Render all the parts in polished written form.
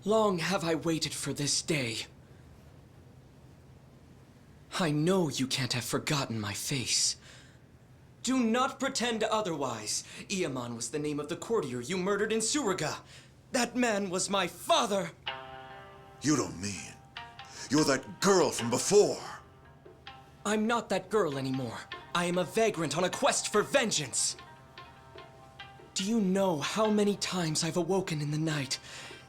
Long have I waited for this day. I know you can't have forgotten my face. Do not pretend otherwise. Ieman was the name of the courtier you murdered in Suruga. That man was my father. You don't mean you're that girl from before? I'm not that girl anymore. I am a vagrant on a quest for vengeance. Do you know how many times I've awoken in the night,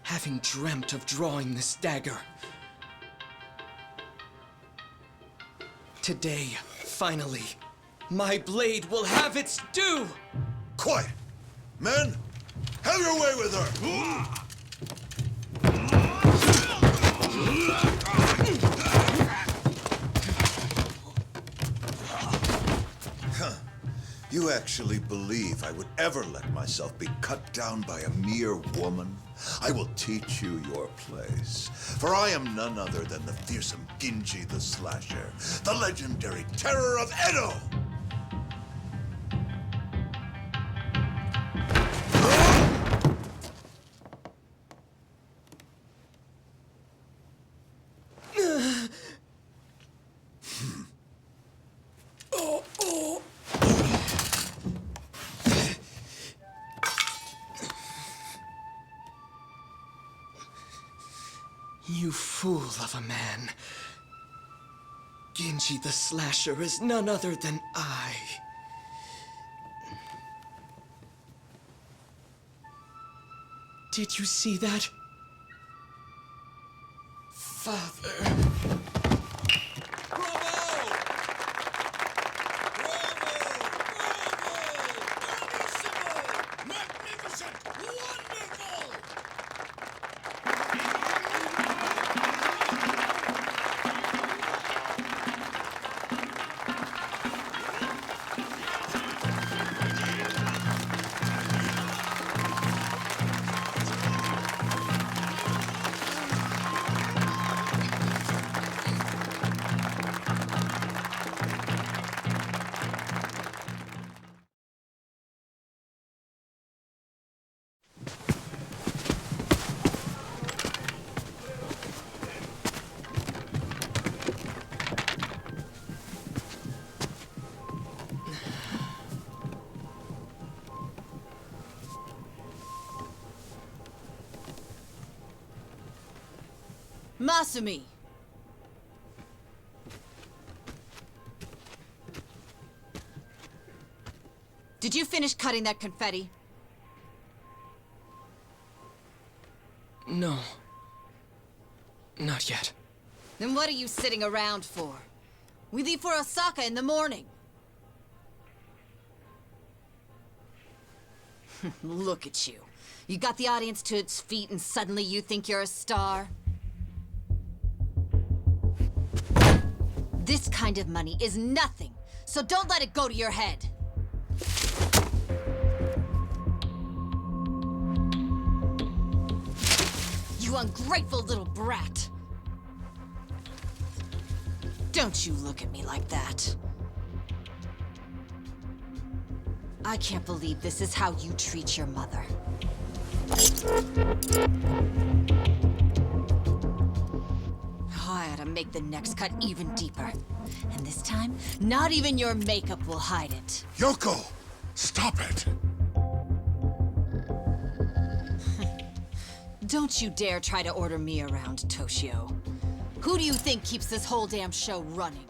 having dreamt of drawing this dagger? Today, finally, my blade will have its due! Quiet! Men, have your way with her! You actually believe I would ever let myself be cut down by a mere woman? I will teach you your place. For I am none other than the fearsome Ginji the Slasher, the legendary terror of Edo! You fool of a man. Ginji the Slasher is none other than I. Did you see that? Father. Masumi! Did you finish cutting that confetti? No. Not yet. Then what are you sitting around for? We leave for Osaka in the morning. Look at you. You got the audience to its feet and suddenly you think you're a star? This kind of money is nothing, so don't let it go to your head. You ungrateful little brat. Don't you look at me like that. I can't believe this is how you treat your mother. I ought to make the next cut even deeper. And this time, not even your makeup will hide it. Yoko! Stop it! Don't you dare try to order me around, Toshio. Who do you think keeps this whole damn show running?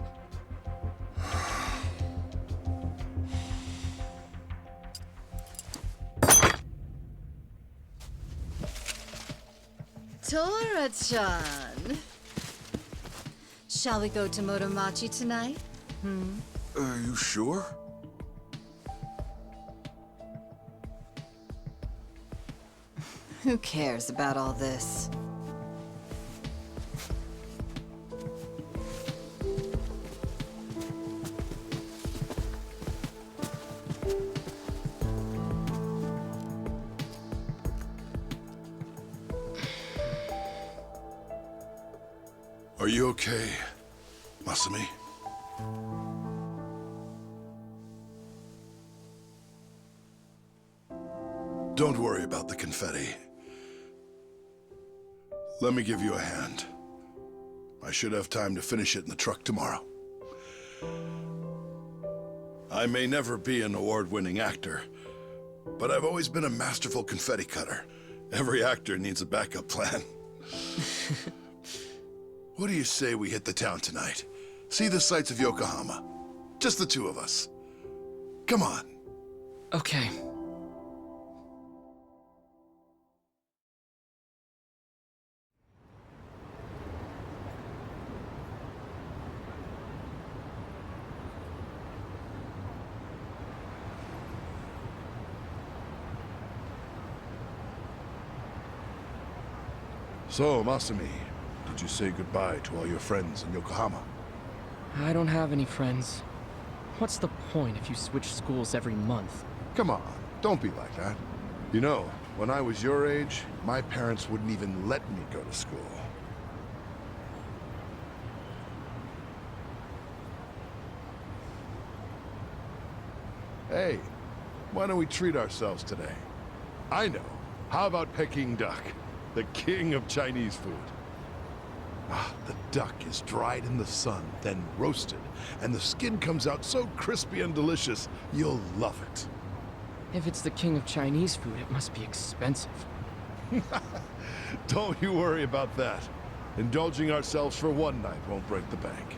Tora-chan. Shall we go to Motomachi tonight? Are you sure? Who cares about all this? Are you okay, Masumi? Don't worry about the confetti. Let me give you a hand. I should have time to finish it in the truck tomorrow. I may never be an award-winning actor, but I've always been a masterful confetti cutter. Every actor needs a backup plan. What do you say we hit the town tonight? See the sights of Yokohama. Just the two of us. Come on. Okay. So, Masumi, did you say goodbye to all your friends in Yokohama? I don't have any friends. What's the point if you switch schools every month? Come on, don't be like that. You know, when I was your age, my parents wouldn't even let me go to school. Hey, why don't we treat ourselves today? I know. How about Peking duck? The king of Chinese food. Ah, the duck is dried in the sun, then roasted, and the skin comes out so crispy and delicious, you'll love it. If it's the king of Chinese food, it must be expensive. Don't you worry about that. Indulging ourselves for one night won't break the bank.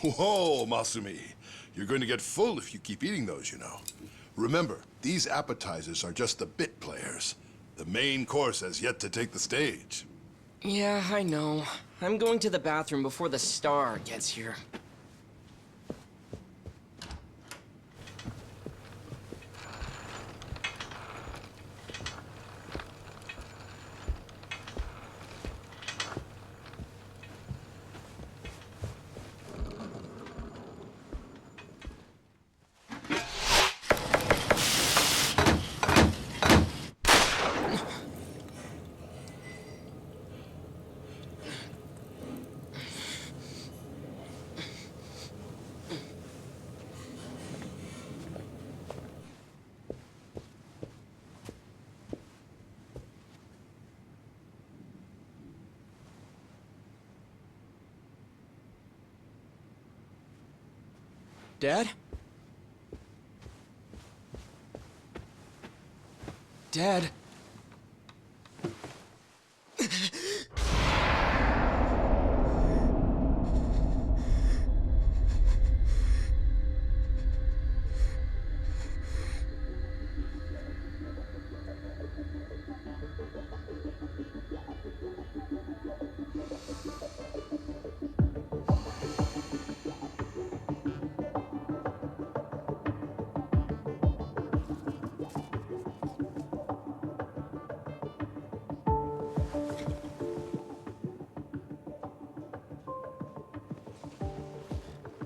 Whoa, Masumi. You're going to get full if you keep eating those, you know. Remember, these appetizers are just the bit players. The main course has yet to take the stage. Yeah, I know. I'm going to the bathroom before the star gets here. Dad? Dad?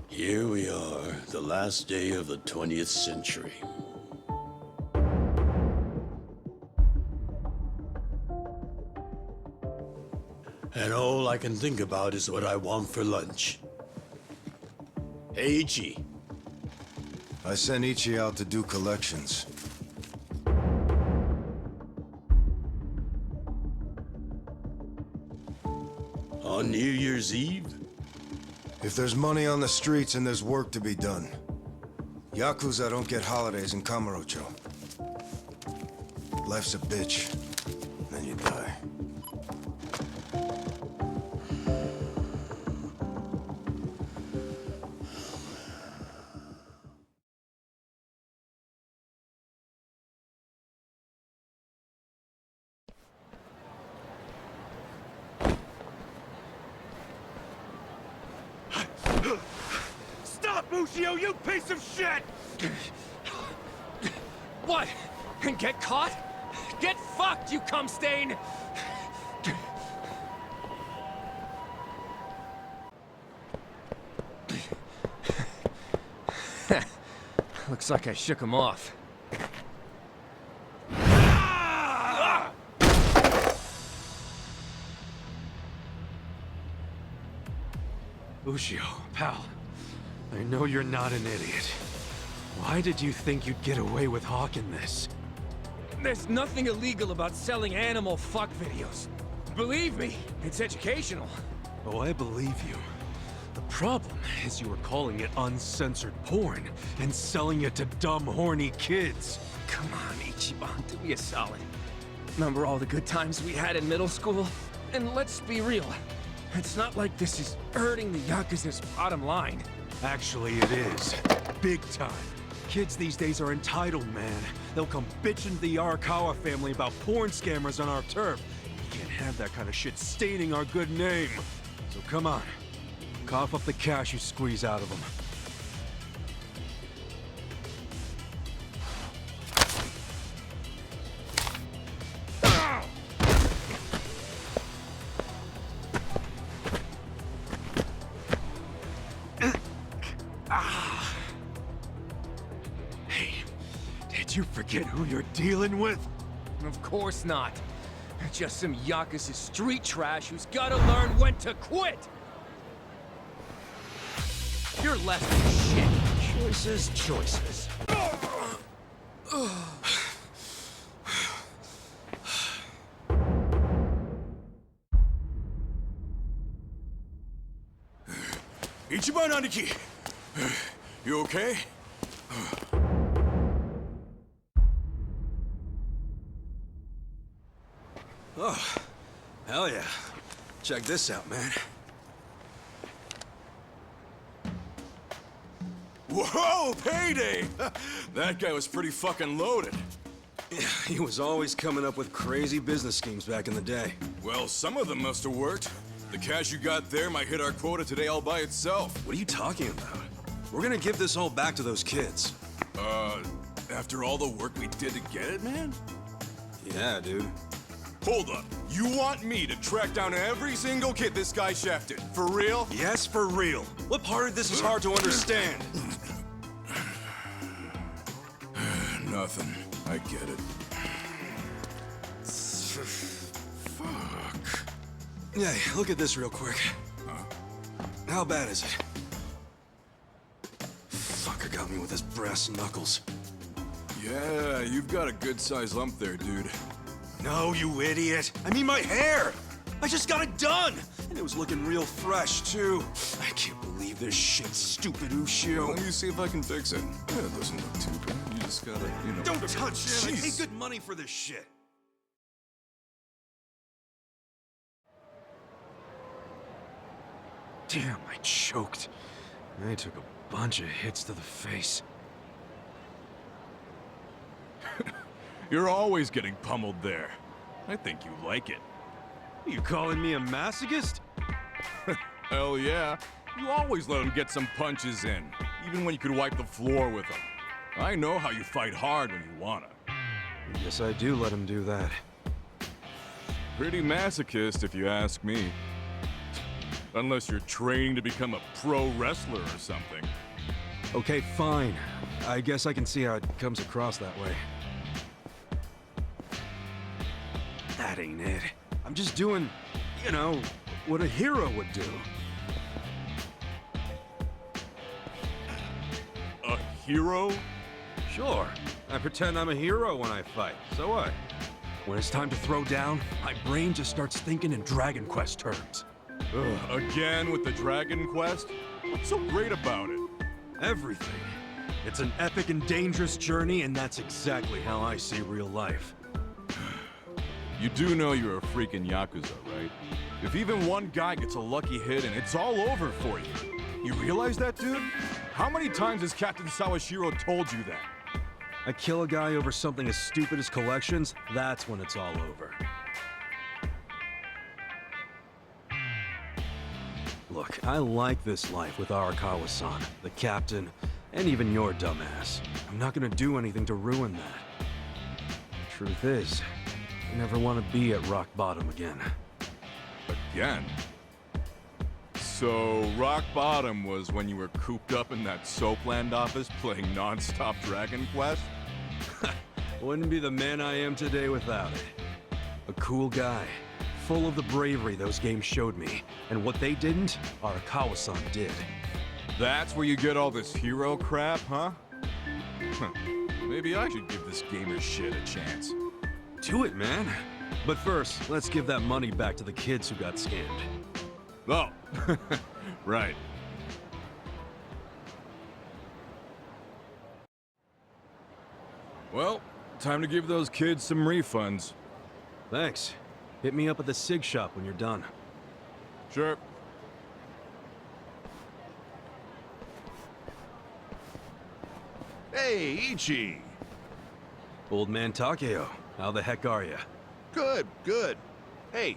Here we are, the last day of the 20th century. And all I can think about is what I want for lunch. Hey, Ichi. I sent Ichi out to do collections. On New Year's Eve? If there's money on the streets and there's work to be done. Yakuza don't get holidays in Kamurocho. Life's a bitch. Then you die. Stop, Mushio, you piece of shit! What? And get caught? Get fucked, you cum stain! Looks like I shook him off. Ushio, pal, I know you're not an idiot. Why did you think you'd get away with hawking this? There's nothing illegal about selling animal fuck videos. Believe me, it's educational. Oh, I believe you. The problem is you were calling it uncensored porn and selling it to dumb, horny kids. Come on, Ichiban, do me a solid. Remember all the good times we had in middle school? And let's be real, it's not like this is hurting the Yakuza's bottom line. Actually, it is. Big time. Kids these days are entitled, man. They'll come bitching to the Arakawa family about porn scammers on our turf. You can't have that kind of shit staining our good name. So come on, cough up the cash you squeeze out of them. Did you forget who you're dealing with? Of course not. Just some Yakuza street trash who's gotta learn when to quit! You're less than shit. Choices, choices. Ichiban Aniki! You okay? Oh, hell yeah. Check this out, man. Whoa, payday! That guy was pretty fucking loaded. Yeah, he was always coming up with crazy business schemes back in the day. Well, some of them must have worked. The cash you got there might hit our quota today all by itself. What are you talking about? We're gonna give this all back to those kids. After all the work we did to get it, man? Yeah, dude. Hold up. You want me to track down every single kid this guy shafted? For real? Yes, for real. What part of this is hard to understand? Nothing. I get it. Fuck. Yeah, look at this real quick. How bad is it? Fucker got me with his brass knuckles. Yeah, you've got a good-sized lump there, dude. No, you idiot! I mean my hair! I just got it done! And it was looking real fresh, too. I can't believe this shit, stupid Ushio. Let me see if I can fix it. Yeah, it doesn't look too bad. You just gotta, you know... Don't touch it! I Jeez. paid good money for this shit! Damn, I choked. I took a bunch of hits to the face. You're always getting pummeled there. I think you like it. You calling me a masochist? Hell yeah. You always let him get some punches in, even when you could wipe the floor with him. I know how you fight hard when you wanna. Yes, I do let him do that. Pretty masochist, if you ask me. Unless you're training to become a pro wrestler or something. Okay, fine. I guess I can see how it comes across that way. That ain't it. I'm just doing, you know, what a hero would do. A hero? Sure. I pretend I'm a hero when I fight. So what? When it's time to throw down, my brain just starts thinking in Dragon Quest terms. Ugh, again with the Dragon Quest? What's so great about it? Everything. It's an epic and dangerous journey, and that's exactly how I see real life. You do know you're a freaking Yakuza, right? If even one guy gets a lucky hit and it's all over for you. You realize that, dude? How many times has Captain Sawashiro told you that? I kill a guy over something as stupid as collections, that's when it's all over. Look, I like this life with Arakawa-san, the captain, and even your dumbass. I'm not gonna do anything to ruin that. The truth is, I never want to be at rock bottom again. Again? So, rock bottom was when you were cooped up in that Soapland office playing non-stop Dragon Quest? Wouldn't be the man I am today without it. A cool guy, full of the bravery those games showed me. And what they didn't, Arakawa-san did. That's where you get all this hero crap, huh? Maybe I should give this gamer shit a chance. Do it, man. But first, let's give that money back to the kids who got scammed. Oh, right. Well, time to give those kids some refunds. Thanks. Hit me up at the SIG shop when you're done. Sure. Hey, Ichi! Old man Takeo, how the heck are ya? Good, good. Hey,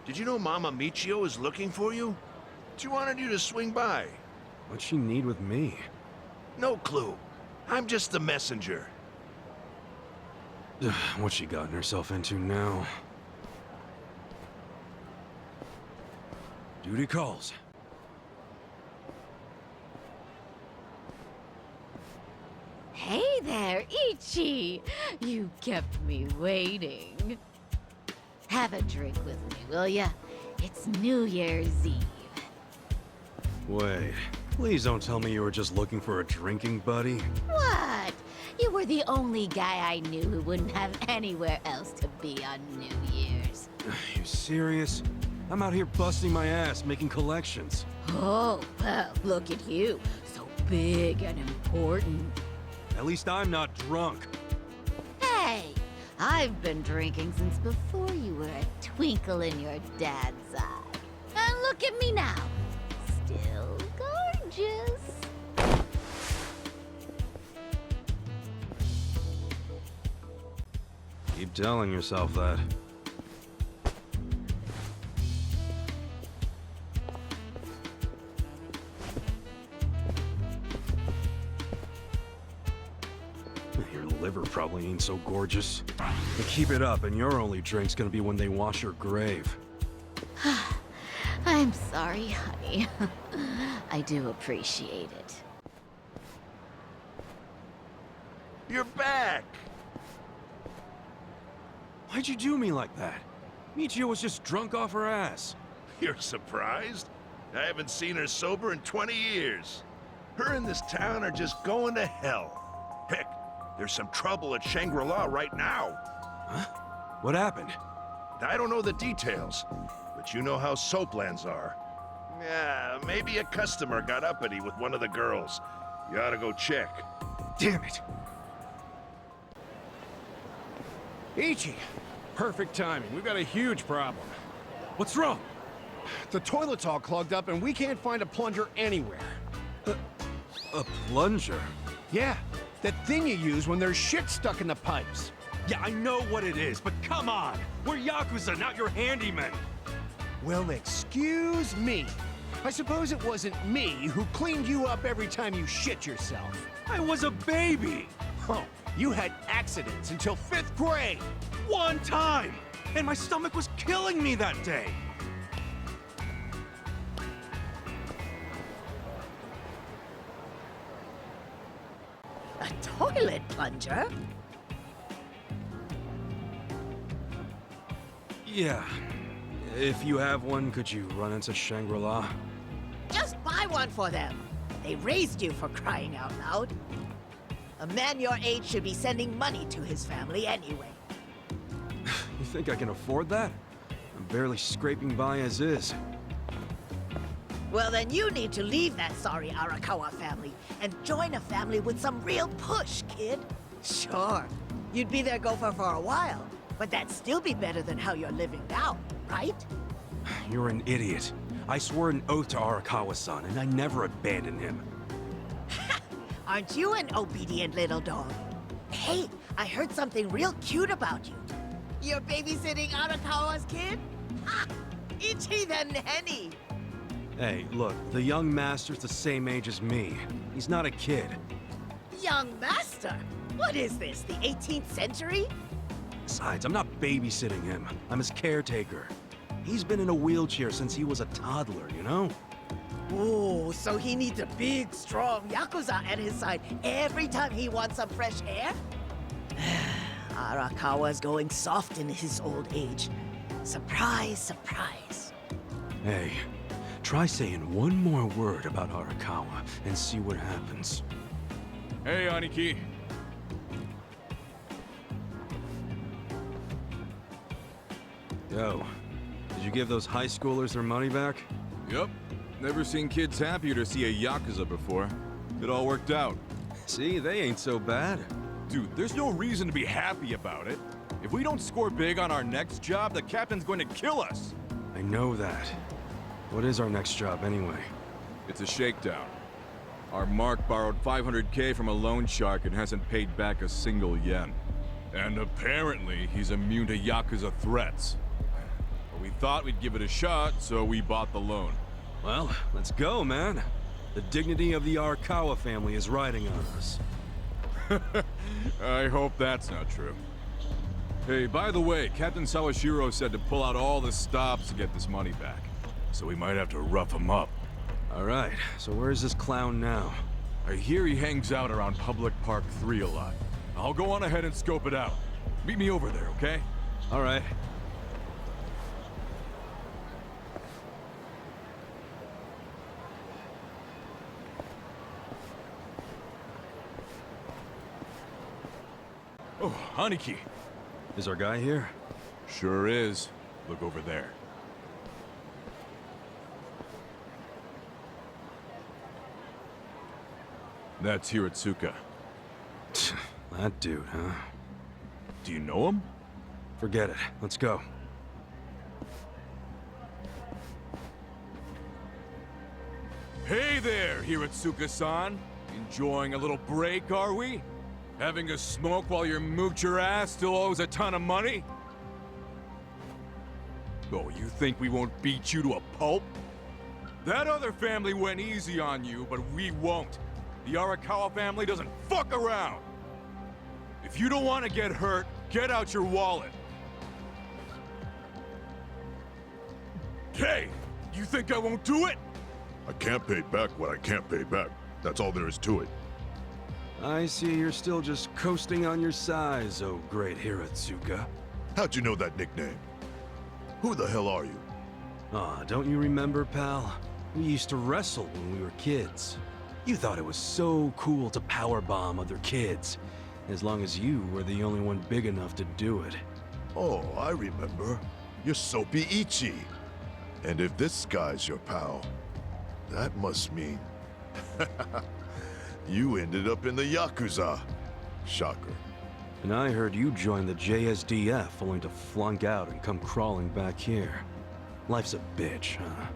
did you know Mama Michio is looking for you? She wanted you to swing by. What'd she need with me? No clue. I'm just the messenger. What's she gotten herself into now? Duty calls. Hey there, Ichi! You kept me waiting. Have a drink with me, will ya? It's New Year's Eve. Wait, please don't tell me you were just looking for a drinking buddy. What? You were the only guy I knew who wouldn't have anywhere else to be on New Year's. You serious? I'm out here busting my ass, making collections. Oh, well, look at you. So big and important. At least I'm not drunk. Hey, I've been drinking since before you were a twinkle in your dad's eye. And look at me now. Still gorgeous. Keep telling yourself that. Your liver probably ain't so gorgeous. But keep it up, and your only drink's gonna be when they wash your grave. I'm sorry, honey. I do appreciate it. You're back! Why'd you do me like that? Michio was just drunk off her ass. You're surprised? I haven't seen her sober in 20 years. Her and this town are just going to hell. Heck, there's some trouble at Shangri-La right now. Huh? What happened? I don't know the details, but you know how soaplands are. Yeah, maybe a customer got uppity with one of the girls. You ought to go check. Damn it! Ichi! Perfect timing. We've got a huge problem. What's wrong? The toilet's all clogged up and we can't find a plunger anywhere. A plunger? Yeah, that thing you use when there's shit stuck in the pipes. Yeah, I know what it is, but come on! We're Yakuza, not your handyman! Well, excuse me. I suppose it wasn't me who cleaned you up every time you shit yourself. I was a baby! Oh, you had accidents until 5th grade! One time! And my stomach was killing me that day! A toilet plunger? Yeah. If you have one, could you run into Shangri-La? Just buy one for them. They raised you for crying out loud. A man your age should be sending money to his family anyway. You think I can afford that? I'm barely scraping by as is. Well, then you need to leave that sorry Arakawa family and join a family with some real push, kid. Sure, you'd be their gopher for a while, but that'd still be better than how you're living now, right? You're an idiot. I swore an oath to Arakawa-san, and I never abandoned him. Aren't you an obedient little dog? Hey, I heard something real cute about you. You're babysitting Arakawa's kid? Ha! Ichi the nanny! Hey, look, the young master's the same age as me. He's not a kid. Young master? What is this, the 18th century? Besides, I'm not babysitting him. I'm his caretaker. He's been in a wheelchair since he was a toddler, you know? Ooh, so he needs a big, strong Yakuza at his side every time he wants some fresh air? Arakawa's going soft in his old age. Surprise, surprise. Hey, try saying one more word about Arakawa and see what happens. Hey, Aniki. Yo, did you give those high schoolers their money back? Yep. Never seen kids happier to see a Yakuza before. It all worked out. See, they ain't so bad. Dude, there's no reason to be happy about it. If we don't score big on our next job, the captain's going to kill us. I know that. What is our next job, anyway? It's a shakedown. Our Mark borrowed 500K from a loan shark and hasn't paid back a single yen. And apparently, he's immune to Yakuza threats. But we thought we'd give it a shot, so we bought the loan. Well, let's go, man. The dignity of the Arakawa family is riding on us. I hope that's not true. Hey, by the way, Captain Sawashiro said to pull out all the stops to get this money back. So we might have to rough him up. All right, so where's this clown now? I hear he hangs out around Public Park 3 a lot. I'll go on ahead and scope it out. Meet me over there, okay? All right. Oh, Aniki. Is our guy here? Sure is. Look over there. That's Hiratsuka. That dude, huh? Do you know him? Forget it. Let's go. Hey there, Hiratsuka-san. Enjoying a little break, are we? Having a smoke while your moocher ass still owes a ton of money? Oh, you think we won't beat you to a pulp? That other family went easy on you, but we won't. The Arakawa family doesn't fuck around. If you don't want to get hurt, get out your wallet. Hey, you think I won't do it? I can't pay back what I can't pay back. That's all there is to it. I see you're still just coasting on your size, oh great Hiratsuka. How'd you know that nickname? Who the hell are you? Aw, don't you remember, pal? We used to wrestle when we were kids. You thought it was so cool to powerbomb other kids, as long as you were the only one big enough to do it. Oh, I remember. You're Soapy Ichi. And if this guy's your pal, that must mean... you ended up in the Yakuza. Shocker. And I heard you joined the JSDF only to flunk out and come crawling back here. Life's a bitch, huh?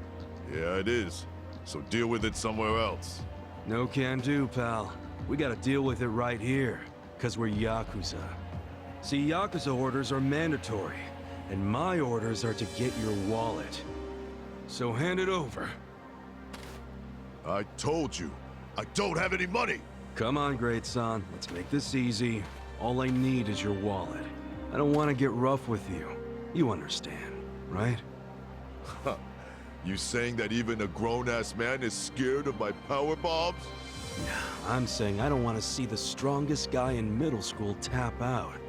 Yeah, it is. So deal with it somewhere else. No can do, pal. We gotta deal with it right here, 'cause we're Yakuza. See, Yakuza orders are mandatory, and my orders are to get your wallet. So hand it over. I told you, I don't have any money! Come on, great son. Let's make this easy. All I need is your wallet. I don't want to get rough with you. You understand, right? You saying that even a grown-ass man is scared of my power bombs? No, I'm saying I don't want to see the strongest guy in middle school tap out.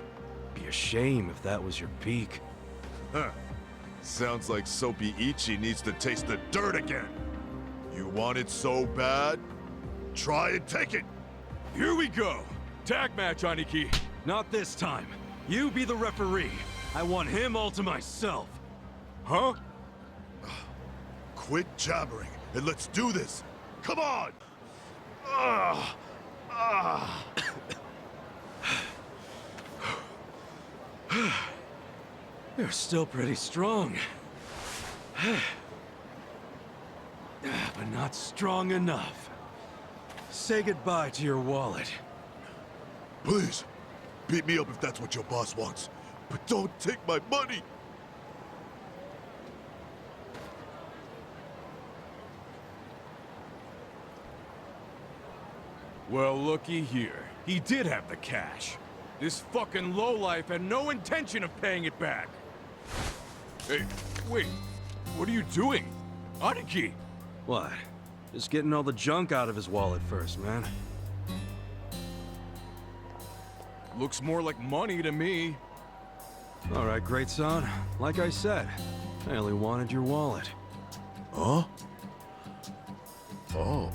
Be a shame if that was your peak. Huh. Sounds like Soapy Ichi needs to taste the dirt again. You want it so bad? Try and take it! Here we go! Tag match, Aniki! Not this time. You be the referee. I want him all to myself. Huh? Quit jabbering and let's do this! Come on! You're still pretty strong. But not strong enough. Say goodbye to your wallet. Please, beat me up if that's what your boss wants. But don't take my money! Well, looky here. He did have the cash. This fucking lowlife had no intention of paying it back. Hey, wait. What are you doing? Aniki! What? Just getting all the junk out of his wallet first, man. Looks more like money to me. All right, great son. Like I said, I only wanted your wallet. Huh? Oh.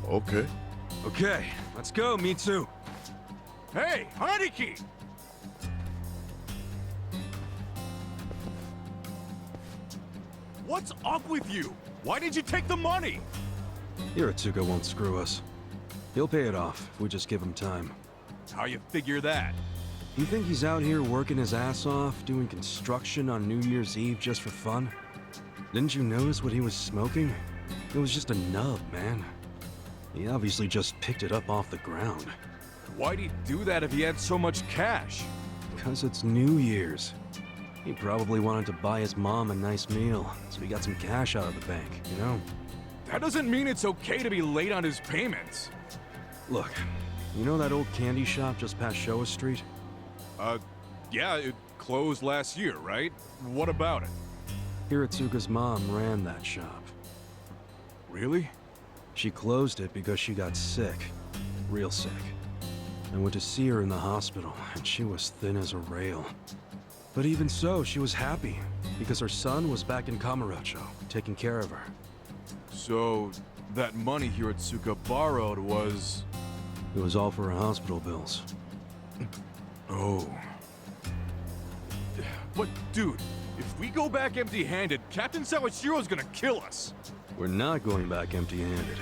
Okay. Okay, let's go, Mitsu. Hey, Haniki! What's up with you? Why did you take the money? Hiratsuka won't screw us. He'll pay it off if we just give him time. How you figure that? You think he's out here working his ass off, doing construction on New Year's Eve just for fun? Didn't you notice what he was smoking? It was just a nub, man. He obviously just picked it up off the ground. Why'd he do that if he had so much cash? Because it's New Year's. He probably wanted to buy his mom a nice meal, so he got some cash out of the bank, you know? That doesn't mean it's okay to be late on his payments. Look, you know that old candy shop just past Showa Street? Yeah, it closed last year, right? What about it? Hiratsuka's mom ran that shop. Really? She closed it because she got sick. Real sick. I went to see her in the hospital, and she was thin as a rail. But even so, she was happy, because her son was back in Kamurocho, taking care of her. So, that money Hiratsuka borrowed was... It was all for her hospital bills. Oh. But dude, if we go back empty-handed, Captain Sawashiro's gonna kill us. We're not going back empty-handed.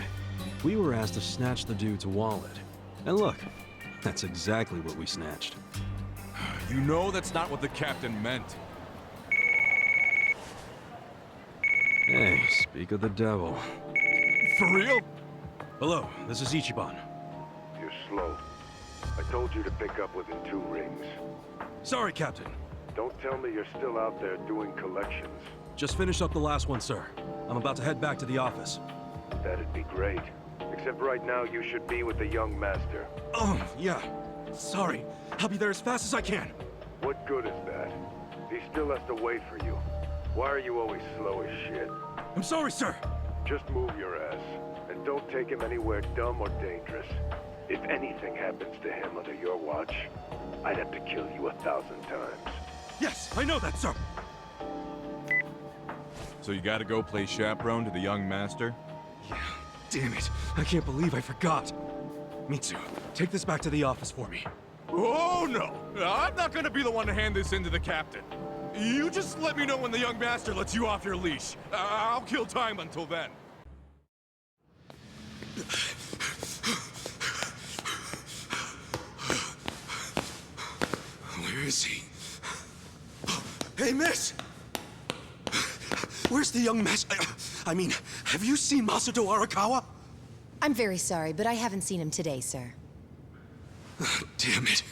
We were asked to snatch the dude's wallet. And look, that's exactly what we snatched. You know that's not what the captain meant. Hey, speak of the devil. For real? Hello, this is Ichiban. You're slow. I told you to pick up within 2 rings. Sorry, Captain. Don't tell me you're still out there doing collections. Just finished up the last one, sir. I'm about to head back to the office. That'd be great. Except right now you should be with the young master. Oh, yeah. Sorry. I'll be there as fast as I can. What good is that? He still has to wait for you. Why are you always slow as shit? I'm sorry, sir. Just move your ass. And don't take him anywhere dumb or dangerous. If anything happens to him under your watch, I'd have to kill you 1,000 times. Yes, I know that, sir. So you gotta go play chaperone to the young master? Yeah, damn it. I can't believe I forgot. Mitsu, take this back to the office for me. Oh no! I'm not gonna be the one to hand this in to the captain. You just let me know when the young master lets you off your leash. I'll kill time until then. Where is he? Hey, miss! Where's the young master? I mean, have you seen Masato Arakawa? I'm very sorry, but I haven't seen him today, sir. Damn it.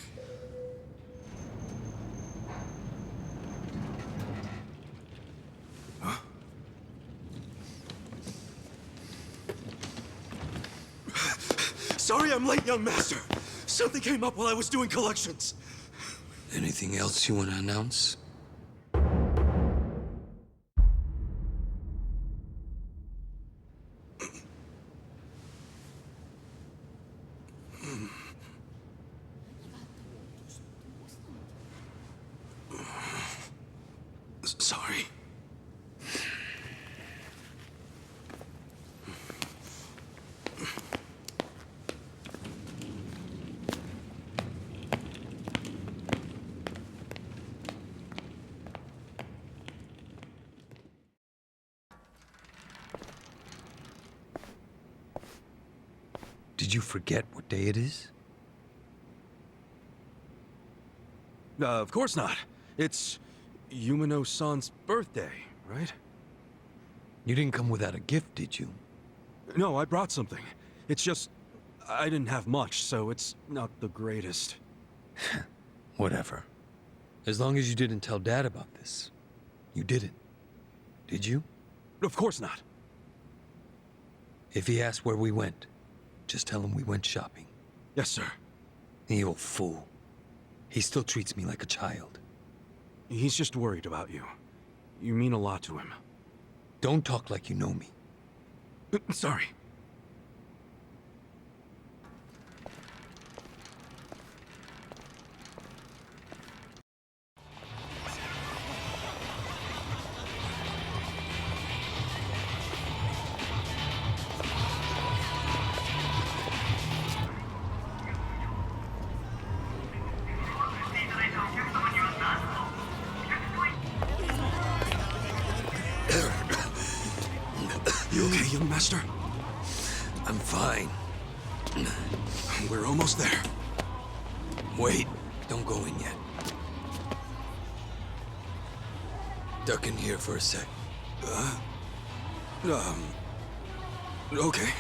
Huh? Sorry I'm late, young master. Something came up while I was doing collections. Anything else you want to announce? Sorry. Did you forget what day it is? Of course not. It's Yumino-san's birthday, right? You didn't come without a gift, did you? No, I brought something. It's just, I didn't have much, so it's not the greatest. Whatever. As long as you didn't tell Dad about this. You didn't. Did you? Of course not. If he asks where we went, just tell him we went shopping. Yes, sir. The old fool. He still treats me like a child. He's just worried about you. You mean a lot to him. Don't talk like you know me. Sorry. young master? I'm fine. We're almost there. Wait, don't go in yet. Duck in here for a sec. Okay.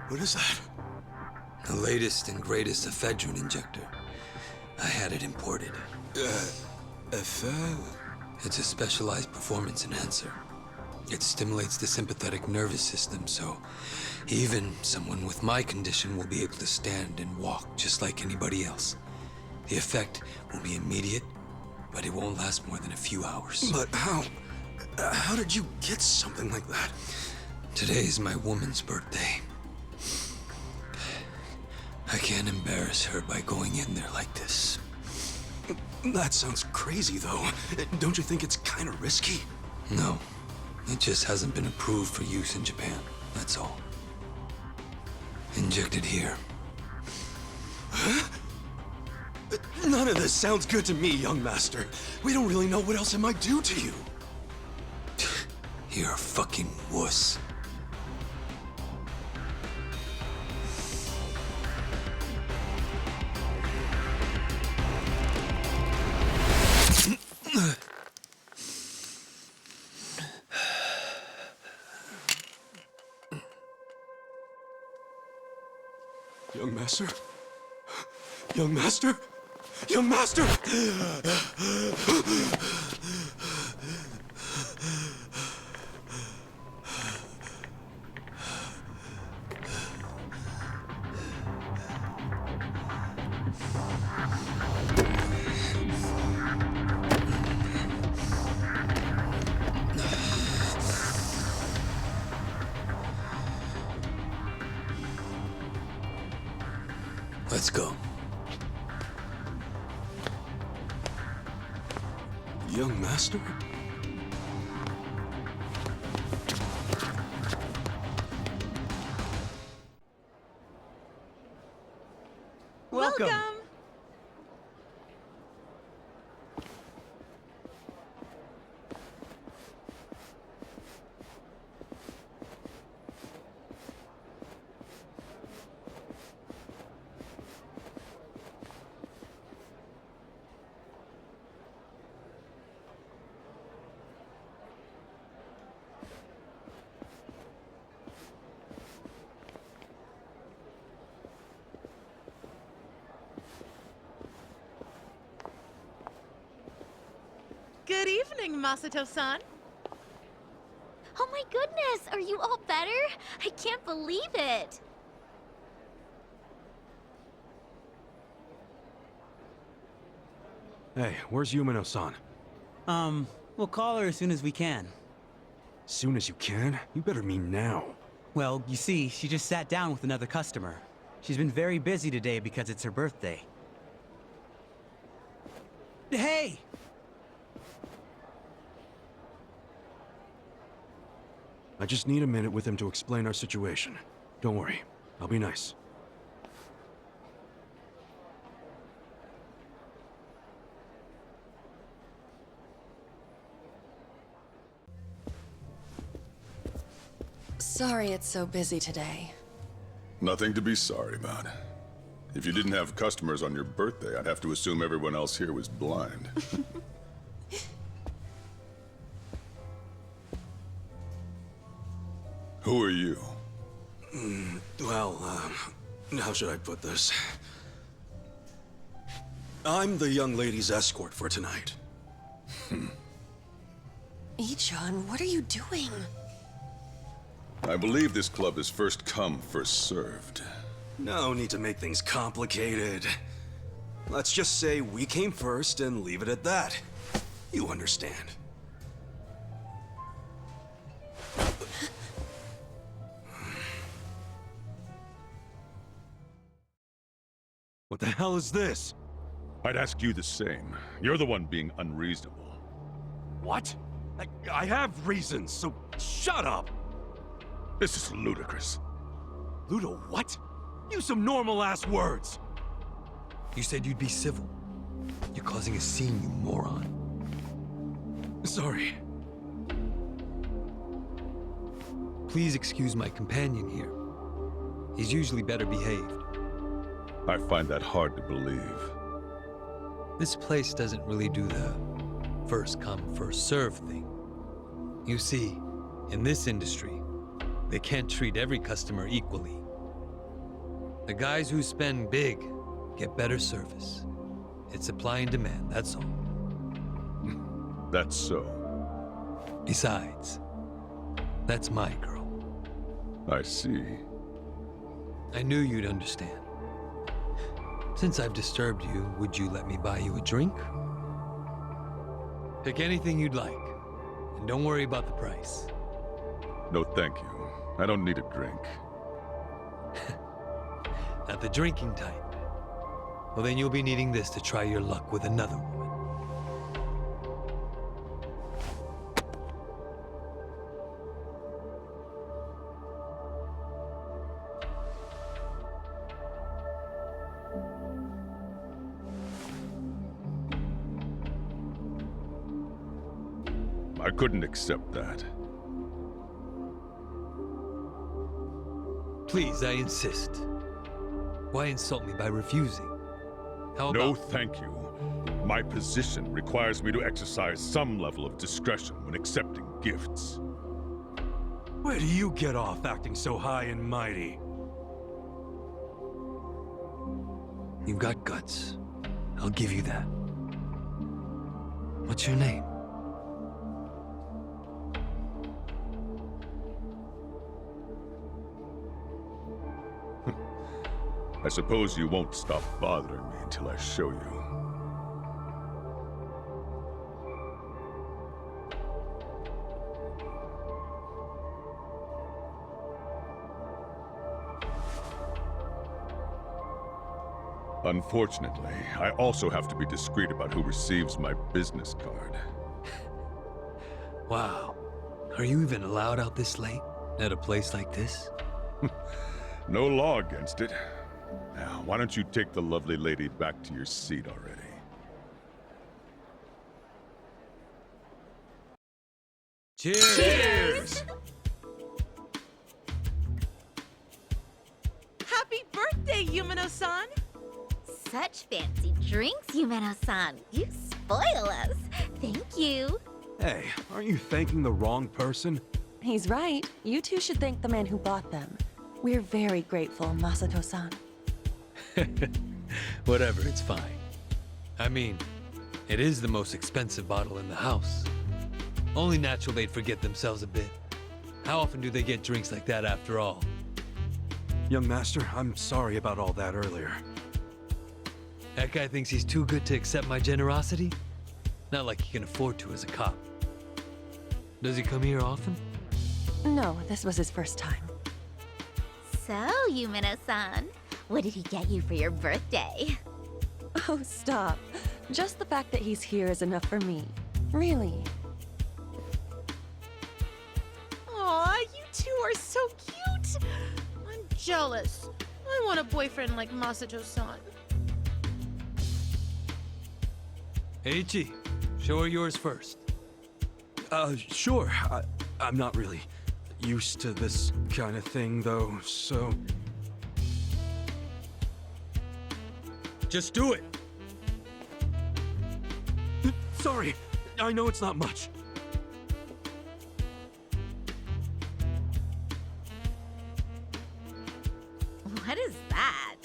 What is that? The latest and greatest ephedrine injector. I had it imported. It's a specialized performance enhancer. It stimulates the sympathetic nervous system, so even someone with my condition will be able to stand and walk just like anybody else. The effect will be immediate, but it won't last more than a few hours. But how did you get something like that? Today is my woman's birthday. I can't embarrass her by going in there like this. That sounds crazy, though. Don't you think it's kind of risky? No. It just hasn't been approved for use in Japan. That's all. Inject it here. Huh? None of this sounds good to me, young master. We don't really know what else it might do to you. You're a fucking wuss. Young master? Young master? Young master! Let's go. Young master? Welcome. Good evening, Masato-san. Oh my goodness, are you all better? I can't believe it. Hey, where's Yumino-san? We'll call her as soon as we can. Soon as you can? You better mean now. Well, you see, she just sat down with another customer. She's been very busy today because it's her birthday. Hey! I just need a minute with him to explain our situation. Don't worry, I'll be nice. Sorry it's so busy today. Nothing to be sorry about. If you didn't have customers on your birthday, I'd have to assume everyone else here was blind. Who are you? Well, how should I put this? I'm the young lady's escort for tonight. Ichon, what are you doing? I believe this club is first come, first served. No need to make things complicated. Let's just say we came first and leave it at that. You understand. What the hell is this? I'd ask you the same. You're the one being unreasonable. What? I have reasons, so shut up! This is ludicrous. Ludo, what? Use some normal-ass words! You said you'd be civil. You're causing a scene, you moron. Sorry. Please excuse my companion here. He's usually better behaved. I find that hard to believe. This place doesn't really do the first come, first serve thing. You see, in this industry, they can't treat every customer equally. The guys who spend big get better service. It's supply and demand, that's all. That's so. Besides, that's my girl. I see. I knew you'd understand. Since I've disturbed you, would you let me buy you a drink? Pick anything you'd like, and don't worry about the price. No, thank you. I don't need a drink. Not the drinking type. Well, then you'll be needing this to try your luck with another woman. I couldn't accept that. Please, I insist. Why insult me by refusing? How about... No, thank you. My position requires me to exercise some level of discretion when accepting gifts. Where do you get off acting so high and mighty? You've got guts. I'll give you that. What's your name? I suppose you won't stop bothering me until I show you. Unfortunately, I also have to be discreet about who receives my business card. Wow. Are you even allowed out this late? At a place like this? No law against it. Now, why don't you take the lovely lady back to your seat already? Cheers! Cheers! Happy birthday, Yumino-san! Such fancy drinks, Yumeno-san. You spoil us. Thank you. Hey, aren't you thanking the wrong person? He's right. You two should thank the man who bought them. We're very grateful, Masato-san. Whatever, it's fine. I mean, it is the most expensive bottle in the house. Only natural they'd forget themselves a bit. How often do they get drinks like that after all? Young master, I'm sorry about all that earlier. That guy thinks he's too good to accept my generosity? Not like he can afford to as a cop. Does he come here often? No, this was his first time. So, Yumeno-san, what did he get you for your birthday? Oh, stop. Just the fact that he's here is enough for me. Really. Aw, you two are so cute! I'm jealous. I want a boyfriend like Masato-san. Eiichi, show her yours first. Sure. I'm not really used to this kind of thing, though, so... Just do it! Sorry, I know it's not much. What is that?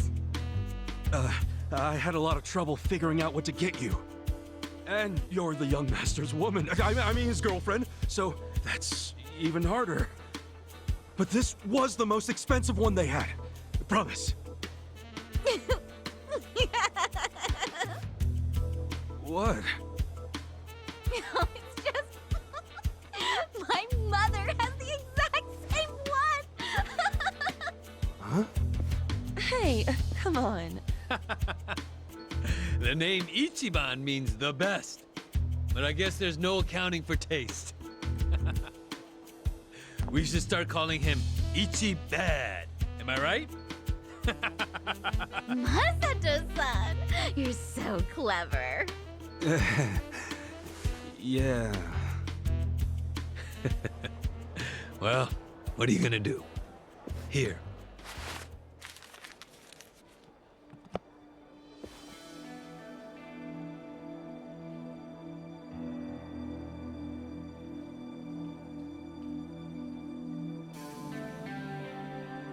I had a lot of trouble figuring out what to get you. And you're the young master's woman. I mean his girlfriend, so that's even harder. But this was the most expensive one they had. I promise. What? No, it's just... My mother has the exact same one! Huh? Hey, come on. The name Ichiban means the best. But I guess there's no accounting for taste. We should start calling him Ichi-bad. Am I right? Masato-san, you're so clever. Yeah. Well, what are you gonna do? Here.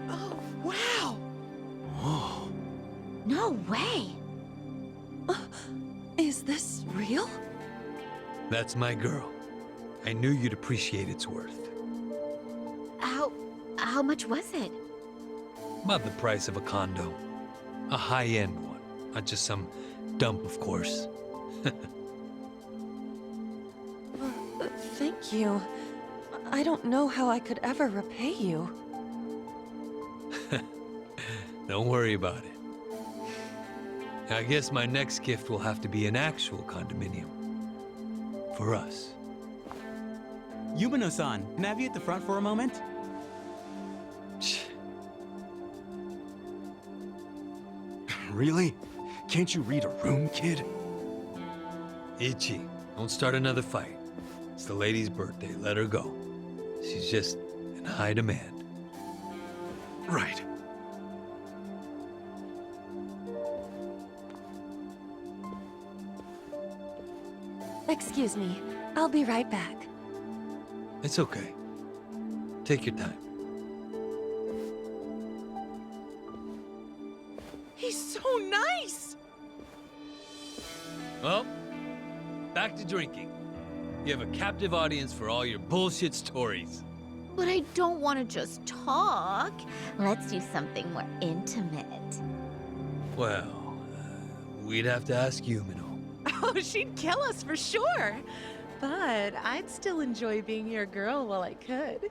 Oh, wow! Whoa. No way. Is this real? That's my girl. I knew you'd appreciate its worth. How much was it? About the price of a condo. A high-end one, not just some dump, of course. Thank you. I don't know how I could ever repay you. Don't worry about it. I guess my next gift will have to be an actual condominium. For us. Yumino-san, can I have you at the front for a moment? Really? Can't you read a room, kid? Ichi, don't start another fight. It's the lady's birthday. Let her go. She's just in high demand. Right. Excuse me. I'll be right back. It's okay. Take your time. He's so nice! Well, back to drinking. You have a captive audience for all your bullshit stories. But I don't want to just talk. Let's do something more intimate. Well, we'd have to ask Yumino. Oh, she'd kill us for sure. But I'd still enjoy being your girl while I could.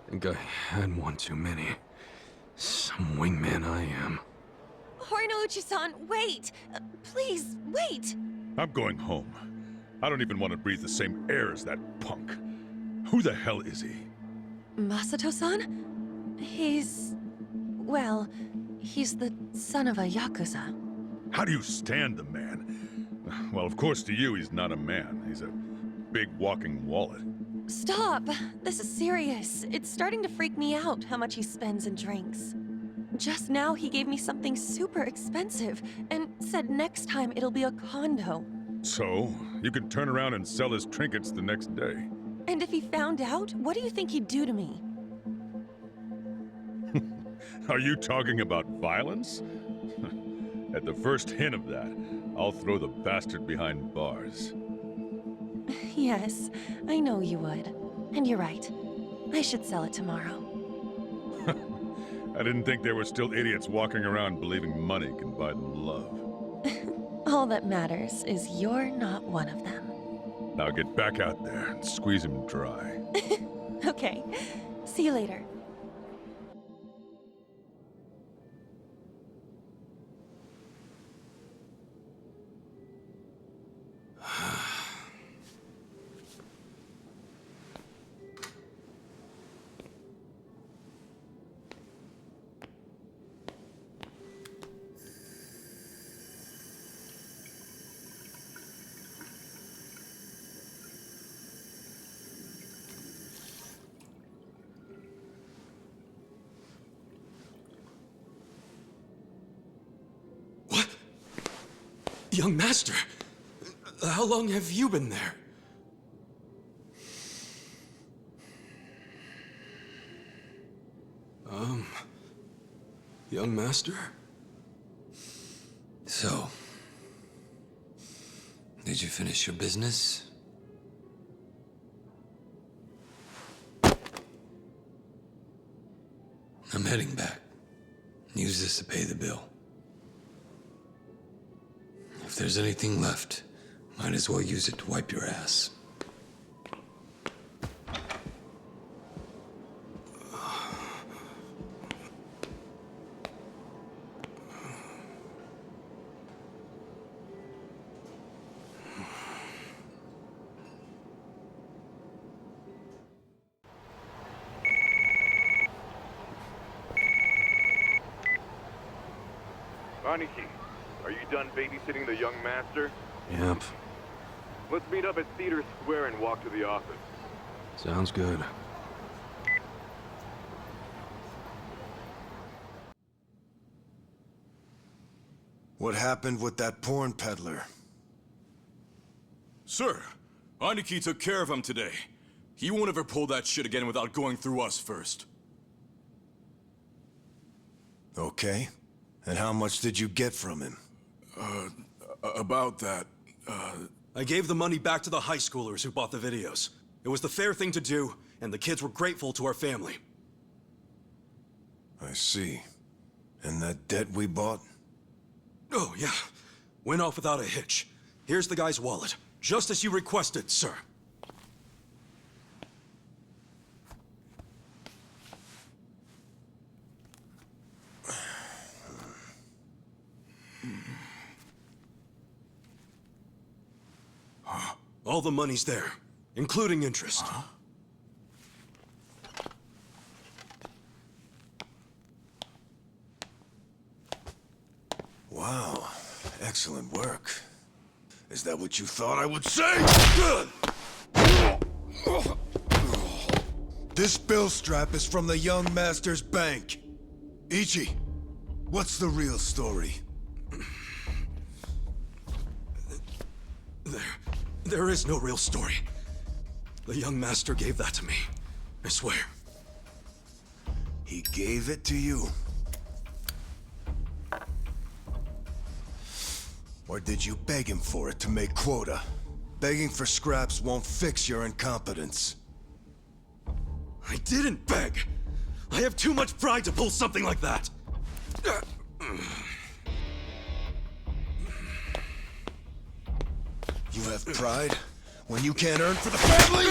Think I had one too many. Some wingman I am. Hornouchi-san, wait! Please, wait! I'm going home. I don't even want to breathe the same air as that punk. Who the hell is he? Masato-san? He's... well, he's the son of a Yakuza. How do you stand the man? Well, of course to you he's not a man. He's a big walking wallet. Stop! This is serious. It's starting to freak me out how much he spends in drinks. Just now he gave me something super expensive and said next time it'll be a condo. So, you could turn around and sell his trinkets the next day. And if he found out, what do you think he'd do to me? Are you talking about violence? At the first hint of that, I'll throw the bastard behind bars. Yes, I know you would. And you're right. I should sell it tomorrow. I didn't think there were still idiots walking around believing money can buy them love. All that matters is you're not one of them. Now get back out there and squeeze him dry. Okay. See you later. Young master, how long have you been there? Young master? So, did you finish your business? I'm heading back. Use this to pay the bill. If there's anything left, might as well use it to wipe your ass. Aniki, are you done babysitting the young master? Yep. Let's meet up at Theater Square and walk to the office. Sounds good. What happened with that porn peddler? Sir, Aniki took care of him today. He won't ever pull that shit again without going through us first. Okay. And how much did you get from him? About that, I gave the money back to the high schoolers who bought the videos. It was the fair thing to do, and the kids were grateful to our family. I see. And that debt we bought? Oh, yeah. Went off without a hitch. Here's the guy's wallet. Just as you requested, sir. All the money's there, including interest. Wow. Excellent work. Is that what you thought I would say? This bill strap is from the young master's bank. Ichi, what's the real story? There is no real story. The young master gave that to me. I swear. He gave it to you? Or did you beg him for it to make quota? Begging for scraps won't fix your incompetence. I didn't beg! I have too much pride to pull something like that! You have pride when you can't earn for the family?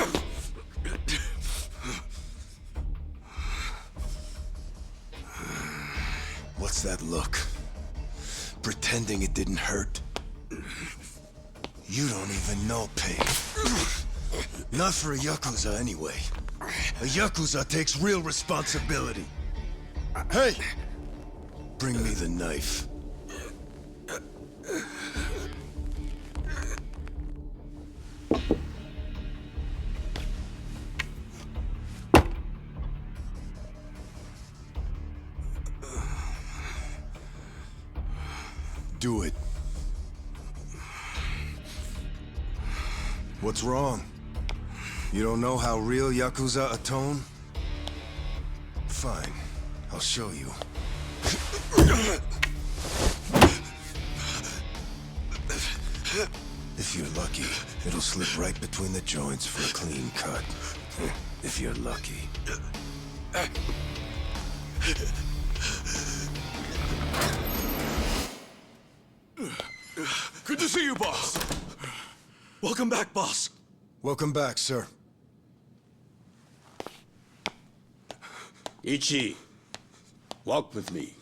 What's that look? Pretending it didn't hurt? You don't even know pain. Not for a Yakuza anyway. A Yakuza takes real responsibility. Hey! Bring me the knife. Do it. What's wrong? You don't know how real Yakuza atone? Fine. I'll show you. If you're lucky, it'll slip right between the joints for a clean cut. If you're lucky. Good to see you, boss. Welcome back, boss. Welcome back, sir. Ichi, walk with me.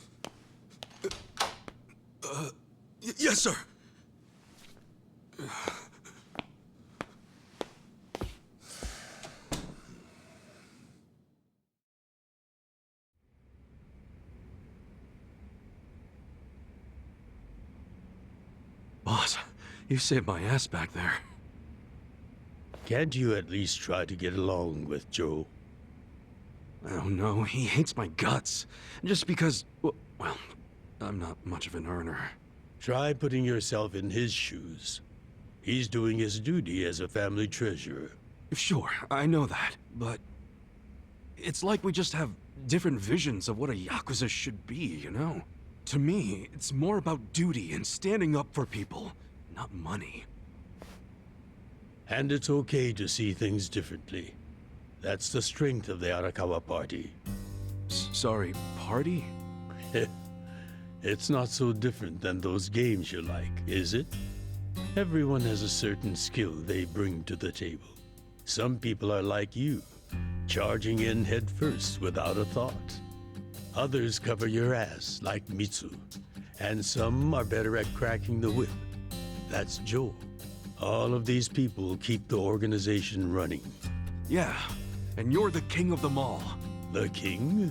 Yes, sir. Boss, you saved my ass back there. Can't you at least try to get along with Joe? Oh no, he hates my guts. Just because, well, I'm not much of an earner. Try putting yourself in his shoes. He's doing his duty as a family treasurer. Sure, I know that, but it's like we just have different visions of what a Yakuza should be, you know? To me, it's more about duty and standing up for people, not money. And it's okay to see things differently. That's the strength of the Arakawa Party. Sorry, party? It's not so different than those games you like, is it? Everyone has a certain skill they bring to the table. Some people are like you, charging in head first without a thought. Others cover your ass, like Mitsu. And some are better at cracking the whip. That's Joe. All of these people keep the organization running. Yeah, and you're the king of them all. The king?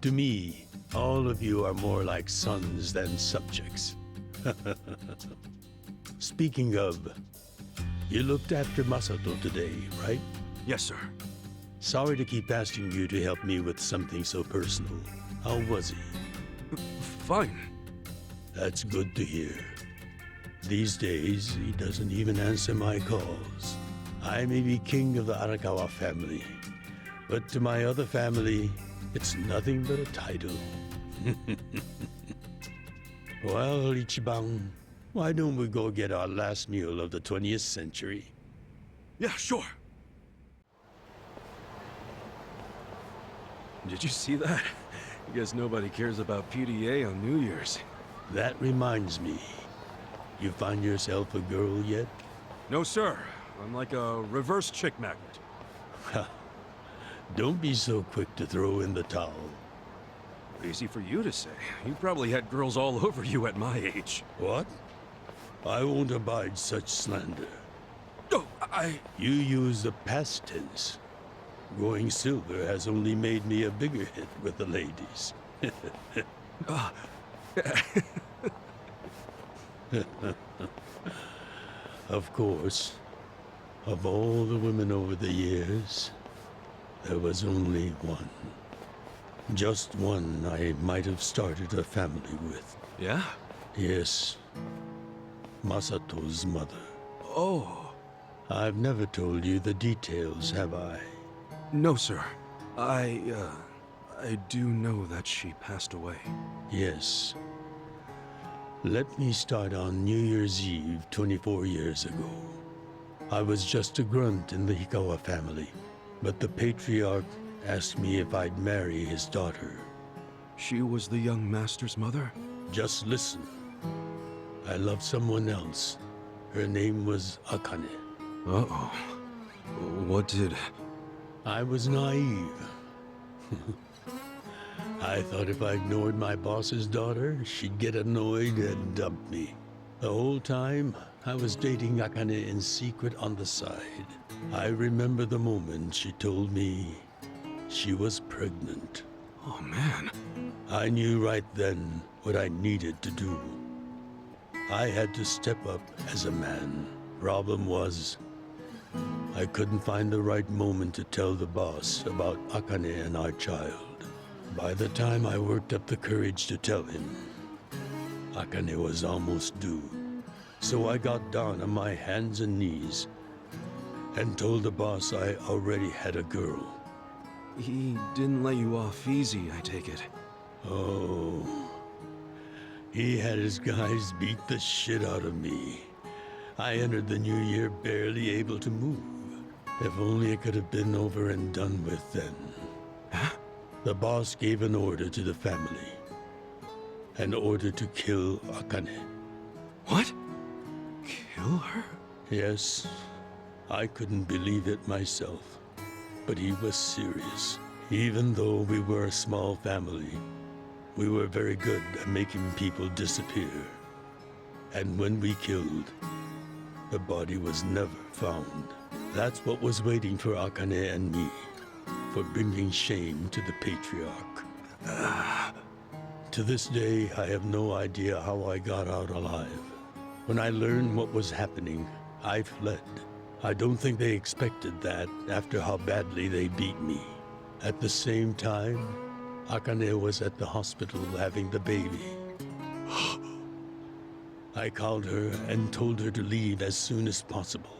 To me, all of you are more like sons than subjects. Speaking of, you looked after Masato today, right? Yes, sir. Sorry to keep asking you to help me with something so personal. How was he? Fine. That's good to hear. These days, he doesn't even answer my calls. I may be king of the Arakawa family, but to my other family, it's nothing but a title. Well, Ichiban, why don't we go get our last meal of the 20th century? Yeah, sure. Did you see that? I guess nobody cares about PDA on New Year's. That reminds me. You find yourself a girl yet? No, sir. I'm like a reverse chick magnet. Don't be so quick to throw in the towel. Easy for you to say. You probably had girls all over you at my age. What? I won't abide such slander. Oh, You use the past tense. Going silver has only made me a bigger hit with the ladies. Of course, of all the women over the years, there was only one. Just one I might have started a family with. Yeah? Yes. Masato's mother. Oh. I've never told you the details, have I? No, sir. I do know that she passed away. Yes. Let me start on New Year's Eve 24 years ago. I was just a grunt in the Hikawa family, but the patriarch asked me if I'd marry his daughter. She was the young master's mother? Just listen. I loved someone else. Her name was Akane. Uh-oh. What did... I was naive. I thought if I ignored my boss's daughter, she'd get annoyed and dump me. The whole time, I was dating Akane in secret on the side. I remember the moment she told me she was pregnant. Oh, man. I knew right then what I needed to do. I had to step up as a man. Problem was, I couldn't find the right moment to tell the boss about Akane and our child. By the time I worked up the courage to tell him, Akane was almost due. So I got down on my hands and knees and told the boss I already had a girl. He didn't let you off easy, I take it. Oh. He had his guys beat the shit out of me. I entered the new year barely able to move. If only it could have been over and done with then. Huh? The boss gave an order to the family. An order to kill Akane. What? Kill her? Yes. I couldn't believe it myself. But he was serious. Even though we were a small family, we were very good at making people disappear. And when we killed, the body was never found. That's what was waiting for Akane and me, for bringing shame to the patriarch. To this day, I have no idea how I got out alive. When I learned what was happening, I fled. I don't think they expected that after how badly they beat me. At the same time, Akane was at the hospital having the baby. I called her and told her to leave as soon as possible.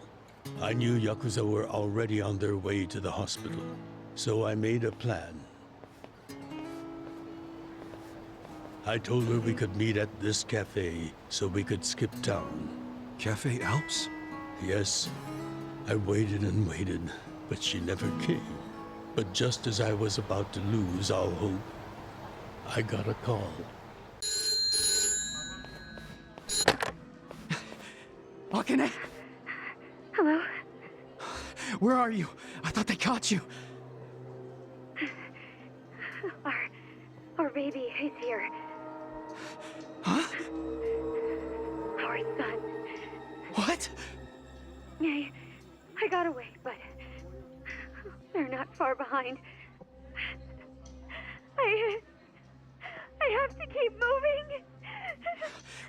I knew Yakuza were already on their way to the hospital, so I made a plan. I told her we could meet at this cafe so we could skip town. Cafe Alps? Yes. I waited and waited, but she never came. But just as I was about to lose all hope, I got a call. Akane? Hello? Where are you? I thought they caught you. Our baby is here. Huh? Our son. What? I got away, but they're not far behind. I have to keep moving.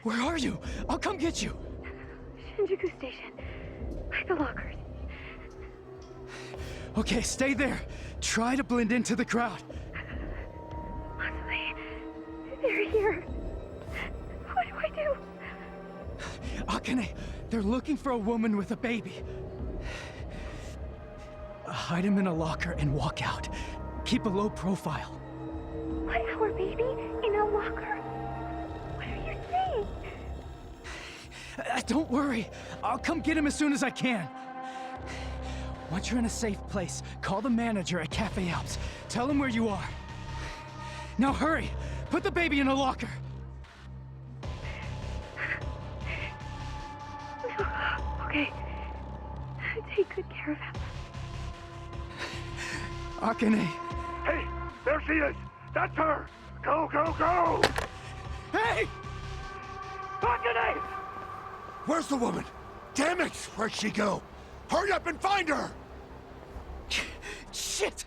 Where are you? I'll come get you. Shinjuku Station. By the lockers. Okay, stay there. Try to blend into the crowd. Honestly, they're here. What do I do? Akane, they're looking for a woman with a baby. Hide him in a locker and walk out. Keep a low profile. What, our baby in a locker? What are you saying? Don't worry. I'll come get him as soon as I can. Once you're in a safe place, call the manager at Cafe Alps. Tell him where you are. Now hurry! Put the baby in a locker! Okay. Take good care of him. Akane! Hey, there she is! That's her! Go, go, go! Hey! Akane! Where's the woman? Damn it! Where'd she go? Hurry up and find her! Shit!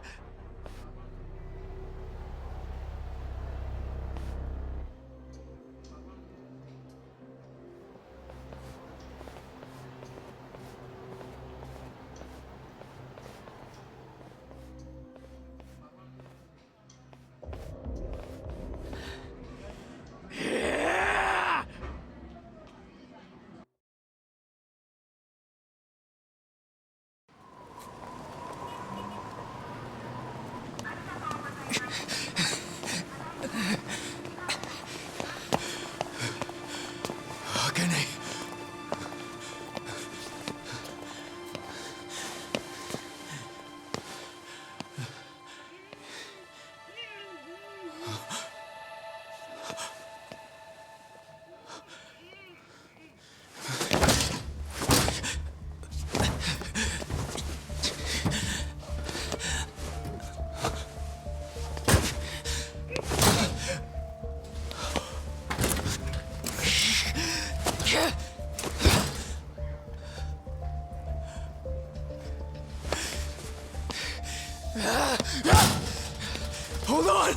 Hold on!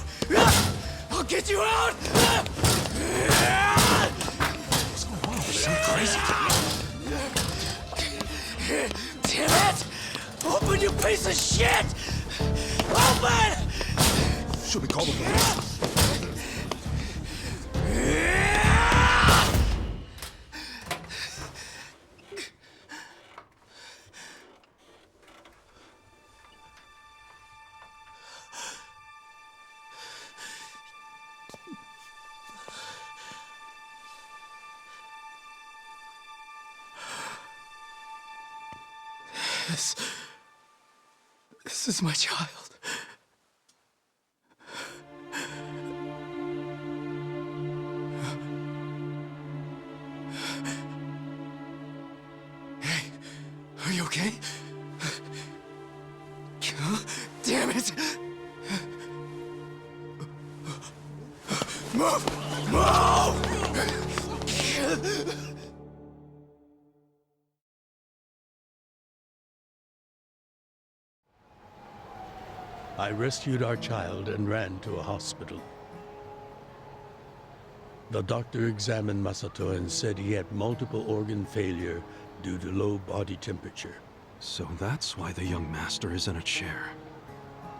I'll get you out! What's going on? There's some crazy guy. Damn it! Open, you piece of shit! Open! Should we call the police? This is my child. Hey, are you okay? Damn it! Move! Move! I rescued our child and ran to a hospital. The doctor examined Masato and said he had multiple organ failure due to low body temperature. So that's why the young master is in a chair.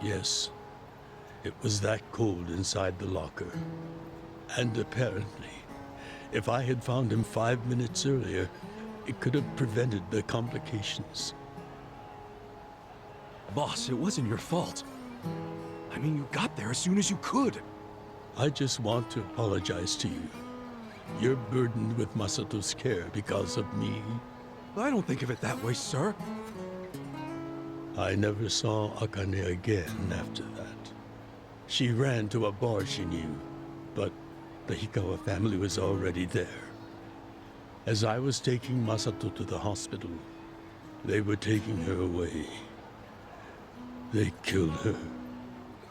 Yes. It was that cold inside the locker. And apparently, if I had found him 5 minutes earlier, it could have prevented the complications. Boss, it wasn't your fault. I mean, you got there as soon as you could. I just want to apologize to you. You're burdened with Masato's care because of me. I don't think of it that way, sir. I never saw Akane again after that. She ran to a bar she knew, but the Hikawa family was already there. As I was taking Masato to the hospital, they were taking her away. They killed her.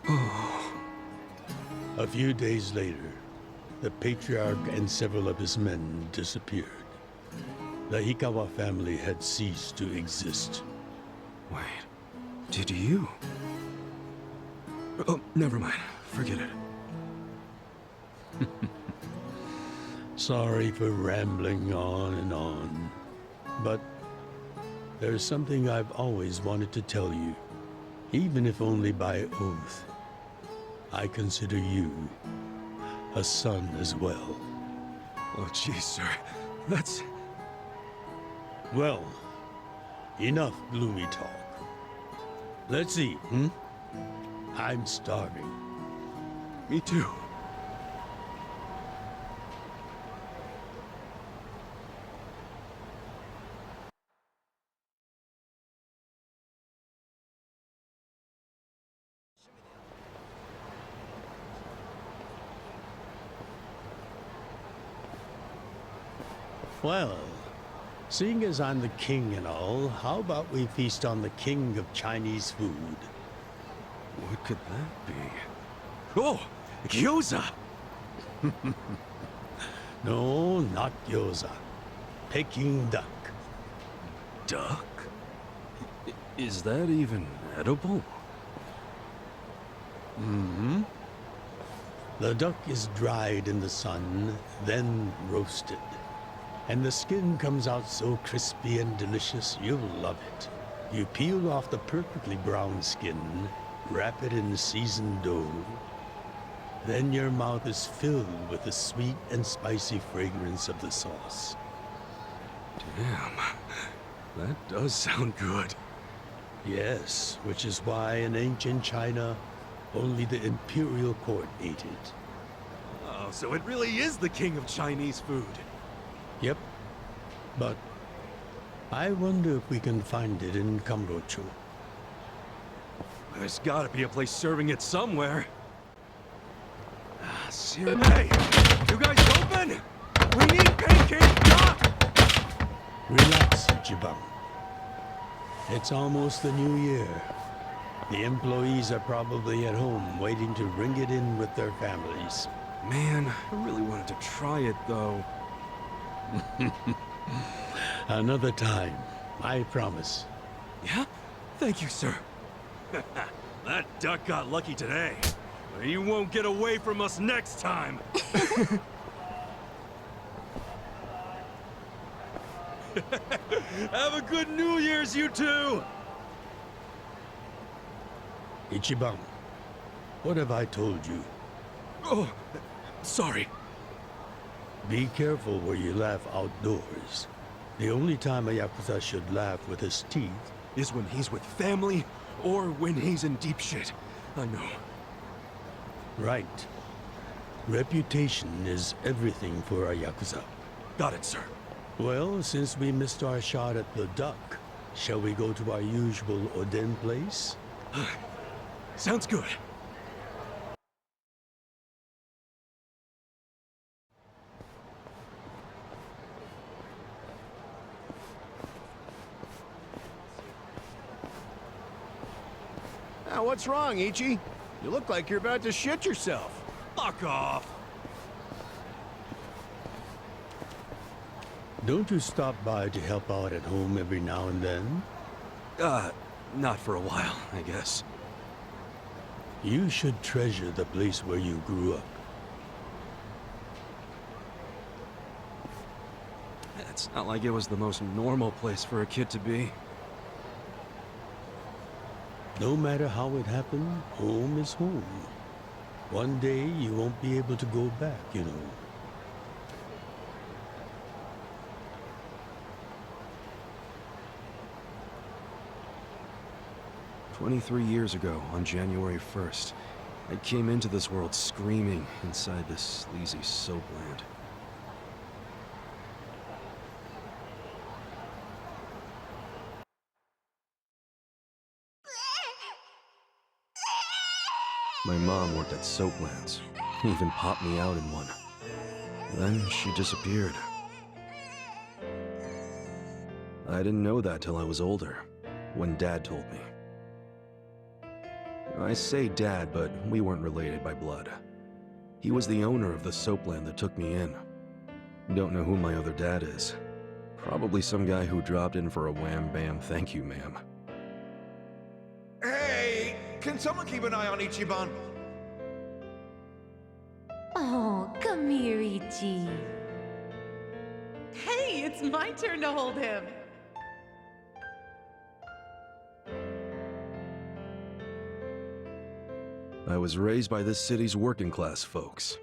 Oh. A few days later, the patriarch and several of his men disappeared. The Hikawa family had ceased to exist. Wait, did you? Oh, never mind. Forget it. Sorry for rambling on and on, but there's something I've always wanted to tell you, even if only by oath. I consider you a son as well. Oh, jeez, sir. That's... Well, enough gloomy talk. Let's eat, I'm starving. Me too. Well, seeing as I'm the king and all, how about we feast on the king of Chinese food? What could that be? Oh, gyoza! No, not gyoza. Peking duck. Duck? Is that even edible? Mm-hmm. The duck is dried in the sun, then roasted. And the skin comes out so crispy and delicious, you'll love it. You peel off the perfectly brown skin, wrap it in seasoned dough. Then your mouth is filled with the sweet and spicy fragrance of the sauce. Damn, that does sound good. Yes, which is why in ancient China, only the imperial court ate it. Oh, so it really is the king of Chinese food. Yep, but I wonder if we can find it in Kamurocho. There's gotta be a place serving it somewhere. Hey, you guys open? We need pancake duck! Relax, Ichiban. It's almost the new year. The employees are probably at home waiting to ring it in with their families. Man, I really wanted to try it though. Another time, I promise. Yeah? Thank you, sir. That duck got lucky today. But he won't get away from us next time. Have a good New Year's, you two! Ichiban, what have I told you? Oh, sorry. Be careful where you laugh outdoors. The only time a Yakuza should laugh with his teeth is when he's with family or when he's in deep shit. I know. Right. Reputation is everything for a Yakuza. Got it, sir. Well, since we missed our shot at the duck, shall we go to our usual Oden place? Sounds good. Now, what's wrong, Ichi? You look like you're about to shit yourself. Fuck off! Don't you stop by to help out at home every now and then? Not for a while, I guess. You should treasure the place where you grew up. It's not like it was the most normal place for a kid to be. No matter how it happened, home is home. One day you won't be able to go back, you know. 23 years ago, on January 1st, I came into this world screaming inside this sleazy soap land. My mom worked at Soaplands. Even popped me out in one. Then she disappeared. I didn't know that till I was older, when Dad told me. I say Dad, but we weren't related by blood. He was the owner of the soapland that took me in. Don't know who my other dad is. Probably some guy who dropped in for a wham-bam thank you, ma'am. Hey! Can someone keep an eye on Ichiban? Oh, come here, Ichi. Hey, it's my turn to hold him. I was raised by this city's working class folks.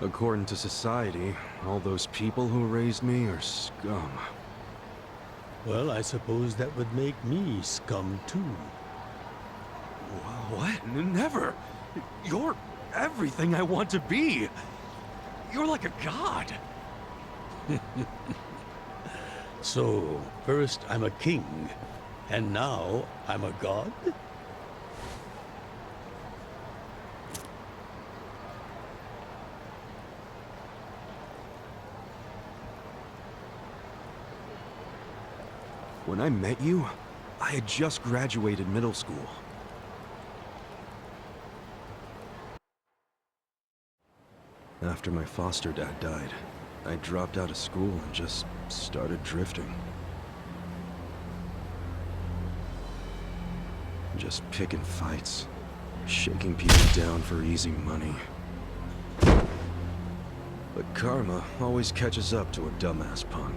According to society, all those people who raised me are scum. Well, I suppose that would make me scum too. What? Never! You're everything I want to be! You're like a god! So, first I'm a king, and now I'm a god? When I met you, I had just graduated middle school. After my foster dad died, I dropped out of school and just started drifting. Just picking fights, shaking people down for easy money. But karma always catches up to a dumbass punk.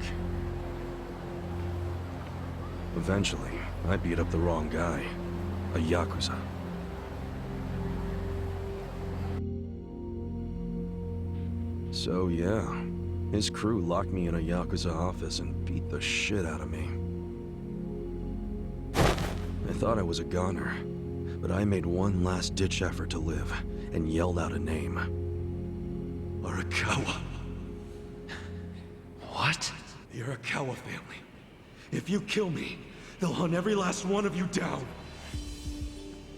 Eventually, I beat up the wrong guy, a Yakuza. So yeah, his crew locked me in a Yakuza office and beat the shit out of me. I thought I was a goner, but I made one last-ditch effort to live and yelled out a name. Arakawa. What? The Arakawa family. If you kill me, they'll hunt every last one of you down.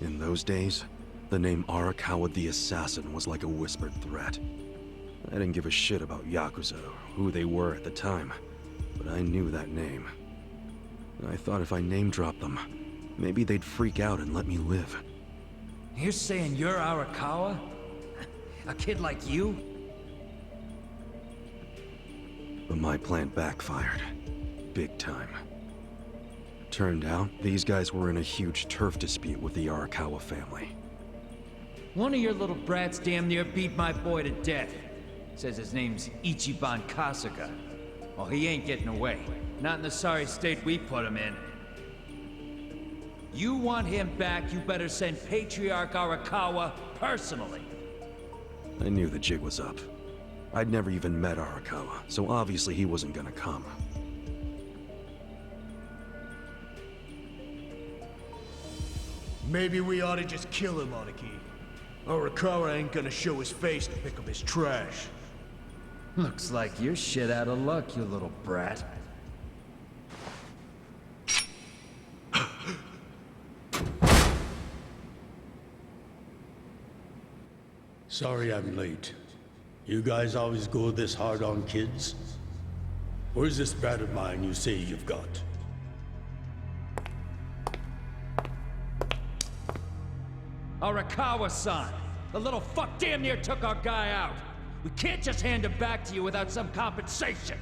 In those days, the name Arakawa the Assassin was like a whispered threat. I didn't give a shit about Yakuza or who they were at the time, but I knew that name. And I thought if I name-dropped them, maybe they'd freak out and let me live. You're saying you're Arakawa? A kid like you? But my plan backfired. Big time. Turned out, these guys were in a huge turf dispute with the Arakawa family. One of your little brats damn near beat my boy to death. Says his name's Ichiban Kasuga. Well, he ain't getting away. Not in the sorry state we put him in. You want him back, you better send Patriarch Arakawa personally. I knew the jig was up. I'd never even met Arakawa, so obviously he wasn't gonna come. Maybe we ought to just kill him, Aniki. Arakawa ain't gonna show his face to pick up his trash. Looks like you're shit out of luck, you little brat. Sorry I'm late. You guys always go this hard on kids? Where's this brat of mine you say you've got? Arakawa-san! The little fuck damn near took our guy out! We can't just hand him back to you without some compensation!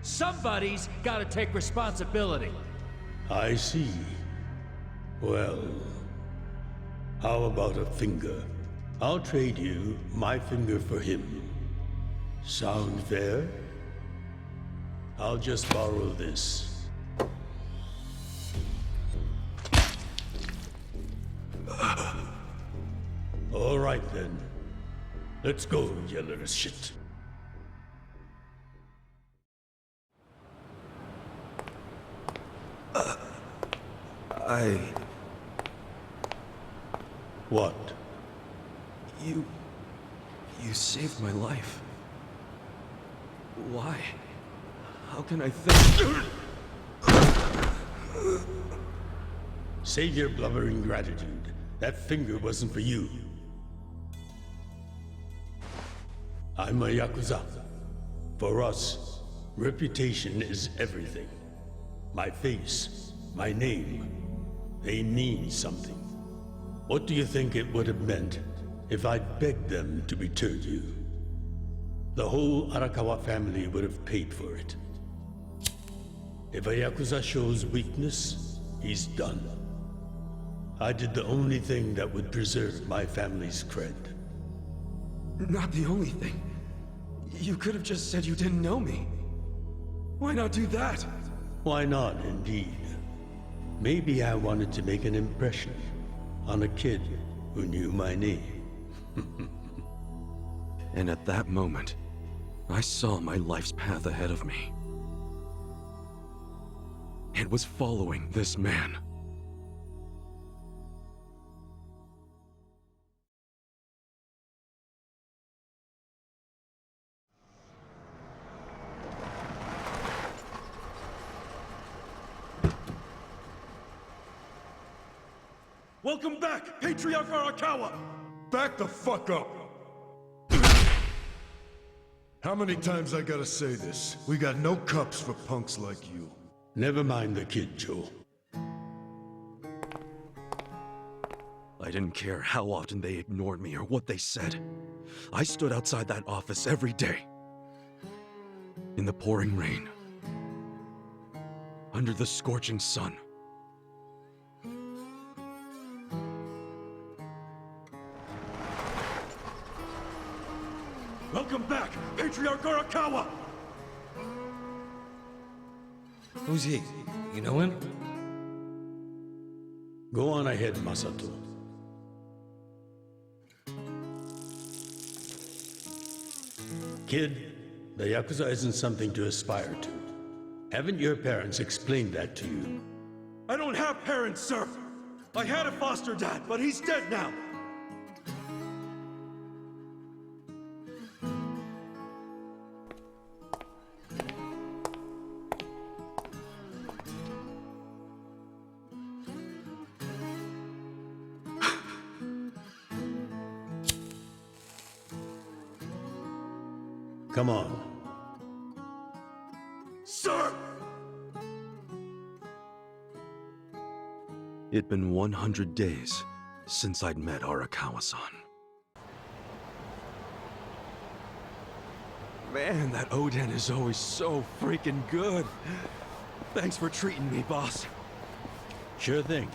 Somebody's gotta take responsibility! I see. Well, how about a finger? I'll trade you my finger for him. Sound fair? I'll just borrow this. All right then. Let's go, you little shit. What? You saved my life. Why? How can I thank... Save your blubbering gratitude. That finger wasn't for you. I'm a Yakuza. For us, reputation is everything. My face, my name, they mean something. What do you think it would have meant if I'd begged them to return you? The whole Arakawa family would have paid for it. If a Yakuza shows weakness, he's done. I did the only thing that would preserve my family's cred. Not the only thing. You could have just said you didn't know me. Why not do that? Why not, indeed? Maybe I wanted to make an impression on a kid who knew my name. And at that moment, I saw my life's path ahead of me. It was following this man. Welcome back, Patriarch Arakawa! Back the fuck up! How many times I gotta say this? We got no cups for punks like you. Never mind the kid, Joe. I didn't care how often they ignored me or what they said. I stood outside that office every day. In the pouring rain. Under the scorching sun. Welcome back, Patriarch Arakawa! Who's he? You know him? Go on ahead, Masato. Kid, the Yakuza isn't something to aspire to. Haven't your parents explained that to you? I don't have parents, sir! I had a foster dad, but he's dead now! Come on. Sir! It'd been 100 days since I'd met Arakawa-san. Man, that Oden is always so freaking good. Thanks for treating me, boss. Sure thing.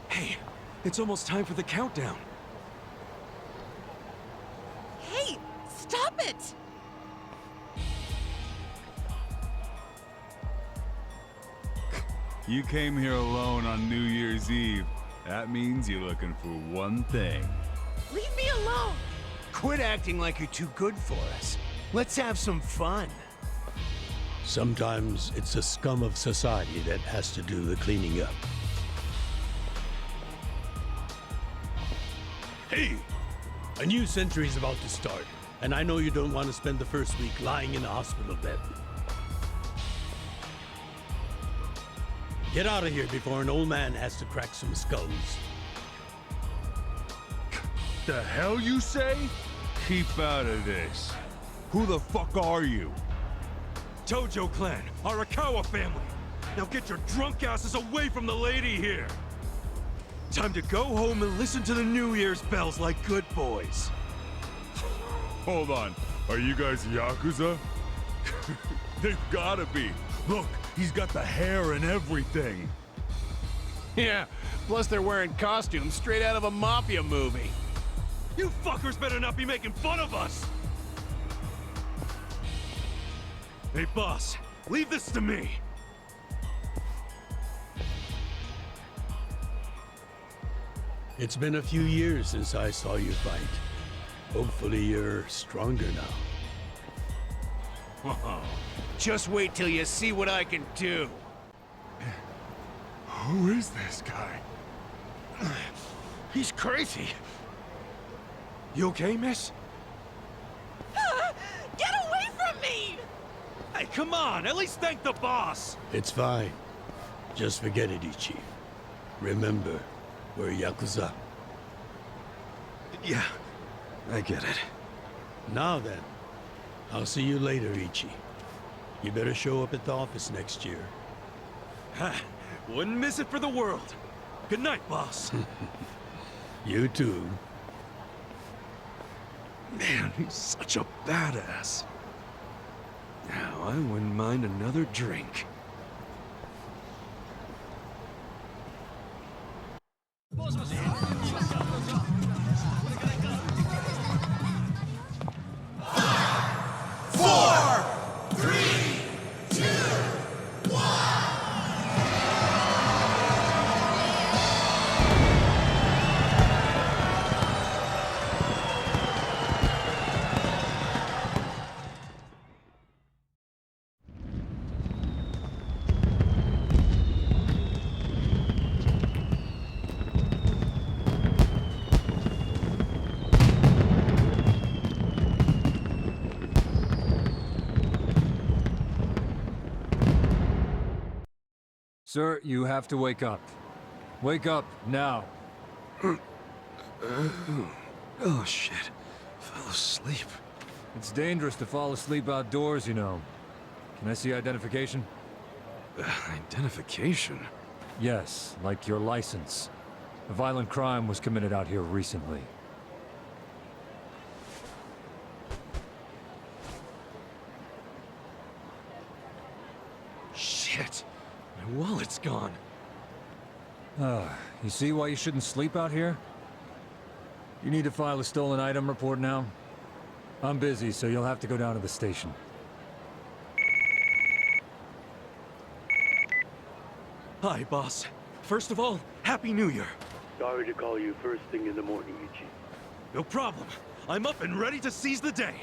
Hey, it's almost time for the countdown. Hey, stop it! You came here alone on New Year's Eve. That means you're looking for one thing. Leave me alone! Quit acting like you're too good for us. Let's have some fun. Sometimes it's the scum of society that has to do the cleaning up. Hey! A new century's about to start, and I know you don't want to spend the first week lying in a hospital bed. Get out of here before an old man has to crack some skulls. The hell you say? Keep out of this. Who the fuck are you? Tojo clan, Arakawa family. Now get your drunk asses away from the lady here. Time to go home and listen to the New Year's bells like good boys. Hold on. Are you guys Yakuza? They've gotta be. Look, he's got the hair and everything. Yeah, plus they're wearing costumes straight out of a Mafia movie. You fuckers better not be making fun of us! Hey, boss, leave this to me. It's been a few years since I saw you fight. Hopefully you're stronger now. Just wait till you see what I can do. Who is this guy? He's crazy. You okay, miss? come on! At least thank the boss! It's fine. Just forget it, Ichi. Remember, we're Yakuza. Yeah, I get it. Now then, I'll see you later, Ichi. You better show up at the office next year. Ha! Wouldn't miss it for the world. Good night, boss. You too. Man, he's such a badass. Now, I wouldn't mind another drink. Sir, you have to wake up. Wake up, now. Oh, shit. Fell asleep. It's dangerous to fall asleep outdoors, you know. Can I see identification? Identification? Yes, like your license. A violent crime was committed out here recently. Shit. My wallet's gone. You see why you shouldn't sleep out here? You need to file a stolen item report now? I'm busy, so you'll have to go down to the station. Hi, boss. First of all, Happy New Year. Sorry to call you first thing in the morning, Ichi. No problem. I'm up and ready to seize the day.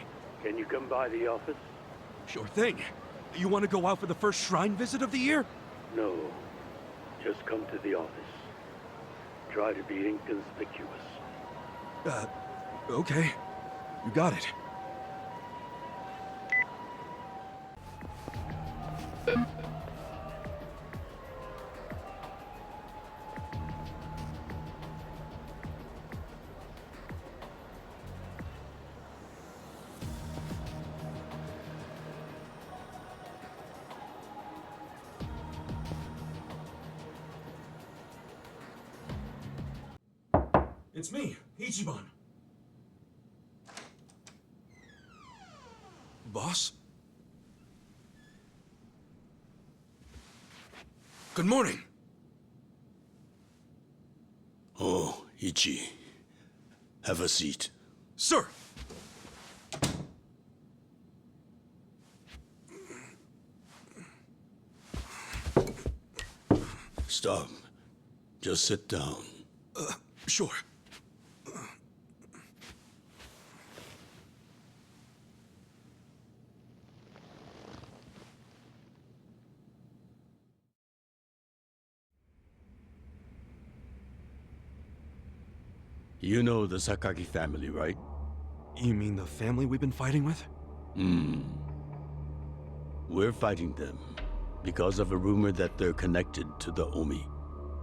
Can you come by the office? Sure thing. You want to go out for the first shrine visit of the year? No. Just come to the office. Try to be inconspicuous. Okay. You got it. It's me, Ichiban. Boss? Good morning. Oh, Ichi. Have a seat. Sir! Stop. Just sit down. Sure. You know the Sakaki family, right? You mean the family we've been fighting with? We're fighting them because of a rumor that they're connected to the Omi.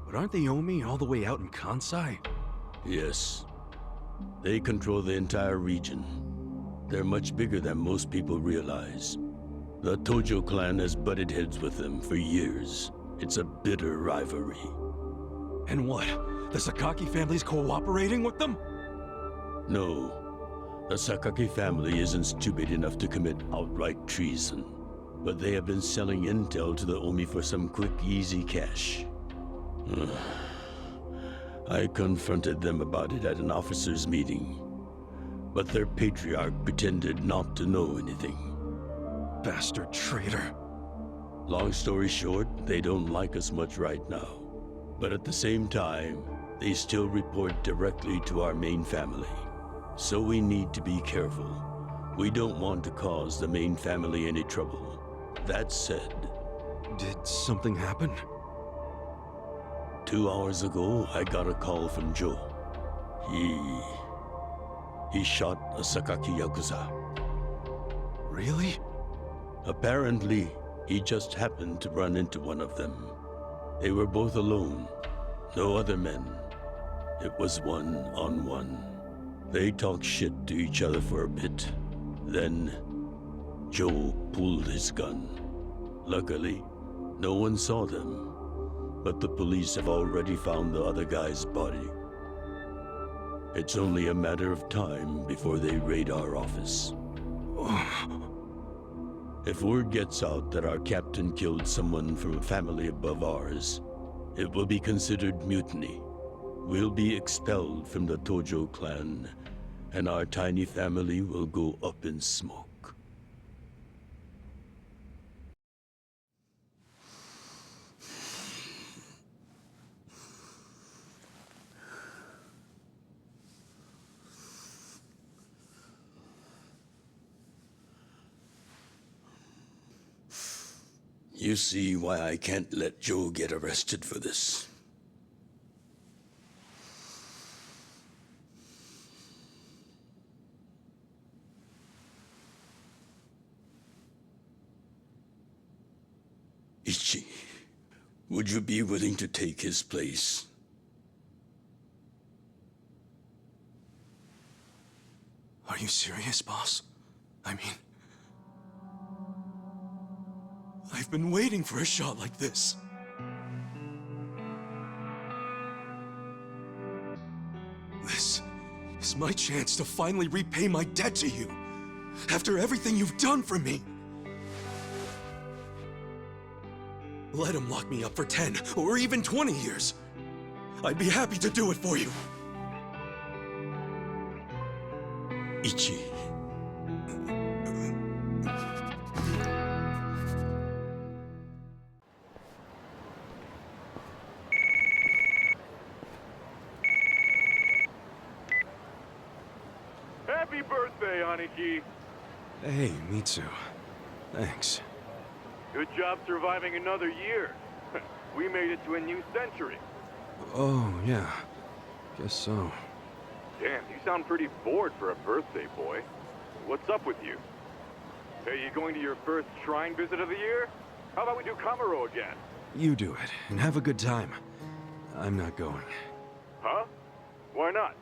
But aren't the Omi all the way out in Kansai? Yes. They control the entire region. They're much bigger than most people realize. The Tojo clan has butted heads with them for years. It's a bitter rivalry. And what? The Sakaki family's cooperating with them? No. The Sakaki family isn't stupid enough to commit outright treason. But they have been selling intel to the Omi for some quick, easy cash. I confronted them about it at an officers' meeting. But their patriarch pretended not to know anything. Bastard traitor. Long story short, they don't like us much right now. But at the same time, they still report directly to our main family. So we need to be careful. We don't want to cause the main family any trouble. That said... Did something happen? 2 hours ago, I got a call from Joe. He shot a Sakaki Yakuza. Really? Apparently, he just happened to run into one of them. They were both alone, no other men. It was one-on-one. They talked shit to each other for a bit. Then, Joe pulled his gun. Luckily, no one saw them, but the police have already found the other guy's body. It's only a matter of time before they raid our office. If word gets out that our captain killed someone from a family above ours, it will be considered mutiny. We'll be expelled from the Tojo clan, and our tiny family will go up in smoke. You see why I can't let Joe get arrested for this. Ichi, would you be willing to take his place? Are you serious, boss? I mean, I've been waiting for a shot like this. This is my chance to finally repay my debt to you. After everything you've done for me. Let him lock me up for 10 or even 20 years. I'd be happy to do it for you. Ichi. Happy birthday, Aniki. Hey, Mitsu. Thanks. Good job surviving another year. We made it to a new century. Oh, yeah. Guess so. Damn, you sound pretty bored for a birthday, boy. What's up with you? Hey, you going to your first shrine visit of the year? How about we do Karoo again? You do it, and have a good time. I'm not going. Huh? Why not?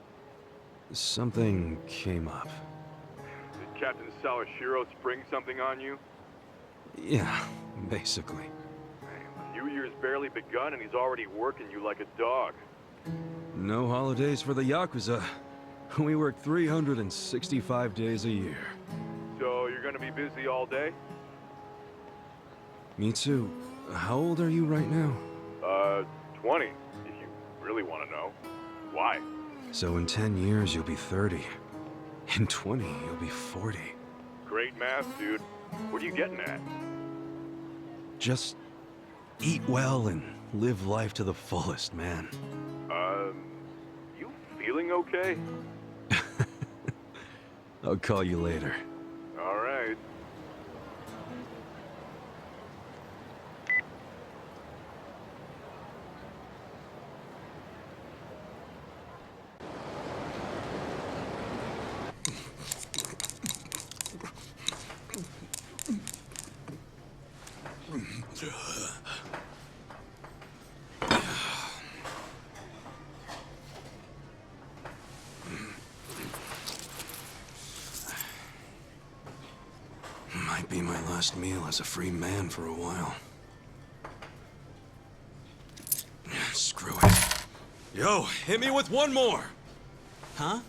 Something came up. Did Captain Sawashiro spring something on you? Yeah, basically. New Year's barely begun and he's already working you like a dog. No holidays for the Yakuza. We work 365 days a year. So you're gonna be busy all day? Mitsu, how old are you right now? 20, if you really want to know. Why? So in 10 years, you'll be 30. In 20, you'll be 40. Great math, dude. What are you getting at? Just eat well and live life to the fullest, man. You feeling okay? I'll call you later. All right. Might be my last meal as a free man for a while. Screw it. Yo, hit me with one more! Huh?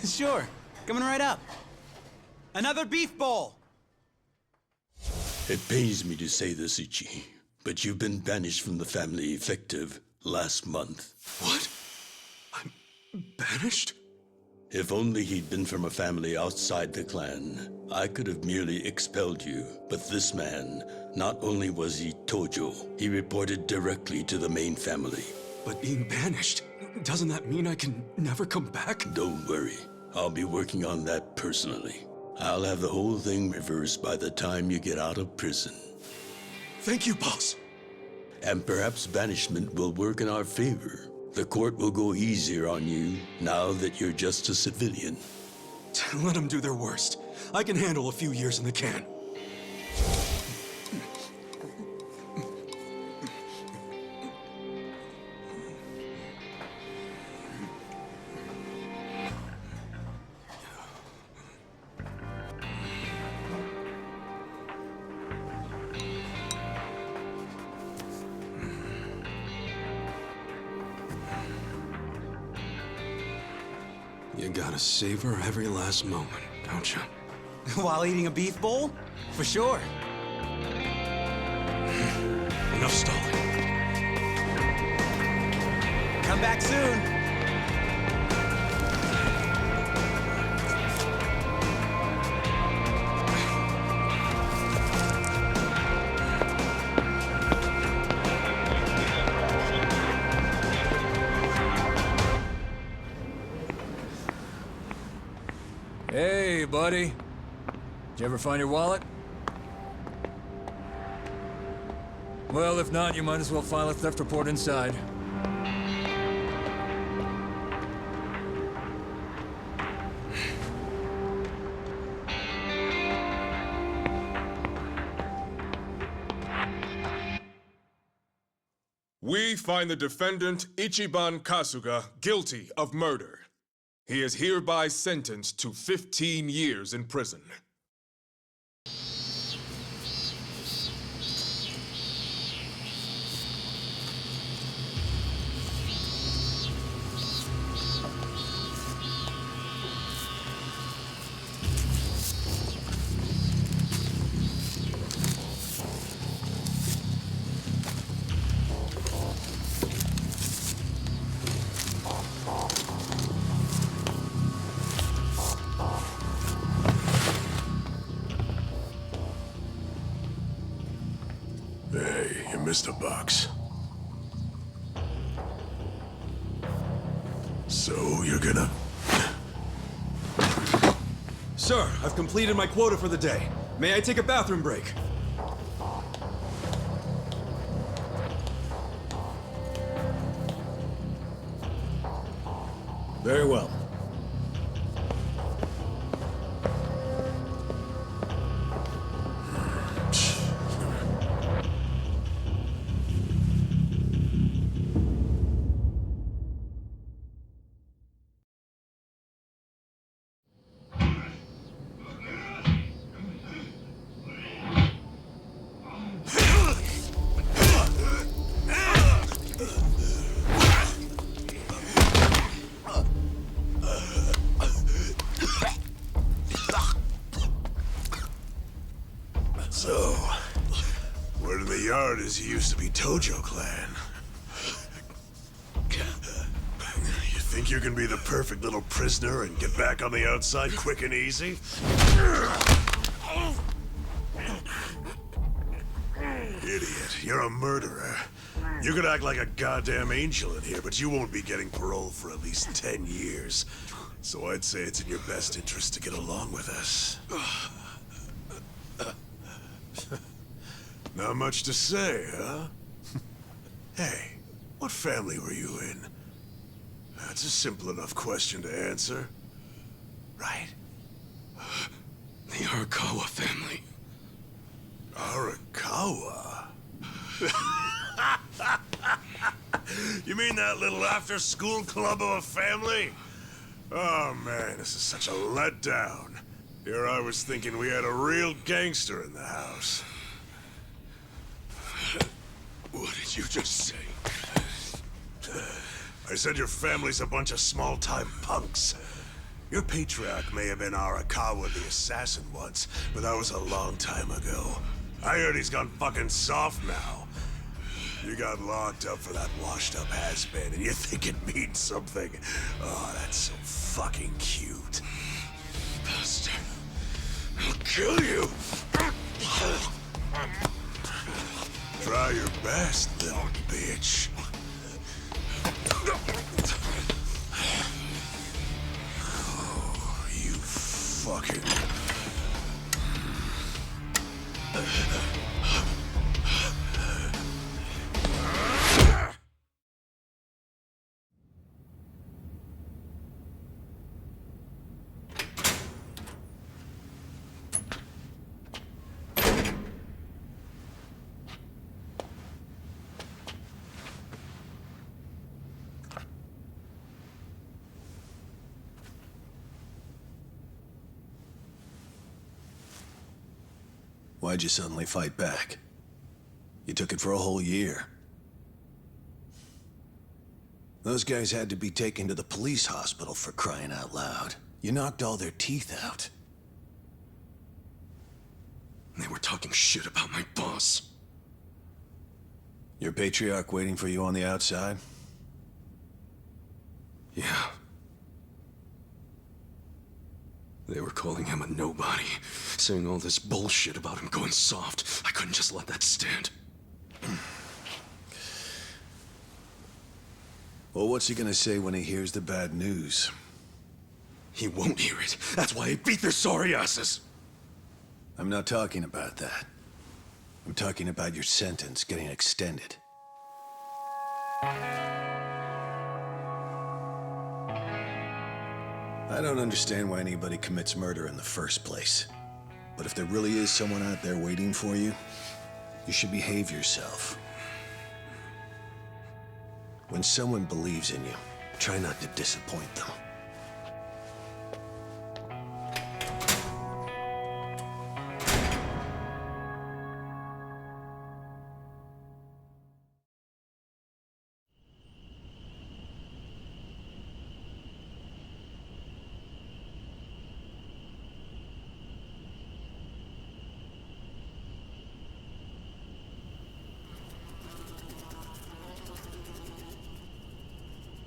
Sure. Coming right up. Another beef bowl! It pains me to say this, Ichi, but you've been banished from the family effective last month. What? I'm banished? If only he'd been from a family outside the clan, I could have merely expelled you. But this man, not only was he Tojo, he reported directly to the main family. But being banished, doesn't that mean I can never come back? Don't worry, I'll be working on that personally. I'll have the whole thing reversed by the time you get out of prison. Thank you, boss. And perhaps banishment will work in our favor. The court will go easier on you now that you're just a civilian. Let them do their worst. I can handle a few years in the can. You gotta savor every last moment, don't you? While eating a beef bowl? For sure. Enough stalling. Come back soon. Hey, buddy. Did you ever find your wallet? Well, if not, you might as well file a theft report inside. We find the defendant, Ichiban Kasuga, guilty of murder. He is hereby sentenced to 15 years in prison. Hey, you missed a box. So, you're gonna... Sir, I've completed my quota for the day. May I take a bathroom break? Very well. So, word in the yard is you used to be Tojo Clan. You think you can be the perfect little prisoner and get back on the outside quick and easy? Idiot, you're a murderer. You could act like a goddamn angel in here, but you won't be getting parole for at least 10 years. So I'd say it's in your best interest to get along with us. Not much to say, huh? Hey, what family were you in? That's a simple enough question to answer. Right? The Arakawa family. Arakawa? You mean that little after-school club of a family? Oh man, this is such a letdown. Here I was thinking we had a real gangster in the house. What did you just say? I said your family's a bunch of small-time punks. Your patriarch may have been Arakawa the assassin once, but that was a long time ago. I heard he's gone fucking soft now. You got locked up for that washed-up has-been, and you think it means something. Oh, that's so fucking cute. Bastard. I'll kill you. Try your best, little bitch. Oh, you fucking... Why'd you suddenly fight back? You took it for a whole year. Those guys had to be taken to the police hospital for crying out loud. You knocked all their teeth out. They were talking shit about my boss. Your patriarch waiting for you on the outside? Yeah. They were calling him a nobody, saying all this bullshit about him going soft. I couldn't just let that stand. Well, what's he gonna say when he hears the bad news? He won't hear it. That's why he beat their sorry asses. I'm not talking about that. I'm talking about your sentence getting extended. I don't understand why anybody commits murder in the first place. But if there really is someone out there waiting for you, you should behave yourself. When someone believes in you, try not to disappoint them.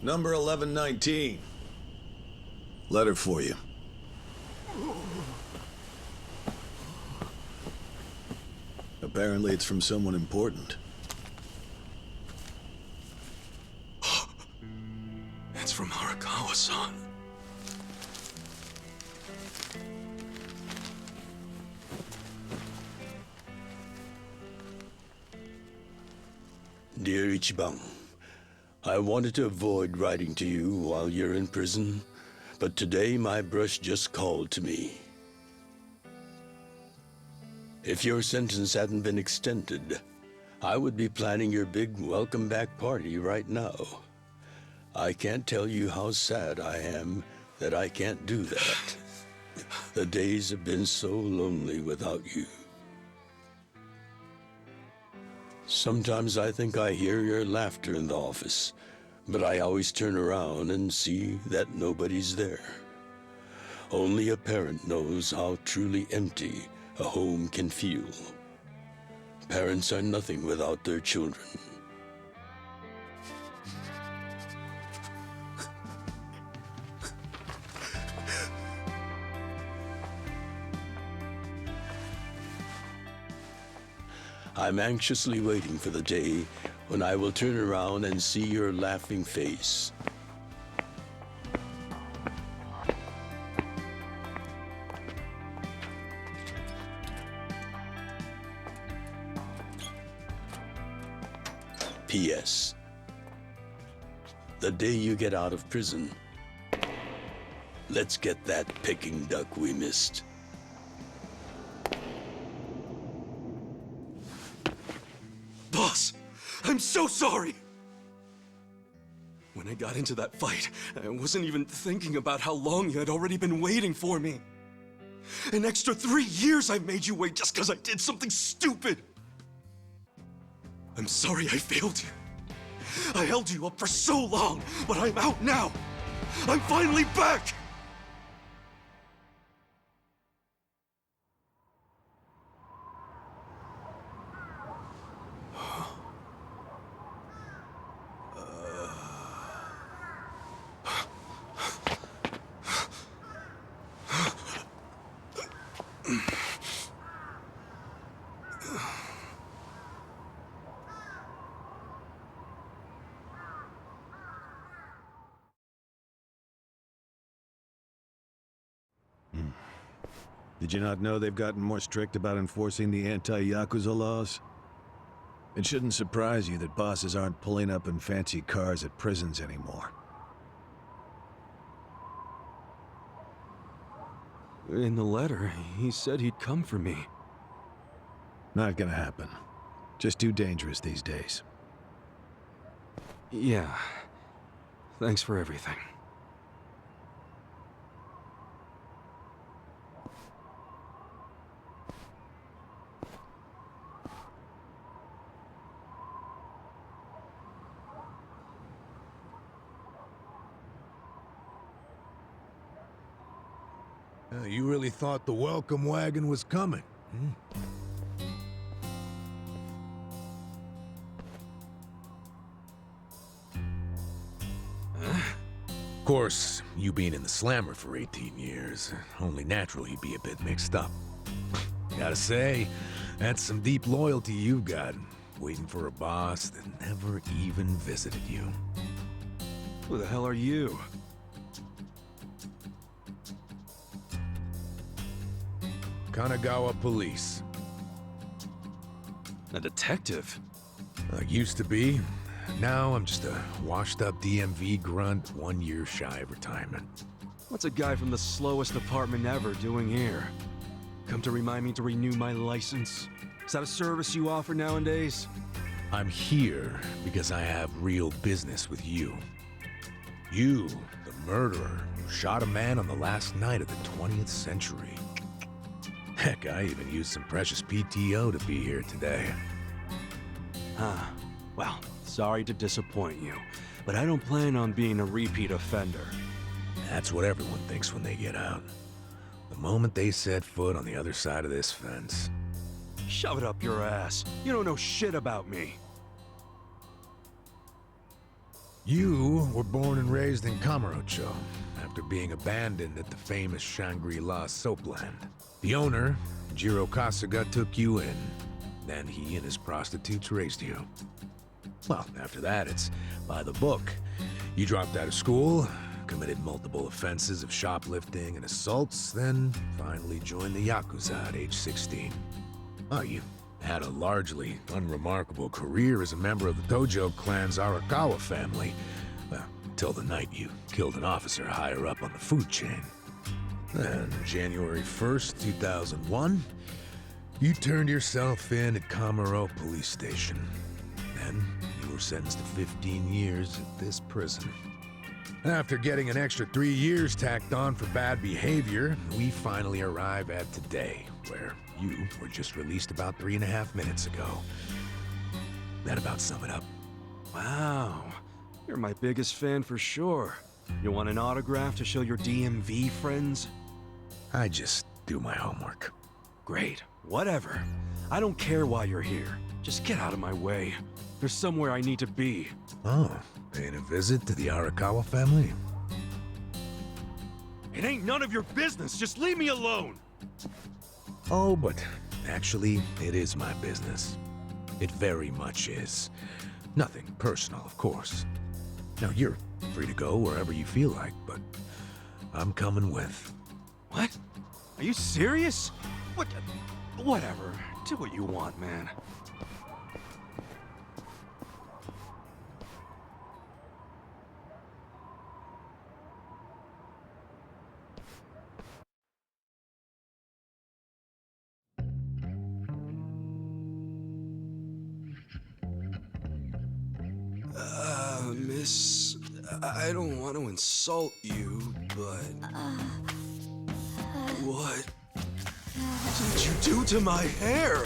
Number 1119. Letter for you. Apparently it's from someone important. It's from Arakawa-san. Dear Ichiban, I wanted to avoid writing to you while you're in prison, but today my brush just called to me. If your sentence hadn't been extended, I would be planning your big welcome back party right now. I can't tell you how sad I am that I can't do that. The days have been so lonely without you. Sometimes I think I hear your laughter in the office, but I always turn around and see that nobody's there. Only a parent knows how truly empty a home can feel. Parents are nothing without their children. I'm anxiously waiting for the day when I will turn around and see your laughing face. P.S. The day you get out of prison, let's get that Peking duck we missed. Boss, I'm so sorry! When I got into that fight, I wasn't even thinking about how long you had already been waiting for me. An extra 3 years I made you wait just because I did something stupid! I'm sorry I failed you. I held you up for so long, but I'm out now! I'm finally back! Did you not know they've gotten more strict about enforcing the anti-Yakuza laws? It shouldn't surprise you that bosses aren't pulling up in fancy cars at prisons anymore. In the letter, he said he'd come for me. Not gonna happen. Just too dangerous these days. Yeah. Thanks for everything. You really thought the welcome wagon was coming, Of course, you being in the slammer for 18 years, only natural you'd be a bit mixed up. Gotta say, that's some deep loyalty you've got, waiting for a boss that never even visited you. Who the hell are you? Kanagawa Police. A detective? Used to be. Now I'm just a washed-up DMV grunt 1 year shy of retirement. What's a guy from the slowest department ever doing here? Come to remind me to renew my license? Is that a service you offer nowadays? I'm here because I have real business with you. You, the murderer, who shot a man on the last night of the 20th century. Heck, I even used some precious PTO to be here today. Well, sorry to disappoint you, but I don't plan on being a repeat offender. That's what everyone thinks when they get out. The moment they set foot on the other side of this fence. Shove it up your ass. You don't know shit about me. You were born and raised in Kamurocho, after being abandoned at the famous Shangri-La soapland. The owner, Jiro Kasuga, took you in. Then he and his prostitutes raised you. Well, after that, it's by the book. You dropped out of school, committed multiple offenses of shoplifting and assaults, then finally joined the Yakuza at age 16. Well, you had a largely unremarkable career as a member of the Tojo clan's Arakawa family, well, till the night you killed an officer higher up on the food chain. Then, January 1st, 2001, you turned yourself in at Kamuro Police Station. Then, you were sentenced to 15 years at this prison. After getting an extra 3 years tacked on for bad behavior, we finally arrive at today, where you were just released about 3.5 minutes ago. That about sum it up. Wow, you're my biggest fan for sure. You want an autograph to show your DMV friends? I just do my homework. Great, whatever. I don't care why you're here. Just get out of my way. There's somewhere I need to be. Oh, paying a visit to the Arakawa family? It ain't none of your business. Just leave me alone. Oh, but actually, it is my business. It very much is. Nothing personal, of course. Now, you're free to go wherever you feel like, but I'm coming with. What? Are you serious? What? Whatever. Do what you want, man. Miss, I don't want to insult you, but... What did you do to my hair?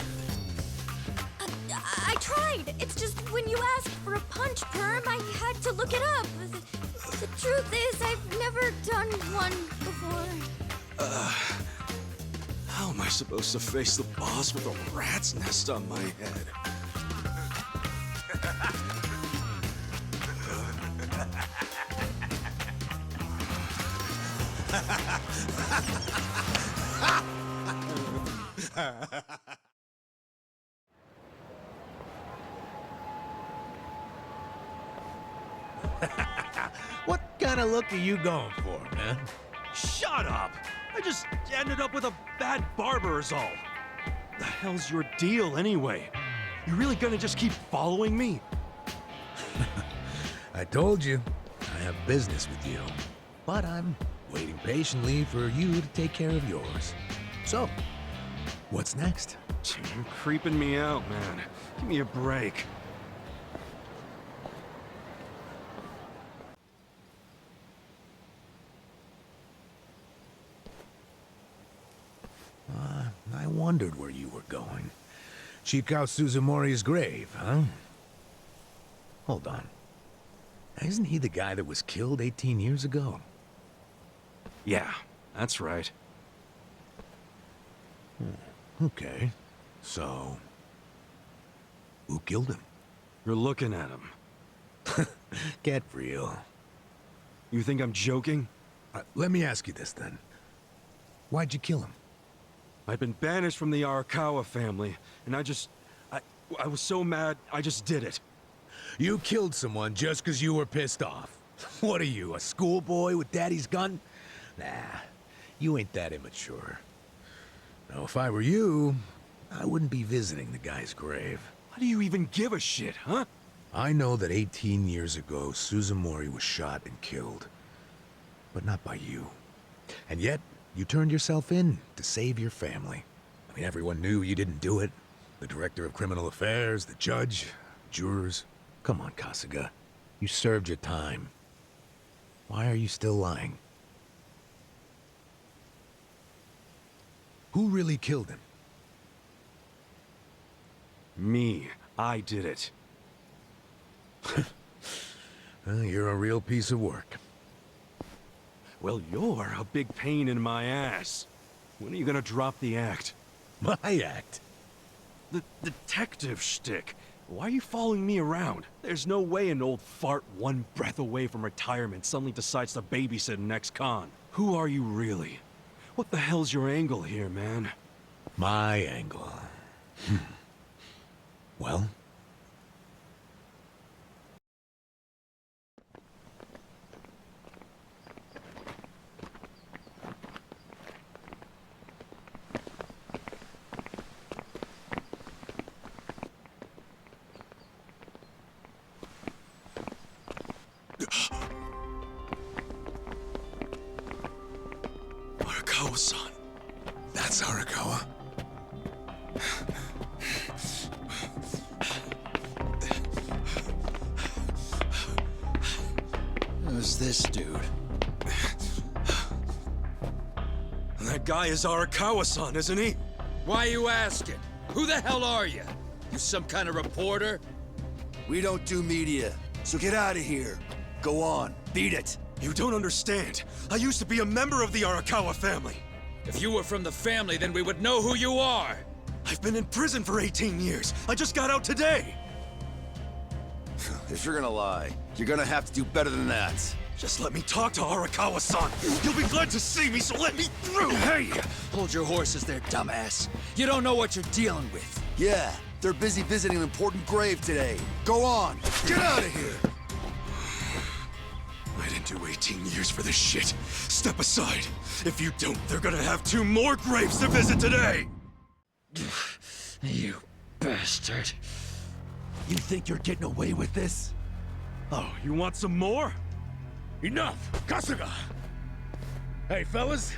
I tried. It's just when you asked for a punch perm, I had to look it up. The truth is, I've never done one before. How am I supposed to face the boss with a rat's nest on my head? What kind of look are you going for, man? Shut up! I just ended up with a bad barber is all. The hell's your deal anyway? You really gonna just keep following me? I told you, I have business with you. But I'm waiting patiently for you to take care of yours. So, what's next? You're creeping me out, man. Give me a break. I wondered where you were going. Chikao Suzumori's grave, huh? Hold on. Isn't he the guy that was killed 18 years ago? Yeah, that's right. Okay. So, who killed him? You're looking at him. Get real. You think I'm joking? Let me ask you this then. Why'd you kill him? I've been banished from the Arakawa family, and I was so mad, I just did it. You killed someone just because you were pissed off. What are you, a schoolboy with daddy's gun? Nah, you ain't that immature. Now, if I were you, I wouldn't be visiting the guy's grave. How do you even give a shit, huh? I know that 18 years ago, Suzumori was shot and killed. But not by you. And yet, you turned yourself in to save your family. I mean, everyone knew you didn't do it. The director of criminal affairs, the judge, jurors. Come on, Kasuga. You served your time. Why are you still lying? Who really killed him? Me. I did it. Well, you're a real piece of work. Well, you're a big pain in my ass. When are you gonna drop the act? My act? The detective shtick. Why are you following me around? There's no way an old fart one breath away from retirement suddenly decides to babysit an ex-con. Who are you really? What the hell's your angle here, man? My angle? Well? Arakawa-san. That's Arakawa. Who's this dude? That guy is Arakawa-san, isn't he? Why are you asking? Who the hell are you? You some kind of reporter? We don't do media, so get out of here. Go on, beat it. You don't understand. I used to be a member of the Arakawa family. If you were from the family, then we would know who you are. I've been in prison for 18 years. I just got out today. If you're gonna lie, you're gonna have to do better than that. Just let me talk to Arakawa-san. You'll be glad to see me, so let me through. Hey! Hold your horses there, dumbass. You don't know what you're dealing with. Yeah, they're busy visiting an important grave today. Go on, get out of here. I didn't do 18 years for this shit. Step aside. If you don't, they're gonna have 2 more graves to visit today! You bastard. You think you're getting away with this? Oh, you want some more? Enough! Kasuga! Hey, fellas,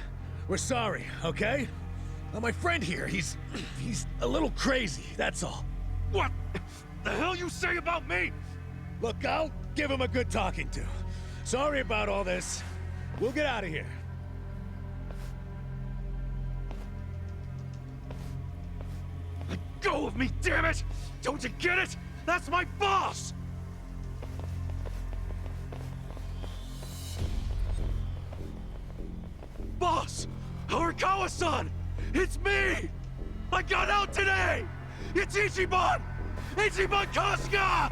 we're sorry, okay? My friend here, he's a little crazy, that's all. What the hell you say about me? Look, I'll give him a good talking to. Sorry about all this. We'll get out of here. Let go of me, damn it! Don't you get it? That's my boss! Boss! Arakawa-san! It's me! I got out today! It's Ichiban! Ichiban Kasuga!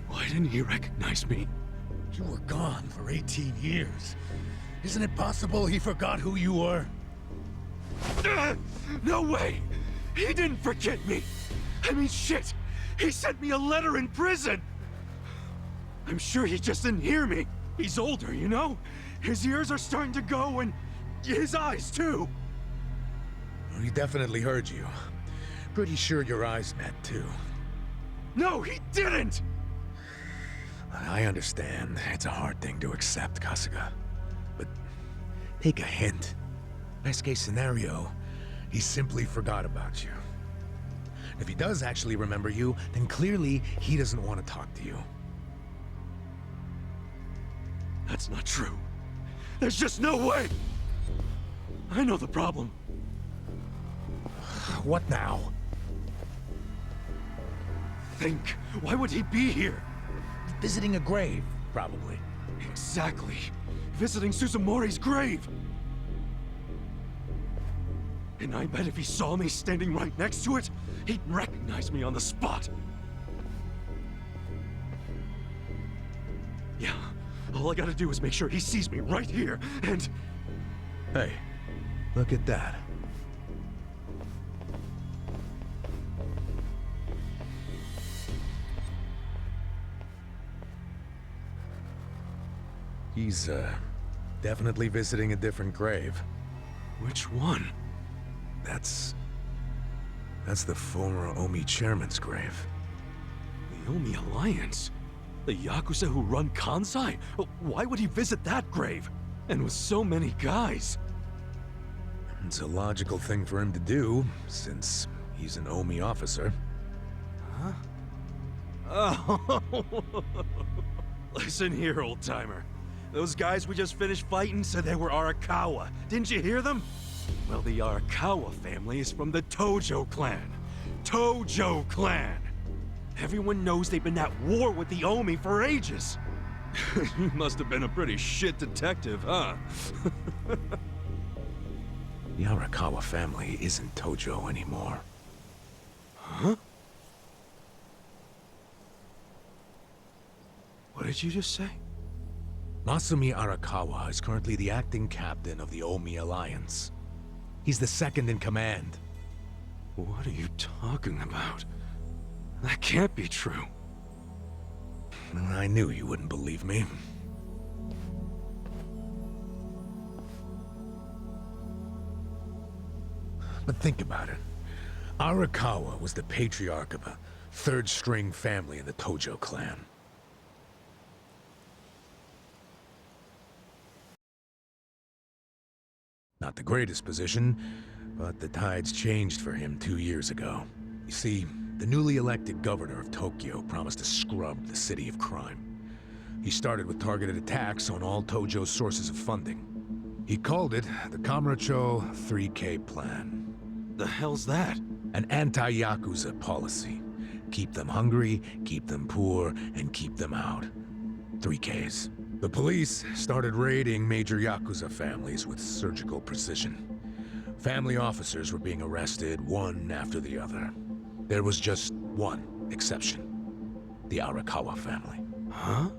Why didn't he recognize me? You were gone for 18 years. Isn't it possible he forgot who you were? No way! He didn't forget me! I mean, shit! He sent me a letter in prison! I'm sure he just didn't hear me. He's older, you know? His ears are starting to go, and his eyes, too. He definitely heard you. Pretty sure your eyes met, too. No, he didn't! I understand. It's a hard thing to accept, Kasuga. But take a hint. Best case scenario, he simply forgot about you. If he does actually remember you, then clearly he doesn't want to talk to you. That's not true. There's just no way! I know the problem. What now? Think. Why would he be here? Visiting a grave, probably. Exactly. Visiting Suzumori's grave. And I bet if he saw me standing right next to it, he'd recognize me on the spot. Yeah, all I gotta do is make sure he sees me right here, and... Hey, look at that. He's, definitely visiting a different grave. Which one? That's the former Omi chairman's grave. The Omi Alliance? The Yakuza who run Kansai? Why would he visit that grave? And with so many guys? It's a logical thing for him to do, since he's an Omi officer. Huh? Oh. Listen here, old-timer. Those guys we just finished fighting said they were Arakawa. Didn't you hear them? Well, the Arakawa family is from the Tojo clan. Tojo clan! Everyone knows they've been at war with the Omi for ages. You must have been a pretty shit detective, huh? The Arakawa family isn't Tojo anymore. Huh? What did you just say? Masumi Arakawa is currently the acting captain of the Omi Alliance. He's the second in command. What are you talking about? That can't be true. I knew you wouldn't believe me. But think about it. Arakawa was the patriarch of a third-string family in the Tojo clan. Not the greatest position, but the tides changed for him 2 years ago. You see, the newly elected governor of Tokyo promised to scrub the city of crime. He started with targeted attacks on all Tojo's sources of funding. He called it the Kamurocho 3K Plan. The hell's that? An anti-Yakuza policy. Keep them hungry, keep them poor, and keep them out. 3Ks. The police started raiding major Yakuza families with surgical precision. Family officers were being arrested one after the other. There was just one exception. The Arakawa family. Huh?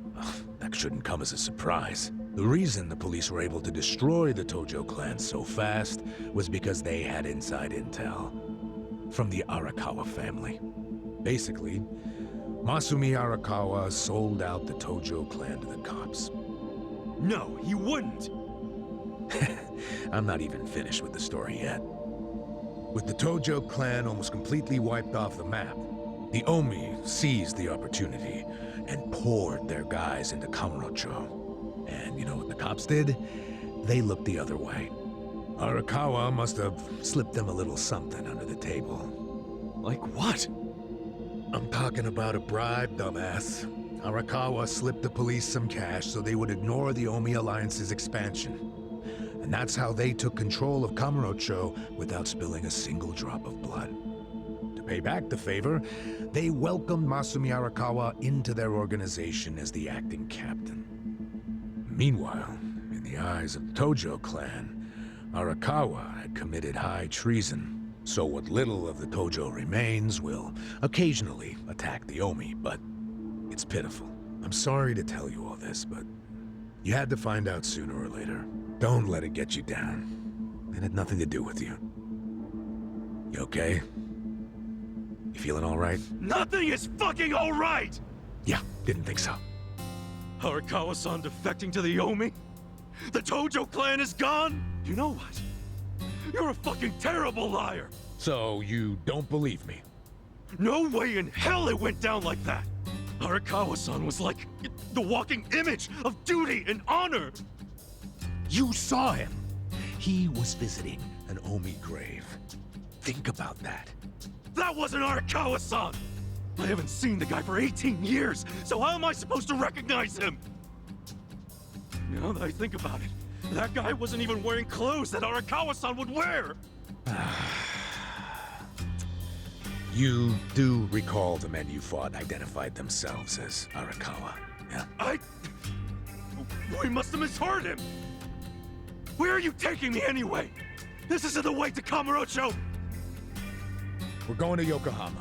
That shouldn't come as a surprise. The reason the police were able to destroy the Tojo clan so fast was because they had inside intel from the Arakawa family. Basically, Masumi Arakawa sold out the Tojo clan to the cops. No, he wouldn't! I'm not even finished with the story yet. With the Tojo clan almost completely wiped off the map, the Omi seized the opportunity and poured their guys into Kamurocho. And you know what the cops did? They looked the other way. Arakawa must have slipped them a little something under the table. Like what? I'm talking about a bribe, dumbass. Arakawa slipped the police some cash so they would ignore the Omi Alliance's expansion. And that's how they took control of Kamurocho without spilling a single drop of blood. To pay back the favor, they welcomed Masumi Arakawa into their organization as the acting captain. Meanwhile, in the eyes of the Tojo clan, Arakawa had committed high treason. So what little of the Tojo remains will occasionally attack the Omi, but it's pitiful. I'm sorry to tell you all this, but you had to find out sooner or later. Don't let it get you down. It had nothing to do with you. You okay? You feeling all right? Nothing is fucking all right! Yeah, didn't think so. Arakawa-san defecting to the Omi? The Tojo clan is gone? You know what? You're a fucking terrible liar! So you don't believe me? No way in hell it went down like that! Arakawa-san was like the walking image of duty and honor! You saw him! He was visiting an Omi grave. Think about that. That wasn't Arakawa-san! I haven't seen the guy for 18 years, so how am I supposed to recognize him? Now that I think about it, that guy wasn't even wearing clothes that Arakawa-san would wear! You do recall the men you fought identified themselves as Arakawa, yeah? We must have misheard him! Where are you taking me anyway? This isn't the way to Kamurocho! We're going to Yokohama.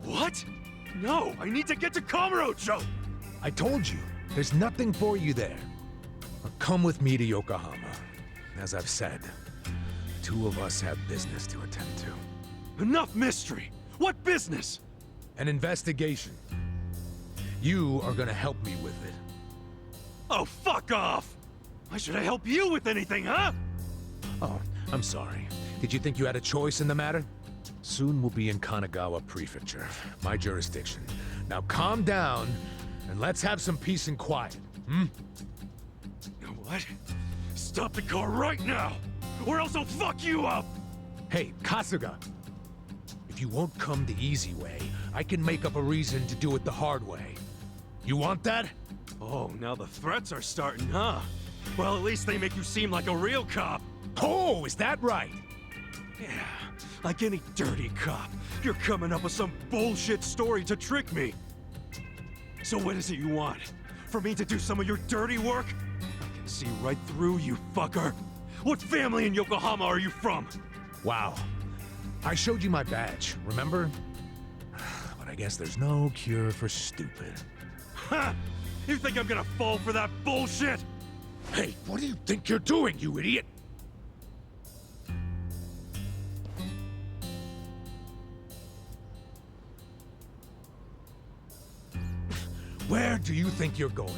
What? No, I need to get to Kamurocho! I told you, there's nothing for you there. Now come with me to Yokohama. As I've said, the two of us have business to attend to. Enough mystery! What business? An investigation. You are gonna help me with it. Oh, fuck off! Why should I help you with anything, huh? Oh, I'm sorry. Did you think you had a choice in the matter? Soon we'll be in Kanagawa Prefecture, my jurisdiction. Now calm down, and let's have some peace and quiet, hmm? What? Stop the car right now, or else I'll fuck you up! Hey, Kasuga! If you won't come the easy way, I can make up a reason to do it the hard way. You want that? Oh, now the threats are starting, huh? Well, at least they make you seem like a real cop. Oh, is that right? Yeah, like any dirty cop, you're coming up with some bullshit story to trick me. So what is it you want? For me to do some of your dirty work? I can see right through you, fucker. What family in Yokohama are you from? Wow. I showed you my badge, remember? But I guess there's no cure for stupid. Ha! You think I'm gonna fall for that bullshit? Hey, what do you think you're doing, you idiot? Where do you think you're going?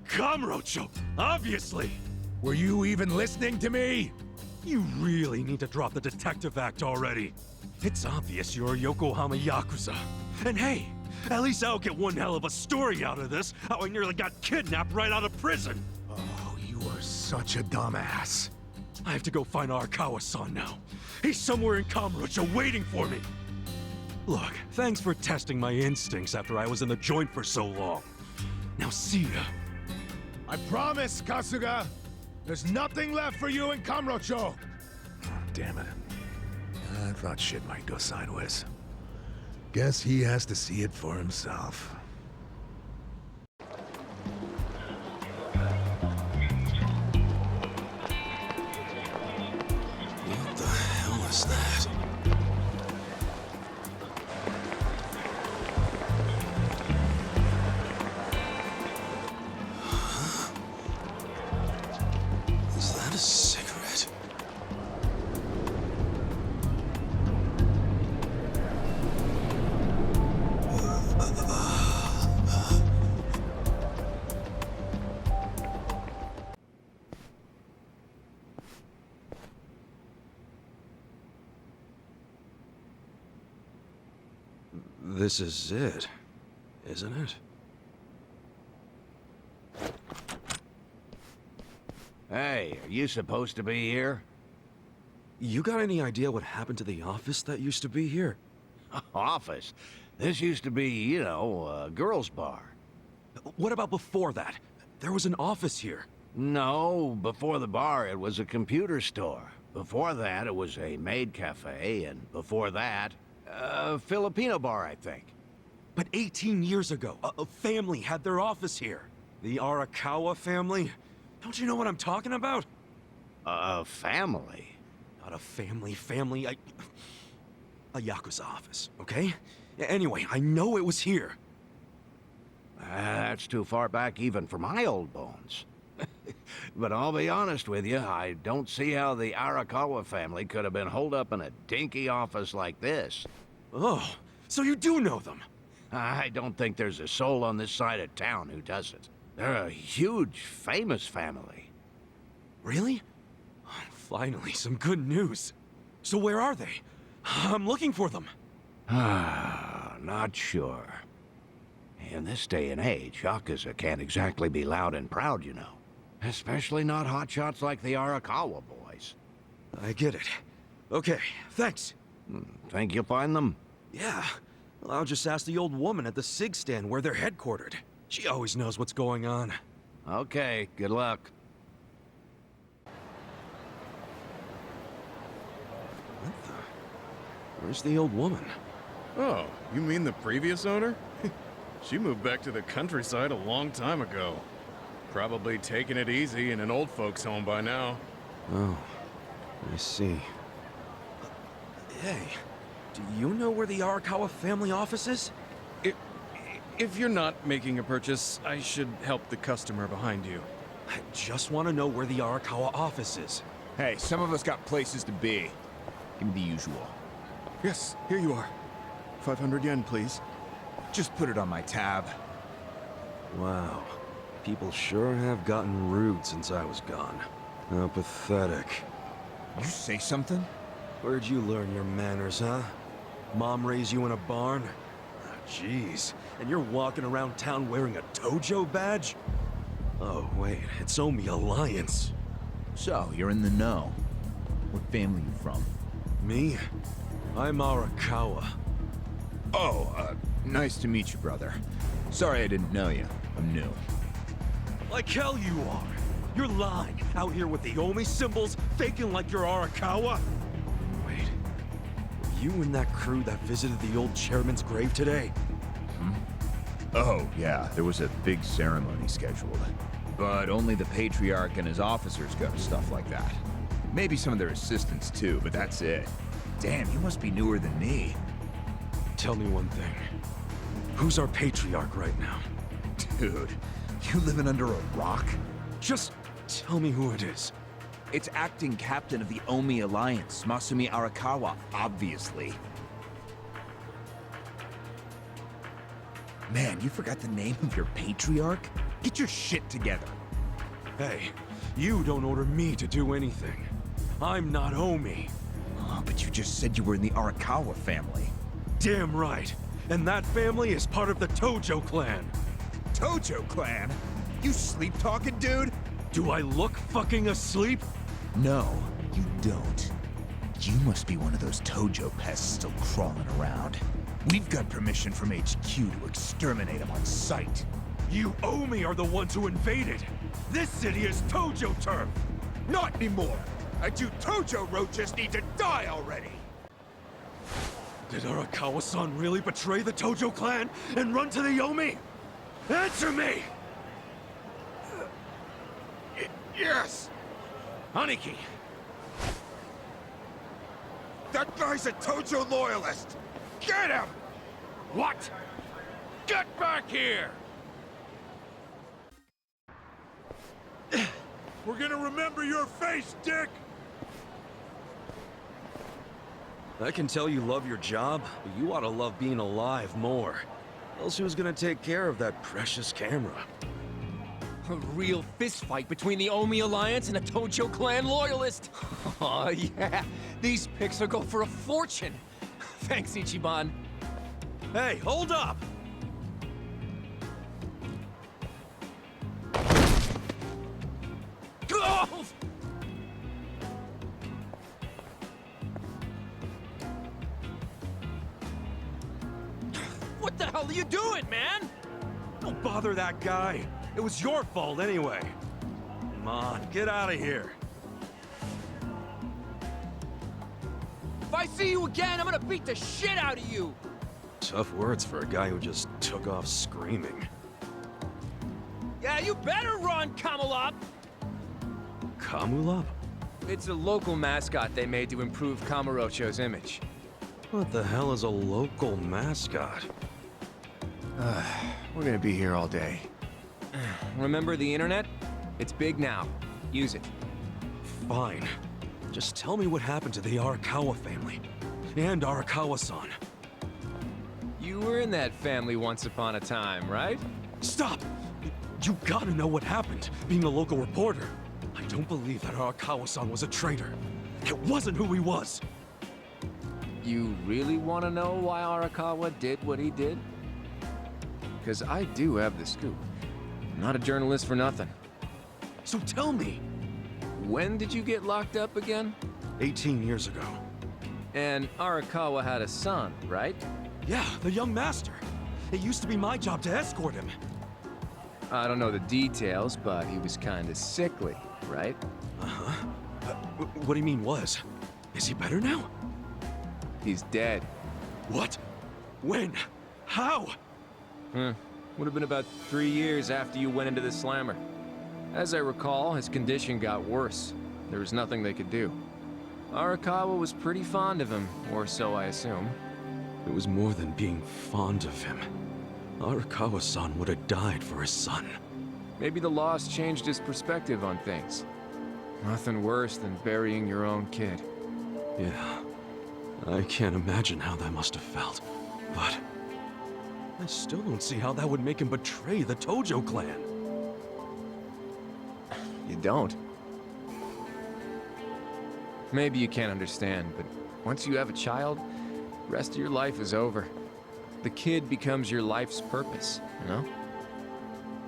Kamurocho, obviously! Were you even listening to me? You really need to drop the detective act already. It's obvious you're a Yokohama Yakuza. And hey, at least I'll get one hell of a story out of this, how I nearly got kidnapped right out of prison. Oh, you are such a dumbass. I have to go find Arakawa-san now. He's somewhere in Kamurocho waiting for me. Look, thanks for testing my instincts after I was in the joint for so long. Now see ya. I promise, Kasuga! There's nothing left for you in Kamurocho! Oh, damn it. I thought shit might go sideways. Guess he has to see it for himself. What the hell is that? Is that a cigarette? This is it, isn't it? Hey, are you supposed to be here? You got any idea what happened to the office that used to be here? Office? This used to be, you know, a girls' bar. What about before that? There was an office here. No, before the bar it was a computer store. Before that it was a maid cafe, and before that, a Filipino bar, I think. But 18 years ago, a family had their office here. The Arakawa family? Don't you know what I'm talking about? A family? Not a family, a Yakuza office, okay? Anyway, I know it was here. That's too far back even for my old bones. But I'll be honest with you, I don't see how the Arakawa family could have been holed up in a dinky office like this. Oh, so you do know them? I don't think there's a soul on this side of town who doesn't. They're a huge, famous family. Really? Finally, some good news. So where are they? I'm looking for them. Not sure. In this day and age, Yakuza can't exactly be loud and proud, you know. Especially not hotshots like the Arakawa boys. I get it. Okay, thanks. Think you'll find them? Yeah. Well, I'll just ask the old woman at the SIG stand where they're headquartered. She always knows what's going on. Okay, good luck. Where's the old woman? Oh, you mean the previous owner? She moved back to the countryside a long time ago. Probably taking it easy in an old folks' home by now. Oh, I see. Hey, do you know where the Arakawa family office is? If you're not making a purchase, I should help the customer behind you. I just want to know where the Arakawa office is. Hey, some of us got places to be. Give me the usual. Yes, here you are. 500 yen, please. Just put it on my tab. Wow. People sure have gotten rude since I was gone. How pathetic. You say something? Where'd you learn your manners, huh? Mom raised you in a barn? Jeez, and you're walking around town wearing a Tojo badge? Oh, wait, it's Omi Alliance. So, you're in the know. What family you from? Me? I'm Arakawa. Oh, nice to meet you, brother. Sorry I didn't know you. I'm new. Like hell you are! You're lying, out here with the Omi symbols, faking like you're Arakawa? Wait, were you in that crew that visited the old chairman's grave today? Oh, yeah, there was a big ceremony scheduled. But only the Patriarch and his officers go to stuff like that. Maybe some of their assistants too, but that's it. Damn, you must be newer than me. Tell me one thing. Who's our Patriarch right now? Dude, you living under a rock? Just tell me who it is. It's acting captain of the Omi Alliance, Masumi Arakawa, obviously. Man, you forgot the name of your Patriarch? Get your shit together. Hey, you don't order me to do anything. I'm not Omi. Oh, but you just said you were in the Arakawa family. Damn right. And that family is part of the Tojo clan. Tojo clan? You sleep-talking, dude? Do I look fucking asleep? No, you don't. You must be one of those Tojo pests still crawling around. We've got permission from HQ to exterminate them on sight. You Omi are the ones who invaded. This city is Tojo turf. Not anymore. And you Tojo roaches need to die already. Did Arakawa-san really betray the Tojo clan and run to the Omi? Answer me! Yes! Aniki! That guy's a Tojo loyalist! Get him! What? Get back here! We're gonna remember your face, Dick! I can tell you love your job, but you ought to love being alive more. Else who's gonna take care of that precious camera? A real fistfight between the Omi Alliance and a Tojo clan loyalist. Oh yeah, these pics will go for a fortune. Thanks, Ichiban. Hey, hold up! Oh! What the hell are you doing, man? Don't bother that guy. It was your fault anyway. Come on, get out of here. If I see you again, I'm gonna beat the shit out of you! Tough words for a guy who just took off screaming. Yeah, you better run, Kamalop! Kamulop? It's a local mascot they made to improve Kamurocho's image. What the hell is a local mascot? We're gonna be here all day. Remember the internet? It's big now. Use it. Fine. Just tell me what happened to the Arakawa family. And Arakawa-san. You were in that family once upon a time, right? Stop! You gotta know what happened, being a local reporter. I don't believe that Arakawa-san was a traitor. It wasn't who he was. You really want to know why Arakawa did what he did? Because I do have the scoop. I'm not a journalist for nothing. So tell me. When did you get locked up again? 18 years ago. And Arakawa had a son, right? Yeah, the young master. It used to be my job to escort him. I don't know the details, but he was kinda sickly, right? Uh-huh. What do you mean was? Is he better now? He's dead. What? When? How? Would have been about 3 years after you went into the slammer. As I recall, his condition got worse. There was nothing they could do. Arakawa was pretty fond of him, or so I assume. It was more than being fond of him. Arakawa-san would have died for his son. Maybe the loss changed his perspective on things. Nothing worse than burying your own kid. Yeah. I can't imagine how that must have felt. But I still don't see how that would make him betray the Tojo clan. You don't? Maybe you can't understand, but once you have a child, the rest of your life is over. The kid becomes your life's purpose, you know?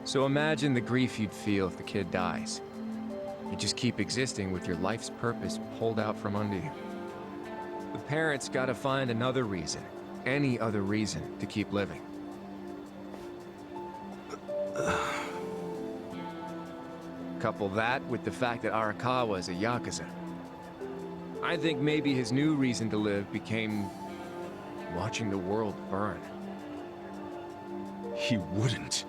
So imagine the grief you'd feel if the kid dies. You just keep existing with your life's purpose pulled out from under you. The parents gotta find another reason, any other reason, to keep living. Couple that with the fact that Arakawa is a Yakuza. I think maybe his new reason to live became watching the world burn. He wouldn't.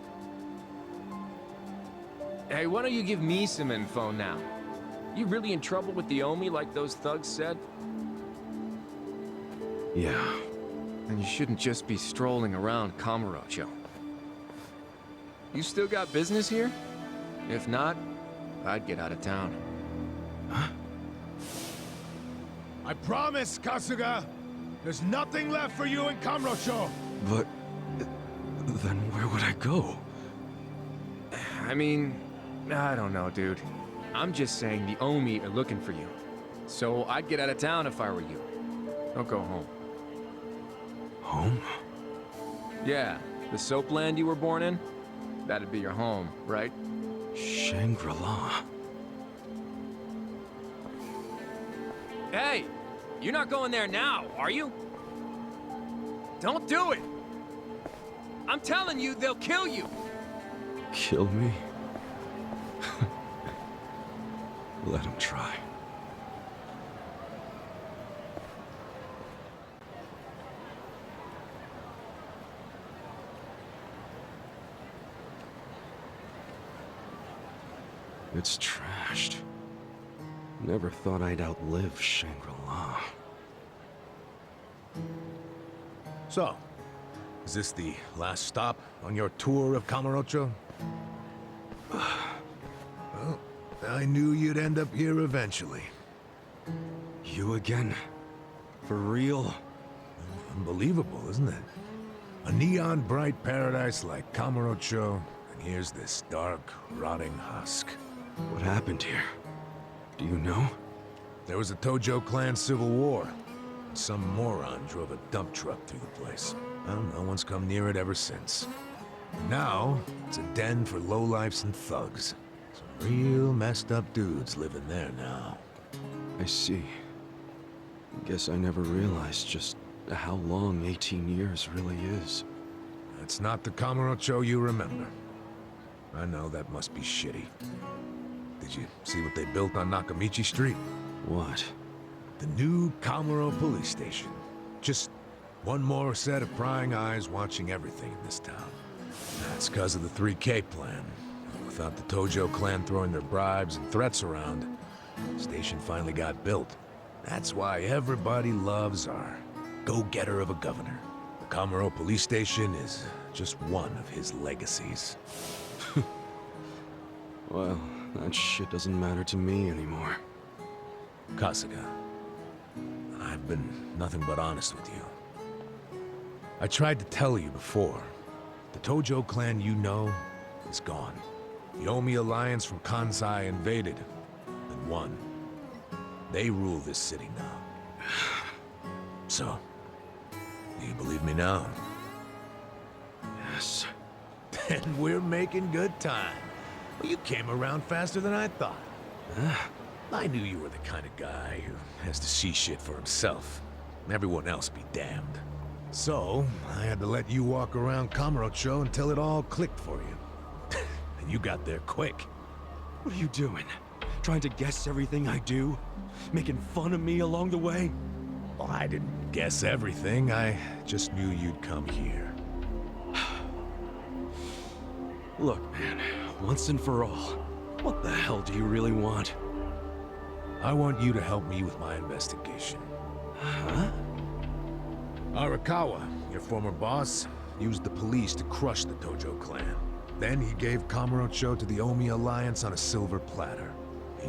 Hey, why don't you give me some info now? You really in trouble with the Omi like those thugs said? Yeah. Then you shouldn't just be strolling around Kamurocho. You still got business here? If not, I'd get out of town. Huh? I promise, Kasuga! There's nothing left for you in Kamurocho! But then where would I go? I mean, I don't know, dude. I'm just saying the Omi are looking for you. So I'd get out of town if I were you. Don't go home. Home? Yeah, the soap land you were born in? That'd be your home, right? Shangri-La. Hey! You're not going there now, are you? Don't do it! I'm telling you, they'll kill you! Kill me? Let him try. It's trashed. Never thought I'd outlive Shangri-La. So, is this the last stop on your tour of Kamurocho? Well, I knew you'd end up here eventually. You again? For real? Unbelievable, isn't it? A neon bright paradise like Kamurocho, and here's this dark, rotting husk. What happened here? Do you know? There was a Tojo clan civil war. Some moron drove a dump truck through the place. Well, no one's come near it ever since. Now, it's a den for lowlifes and thugs. Some real messed up dudes living there now. I see. Guess I never realized just how long 18 years really is. It's not the Kamurocho you remember. I know that must be shitty. Did you see what they built on Nakamichi Street? What? The new Kamuro police station. Just one more set of prying eyes watching everything in this town. That's because of the 3K plan. Without the Tojo clan throwing their bribes and threats around, the station finally got built. That's why everybody loves our go-getter of a governor. The Kamuro police station is just one of his legacies. Well, that shit doesn't matter to me anymore. Kasuga, I've been nothing but honest with you. I tried to tell you before. The Tojo clan you know is gone. The Omi alliance from Kansai invaded and won. They rule this city now. So, do you believe me now? Yes. Then we're making good time. Well, you came around faster than I thought. I knew you were the kind of guy who has to see shit for himself. Everyone else be damned. So, I had to let you walk around Kamurocho until it all clicked for you. And you got there quick. What are you doing? Trying to guess everything I do? Making fun of me along the way? Well, I didn't guess everything. I just knew you'd come here. Look, man, once and for all, what the hell do you really want? I want you to help me with my investigation. Huh? Arakawa, your former boss, used the police to crush the Tojo clan. Then he gave Kamurocho to the Omi Alliance on a silver platter.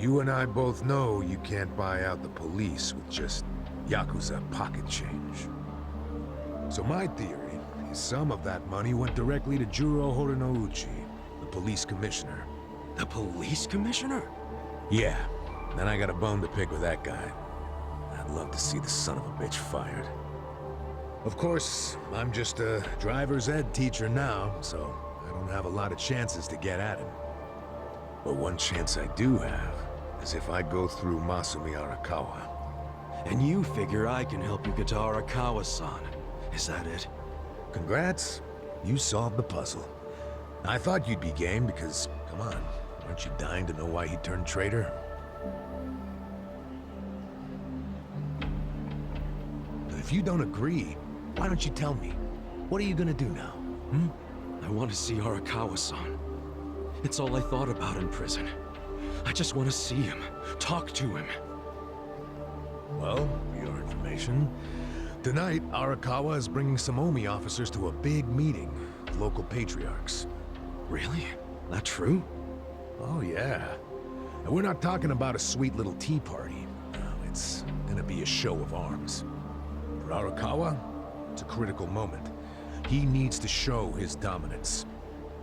You and I both know you can't buy out the police with just Yakuza pocket change. So my theory is some of that money went directly to Juro Horinouchi, the police commissioner. The police commissioner? Yeah, then I got a bone to pick with that guy. I'd love to see the son of a bitch fired. Of course, I'm just a driver's ed teacher now, so I don't have a lot of chances to get at him. But one chance I do have is if I go through Masumi Arakawa. And you figure I can help you get to Arakawa-san. Is that it? Congrats. You solved the puzzle. I thought you'd be game because, come on, aren't you dying to know why he turned traitor? But if you don't agree, why don't you tell me? What are you gonna do now? I want to see Arakawa-san. It's all I thought about in prison. I just want to see him, talk to him. Well, for your information, tonight Arakawa is bringing some Omi officers to a big meeting with local patriarchs. Really? That true? Oh yeah. And we're not talking about a sweet little tea party. No, it's gonna be a show of arms. For Arakawa, it's a critical moment. He needs to show his dominance.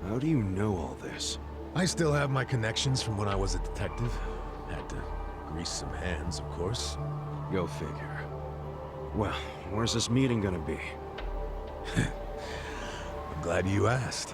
How do you know all this? I still have my connections from when I was a detective. Had to grease some hands, of course. Go figure. Well, where's this meeting gonna be? I'm glad you asked.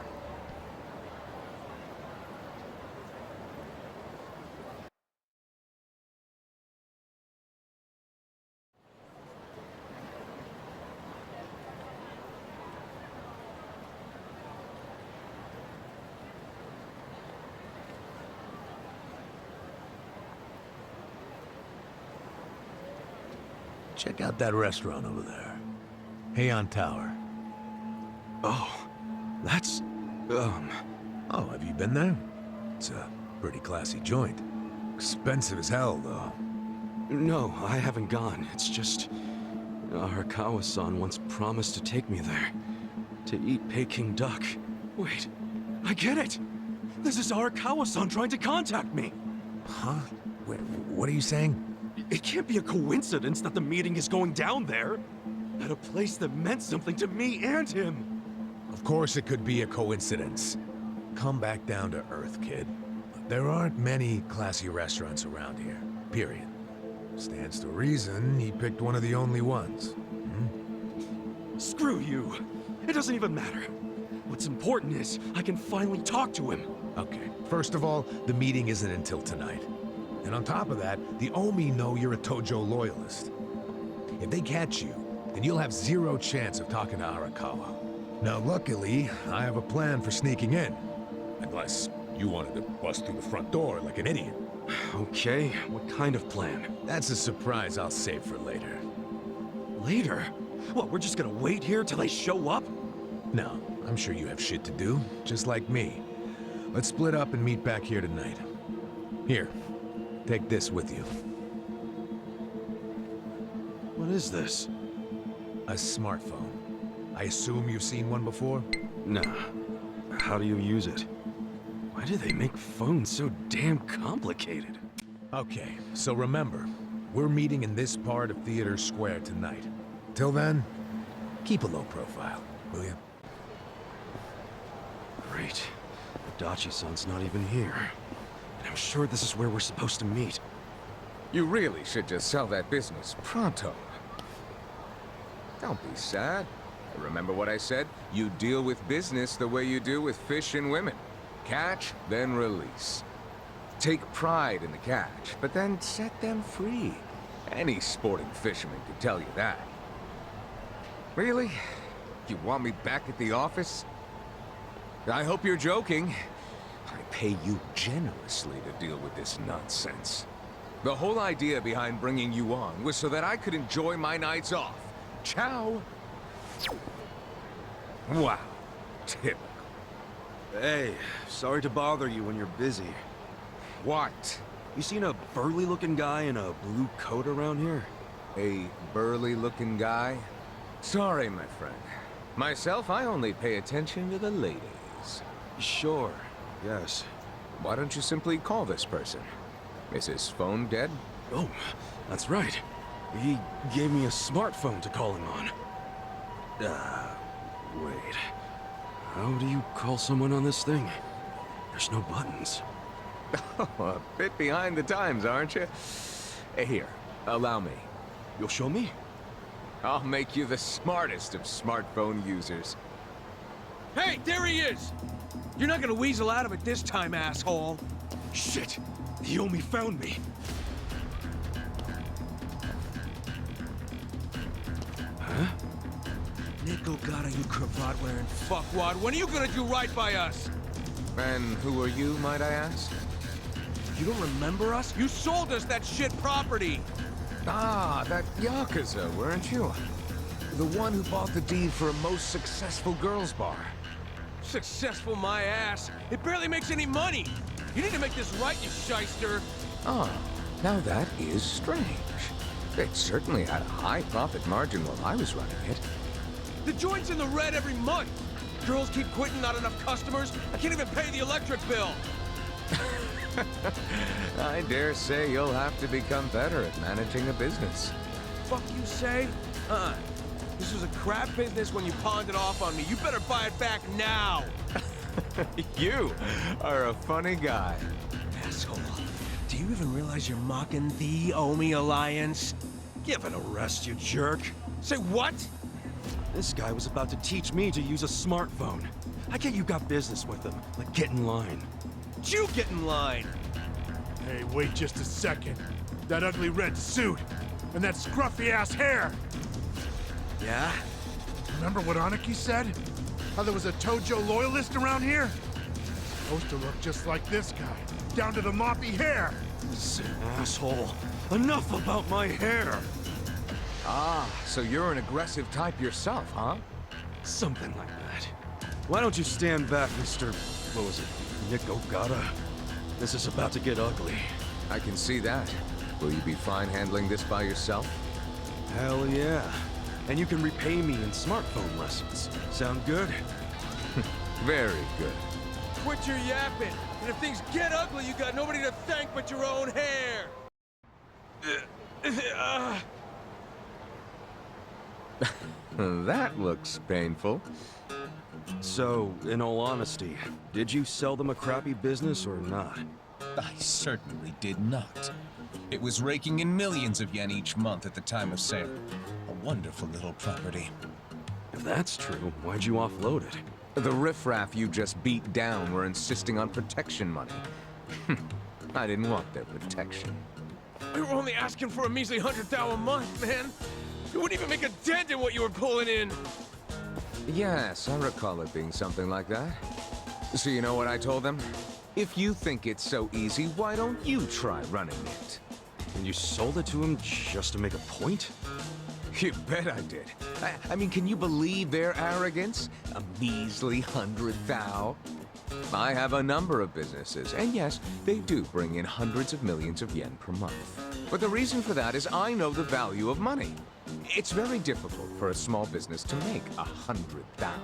Check out that restaurant over there. Heian Tower. Oh, that's... Oh, have you been there? It's a pretty classy joint. Expensive as hell, though. No, I haven't gone. It's just... Arakawa-san once promised to take me there. To eat Peking duck. Wait, I get it! This is Arakawa-san trying to contact me! Huh? Wait, what are you saying? It can't be a coincidence that the meeting is going down there. At a place that meant something to me and him. Of course it could be a coincidence. Come back down to earth, kid. There aren't many classy restaurants around here, period. Stands to reason he picked one of the only ones. Screw you. It doesn't even matter. What's important is I can finally talk to him. Okay, first of all, the meeting isn't until tonight. And on top of that, the Omi know you're a Tojo loyalist. If they catch you, then you'll have zero chance of talking to Arakawa. Now luckily, I have a plan for sneaking in. Unless you wanted to bust through the front door like an idiot. Okay, what kind of plan? That's a surprise I'll save for later. Later? What, we're just gonna wait here till they show up? No, I'm sure you have shit to do, just like me. Let's split up and meet back here tonight. Here, take this with you. What is this? A smartphone. I assume you've seen one before? Nah. How do you use it? Why do they make phones so damn complicated? Okay, so remember, we're meeting in this part of Theater Square tonight. Till then, keep a low profile, will you? Great. Adachi-san's not even here. And I'm sure this is where we're supposed to meet. You really should just sell that business pronto. Don't be sad. Remember what I said? You deal with business the way you do with fish and women. Catch, then release. Take pride in the catch, but then set them free. Any sporting fisherman can tell you that. Really? You want me back at the office? I hope you're joking. I pay you generously to deal with this nonsense. The whole idea behind bringing you on was so that I could enjoy my nights off. Ciao. Wow. Typical. Hey, sorry to bother you when you're busy. What? You seen a burly-looking guy in a blue coat around here? A burly-looking guy? Sorry, my friend. Myself, I only pay attention to the ladies. Sure, yes. Why don't you simply call this person? Is his phone dead? Oh, that's right. He gave me a smartphone to call him on. Wait. How do you call someone on this thing? There's no buttons. Oh, a bit behind the times, aren't you? Here, allow me. You'll show me? I'll make you the smartest of smartphone users. Hey, there he is! You're not gonna weasel out of it this time, asshole. Shit! He only found me. Huh? Nico got you cravat-wearing fuckwad. When are you gonna do right by us? And who are you, might I ask? You don't remember us? You sold us that shit property! Ah, that Yakuza, weren't you? The one who bought the deed for a most successful girls' bar. Successful my ass. It barely makes any money. You need to make this right, you shyster. Ah, now that is strange. It certainly had a high profit margin while I was running it. The joint's in the red every month. Girls keep quitting, not enough customers. I can't even pay the electric bill. I dare say you'll have to become better at managing a business. Fuck you say? This was a crap business when you pawned it off on me. You better buy it back now. You are a funny guy. Asshole. Do you even realize you're mocking the Omi Alliance? Give it a rest, you jerk. Say what? This guy was about to teach me to use a smartphone. I get you got business with him, but get in line. You get in line. Hey, wait just a second. That ugly red suit, and that scruffy-ass hair. Yeah? Remember what Aniki said? How there was a Tojo loyalist around here? Supposed to look just like this guy, down to the moppy hair. This asshole. Enough about my hair. Ah, so you're an aggressive type yourself, huh? Something like that. Why don't you stand back, Mr. What was it? Nick Ogata? This is about to get ugly. I can see that. Will you be fine handling this by yourself? Hell yeah. And you can repay me in smartphone lessons. Sound good? Very good. Quit your yapping. And if things get ugly, you got nobody to thank but your own hair. That looks painful. So, in all honesty, did you sell them a crappy business or not? I certainly did not. It was raking in millions of yen each month at the time of sale. A wonderful little property. If that's true, why'd you offload it? The riffraff you just beat down were insisting on protection money. I didn't want their protection. We were only asking for a measly 100,000 a month, man. You wouldn't even make a dent in what you were pulling in. Yes, I recall it being something like that. So you know what I told them? If you think it's so easy, why don't you try running it? And you sold it to him just to make a point? You bet I did. I mean, can you believe their arrogance? A measly 100,000? I have a number of businesses, and yes, they do bring in hundreds of millions of yen per month. But the reason for that is I know the value of money. It's very difficult for a small business to make 100,000.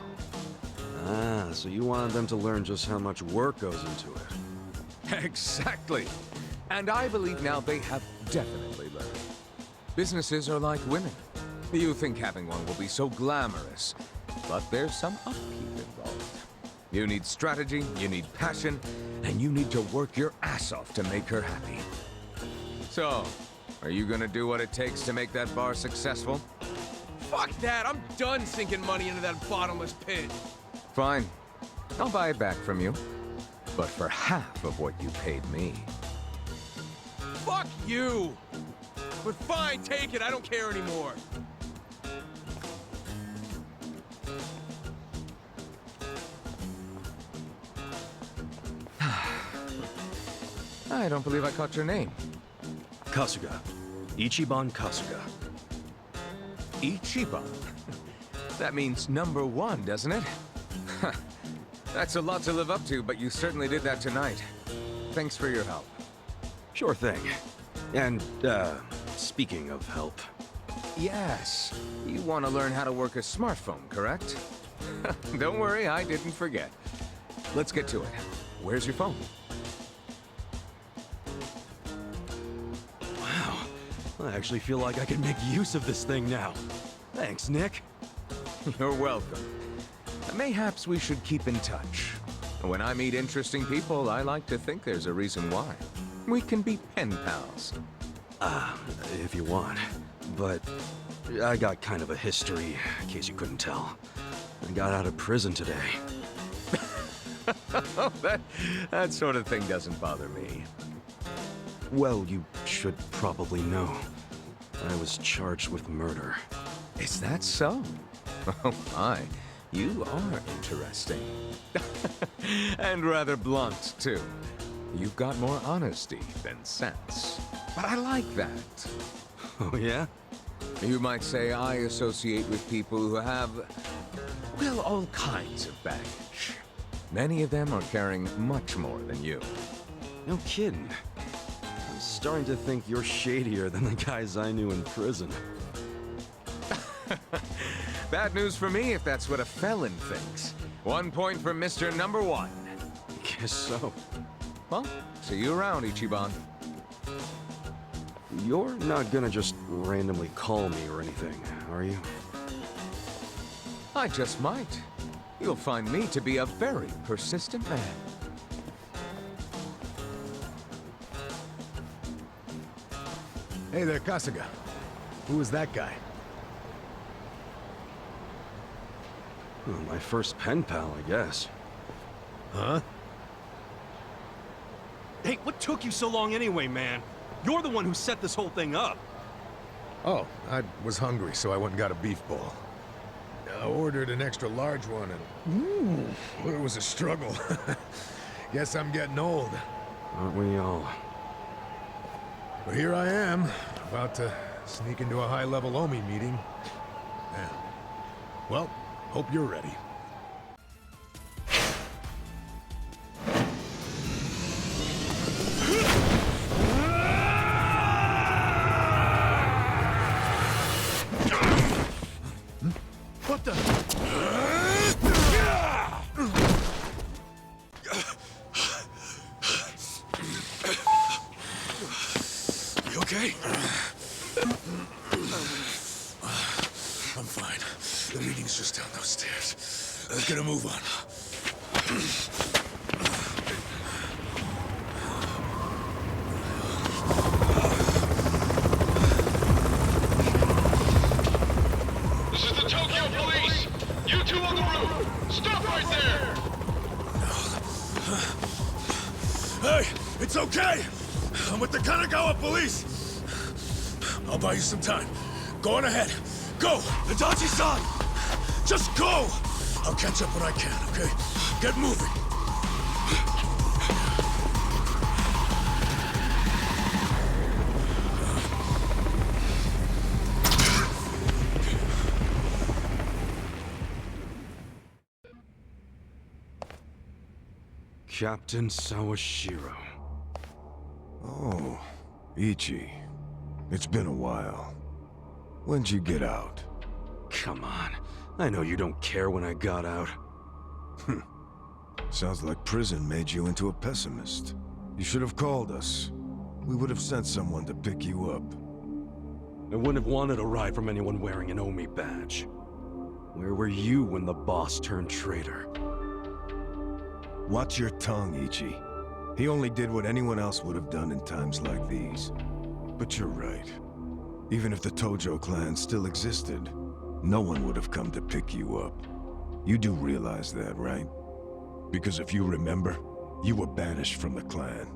Ah, so you wanted them to learn just how much work goes into it. Exactly. And I believe now they have definitely learned. Businesses are like women. You think having one will be so glamorous, but there's some upkeep involved. You need strategy, you need passion, and you need to work your ass off to make her happy. So, are you gonna do what it takes to make that bar successful? Fuck that! I'm done sinking money into that bottomless pit. Fine. I'll buy it back from you. But for half of what you paid me. Fuck you! But fine, take it. I don't care anymore. I don't believe I caught your name. Kasuga. Ichiban Kasuga. Ichiban? That means #1, doesn't it? That's a lot to live up to, but you certainly did that tonight. Thanks for your help. Sure thing. And, speaking of help... Yes. You want to learn how to work a smartphone, correct? Don't worry, I didn't forget. Let's get to it. Where's your phone? Wow. I actually feel like I can make use of this thing now. Thanks, Nick. You're welcome. Mayhaps we should keep in touch. When I meet interesting people, I like to think there's a reason why. We can be pen pals. If you want. But I got kind of a history, in case you couldn't tell. I got out of prison today. that sort of thing doesn't bother me. Well, you should probably know. I was charged with murder. Is that so? Oh my, you are interesting. And rather blunt, too. You've got more honesty than sense. But I like that. Oh, yeah? You might say I associate with people who have, well, all kinds of baggage. Many of them are carrying much more than you. No kidding. I'm starting to think you're shadier than the guys I knew in prison. Bad news for me if that's what a felon thinks. 1 point for Mr. #1. Guess so. Well, see you around, Ichiban. You're not gonna just randomly call me or anything, are you? I just might. You'll find me to be a very persistent man. Hey there, Kasuga. Who was that guy? Well, my first pen pal, I guess. Huh? Hey, what took you so long anyway, man? You're the one who set this whole thing up. Oh, I was hungry, so I went and got a beef bowl. I ordered an extra large one, and it was a struggle. Guess I'm getting old. Aren't we all? But here I am, about to sneak into a high-level Omi meeting. Yeah. Well, hope you're ready. What the? You okay? I'm fine. The meeting's just down those stairs. Let's get a move on. This is the Tokyo Police! You two on the roof! Stop right there! Hey, it's okay! I'm with the Kanagawa police! I'll buy you some time. Go on ahead. Go! Adachi-san! Just go! I'll catch up when I can, okay? Get moving. Captain Sawashiro. Oh, Ichi. It's been a while. When'd you get out? Come on. I know you don't care when I got out. Sounds like prison made you into a pessimist. You should have called us. We would have sent someone to pick you up. I wouldn't have wanted a ride from anyone wearing an Omi badge. Where were you when the boss turned traitor? Watch your tongue, Ichi. He only did what anyone else would have done in times like these. But you're right. Even if the Tojo clan still existed, no one would have come to pick you up. You do realize that, right? Because if you remember, you were banished from the clan.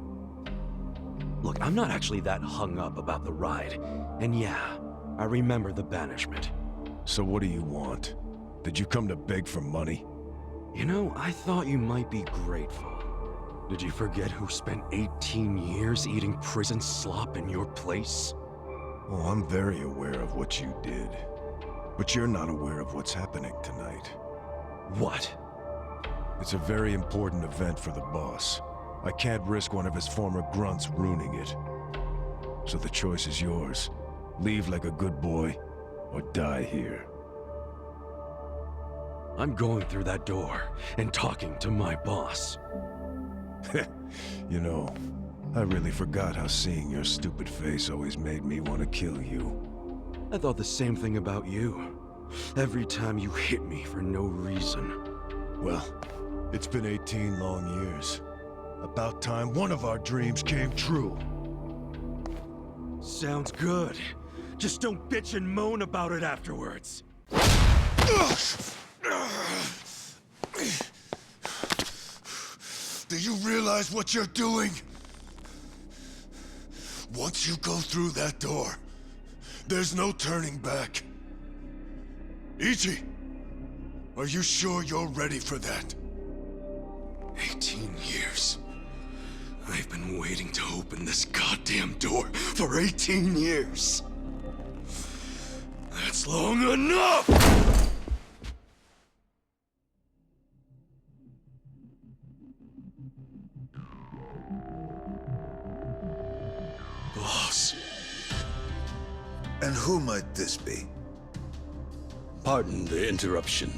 Look, I'm not actually that hung up about the ride. And yeah, I remember the banishment. So what do you want? Did you come to beg for money? You know, I thought you might be grateful. Did you forget who spent 18 years eating prison slop in your place? Oh, I'm very aware of what you did. But you're not aware of what's happening tonight. What? It's a very important event for the boss. I can't risk one of his former grunts ruining it. So the choice is yours. Leave like a good boy, or die here. I'm going through that door and talking to my boss. You know, I really forgot how seeing your stupid face always made me want to kill you. I thought the same thing about you. Every time you hit me for no reason. Well, it's been 18 long years. About time one of our dreams came true. Sounds good. Just don't bitch and moan about it afterwards. Do you realize what you're doing? Once you go through that door, there's no turning back. Ichi, are you sure you're ready for that? 18 years. I've been waiting to open this goddamn door for 18 years. That's long enough! Boss. And who might this be? Pardon the interruption.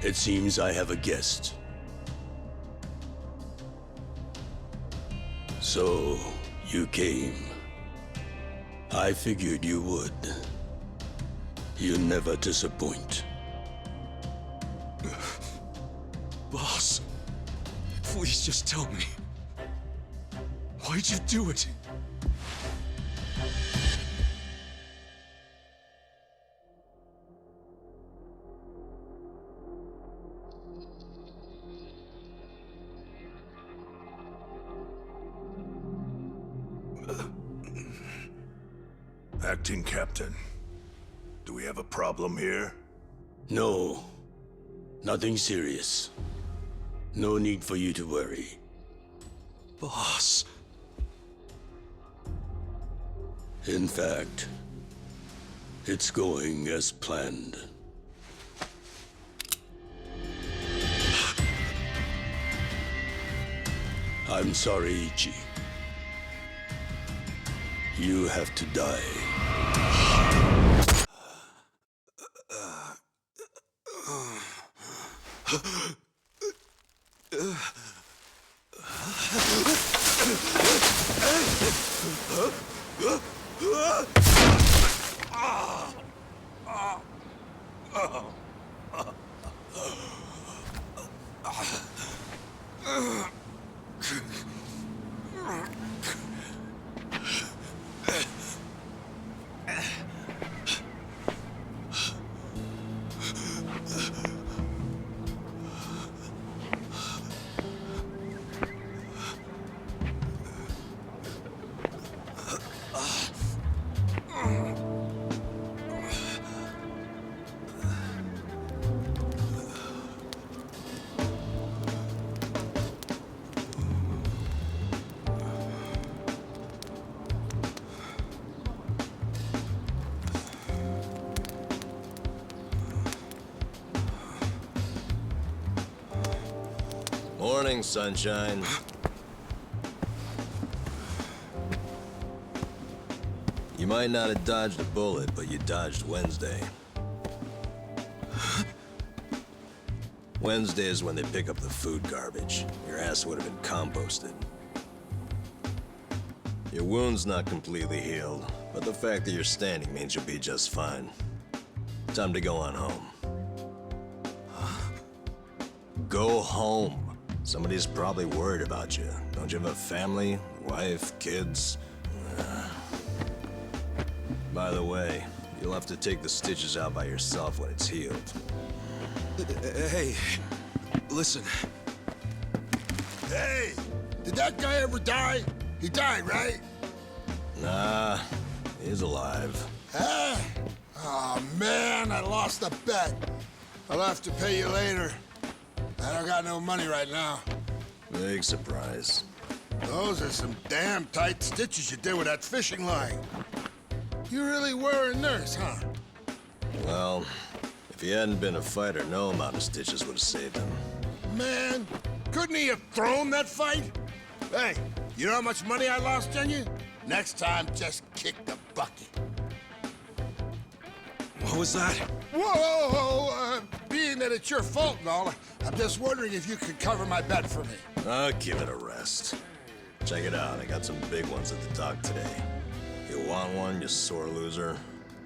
It seems I have a guest. So, you came. I figured you would. You never disappoint. Boss, please just tell me. Why'd you do it? Acting Captain, do we have a problem here? No. Nothing serious. No need for you to worry. Boss. In fact, it's going as planned. I'm sorry, Ichi. You have to die. Morning, sunshine. You might not have dodged a bullet, but you dodged Wednesday. Wednesday is when they pick up the food garbage. Your ass would have been composted. Your wound's not completely healed, but the fact that you're standing means you'll be just fine. Time to go on home. Go home. Somebody's probably worried about you. Don't you have a family, wife, kids? By the way, you'll have to take the stitches out by yourself when it's healed. Hey, listen. Hey, did that guy ever die? He died, right? Nah, he's alive. Huh? Oh man, I lost a bet. I'll have to pay you later. I don't got no money right now. Big surprise. Those are some damn tight stitches you did with that fishing line. You really were a nurse, huh? Well, if he hadn't been a fighter, no amount of stitches would have saved him. Man, couldn't he have thrown that fight? Hey, you know how much money I lost on you? Next time, just kick the bucket. What was that? Whoa! Being that it's your fault and all, I'm just wondering if you could cover my bet for me. I'll give it a rest. Check it out, I got some big ones at the dock today. You want one, you sore loser?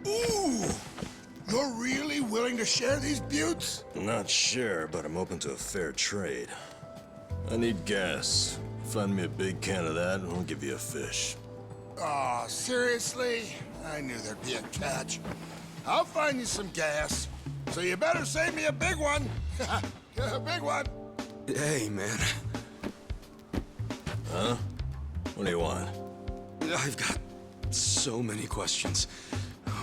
Ooh! You're really willing to share these buttes? Not sure, but I'm open to a fair trade. I need gas. Find me a big can of that, and I'll give you a fish. Aw, seriously? I knew there'd be a catch. I'll find you some gas. So you better save me a big one. A big one. Hey, man. Huh? What do you want? I've got so many questions.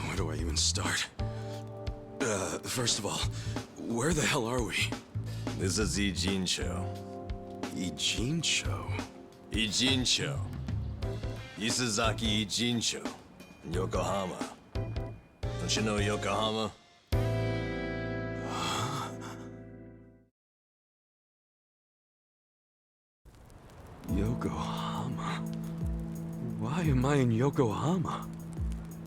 Where do I even start? First of all, where the hell are we? This is Ijincho. Ijincho? Ijincho. Isazaki Ijincho. In Yokohama. Don't you know Yokohama? Yokohama? Why am I in Yokohama?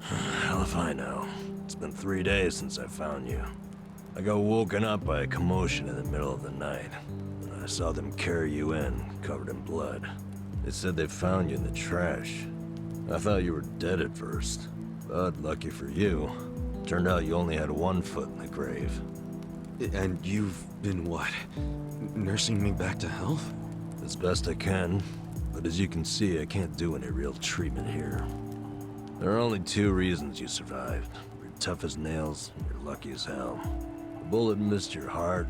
Hell if I know. It's been 3 days since I found you. I got woken up by a commotion in the middle of the night. I saw them carry you in, covered in blood. They said they found you in the trash. I thought you were dead at first, but lucky for you, turned out you only had 1 foot in the grave. And you've been what? Nursing me back to health? As best I can, but as you can see, I can't do any real treatment here. There are only 2 reasons you survived. You're tough as nails, and you're lucky as hell. The bullet missed your heart,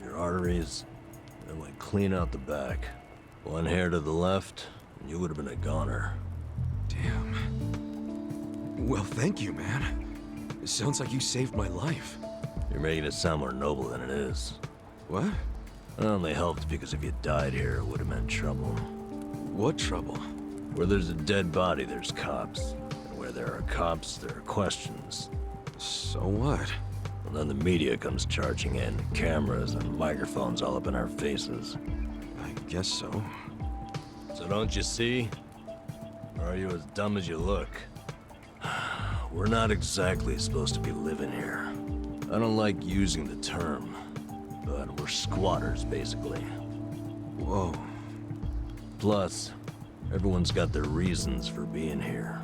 your arteries, and went clean out the back. 1 hair to the left, and you would have been a goner. Damn. Well, thank you, man. It sounds like you saved my life. You're making it sound more noble than it is. What? It only helped because if you died here, it would have meant trouble. What trouble? Where there's a dead body, there's cops. And where there are cops, there are questions. So what? Well, then the media comes charging in, cameras and microphones all up in our faces. I guess so. So don't you see? Or are you as dumb as you look? We're not exactly supposed to be living here. I don't like using the term, but we're squatters, basically. Whoa. Plus, everyone's got their reasons for being here.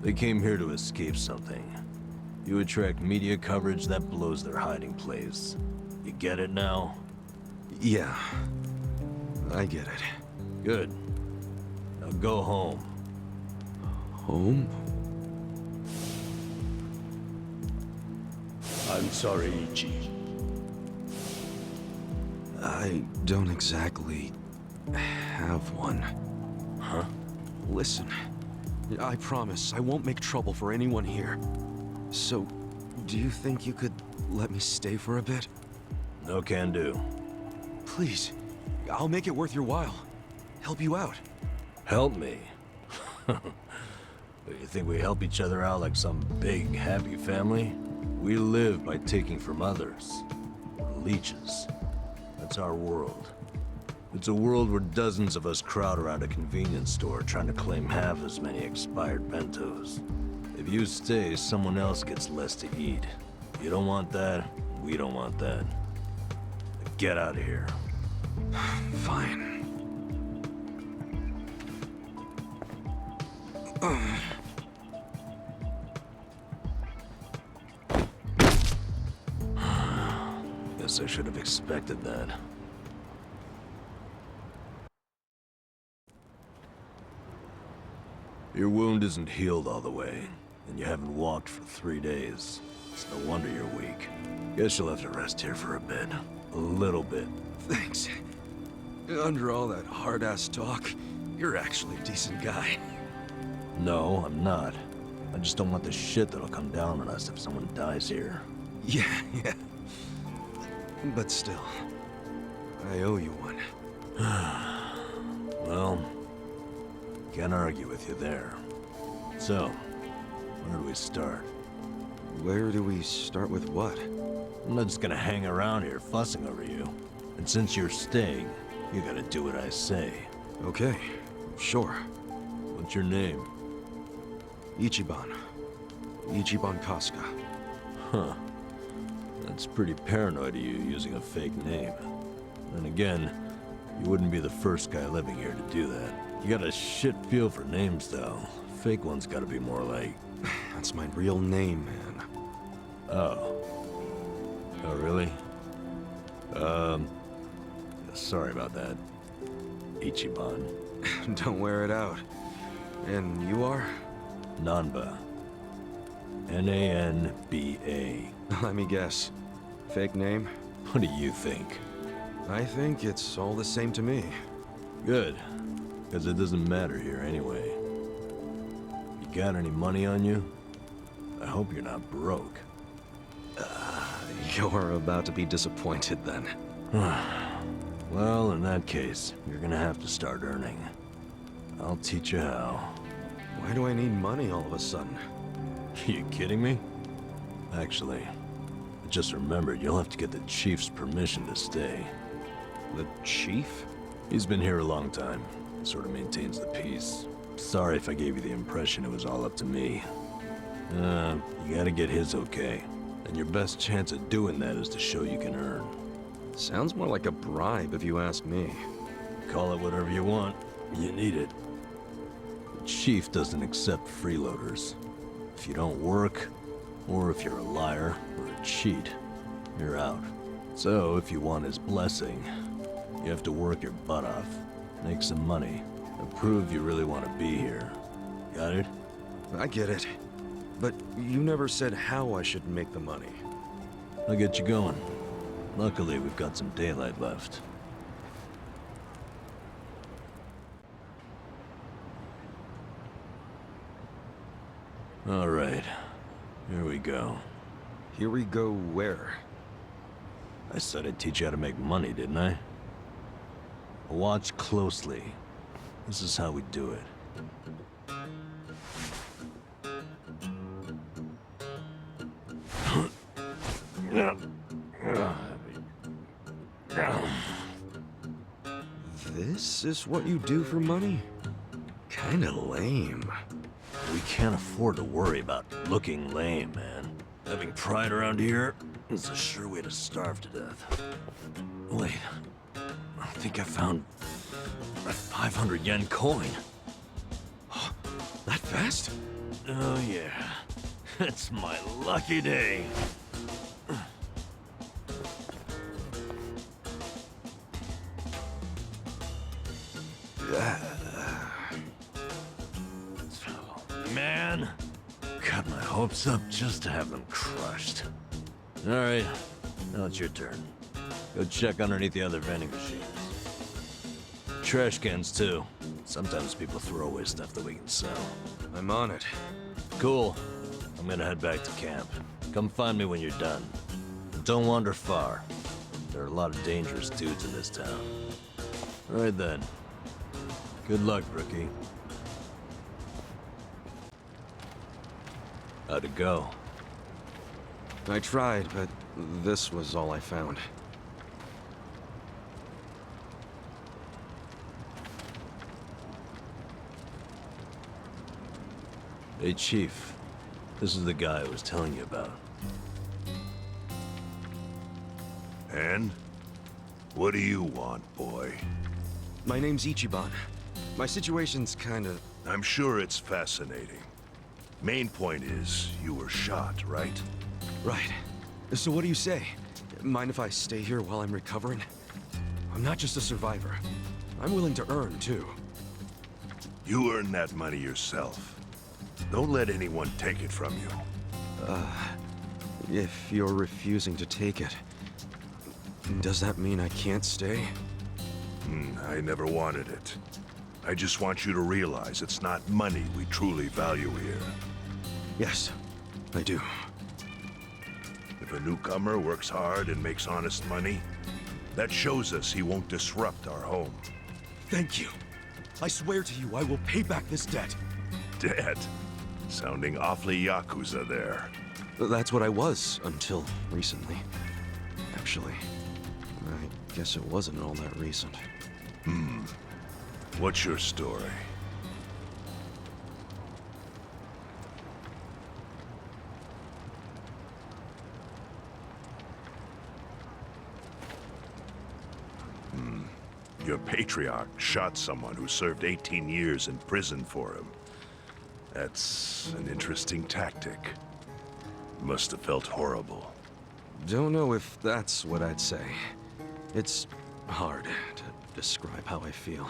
They came here to escape something. You attract media coverage that blows their hiding place. You get it now? Yeah. I get it. Good. Now go home. Home? I'm sorry, Ichi. I don't exactly have one. Huh? Listen, I promise I won't make trouble for anyone here. So, do you think you could let me stay for a bit? No can do. Please, I'll make it worth your while. Help you out. Help me? You think we help each other out like some big, happy family? We live by taking from others. We're leeches. That's our world. It's a world where dozens of us crowd around a convenience store trying to claim half as many expired bentos. If you stay, someone else gets less to eat. You don't want that, we don't want that. Get out of here. Fine. Guess I should have expected that. Your wound isn't healed all the way, and you haven't walked for 3 days. It's no wonder you're weak. Guess you'll have to rest here for a bit. A little bit. Thanks. Under all that hard-ass talk, you're actually a decent guy. No, I'm not. I just don't want the shit that'll come down on us if someone dies here. Yeah. But still, I owe you one. Well, can't argue with you there. So, where do we start? Where do we start with what? I'm not just gonna hang around here fussing over you. And since you're staying, you gotta do what I say. Okay, sure. What's your name? Ichiban. Ichiban Kasuga. Huh. That's pretty paranoid of you, using a fake name. Then again, you wouldn't be the first guy living here to do that. You got a shit feel for names, though. Fake ones gotta be more like... That's my real name, man. Oh. Oh, really? Sorry about that, Ichiban. Don't wear it out. And you are? Nanba. N-A-N-B-A. Let me guess. Fake name? What do you think? I think it's all the same to me. Good. Because it doesn't matter here anyway. You got any money on you? I hope you're not broke. You're about to be disappointed then. Well, in that case, you're gonna have to start earning. I'll teach you how. Why do I need money all of a sudden? You kidding me? Actually, I just remembered you'll have to get the chief's permission to stay. The chief? He's been here a long time. Sort of maintains the peace. Sorry if I gave you the impression it was all up to me. You gotta get his okay. And your best chance at doing that is to show you can earn. Sounds more like a bribe if you ask me. Call it whatever you want. You need it. The chief doesn't accept freeloaders. If you don't work, or if you're a liar or a cheat, you're out. So if you want his blessing, you have to work your butt off, make some money, and prove you really want to be here. Got it? I get it. But you never said how I should make the money. I'll get you going. Luckily, we've got some daylight left. All right. Here we go. Here we go where? I said I'd teach you how to make money, didn't I? Watch closely. This is how we do it. This is what you do for money? Kinda lame. We can't afford to worry about looking lame, man. Having pride around here is a sure way to starve to death. Wait, I think I found a 500 yen coin. That fast? Oh yeah, it's my lucky day. Man, got my hopes up just to have them crushed. All right, now it's your turn. Go check underneath the other vending machines. Trash cans, too. Sometimes people throw away stuff that we can sell. I'm on it. Cool. I'm gonna head back to camp. Come find me when you're done. And don't wander far. There are a lot of dangerous dudes in this town. All right, then. Good luck, rookie. How'd it go? I tried, but this was all I found. Hey, Chief. This is the guy I was telling you about. And? What do you want, boy? My name's Ichiban. My situation's kinda... I'm sure it's fascinating. Main point is, you were shot, right? Right. So what do you say? Mind if I stay here while I'm recovering? I'm not just a survivor. I'm willing to earn, too. You earn that money yourself. Don't let anyone take it from you. If you're refusing to take it, does that mean I can't stay? I never wanted it. I just want you to realize it's not money we truly value here. Yes, I do. If a newcomer works hard and makes honest money, that shows us he won't disrupt our home. Thank you. I swear to you, I will pay back this debt. Debt? Sounding awfully Yakuza there. That's what I was until recently. Actually, I guess it wasn't all that recent. What's your story? Your patriarch shot someone who served 18 years in prison for him. That's an interesting tactic. Must have felt horrible. Don't know if that's what I'd say. It's hard to describe how I feel.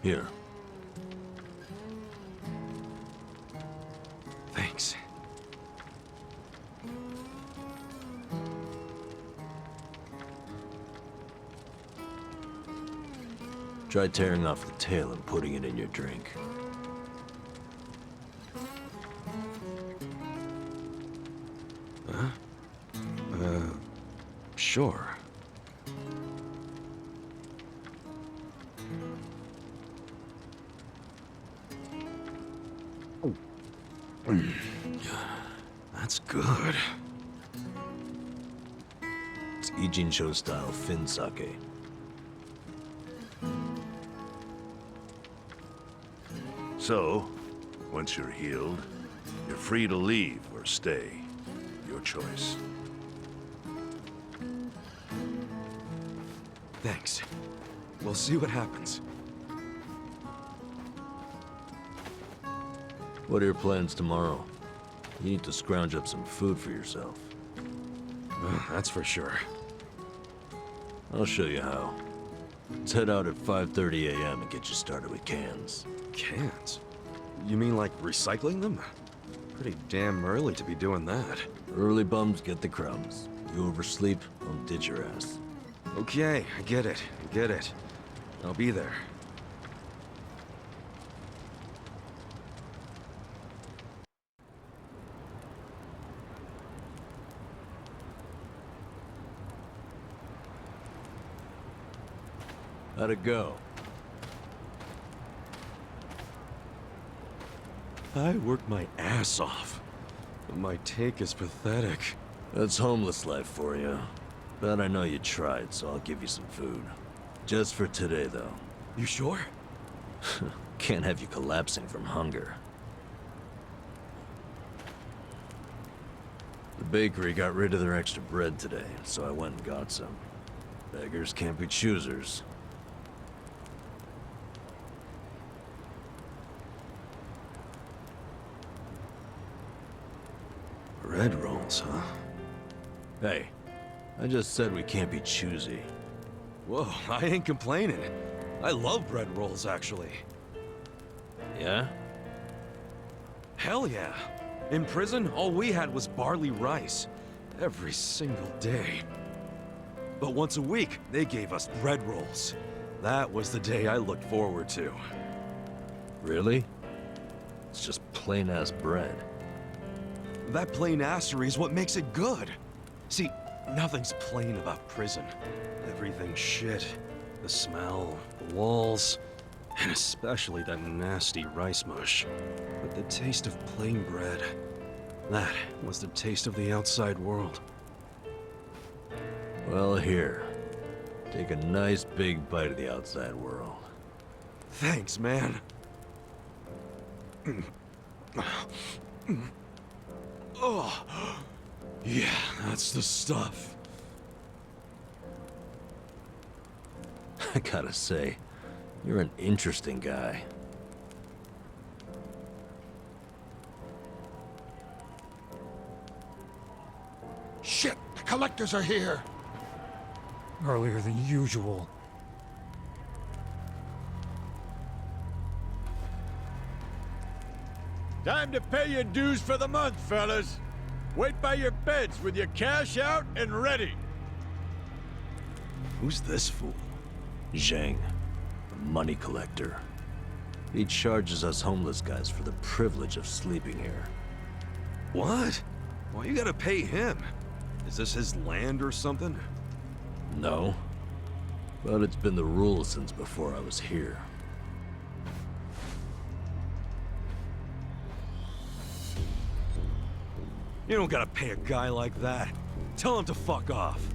Here. Thanks. Try tearing off the tail and putting it in your drink. Huh? Sure. That's good. It's Ijincho style fin sake. So, once you're healed, you're free to leave or stay. Your choice. Thanks. We'll see what happens. What are your plans tomorrow? You need to scrounge up some food for yourself. That's for sure. I'll show you how. Let's head out at 5:30 a.m. and get you started with cans. Cans? You mean like recycling them? Pretty damn early to be doing that. Early bums get the crumbs. You oversleep, I'll ditch your ass. Okay, I get it. I get it. I'll be there. How'd it go? I worked my ass off. But my take is pathetic. That's homeless life for you. But I know you tried, so I'll give you some food. Just for today, though. You sure? Can't have you collapsing from hunger. The bakery got rid of their extra bread today, so I went and got some. Beggars can't be choosers. Bread rolls, huh? Hey, I just said we can't be choosy. Whoa, I ain't complaining. I love bread rolls, actually. Yeah? Hell yeah. In prison, all we had was barley rice. Every single day. But once a week, they gave us bread rolls. That was the day I looked forward to. Really? It's just plain-ass bread. That plain-assery is what makes it good. See, nothing's plain about prison. Everything's shit. The smell, the walls, and especially that nasty rice mush. But the taste of plain bread, that was the taste of the outside world. Well, here. Take a nice big bite of the outside world. Thanks, man. Oh, yeah, that's the stuff. I gotta say, you're an interesting guy. Shit! The collectors are here! Earlier than usual. Time to pay your dues for the month, fellas. Wait by your beds with your cash out and ready. Who's this fool? Zhang, the money collector. He charges us homeless guys for the privilege of sleeping here. What? Why you gotta pay him? Is this his land or something? No. But it's been the rule since before I was here. You don't gotta pay a guy like that. Tell him to fuck off.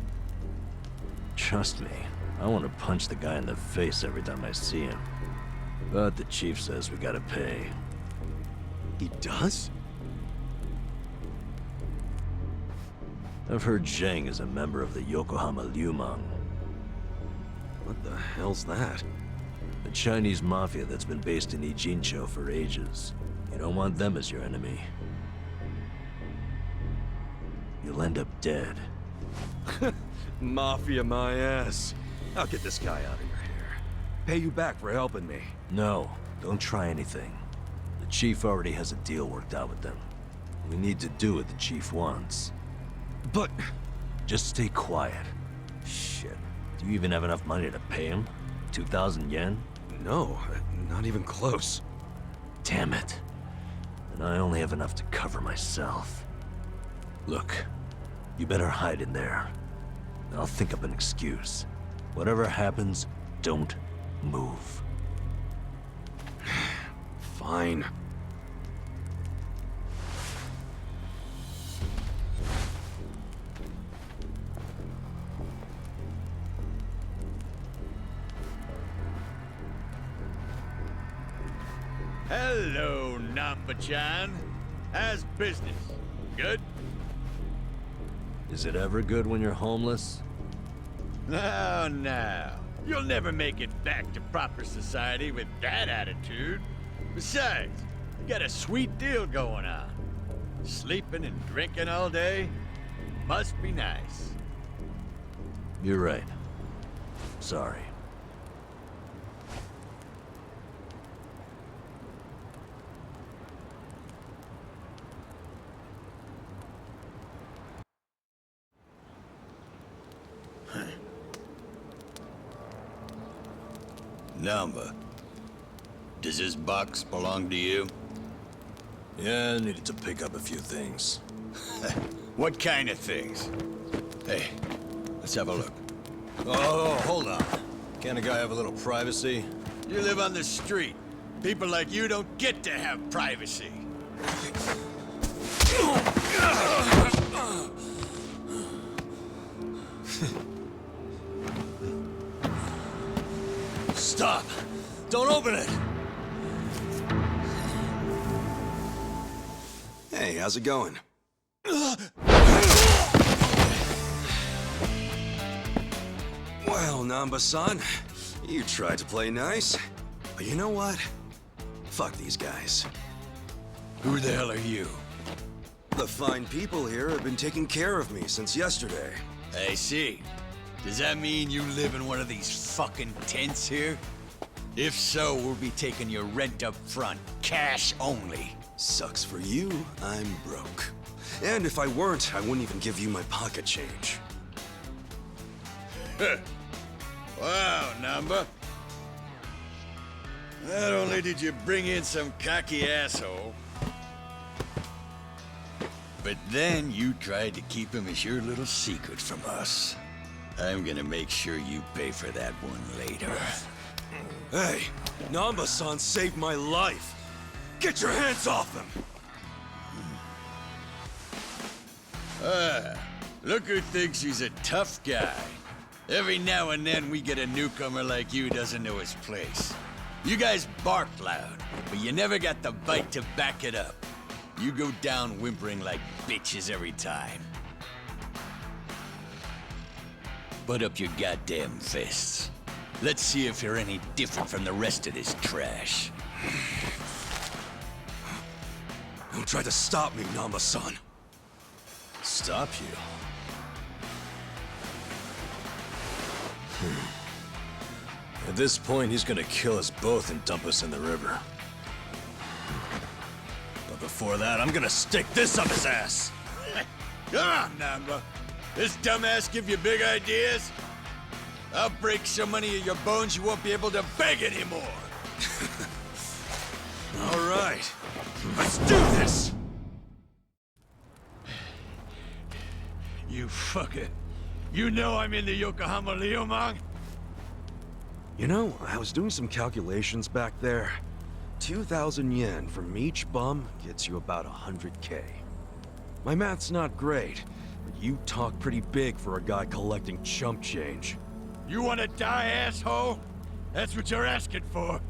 Trust me, I want to punch the guy in the face every time I see him. But the chief says we gotta pay. He does? I've heard Zheng is a member of the Yokohama Liumang. What the hell's that? The Chinese Mafia that's been based in Ijincho for ages. You don't want them as your enemy. You'll end up dead. Mafia my ass. I'll get this guy out of your hair. Pay you back for helping me. No, don't try anything. The chief already has a deal worked out with them. We need to do what the chief wants. But... just stay quiet. Shit. Do you even have enough money to pay him? 2,000 yen? No, not even close. Damn it. And I only have enough to cover myself. Look, you better hide in there. I'll think up an excuse. Whatever happens, don't move. Fine. Hello, Namba-chan. How's business? Good? Is it ever good when you're homeless? No, no. You'll never make it back to proper society with that attitude. Besides, you got a sweet deal going on. Sleeping and drinking all day must be nice. You're right. Sorry. Number. Does this box belong to you? Yeah, I needed to pick up a few things. What kind of things? Hey, let's have a look. Oh, hold on. Can't a guy have a little privacy? You live on the street. People like you don't get to have privacy. Stop! Don't open it! Hey, how's it going? Well, Namba-san, you tried to play nice. But you know what? Fuck these guys. Who the hell are you? The fine people here have been taking care of me since yesterday. I see. Does that mean you live in one of these fucking tents here? If so, we'll be taking your rent up front, cash only. Sucks for you, I'm broke. And if I weren't, I wouldn't even give you my pocket change. Wow, Namba. Not only did you bring in some cocky asshole, but then you tried to keep him as your little secret from us. I'm gonna make sure you pay for that one later. Hey, Namba-san saved my life. Get your hands off him! Look who thinks he's a tough guy. Every now and then we get a newcomer like you doesn't know his place. You guys bark loud, but you never got the bite to back it up. You go down whimpering like bitches every time. Put up your goddamn fists. Let's see if you're any different from the rest of this trash. Don't try to stop me, Namba-san. Stop you? At this point, he's gonna kill us both and dump us in the river. But before that, I'm gonna stick this up his ass! Come on, Namba. This dumbass give you big ideas? I'll break so many of your bones you won't be able to beg anymore. All right, let's do this! You fucker. You know I'm in the Yokohama Liumang? You know, I was doing some calculations back there. 2,000 yen from each bum gets you about 100K. My math's not great, but you talk pretty big for a guy collecting chump change. You wanna die, asshole? That's what you're asking for.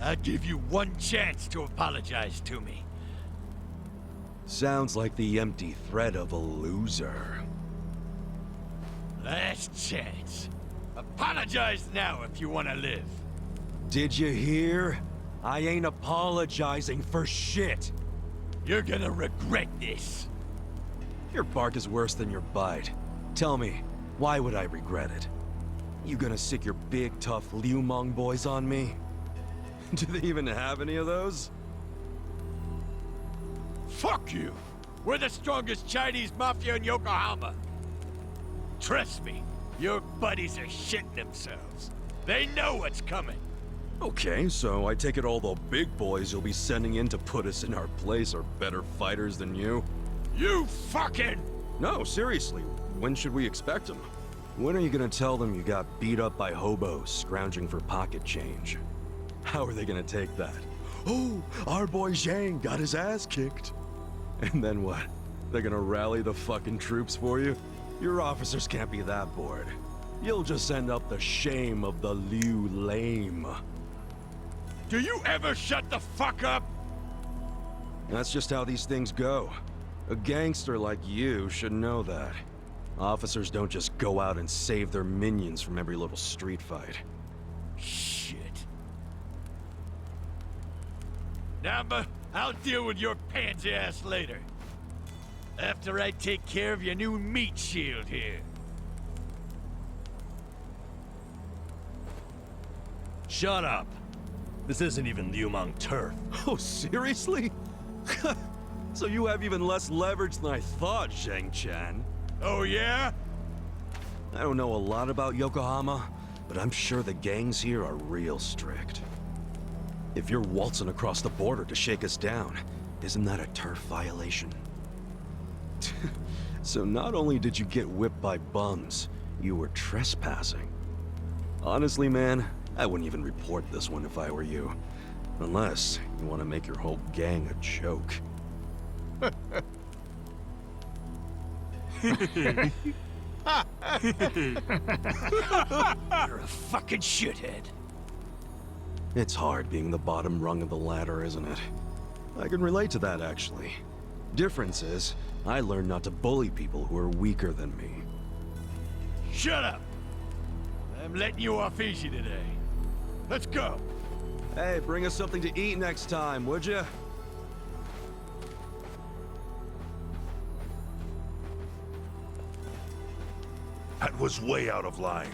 I'll give you one chance to apologize to me. Sounds like the empty threat of a loser. Last chance. Apologize now if you wanna live. Did you hear? I ain't apologizing for shit. You're gonna regret this. Your bark is worse than your bite. Tell me, why would I regret it? You gonna sick your big, tough Liu Mong boys on me? Do they even have any of those? Fuck you! We're the strongest Chinese mafia in Yokohama. Trust me, your buddies are shitting themselves. They know what's coming. Okay, so I take it all the big boys you'll be sending in to put us in our place are better fighters than you? You fucking... No, seriously, when should we expect them? When are you gonna tell them you got beat up by hobos scrounging for pocket change? How are they gonna take that? Oh, our boy Zhang got his ass kicked. And then what? They're gonna rally the fucking troops for you? Your officers can't be that bored. You'll just send up the shame of the Liu lame. Do you ever shut the fuck up? That's just how these things go. A gangster like you should know that. Officers don't just go out and save their minions from every little street fight. Shit. Namba, I'll deal with your pansy ass later. After I take care of your new meat shield here. Shut up. This isn't even Liu Mong turf. Oh, seriously? So you have even less leverage than I thought, Zhang Chan. Oh, yeah? I don't know a lot about Yokohama, but I'm sure the gangs here are real strict. If you're waltzing across the border to shake us down, isn't that a turf violation? So not only did you get whipped by bums, you were trespassing. Honestly, man, I wouldn't even report this one if I were you. Unless you want to make your whole gang a joke. You're a fucking shithead. It's hard being the bottom rung of the ladder, isn't it? I can relate to that, actually. Difference is, I learned not to bully people who are weaker than me. Shut up! I'm letting you off easy today. Let's go! Hey, bring us something to eat next time, would you? That was way out of line.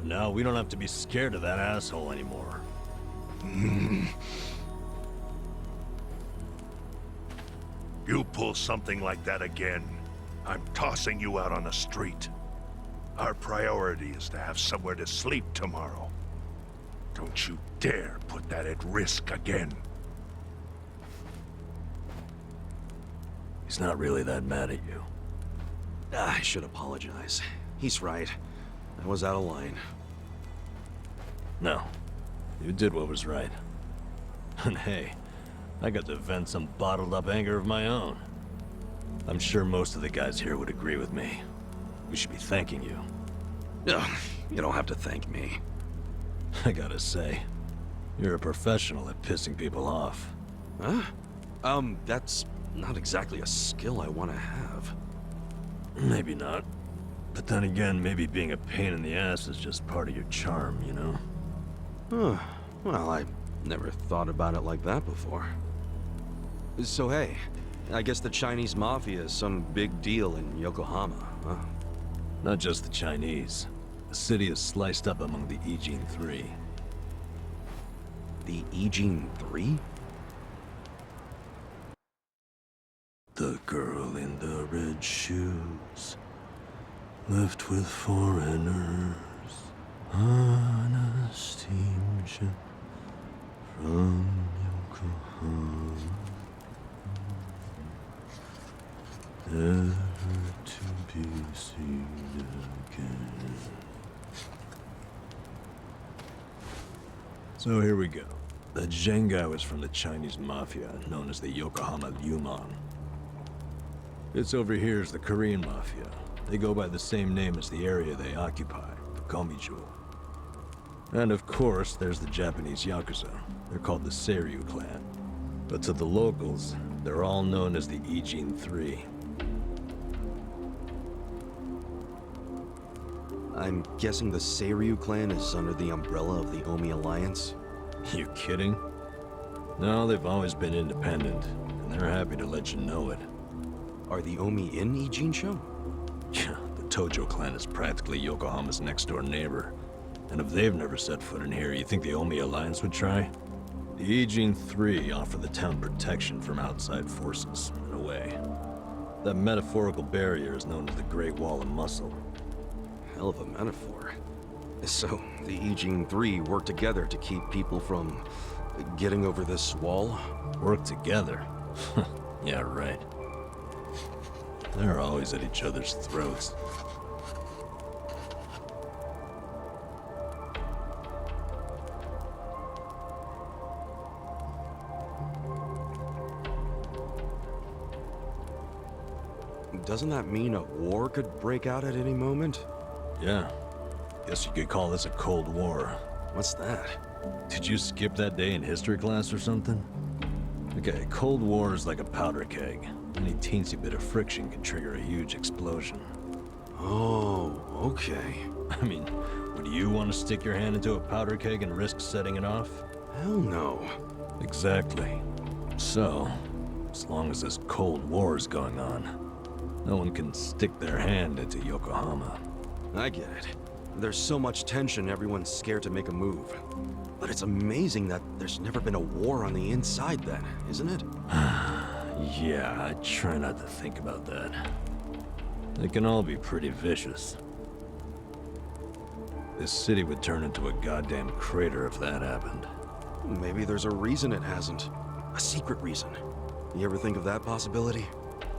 Now we don't have to be scared of that asshole anymore. You pull something like that again, I'm tossing you out on the street. Our priority is to have somewhere to sleep tomorrow. Don't you dare put that at risk again. He's not really that mad at you. I should apologize. He's right. I was out of line. No. You did what was right. And hey, I got to vent some bottled up anger of my own. I'm sure most of the guys here would agree with me. We should be thanking you. Ugh, you don't have to thank me. I gotta say, you're a professional at pissing people off. Huh? That's not exactly a skill I want to have. Maybe not. But then again, maybe being a pain in the ass is just part of your charm, you know? Huh. Well, I never thought about it like that before. So hey, I guess the Chinese Mafia is some big deal in Yokohama, huh? Not just the Chinese. The city is sliced up among the Ijin Three. The Ijin Three? The girl in the red shoes, left with foreigners, on a steamship from Yokohama, never to be seen again. So here we go. That Zheng guy was from the Chinese Mafia, known as the Yokohama Lumon. This over here is the Korean Mafia. They go by the same name as the area they occupy, the Komiju. And of course, there's the Japanese Yakuza. They're called the Seiryu clan. But to the locals, they're all known as the Ijin Three. I'm guessing the Seiryu clan is under the umbrella of the Omi Alliance? You kidding? No, they've always been independent, and they're happy to let you know it. Are the Omi in Ijincho? Yeah, the Tojo clan is practically Yokohama's next-door neighbor. And if they've never set foot in here, you think the Omi Alliance would try? The Ijin Three offer the town protection from outside forces, in a way. That metaphorical barrier is known as the Great Wall of Muscle. Hell of a metaphor. So, the Ijin Three work together to keep people from getting over this wall? Work together? Yeah, right. They're always at each other's throats. Doesn't that mean a war could break out at any moment? Yeah. Guess you could call this a Cold War. What's that? Did you skip that day in history class or something? Okay, Cold War is like a powder keg. Any teensy bit of friction can trigger a huge explosion. Oh, okay. I mean, would you want to stick your hand into a powder keg and risk setting it off? Hell no. Exactly. So, as long as this Cold War is going on, no one can stick their hand into Yokohama. I get it. There's so much tension, everyone's scared to make a move. But it's amazing that there's never been a war on the inside then, isn't it? Yeah, I try not to think about that. They can all be pretty vicious. This city would turn into a goddamn crater if that happened. Maybe there's a reason it hasn't. A secret reason. You ever think of that possibility?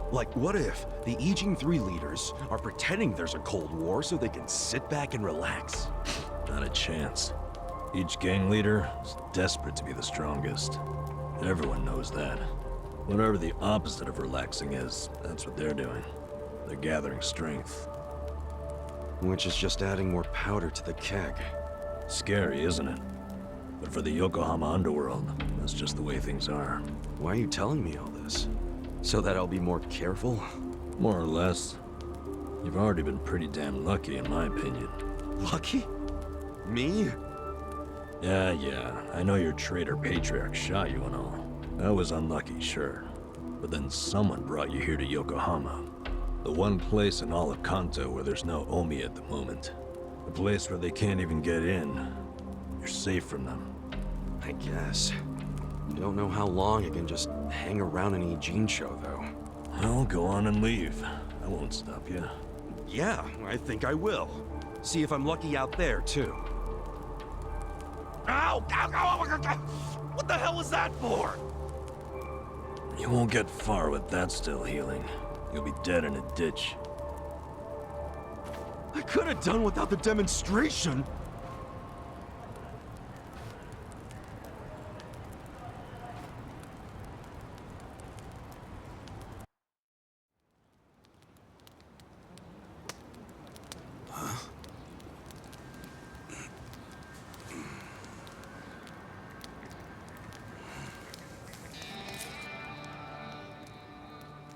Like, what if the Ijin Three leaders are pretending there's a Cold War so they can sit back and relax? Not a chance. Each gang leader is desperate to be the strongest. Everyone knows that. Whatever the opposite of relaxing is, that's what they're doing. They're gathering strength. Which is just adding more powder to the keg. Scary, isn't it? But for the Yokohama underworld, that's just the way things are. Why are you telling me all this? So that I'll be more careful? More or less. You've already been pretty damn lucky, in my opinion. Lucky? Me? Yeah. I know your traitor patriarch shot you and all. That was unlucky, sure. But then someone brought you here to Yokohama. The one place in all of Kanto where there's no Omi at the moment. The place where they can't even get in. You're safe from them. I guess. Don't know how long I can just hang around in Ijincho, though. Well, go on and leave. I won't stop you. Yeah, I think I will. See if I'm lucky out there, too. Ow! What the hell was that for? You won't get far with that still healing. You'll be dead in a ditch. I could have done without the demonstration.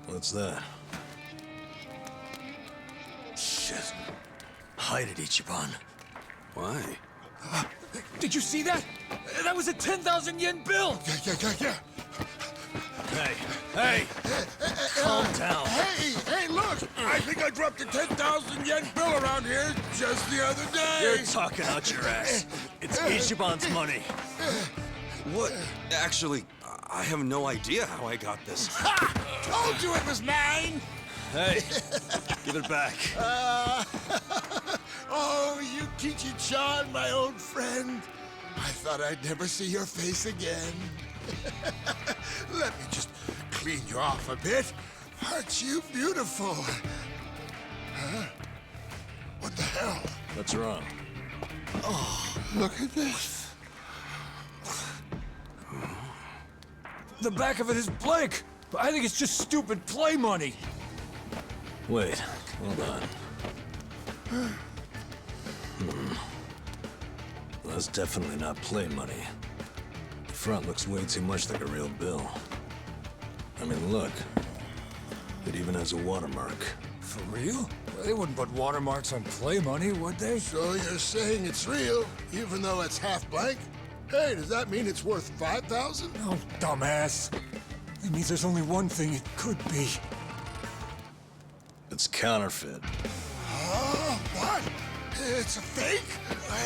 What's that? Shit. Hide it, Ichiban. Why? Did you see that? That was a 10,000 yen bill! Yeah. Hey! Calm down. Hey, look! I think I dropped a 10,000 yen bill around here just the other day! You're talking out your ass. It's Ichiban's money. What? Actually, I have no idea how I got this. Ha! Told you it was mine! Hey, give it back. Oh, you Kichi-chan, my old friend. I thought I'd never see your face again. Let me just clean you off a bit. Aren't you beautiful? Huh? What the hell? What's wrong? Oh, look at this. The back of it is blank. I think it's just stupid play money. Wait, hold on. Well, that's definitely not play money. The front looks way too much like a real bill. I mean, look. It even has a watermark. For real? Well, they wouldn't put watermarks on play money, would they? So you're saying it's real, even though it's half blank? Hey, does that mean it's worth 5,000? Oh, dumbass. It means there's only one thing it could be. It's counterfeit. What? It's a fake?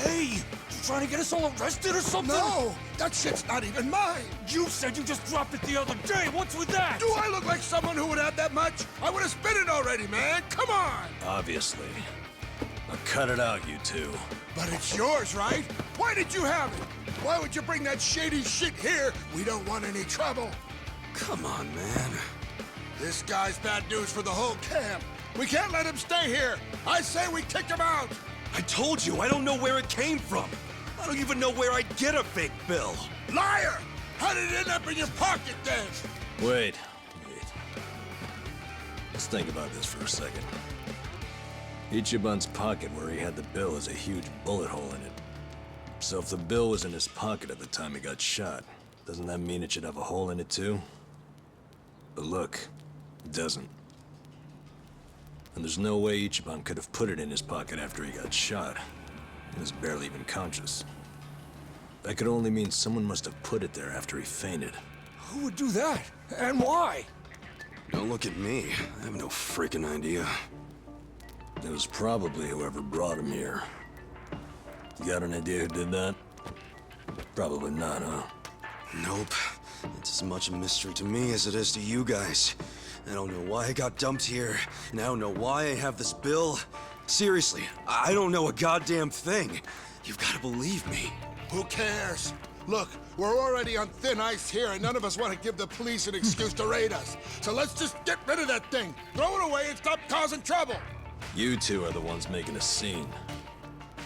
Hey! You trying to get us all arrested or something? No! That shit's not even mine! You said you just dropped it the other day! What's with that? Do I look like someone who would have that much? I would have spent it already, man! Come on! Obviously. Now cut it out, you two. But it's yours, right? Why did you have it? Why would you bring that shady shit here? We don't want any trouble. Come on, man. This guy's bad news for the whole camp. We can't let him stay here. I say we kick him out. I told you, I don't know where it came from. I don't even know where I'd get a fake bill. Liar! How did it end up in your pocket then? Wait. Let's think about this for a second. Ichiban's pocket where he had the bill has a huge bullet hole in it. So if the bill was in his pocket at the time he got shot, doesn't that mean it should have a hole in it too? But look, it doesn't. And there's no way Ichiban could have put it in his pocket after he got shot. He was barely even conscious. That could only mean someone must have put it there after he fainted. Who would do that? And why? Don't look at me. I have no freaking idea. It was probably whoever brought him here. You got an idea who did that? Probably not, huh? Nope. It's as much a mystery to me as it is to you guys. I don't know why I got dumped here, and I don't know why I have this bill. Seriously, I don't know a goddamn thing. You've got to believe me. Who cares? Look, we're already on thin ice here, and none of us want to give the police an excuse to raid us. So let's just get rid of that thing. Throw it away and stop causing trouble. You two are the ones making a scene.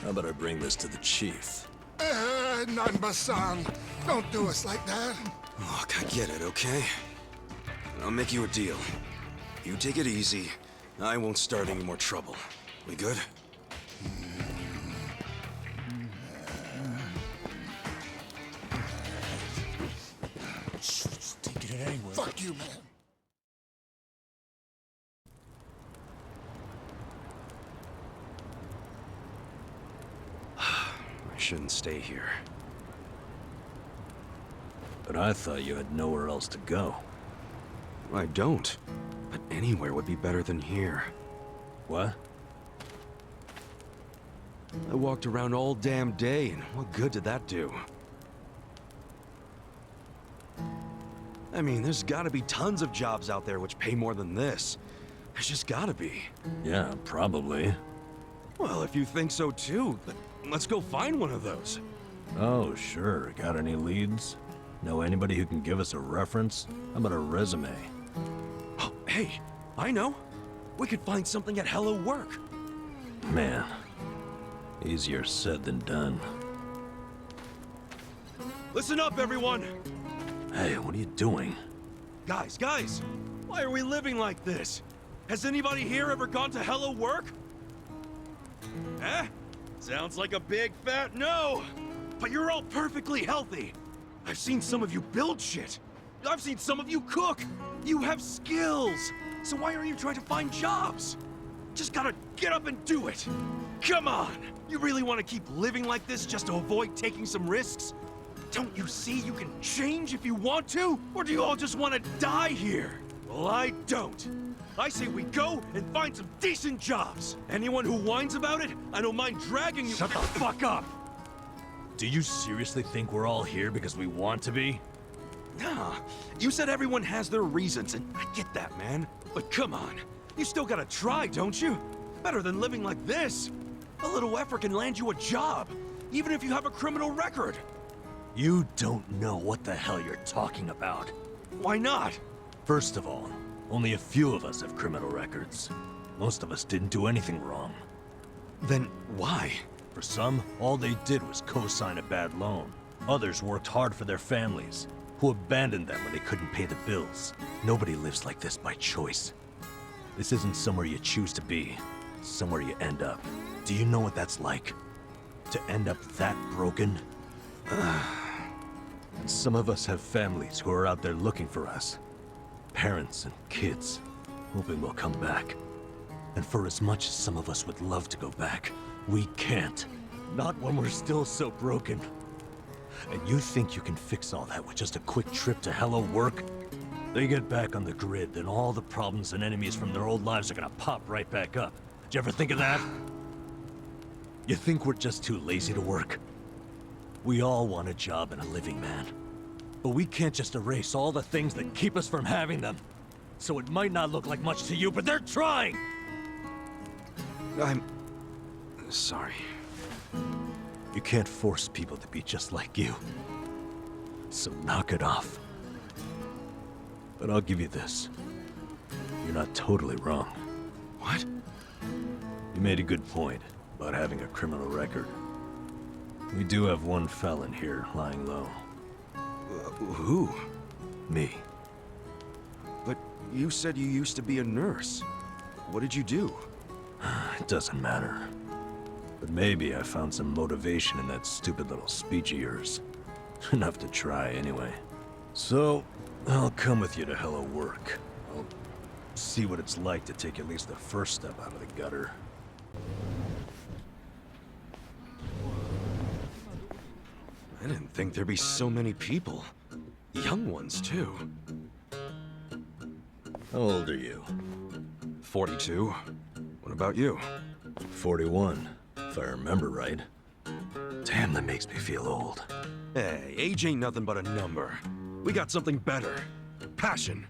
How about I bring this to the chief? Nanba-san, don't do us like that. Look, I get it, okay? I'll make you a deal. You take it easy, I won't start any more trouble. We good? Just taking it anyway. Fuck you, man. I shouldn't stay here. But I thought you had nowhere else to go. I don't. But anywhere would be better than here. What? I walked around all damn day, and what good did that do? I mean, there's gotta be tons of jobs out there which pay more than this. There's just gotta be. Yeah, probably. Well, if you think so too, let's go find one of those. Oh, sure. Got any leads? Know anybody who can give us a reference? How about a resume? Oh, hey, I know. We could find something at Hello Work. Man, easier said than done. Listen up, everyone! Hey, what are you doing? Guys, why are we living like this? Has anybody here ever gone to Hello Work? Eh? Sounds like a big fat no! But you're all perfectly healthy! I've seen some of you build shit! I've seen some of you cook! You have skills! So why are you trying to find jobs? Just gotta get up and do it! Come on! You really want to keep living like this just to avoid taking some risks? Don't you see you can change if you want to? Or do you all just want to die here? Well, I don't. I say we go and find some decent jobs. Anyone who whines about it, I don't mind dragging you— Shut the fuck up! Do you seriously think we're all here because we want to be? Nah, you said everyone has their reasons, and I get that, man. But come on, you still gotta try, don't you? Better than living like this. A little effort can land you a job, even if you have a criminal record. You don't know what the hell you're talking about. Why not? First of all, only a few of us have criminal records. Most of us didn't do anything wrong. Then why? For some, all they did was co-sign a bad loan. Others worked hard for their families. who abandoned them when they couldn't pay the bills. Nobody lives like this by choice. This isn't somewhere you choose to be. It's somewhere you end up. Do you know what that's like? To end up that broken? And some of us have families who are out there looking for us. Parents and kids, hoping we'll come back. And for as much as some of us would love to go back, we can't. Not when we're still so broken. And you think you can fix all that with just a quick trip to Hello Work? They get back on the grid, then all the problems and enemies from their old lives are gonna pop right back up. Did you ever think of that? You think we're just too lazy to work? We all want a job and a living, man. But we can't just erase all the things that keep us from having them. So it might not look like much to you, but they're trying! I'm... sorry. You can't force people to be just like you. So knock it off. But I'll give you this. You're not totally wrong. What? You made a good point about having a criminal record. We do have one felon here lying low. Who? Me. But you said you used to be a nurse. What did you do? It doesn't matter. But maybe I found some motivation in that stupid little speech of yours. Enough to try, anyway. So, I'll come with you to Hello Work. I'll see what it's like to take at least the first step out of the gutter. I didn't think there'd be so many people. Young ones, too. How old are you? 42. What about you? 41, if I remember right. Damn, that makes me feel old. Hey, age ain't nothing but a number. We got something better. Passion.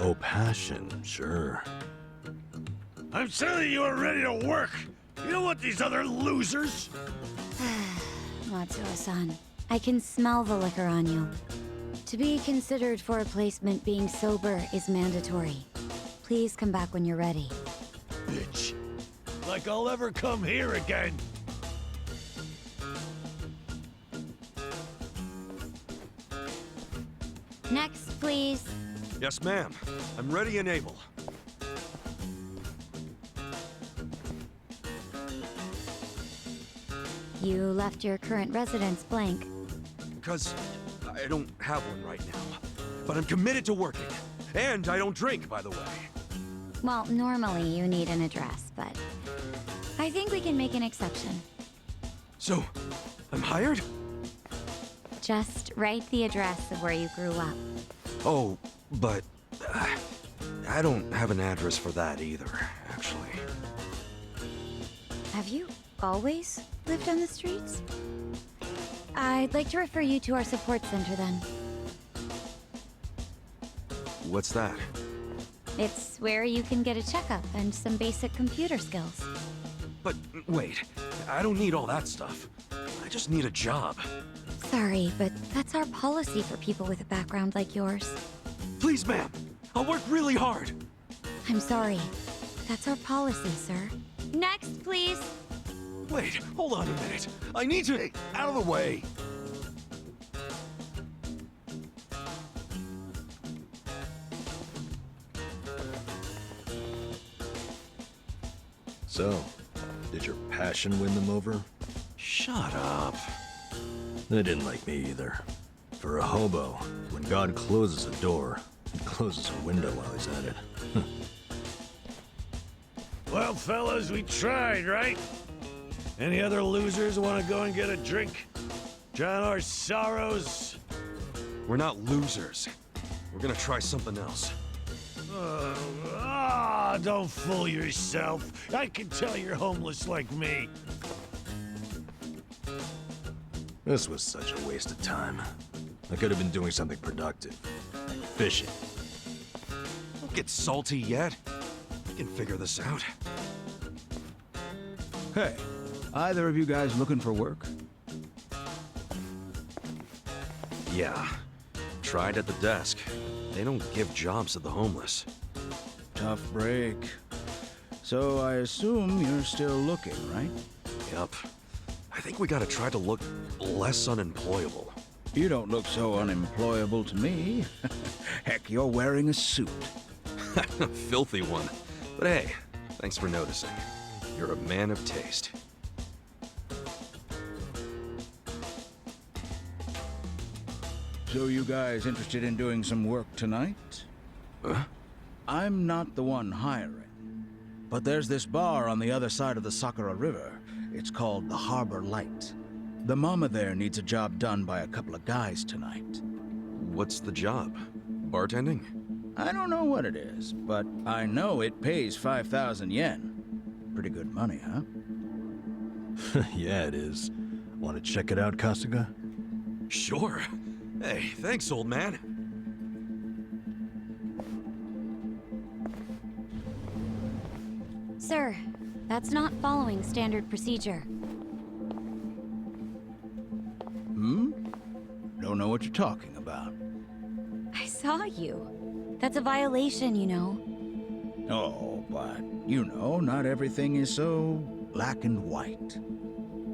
Oh, passion, sure. I'm telling you, we're ready to work. You don't want these other losers. Matsuo-san, I can smell the liquor on you. To be considered for a placement, being sober is mandatory. Please come back when you're ready. Bitch. Like I'll ever come here again. Next, please. Yes, ma'am. I'm ready and able. You left your current residence blank. Because I don't have one right now. But I'm committed to working. And I don't drink, by the way. Well, normally you need an address, but I think we can make an exception. So, I'm hired? Just write the address of where you grew up. Oh, but I don't have an address for that either, actually. Have you always lived on the streets? I'd like to refer you to our support center then. What's that? It's where you can get a checkup and some basic computer skills. But wait, I don't need all that stuff. I just need a job. Sorry, but that's our policy for people with a background like yours. Please, ma'am. I'll work really hard. I'm sorry. That's our policy, sir. Next, please. Wait, hold on a minute. I need to... Hey, out of the way. So, did your passion win them over? Shut up. They didn't like me either. For a hobo, when God closes a door, he closes a window while he's at it. Well, fellas, we tried, right? Any other losers want to go and get a drink? Drown our sorrows? We're not losers. We're gonna try something else. Don't fool yourself. I can tell you're homeless like me. This was such a waste of time. I could have been doing something productive, like fishing. Don't get salty yet. We can figure this out. Hey, either of you guys looking for work? Yeah. Tried at the desk. They don't give jobs to the homeless. Tough break. So I assume you're still looking, right? Yep. I think we gotta try to look less unemployable. You don't look so unemployable to me. Heck, you're wearing a suit. A filthy one. But hey, thanks for noticing. You're a man of taste. So you guys interested in doing some work tonight? Huh? I'm not the one hiring. But there's this bar on the other side of the Sakura River. It's called the Harbor Light. The mama there needs a job done by a couple of guys tonight. What's the job? Bartending? I don't know what it is, but I know it pays 5,000 yen. Pretty good money, huh? Yeah, it is. Want to check it out, Kasuga? Sure. Hey, thanks, old man. Sir, that's not following standard procedure. Don't know what you're talking about. I saw you. That's a violation, you know. Oh, but, you know, not everything is so black and white.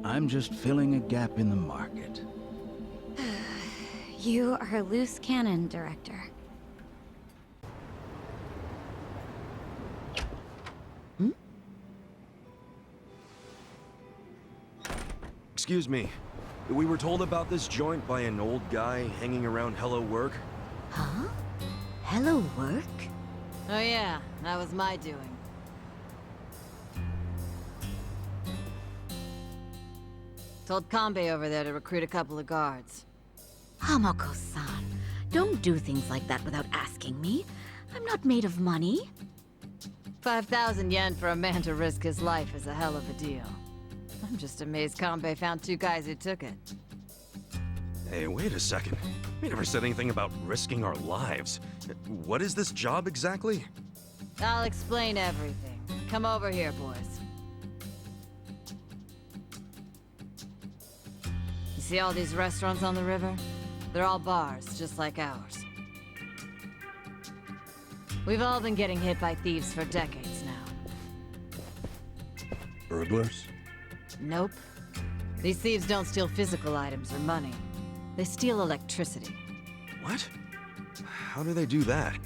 I'm just filling a gap in the market. You are a loose cannon, Director. Excuse me. We were told about this joint by an old guy hanging around Hello Work. Huh? Hello, work? Oh yeah, that was my doing. Told Kanbei over there to recruit a couple of guards. Hamako-san, don't do things like that without asking me. I'm not made of money. 5,000 yen for a man to risk his life is a hell of a deal. I'm just amazed Kanbei found 2 guys who took it. Hey, wait a second. We never said anything about risking our lives. What is this job exactly? I'll explain everything. Come over here, boys. You see all these restaurants on the river? They're all bars, just like ours. We've all been getting hit by thieves for decades now. Burglars? Nope. These thieves don't steal physical items or money. They steal electricity. What? How do they do that?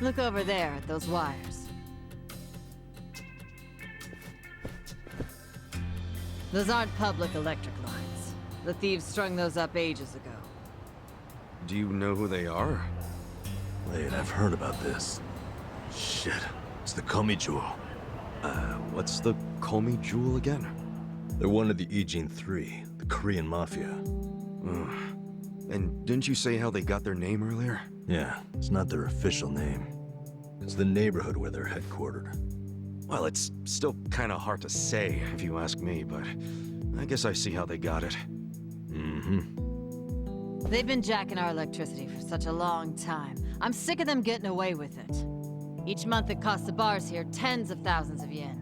Look over there at those wires. Those aren't public electric lines. The thieves strung those up ages ago. Do you know who they are? Wait, I've heard about this. Shit, it's the Komi Jewel. What's the Komi Jewel again? They're one of the Ijin 3, the Korean Mafia. And didn't you say how they got their name earlier? Yeah, it's not their official name. It's the neighborhood where they're headquartered. Well, it's still kind of hard to say, if you ask me, but I guess I see how they got it. They've been jacking our electricity for such a long time. I'm sick of them getting away with it. Each month it costs the bars here tens of thousands of yen.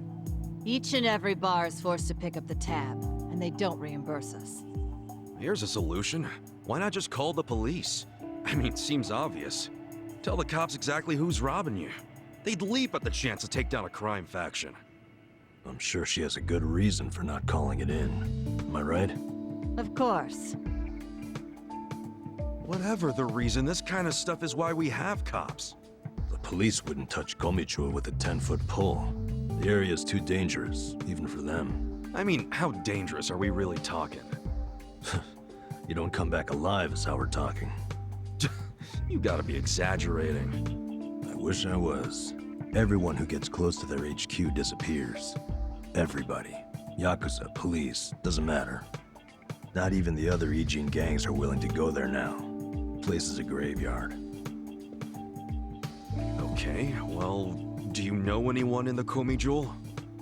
Each and every bar is forced to pick up the tab, and they don't reimburse us. Here's a solution. Why not just call the police? I mean, it seems obvious. Tell the cops exactly who's robbing you. They'd leap at the chance to take down a crime faction. I'm sure she has a good reason for not calling it in. Am I right? Of course. Whatever the reason, this kind of stuff is why we have cops. The police wouldn't touch Komichua with a 10-foot pole. The area's too dangerous, even for them. I mean, how dangerous are we really talking? You don't come back alive is how we're talking. You gotta be exaggerating. I wish I was. Everyone who gets close to their HQ disappears. Everybody. Yakuza, police, doesn't matter. Not even the other Ijin gangs are willing to go there now. The place is a graveyard. Okay, well, do you know anyone in the Komi Jewel?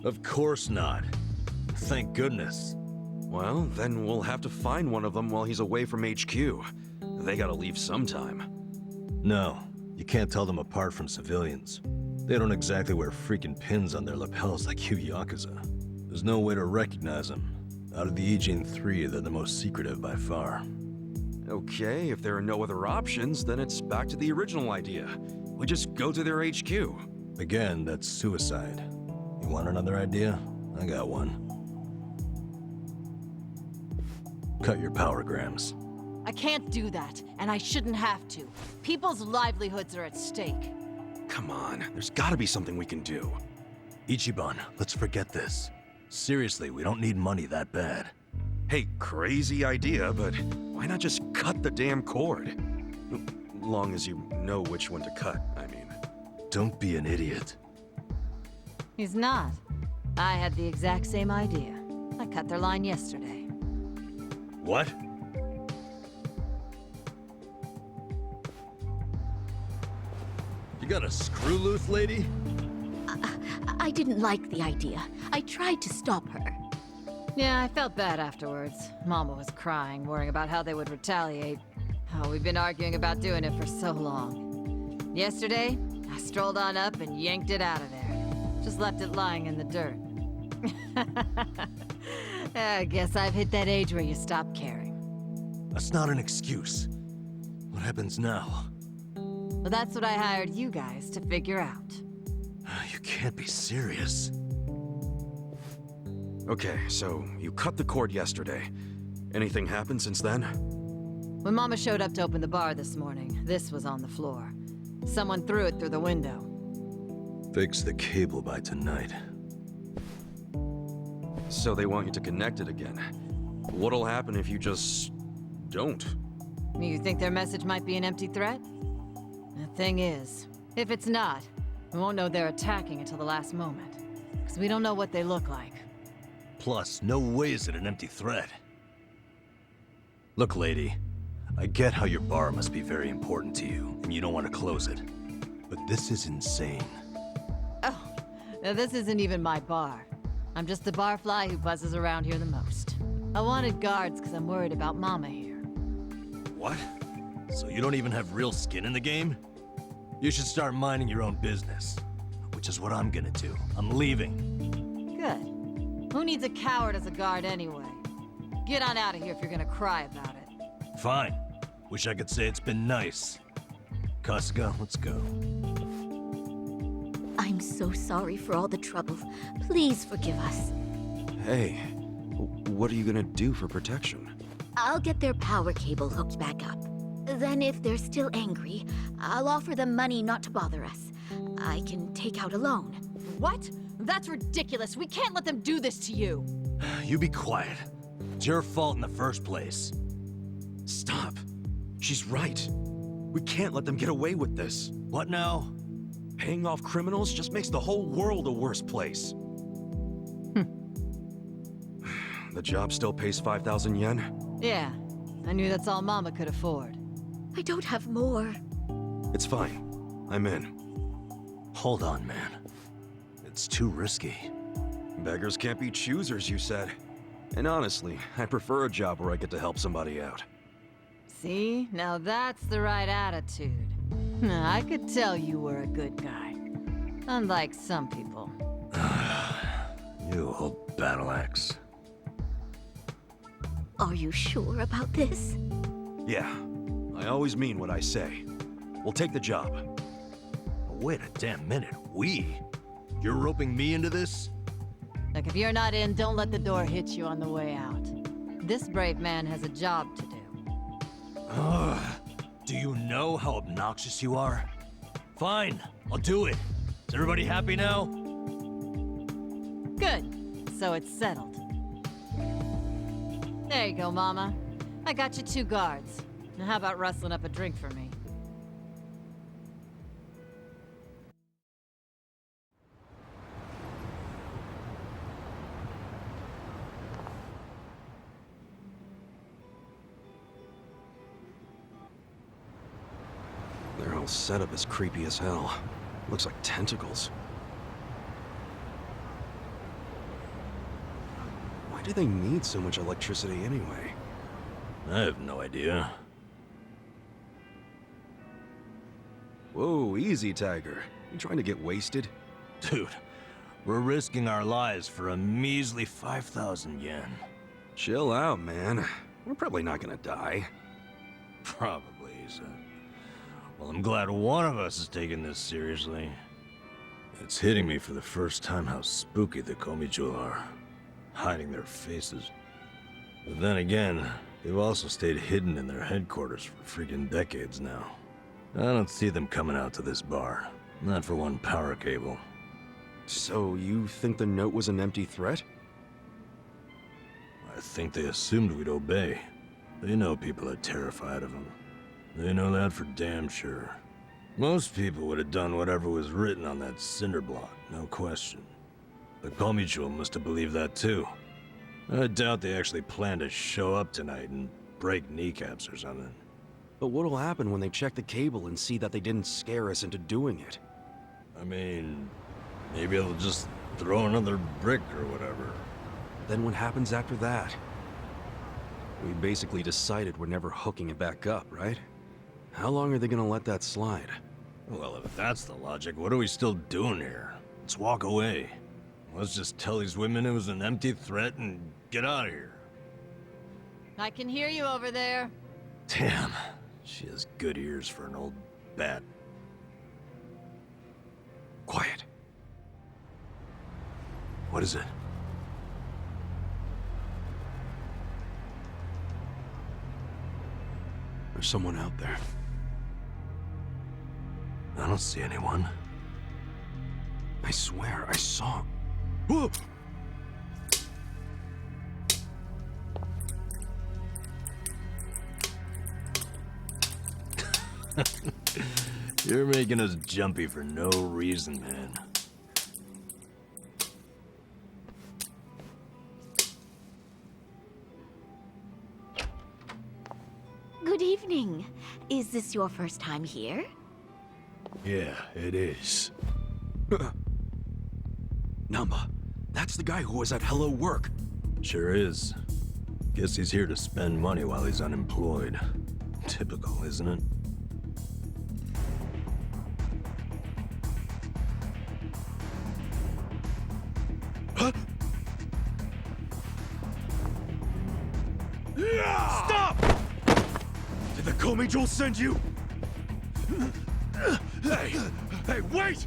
Of course not. Thank goodness. Well, then we'll have to find one of them while he's away from HQ. They gotta leave sometime. No, you can't tell them apart from civilians. They don't exactly wear freaking pins on their lapels like you Yakuza. There's no way to recognize them. Out of the Ijin 3, they're the most secretive by far. Okay, if there are no other options, then it's back to the original idea. We just go to their HQ. Again, that's suicide. You want another idea? I got one. Cut your power grams. I can't do that, and I shouldn't have to. People's livelihoods are at stake. Come on, there's gotta be something we can do. Ichiban, let's forget this. Seriously, we don't need money that bad. Hey, crazy idea, but why not just cut the damn cord? Long as you know which one to cut, I mean. Don't be an idiot. He's not. I had the exact same idea. I cut their line yesterday. What? You got a screw loose, lady? I didn't like the idea. I tried to stop her. Yeah, I felt bad afterwards. Mama was crying, worrying about how they would retaliate. Oh, we've been arguing about doing it for so long. Yesterday, I strolled on up and yanked it out of there. Just left it lying in the dirt. I guess I've hit that age where you stop caring. That's not an excuse. What happens now? Well, that's what I hired you guys to figure out. You can't be serious. Okay, so you cut the cord yesterday. Anything happened since then? When Mama showed up to open the bar this morning, this was on the floor. Someone threw it through the window. Fix the cable by tonight. So they want you to connect it again. What'll happen if you just don't? You think their message might be an empty threat? The thing is, if it's not, we won't know they're attacking until the last moment. Because we don't know what they look like. Plus, no way is it an empty threat. Look, lady, I get how your bar must be very important to you, and you don't want to close it. But this is insane. Oh, now this isn't even my bar. I'm just the barfly who buzzes around here the most. I wanted guards because I'm worried about Mama here. What? So you don't even have real skin in the game? You should start minding your own business. Which is what I'm gonna do. I'm leaving. Good. Who needs a coward as a guard anyway? Get on out of here if you're gonna cry about it. Fine. Wish I could say it's been nice. Kasuga, let's go. I'm so sorry for all the trouble. Please forgive us. Hey, what are you gonna do for protection? I'll get their power cable hooked back up. Then if they're still angry, I'll offer them money not to bother us. I can take out a loan. What? That's ridiculous. We can't let them do this to you. You be quiet. It's your fault in the first place. Stop. She's right. We can't let them get away with this. What now? Paying off criminals just makes the whole world a worse place. The job still pays 5,000 yen? Yeah. I knew that's all Mama could afford. I don't have more. It's fine. I'm in. Hold on, man. It's too risky. Beggars can't be choosers, you said. And honestly, I prefer a job where I get to help somebody out. See? Now that's the right attitude. I could tell you were a good guy. Unlike some people. You old battle axe. Are you sure about this? Yeah. I always mean what I say. We'll take the job. Wait a damn minute. We? You're roping me into this? Look, if you're not in, don't let the door hit you on the way out. This brave man has a job to do. Ugh. Do you know how obnoxious you are? Fine, I'll do it. Is everybody happy now? Good. So it's settled. There you go, Mama. I got you 2 guards. Now how about rustling up a drink for me? Their whole setup is creepy as hell. Looks like tentacles. Why do they need so much electricity anyway? I have no idea. Whoa, easy, Tiger. You trying to get wasted? Dude, we're risking our lives for a measly 5,000 yen. Chill out, man. We're probably not gonna die. Probably, so. Well, I'm glad one of us is taking this seriously. It's hitting me for the first time how spooky the Komijo are. Hiding their faces. But then again, They've also stayed hidden in their headquarters for freaking decades now. I don't see them coming out to this bar. Not for one power cable. So you think the note was an empty threat? I think they assumed we'd obey. They know people are terrified of them. They know that for damn sure. Most people would have done whatever was written on that cinder block, no question. The Komicho must have believed that too. I doubt they actually planned to show up tonight and break kneecaps or something. But what'll happen when they check the cable and see that they didn't scare us into doing it? I mean, maybe they'll just throw another brick or whatever. Then what happens after that? We basically decided we're never hooking it back up, right? How long are they gonna let that slide? Well, if that's the logic, what are we still doing here? Let's walk away. Let's just tell these women it was an empty threat and get out of here. I can hear you over there. Damn, she has good ears for an old bat. Quiet. What is it? There's someone out there. I don't see anyone. I swear, I saw... Whoa! You're making us jumpy for no reason, man. Good evening. Is this your first time here? Yeah, it is. Namba, that's the guy who was at Hello Work. Sure is. Guess he's here to spend money while he's unemployed. Typical, isn't it? Huh? Stop! Did the Komi send you? Hey! Hey, wait!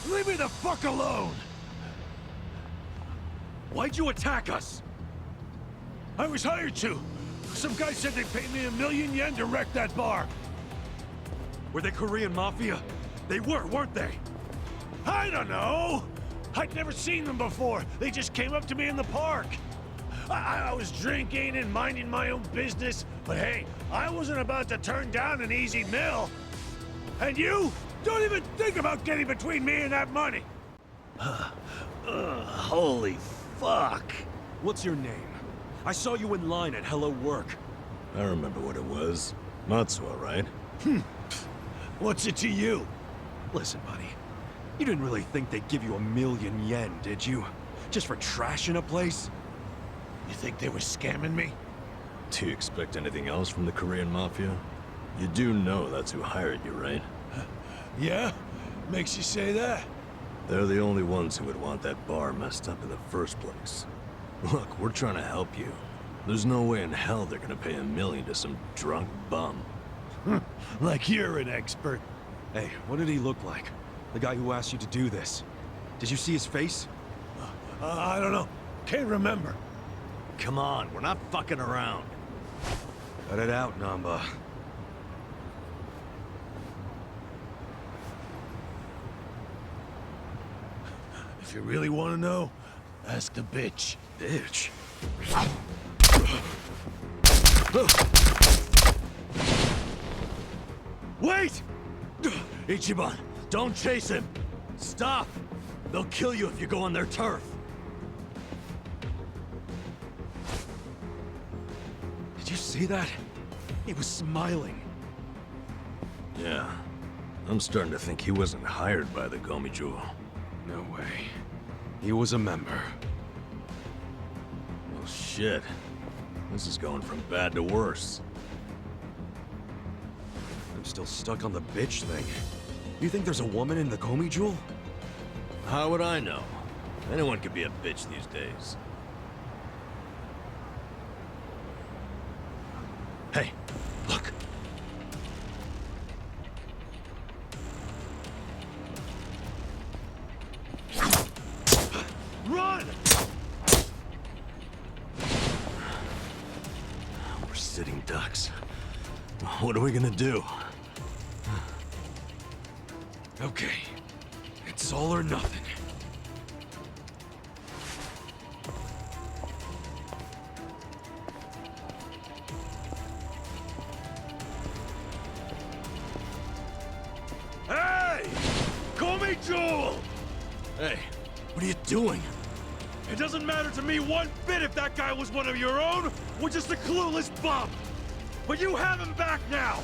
Leave me the fuck alone! Why'd you attack us? I was hired to. Some guy said they paid me 1,000,000 yen to wreck that bar. Were they Korean Mafia? They were, weren't they? I don't know. I'd never seen them before. They just came up to me in the park. I was drinking and minding my own business, but hey, I wasn't about to turn down an easy meal. And you? Don't even think about getting between me and that money. Holy fuck. What's your name? I saw you in line at Hello Work. I remember what it was. Matsuo, right? What's it to you? Listen, buddy. You didn't really think they'd give you 1,000,000 yen, did you? Just for trashing a place? You think they were scamming me? Do you expect anything else from the Korean Mafia? You do know that's who hired you, right? Yeah? Makes you say that? They're the only ones who would want that bar messed up in the first place. Look, we're trying to help you. There's no way in hell they're gonna pay 1,000,000 to some drunk bum. Like you're an expert. Hey, what did he look like? The guy who asked you to do this. Did you see his face? I don't know. Can't remember. Come on, we're not fucking around. Cut it out, Namba. If you really want to know, ask the bitch. Bitch? Wait! Ichiban, don't chase him! Stop! They'll kill you if you go on their turf. Did you see that? He was smiling. Yeah. I'm starting to think he wasn't hired by the Gomijo. No way. He was a member. Well, shit. This is going from bad to worse. I'm still stuck on the bitch thing. You think there's a woman in the Komi Jewel? How would I know? Anyone could be a bitch these days. Hey, look. Run! We're sitting ducks. What are we gonna do? Okay. It's all or nothing. Hey! Call me Joel! Hey, what are you doing? It doesn't matter to me one bit if that guy was one of your own or just a clueless bum. But you have him back now.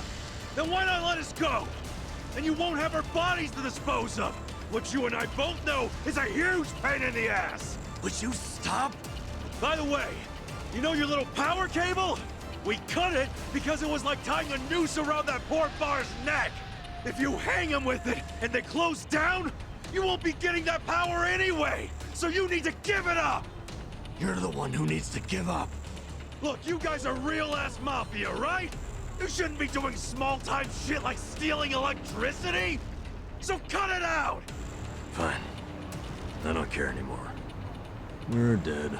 Then why not let us go? And you won't have our bodies to dispose of. What you and I both know is a huge pain in the ass. Would you stop? By the way, you know your little power cable? We cut it because it was like tying a noose around that poor bar's neck. If you hang him with it and they close down, you won't be getting that power anyway. So you need to give it up. You're the one who needs to give up. Look, you guys are real-ass Mafia, right? You shouldn't be doing small-time shit like stealing electricity. So cut it out. Fine. I don't care anymore. We're dead.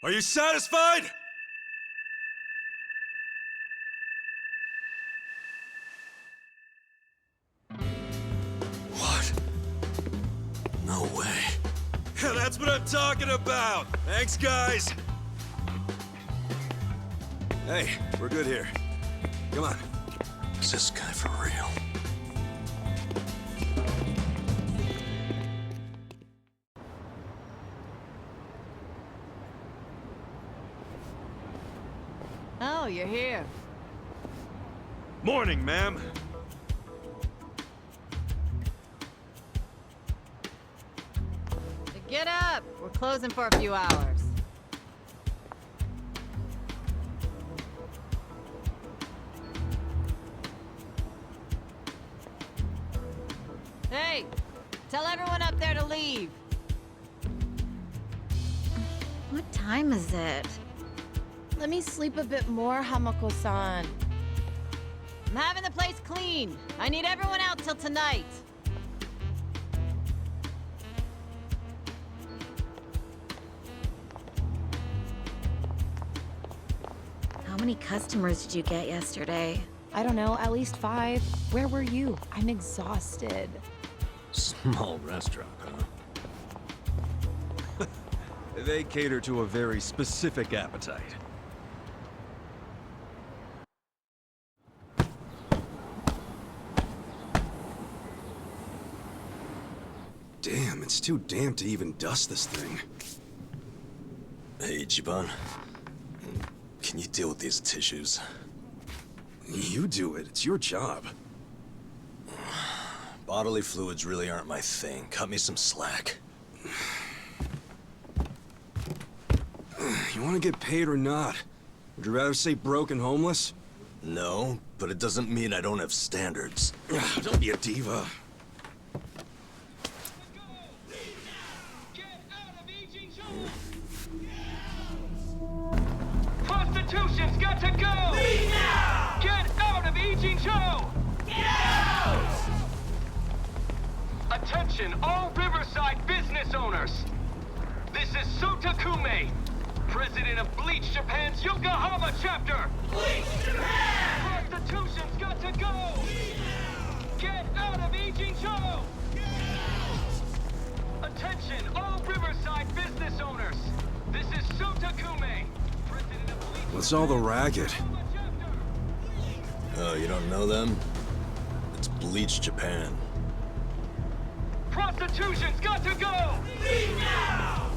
Are you satisfied? What? No way. Yeah, that's what I'm talking about. Thanks, guys. Hey, we're good here. Come on. Is this guy for real? Oh, you're here. Morning, ma'am. Get up! We're closing for a few hours. Hey! Tell everyone up there to leave. What time is it? Let me sleep a bit more, Hamako-san. I'm having the place clean. I need everyone out till tonight. How many customers did you get yesterday? I don't know, at least 5. Where were you? I'm exhausted. Small restaurant, huh? They cater to a very specific appetite. Damn, it's too damp to even dust this thing. Hey, Ichiban. Can you deal with these tissues? You do it. It's your job. Bodily fluids really aren't my thing. Cut me some slack. You want to get paid or not? Would you rather say broke and homeless? No, but it doesn't mean I don't have standards. Don't be a diva. Prostitution's got to go! Leave now! Get out of Ijincho! Get out! Attention, all Riverside business owners! This is Sotakume, president of Bleach Japan's Yokohama chapter! Bleach Japan! Prostitution's got to go! Get out of Ijincho! Attention, all Riverside business owners! This is Sotakume, president of Bleach... What's all the racket? Oh, you don't know them? It's Bleach Japan. Prostitution's got to go! Leave now!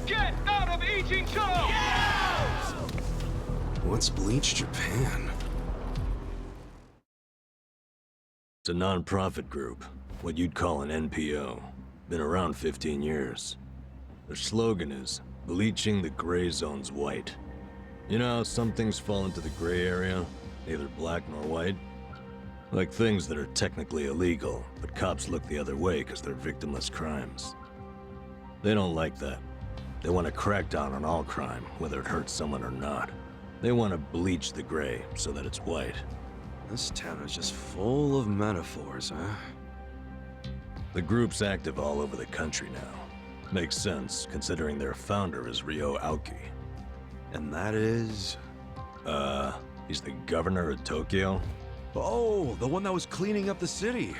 Get out of Ijincho! Get out! What's Bleach Japan? It's a non-profit group, what you'd call an NPO. Been around 15 years. Their slogan is, bleaching the gray zones white. You know how some things fall into the gray area, neither black nor white? Like things that are technically illegal, but cops look the other way because they're victimless crimes. They don't like that. They want to crack down on all crime, whether it hurts someone or not. They want to bleach the gray so that it's white. This town is just full of metaphors, huh? The group's active all over the country now. Makes sense, considering their founder is Ryo Aoki. And that is... He's the governor of Tokyo? Oh, the one that was cleaning up the city.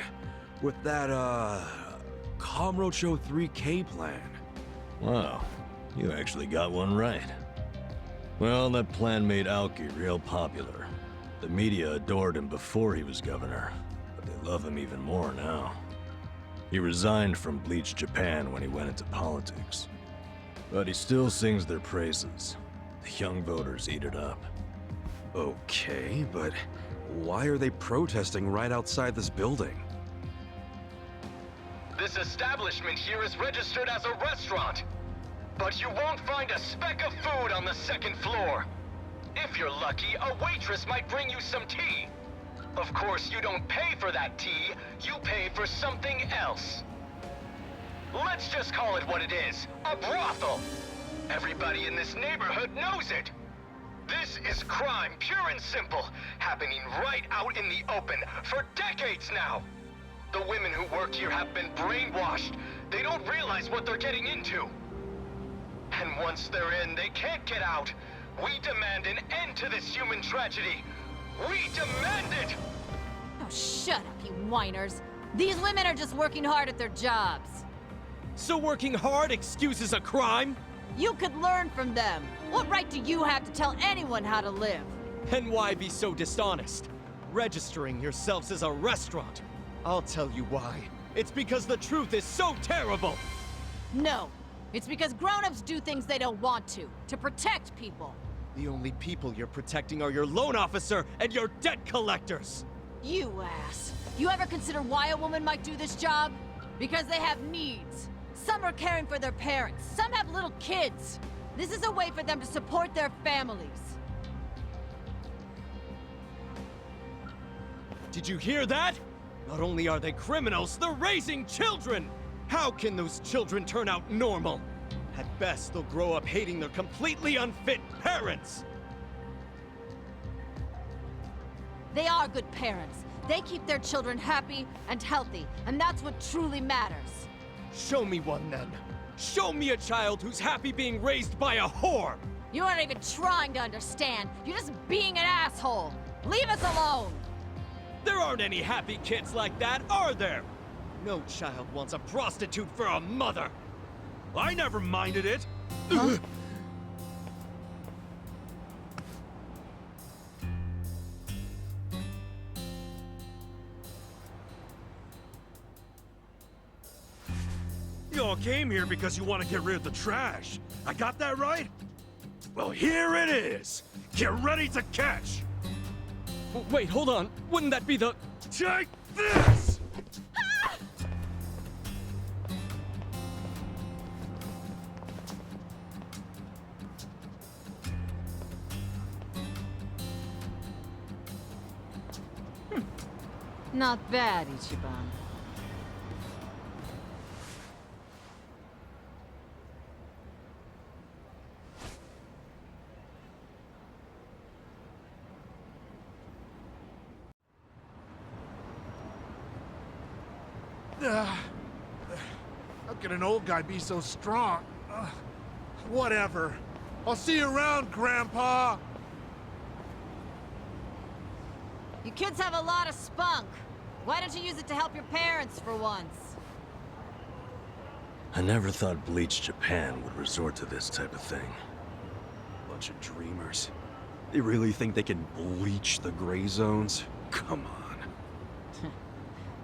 With that, Kamurocho 3K plan. Wow, you actually got one right. Well, that plan made Aoki real popular. The media adored him before he was governor, but they love him even more now. He resigned from Bleach Japan when he went into politics. But he still sings their praises. The young voters eat it up. Okay, but why are they protesting right outside this building? This establishment here is registered as a restaurant, but you won't find a speck of food on the second floor. If you're lucky, a waitress might bring you some tea. Of course, you don't pay for that tea, you pay for something else. Let's just call it what it is, a brothel. Everybody in this neighborhood knows it. This is crime, pure and simple, happening right out in the open for decades now. The women who work here have been brainwashed. They don't realize what they're getting into. And once they're in, they can't get out. We demand an end to this human tragedy. We demand it! Oh, shut up, you whiners. These women are just working hard at their jobs. So working hard excuses a crime? You could learn from them. What right do you have to tell anyone how to live? And why be so dishonest? Registering yourselves as a restaurant. I'll tell you why. It's because the truth is so terrible! No. It's because grown-ups do things they don't want to protect people. The only people you're protecting are your loan officer and your debt collectors! You ass. You ever consider why a woman might do this job? Because they have needs. Some are caring for their parents. Some have little kids. This is a way for them to support their families. Did you hear that? Not only are they criminals, they're raising children! How can those children turn out normal? At best, they'll grow up hating their completely unfit parents! They are good parents. They keep their children happy and healthy, and that's what truly matters. Show me one, then. Show me a child who's happy being raised by a whore! You aren't even trying to understand. You're just being an asshole. Leave us alone! There aren't any happy kids like that, are there? No child wants a prostitute for a mother! I never minded it! Huh? You all came here because you want to get rid of the trash. I got that right? Well, here it is. Get ready to catch. Wait, hold on. Wouldn't that be the... Take this! Not bad, Ichiban. How can an old guy be so strong? Whatever. I'll see you around, Grandpa! You kids have a lot of spunk. Why don't you use it to help your parents for once? I never thought Bleach Japan would resort to this type of thing. Bunch of dreamers. They really think they can bleach the gray zones? Come on.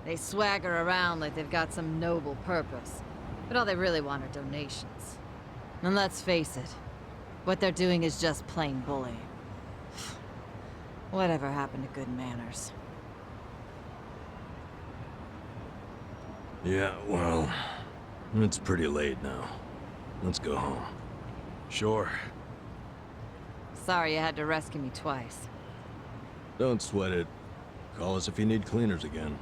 They swagger around like they've got some noble purpose. But all they really want are donations. And let's face it, what they're doing is just plain bullying. Whatever happened to good manners? Yeah, well, it's pretty late now. Let's go home. Sure. Sorry you had to rescue me twice. Don't sweat it. Call us if you need cleaners again.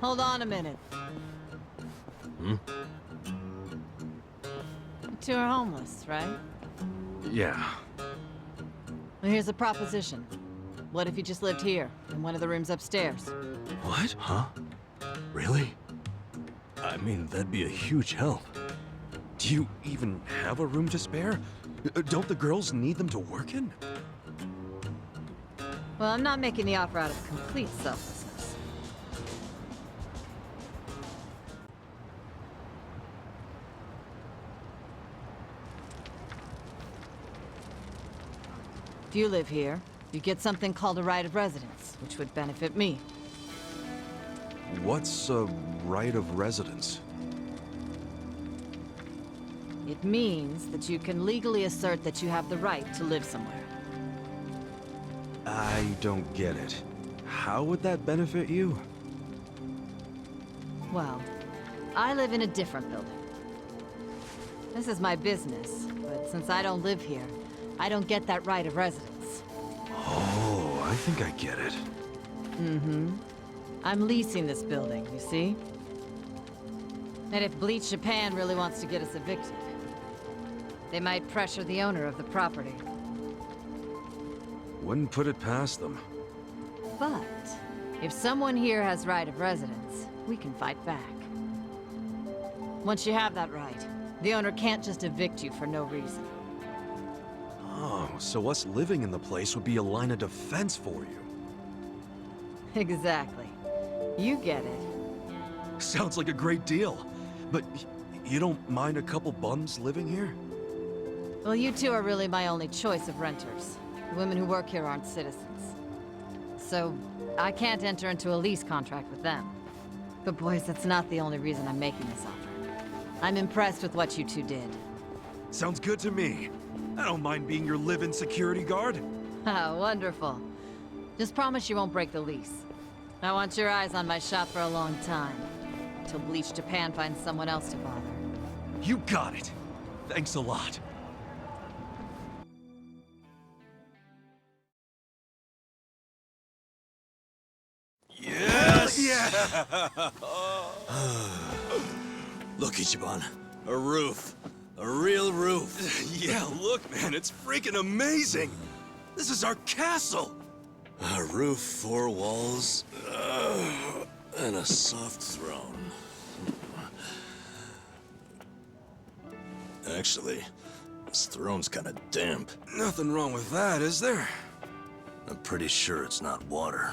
Hold on a minute. Hmm? You two are homeless, right? Yeah. Well, here's a proposition. What if you just lived here, in one of the rooms upstairs? What? Huh? Really? I mean, that'd be a huge help. Do you even have a room to spare? Don't the girls need them to work in? Well, I'm not making the offer out of complete selflessness. If you live here, you get something called a right of residence, which would benefit me. What's a right of residence? It means that you can legally assert that you have the right to live somewhere. I don't get it. How would that benefit you? Well, I live in a different building. This is my business, but since I don't live here, I don't get that right of residence. Oh, I think I get it. Mm-hmm. I'm leasing this building, you see? And if Bleach Japan really wants to get us evicted, they might pressure the owner of the property. Wouldn't put it past them. But if someone here has right of residence, we can fight back. Once you have that right, the owner can't just evict you for no reason. Oh, so us living in the place would be a line of defense for you. Exactly. You get it. Sounds like a great deal. But you don't mind a couple bums living here? Well, you two are really my only choice of renters. The women who work here aren't citizens. So, I can't enter into a lease contract with them. But boys, that's not the only reason I'm making this offer. I'm impressed with what you two did. Sounds good to me. I don't mind being your live-in security guard. Oh, wonderful. Just promise you won't break the lease. I want your eyes on my shop for a long time. Till Bleach Japan finds someone else to bother. You got it. Thanks a lot. Yes! Yeah! Look, Ichiban. A roof. A real roof. Yeah, look, man, it's freaking amazing. This is our castle. A roof, 4 walls, and a soft throne. Actually, this throne's kind of damp. Nothing wrong with that, is there? I'm pretty sure it's not water.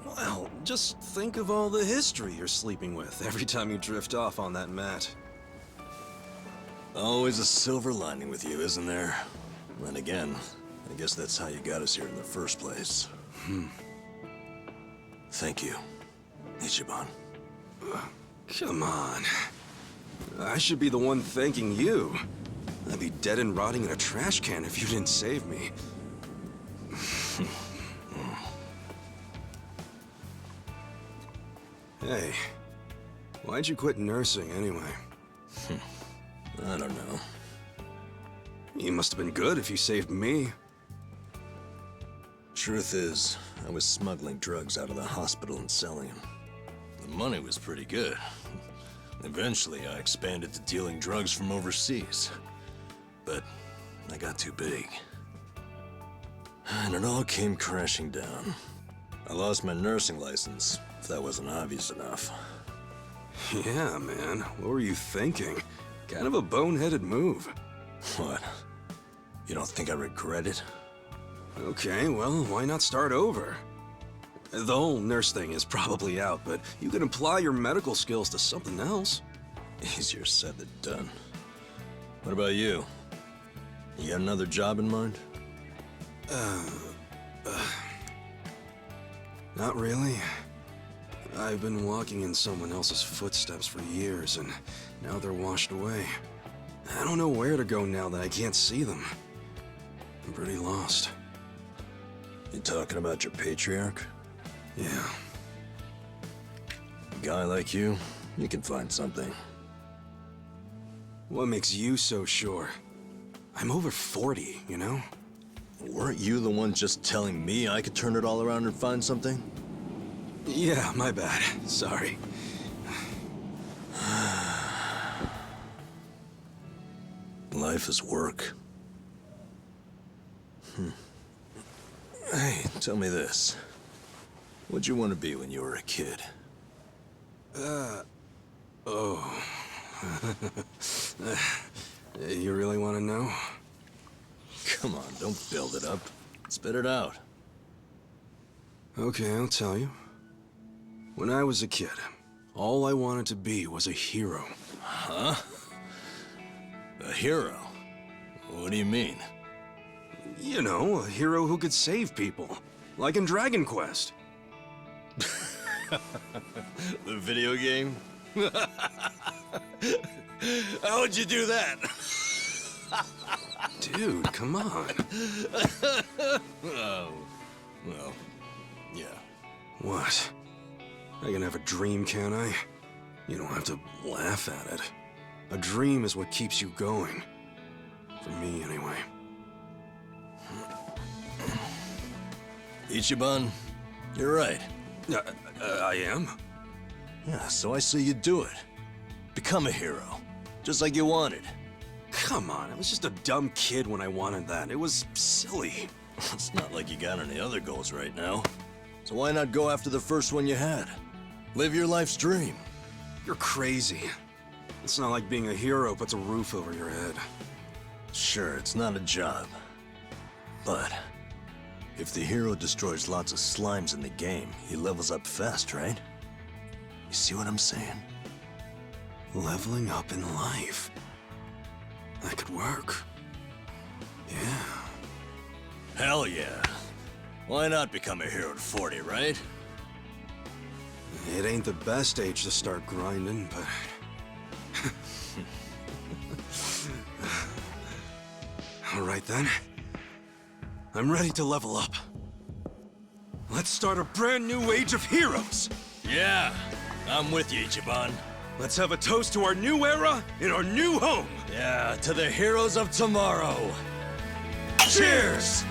Well, just think of all the history you're sleeping with every time you drift off on that mat. Always a silver lining with you, isn't there? Then again, I guess that's how you got us here in the first place. Thank you, Ichiban. Come on. I should be the one thanking you. I'd be dead and rotting in a trash can if you didn't save me. Hey, why'd you quit nursing anyway? I don't know. You must have been good if you saved me. Truth is, I was smuggling drugs out of the hospital and selling them. The money was pretty good. Eventually, I expanded to dealing drugs from overseas. But I got too big. And it all came crashing down. I lost my nursing license, if that wasn't obvious enough. Yeah, man. What were you thinking? Kind of a boneheaded move. What? You don't think I regret it? Okay, well, why not start over? The whole nurse thing is probably out, but you can apply your medical skills to something else. Easier said than done. What about you? You got another job in mind? Not really. I've been walking in someone else's footsteps for years, and now they're washed away. I don't know where to go now that I can't see them. I'm pretty lost. You talking about your patriarch? Yeah. A guy like you can find something. What makes you so sure? I'm over 40, you know? Weren't you the one just telling me I could turn it all around and find something? Yeah, my bad. Sorry. Life is work. Hey, tell me this. What'd you want to be when you were a kid? Oh. You really want to know? Come on, don't build it up. Spit it out. Okay, I'll tell you. When I was a kid, all I wanted to be was a hero. Huh? A hero? What do you mean? You know, a hero who could save people. Like in Dragon Quest. The video game? How'd you do that? Dude, come on. Oh, well, yeah. What? I can have a dream, can't I? You don't have to laugh at it. A dream is what keeps you going. For me, anyway. Ichiban, you're right. I am? Yeah, so I say you do it. Become a hero. Just like you wanted. Come on, I was just a dumb kid when I wanted that. It was silly. It's not like you got any other goals right now. So why not go after the first one you had? Live your life's dream. You're crazy. It's not like being a hero puts a roof over your head. Sure, it's not a job. But if the hero destroys lots of slimes in the game, he levels up fast, right? You see what I'm saying? Leveling up in life. That could work. Yeah. Hell yeah. Why not become a hero at 40, right? It ain't the best age to start grinding, but... All right then. I'm ready to level up. Let's start a brand new age of heroes! Yeah, I'm with you, Ichiban. Let's have a toast to our new era in our new home! Yeah, to the heroes of tomorrow. Cheers!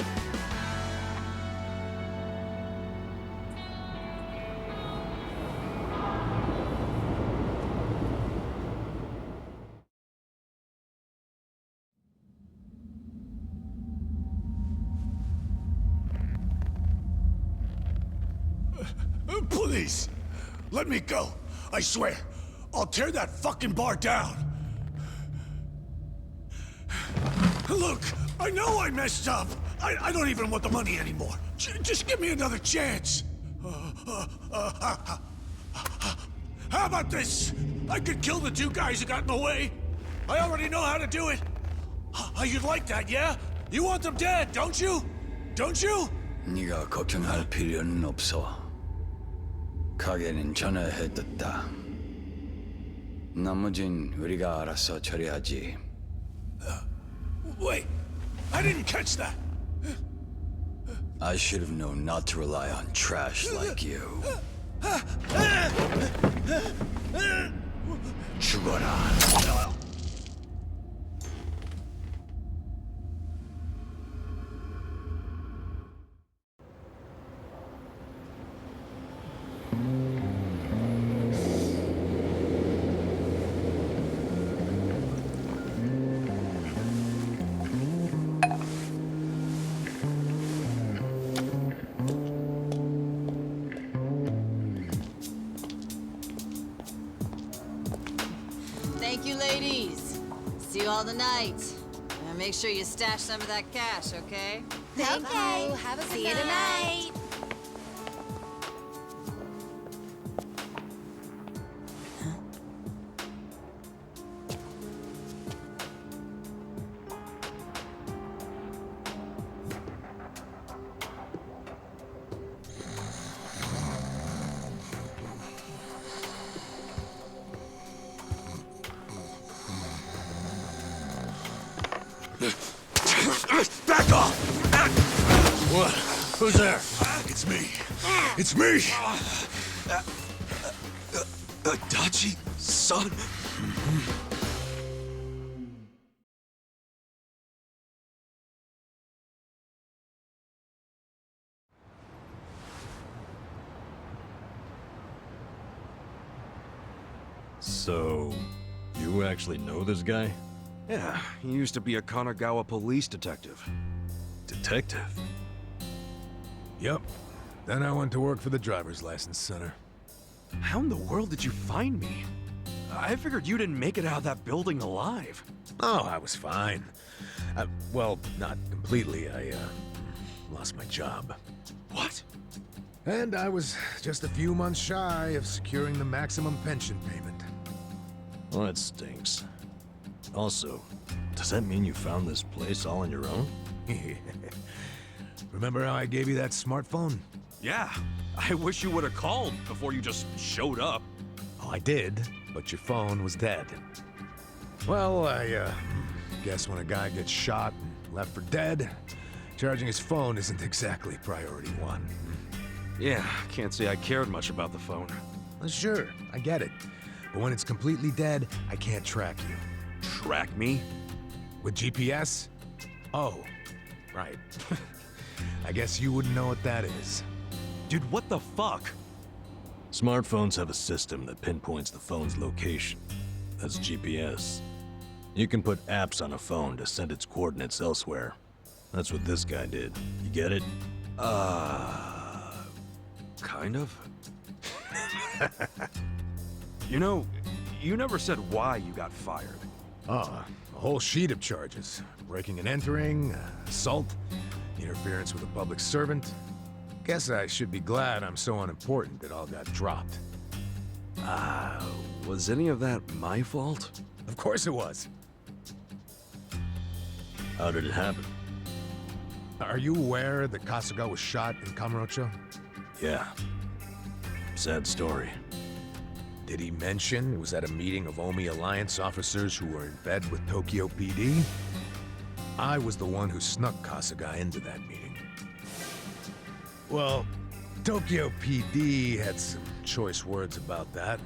Please, let me go. I swear, I'll tear that fucking bar down. Look, I know I messed up. I don't even want the money anymore. Just give me another chance. How about this? I could kill the two guys who got in the way. I already know how to do it. You'd like that, yeah? You want them dead, don't you? Don't you? 네가 걱정할 필요는 없어. 가게는 전화해뒀다. 나머진 우리가 알아서 처리하지. Wait, I didn't catch that. I should have known not to rely on trash like you. 죽어라. Thank you, ladies. See you all tonight. And make sure you stash some of that cash, okay? Thank you. Have a good night. Back off! What? Who's there? It's me. It's me! Dachi, son? So, you actually know this guy? Yeah, he used to be a Kanagawa police detective. Detective? Yep. Then I went to work for the driver's license center. How in the world did you find me? I figured you didn't make it out of that building alive. Oh, I was fine. Well, not completely. I lost my job. What? And I was just a few months shy of securing the maximum pension payment. Well, that stinks. Also, does that mean you found this place all on your own? Remember how I gave you that smartphone? Yeah. I wish you would have called before you just showed up. Oh, I did, but your phone was dead. Well, I guess when a guy gets shot and left for dead, charging his phone isn't exactly priority one. Yeah, can't say I cared much about the phone. Sure, I get it. But when it's completely dead, I can't track you. Track me? With GPS? Oh, right. I guess you wouldn't know what that is. Dude, what the fuck? Smartphones have a system that pinpoints the phone's location. That's GPS. You can put apps on a phone to send its coordinates elsewhere. That's what this guy did. You get it? Kind of. You know, you never said why you got fired. A whole sheet of charges. Breaking and entering, assault, interference with a public servant. Guess I should be glad I'm so unimportant it all got dropped. Was any of that my fault? Of course it was. How did it happen? Are you aware that Kasuga was shot in Kamurocho? Yeah. Sad story. Did he mention it was at a meeting of Omi Alliance officers who were in bed with Tokyo PD? I was the one who snuck Kasuga into that meeting. Well, Tokyo PD had some choice words about that.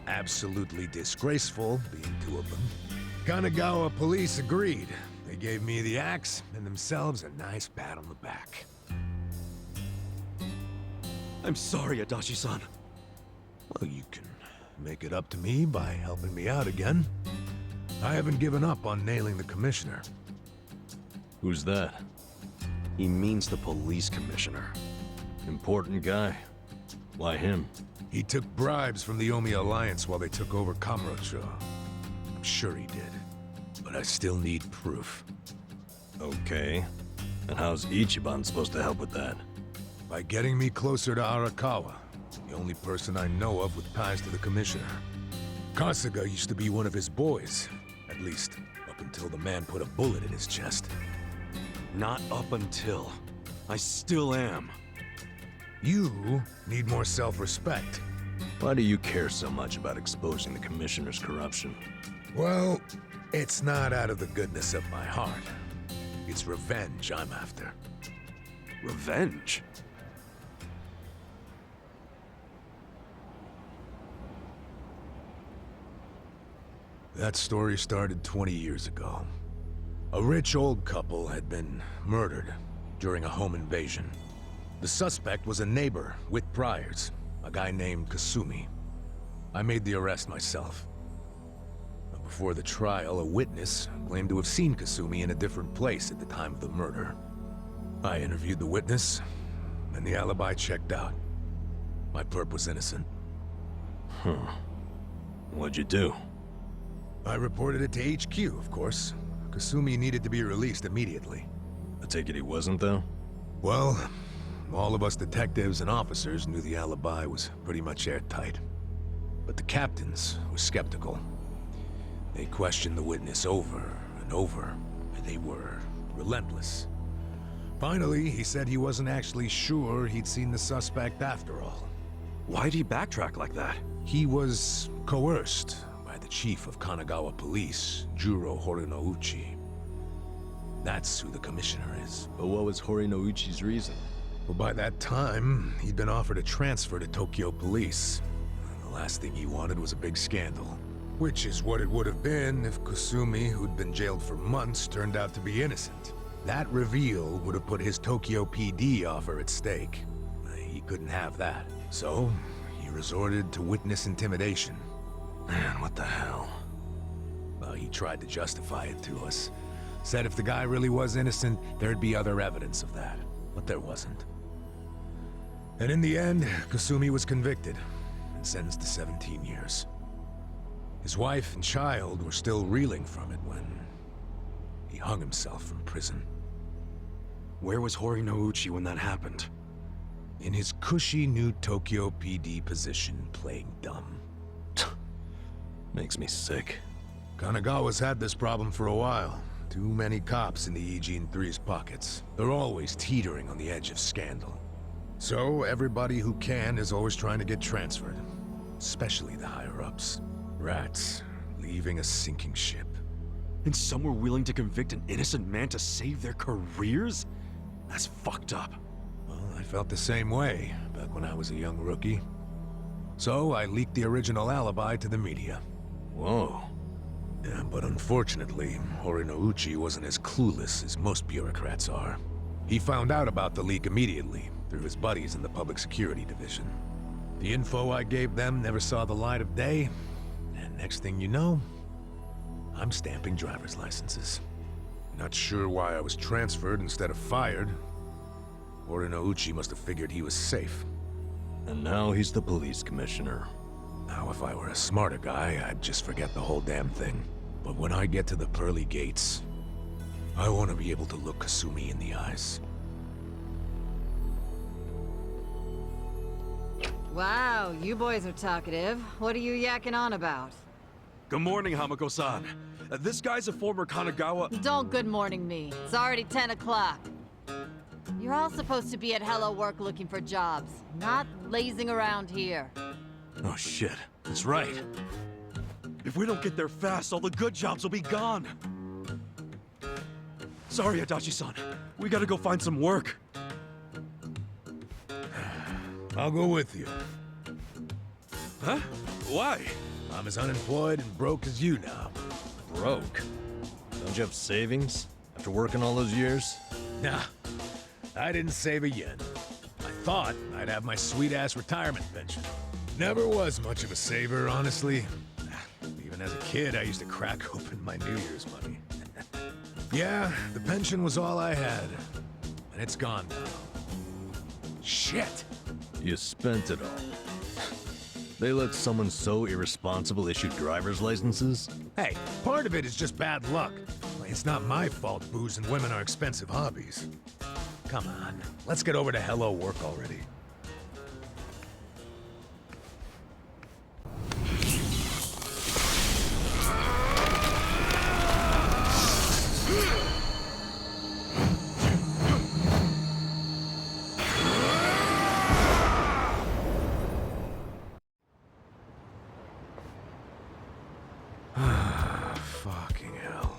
Absolutely disgraceful, being two of them. Kanagawa police agreed. They gave me the axe and themselves a nice pat on the back. I'm sorry, Adachi-san. Well, you can make it up to me by helping me out again. I haven't given up on nailing the commissioner. Who's that? He means the police commissioner. Important guy. Why him? He took bribes from the Omi Alliance while they took over Kamurocho. I'm sure he did, but I still need proof. Okay. And how's Ichiban supposed to help with that? By getting me closer to Arakawa, the only person I know of with ties to the commissioner. Kasuga used to be one of his boys, at least up until the man put a bullet in his chest. Not up until. I still am. You need more self-respect. Why do you care so much about exposing the commissioner's corruption? Well, it's not out of the goodness of my heart. It's revenge I'm after. Revenge? That story started 20 years ago. A rich old couple had been murdered during a home invasion. The suspect was a neighbor with priors, a guy named Kasumi. I made the arrest myself. But before the trial, a witness claimed to have seen Kasumi in a different place at the time of the murder. I interviewed the witness, and the alibi checked out. My perp was innocent. What'd you do? I reported it to HQ, of course. Kasumi needed to be released immediately. I take it he wasn't, though? Well, all of us detectives and officers knew the alibi was pretty much airtight. But the captains were skeptical. They questioned the witness over and over, and they were relentless. Finally, he said he wasn't actually sure he'd seen the suspect after all. Why'd he backtrack like that? He was coerced by the chief of Kanagawa Police, Juro Horinouchi. That's who the commissioner is. But what was Horinouchi's reason? Well, by that time, he'd been offered a transfer to Tokyo Police. The last thing he wanted was a big scandal. Which is what it would have been if Kasumi, who'd been jailed for months, turned out to be innocent. That reveal would have put his Tokyo PD offer at stake. He couldn't have that. So, he resorted to witness intimidation. Man, what the hell? Well, he tried to justify it to us. Said if the guy really was innocent, there'd be other evidence of that. But there wasn't. And in the end, Kasumi was convicted and sentenced to 17 years. His wife and child were still reeling from it when he hung himself from prison. Where was Horinouchi when that happened? In his cushy new Tokyo PD position, playing dumb. Makes me sick. Kanagawa's had this problem for a while. Too many cops in the Eugene 3's pockets. They're always teetering on the edge of scandal. So everybody who can is always trying to get transferred. Especially the higher-ups. Rats, leaving a sinking ship. And some were willing to convict an innocent man to save their careers? That's fucked up. Well, I felt the same way back when I was a young rookie. So I leaked the original alibi to the media. Whoa. Yeah, but unfortunately, Horinouchi wasn't as clueless as most bureaucrats are. He found out about the leak immediately, through his buddies in the Public Security Division. The info I gave them never saw the light of day, and next thing you know, I'm stamping driver's licenses. Not sure why I was transferred instead of fired. Horinouchi must have figured he was safe. And now he's the police commissioner. Now, if I were a smarter guy, I'd just forget the whole damn thing. But when I get to the pearly gates, I want to be able to look Kasumi in the eyes. Wow, you boys are talkative. What are you yakking on about? Good morning, Hamako-san. This guy's a former Kanagawa— Don't good morning me. It's already 10 o'clock. You're all supposed to be at Hello Work looking for jobs, not lazing around here. Oh shit, that's right. If we don't get there fast, all the good jobs will be gone. Sorry, Adachi-san. We gotta go find some work. I'll go with you. Huh? Why? I'm as unemployed and broke as you now. Broke? Don't you have savings after working all those years? Nah, I didn't save a yen. I thought I'd have my sweet-ass retirement pension. Never was much of a saver, honestly. Even as a kid, I used to crack open my New Year's money. Yeah, the pension was all I had. And it's gone now. Shit! You spent it all. They let someone so irresponsible issue driver's licenses? Hey, part of it is just bad luck. It's not my fault booze and women are expensive hobbies. Come on, let's get over to Hello Work already. Fucking hell.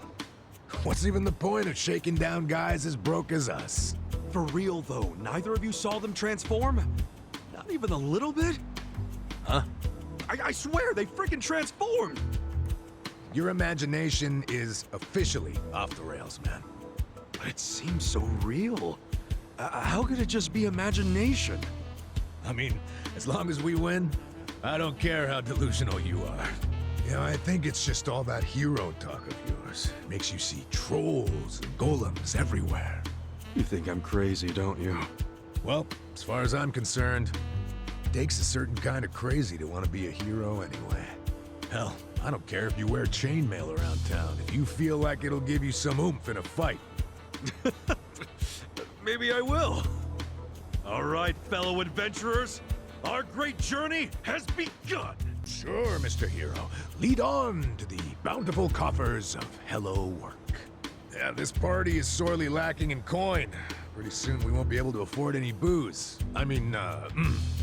What's even the point of shaking down guys as broke as us? For real, though, neither of you saw them transform? Not even a little bit? Huh? I swear, they freaking transformed! Your imagination is officially off the rails, man. But it seems so real. How could it just be imagination? I mean, as long as we win, I don't care how delusional you are. You know, I think it's just all that hero talk of yours. Makes you see trolls and golems everywhere. You think I'm crazy, don't you? Well, as far as I'm concerned, it takes a certain kind of crazy to want to be a hero anyway. Hell, I don't care if you wear chainmail around town, if you feel like it'll give you some oomph in a fight. Maybe I will. All right, fellow adventurers, our great journey has begun. Sure, Mr. Hero. Lead on to the bountiful coffers of Hello Work. Yeah, this party is sorely lacking in coin. Pretty soon we won't be able to afford any booze. I mean,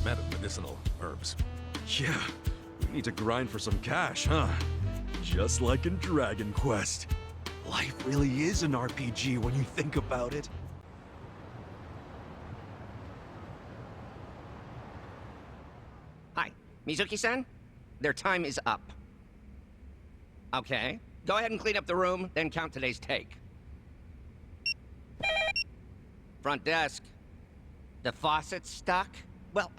medicinal herbs. Yeah, we need to grind for some cash, huh? Just like in Dragon Quest. Life really is an RPG when you think about it. Hi, Mizuki-san? Their time is up. Okay, go ahead and clean up the room, then count today's take. Front desk. The faucet's stuck? Well,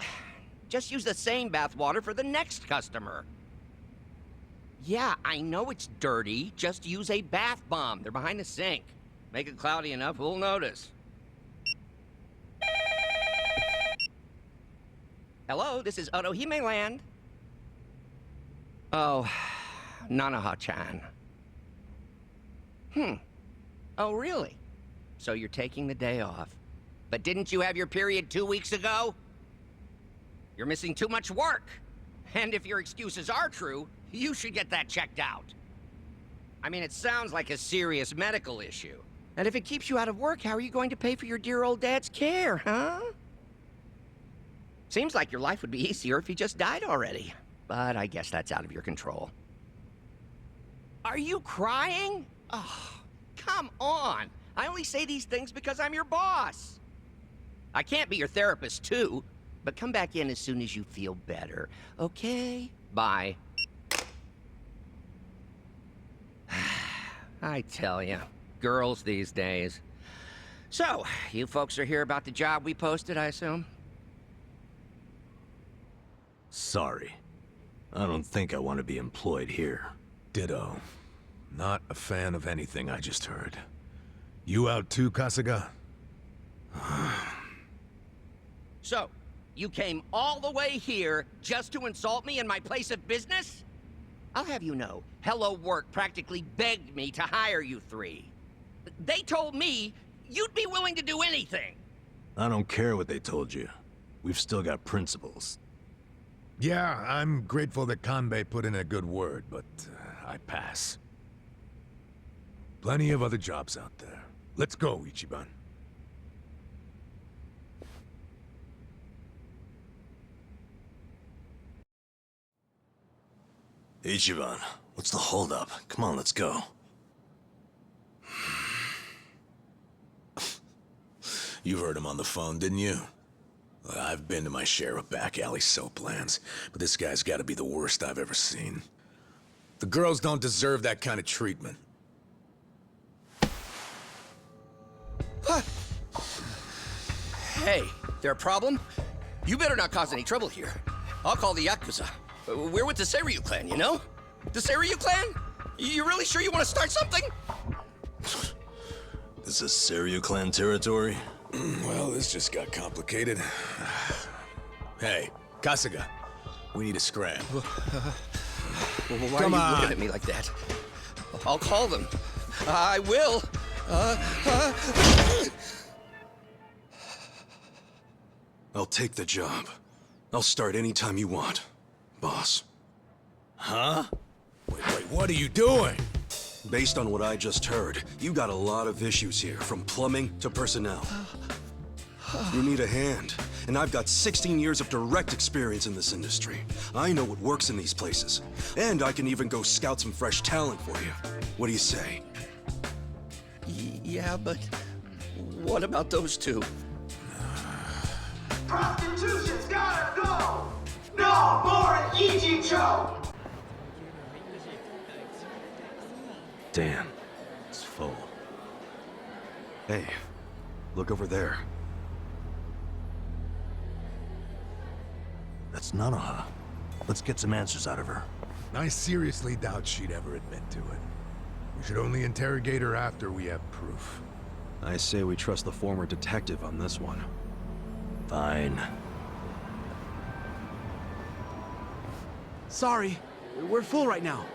just use the same bath water for the next customer. Yeah, I know it's dirty. Just use a bath bomb. They're behind the sink. Make it cloudy enough, we'll notice. Hello, this is Otohime Land. Oh, Nanoha-chan. Oh, really? So you're taking the day off. But didn't you have your period 2 weeks ago? You're missing too much work. And if your excuses are true, you should get that checked out. I mean, it sounds like a serious medical issue. And if it keeps you out of work, how are you going to pay for your dear old dad's care, huh? Seems like your life would be easier if he just died already. But I guess that's out of your control. Are you crying? Oh, come on. I only say these things because I'm your boss. I can't be your therapist, too. But come back in as soon as you feel better, okay? Bye. I tell ya, girls these days. So, you folks are here about the job we posted, I assume? Sorry. I don't think I want to be employed here. Ditto. Not a fan of anything I just heard. You out too, Kasuga? So, you came all the way here just to insult me in my place of business? I'll have you know, Hello Work practically begged me to hire you three. They told me you'd be willing to do anything. I don't care what they told you. We've still got principles. Yeah, I'm grateful that Kanbei put in a good word, but I pass. Plenty of other jobs out there. Let's go, Ichiban. Ichiban, what's the holdup? Come on, let's go. You heard him on the phone, didn't you? I've been to my share of back alley soap lands, but this guy's gotta be the worst I've ever seen. The girls don't deserve that kind of treatment. Hey, there a problem? You better not cause any trouble here. I'll call the Yakuza. We're with the Seiryu clan, you know? The Seiryu clan? You really sure you want to start something? This is Seiryu clan territory? Well, this just got complicated. Hey, Kasuga, we need a scram. Why Come are you on. looking at me like that? I'll call them. I will. I'll take the job. I'll start anytime you want, boss. Huh? Wait, what are you doing? Based on what I just heard, you got a lot of issues here, from plumbing to personnel. You need a hand, and I've got 16 years of direct experience in this industry. I know what works in these places, and I can even go scout some fresh talent for you. What do you say? Yeah, but what about those two? Prostitution's gotta go! No more Ichicho! Damn, it's full. Hey, look over there. That's Nanoha. Let's get some answers out of her. I seriously doubt she'd ever admit to it. We should only interrogate her after we have proof. I say we trust the former detective on this one. Fine. Sorry, we're full right now.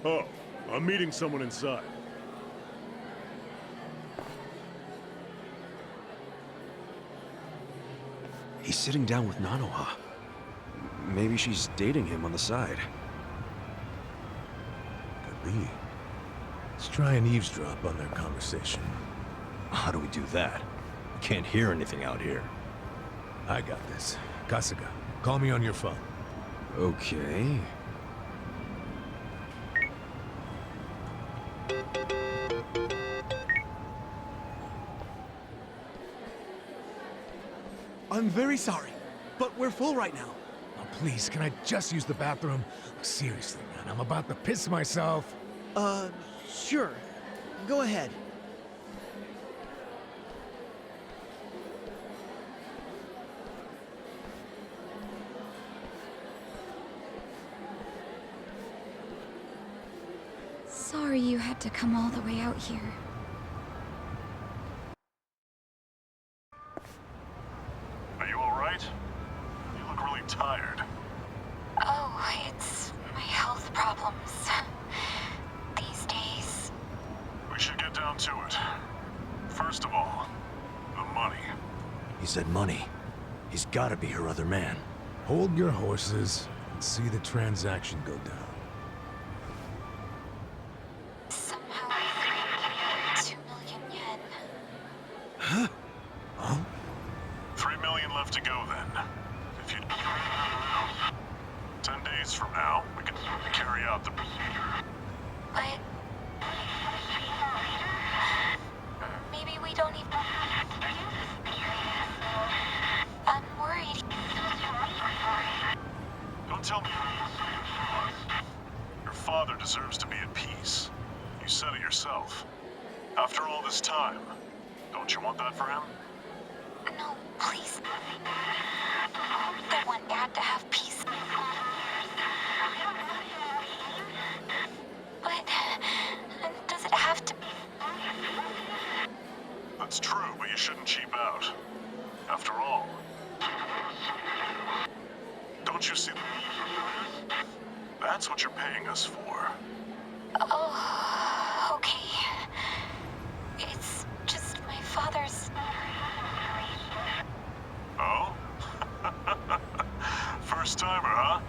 Oh, I'm meeting someone inside. He's sitting down with Nanoha. Maybe she's dating him on the side. Could be. Let's try and eavesdrop on their conversation. How do we do that? We can't hear anything out here. I got this. Kasuga, call me on your phone. Okay. I'm very sorry, but we're full right now. Oh, please, can I just use the bathroom? Seriously, man, I'm about to piss myself. Sure. Go ahead. sorry you had to come all the way out here. Are you alright? You look really tired. Oh, it's my health problems. These days. We should get down to it. First of all, the money. He said money. He's gotta be her other man. Hold your horses and see the transaction go down. Somehow, 2 million yen. Huh? Huh? 3 million left to go then. If you... 10 days from now, we can carry out the procedure. But... maybe we don't even... I'm worried. Don't tell me. Your father deserves to be at peace. You said it yourself. After all this time, don't you want that for him? No, please. I want Dad to have peace. But... does it have to be? That's true, but you shouldn't cheap out. After all... Don't you see... That's what you're paying us for. Oh, okay. It's just my father's... Oh? First timer, huh?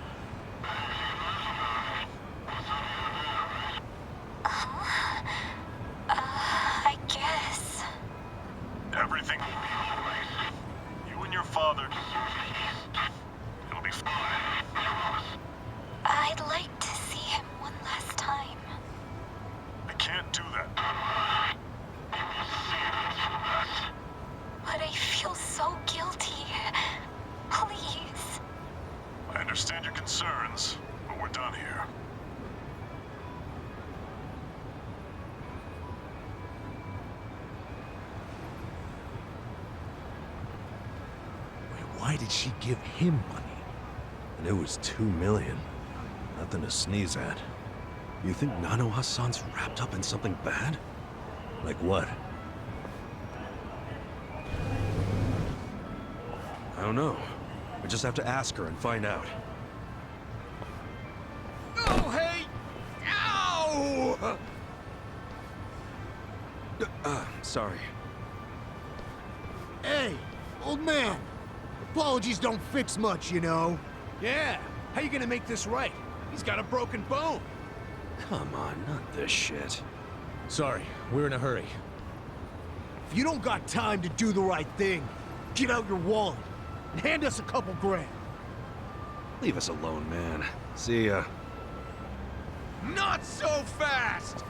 I guess. Everything... You and your father... It'll be fine. I'd like to see him one last time. I can't do that. But I feel so guilty. Please. I understand your concerns, but we're done here. Why did she give him money? And it was 2 million. Nothing to sneeze at. You think Nanoha-san's wrapped up in something bad? Like what? I don't know. We just have to ask her and find out. Oh, hey! Ow! Sorry. Hey, old man. Apologies don't fix much, you know. Yeah, how you gonna make this right? He's got a broken bone. Come on, not this shit. Sorry, we're in a hurry. If you don't got time to do the right thing, get out your wallet and hand us a couple grand. Leave us alone, man. See ya. Not so fast!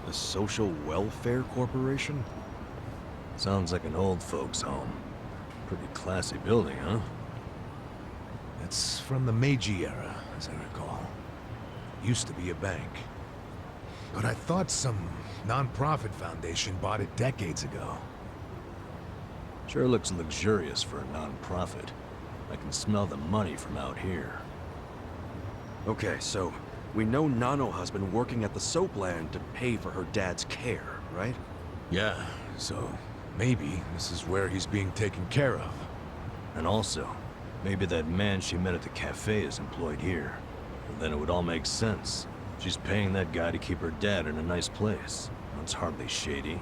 The Social Welfare Corporation? Sounds like an old folks' home. Pretty classy building, huh? It's from the Meiji era, as I recall. Used to be a bank. But I thought some non-profit foundation bought it decades ago. Sure looks luxurious for a non-profit. I can smell the money from out here. Okay, so we know Nanoha's been working at the soapland to pay for her dad's care, right? Yeah, so maybe this is where he's being taken care of. And also, maybe that man she met at the cafe is employed here. And then it would all make sense. She's paying that guy to keep her dad in a nice place. That's hardly shady.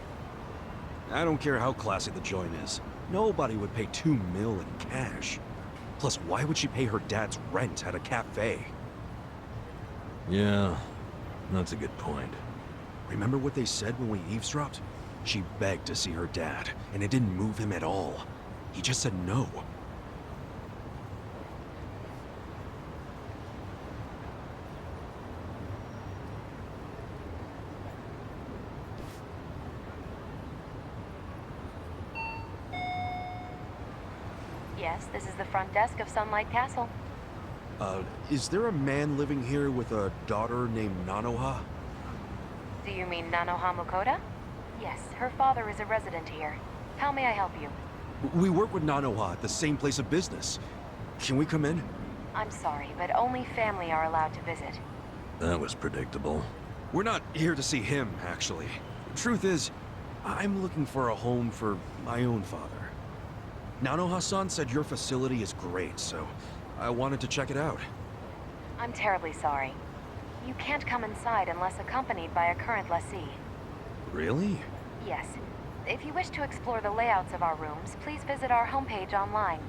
I don't care how classy the joint is. Nobody would pay 2 mil in cash. Plus, why would she pay her dad's rent at a cafe? Yeah, that's a good point. Remember what they said when we eavesdropped? She begged to see her dad, and it didn't move him at all. He just said no. Yes, this is the front desk of Sunlight Castle. Is there a man living here with a daughter named Nanoha? Do you mean Nanoha Mukoda? Yes, her father is a resident here. How may I help you? We work with Nanoha at the same place of business. Can we come in? I'm sorry, but only family are allowed to visit. That was predictable. We're not here to see him, actually. Truth is, I'm looking for a home for my own father. Nanoha-san said your facility is great, so I wanted to check it out. I'm terribly sorry. You can't come inside unless accompanied by a current lessee. Really? Yes. If you wish to explore the layouts of our rooms, please visit our homepage online.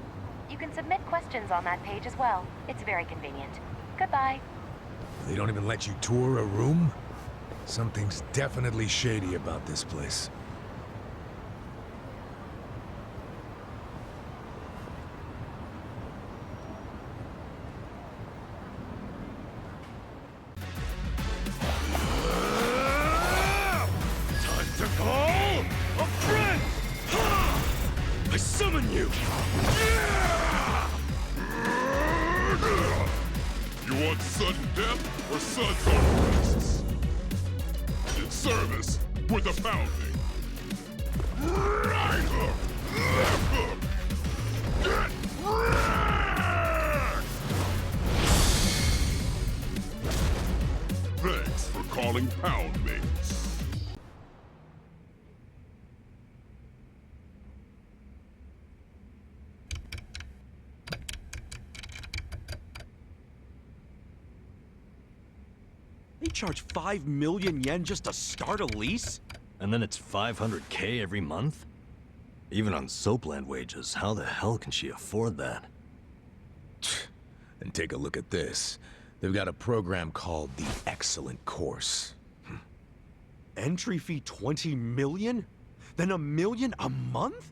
You can submit questions on that page as well. It's very convenient. Goodbye. They don't even let you tour a room? Something's definitely shady about this place. I summon you! You want sudden death or suds on wrists? In service with a pounding. Right hook! Left hook! Get wrecked! Thanks for calling Pound Mates. They charge 5 million yen just to start a lease? And then it's 500K every month? Even on Soapland wages, how the hell can she afford that? And take a look at this. They've got a program called the Excellent Course. Entry fee 20 million? Then $1 million a month?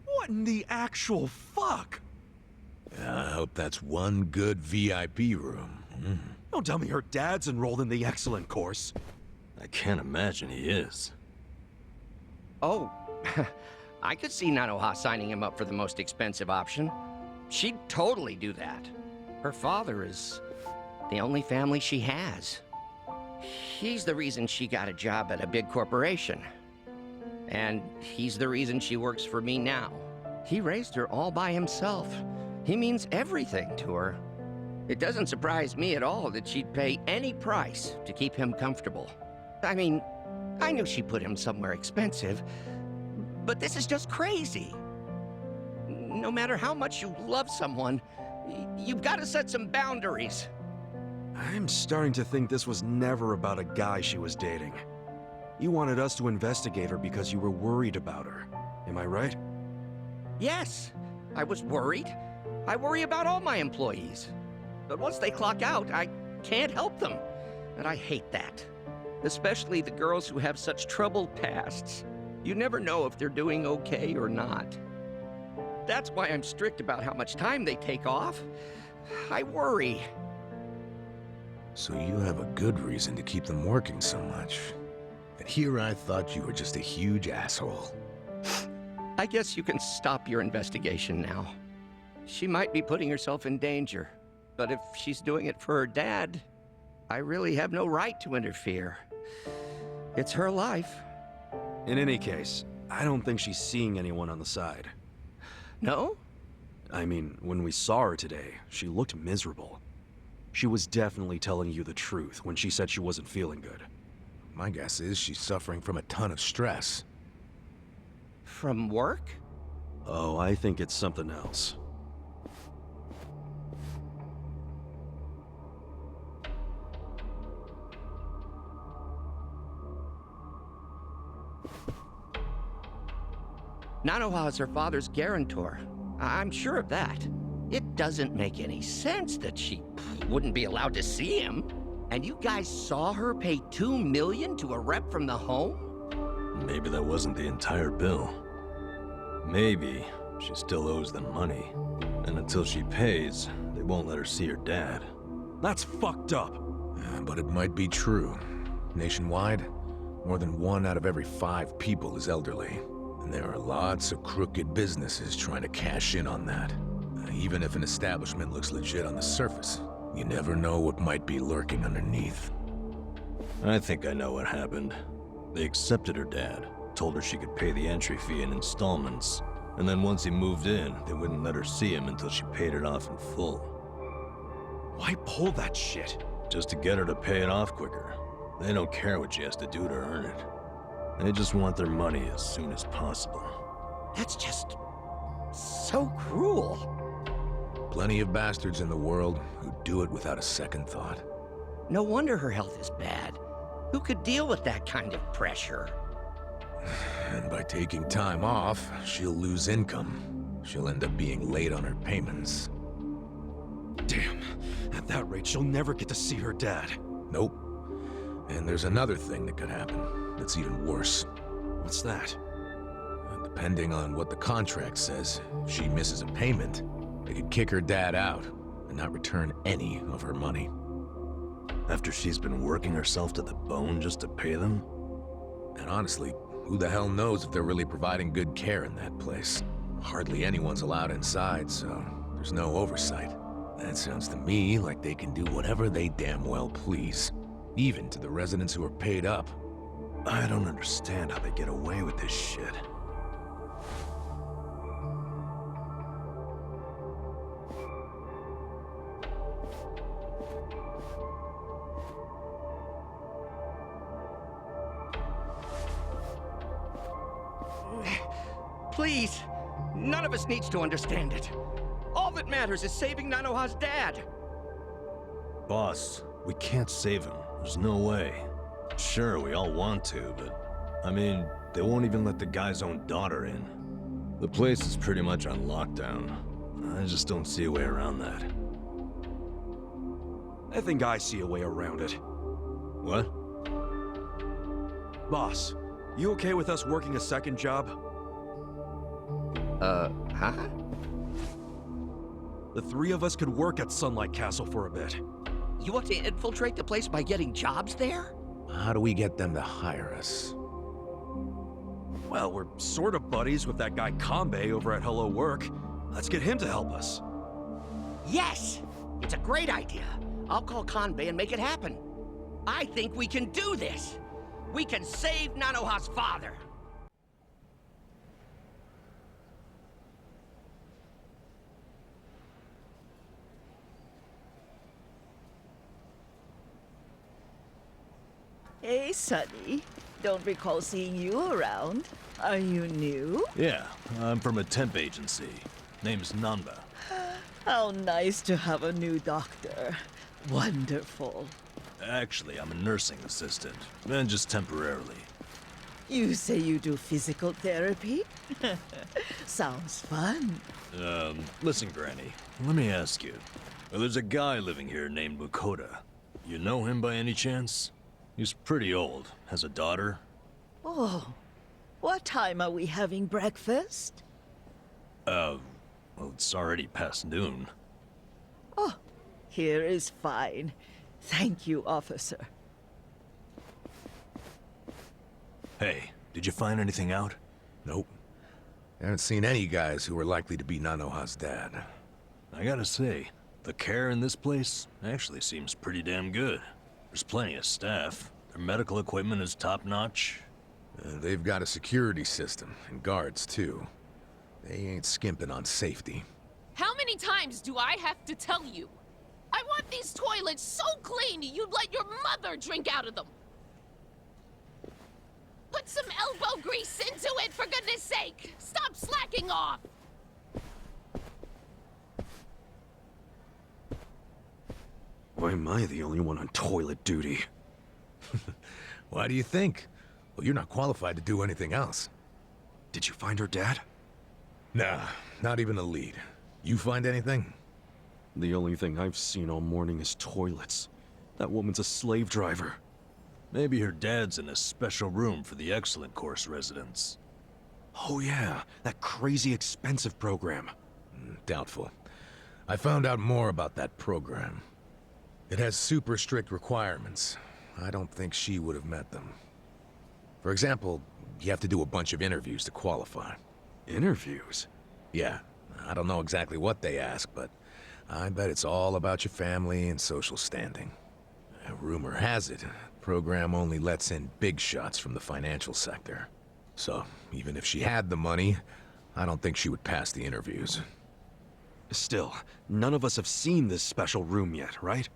What in the actual fuck? I hope that's one good VIP room. Don't tell me her dad's enrolled in the Excellent Course. I can't imagine he is. Oh, I could see Nanoha signing him up for the most expensive option. She'd totally do that. Her father is the only family she has. He's the reason she got a job at a big corporation. And he's the reason she works for me now. He raised her all by himself. He means everything to her. It doesn't surprise me at all that she'd pay any price to keep him comfortable. I mean, I knew she put him somewhere expensive, but this is just crazy. No matter how much you love someone, you've got to set some boundaries. I'm starting to think this was never about a guy she was dating. You wanted us to investigate her because you were worried about her. Am I right? Yes, I was worried. I worry about all my employees. But once they clock out, I can't help them. And I hate that. Especially the girls who have such troubled pasts. You never know if they're doing okay or not. That's why I'm strict about how much time they take off. I worry. So you have a good reason to keep them working so much. And here I thought you were just a huge asshole. I guess you can stop your investigation now. She might be putting herself in danger. But if she's doing it for her dad, I really have no right to interfere. It's her life. In any case, I don't think she's seeing anyone on the side. No? I mean, when we saw her today, she looked miserable. She was definitely telling you the truth when she said she wasn't feeling good. My guess is she's suffering from a ton of stress. From work? Oh, I think it's something else. Nanoha is her father's guarantor. I'm sure of that. It doesn't make any sense that she wouldn't be allowed to see him. And you guys saw her pay $2 million to a rep from the home? Maybe that wasn't the entire bill. Maybe she still owes them money. And until she pays, they won't let her see her dad. That's fucked up. But it might be true. Nationwide, more than 1 out of every 5 people is elderly. And there are lots of crooked businesses trying to cash in on that. Even if an establishment looks legit on the surface, you never know what might be lurking underneath. I think I know what happened. They accepted her dad, told her she could pay the entry fee in installments, and then once he moved in, they wouldn't let her see him until she paid it off in full. Why pull that shit? Just to get her to pay it off quicker. They don't care what she has to do to earn it. They just want their money as soon as possible. That's just so cruel. Plenty of bastards in the world who do it without a second thought. No wonder her health is bad. Who could deal with that kind of pressure? And by taking time off, she'll lose income. She'll end up being late on her payments. Damn. At that rate, she'll never get to see her dad. Nope. And there's another thing that could happen that's even worse. What's that? Depending on what the contract says, if she misses a payment, they could kick her dad out and not return any of her money. After she's been working herself to the bone just to pay them? And honestly, who the hell knows if they're really providing good care in that place? Hardly anyone's allowed inside, so there's no oversight. That sounds to me like they can do whatever they damn well please, even to the residents who are paid up. I don't understand how they get away with this shit. Please, none of us needs to understand it. All that matters is saving Nanoha's dad. Boss, we can't save him. There's no way. Sure, we all want to, but... I mean, they won't even let the guy's own daughter in. The place is pretty much on lockdown. I just don't see a way around that. I think I see a way around it. What? Boss, you okay with us working a second job? Huh? The 3 of us could work at Sunlight Castle for a bit. You want to infiltrate the place by getting jobs there? How do we get them to hire us? Well, we're sort of buddies with that guy Kanbei over at Hello Work. Let's get him to help us. Yes! It's a great idea. I'll call Kanbei and make it happen. I think we can do this. We can save Nanoha's father. Hey, Sonny. Don't recall seeing you around. Are you new? Yeah, I'm from a temp agency. Name's Namba. How nice to have a new doctor. Wonderful. Actually, I'm a nursing assistant, and just temporarily. You say you do physical therapy? Sounds fun. Listen, Granny, let me ask you. There's a guy living here named Mukoda. You know him by any chance? He's pretty old, has a daughter. Oh, what time are we having breakfast? Well, it's already past noon. Oh, here is fine. Thank you, officer. Hey, did you find anything out? Nope. I haven't seen any guys who were likely to be Nanoha's dad. I gotta say, the care in this place actually seems pretty damn good. There's plenty of staff. Their medical equipment is top-notch. They've got a security system, and guards, too. They ain't skimping on safety. How many times do I have to tell you? I want these toilets so clean you'd let your mother drink out of them. Put some elbow grease into it, for goodness sake! Stop slacking off! Why am I the only one on toilet duty? Why do you think? Well, you're not qualified to do anything else. Did you find her dad? Nah, not even a lead. You find anything? The only thing I've seen all morning is toilets. That woman's a slave driver. Maybe her dad's in a special room for the excellent course residents. Oh yeah, that crazy expensive program. Doubtful. I found out more about that program. It has super strict requirements. I don't think she would have met them. For example, you have to do a bunch of interviews to qualify. Interviews? Yeah, I don't know exactly what they ask, but I bet it's all about your family and social standing. Rumor has it, the program only lets in big shots from the financial sector. So, even if she had the money, I don't think she would pass the interviews. Still, none of us have seen this special room yet, right?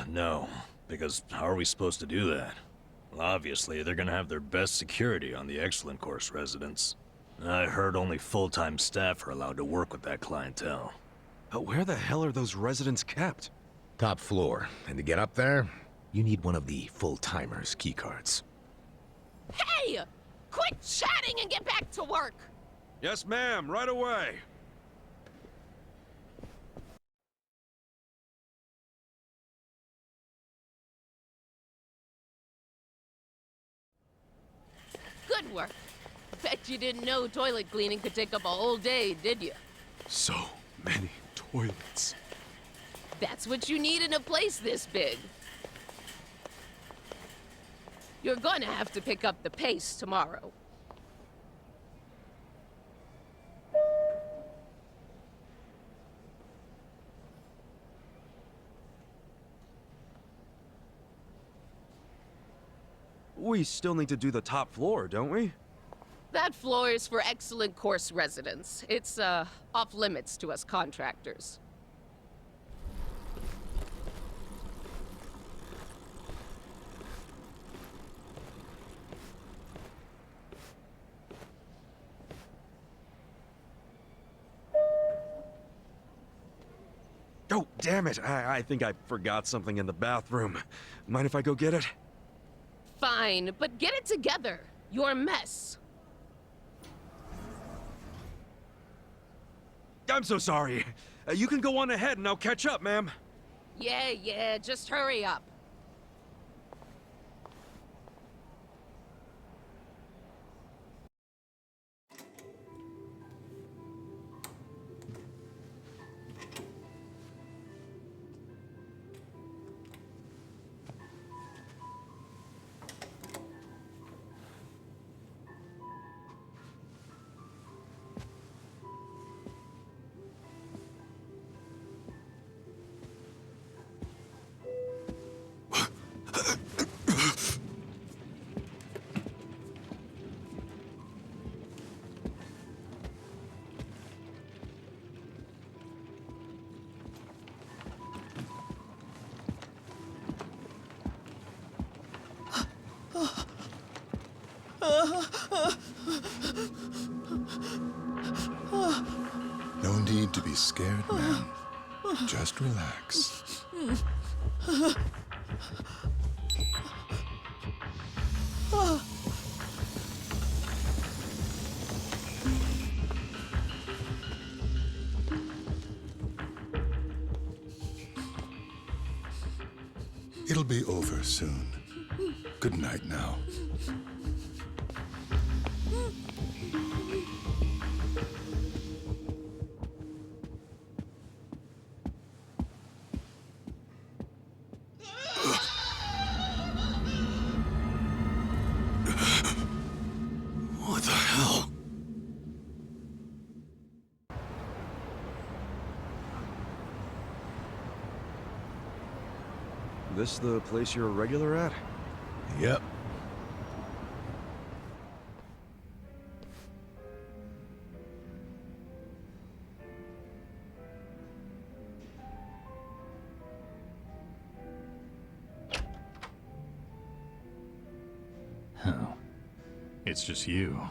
No, because how are we supposed to do that? Well, obviously, they're gonna have their best security on the excellent course residents. I heard only full-time staff are allowed to work with that clientele. But where the hell are those residents kept? Top floor, and to get up there, you need one of the full-timers' keycards. Hey! Quit chatting and get back to work! Yes, ma'am, right away. Good work. Bet you didn't know toilet cleaning could take up a whole day, did you? So many toilets. That's what you need in a place this big. You're gonna have to pick up the pace tomorrow. We still need to do the top floor, don't we? That floor is for excellent course residents. It's, off limits to us contractors. Oh, damn it. I think I forgot something in the bathroom. Mind if I go get it? Fine, but get it together. You're a mess. I'm so sorry. You can go on ahead and I'll catch up, ma'am. Yeah, just hurry up. No need to be scared, ma'am. Just relax. It'll be over soon. Good night now. What the hell? This the place you're a regular at? Yep. Oh. It's just you.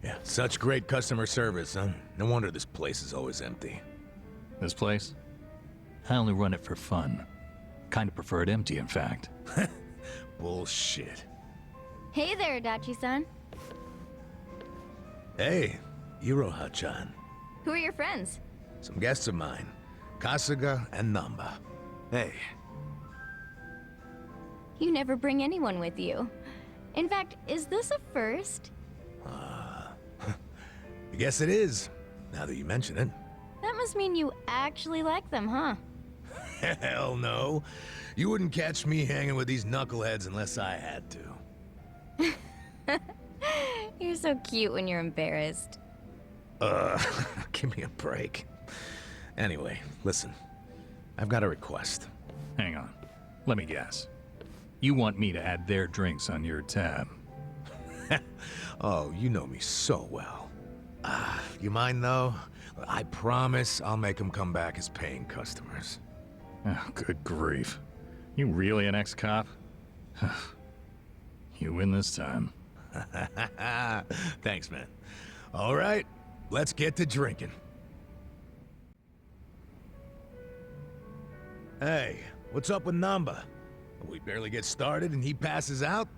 Yeah, such great customer service, huh? No wonder this place is always empty. This place? I only run it for fun. Kind of prefer it empty, in fact. Bullshit. Hey there, Dachi-san. Hey, Iroha-chan. Who are your friends? Some guests of mine. Kasuga and Namba. Hey. You never bring anyone with you. In fact, is this a first? I guess it is, now that you mention it. That must mean you actually like them, huh? Hell no. You wouldn't catch me hanging with these knuckleheads unless I had to. You're so cute when you're embarrassed. Give me a break. Anyway, listen. I've got a request. Hang on. Let me guess. You want me to add their drinks on your tab? Oh, you know me so well. You mind though? I promise I'll make them come back as paying customers. Oh, good grief. You really an ex-cop? You win this time. Thanks, man. All right, let's get to drinking. Hey, what's up with Namba? We barely get started and he passes out?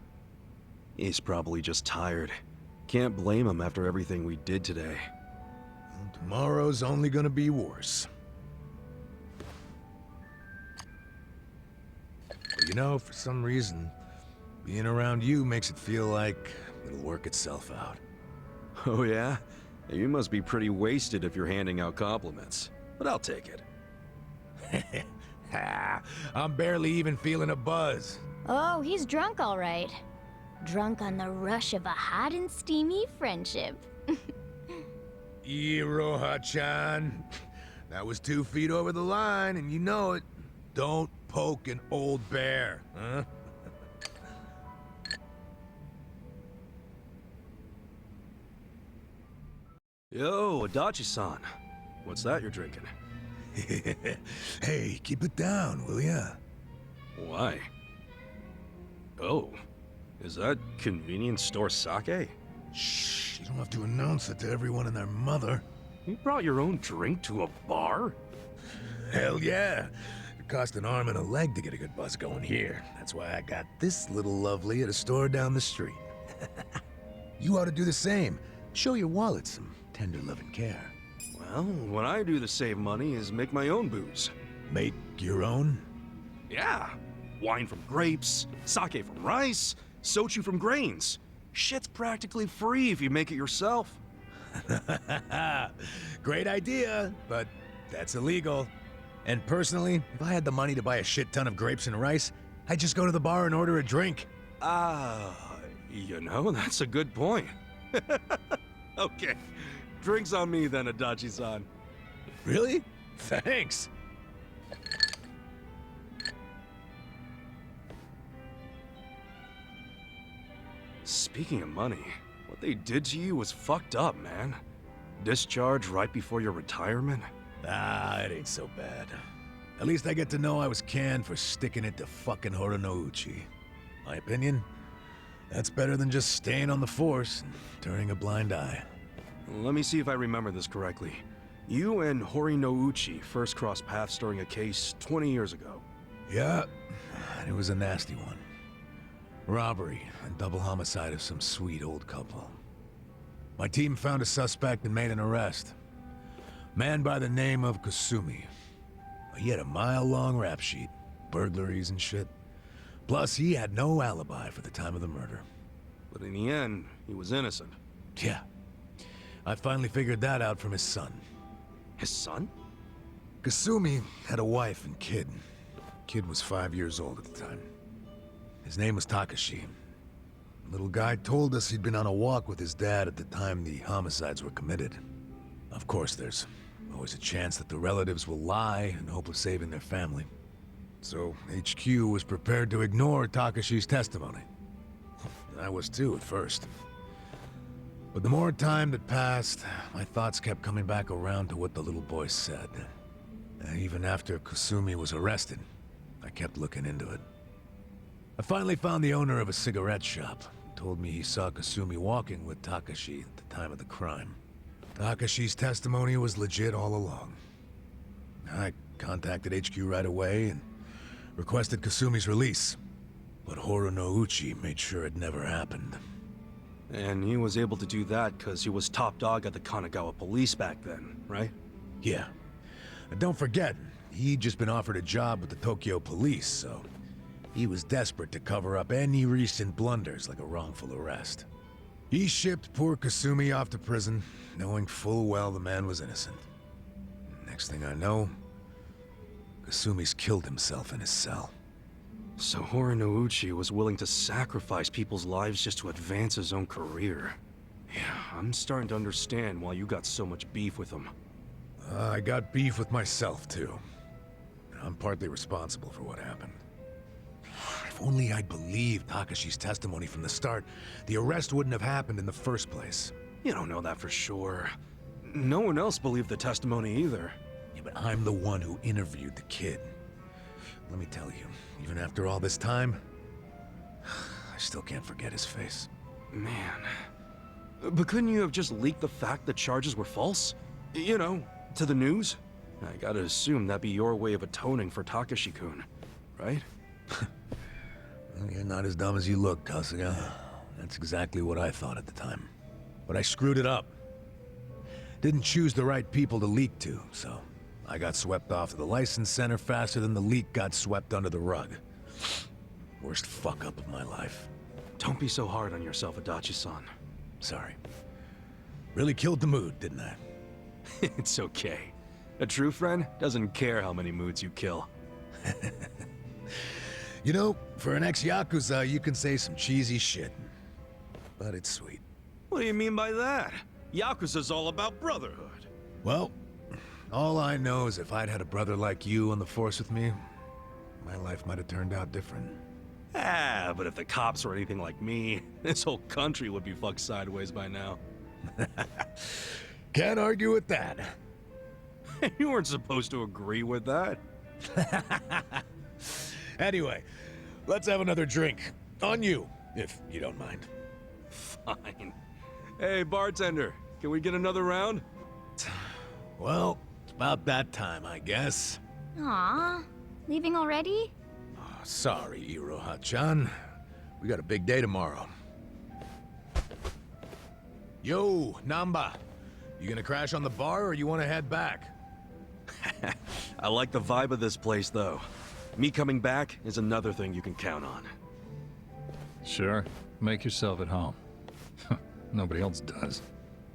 He's probably just tired. Can't blame him after everything we did today. Well, tomorrow's only gonna be worse. But you know, for some reason, being around you makes it feel like it'll work itself out. Oh yeah? You must be pretty wasted if you're handing out compliments. But I'll take it. I'm barely even feeling a buzz. Oh, he's drunk all right. Drunk on the rush of a hot and steamy friendship. Iroha-chan. That was 2 feet over the line, and you know it. Don't poke an old bear, huh? Yo, Adachi-san. What's that you're drinking? Hey, keep it down, will ya? Why? Oh, is that convenience store sake? Shh, you don't have to announce it to everyone and their mother. You brought your own drink to a bar? Hell yeah. It cost an arm and a leg to get a good buzz going here. That's why I got this little lovely at a store down the street. You ought to do the same. Show your wallet some tender love and care. Well, what I do to save money is make my own booze. Make your own? Yeah. Wine from grapes, sake from rice, soju from grains. Shit's practically free if you make it yourself. Great idea, but that's illegal. And personally, if I had the money to buy a shit ton of grapes and rice, I'd just go to the bar and order a drink. You know, that's a good point. Okay. Drinks on me then, Adachi-san. Really? Thanks. Speaking of money, what they did to you was fucked up, man. Discharge right before your retirement? It ain't so bad. At least I get to know I was canned for sticking it to fucking Horonouchi. My opinion? That's better than just staying on the force and turning a blind eye. Let me see if I remember this correctly. You and Horinouchi first crossed paths during a case 20 years ago. Yeah, and it was a nasty one. Robbery and double homicide of some sweet old couple. My team found a suspect and made an arrest. Man by the name of Kasumi. He had a mile-long rap sheet, burglaries and shit. Plus, he had no alibi for the time of the murder. But in the end, he was innocent. Yeah. I finally figured that out from his son. His son? Kasumi had a wife and kid. Kid was 5 years old at the time. His name was Takashi. The little guy told us he'd been on a walk with his dad at the time the homicides were committed. Of course, there's always a chance that the relatives will lie in hope of saving their family. So HQ was prepared to ignore Takashi's testimony. I was too at first. But the more time that passed, my thoughts kept coming back around to what the little boy said. Even after Kasumi was arrested, I kept looking into it. I finally found the owner of a cigarette shop. He told me he saw Kasumi walking with Takashi at the time of the crime. Takashi's testimony was legit all along. I contacted HQ right away and requested Kasumi's release. But Horonouchi made sure it never happened. And he was able to do that because he was top dog at the Kanagawa police back then, right? Yeah. And don't forget, he'd just been offered a job with the Tokyo police, so He was desperate to cover up any recent blunders like a wrongful arrest. He shipped poor Kasumi off to prison, knowing full well the man was innocent. Next thing I know, Kasumi's killed himself in his cell. So Horinouchi was willing to sacrifice people's lives just to advance his own career. Yeah, I'm starting to understand why you got so much beef with him. I got beef with myself, too. I'm partly responsible for what happened. If only I'd believed Takashi's testimony from the start, the arrest wouldn't have happened in the first place. You don't know that for sure. No one else believed the testimony either. Yeah, but I'm the one who interviewed the kid. Let me tell you, even after all this time, I still can't forget his face. Man. But couldn't you have just leaked the fact that charges were false? You know, to the news? I gotta assume that'd be your way of atoning for Takashi-kun, right? You're not as dumb as you look, Kasuga. That's exactly what I thought at the time. But I screwed it up. Didn't choose the right people to leak to, so I got swept off to the license center faster than the leak got swept under the rug. Worst fuck-up of my life. Don't be so hard on yourself, Adachi-san. Sorry. Really killed the mood, didn't I? It's okay. A true friend doesn't care how many moods you kill. You know, for an ex-Yakuza, you can say some cheesy shit. But it's sweet. What do you mean by that? Yakuza's all about brotherhood. Well, all I know is if I'd had a brother like you on the force with me, my life might have turned out different. Ah, but if the cops were anything like me, this whole country would be fucked sideways by now. Can't argue with that. You weren't supposed to agree with that. Anyway, let's have another drink. On you, if you don't mind. Fine. Hey, bartender, can we get another round? Well, it's about that time, I guess. Aw, leaving already? Oh, sorry, Iroha-chan. We got a big day tomorrow. Yo, Namba. You gonna crash on the bar, or you wanna head back? I like the vibe of this place, though. Me coming back is another thing you can count on. Sure. Make yourself at home. Nobody else does.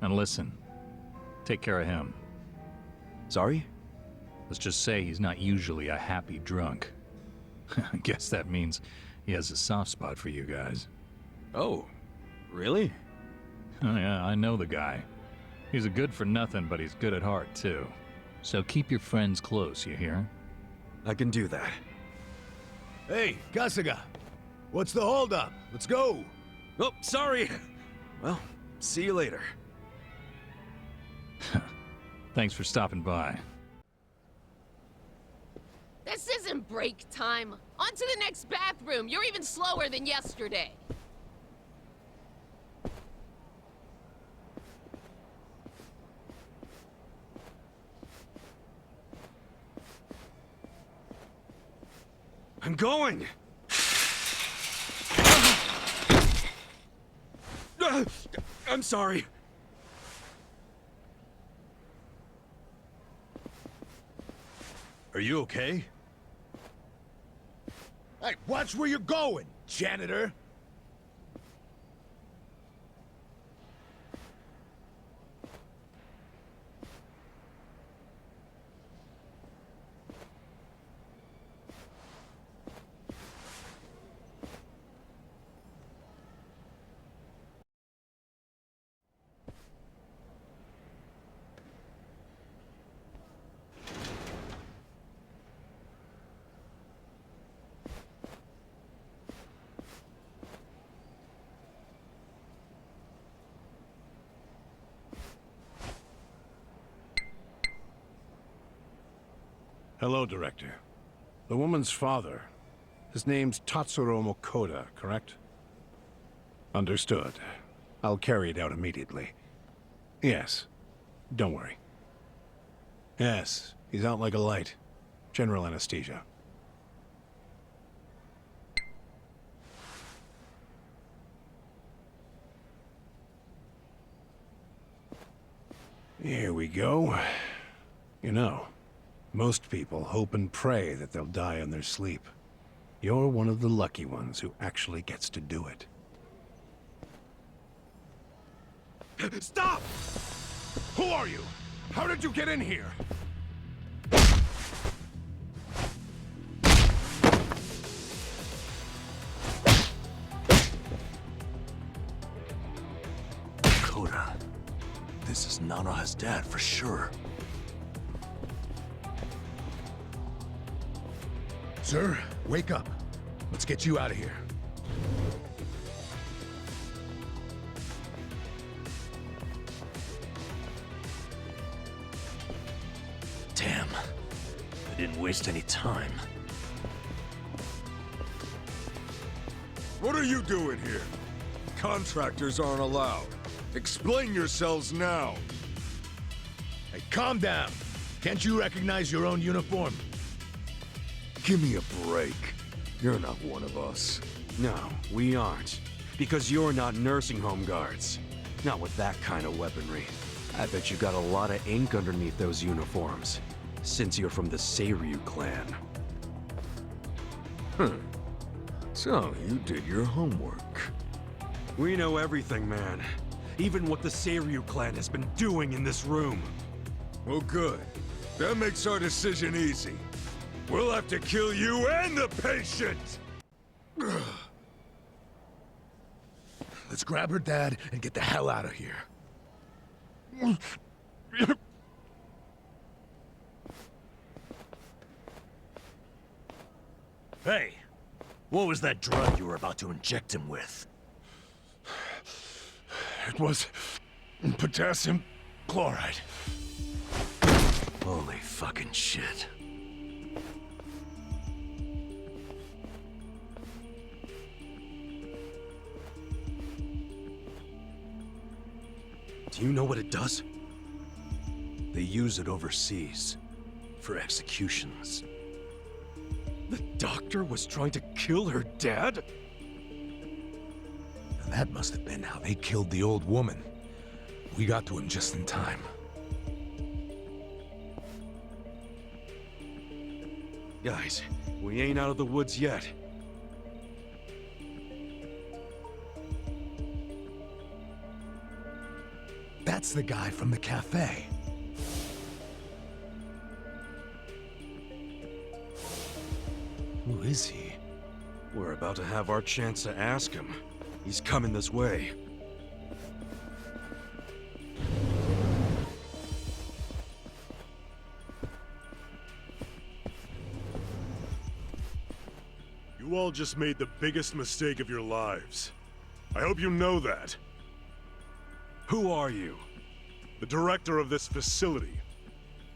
And listen, take care of him. Sorry? Let's just say he's not usually a happy drunk. I guess that means he has a soft spot for you guys. Oh, really? Oh, yeah, I know the guy. He's a good for nothing, but he's good at heart, too. So keep your friends close, you hear? I can do that. Hey, Kasuga! What's the holdup? Let's go! Oh, sorry! Well, see you later. Thanks for stopping by. This isn't break time. On to the next bathroom. You're even slower than yesterday. I'm going! I'm sorry. Are you okay? Hey, watch where you're going, janitor! Hello, Director. The woman's father. His name's Tatsuro Mokoda, correct? Understood. I'll carry it out immediately. Yes. Don't worry. Yes, he's out like a light. General anesthesia. Here we go. You know, most people hope and pray that they'll die in their sleep. You're one of the lucky ones who actually gets to do it. Stop! Who are you? How did you get in here? Koda. This is Nanoha's dad for sure. Sir, wake up. Let's get you out of here. Damn. I didn't waste any time. What are you doing here? Contractors aren't allowed. Explain yourselves now. Hey, calm down. Can't you recognize your own uniform? Give me a break. You're not one of us. No, we aren't. Because you're not nursing home guards. Not with that kind of weaponry. I bet you got a lot of ink underneath those uniforms. Since you're from the Seiryu clan. So, you did your homework. We know everything, man. Even what the Seiryu clan has been doing in this room. Well, good. That makes our decision easy. We'll have to kill you and the patient! Let's grab her dad and get the hell out of here. Hey, what was that drug you were about to inject him with? It was potassium chloride. Holy fucking shit. Do you know what it does? They use it overseas for executions. The doctor was trying to kill her dad? And that must have been how they killed the old woman. We got to him just in time. Guys, we ain't out of the woods yet. That's the guy from the cafe. Who is he? We're about to have our chance to ask him. He's coming this way. You all just made the biggest mistake of your lives. I hope you know that. Who are you? The director of this facility.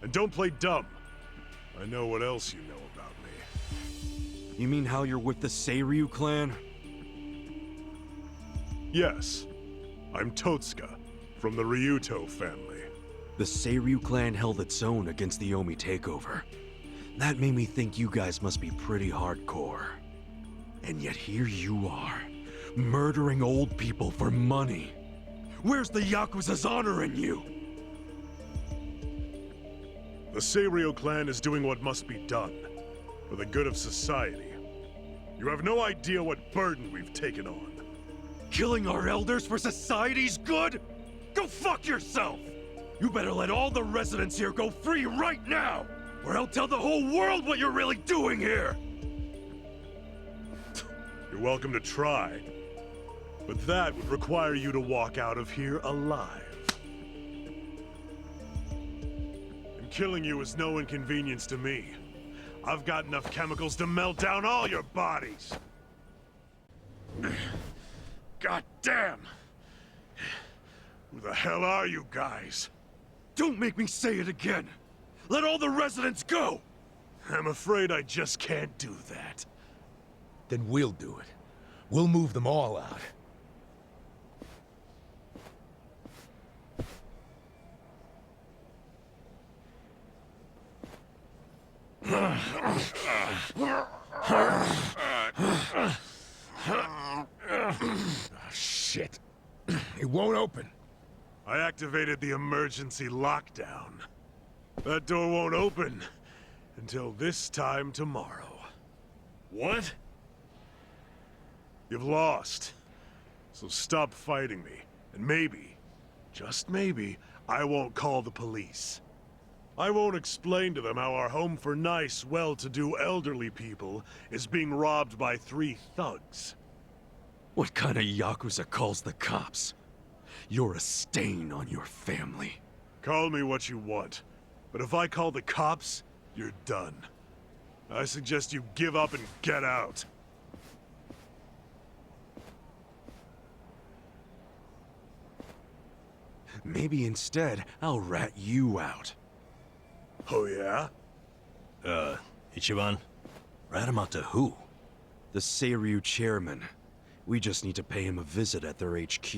And don't play dumb. I know what else you know about me. You mean how you're with the Seiryu clan? Yes. I'm Totsuka, from the Ryuto family. The Seiryu clan held its own against the Omi takeover. That made me think you guys must be pretty hardcore. And yet here you are, murdering old people for money. Where's the Yakuza's honor in you? The Seiryu clan is doing what must be done, for the good of society. You have no idea what burden we've taken on. Killing our elders for society's good? Go fuck yourself! You better let all the residents here go free right now, or I'll tell the whole world what you're really doing here! You're welcome to try. But that would require you to walk out of here alive. And killing you is no inconvenience to me. I've got enough chemicals to melt down all your bodies. God damn! Who the hell are you guys? Don't make me say it again! Let all the residents go! I'm afraid I just can't do that. Then we'll do it. We'll move them all out. Shit. It won't open. I activated the emergency lockdown. That door won't open until this time tomorrow. What? You've lost. So stop fighting me, and maybe, just maybe, I won't call the police. I won't explain to them how our home for nice, well-to-do elderly people is being robbed by 3 thugs. What kind of Yakuza calls the cops? You're a stain on your family. Call me what you want, but if I call the cops, you're done. I suggest you give up and get out. Maybe instead, I'll rat you out. Oh yeah? Ichiban, rat him out to who? The Seiryu chairman. We just need to pay him a visit at their HQ.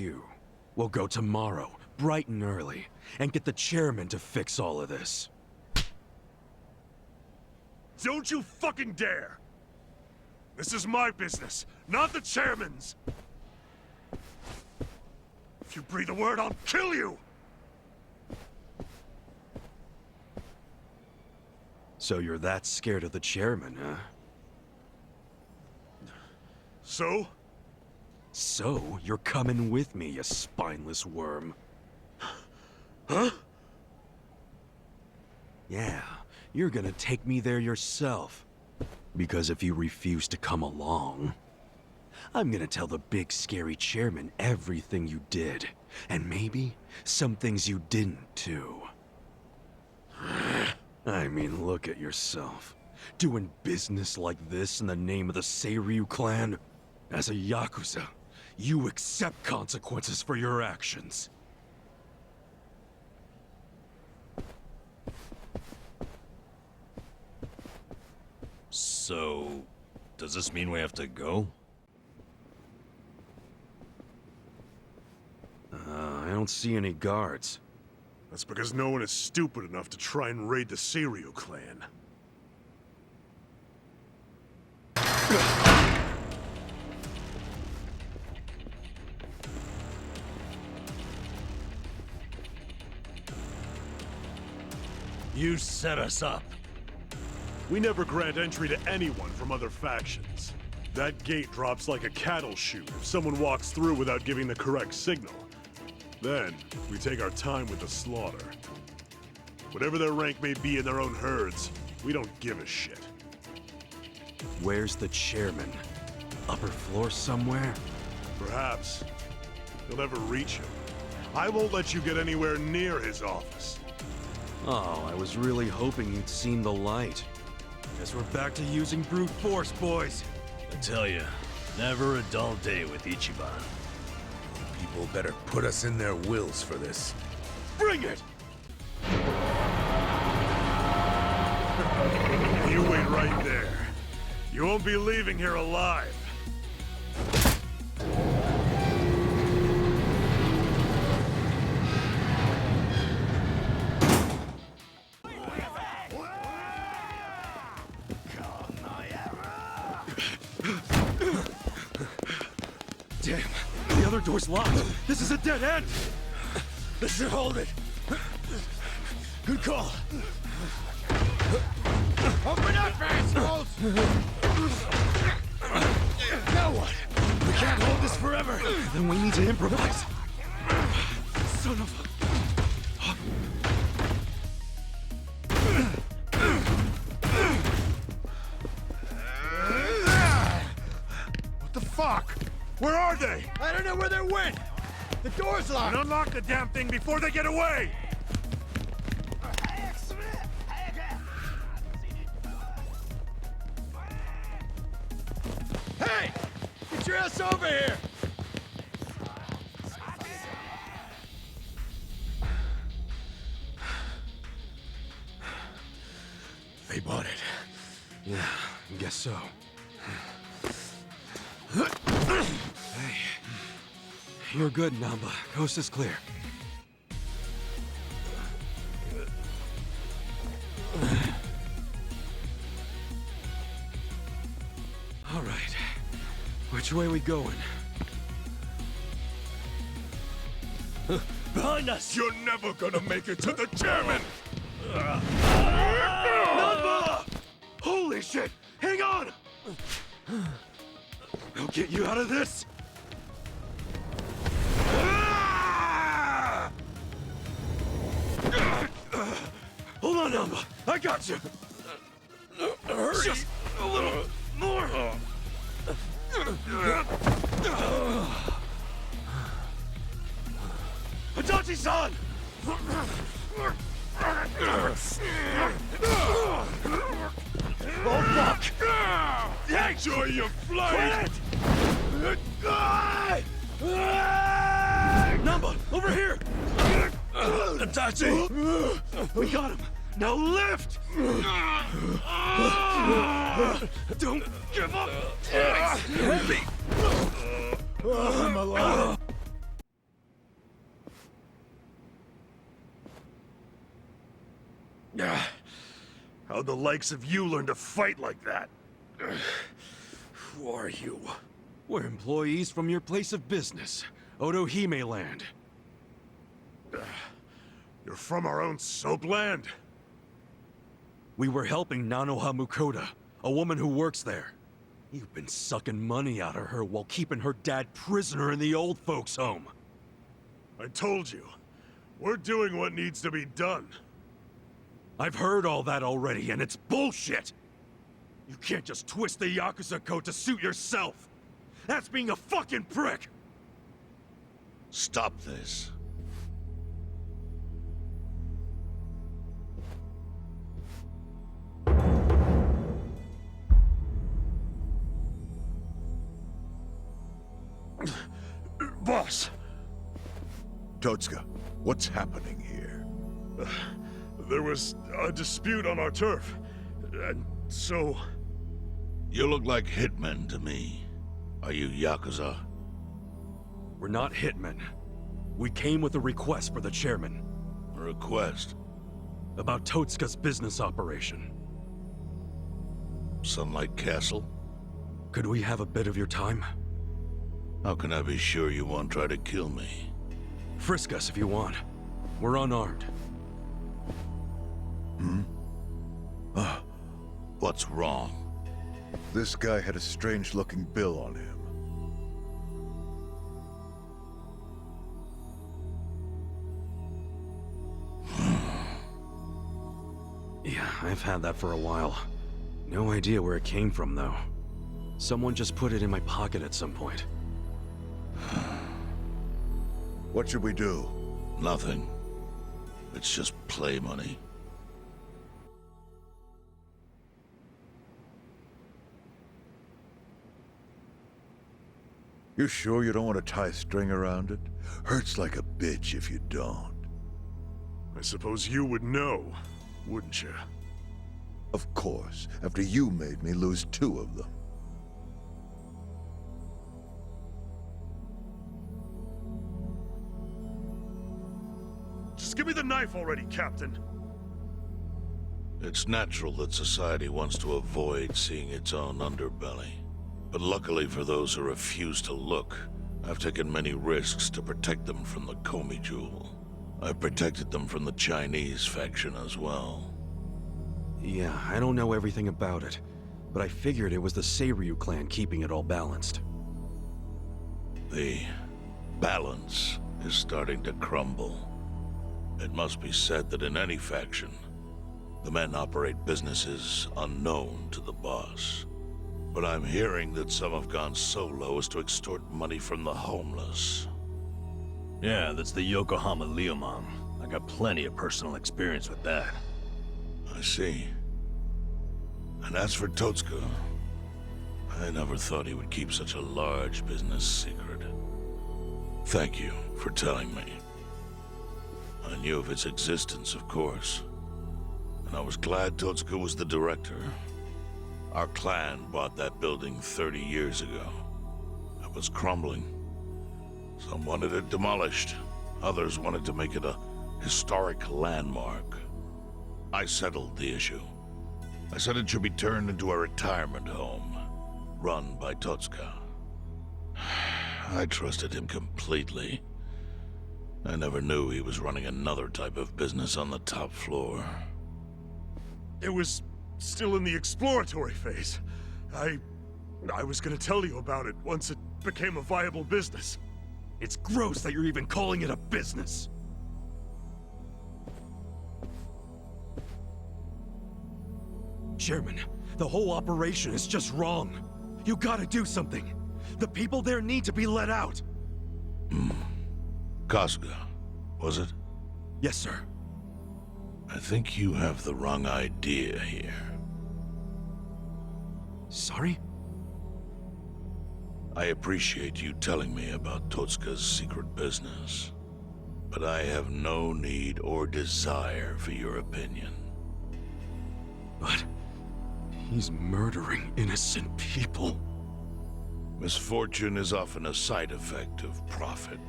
We'll go tomorrow, bright and early, and get the chairman to fix all of this. Don't you fucking dare! This is my business, not the chairman's! If you breathe a word, I'll kill you! So you're that scared of the chairman, huh? So? So, you're coming with me, you spineless worm. Huh? Yeah, you're gonna take me there yourself. Because if you refuse to come along, I'm gonna tell the big scary chairman everything you did. And maybe some things you didn't, too. I mean, look at yourself. Doing business like this in the name of the Seiryu clan? As a Yakuza, you accept consequences for your actions. So, does this mean we have to go? I don't see any guards. That's because no one is stupid enough to try and raid the Seiryu clan. You set us up. We never grant entry to anyone from other factions. That gate drops like a cattle chute if someone walks through without giving the correct signal. Then, we take our time with the slaughter. Whatever their rank may be in their own herds, we don't give a shit. Where's the chairman? Upper floor somewhere? Perhaps. You'll never reach him. I won't let you get anywhere near his office. Oh, I was really hoping you'd seen the light. Guess we're back to using brute force, boys. I tell you, never a dull day with Ichiban. People better put us in their wills for this. Bring it! You wait right there. You won't be leaving here alive. Damn, the other door's locked. This is a dead end. This should hold it. Good call. Open up, assholes! Now what? We can't hold this forever. Then we need to improvise. Son of a... What the fuck? Where are they? I don't know where they went. The door's locked. And unlock the damn thing before they get away! Hey! Get your ass over here! They bought it. Yeah, I guess so. Hey. You're good, Namba. Coast is clear. All right. Which way we going? Behind us! You're never gonna make it to the chairman! Namba! Holy shit! Hang on! I'll get you out of this! Hold on, Namba. I got you. Hurry. Just a little more. Hitachi-san! Oh, fuck! Enjoy your flight! Namba, over here! Hitachi! We got him! Now lift! Don't give up! It's heavy! I'm alive. How'd the likes of you learn to fight like that? Who are you? We're employees from your place of business, Otohime Land. You're from our own soap land? We were helping Nanoha Mukoda, a woman who works there. You've been sucking money out of her while keeping her dad prisoner in the old folks' home. I told you, we're doing what needs to be done. I've heard all that already, and it's bullshit! You can't just twist the Yakuza code to suit yourself! That's being a fucking prick! Stop this. Boss! Totsuka, what's happening here? There was a dispute on our turf, and so... You look like hitmen to me. Are you Yakuza? We're not hitmen. We came with a request for the chairman. A request? About Totsuka's business operation. Sunlight Castle? Could we have a bit of your time? How can I be sure you won't try to kill me? Frisk us if you want. We're unarmed. What's wrong? This guy had a strange-looking bill on him. Yeah, I've had that for a while. No idea where it came from, though. Someone just put it in my pocket at some point. What should we do? Nothing. It's just play money. You sure you don't want to tie a string around it? Hurts like a bitch if you don't. I suppose you would know, wouldn't you? Of course, after you made me lose 2 of them. Just give me the knife already, Captain. It's natural that society wants to avoid seeing its own underbelly. But luckily for those who refuse to look, I've taken many risks to protect them from the Komi Jewel. I've protected them from the Chinese faction as well. Yeah, I don't know everything about it, but I figured it was the Seiryu clan keeping it all balanced. The balance is starting to crumble. It must be said that in any faction, the men operate businesses unknown to the boss. But I'm hearing that some have gone so low as to extort money from the homeless. Yeah, that's the Yokohama Leomom. I got plenty of personal experience with that. I see. And as for Totsuka, I never thought he would keep such a large business secret. Thank you for telling me. I knew of its existence, of course. And I was glad Totsuka was the director. Our clan bought that building 30 years ago. It was crumbling. Some wanted it demolished. Others wanted to make it a historic landmark. I settled the issue. I said it should be turned into a retirement home, run by Totsuka. I trusted him completely. I never knew he was running another type of business on the top floor. It was still in the exploratory phase. I was gonna tell you about it once it became a viable business. It's gross that you're even calling it a business. Chairman, the whole operation is just wrong. You gotta do something. The people there need to be let out. Kasuga, was it? Yes, sir. I think you have the wrong idea here. Sorry? I appreciate you telling me about Totsuka's secret business, but I have no need or desire for your opinion. But he's murdering innocent people. Misfortune is often a side effect of profit.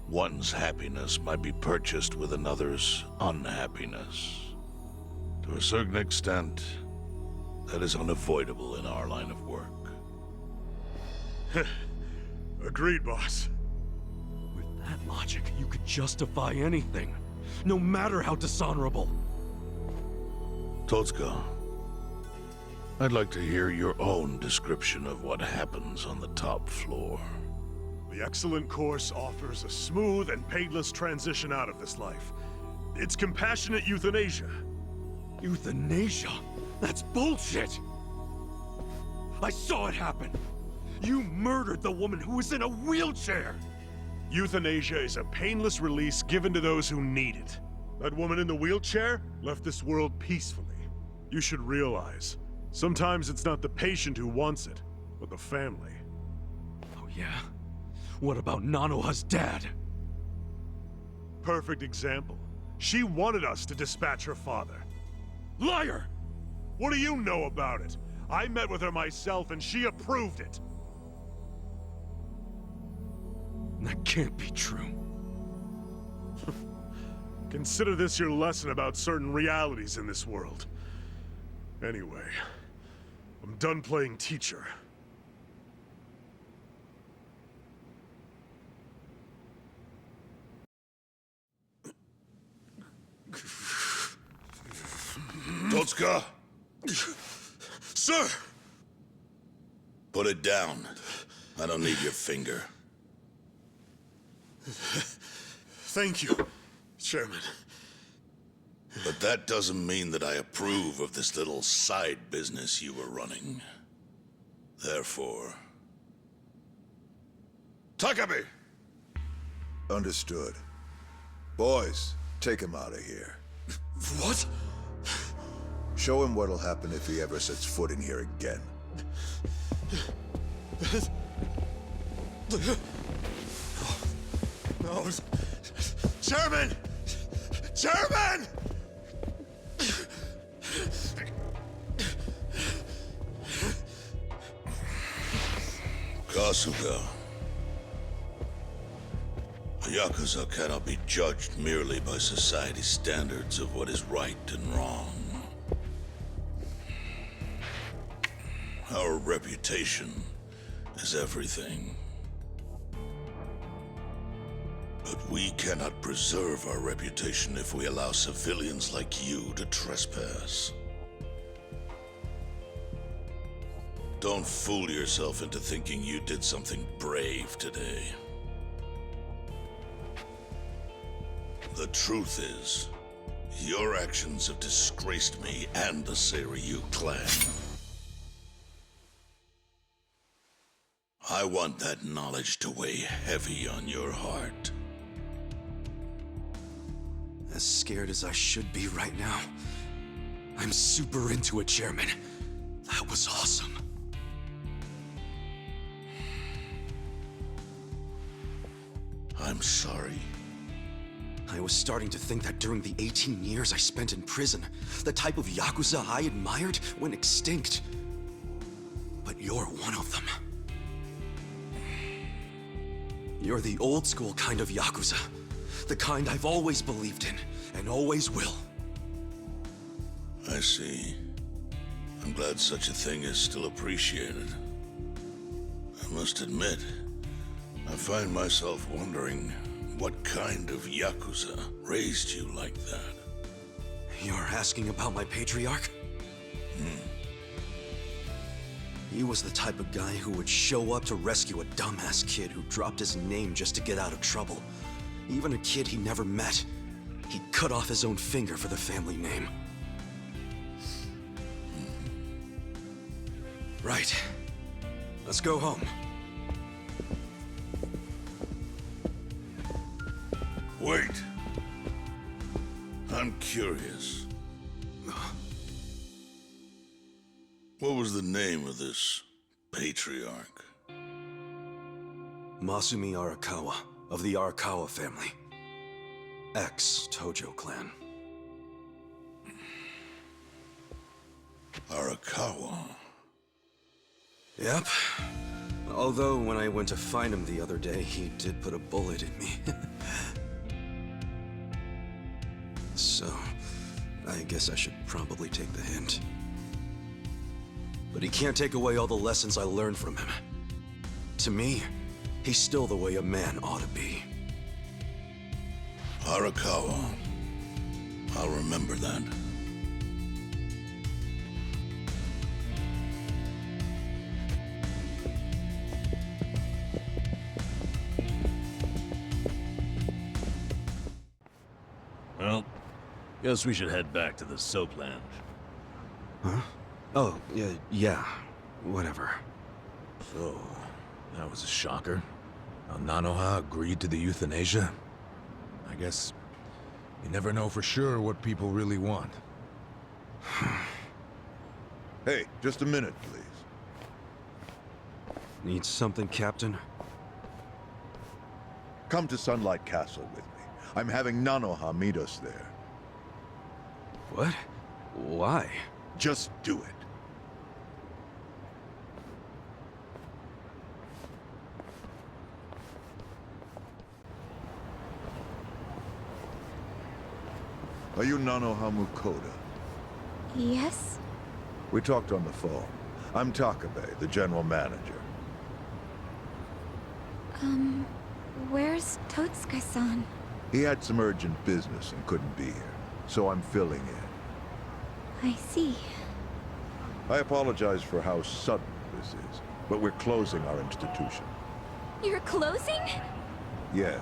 One's happiness might be purchased with another's unhappiness. To a certain extent, that is unavoidable in our line of work. Agreed, boss. With that logic, you could justify anything, no matter how dishonorable. Totsuka, I'd like to hear your own description of what happens on the top floor. The excellent course offers a smooth and painless transition out of this life. It's compassionate euthanasia. Euthanasia? That's bullshit! I saw it happen! You murdered the woman who was in a wheelchair! Euthanasia is a painless release given to those who need it. That woman in the wheelchair left this world peacefully. You should realize, sometimes it's not the patient who wants it, but the family. Oh yeah? What about Nanoha's dad? Perfect example. She wanted us to dispatch her father. Liar! What do you know about it? I met with her myself and she approved it. That can't be true. Consider this your lesson about certain realities in this world. Anyway, I'm done playing teacher. Totsuka! Sir! Put it down. I don't need your finger. Thank you, Chairman. But that doesn't mean that I approve of this little side business you were running. Therefore... Takami! Understood. Boys, take him out of here. What? Show him what'll happen if he ever sets foot in here again. No. Chairman! Chairman! Kasuga. A Yakuza cannot be judged merely by society's standards of what is right and wrong. Our reputation is everything. But we cannot preserve our reputation if we allow civilians like you to trespass. Don't fool yourself into thinking you did something brave today. The truth is, your actions have disgraced me and the Seiryu clan. I want that knowledge to weigh heavy on your heart. As scared as I should be right now, I'm super into it, Chairman. That was awesome. I'm sorry. I was starting to think that during the 18 years I spent in prison, the type of Yakuza I admired went extinct. But you're one of them. You're the old school kind of Yakuza. The kind I've always believed in, and always will. I see. I'm glad such a thing is still appreciated. I must admit, I find myself wondering what kind of Yakuza raised you like that. You're asking about my patriarch? He was the type of guy who would show up to rescue a dumbass kid who dropped his name just to get out of trouble. Even a kid he never met. He'd cut off his own finger for the family name. Right. Let's go home. Wait. I'm curious. What was the name of this patriarch? Masumi Arakawa, of the Arakawa family. Ex-Tojo clan. Arakawa? Yep. Although, when I went to find him the other day, he did put a bullet in me. So, I guess I should probably take the hint. But he can't take away all the lessons I learned from him. To me, he's still the way a man ought to be. Arakawa. I'll remember that. Well, guess we should head back to the soap lounge. Huh? Oh, yeah. Whatever. So, that was a shocker. How Nanoha agreed to the euthanasia? I guess you never know for sure what people really want. Hey, just a minute, please. Need something, Captain? Come to Sunlight Castle with me. I'm having Nanoha meet us there. What? Why? Just do it. Are you Nanoha Mukoda? Yes? We talked on the phone. I'm Takabe, the general manager. Where's Totsuka-san? He had some urgent business and couldn't be here, so I'm filling in. I see. I apologize for how sudden this is, but we're closing our institution. You're closing? Yes.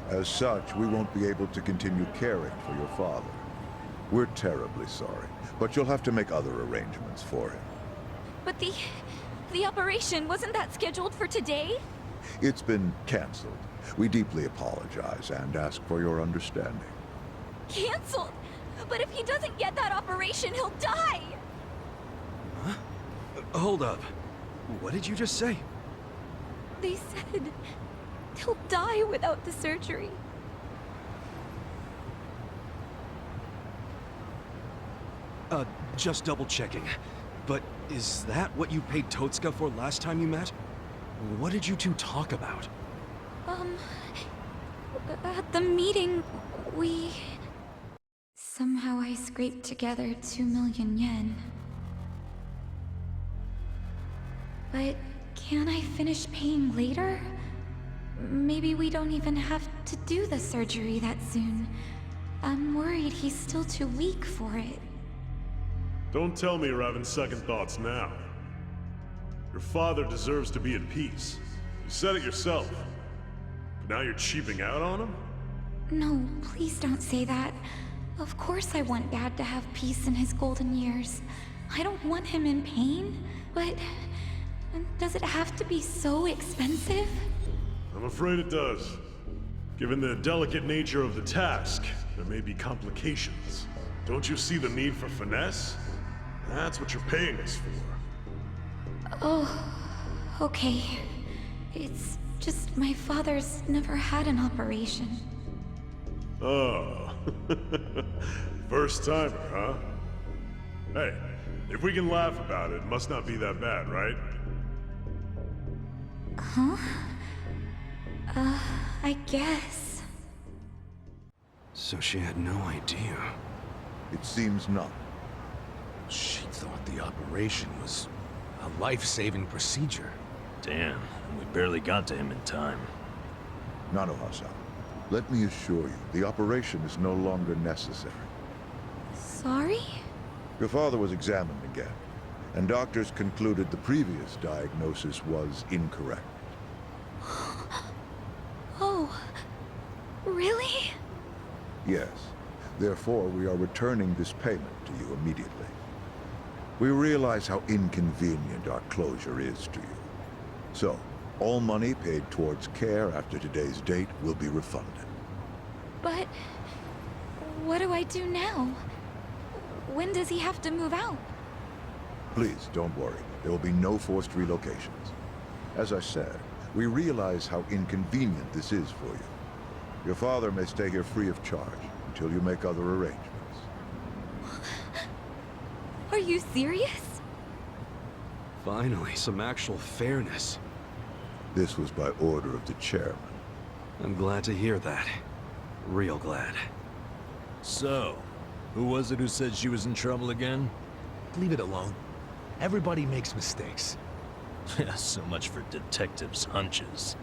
As such, we won't be able to continue caring for your father. We're terribly sorry, but you'll have to make other arrangements for him. But the operation, wasn't that scheduled for today? It's been canceled. We deeply apologize and ask for your understanding. Canceled? But if he doesn't get that operation, he'll die! Huh? Hold up. What did you just say? They said he'll die without the surgery. Just double checking. But is that what you paid Totsuka for last time you met? What did you two talk about? At the meeting, somehow I scraped together 2 million yen. But can't I finish paying later? Maybe we don't even have to do the surgery that soon. I'm worried he's still too weak for it. Don't tell me you're having second thoughts now. Your father deserves to be at peace. You said it yourself. But now you're cheaping out on him? No, please don't say that. Of course I want Dad to have peace in his golden years. I don't want him in pain, but does it have to be so expensive? I'm afraid it does. Given the delicate nature of the task, there may be complications. Don't you see the need for finesse? That's what you're paying us for. Oh, okay. It's just my father's never had an operation. Oh. First timer, huh? Hey, if we can laugh about it, it must not be that bad, right? Huh? I guess. So she had no idea. It seems not. She thought the operation was a life-saving procedure. Damn, we barely got to him in time. Nanoha-san, let me assure you, the operation is no longer necessary. Sorry? Your father was examined again. and doctors concluded the previous diagnosis was incorrect. Oh, really? Yes. Therefore, we are returning this payment to you immediately. We realize how inconvenient our closure is to you. So, all money paid towards care after today's date will be refunded. But what do I do now? When does he have to move out? Please, don't worry. There will be no forced relocations. As I said, we realize how inconvenient this is for you. Your father may stay here free of charge until you make other arrangements. Are you serious? Finally, some actual fairness. This was by order of the chairman. I'm glad to hear that. Real glad. So, who was it who said she was in trouble again? Leave it alone. Everybody makes mistakes. So much for detectives' hunches.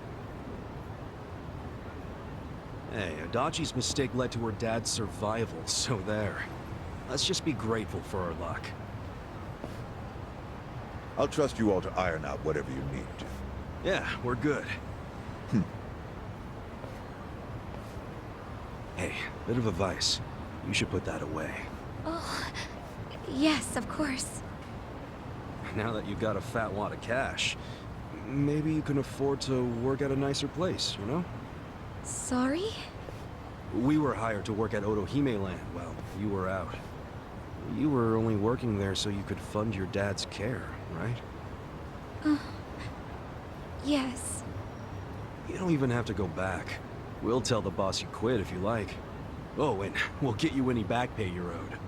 Hey, Adachi's mistake led to her dad's survival, so there. Let's just be grateful for our luck. I'll trust you all to iron out whatever you need to. Yeah, we're good. Hey, bit of advice. You should put that away. Oh, yes, of course. Now that you've got a fat wad of cash, maybe you can afford to work at a nicer place, you know? Sorry? We were hired to work at Otohime Land while you were out. You were only working there so you could fund your dad's care, right? Yes. You don't even have to go back. We'll tell the boss you quit if you like. Oh, and we'll get you any back pay you're owed.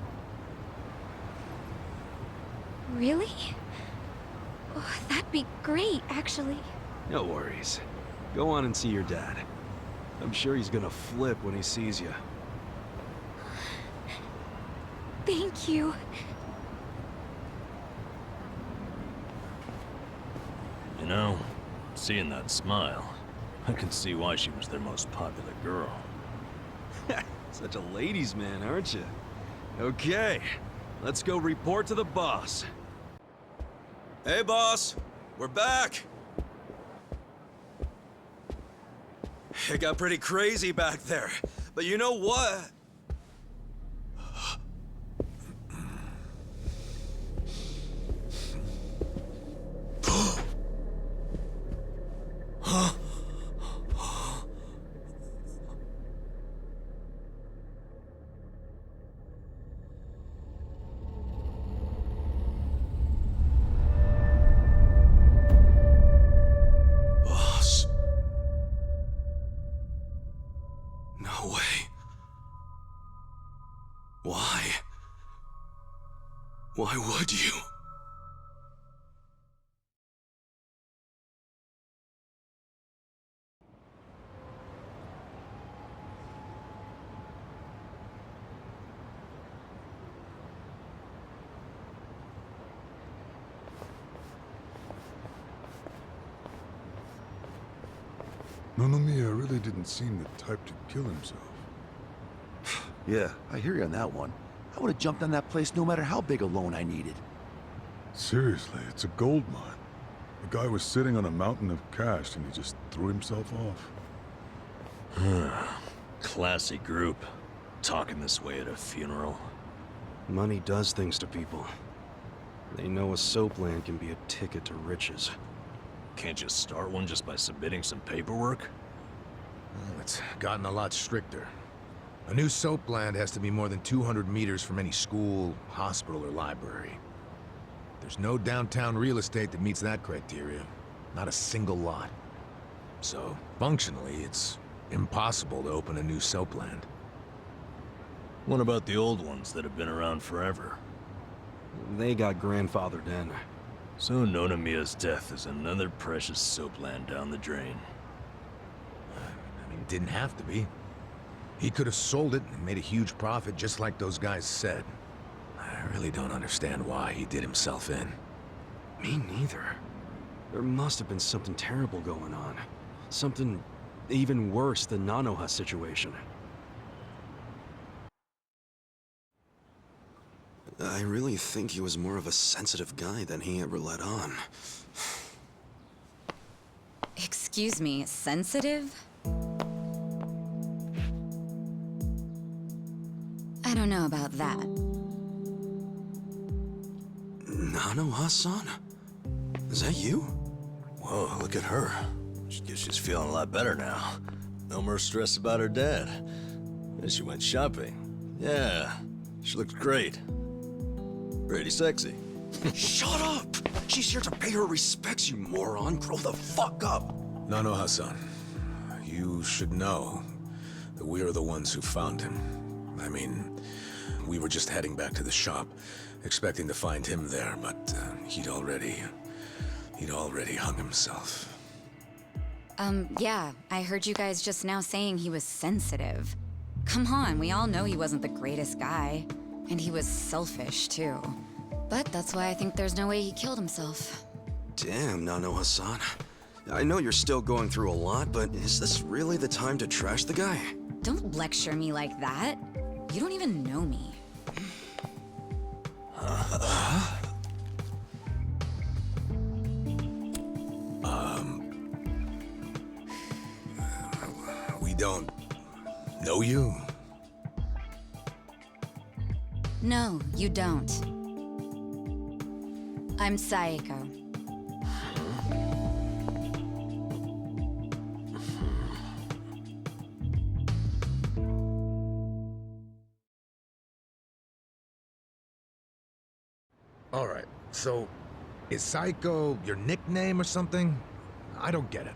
Really? Oh, that'd be great, actually. No worries. Go on and see your dad. I'm sure he's gonna flip when he sees you. Thank you. You know, seeing that smile, I can see why she was their most popular girl. Such a ladies' man, aren't you? Okay, let's go report to the boss. Hey, boss! We're back! It got pretty crazy back there, but you know what? Huh? Boss. No way. Why? Why would you? Nonomiya really didn't seem the type to kill himself. Yeah, I hear you on that one. I would have jumped on that place no matter how big a loan I needed. Seriously, it's a gold mine. The guy was sitting on a mountain of cash and he just threw himself off. Classy group. Talking this way at a funeral. Money does things to people. They know a soap land can be a ticket to riches. Can't you start one just by submitting some paperwork? Well, it's gotten a lot stricter. A new soap land has to be more than 200 meters from any school, hospital, or library. There's no downtown real estate that meets that criteria. Not a single lot. So, functionally, it's impossible to open a new soap land. What about the old ones that have been around forever? They got grandfathered in. So Nonomiya's death is another precious soap land down the drain. I mean, it didn't have to be. He could have sold it and made a huge profit just like those guys said. I really don't understand why he did himself in. Me neither. There must have been something terrible going on. Something even worse than Nanoha's situation. I really think he was more of a sensitive guy than he ever let on. Excuse me, sensitive? I don't know about that. Nanoha-san? Is that you? Whoa, look at her. Guess she's feeling a lot better now. No more stress about her dad. And she went shopping. Yeah, she looks great. Pretty sexy. Shut up! She's here to pay her respects, you moron. Grow the fuck up! Nanoha-san, you should know that we are the ones who found him. I mean, we were just heading back to the shop, expecting to find him there, but he'd already hung himself. Yeah, I heard you guys just now saying he was sensitive. Come on, we all know he wasn't the greatest guy. And he was selfish, too. But that's why I think there's no way he killed himself. Damn, Nanoha-san. I know you're still going through a lot, but is this really the time to trash the guy? Don't lecture me like that. You don't even know me. We don't know you? No, you don't. I'm Saeko. Alright, so is Saeko your nickname or something? I don't get it.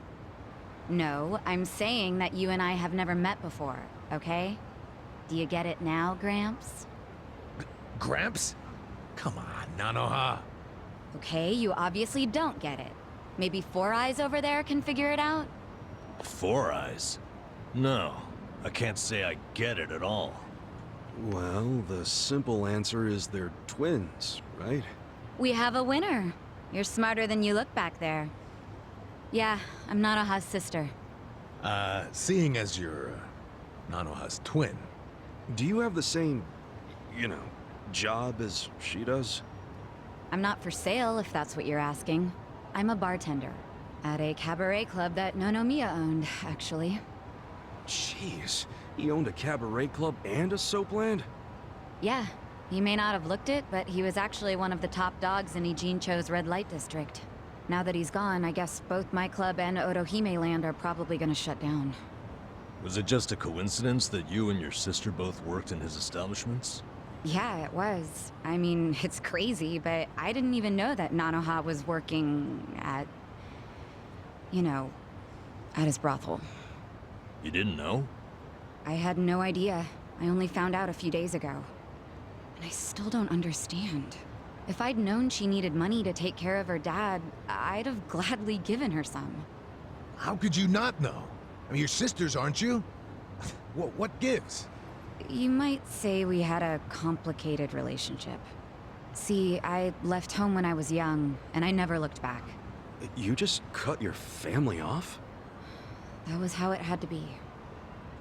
No, I'm saying that you and I have never met before, okay? Do you get it now, Gramps? Gramps? Come on, Nanoha. Okay, you obviously don't get it. Maybe Four Eyes over there can figure it out? Four Eyes? No, I can't say I get it at all. Well, the simple answer is they're twins, right? We have a winner. You're smarter than you look back there. Yeah, I'm Nanoha's sister. Seeing as you're Nanoha's twin, do you have the same, job as she does? I'm not for sale, if that's what you're asking. I'm a bartender at a cabaret club that Nonomiya owned, actually. Jeez, he owned a cabaret club and a soapland? Yeah, he may not have looked it, but he was actually one of the top dogs in Ijincho's red light district. Now that he's gone, I guess both my club and Otohime Land are probably gonna shut down. Was it just a coincidence that you and your sister both worked in his establishments? Yeah, it was. I mean, it's crazy, but I didn't even know that Nanoha was working at... at his brothel. You didn't know? I had no idea. I only found out a few days ago. And I still don't understand. If I'd known she needed money to take care of her dad, I'd have gladly given her some. how could you not know? I mean, you're sisters, aren't you? What gives? You might say we had a complicated relationship. See, I left home when I was young, and I never looked back. You just cut your family off? That was how it had to be.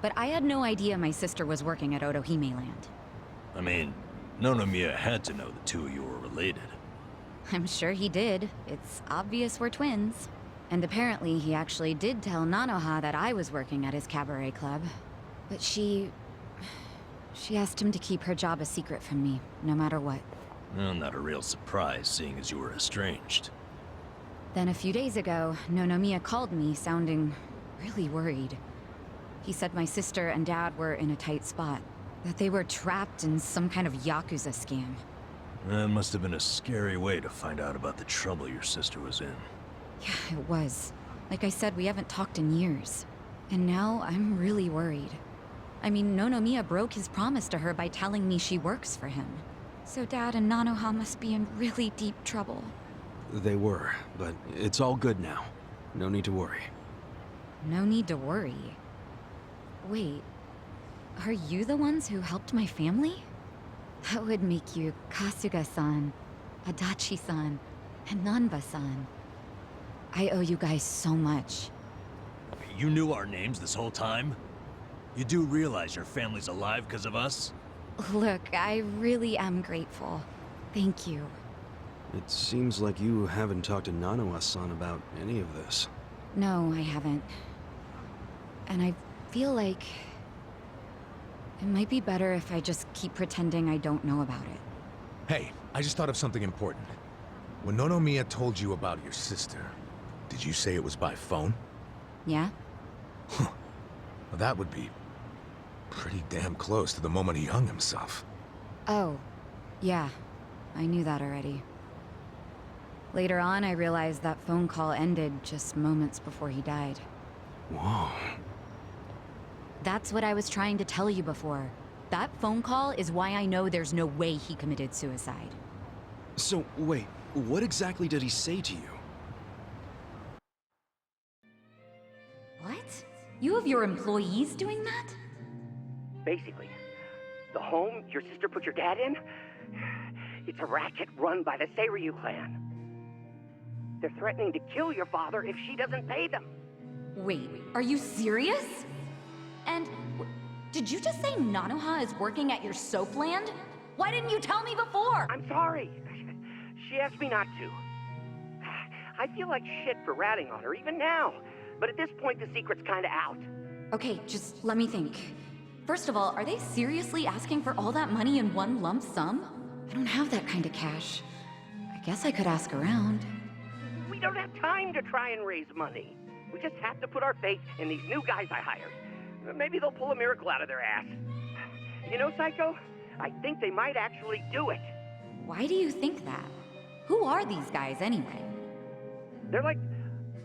But I had no idea my sister was working at Otohime Land. I mean, Nonomiya had to know the two of you were related. I'm sure he did. It's obvious we're twins. And apparently he actually did tell Nanoha that I was working at his cabaret club. But she asked him to keep her job a secret from me, no matter what. Well, not a real surprise, seeing as you were estranged. Then a few days ago, Nonomiya called me, sounding really worried. He said my sister and dad were in a tight spot, that they were trapped in some kind of Yakuza scam. That must have been a scary way to find out about the trouble your sister was in. Yeah, it was. Like I said, we haven't talked in years. And now I'm really worried. I mean, Nonomiya broke his promise to her by telling me she works for him. So Dad and Nanoha must be in really deep trouble. They were, but it's all good now. No need to worry. No need to worry. Wait, are you the ones who helped my family? That would make you Kasuga-san, Adachi-san, and Nanba-san. I owe you guys so much. You knew our names this whole time? You do realize your family's alive because of us? Look, I really am grateful. Thank you. It seems like you haven't talked to Nanoha-san about any of this. No, I haven't. And I feel like it might be better if I just keep pretending I don't know about it. Hey, I just thought of something important. When Nonomiya told you about your sister, did you say it was by phone? Yeah? Well, that would be pretty damn close to the moment he hung himself. Oh, yeah. I knew that already. Later on, I realized that phone call ended just moments before he died. Whoa. That's what I was trying to tell you before. That phone call is why I know there's no way he committed suicide. So, wait, what exactly did he say to you? What? You have your employees doing that? Basically, the home your sister put your dad in, it's a racket run by the Seiryu clan. They're threatening to kill your father if she doesn't pay them. Wait, are you serious? And did you just say Nanoha is working at your soap land? Why didn't you tell me before? I'm sorry. She asked me not to. I feel like shit for ratting on her, even now. But at this point, the secret's kinda out. Okay, just let me think. First of all, are they seriously asking for all that money in one lump sum? I don't have that kind of cash. I guess I could ask around. We don't have time to try and raise money. We just have to put our faith in these new guys I hired. Maybe they'll pull a miracle out of their ass. You know, Psycho? I think they might actually do it. Why do you think that? Who are these guys anyway? They're like,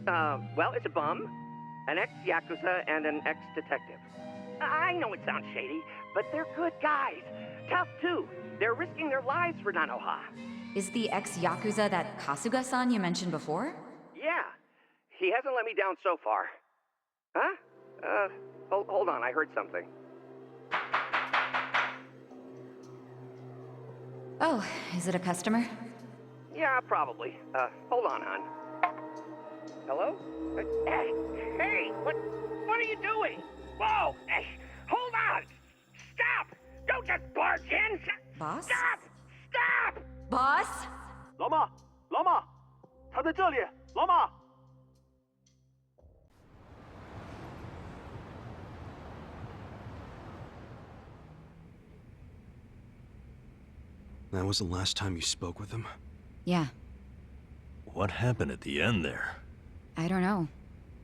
well, it's a bum, an ex-Yakuza, and an ex-detective. I know it sounds shady, but they're good guys. Tough, too. They're risking their lives for Nanoha. Is the ex-Yakuza that Kasuga-san you mentioned before? Yeah. He hasn't let me down so far. Huh? Hold on, I heard something. Oh, is it a customer? Yeah, probably. Hold on, hon. Hello? Hey, what are you doing? Whoa! Hey, hold on! Stop! Don't just barge in! Boss? Stop! Stop! Boss? 老妈，老妈，他在这里，老妈。 That was the last time you spoke with him? Yeah. What happened at the end there? I don't know.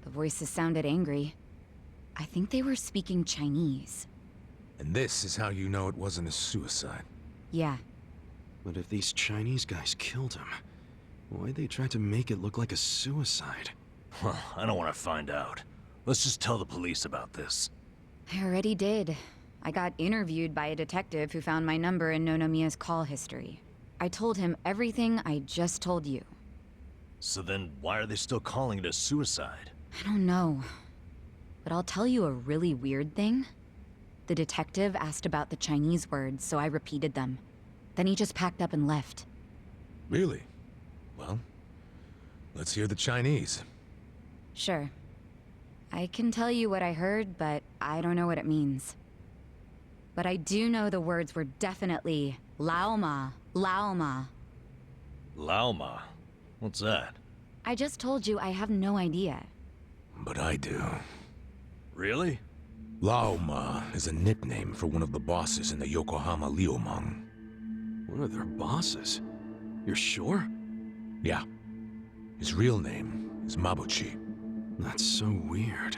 The voices sounded angry. I think they were speaking Chinese. And this is how you know it wasn't a suicide. Yeah. But if these Chinese guys killed him, why'd they try to make it look like a suicide? Well, I don't want to find out. Let's just tell the police about this. I already did. I got interviewed by a detective who found my number in Nonomiya's call history. I told him everything I just told you. So then, why are they still calling it a suicide? I don't know. But I'll tell you a really weird thing. The detective asked about the Chinese words, so I repeated them. Then he just packed up and left. Really? Well, let's hear the Chinese. Sure. I can tell you what I heard, but I don't know what it means. But I do know the words were definitely Laoma, Laoma. Laoma? What's that? I just told you I have no idea. But I do. Really? Laoma is a nickname for one of the bosses in the Yokohama Liumang. One of their bosses? You're sure? Yeah. His real name is Mabuchi. That's so weird.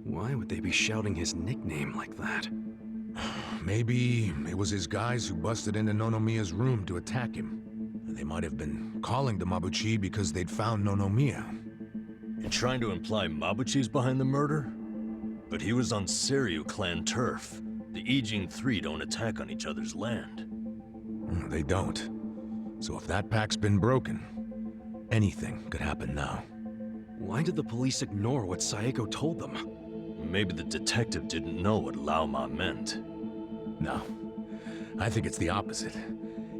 Why would they be shouting his nickname like that? Maybe it was his guys who busted into Nonomiya's room to attack him. They might have been calling to Mabuchi because they'd found Nonomiya. You're trying to imply Mabuchi's behind the murder? But he was on Seiryu clan turf. The Ijin Three don't attack on each other's land. They don't. So if that pact's been broken, anything could happen now. Why did the police ignore what Saeko told them? Maybe the detective didn't know what Laoma meant. No. I think it's the opposite.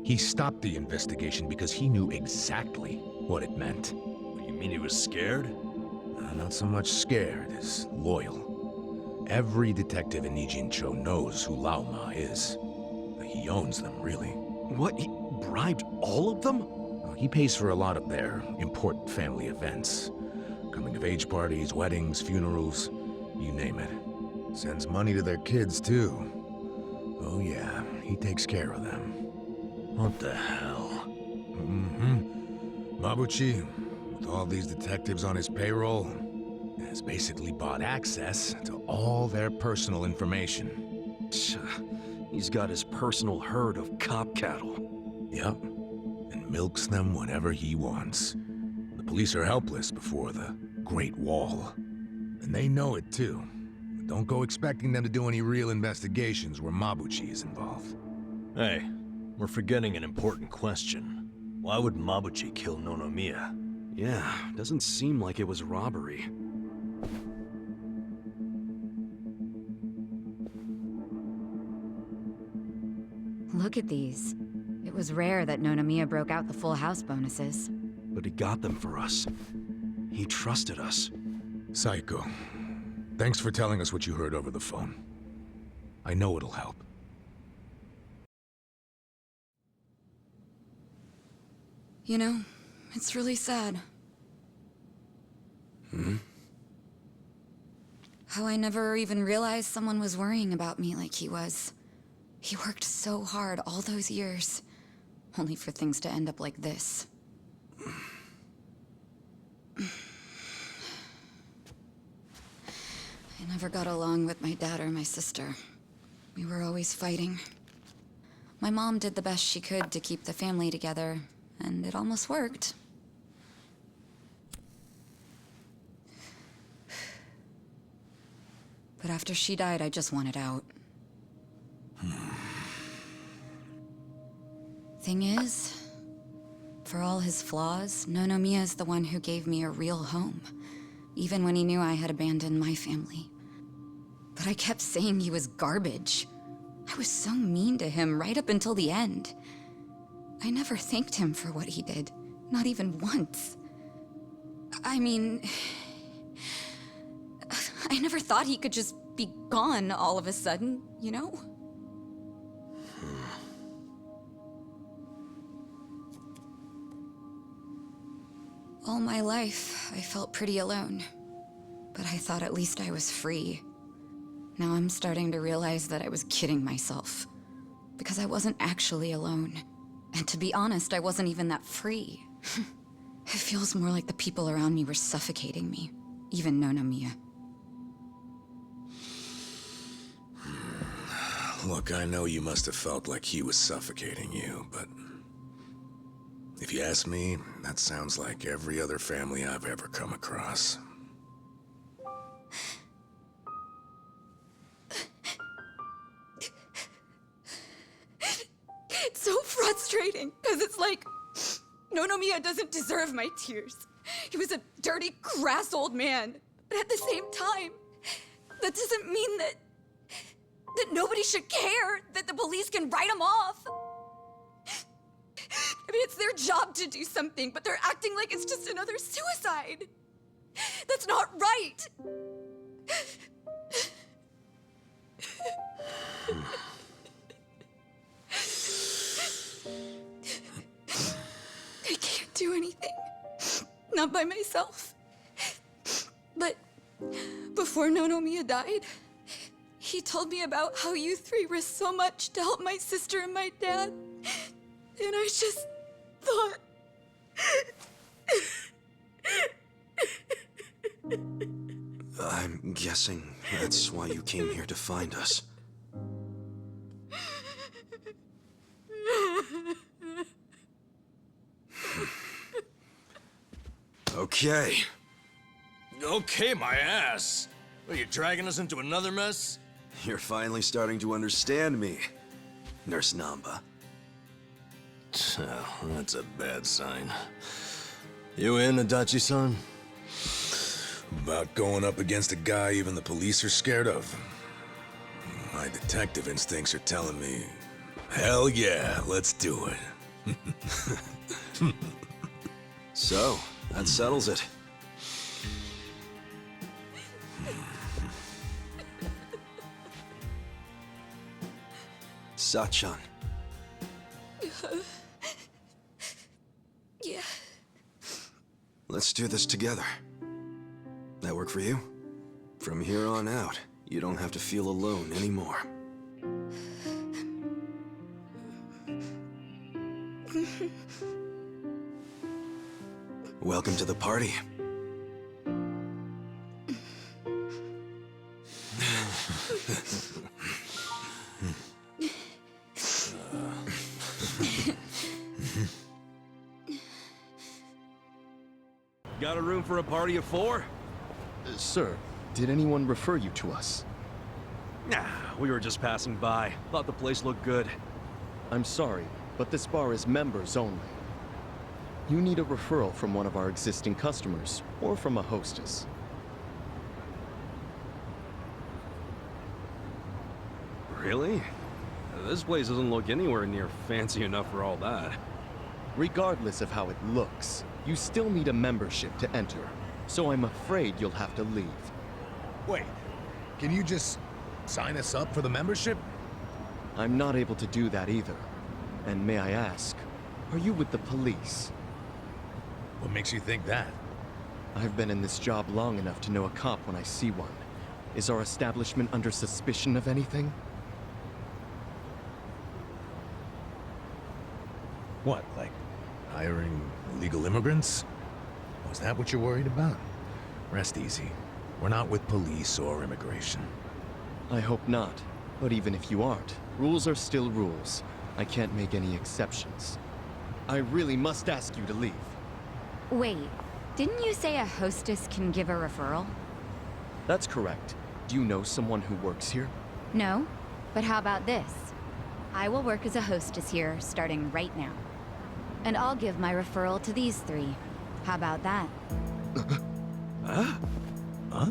He stopped the investigation because he knew exactly what it meant. You mean he was scared? Not so much scared as loyal. Every detective in Nijincho knows who Laoma is. He owns them, really. What? bribed all of them? He pays for a lot of their important family events. Coming-of-age parties, weddings, funerals, you name it. Sends money to their kids, too. Oh yeah, he takes care of them. What the hell? Mabuchi, with all these detectives on his payroll, has basically bought access to all their personal information. He's got his personal herd of cop cattle. Yep, and milks them whenever he wants. The police are helpless before the Great Wall. And they know it too. But don't go expecting them to do any real investigations where Mabuchi is involved. Hey, we're forgetting an important question. Why would Mabuchi kill Nonomiya? Yeah, doesn't seem like it was robbery. Look at these. It was rare that Nonomiya broke out the full house bonuses. But he got them for us. He trusted us. Saiko, thanks for telling us what you heard over the phone. I know it'll help. You know, it's really sad. How I never even realized someone was worrying about me like he was. He worked so hard all those years, only for things to end up like this. I never got along with my dad or my sister. We were always fighting. My mom did the best she could to keep the family together, and it almost worked. But after she died, I just wanted out. Thing is, for all his flaws, Nonomiya is the one who gave me a real home, even when he knew I had abandoned my family. But I kept saying he was garbage. I was so mean to him right up until the end. I never thanked him for what he did, not even once. I mean, I never thought he could just be gone all of a sudden, you know? All my life, I felt pretty alone. But I thought at least I was free. Now I'm starting to realize that I was kidding myself. Because I wasn't actually alone. And to be honest, I wasn't even that free. It feels more like the people around me were suffocating me. Even Nonomiya. Look, I know you must have felt like he was suffocating you, but... if you ask me, that sounds like every other family I've ever come across. It's so frustrating, because it's like, Nonomiya doesn't deserve my tears. He was a dirty, crass old man. But at the same time, that doesn't mean that nobody should care, that the police can write him off. I mean, it's their job to do something, but they're acting like it's just another suicide. That's not right. I can't do anything. Not by myself. But before Nonomiya died, he told me about how you three risked so much to help my sister and my dad. And I just thought... I'm guessing that's why you came here to find us. Okay. Okay, my ass. Are you dragging us into another mess? You're finally starting to understand me, Nurse Namba. Oh, that's a bad sign. You in, Adachi-san? About going up against a guy even the police are scared of. My detective instincts are telling me, hell yeah, let's do it. So, that settles it. Sachan. Let's do this together. That work for you? From here on out, you don't have to feel alone anymore. Welcome to the party. Got a room for a party of 4? Sir, did anyone refer you to us? Nah, we were just passing by. Thought the place looked good. I'm sorry, but this bar is members only. You need a referral from one of our existing customers, or from a hostess. Really? This place doesn't look anywhere near fancy enough for all that. Regardless of how it looks, you still need a membership to enter, so I'm afraid you'll have to leave. Wait, can you just sign us up for the membership? I'm not able to do that either. And may I ask, are you with the police? What makes you think that? I've been in this job long enough to know a cop when I see one. Is our establishment under suspicion of anything? What, like hiring illegal immigrants? Was that what you're worried about? Rest easy. We're not with police or immigration. I hope not. But even if you aren't, rules are still rules. I can't make any exceptions. I really must ask you to leave. Wait, didn't you say a hostess can give a referral? That's correct. Do you know someone who works here? No, but how about this? I will work as a hostess here, starting right now. And I'll give my referral to these 3. How about that? Huh? Huh?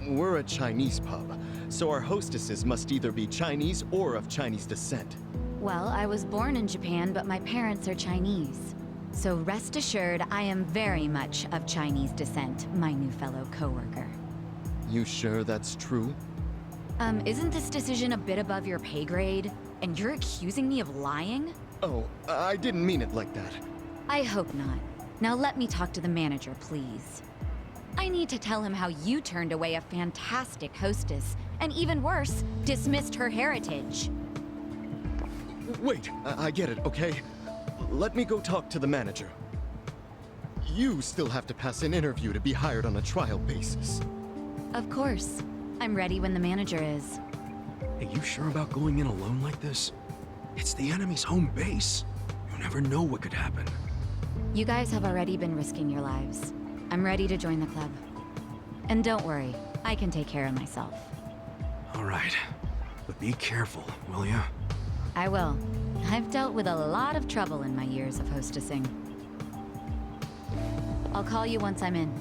We're a Chinese pub, so our hostesses must either be Chinese or of Chinese descent. Well, I was born in Japan, but my parents are Chinese. So rest assured, I am very much of Chinese descent, my new fellow coworker. You sure that's true? Isn't this decision a bit above your pay grade? And you're accusing me of lying? Oh, I didn't mean it like that. I hope not. Now let me talk to the manager, please. I need to tell him how you turned away a fantastic hostess, and even worse, dismissed her heritage. Wait, I get it, okay? Let me go talk to the manager. You still have to pass an interview to be hired on a trial basis. Of course. I'm ready when the manager is. Hey, you sure about going in alone like this? It's the enemy's home base. You never know what could happen. You guys have already been risking your lives. I'm ready to join the club. And don't worry, I can take care of myself. All right, but be careful, will ya? I will. I've dealt with a lot of trouble in my years of hostessing. I'll call you once I'm in.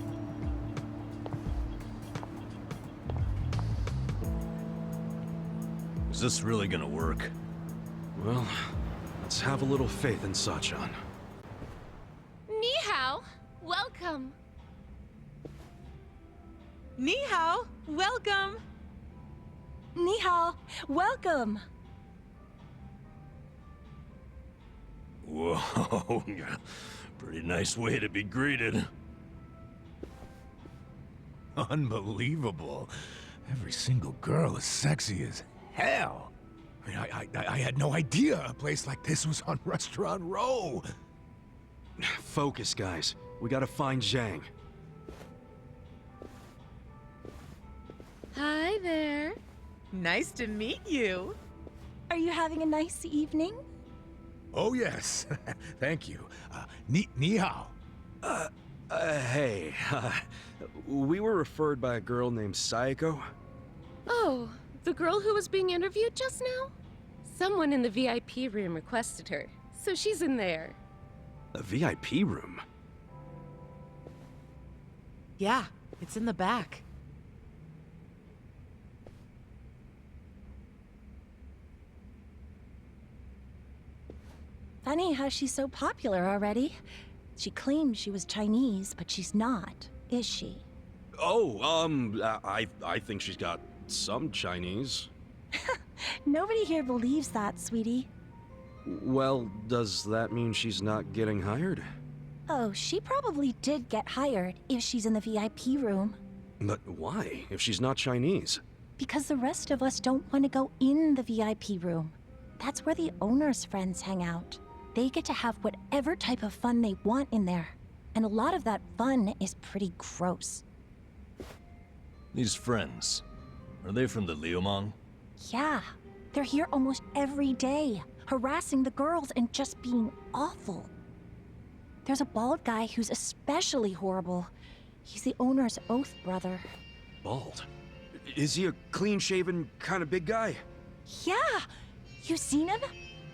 Is this really gonna work? Well, let's have a little faith in Sachan. Ni hao, welcome. Ni hao, welcome. Ni hao, welcome. Whoa, pretty nice way to be greeted. Unbelievable. Every single girl is sexy as hell. I mean, I had no idea a place like this was on Restaurant Row. Focus, guys. We gotta find Zhang. Hi there. Nice to meet you. Are you having a nice evening? Oh, yes. Thank you. Ni hao. Hey, we were referred by a girl named Sayako. Oh, the girl who was being interviewed just now? Someone in the VIP room requested her, so she's in there. A VIP room? Yeah, it's in the back. Funny how she's so popular already. She claimed she was Chinese, but she's not, is she? I think she's got some Chinese. Nobody here believes that, sweetie. Well, does that mean she's not getting hired? Oh, she probably did get hired if she's in the VIP room. But why, if she's not Chinese? Because the rest of us don't want to go in the VIP room. That's where the owner's friends hang out. They get to have whatever type of fun they want in there. And a lot of that fun is pretty gross. These friends, are they from the Liumang? Yeah, they're here almost every day, harassing the girls and just being awful. There's a bald guy who's especially horrible. He's the owner's oath brother. Bald? Is he a clean-shaven kind of big guy? Yeah! You seen him?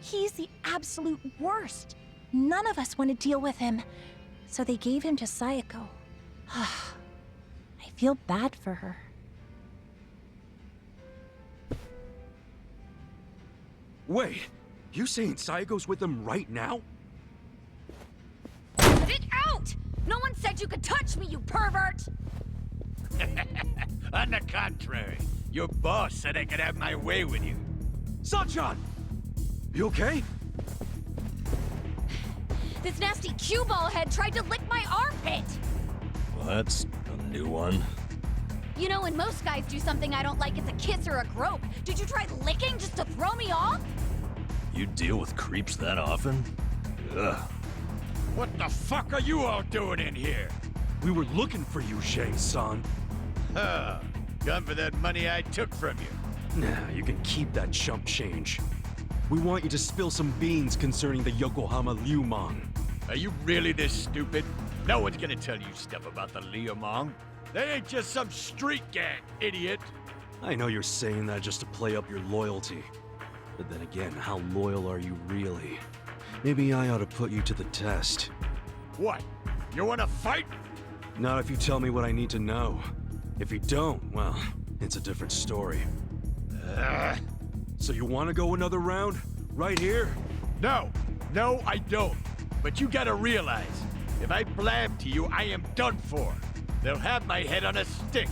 He's the absolute worst. None of us want to deal with him. So they gave him to Sayako. I feel bad for her. Wait, you saying Sayako's with them right now? Get out! No one said you could touch me, you pervert! On the contrary, your boss said I could have my way with you. Sanchan! You okay? This nasty cue ball head tried to lick my armpit! Well, that's a new one. You know, when most guys do something I don't like, it's a kiss or a grope. Did you try licking just to throw me off? You deal with creeps that often? Ugh. What the fuck are you all doing in here? We were looking for you, Shang-san. Come for that money I took from you. Nah, you can keep that chump change. We want you to spill some beans concerning the Yokohama Liumang. Are you really this stupid? No one's gonna tell you stuff about the Liumang. They ain't just some street gang, idiot. I know you're saying that just to play up your loyalty. But then again, how loyal are you really? Maybe I ought to put you to the test. What? You wanna fight? Not if you tell me what I need to know. If you don't, well, it's a different story. So you want to go another round? Right here? No, I don't. But you gotta realize, if I blab to you, I am done for. They'll have my head on a stick.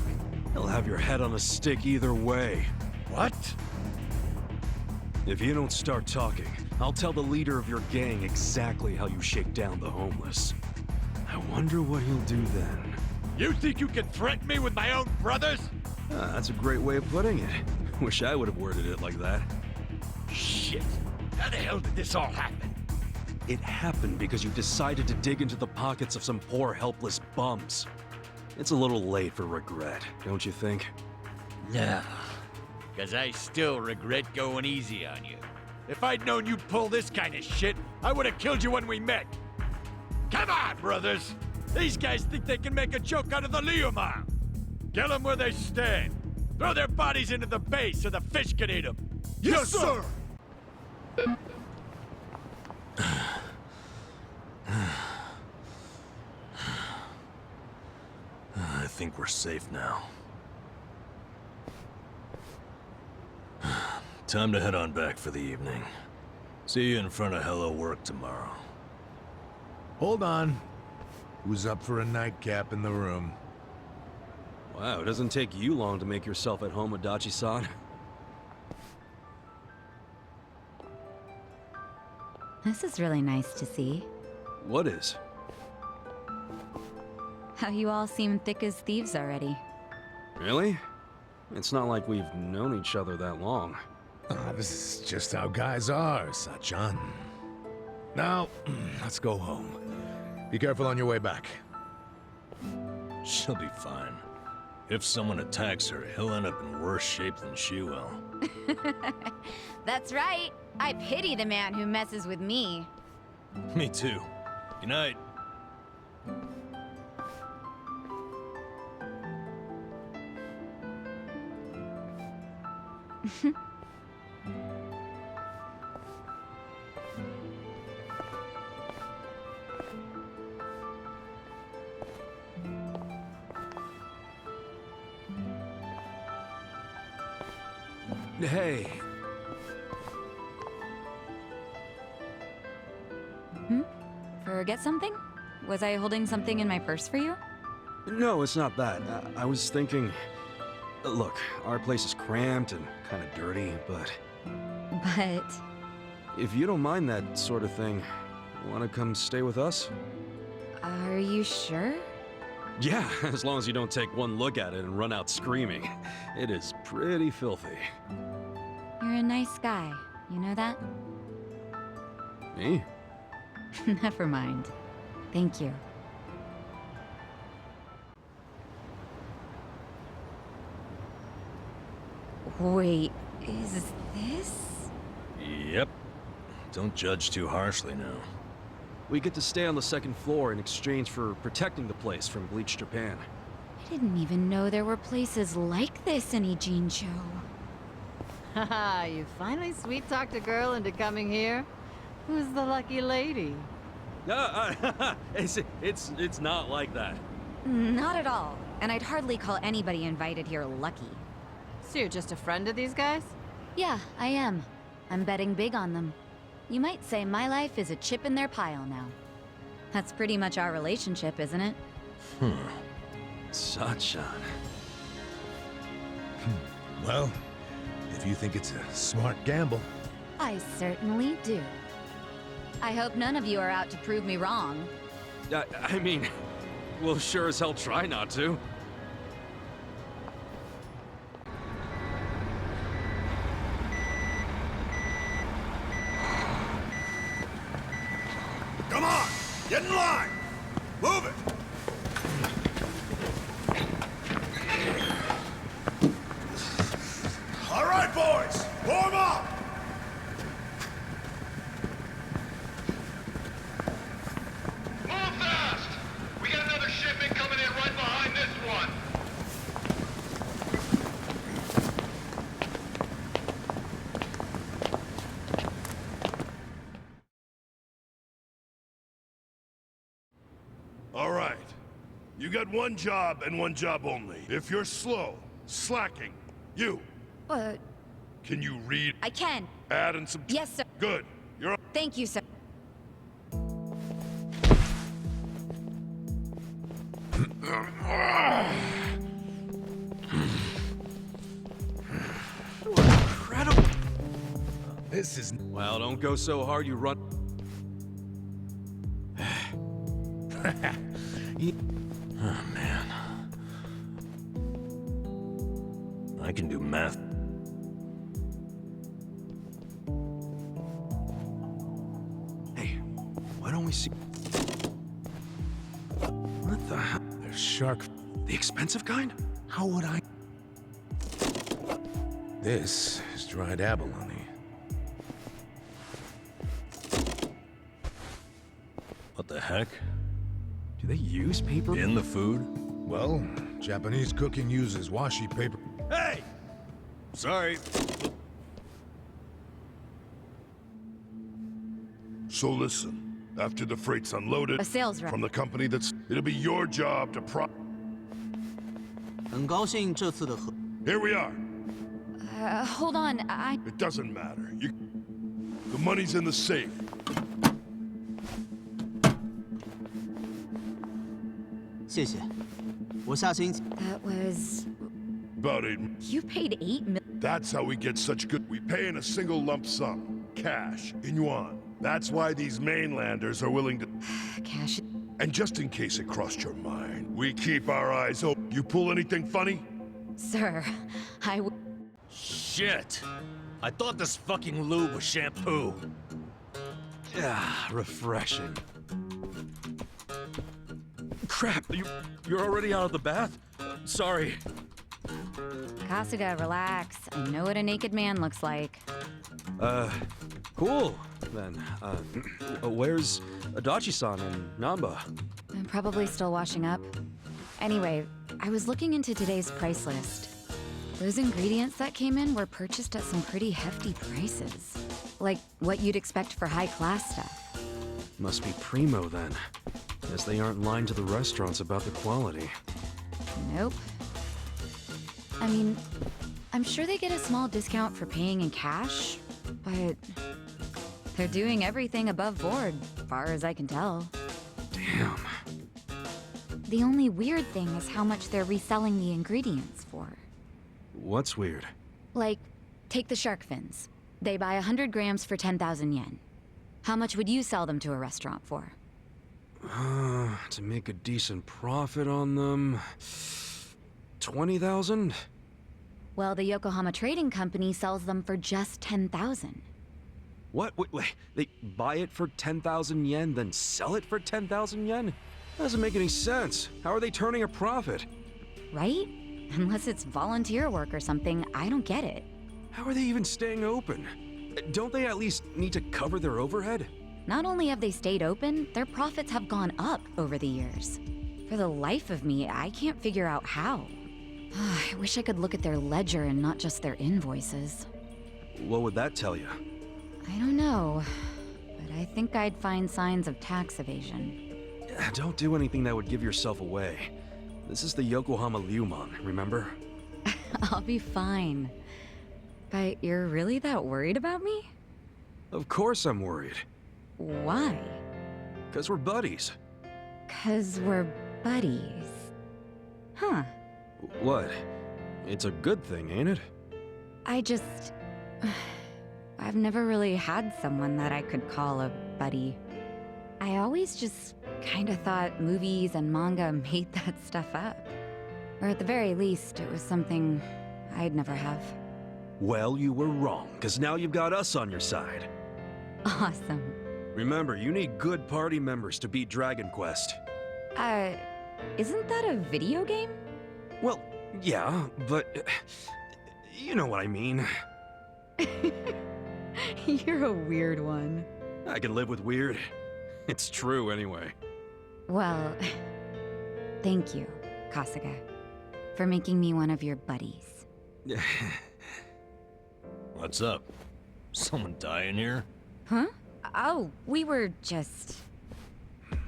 They'll have your head on a stick either way. What? If you don't start talking, I'll tell the leader of your gang exactly how you shake down the homeless. I wonder what he'll do then. You think you can threaten me with my own brothers? That's a great way of putting it. Wish I would have worded it like that. Shit. How the hell did this all happen? It happened because you decided to dig into the pockets of some poor, helpless bums. It's a little late for regret, don't you think? No. Because I still regret going easy on you. If I'd known you'd pull this kind of shit, I would have killed you when we met. Come on, brothers! These guys think they can make a joke out of the Liumang. Kill them where they stand. Throw their bodies into the bay so the fish can eat them. Yes, sir! I think we're safe now. Time to head on back for the evening. See you in front of Hello Work tomorrow. Hold on. Who's up for a nightcap in the room? Wow, it doesn't take you long to make yourself at home, Adachi-san. This is really nice to see. What is? How you all seem thick as thieves already. Really? It's not like we've known each other that long. This is just how guys are, Sachan. Now, let's go home. Be careful on your way back. She'll be fine. If someone attacks her, he'll end up in worse shape than she will. That's right. I pity the man who messes with me. Me too. Good night. Hey. Forget something? Was I holding something in my purse for you? No, it's not that. I was thinking... Look, our place is cramped and kind of dirty, but... But... If you don't mind that sort of thing, wanna come stay with us? Are you sure? Yeah, as long as you don't take one look at it and run out screaming. It is pretty filthy. You're a nice guy, you know that? Me? Never mind. Thank you. Wait, is this? Yep. Don't judge too harshly now. We get to stay on the second floor in exchange for protecting the place from Bleach Japan. I didn't even know there were places like this in Ijincho. Haha, you finally sweet-talked a girl into coming here? Who's the lucky lady? It's not like that. Not at all. And I'd hardly call anybody invited here lucky. So you're just a friend of these guys? Yeah, I am. I'm betting big on them. You might say my life is a chip in their pile now. That's pretty much our relationship, isn't it? Sachan. Well, if you think it's a smart gamble. I certainly do. I hope none of you are out to prove me wrong. I mean, we'll sure as hell try not to. Come on! Get in line! Move it! All right, boys! Warm up! Move fast! We got another shipment coming in right behind this one. All right. You got one job and one job only. If you're slow, slacking, you. What? Can you read? I can. Add and subtract? Yes, sir. Good. You're up. Thank you, sir. Incredible! This is... Well, don't go so hard, you run... Oh, man. I can do math. Hey, why don't we see... What the hell? There's shark... The expensive kind? How would I... This is dried abalone. What the heck? Do they use paper? In the food? Well, Japanese cooking uses washi paper. Hey! Sorry. So listen, after the freight's unloaded... A sales rep. From the company that's... It'll be your job to Here we are. Hold on, It doesn't matter. The money's in the safe. That was... About 8... You paid 8 mil... That's how we get such good... We pay in a single lump sum. Cash. In yuan. That's why these mainlanders are willing to... Cash... And just in case it crossed your mind, we keep our eyes open. You pull anything funny? Sir, Shit! I thought this fucking lube was shampoo. Ah, refreshing. Crap, you're already out of the bath? Sorry. Kasuga, relax. I know what a naked man looks like. Cool, then. Where's Adachi-san and Namba? I'm probably still washing up. Anyway, I was looking into today's price list. Those ingredients that came in were purchased at some pretty hefty prices. Like what you'd expect for high-class stuff. Must be primo, then. Guess they aren't lying to the restaurants about the quality. Nope. I mean, I'm sure they get a small discount for paying in cash, but they're doing everything above board, far as I can tell. Damn. The only weird thing is how much they're reselling the ingredients for. What's weird? Like, take the shark fins. They buy 100 grams for 10,000 yen. How much would you sell them to a restaurant for? To make a decent profit on them... 20,000? Well, the Yokohama Trading Company sells them for just 10,000. What? Wait, they buy it for 10,000 yen, then sell it for 10,000 yen? That doesn't make any sense. How are they turning a profit? Right? Unless it's volunteer work or something, I don't get it. How are they even staying open? Don't they at least need to cover their overhead? Not only have they stayed open, their profits have gone up over the years. For the life of me, I can't figure out how. I wish I could look at their ledger and not just their invoices. What would that tell you? I don't know, but I think I'd find signs of tax evasion. Don't do anything that would give yourself away. This is the Yokohama Ryumon, remember? I'll be fine. But you're really that worried about me? Of course I'm worried. Why? 'Cause we're buddies. 'Cause we're buddies. Huh. What? It's a good thing, ain't it? I just... I've never really had someone that I could call a buddy. I always just kinda thought movies and manga made that stuff up. Or at the very least, it was something I'd never have. Well, you were wrong, 'cause now you've got us on your side. Awesome. Remember, you need good party members to beat Dragon Quest. Isn't that a video game? Well, yeah, but... you know what I mean. You're a weird one. I can live with weird. It's true, anyway. Well, thank you, Kasuga, for making me one of your buddies. What's up? Someone dying here? Huh? Oh, we were just...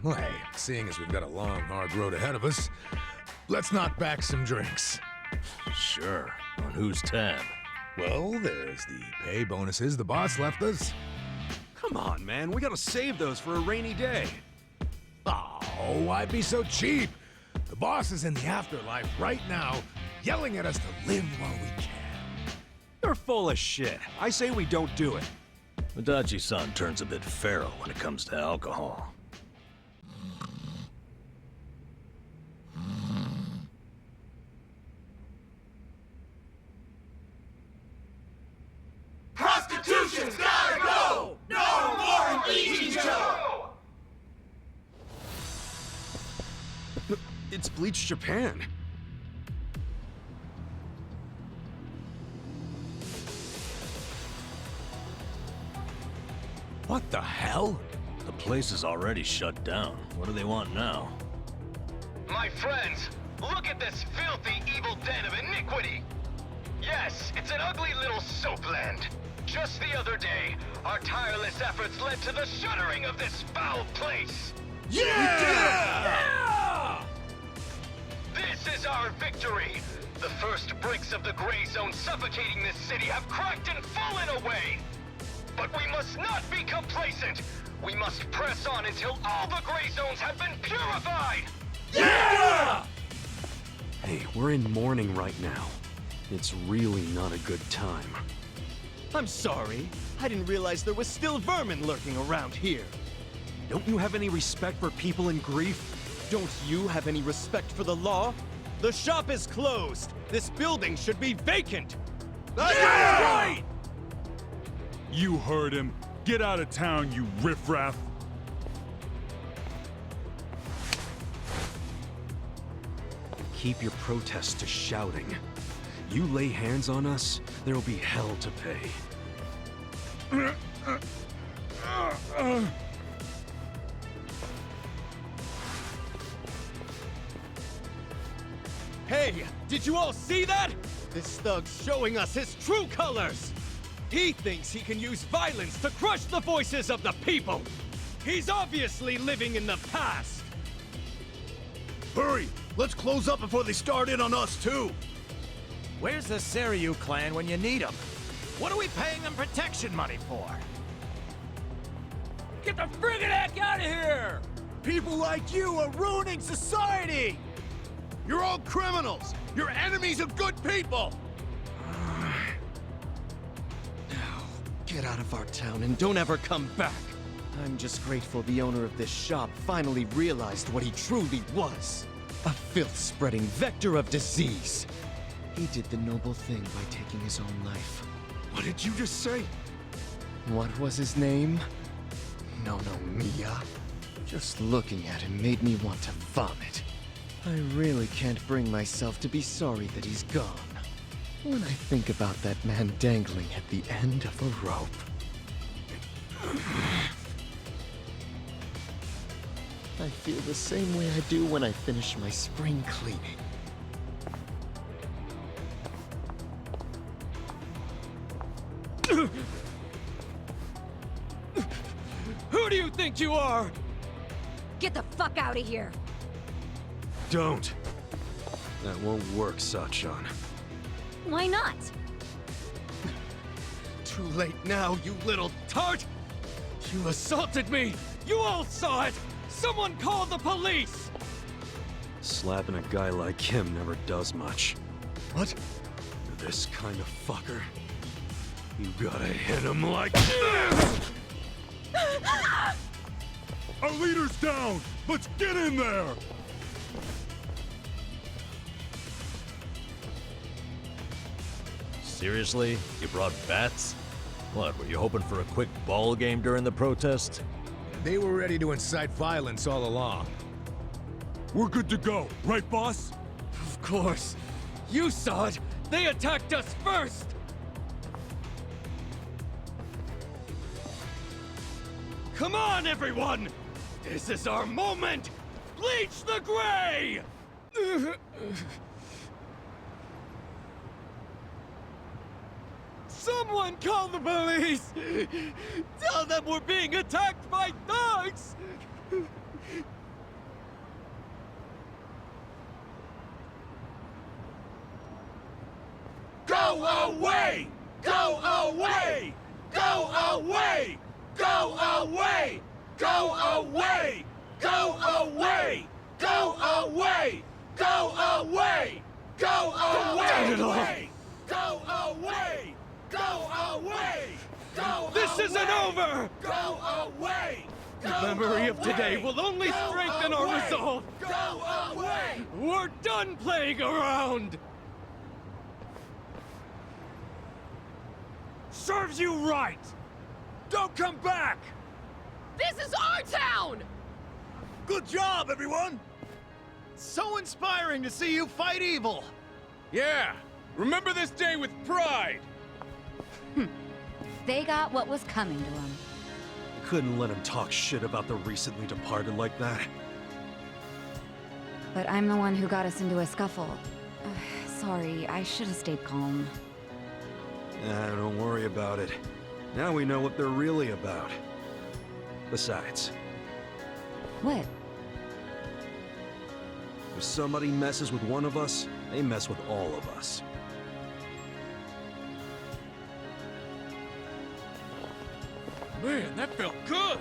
Well, hey, seeing as we've got a long, hard road ahead of us, let's knock back some drinks. Sure. On whose tab? Well, there's the pay bonuses the boss left us. Come on, man. We gotta save those for a rainy day. Oh, why be so cheap? The boss is in the afterlife right now, yelling at us to live while we can. You're full of shit. I say we don't do it. Adachi-san turns a bit feral when it comes to alcohol. Prostitution's gotta go! No more eating show! It's Bleach Japan. What the hell? The place is already shut down. What do they want now? My friends, look at this filthy, evil den of iniquity! Yes, it's an ugly little soapland. Just the other day, our tireless efforts led to the shuttering of this foul place. Yeah! This is our victory! The first bricks of the gray zone suffocating this city have cracked and fallen away! But we must not be complacent! We must press on until all the gray zones have been purified! Yeah! Hey, we're in mourning right now. It's really not a good time. I'm sorry. I didn't realize there was still vermin lurking around here. Don't you have any respect for people in grief? Don't you have any respect for the law? The shop is closed. This building should be vacant. That's right! You heard him. Get out of town, you riffraff. Keep your protests to shouting. You lay hands on us, there'll be hell to pay. Hey, did you all see that? This thug's showing us his true colors. He thinks he can use violence to crush the voices of the people. He's obviously living in the past. Hurry! Let's close up before they start in on us, too! Where's the Seiryu clan when you need them? What are we paying them protection money for? Get the friggin' heck out of here! People like you are ruining society! You're all criminals! You're enemies of good people! Now, get out of our town and don't ever come back! I'm just grateful the owner of this shop finally realized what he truly was. A filth-spreading vector of disease. He did the noble thing by taking his own life. What did you just say? What was his name? No, Mia. Just looking at him made me want to vomit. I really can't bring myself to be sorry that he's gone. When I think about that man dangling at the end of a rope. I feel the same way I do when I finish my spring cleaning. Who do you think you are? Get the fuck out of here! Don't. That won't work, Sachan. Why not? Too late now, you little tart! You assaulted me! You all saw it! Someone call the police! Slapping a guy like him never does much. What? This kind of fucker. You gotta hit him like this! Our leader's down! Let's get in there! Seriously? You brought bats? What, were you hoping for a quick ball game during the protest? They were ready to incite violence all along. We're good to go, right, boss? Of course. You saw it! They attacked us first! Come on, everyone! This is our moment! Bleach the gray! Someone call the police! Tell them we're being attacked by thugs! Go away! Go away! Go away! Go away! Go away! Go away! Go away! Go away! Go away! Go away! Go away! Go This isn't over! Go away! The memory of today will only strengthen our resolve! Go away! We're done playing around! Serves you right! Don't come back! This is our town! Good job, everyone! So inspiring to see you fight evil! Yeah! Remember this day with pride! They got what was coming to them. Couldn't let him talk shit about the recently departed like that. But I'm the one who got us into a scuffle. Sorry, I should have stayed calm. Don't worry about it. Now we know what they're really about. Besides... What? If somebody messes with one of us, they mess with all of us. Man, that felt good!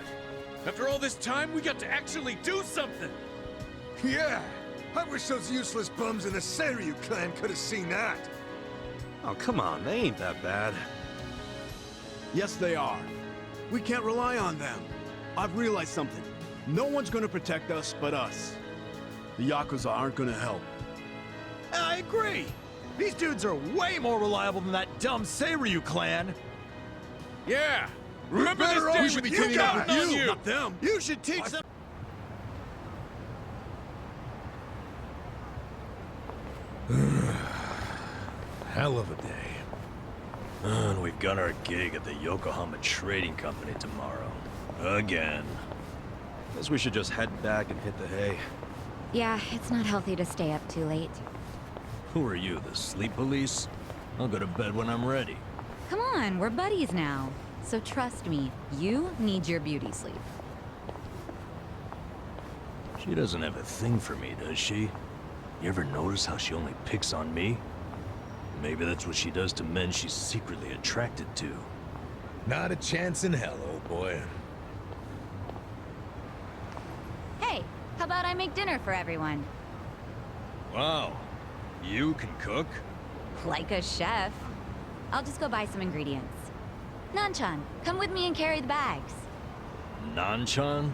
After all this time, we got to actually do something! Yeah! I wish those useless bums in the Seiryu clan could have seen that! Oh, come on, they ain't that bad. Yes, they are. We can't rely on them. I've realized something. No one's gonna protect us but us. The Yakuza aren't gonna help. I agree! These dudes are way more reliable than that dumb Seiryu clan! Yeah! Remember this day We should be cleaning up with you, not them! You should teach them... Hell of a day. And we've got our gig at the Yokohama Trading Company tomorrow. Again. Guess we should just head back and hit the hay. Yeah, it's not healthy to stay up too late. Who are you, the sleep police? I'll go to bed when I'm ready. Come on, we're buddies now. So trust me, you need your beauty sleep. She doesn't have a thing for me, does she? You ever notice how she only picks on me? Maybe that's what she does to men she's secretly attracted to. Not a chance in hell, old boy. Hey, I make dinner for everyone? Wow. You can cook? Like a chef. I'll just go buy some ingredients. Nanchan, come with me and carry the bags. Nanchan?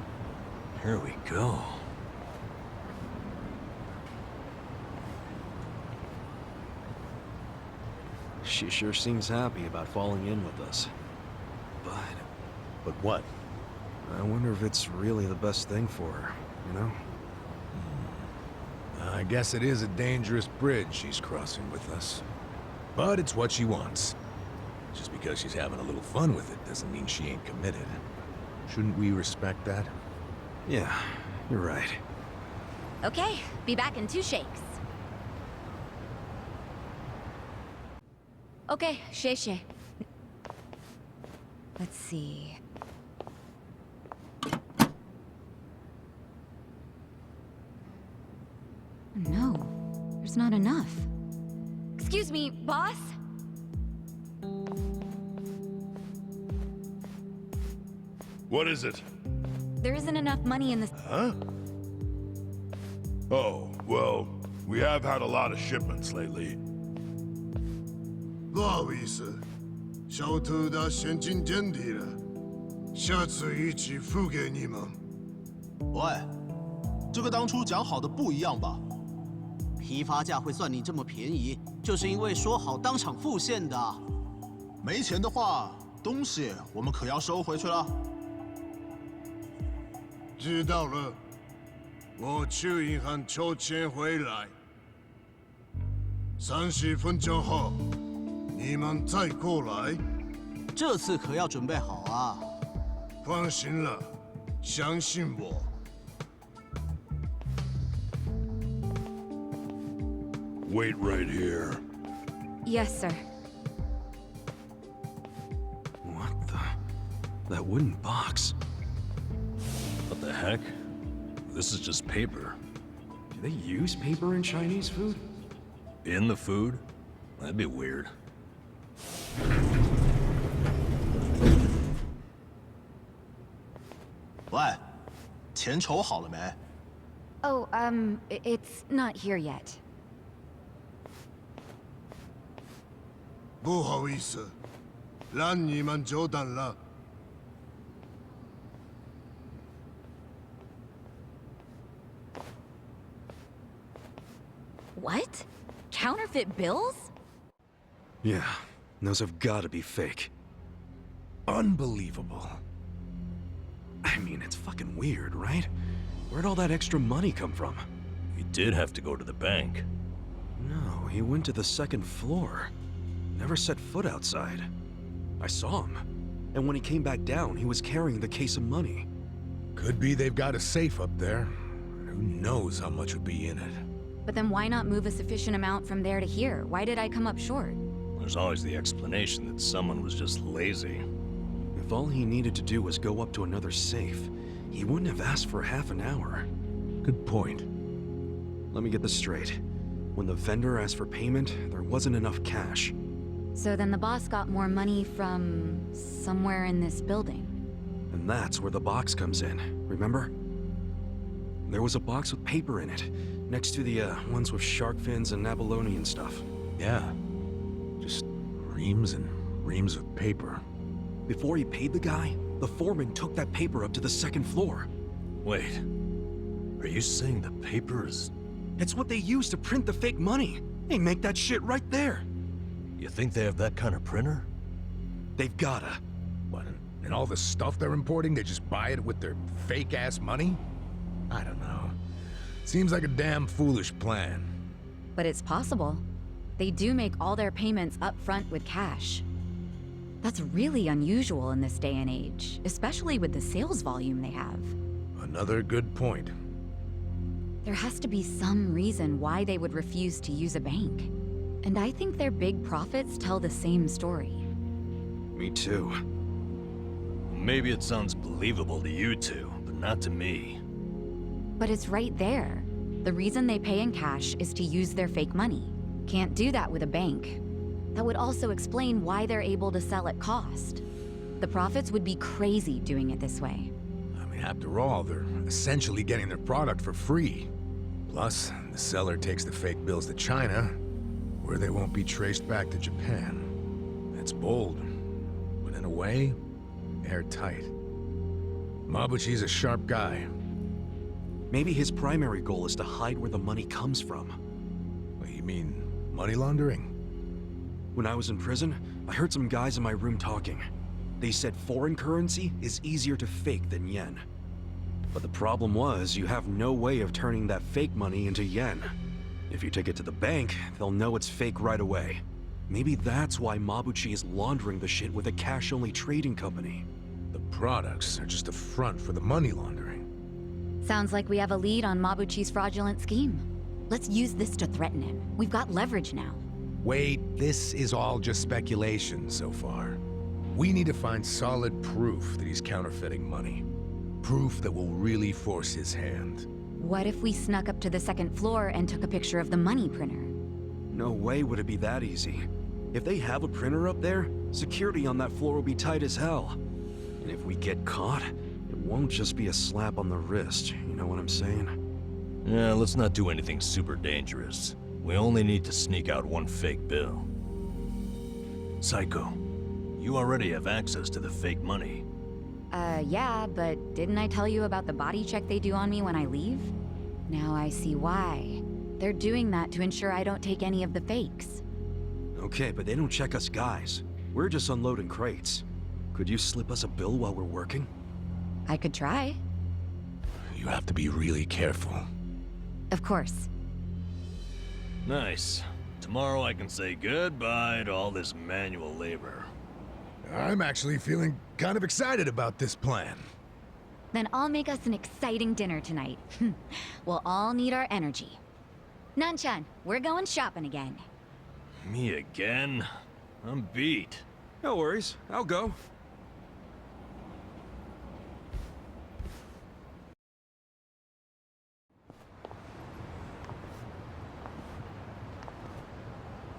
Here we go. She sure seems happy about falling in with us. But what? I wonder if it's really the best thing for her, you know? I guess it is a dangerous bridge she's crossing with us. But it's what she wants. Just because she's having a little fun with it doesn't mean she ain't committed. Shouldn't we respect that? Yeah, you're right. Okay, be back in 2 shakes. Okay, Shay. Let's see. No, there's not enough. Excuse me, boss? What is it? There isn't enough money in this. Huh? Oh, well, we have had a lot of shipments lately. 不好意思，小偷的现金见底了，下次一起付给你们。喂，这个当初讲好的不一样吧？批发价会算你这么便宜，就是因为说好当场付现的。没钱的话，东西我们可要收回去了。知道了，我去银行抽钱回来。30分钟后。 你们再过来，这次可要准备好啊！放心了，相信我。Wait right here. Yes, sir. What the? That wooden box. What the heck? This is just paper. Do they use paper in Chinese food? In the food? That'd be weird. 喂，钱筹好了没？ Oh, it's not here yet. 不好意思，让你们久等了。What? Counterfeit bills? Yeah, those have gotta be fake. Unbelievable. I mean, it's fucking weird, right? Where'd all that extra money come from? He did have to go to the bank. No, he went to the 2nd floor. Never set foot outside. I saw him. And when he came back down, he was carrying the case of money. Could be they've got a safe up there. Who knows how much would be in it? But then why not move a sufficient amount from there to here? Why did I come up short? There's always the explanation that someone was just lazy. If all he needed to do was go up to another safe, he wouldn't have asked for half an hour. Good point. Let me get this straight. When the vendor asked for payment, there wasn't enough cash. So then the boss got more money from somewhere in this building. And that's where the box comes in, remember? There was a box with paper in it, next to the ones with shark fins and abalone and stuff. Yeah. Just reams and reams of paper. Before he paid the guy, the foreman took that paper up to the 2nd floor. Wait, are you saying the paper is... It's what they use to print the fake money. They make that shit right there. You think they have that kind of printer? They've gotta. What, and all the stuff they're importing, they just buy it with their fake-ass money? I don't know. Seems like a damn foolish plan. But it's possible. They do make all their payments up front with cash. That's really unusual in this day and age, especially with the sales volume they have. Another good point. There has to be some reason why they would refuse to use a bank. And I think their big profits tell the same story. Me too. Maybe it sounds believable to you two, but not to me. But it's right there. The reason they pay in cash is to use their fake money. Can't do that with a bank. That would also explain why they're able to sell at cost. The profits would be crazy doing it this way. I mean, after all, they're essentially getting their product for free. Plus, the seller takes the fake bills to China, where they won't be traced back to Japan. That's bold, but in a way, airtight. Mabuchi's a sharp guy. Maybe his primary goal is to hide where the money comes from. What, you mean money laundering? When I was in prison, I heard some guys in my room talking. They said foreign currency is easier to fake than yen. But the problem was, you have no way of turning that fake money into yen. If you take it to the bank, they'll know it's fake right away. Maybe that's why Mabuchi is laundering the shit with a cash-only trading company. The products are just a front for the money laundering. Sounds like we have a lead on Mabuchi's fraudulent scheme. Let's use this to threaten him. We've got leverage now. Wait, this is all just speculation so far. We need to find solid proof that he's counterfeiting money. Proof that will really force his hand. What if we snuck up to the second floor and took a picture of the money printer? No way would it be that easy. If they have a printer up there, security on that floor will be tight as hell. And if we get caught, it won't just be a slap on the wrist, you know what I'm saying? Yeah, let's not do anything super dangerous. We only need to sneak out one fake bill. Psycho, you already have access to the fake money. Yeah, but didn't I tell you about the body check they do on me when I leave? Now I see why. They're doing that to ensure I don't take any of the fakes. Okay, but they don't check us guys. We're just unloading crates. Could you slip us a bill while we're working? I could try. You have to be really careful. Of course. Nice. Tomorrow I can say goodbye to all this manual labor. I'm actually feeling kind of excited about this plan. Then I'll make us an exciting dinner tonight. We'll all need our energy. Nanchan, we're going shopping again. Me again? I'm beat. No worries, I'll go.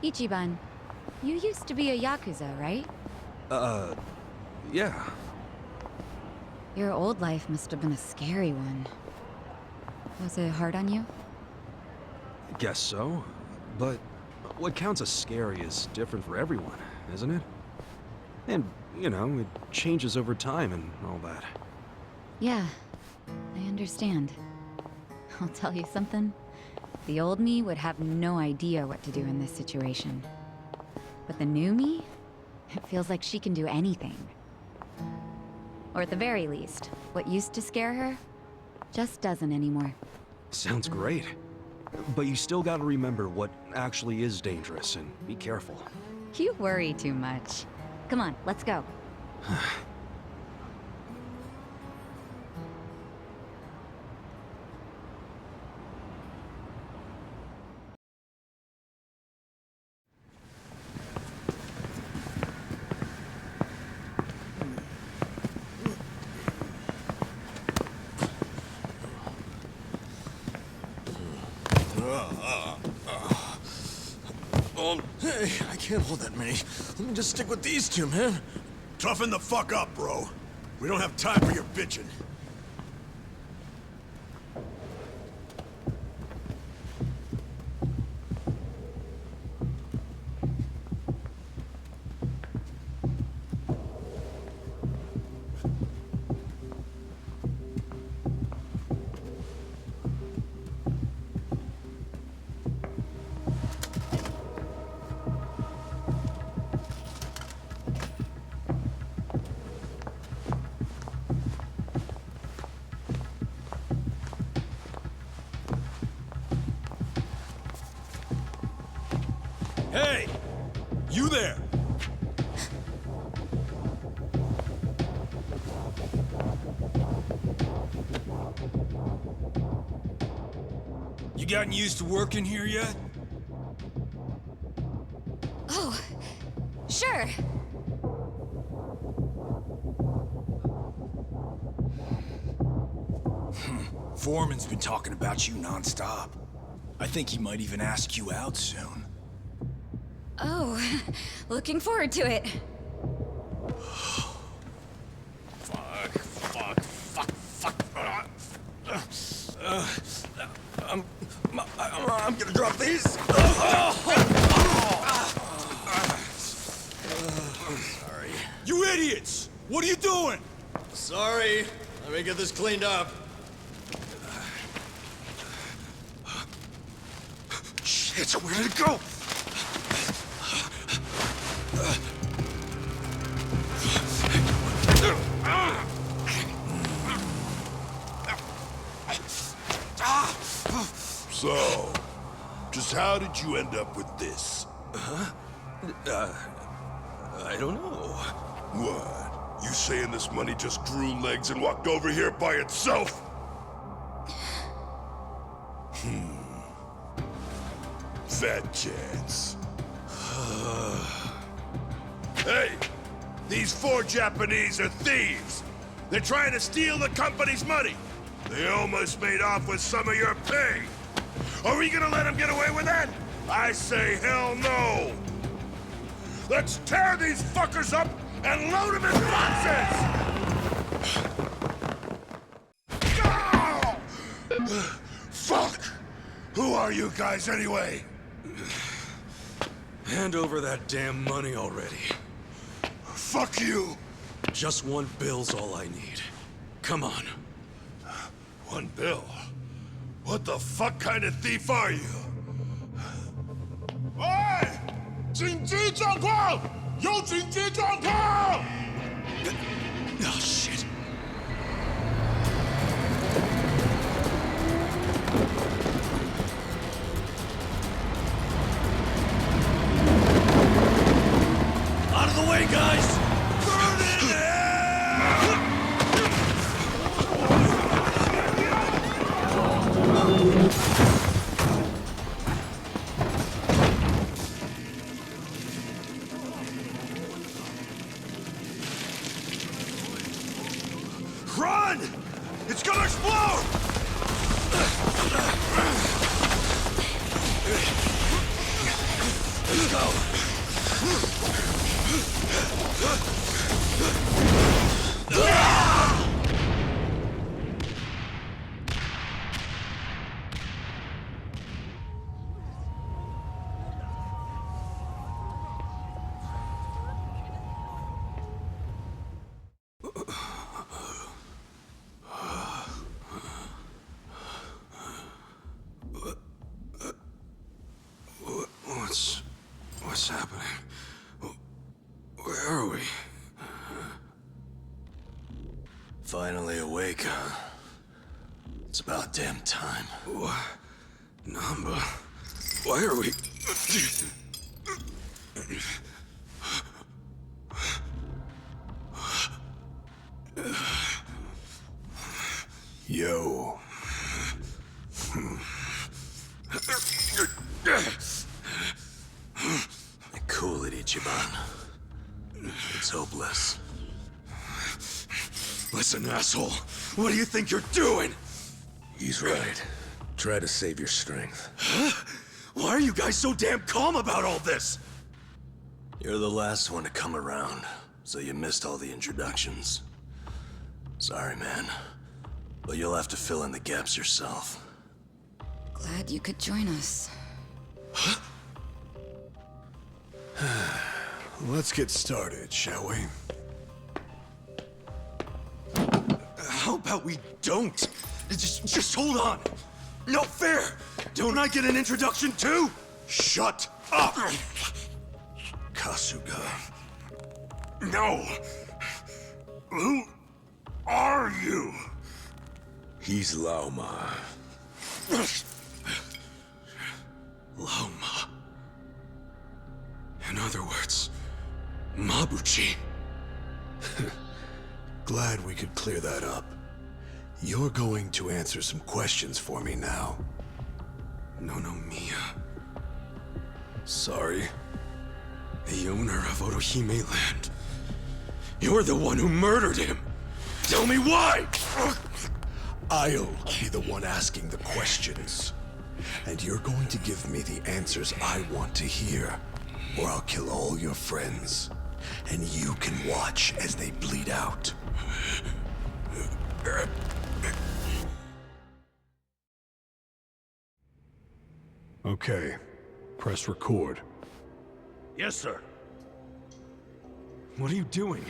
Ichiban, you used to be a Yakuza, right? Yeah. Your old life must have been a scary one. Was it hard on you? Guess so. But what counts as scary is different for everyone, isn't it? And, you know, it changes over time and all that. Yeah, I understand. I'll tell you something. The old me would have no idea what to do in this situation. But the new me? It feels like she can do anything. Or at the very least, what used to scare her just doesn't anymore. Sounds great. But you still gotta remember what actually is dangerous and be careful. You worry too much. Come on, let's go. Hey, I can't hold that many. Let me just stick with these two, man. Toughen the fuck up, bro. We don't have time for your bitching. Hey! You there! You gotten used to working here yet? Oh, sure. Foreman's been talking about you nonstop. I think he might even ask you out soon. Oh, looking forward to it. Fuck. I'm gonna drop these. Sorry. You idiots! What are you doing? Sorry. Let me get this cleaned up. Shit, where did it go? So, just how did you end up with this? I don't know. What? You saying this money just grew legs and walked over here by itself? Fat chance. Hey! These 4 Japanese are thieves! They're trying to steal the company's money! They almost made off with some of your pay! Are we gonna let them get away with that? I say hell no! Let's tear these fuckers up and load them in boxes! Fuck! Who are you guys anyway? Hand over that damn money already. Fuck you! Just 1 bill's all I need. Come on. 1 bill? What the fuck kind of thief are you? Hey! 紧急状况! 有紧急状况! Oh, shit. Out of the way, guys! Burn in hell! Run! It's gonna explode! Let's go! What's happening? Where are we? Finally awake, huh? It's about damn time. What? Namba? Why are we... Yo. Cool it, Ichiban. It's hopeless. Listen, asshole. What do you think you're doing? He's right. Try to save your strength. Huh? Why are you guys so damn calm about all this? You're the last one to come around, so you missed all the introductions. Sorry, man. But you'll have to fill in the gaps yourself. Glad you could join us. Huh? Let's get started, shall we? How about we don't? Just hold on. No fair! Don't I get an introduction too? Shut up! Kasuga. No! Who are you? He's Laoma. Laoma. In other words, Mabuchi. Glad we could clear that up. You're going to answer some questions for me now. No, Mia. Sorry? The owner of Otohime Land. You're the one who murdered him! Tell me why! I'll be the one asking the questions. And you're going to give me the answers I want to hear, or I'll kill all your friends. And you can watch as they bleed out. Okay. Press record. Yes, sir. What are you doing?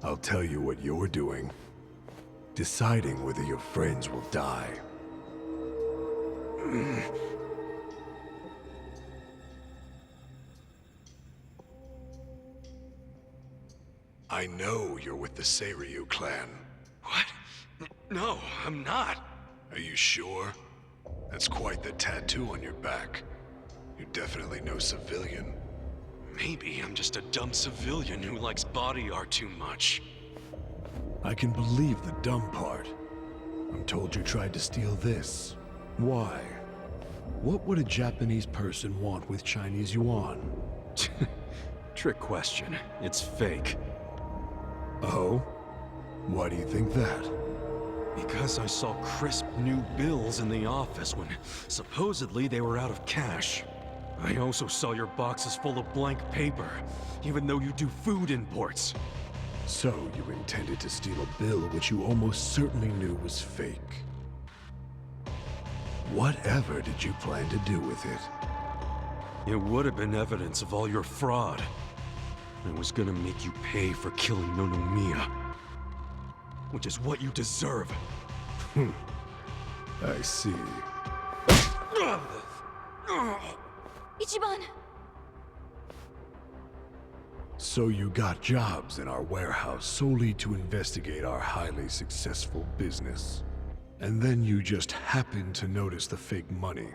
I'll tell you what you're doing. Deciding whether your friends will die. I know you're with the Seiryu clan. What? No, I'm not. Are you sure? That's quite the tattoo on your back. You're definitely no civilian. Maybe I'm just a dumb civilian who likes body art too much. I can believe the dumb part. I'm told you tried to steal this. Why? What would a Japanese person want with Chinese yuan? Trick question. It's fake. Oh? Why do you think that? Because I saw crisp new bills in the office when supposedly they were out of cash. I also saw your boxes full of blank paper, even though you do food imports. So you intended to steal a bill which you almost certainly knew was fake. Whatever did you plan to do with it? It would have been evidence of all your fraud. I was gonna make you pay for killing Nonomiya. Which is what you deserve. I see. Ichiban! So you got jobs in our warehouse solely to investigate our highly successful business. And then you just happened to notice the fake money.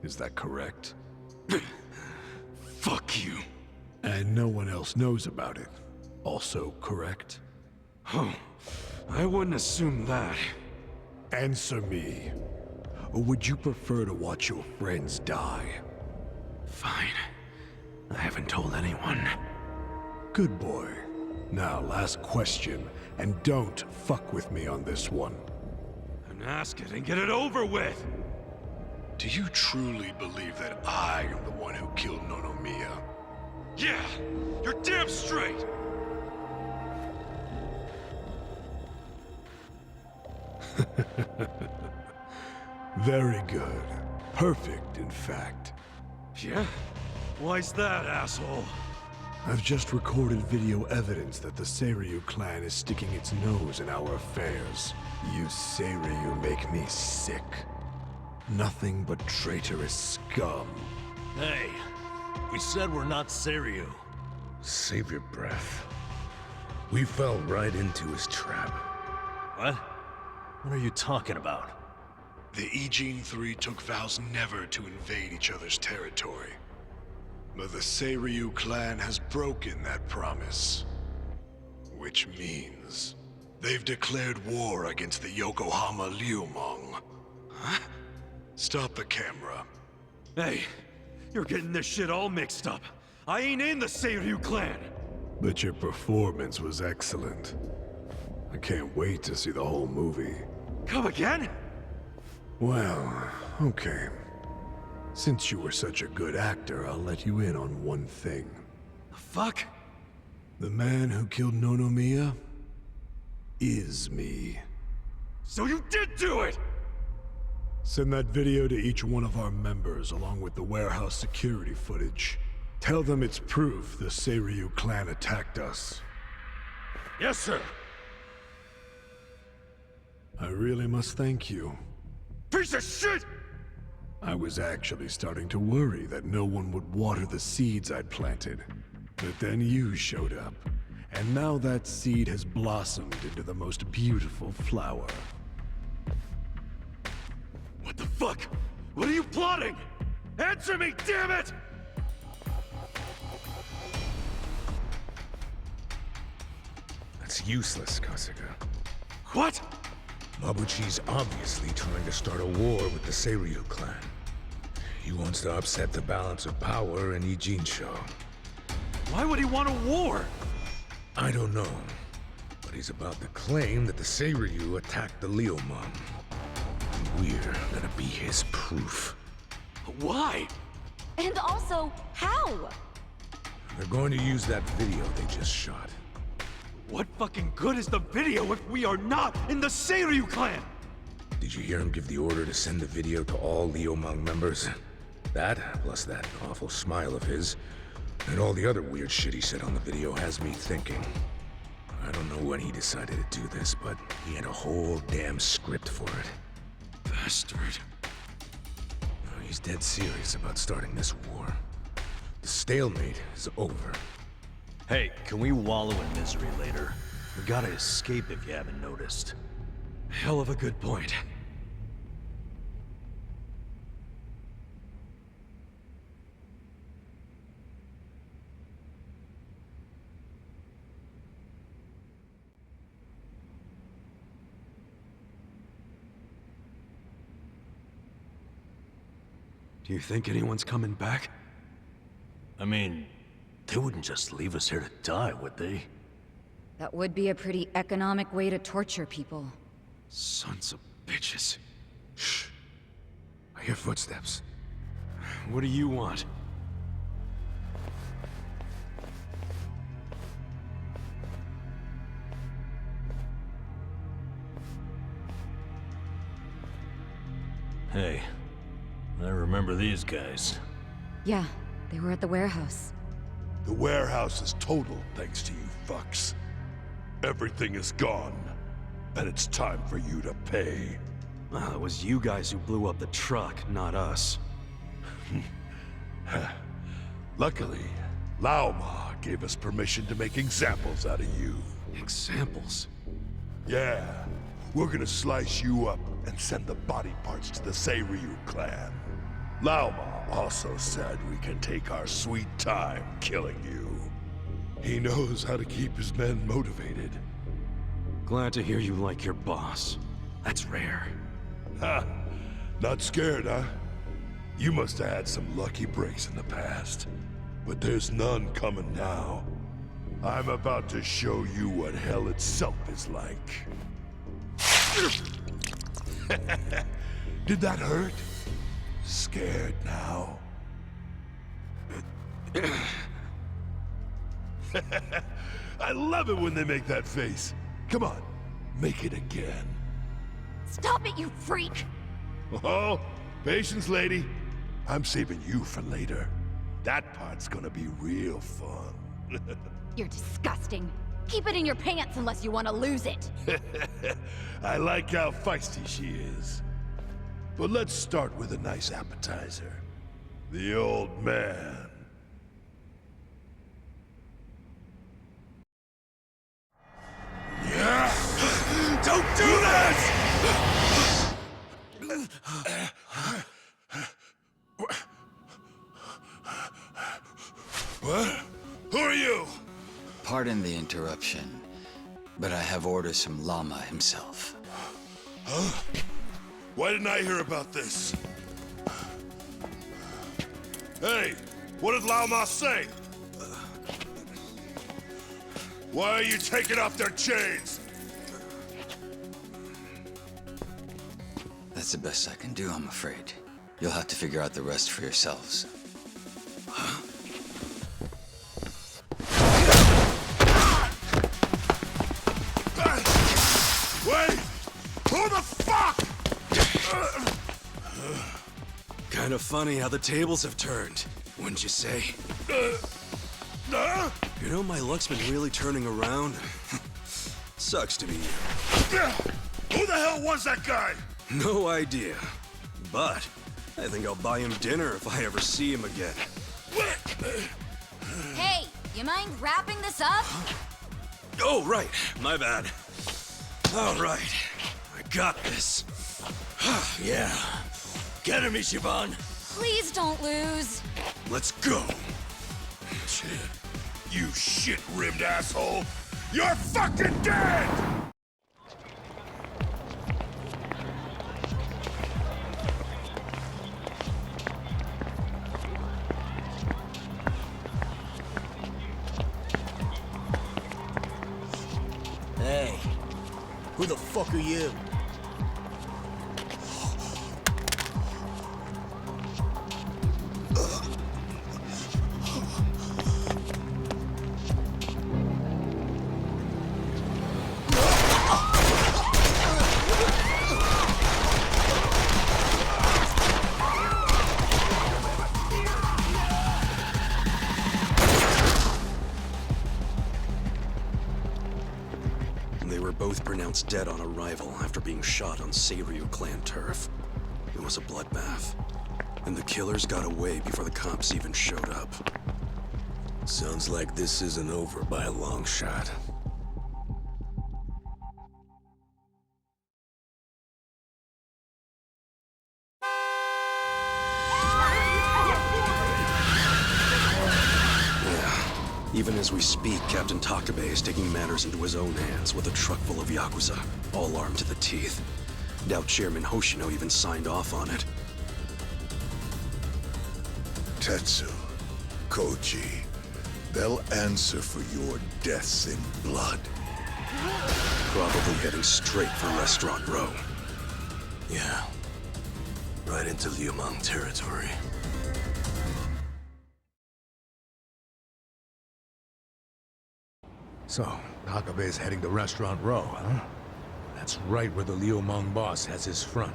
Is that correct? Fuck you. And no one else knows about it. Also correct? Oh, I wouldn't assume that. Answer me. Or would you prefer to watch your friends die? Fine. I haven't told anyone. Good boy. Now, last question, and don't fuck with me on this one. Then ask it and get it over with! Do you truly believe that I am the one who killed Nonomiya? Yeah! You're damn straight! Very good. Perfect, in fact. Yeah? Why's that, asshole? I've just recorded video evidence that the Seiryu clan is sticking its nose in our affairs. You Seiryu make me sick. Nothing but traitorous scum. Hey, we said we're not Seiryu. Save your breath. We fell right into his trap. What? What are you talking about? The Ijin Three took vows never to invade each other's territory. But the Seiryu clan has broken that promise. Which means they've declared war against the Yokohama Liumong. Huh? Stop the camera. Hey, you're getting this shit all mixed up. I ain't in the Seiryu clan! But your performance was excellent. I can't wait to see the whole movie. Come again? Well, okay. Since you were such a good actor, I'll let you in on one thing. The fuck? The man who killed Nonomiya is me. So you did do it! Send that video to each one of our members, along with the warehouse security footage. Tell them it's proof the Seiryu clan attacked us. Yes, sir! I really must thank you. Piece of shit! I was actually starting to worry that no one would water the seeds I'd planted. But then you showed up, and now that seed has blossomed into the most beautiful flower. What the fuck? What are you plotting? Answer me, damn it! That's useless, Kasuga. What? Mabuchi's obviously trying to start a war with the Seiryu clan. He wants to upset the balance of power in Ijinsho. Why would he want a war? I don't know, but he's about to claim that the Seiryu attacked the Liumong. And we're gonna be his proof. Why? And also, how? They're going to use that video they just shot. What fucking good is the video if we are not in the Seiryu clan? Did you hear him give the order to send the video to all Liumang members? That, plus that awful smile of his, and all the other weird shit he said on the video has me thinking. I don't know when he decided to do this, but he had a whole damn script for it. Bastard. He's dead serious about starting this war. The stalemate is over. Hey, can we wallow in misery later? We gotta escape if you haven't noticed. Hell of a good point. Do you think anyone's coming back? I mean, they wouldn't just leave us here to die, would they? That would be a pretty economic way to torture people. Sons of bitches. Shh. I hear footsteps. What do you want? Hey, I remember these guys. Yeah, they were at the warehouse. The warehouse is total thanks to you fucks. Everything is gone, and it's time for you to pay. Well, it was you guys who blew up the truck, not us. Luckily, Laoma gave us permission to make examples out of you. Examples? Yeah, we're gonna slice you up and send the body parts to the Seiryu clan. Laoma also said we can take our sweet time killing you. He knows how to keep his men motivated. Glad to hear you like your boss. That's rare. Ha! Not scared, huh? You must have had some lucky breaks in the past. But there's none coming now. I'm about to show you what hell itself is like. Did that hurt? Scared now? I love it when they make that face. Come on, make it again. Stop it, you freak! Oh, patience, lady. I'm saving you for later. That part's gonna be real fun. You're disgusting. Keep it in your pants unless you want to lose it. I like how feisty she is. But let's start with a nice appetizer. The old man. Yeah! Don't do this! What? Who are you? Pardon the interruption, but I have orders from Lama himself. Huh? Why didn't I hear about this? Hey, what did Laoma say? Why are you taking off their chains? That's the best I can do, I'm afraid. You'll have to figure out the rest for yourselves. Wait! Who the fuck? Kinda funny how the tables have turned, wouldn't you say? You know, my luck's been really turning around. Sucks to be you. Who the hell was that guy? No idea. But I think I'll buy him dinner if I ever see him again. Hey, you mind wrapping this up? Oh, right. My bad. All right. I got this. Yeah. Get him, Ichiban. Please don't lose. Let's go. You shit-rimmed asshole! You're fucking dead! Hey, who the fuck are you? both pronounced dead on arrival after being shot on Seiryu clan turf. It was a bloodbath. And the killers got away before the cops even showed up. Sounds like this isn't over by a long shot. Even as we speak, Captain Takabe is taking matters into his own hands with a truck full of Yakuza, all armed to the teeth. Doubt Chairman Hoshino even signed off on it. Tetsu, Koji, they'll answer for your deaths in blood. Probably heading straight for Restaurant Row. Yeah. Right into Liumang territory. So, Takabe's heading to Restaurant Row, huh? That's right where the Liumang boss has his front.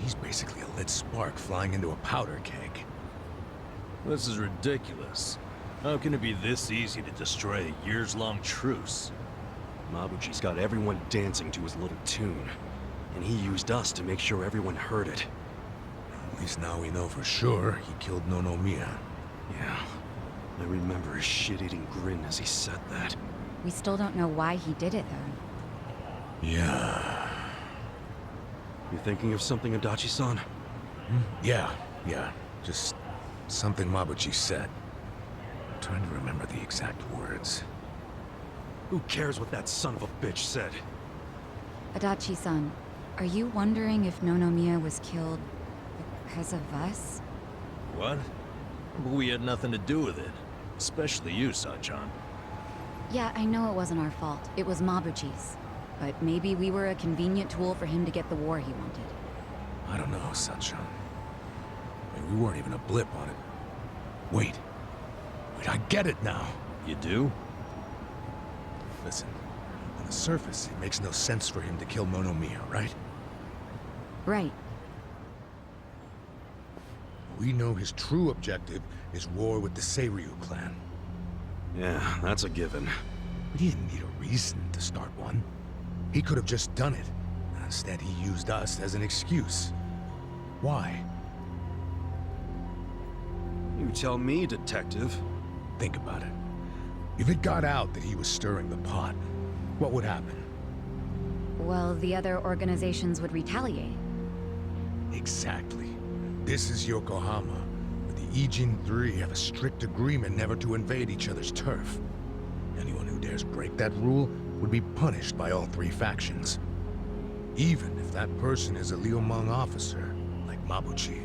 He's basically a lit spark flying into a powder keg. This is ridiculous. How can it be this easy to destroy a years-long truce? Mabuchi's got everyone dancing to his little tune. And he used us to make sure everyone heard it. At least now we know for sure he killed Nonomiya. Yeah. I remember his shit-eating grin as he said that. We still don't know why he did it, though. Yeah. You thinking of something, Adachi-san? Yeah. Just something Mabuchi said. I'm trying to remember the exact words. Who cares what that son of a bitch said? Adachi-san, are you wondering if Nonomiya was killed because of us? What? But we had nothing to do with it. Especially you, Sachan. Yeah, I know it wasn't our fault. It was Mabuchi's. But maybe we were a convenient tool for him to get the war he wanted. I don't know, Sachan. We weren't even a blip on it. Wait, I get it now. You do? Listen, on the surface, it makes no sense for him to kill Nonomiya, right? Right. We know his true objective is war with the Seiryu clan. Yeah, that's a given. But he didn't need a reason to start one. He could have just done it. Instead, he used us as an excuse. Why? You tell me, detective. Think about it. If it got out that he was stirring the pot, what would happen? Well, the other organizations would retaliate. Exactly. This is Yokohama, where the Ijin Three have a strict agreement never to invade each other's turf. Anyone who dares break that rule would be punished by all three factions. Even if that person is a Liumang officer, like Mabuchi.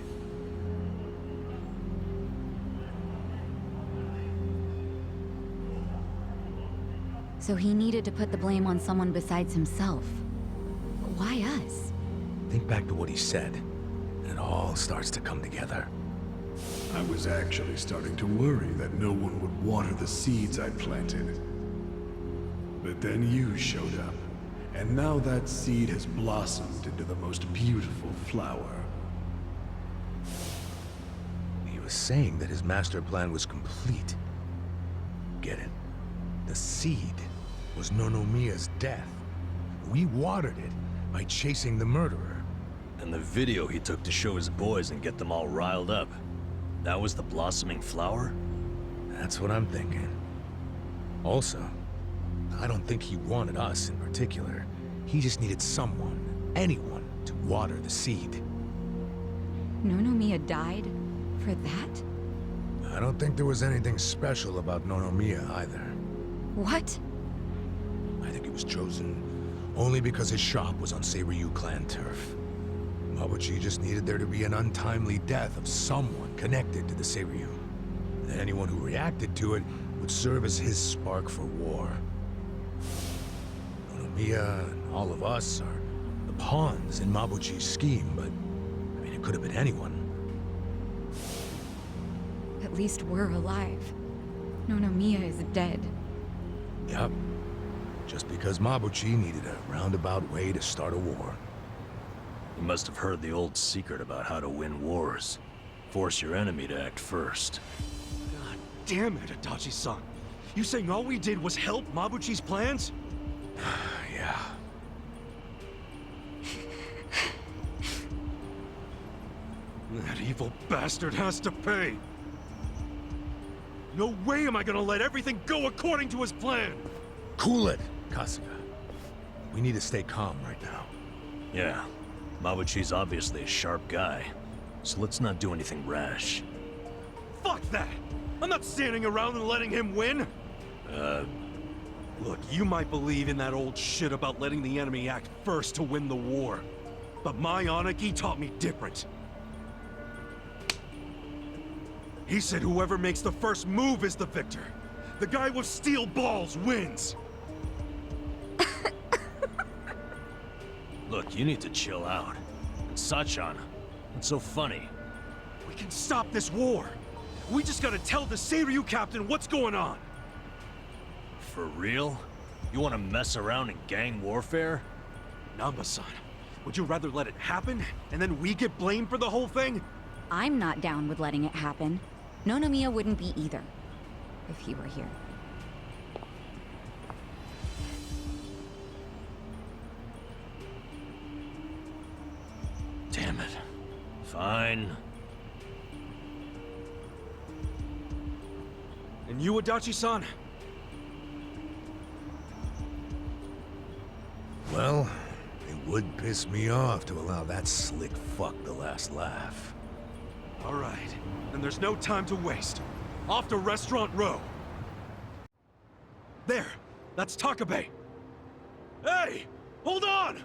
So he needed to put the blame on someone besides himself. Why us? Think back to what he said, and it all starts to come together. I was actually starting to worry that no one would water the seeds I planted. But then you showed up, and now that seed has blossomed into the most beautiful flower. He was saying that his master plan was complete. Get it? The seed was Nonomiya's death. We watered it by chasing the murderer. And the video he took to show his boys and get them all riled up. That was the blossoming flower? That's what I'm thinking. Also, I don't think he wanted us in particular. He just needed someone, anyone, to water the seed. Nonomiya died for that? I don't think there was anything special about Nonomiya either. What? I think it was chosen only because his shop was on Seiryu clan turf. Mabuchi just needed there to be an untimely death of someone connected to the Seiryu. And anyone who reacted to it would serve as his spark for war. Nonomiya and all of us are the pawns in Mabuchi's scheme, but I mean, it could have been anyone. At least we're alive. Nonomiya is dead. Yep. Just because Mabuchi needed a roundabout way to start a war. You must have heard the old secret about how to win wars. Force your enemy to act first. God damn it, Adachi-san. You saying all we did was help Mabuchi's plans? Yeah. That evil bastard has to pay! No way am I gonna let everything go according to his plan! Cool it, Kasuga. We need to stay calm right now. Yeah, Mabuchi's obviously a sharp guy, so let's not do anything rash. Fuck that! I'm not standing around and letting him win! Look, you might believe in that old shit about letting the enemy act first to win the war. But my Aniki taught me different. He said whoever makes the first move is the victor. The guy with steel balls wins. Look, you need to chill out. And Sachan, what's so funny? We can stop this war. We just gotta tell the Seiryu captain what's going on. For real? You want to mess around in gang warfare? Namba-san, would you rather let it happen, and then we get blamed for the whole thing? I'm not down with letting it happen. Nonomiya wouldn't be either, if he were here. Damn it. Fine. And you, Adachi-san? Well, it would piss me off to allow that slick fuck the last laugh. All right, then there's no time to waste. Off to Restaurant Row. There, that's Takabe. Hey, hold on!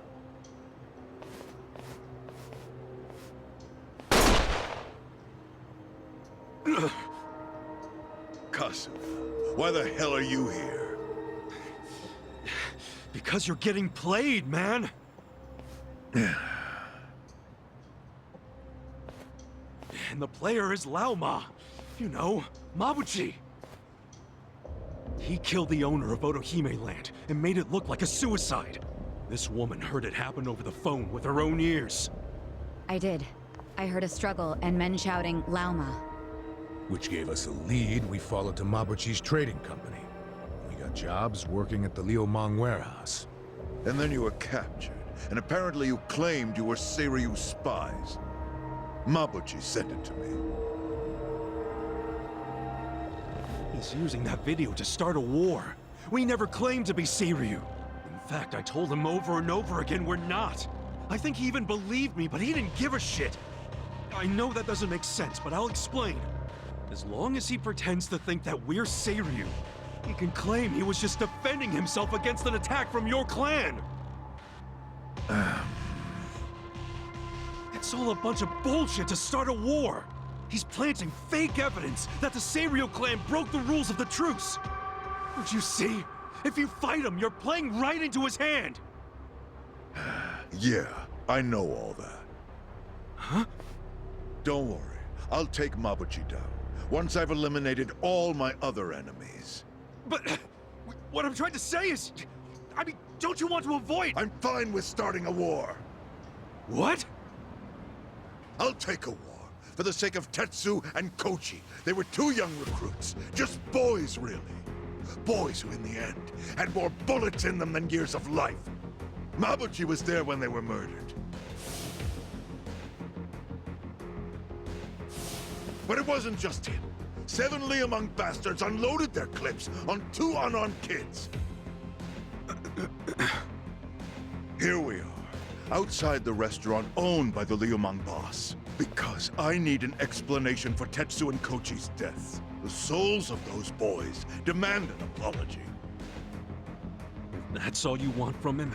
Kasu, why the hell are you here? Because you're getting played, man! And the player is Laoma. You know, Mabuchi. He killed the owner of Otohime Land and made it look like a suicide. This woman heard it happen over the phone with her own ears. I did. I heard a struggle and men shouting, Laoma. Which gave us a lead we followed to Mabuchi's trading company. We got jobs working at the Liumang warehouse. And then you were captured, and apparently you claimed you were Seiryu spies. Mabuchi sent it to me. He's using that video to start a war. We never claimed to be Seiryu. In fact, I told him over and over again we're not. I think he even believed me, but he didn't give a shit. I know that doesn't make sense, but I'll explain. As long as he pretends to think that we're Seiryu, he can claim he was just defending himself against an attack from your clan. It's all a bunch of bullshit to start a war. He's planting fake evidence that the Seiryu clan broke the rules of the truce. Don't you see? If you fight him, you're playing right into his hand. Yeah, I know all that. Huh? Don't worry, I'll take Mabuchi down, once I've eliminated all my other enemies. But what I'm trying to say is, I mean, don't you want to avoid— I'm fine with starting a war. What? I'll take a war, for the sake of Tetsu and Kochi. They were two young recruits, just boys, really. Boys who, in the end, had more bullets in them than years of life. Mabuchi was there when they were murdered. But it wasn't just him. 7 Liumang bastards unloaded their clips on 2 unarmed kids. Here we are, outside the restaurant owned by the Liumang boss. Because I need an explanation for Tetsu and Kochi's deaths. The souls of those boys demand an apology. If that's all you want from him,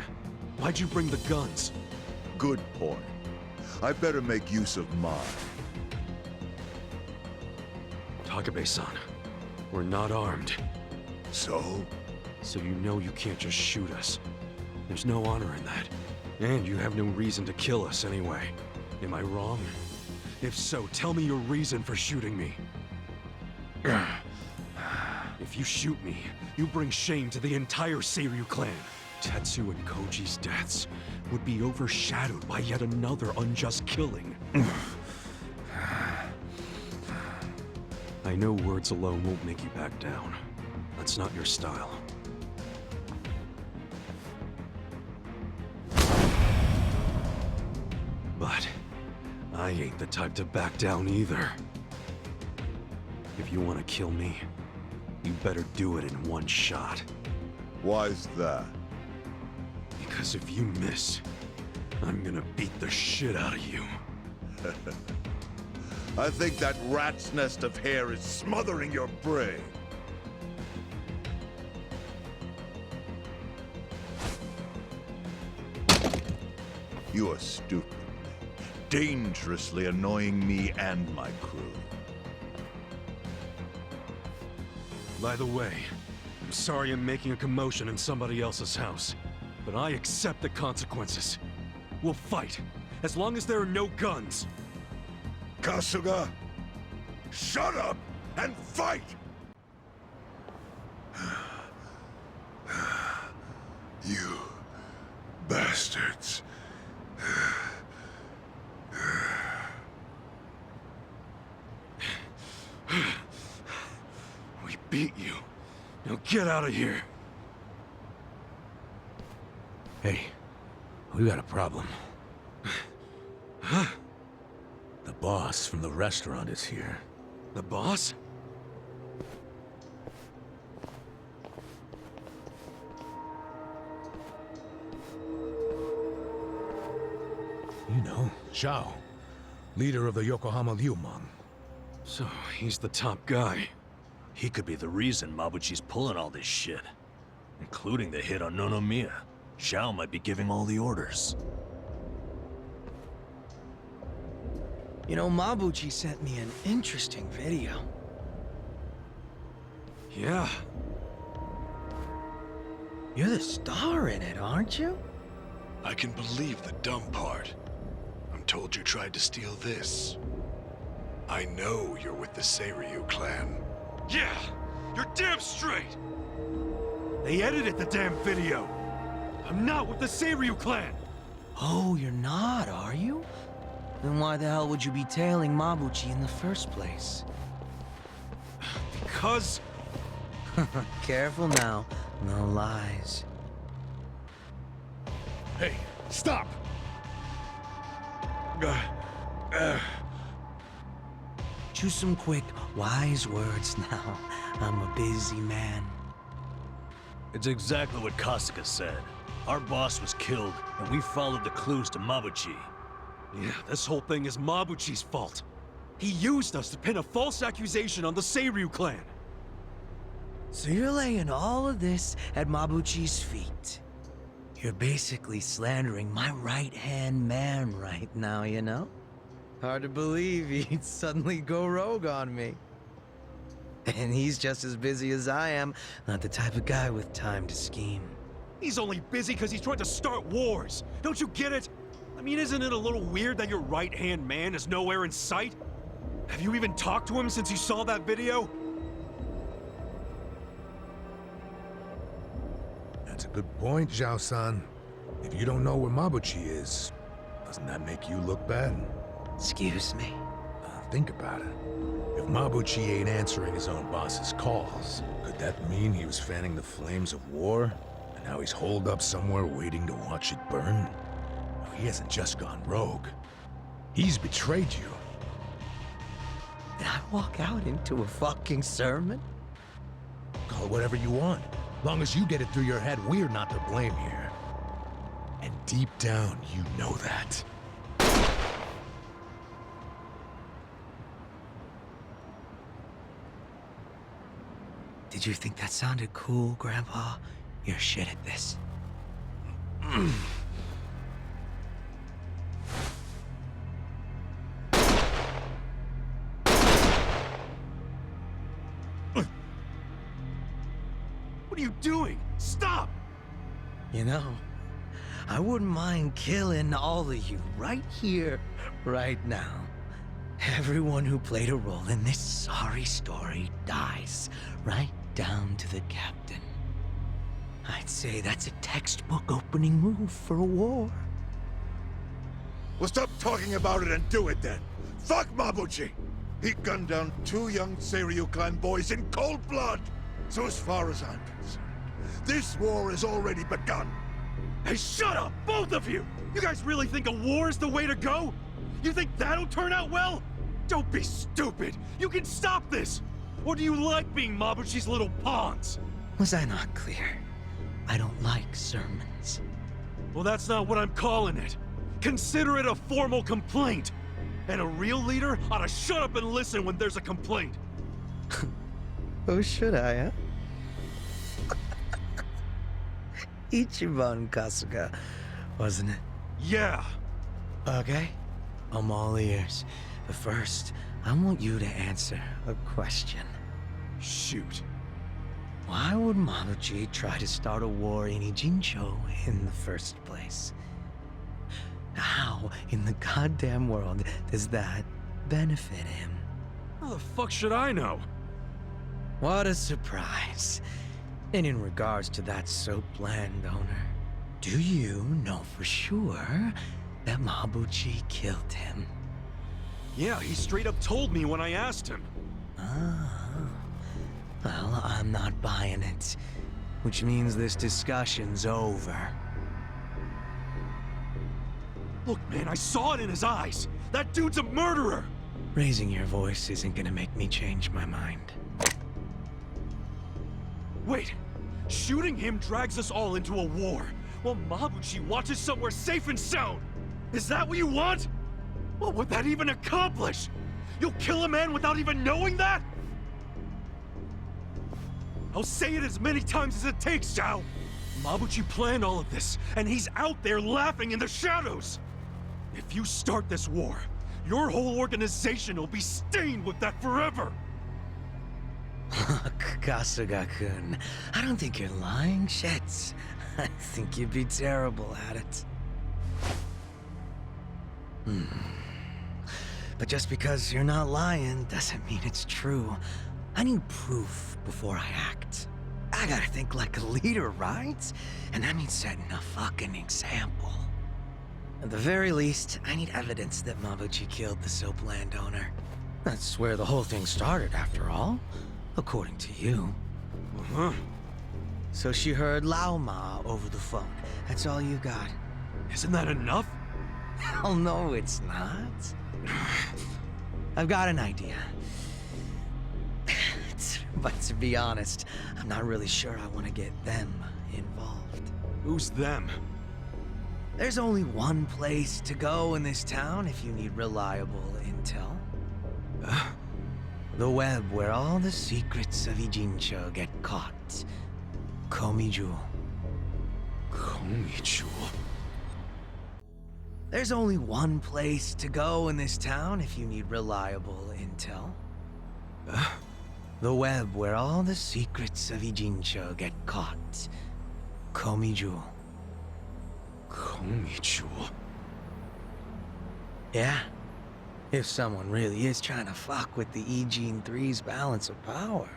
why'd you bring the guns? Good point. I better make use of mine. Takabe-san, we're not armed. So? So you know you can't just shoot us. There's no honor in that. And you have no reason to kill us anyway. Am I wrong? If so, tell me your reason for shooting me. If you shoot me, you bring shame to the entire Seiryu clan. Tetsu and Koji's deaths would be overshadowed by yet another unjust killing. I know words alone won't make you back down. That's not your style. But I ain't the type to back down either. If you want to kill me, you better do it in one shot. Why's that? Because if you miss, I'm gonna beat the shit out of you. I think that rat's nest of hair is smothering your brain. You are stupid, dangerously annoying me and my crew. By the way, I'm sorry I'm making a commotion in somebody else's house, but I accept the consequences. We'll fight, as long as there are no guns. Kasuga, shut up and fight! You bastards. We beat you. Now get out of here. Hey, we got a problem. Huh? The boss from the restaurant is here. The boss? You know, Zhao, leader of the Yokohama Liumang. So, he's the top guy. He could be the reason Mabuchi's pulling all this shit. Including the hit on Nonomiya. Zhao might be giving all the orders. You know, Mabuchi sent me an interesting video. Yeah. You're the star in it, aren't you? I can believe the dumb part. I'm told you tried to steal this. I know you're with the Seiryu clan. Yeah! You're damn straight! They edited the damn video! I'm not with the Seiryu clan! Oh, you're not, are you? Then why the hell would you be tailing Mabuchi in the first place? Because... Careful now. No lies. Hey, stop! Choose some quick, wise words now. I'm a busy man. It's exactly what Kasuga said. Our boss was killed, and we followed the clues to Mabuchi. Yeah, this whole thing is Mabuchi's fault. He used us to pin a false accusation on the Seiryu clan. So you're laying all of this at Mabuchi's feet. You're basically slandering my right-hand man right now, you know? Hard to believe he'd suddenly go rogue on me. And he's just as busy as I am, not the type of guy with time to scheme. He's only busy because he's trying to start wars. Don't you get it? I mean, isn't it a little weird that your right-hand man is nowhere in sight? Have you even talked to him since you saw that video? That's a good point, Zhao-san. If you don't know where Mabuchi is, doesn't that make you look bad? Excuse me? Think about it. If Mabuchi ain't answering his own boss's calls, could that mean he was fanning the flames of war? And now he's holed up somewhere waiting to watch it burn? No, he hasn't just gone rogue. He's betrayed you. Did I walk out into a fucking sermon? Call it whatever you want. Long as you get it through your head, we're not to blame here. And deep down, you know that. Did you think that sounded cool, Grandpa? You're shit at this. What are you doing? Stop! You know, I wouldn't mind killing all of you right here, right now. Everyone who played a role in this sorry story dies, right down to the captain. I'd say that's a textbook opening move for a war. Well, stop talking about it and do it then. Fuck Mabuchi! He gunned down 2 young Seiryu clan boys in cold blood! So as far as I'm concerned, this war has already begun. Hey, shut up, both of you! You guys really think a war is the way to go? You think that'll turn out well? Don't be stupid! You can stop this! Or do you like being Mabuchi's little pawns? Was I not clear? I don't like sermons. Well, that's not what I'm calling it. Consider it a formal complaint. And a real leader ought to shut up and listen when there's a complaint. Oh, should I, huh? Ichiban Kasuga, wasn't it? Yeah. Okay. I'm all ears. But first, I want you to answer a question. Shoot. Why would Mabuchi try to start a war in Ijincho in the first place? How in the goddamn world does that benefit him? How the fuck should I know? What a surprise. And in regards to that soap landowner, do you know for sure that Mabuchi killed him? Yeah, he straight up told me when I asked him. Well, I'm not buying it. Which means this discussion's over. Look, man, I saw it in his eyes. That dude's a murderer! Raising your voice isn't gonna make me change my mind. Wait, shooting him drags us all into a war, while Mabuchi watches somewhere safe and sound. Is that what you want? What would that even accomplish? You'll kill a man without even knowing that? I'll say it as many times as it takes, Zhao. Mabuchi planned all of this, and he's out there laughing in the shadows. If you start this war, your whole organization will be stained with that forever. Look, Kasuga-kun, I don't think you're lying, shits. I think you'd be terrible at it. But just because you're not lying doesn't mean it's true. I need proof before I act. I gotta think like a leader, right? And that means setting a fucking example. At the very least, I need evidence that Mabuchi killed the soap landowner. That's where the whole thing started, after all. According to you. So she heard Lao Ma over the phone. That's all you got. Isn't that enough? Hell no, it's not. I've got an idea. But to be honest, I'm not really sure I want to get them involved. Who's them? There's only one place to go in this town if you need reliable intel. The web where all the secrets of Ijincho get caught. Komiju. Komiju? There's only one place to go in this town if you need reliable intel. The web where all the secrets of Ijincho get caught. Komiju. Komiju? Yeah. If someone really is trying to fuck with the Ijin 3's balance of power.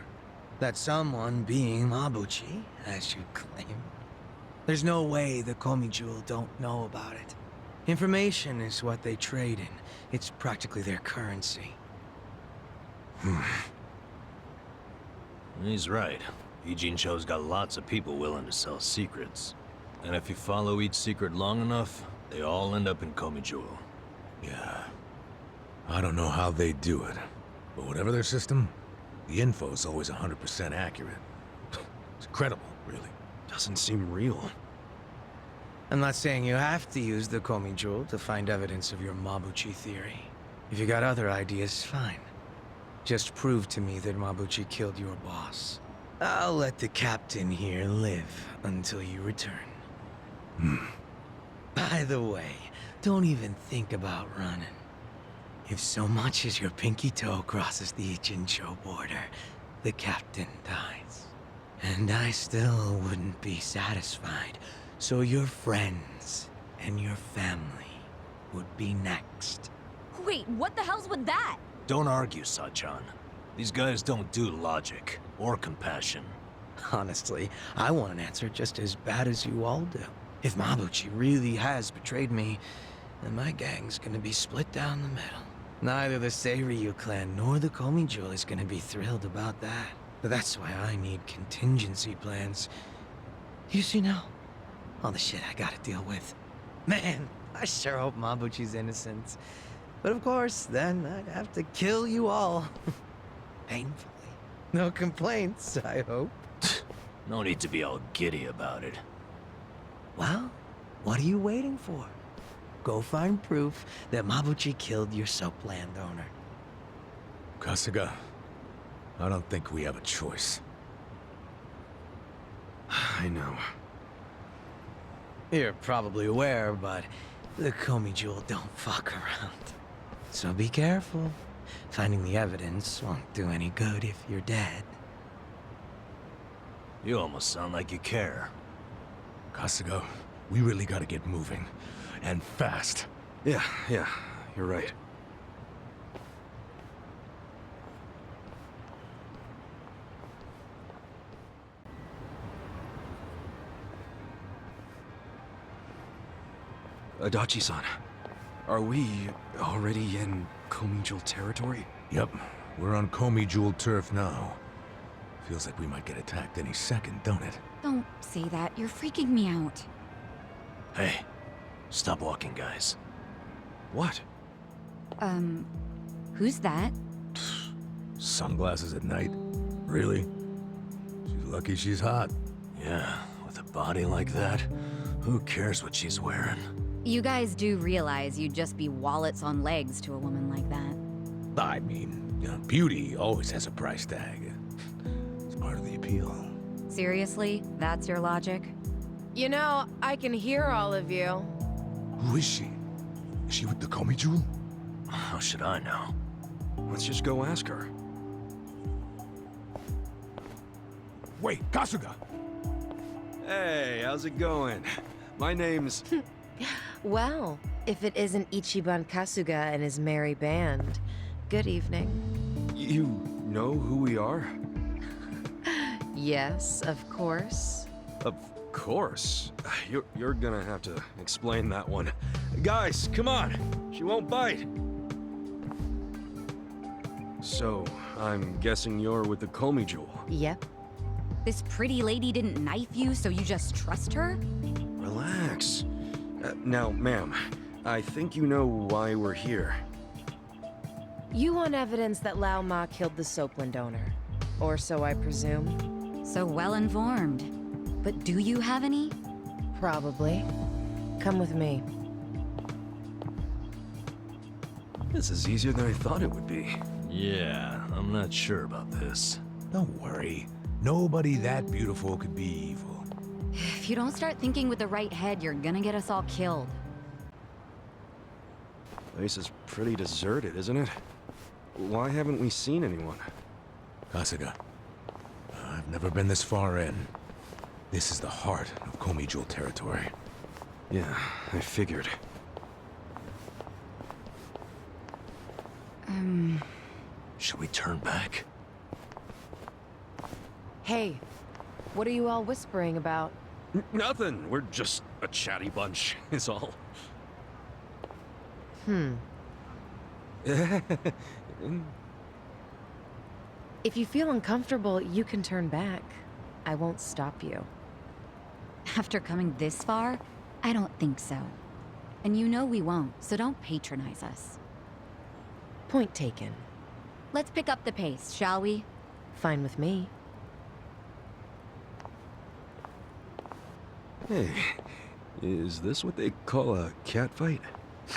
That someone being Mabuchi, as you claim. There's no way the Komiju don't know about it. Information is what they trade in. It's practically their currency. He's right. Ijincho's got lots of people willing to sell secrets. And if you follow each secret long enough, they all end up in Komiju. Yeah. I don't know how they do it, but whatever their system, the info's always 100% accurate. It's incredible, really. Doesn't seem real. I'm not saying you have to use the Komiju to find evidence of your Mabuchi theory. If you got other ideas, fine. Just prove to me that Mabuchi killed your boss. I'll let the captain here live until you return. By the way, don't even think about running. If so much as your pinky toe crosses the Ijincho border, the captain dies. And I still wouldn't be satisfied, so your friends and your family would be next. Wait, what the hell's with that? Don't argue, Sachan. These guys don't do logic or compassion. Honestly, I want an answer just as bad as you all do. If Mabuchi really has betrayed me, then my gang's gonna be split down the middle. Neither the Seiryu clan nor the Komiju is gonna be thrilled about that. But that's why I need contingency plans. You see now? All the shit I gotta deal with. Man, I sure hope Mabuchi's innocent. But of course, then I'd have to kill you all. Painfully. No complaints, I hope. No need to be all giddy about it. Well, what are you waiting for? Go find proof that Mabuchi killed your soap landowner. Kasuga, I don't think we have a choice. I know. You're probably aware, but the Komi Jewel don't fuck around. So be careful. Finding the evidence won't do any good if you're dead. You almost sound like you care. Kasuga, we really gotta get moving. And fast. Yeah, you're right. Adachi-san, are we already in Komi Jewel territory? Yep, we're on Komi Jewel turf now. Feels like we might get attacked any second, don't it? Don't say that. You're freaking me out. Hey, stop walking, guys. What? Who's that? Sunglasses at night? Really? She's lucky she's hot. Yeah, with a body like that, who cares what she's wearing? You guys do realize you'd just be wallets on legs to a woman like that. I mean, you know, beauty always has a price tag. It's part of the appeal. Seriously? That's your logic? You know, I can hear all of you. Who is she? Is she with the Komi Jewel? How should I know? Let's just go ask her. Wait, Kasuga! Hey, how's it going? My name's... Well, if it isn't Ichiban Kasuga and his merry band, good evening. You know who we are? Yes, of course. Of course. You're gonna have to explain that one. Guys, come on! She won't bite! So, I'm guessing you're with the Komi Jewel? Yep. This pretty lady didn't knife you, so you just trust her? Relax. Now, ma'am, I think you know why we're here. You want evidence that Lao Ma killed the Soapland owner. Or so I presume. So well informed. But do you have any? Probably. Come with me. This is easier than I thought it would be. Yeah, I'm not sure about this. Don't worry. Nobody that beautiful could be evil. If you don't start thinking with the right head, you're gonna get us all killed. Place is pretty deserted, isn't it? Why haven't we seen anyone? Kasuga, I've never been this far in. This is the heart of Komi Jewel territory. Yeah, I figured. Should we turn back? Hey, what are you all whispering about? Nothing. We're just a chatty bunch, is all. If you feel uncomfortable, you can turn back. I won't stop you. After coming this far, I don't think so. And you know we won't, so don't patronize us. Point taken. Let's pick up the pace, shall we? Fine with me. Hey, is this what they call a cat fight?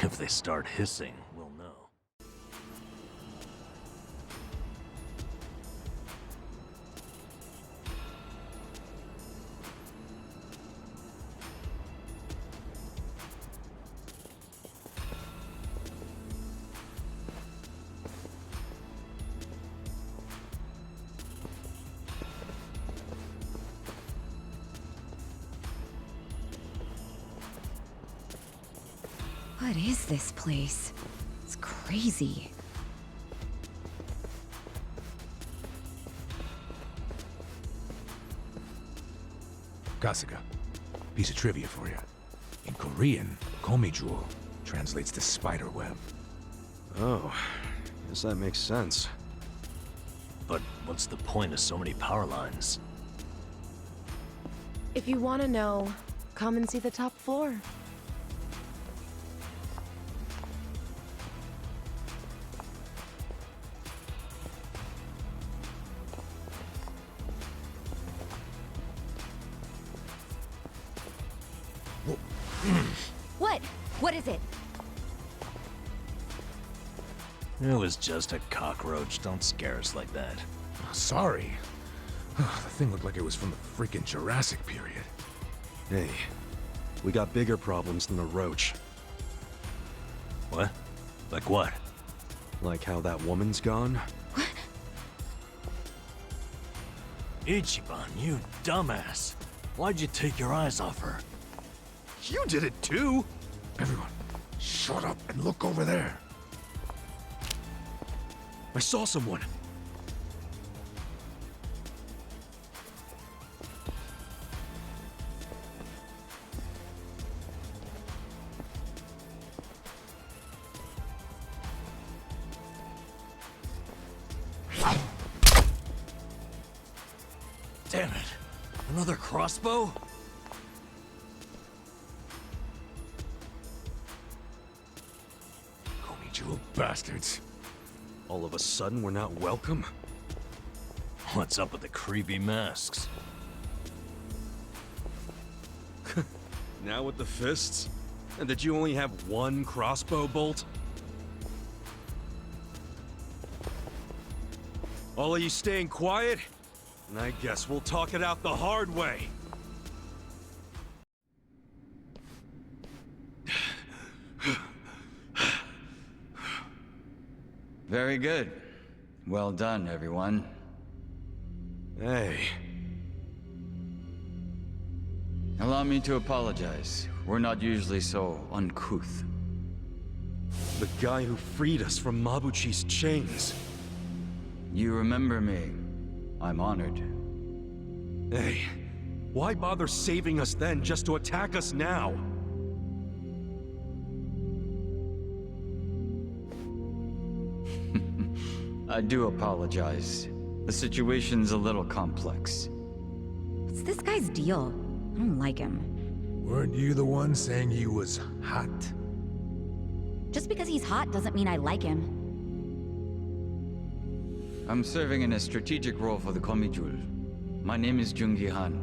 If they start hissing, we'll know. What is this place? It's crazy. Kasuga, piece of trivia for you. In Korean, Komi Jewel translates to spider web. Oh, guess that makes sense. But what's the point of so many power lines? If you want to know, come and see the top floor. What? What is it? It was just a cockroach. Don't scare us like that. Sorry. The thing looked like it was from the freaking Jurassic period. Hey, we got bigger problems than a roach. What? Like what? Like how that woman's gone? Ichiban, you dumbass. Why'd you take your eyes off her? You did it too! Everyone, shut up and look over there. I saw someone. Damn it. Another crossbow? You bastards. All of a sudden, we're not welcome? What's up with the creepy masks? Now with the fists? And did you only have one crossbow bolt? All of you staying quiet? And I guess we'll talk it out the hard way. Very good. Well done, everyone. Hey. Allow me to apologize. We're not usually so uncouth. The guy who freed us from Mabuchi's chains. You remember me. I'm honored. Hey, why bother saving us then just to attack us now? I do apologize. The situation's a little complex. What's this guy's deal? I don't like him. Weren't you the one saying he was hot? Just because he's hot doesn't mean I like him. I'm serving in a strategic role for the Komijul. My name is Jungi Han.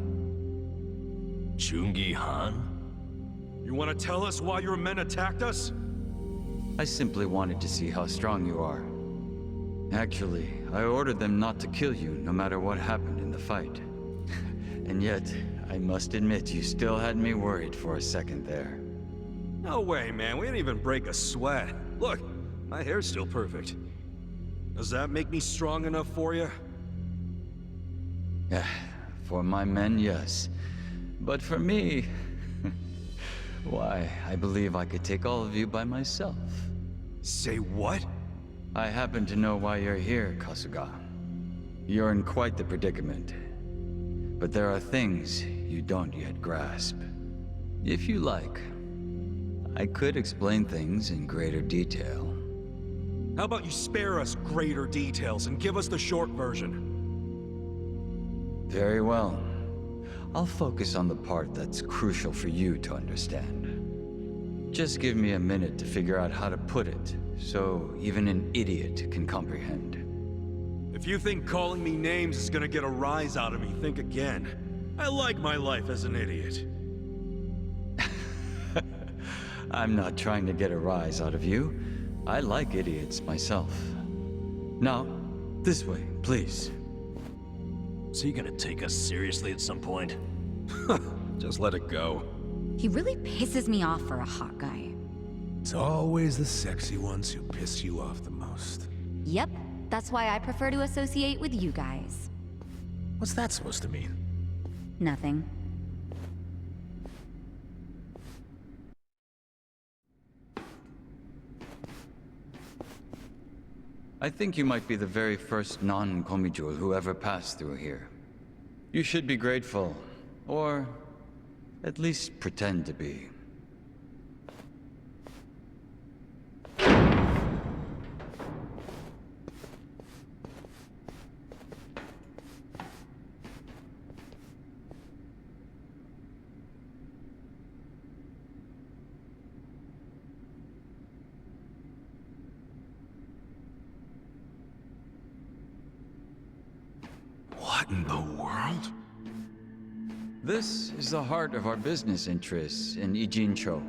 Jungi Han? You want to tell us why your men attacked us? I simply wanted to see how strong you are. Actually, I ordered them not to kill you no matter what happened in the fight. And yet, I must admit you still had me worried for a second there. No way, man. We didn't even break a sweat. Look, my hair's still perfect. Does that make me strong enough for you? For my men, yes. But for me... why, I believe I could take all of you by myself. Say what? I happen to know why you're here, Kasuga. You're in quite the predicament. But there are things you don't yet grasp. If you like, I could explain things in greater detail. How about you spare us greater details and give us the short version? Very well. I'll focus on the part that's crucial for you to understand. Just give me a minute to figure out how to put it, so even an idiot can comprehend. If you think calling me names is gonna get a rise out of me, think again. I like my life as an idiot. I'm not trying to get a rise out of you. I like idiots myself. Now, this way, please. Is he gonna take us seriously at some point? Just let it go. He really pisses me off for a hot guy. It's always the sexy ones who piss you off the most. Yep, that's why I prefer to associate with you guys. What's that supposed to mean? Nothing. I think you might be the very first non-Komijul who ever passed through here. You should be grateful, or at least pretend to be. What in the world? This is the heart of our business interests in Ijincho.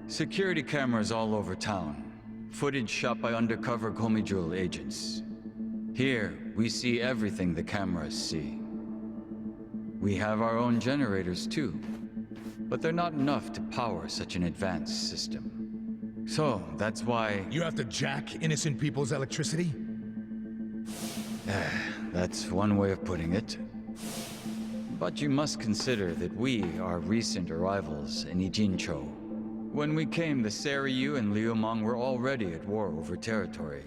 Security cameras all over town. Footage shot by undercover Komijul agents. Here, we see everything the cameras see. We have our own generators too, but they're not enough to power such an advanced system. So, that's why... You have to jack innocent people's electricity? That's one way of putting it. But you must consider that we are recent arrivals in Ijincho. When we came, the Seiryu and Liumang were already at war over territory.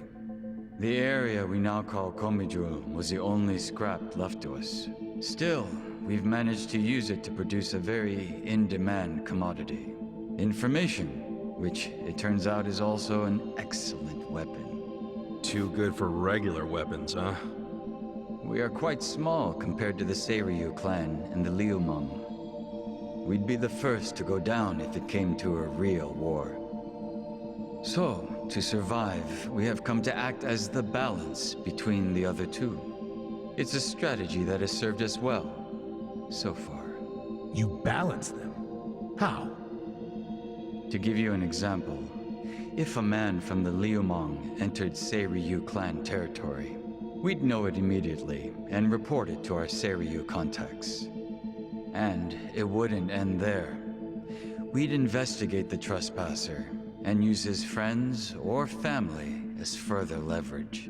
The area we now call Komijul was the only scrap left to us. Still, we've managed to use it to produce a very in-demand commodity. Information, which it turns out is also an excellent weapon. Too good for regular weapons, huh? We are quite small compared to the Seiryu clan and the Liumang. We'd be the first to go down if it came to a real war. So, to survive, we have come to act as the balance between the other two. It's a strategy that has served us well, so far. You balance them? How? To give you an example, if a man from the Liumang entered Seiryu clan territory, we'd know it immediately and report it to our Seiryu contacts. And it wouldn't end there. We'd investigate the trespasser and use his friends or family as further leverage.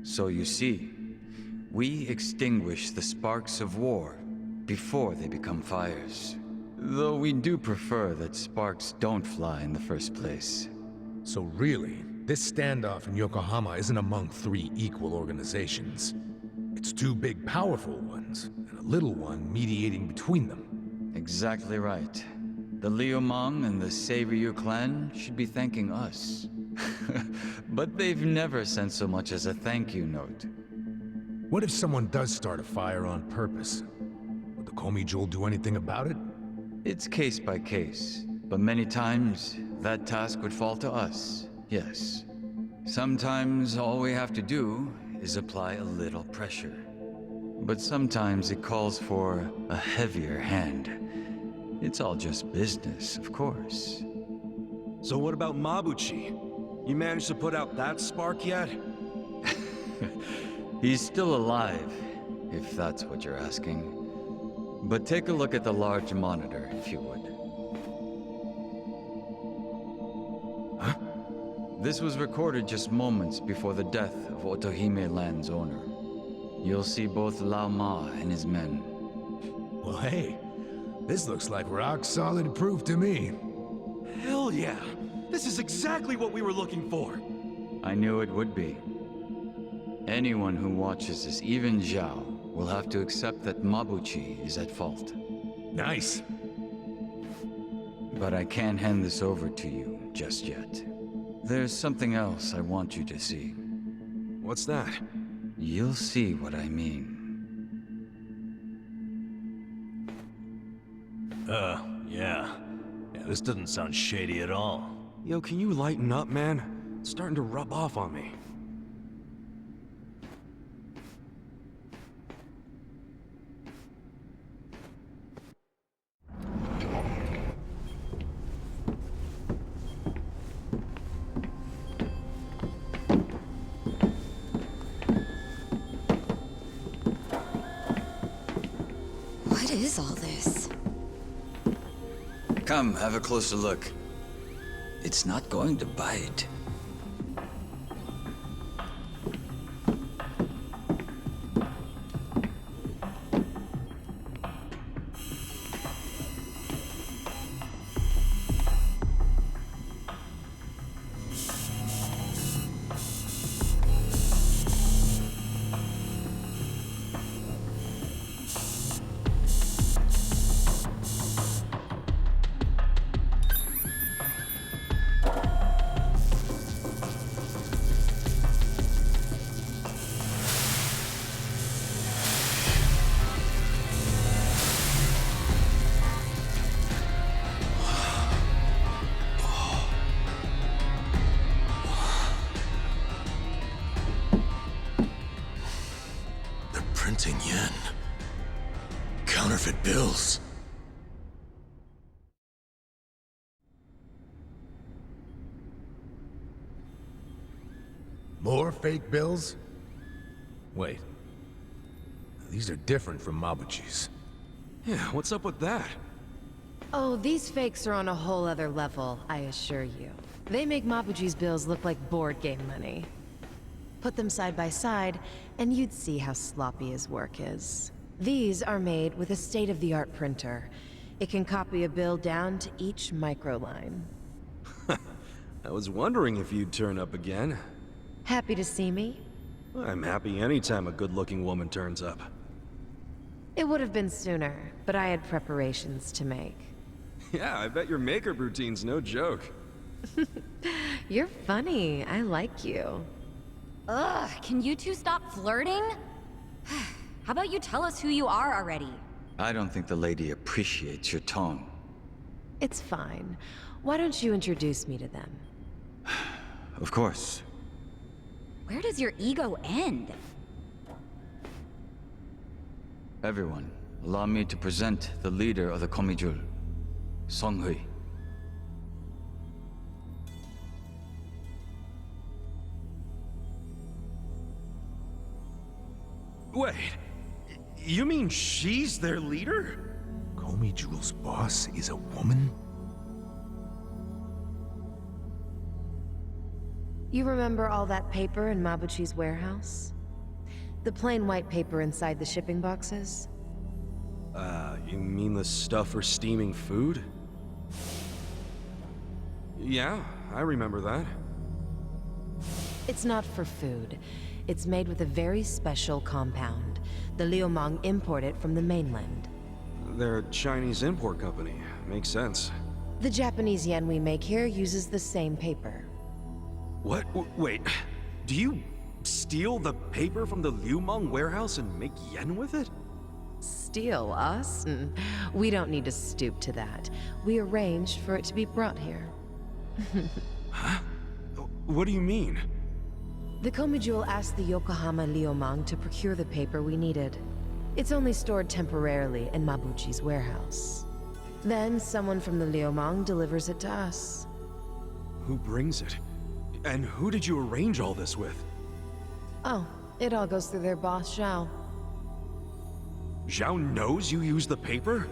So you see, we extinguish the sparks of war before they become fires. Though we do prefer that sparks don't fly in the first place. So really, this standoff in Yokohama isn't among three equal organizations. It's two big, powerful ones, and a little one mediating between them. Exactly right. The Liumang and the Seiryu clan should be thanking us. But they've never sent so much as a thank you note. What if someone does start a fire on purpose? Would the Komijul do anything about it? It's case by case, but many times that task would fall to us, yes. Sometimes all we have to do is apply a little pressure. But sometimes it calls for a heavier hand. It's all just business, of course. So what about Mabuchi? You managed to put out that spark yet? He's still alive, if that's what you're asking. But take a look at the large monitor, if you would. Huh? This was recorded just moments before the death of Otohime Land's owner. You'll see both Lao Ma and his men. Well, hey, this looks like rock-solid proof to me. Hell yeah! This is exactly what we were looking for! I knew it would be. Anyone who watches this, even Zhao, will have to accept that Mabuchi is at fault. Nice. But I can't hand this over to you just yet. There's something else I want you to see. What's that? You'll see what I mean. Yeah, this doesn't sound shady at all. Yo, can you lighten up, man? It's starting to rub off on me. What is all this? Come, have a closer look. It's not going to bite. Counterfeit bills. More fake bills? Wait. These are different from Mabuchi's. Yeah, what's up with that? Oh, these fakes are on a whole other level, I assure you. They make Mabuchi's bills look like board game money. Put them side by side, and you'd see how sloppy his work is. These are made with a state-of-the-art printer. It can copy a bill down to each microline. I was wondering if you'd turn up again. Happy to see me? I'm happy anytime a good-looking woman turns up. It would have been sooner, but I had preparations to make. Yeah, I bet your makeup routine's no joke. You're funny. I like you. Ugh, can you two stop flirting? How about you tell us who you are already? I don't think the lady appreciates your tone. It's fine. Why don't you introduce me to them? Of course. Where does your ego end? Everyone, allow me to present the leader of the Komijul, Songhui. Wait, you mean she's their leader? Komijul's boss is a woman? You remember all that paper in Mabuchi's warehouse? The plain white paper inside the shipping boxes? You mean the stuff for steaming food? Yeah, I remember that. It's not for food. It's made with a very special compound. The Liumang import it from the mainland. They're a Chinese import company. Makes sense. The Japanese yen we make here uses the same paper. What? Wait, do you steal the paper from the Liumang warehouse and make yen with it? Steal us? We don't need to stoop to that. We arranged for it to be brought here. Huh? What do you mean? The Komijul asked the Yokohama Liumang to procure the paper we needed. It's only stored temporarily in Mabuchi's warehouse. Then someone from the Liumang delivers it to us. Who brings it? And who did you arrange all this with? Oh, it all goes through their boss, Zhao. Zhao knows you use the paper?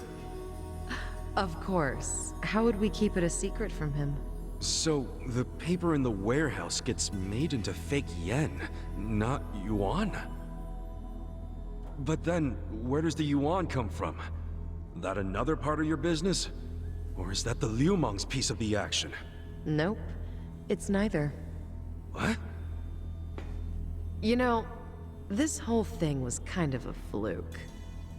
Of course. How would we keep it a secret from him? So, the paper in the warehouse gets made into fake yen, not yuan? But then, where does the yuan come from? That another part of your business? Or is that the Liumang's piece of the action? Nope. It's neither. What? You know, this whole thing was kind of a fluke.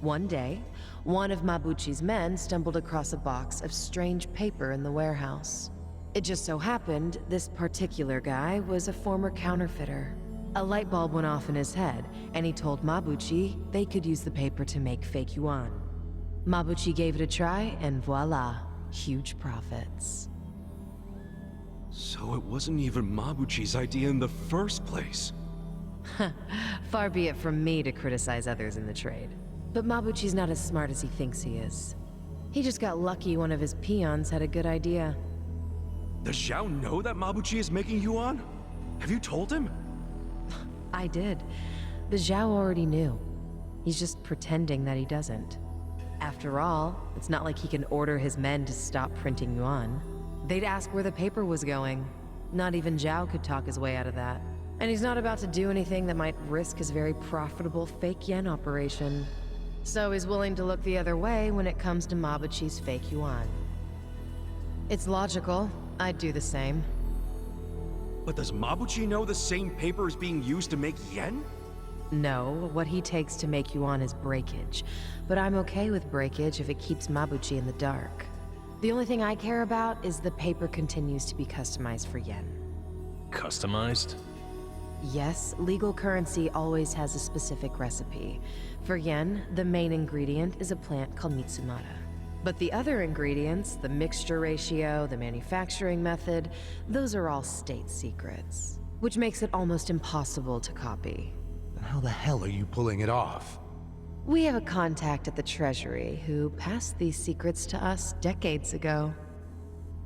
One day, one of Mabuchi's men stumbled across a box of strange paper in the warehouse. It just so happened this particular guy was a former counterfeiter. A light bulb went off in his head, and he told Mabuchi they could use the paper to make fake yuan. Mabuchi gave it a try, and voila, huge profits. So it wasn't even Mabuchi's idea in the first place. Far be it from me to criticize others in the trade. But Mabuchi's not as smart as he thinks he is. He just got lucky one of his peons had a good idea. Does Zhao know that Mabuchi is making yuan? Have you told him? I did. But Zhao already knew. He's just pretending that he doesn't. After all, it's not like he can order his men to stop printing yuan. They'd ask where the paper was going. Not even Zhao could talk his way out of that. And he's not about to do anything that might risk his very profitable fake yen operation. So he's willing to look the other way when it comes to Mabuchi's fake yuan. It's logical. I'd do the same. But does Mabuchi know the same paper is being used to make yen? No, what he takes to make yuan is breakage. But I'm okay with breakage if it keeps Mabuchi in the dark. The only thing I care about is the paper continues to be customized for yen. Customized? Yes, legal currency always has a specific recipe. For yen, the main ingredient is a plant called Mitsumara. But the other ingredients, the mixture ratio, the manufacturing method, those are all state secrets. Which makes it almost impossible to copy. Then how the hell are you pulling it off? We have a contact at the Treasury who passed these secrets to us decades ago.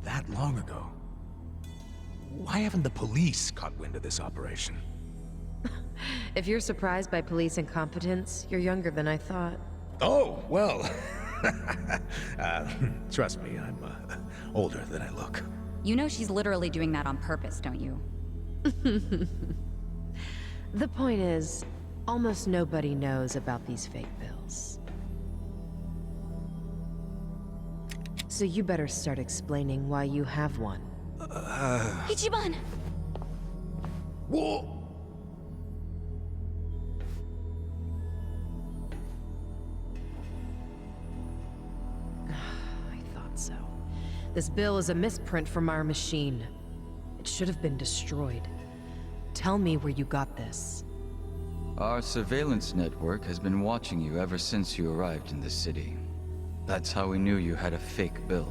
That long ago? Why haven't the police caught wind of this operation? If you're surprised by police incompetence, you're younger than I thought. Oh, well. Trust me, I'm older than I look. You know she's literally doing that on purpose, don't you? The point is, almost nobody knows about these fake bills. So you better start explaining why you have one. Ichiban! Whoa! So, this bill is a misprint from our machine. It should have been destroyed. Tell me where you got this. Our surveillance network has been watching you ever since you arrived in the city. That's how we knew you had a fake bill.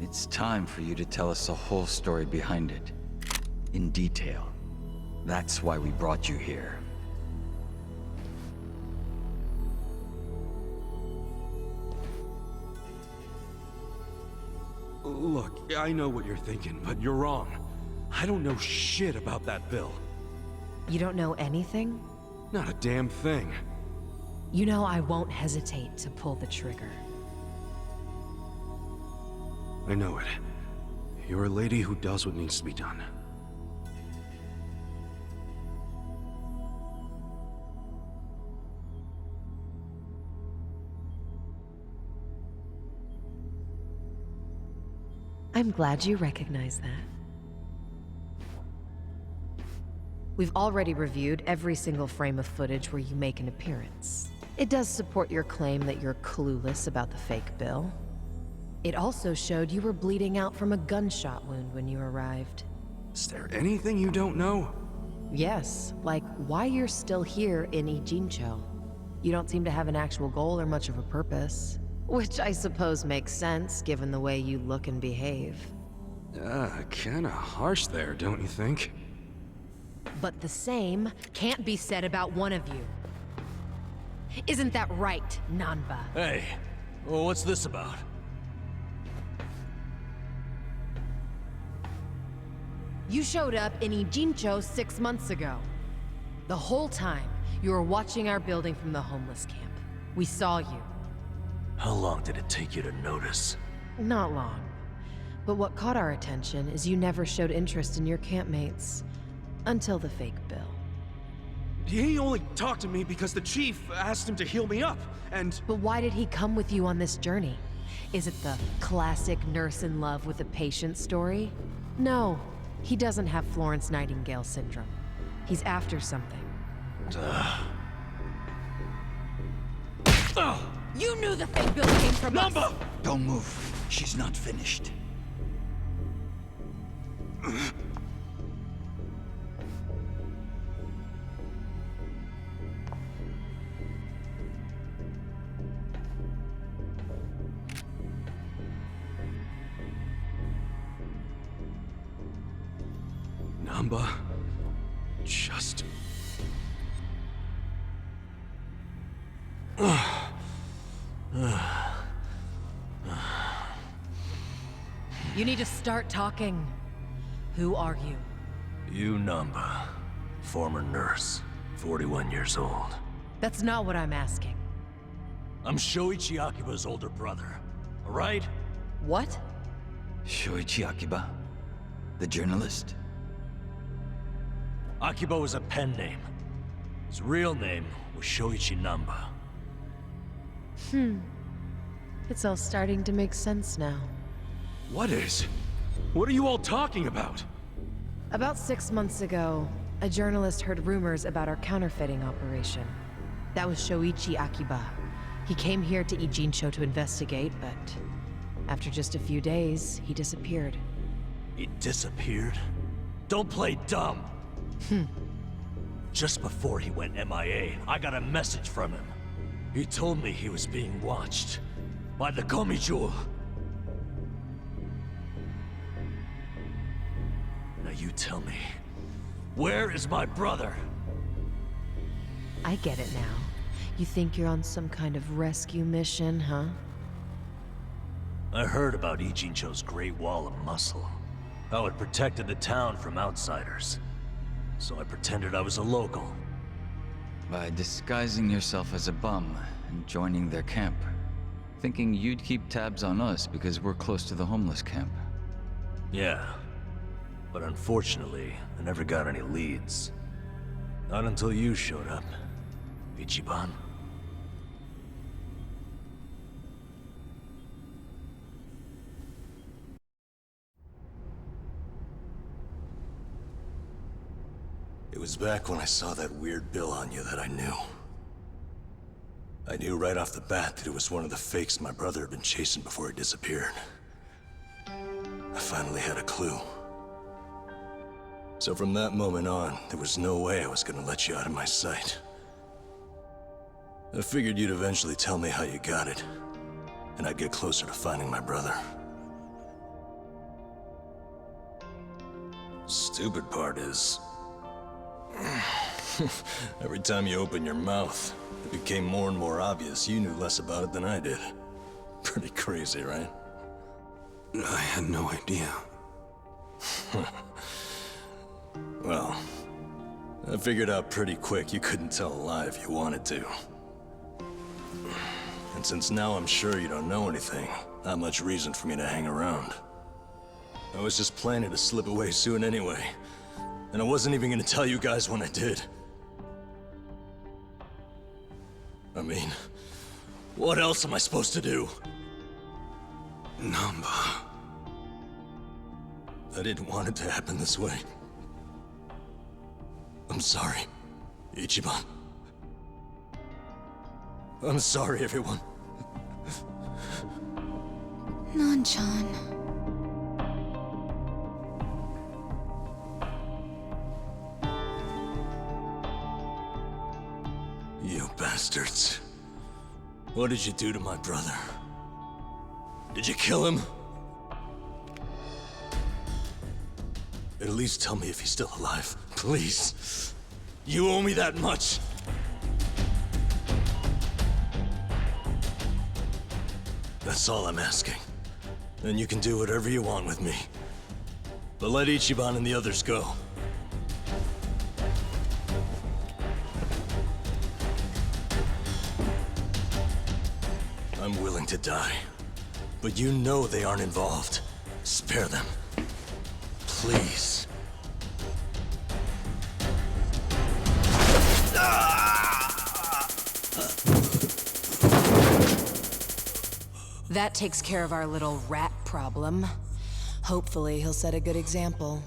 It's time for you to tell us the whole story behind it. In detail. That's why we brought you here. Look, I know what you're thinking, but you're wrong. I don't know shit about that bill. You don't know anything? Not a damn thing. You know I won't hesitate to pull the trigger. I know it. You're a lady who does what needs to be done. I'm glad you recognize that. We've already reviewed every single frame of footage where you make an appearance. It does support your claim that you're clueless about the fake bill. It also showed you were bleeding out from a gunshot wound when you arrived. Is there anything you don't know? Yes, like why you're still here in Ijincho. You don't seem to have an actual goal or much of a purpose. Which I suppose makes sense, given the way you look and behave. Kinda harsh there, don't you think? But the same can't be said about one of you. Isn't that right, Nanba? Hey, well, what's this about? You showed up in Ijincho 6 months ago. The whole time, you were watching our building from the homeless camp. We saw you. How long did it take you to notice? Not long. But what caught our attention is you never showed interest in your campmates. Until the fake bill. He only talked to me because the chief asked him to heal me up, and... But why did he come with you on this journey? Is it the classic nurse in love with a patient story? No, he doesn't have Florence Nightingale syndrome. He's after something. You knew the fake bill came from us! Don't move. She's not finished. Namba... just... You need to start talking. Who are you? You Namba, former nurse, 41 years old. That's not what I'm asking. I'm Shoichi Akiba's older brother, all right? What? Shoichi Akiba? The journalist? Akiba was a pen name. His real name was Shoichi Namba. It's all starting to make sense now. What is? What are you all talking about? About 6 months ago, a journalist heard rumors about our counterfeiting operation. That was Shoichi Akiba. He came here to Ijincho to investigate, but after just a few days, he disappeared. He disappeared? Don't play dumb! Just before he went MIA, I got a message from him. He told me he was being watched by the Komijul. Now you tell me, where is my brother? I get it now. You think you're on some kind of rescue mission, huh? I heard about Ijincho's Great Wall of Muscle. How it protected the town from outsiders. So I pretended I was a local. By disguising yourself as a bum and joining their camp. Thinking you'd keep tabs on us because we're close to the homeless camp. Yeah. But unfortunately, I never got any leads. Not until you showed up, Ichiban. It was back when I saw that weird bill on you that I knew. I knew right off the bat that it was one of the fakes my brother had been chasing before he disappeared. I finally had a clue. So from that moment on, there was no way I was gonna let you out of my sight. I figured you'd eventually tell me how you got it, and I'd get closer to finding my brother. Stupid part is... every time you open your mouth, it became more and more obvious you knew less about it than I did. Pretty crazy, right? I had no idea. Well, I figured out pretty quick you couldn't tell a lie if you wanted to. And since now I'm sure you don't know anything, not much reason for me to hang around. I was just planning to slip away soon anyway. And I wasn't even gonna tell you guys when I did. I mean, what else am I supposed to do? Namba. I didn't want it to happen this way. I'm sorry, Ichiban. I'm sorry, everyone. Nan-chan. You bastards. What did you do to my brother? Did you kill him? At least tell me if he's still alive, please. You owe me that much. That's all I'm asking. Then you can do whatever you want with me. But let Ichiban and the others go. I'm willing to die. But you know they aren't involved. Spare them. Please. That takes care of our little rat problem. Hopefully, he'll set a good example.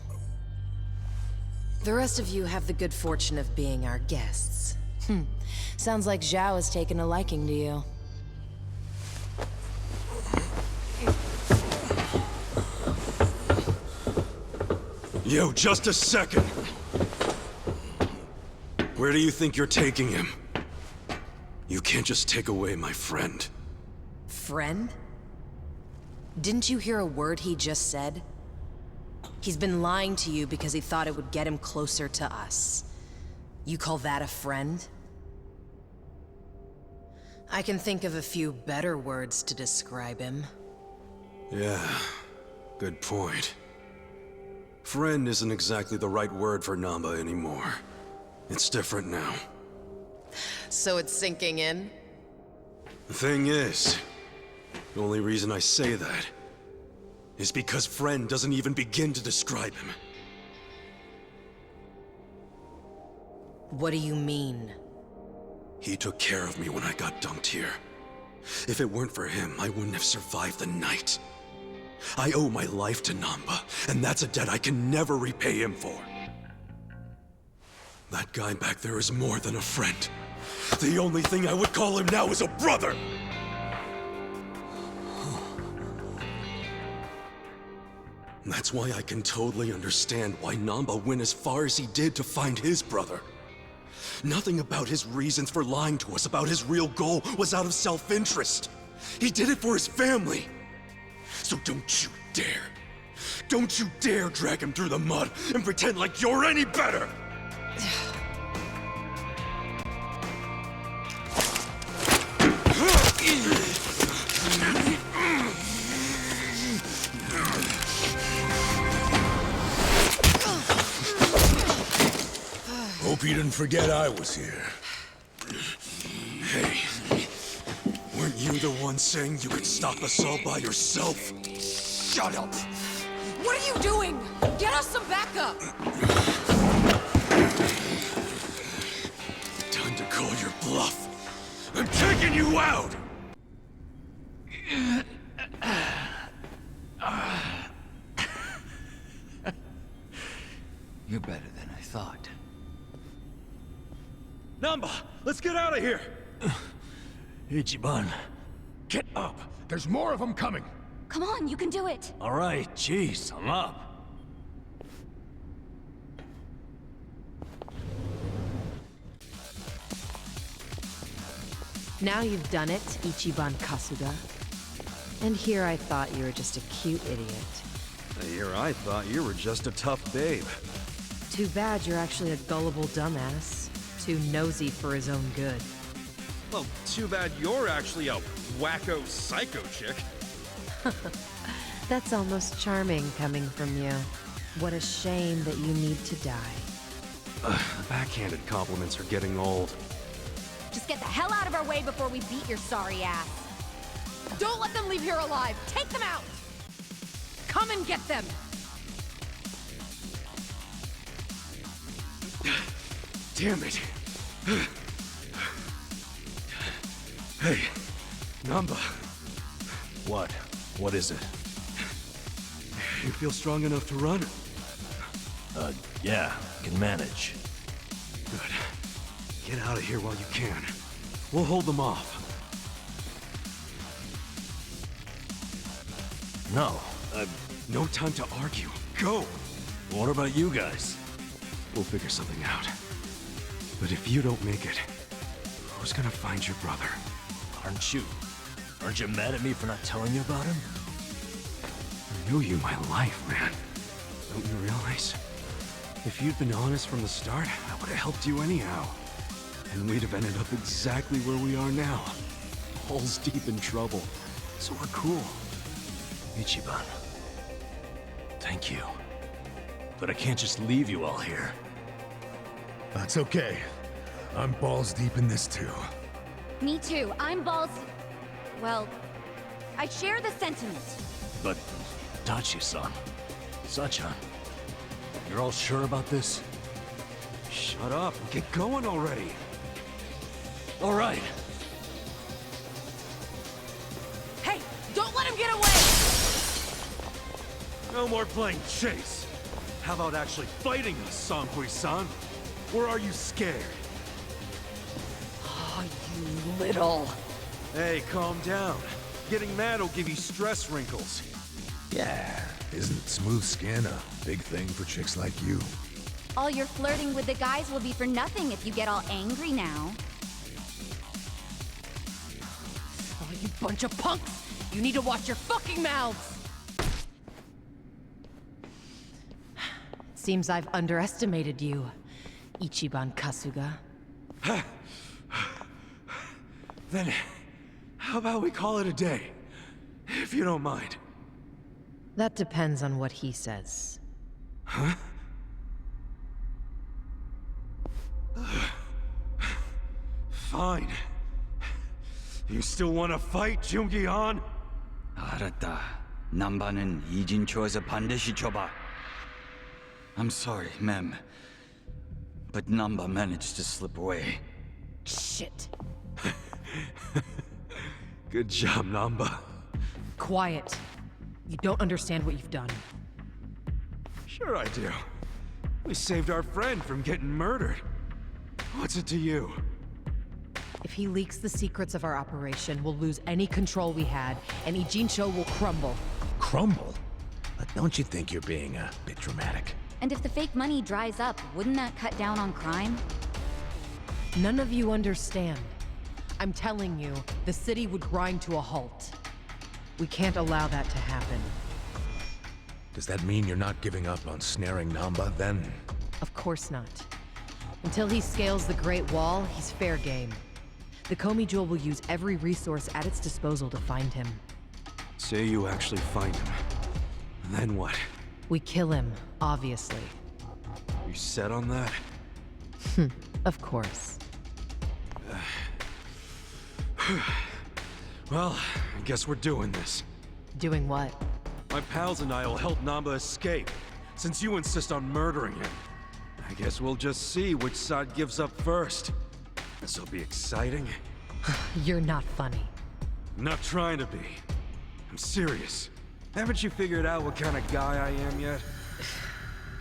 The rest of you have the good fortune of being our guests. Sounds like Zhao has taken a liking to you. Yo, just a second! Where do you think you're taking him? You can't just take away my friend. Friend? Didn't you hear a word he just said? He's been lying to you because he thought it would get him closer to us. You call that a friend? I can think of a few better words to describe him. Yeah, good point. Friend isn't exactly the right word for Namba anymore. It's different now. So it's sinking in? The thing is, the only reason I say that is because friend doesn't even begin to describe him. What do you mean? He took care of me when I got dumped here. If it weren't for him, I wouldn't have survived the night. I owe my life to Namba, and that's a debt I can never repay him for. That guy back there is more than a friend. The only thing I would call him now is a brother! That's why I can totally understand why Namba went as far as he did to find his brother. Nothing about his reasons for lying to us about his real goal was out of self-interest. He did it for his family. So don't you dare drag him through the mud and pretend like you're any better! forget I was here. Hey, weren't you the one saying you could stop us all by yourself? Shut up! What are you doing? Get us some backup! Time to call your bluff. I'm taking you out! You're better than I thought. Namba, let's get out of here! Ichiban. Get up! There's more of them coming! Come on, you can do it! All right, jeez, I'm up. Now you've done it, Ichiban Kasuga. And here I thought you were just a cute idiot. Here I thought you were just a tough babe. Too bad you're actually a gullible dumbass. Too nosy for his own good. Well, too bad you're actually a wacko psycho chick. That's almost charming coming from you. What a shame that you need to die. Backhanded compliments are getting old. Just get the hell out of our way before we beat your sorry ass. Don't let them leave here alive! Take them out! Come and get them! Damn it. Hey, Namba. What? What is it? You feel strong enough to run? Yeah, can manage. Good. Get out of here while you can. We'll hold them off. No, No time to argue. Go! What about you guys? We'll figure something out. But if you don't make it, who's gonna find your brother? Aren't you mad at me for not telling you about him? I knew you my life, man. Don't you realize? If you'd been honest from the start, I would have helped you anyhow. And we'd have ended up exactly where we are now. Balls deep in trouble. So we're cool. Ichiban. Thank you. But I can't just leave you all here. That's okay. I'm balls deep in this too. Me too. I'm balls... Well, I share the sentiment. But, Dachi-san, Sachan, you're all sure about this? Shut up and get going already. All right. Hey, don't let him get away! No more playing chase. How about actually fighting us, Sankui-san? Or are you scared? Oh, you little... Hey, calm down. Getting mad will give you stress wrinkles. Yeah, isn't smooth skin a big thing for chicks like you? All your flirting with the guys will be for nothing if you get all angry now. Oh, you bunch of punks! You need to watch your fucking mouths! Seems I've underestimated you, Ichiban Kasuga. Then, how about we call it a day? If you don't mind. That depends on what he says. Huh? Fine. You still want to fight, Jungi-han? 알았다. 남바는 이진초에서 반드시 줘봐. I'm sorry, ma'am. But Namba managed to slip away. Shit. Good job, Namba. Quiet. You don't understand what you've done. Sure I do. We saved our friend from getting murdered. What's it to you? If he leaks the secrets of our operation, we'll lose any control we had, and Ijincho will crumble. Crumble? But don't you think you're being a bit dramatic? And if the fake money dries up, wouldn't that cut down on crime? None of you understand. I'm telling you, the city would grind to a halt. We can't allow that to happen. Does that mean you're not giving up on snaring Namba, then? Of course not. Until he scales the Great Wall, he's fair game. The Komi Jewel will use every resource at its disposal to find him. Say you actually find him. Then what? We kill him, obviously. You set on that? Of course. Well, I guess we're doing this. Doing what? My pals and I will help Namba escape, since you insist on murdering him. I guess we'll just see which side gives up first. This'll be exciting. You're not funny. I'm not trying to be. I'm serious. Haven't you figured out what kind of guy I am yet?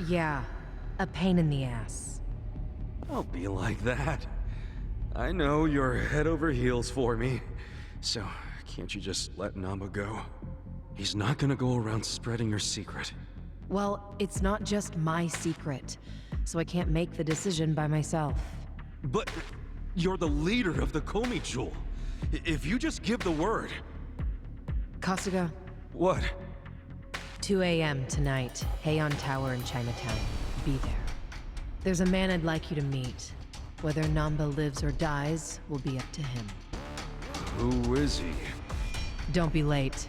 Yeah, a pain in the ass. Don't be like that. I know you're head over heels for me. So, can't you just let Namba go? He's not gonna go around spreading your secret. Well, it's not just my secret, so I can't make the decision by myself. But you're the leader of the Komi Jewel. If you just give the word... Kasuga. What? 2 a.m. tonight, Heian Tower in Chinatown. Be there. There's a man I'd like you to meet. Whether Namba lives or dies will be up to him. Who is he? Don't be late.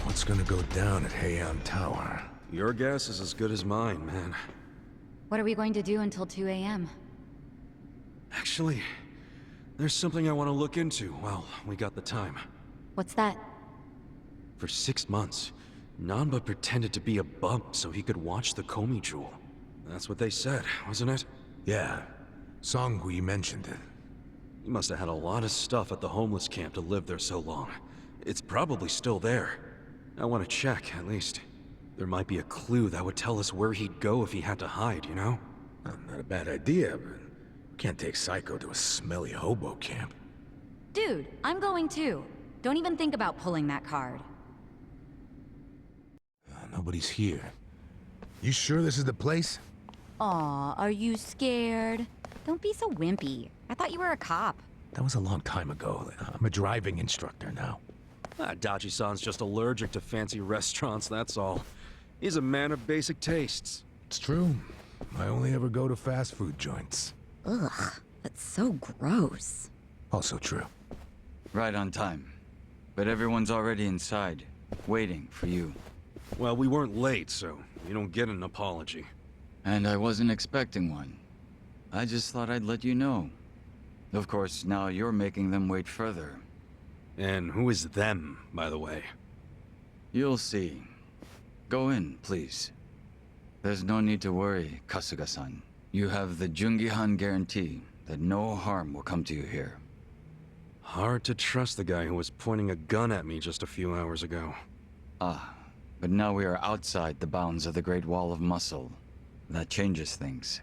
What's gonna go down at Heian Tower? Your guess is as good as mine, man. What are we going to do until 2 a.m.? Actually, there's something I want to look into while we got the time. What's that? For 6 months, Namba pretended to be a bump so he could watch the Komi Jewel. That's what they said, wasn't it? Yeah. Songhui mentioned it. He must have had a lot of stuff at the homeless camp to live there so long. It's probably still there. I want to check, at least. There might be a clue that would tell us where he'd go if he had to hide, you know? Not a bad idea, but can't take Psycho to a smelly hobo camp. Dude, I'm going too. Don't even think about pulling that card. Nobody's here. You sure this is the place? Aw, are you scared? Don't be so wimpy. I thought you were a cop. That was a long time ago. I'm a driving instructor now. Dachi-san's just allergic to fancy restaurants, that's all. He's a man of basic tastes. It's true. I only ever go to fast food joints. Ugh, that's so gross. Also true. Right on time. But everyone's already inside, waiting for you. Well, we weren't late, so you don't get an apology. And I wasn't expecting one. I just thought I'd let you know. Of course, now you're making them wait further. And who is them, by the way? You'll see. Go in, please. There's no need to worry, Kasuga-san. You have the Jungihan guarantee that no harm will come to you here. Hard to trust the guy who was pointing a gun at me just a few hours ago. Ah, but now we are outside the bounds of the Great Wall of Muscle. That changes things.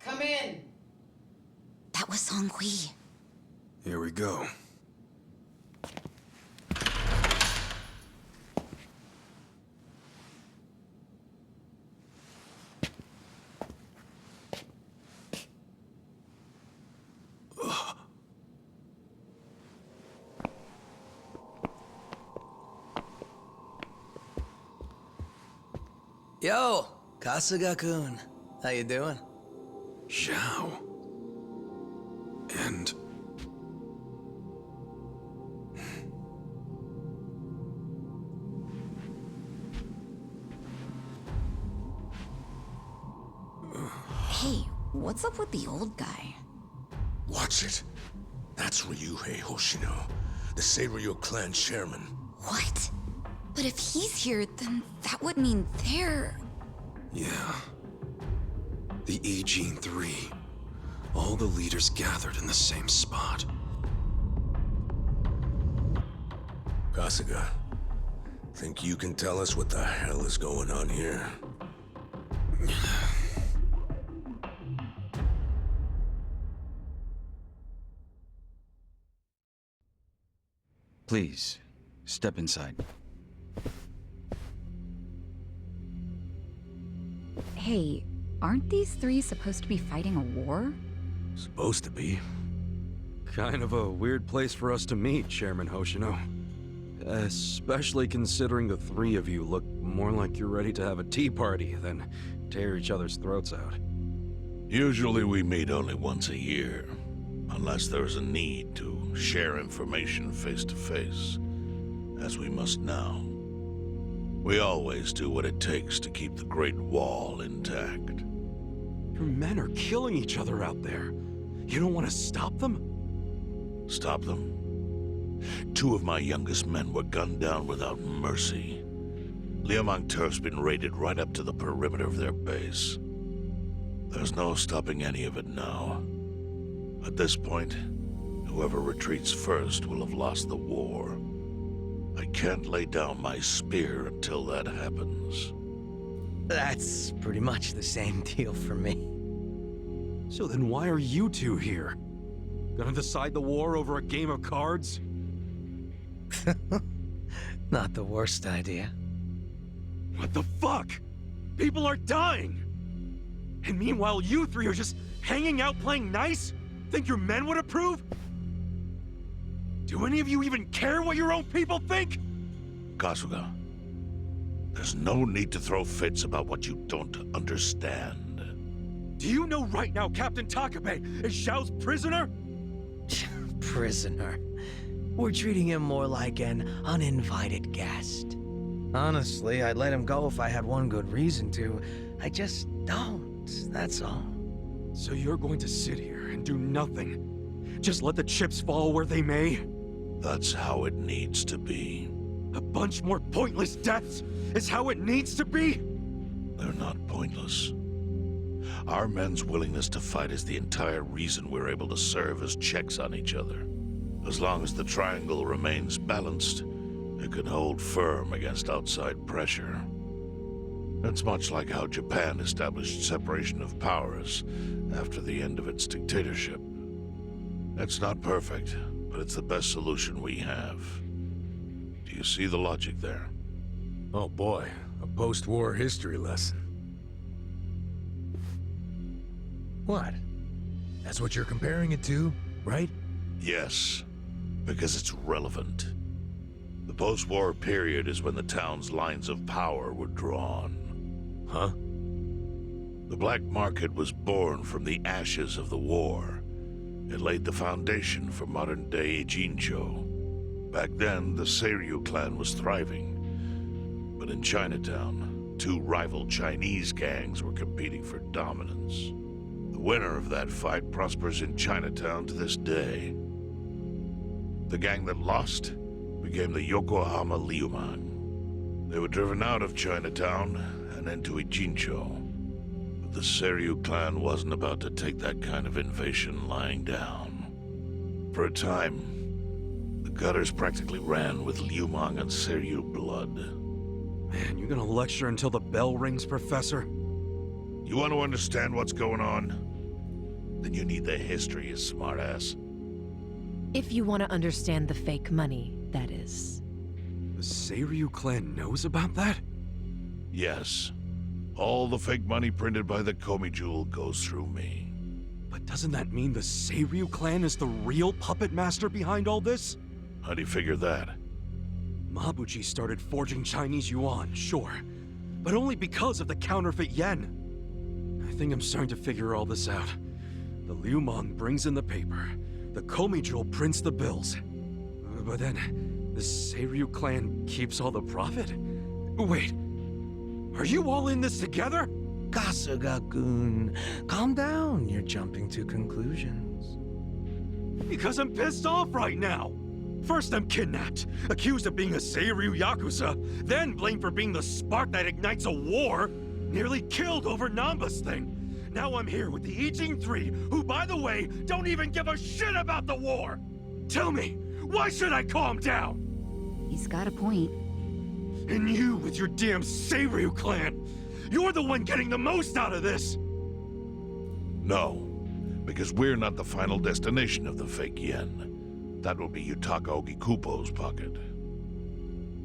Come in! That was Songhui. Here we go. Yo, Kasuga-kun. How you doing? Zhao. And... Hey, what's up with the old guy? Watch it. That's Ryuhei Hoshino, the Seiryu clan chairman. What? But if he's here, then that would mean they're... Yeah. The E-Gene 3. All the leaders gathered in the same spot. Kasuga, think you can tell us what the hell is going on here? Please, step inside. Hey, aren't these three supposed to be fighting a war? Supposed to be. Kind of a weird place for us to meet, Chairman Hoshino. Especially considering the three of you look more like you're ready to have a tea party than tear each other's throats out. Usually we meet only once a year. Unless there is a need to share information face to face, as we must now. We always do what it takes to keep the Great Wall intact. Your men are killing each other out there. You don't want to stop them? Stop them? 2 of my youngest men were gunned down without mercy. Liumang Turf's been raided right up to the perimeter of their base. There's no stopping any of it now. At this point, whoever retreats first will have lost the war. I can't lay down my spear until that happens. That's pretty much the same deal for me. So then why are you two here? Gonna decide the war over a game of cards? Not the worst idea. What the fuck? People are dying! And meanwhile you 3 are just hanging out playing nice? Think your men would approve? Do any of you even care what your own people think? Kasuga, there's no need to throw fits about what you don't understand. Do you know right now Captain Takabe is Xiao's prisoner? Prisoner. We're treating him more like an uninvited guest. Honestly, I'd let him go if I had one good reason to. I just don't, that's all. So you're going to sit here and do nothing? Just let the chips fall where they may? That's how it needs to be. A bunch more pointless deaths is how it needs to be? They're not pointless. Our men's willingness to fight is the entire reason we're able to serve as checks on each other. As long as the triangle remains balanced, it can hold firm against outside pressure. It's much like how Japan established separation of powers after the end of its dictatorship. It's not perfect, but it's the best solution we have. Do you see the logic there? Oh boy, a post-war history lesson. What? That's what you're comparing it to, right? Yes, because it's relevant. The post-war period is when the town's lines of power were drawn. Huh? The black market was born from the ashes of the war. It laid the foundation for modern-day Ijincho. Back then, the Seiryu clan was thriving. But in Chinatown, 2 rival Chinese gangs were competing for dominance. The winner of that fight prospers in Chinatown to this day. The gang that lost became the Yokohama Liumang. They were driven out of Chinatown and into Ijincho. But the Seiryu clan wasn't about to take that kind of invasion lying down. For a time, the gutters practically ran with Liumang and Seiryu blood. Man, you gonna lecture until the bell rings, Professor? You want to understand what's going on? Then you need the history, you smartass. If you want to understand the fake money, that is. The Seiryu clan knows about that? Yes. All the fake money printed by the Komi Jewel goes through me. But doesn't that mean the Seiryu clan is the real puppet master behind all this? How do you figure that? Mabuchi started forging Chinese yuan, sure. But only because of the counterfeit yen. I think I'm starting to figure all this out. The Liumang brings in the paper. The Komi Jewel prints the bills. But then, the Seiryu clan keeps all the profit? Wait, are you all in this together? Kasuga-kun, calm down. You're jumping to conclusions. Because I'm pissed off right now. First I'm kidnapped, accused of being a Seiryu Yakuza, then blamed for being the spark that ignites a war, nearly killed over Namba's thing. Now I'm here with the Ijin 3, who, by the way, don't even give a shit about the war! Tell me, why should I calm down? He's got a point. And you with your damn Seiryu clan! You're the one getting the most out of this! No, because we're not the final destination of the fake yen. That will be Yutaka Ogikubo's pocket.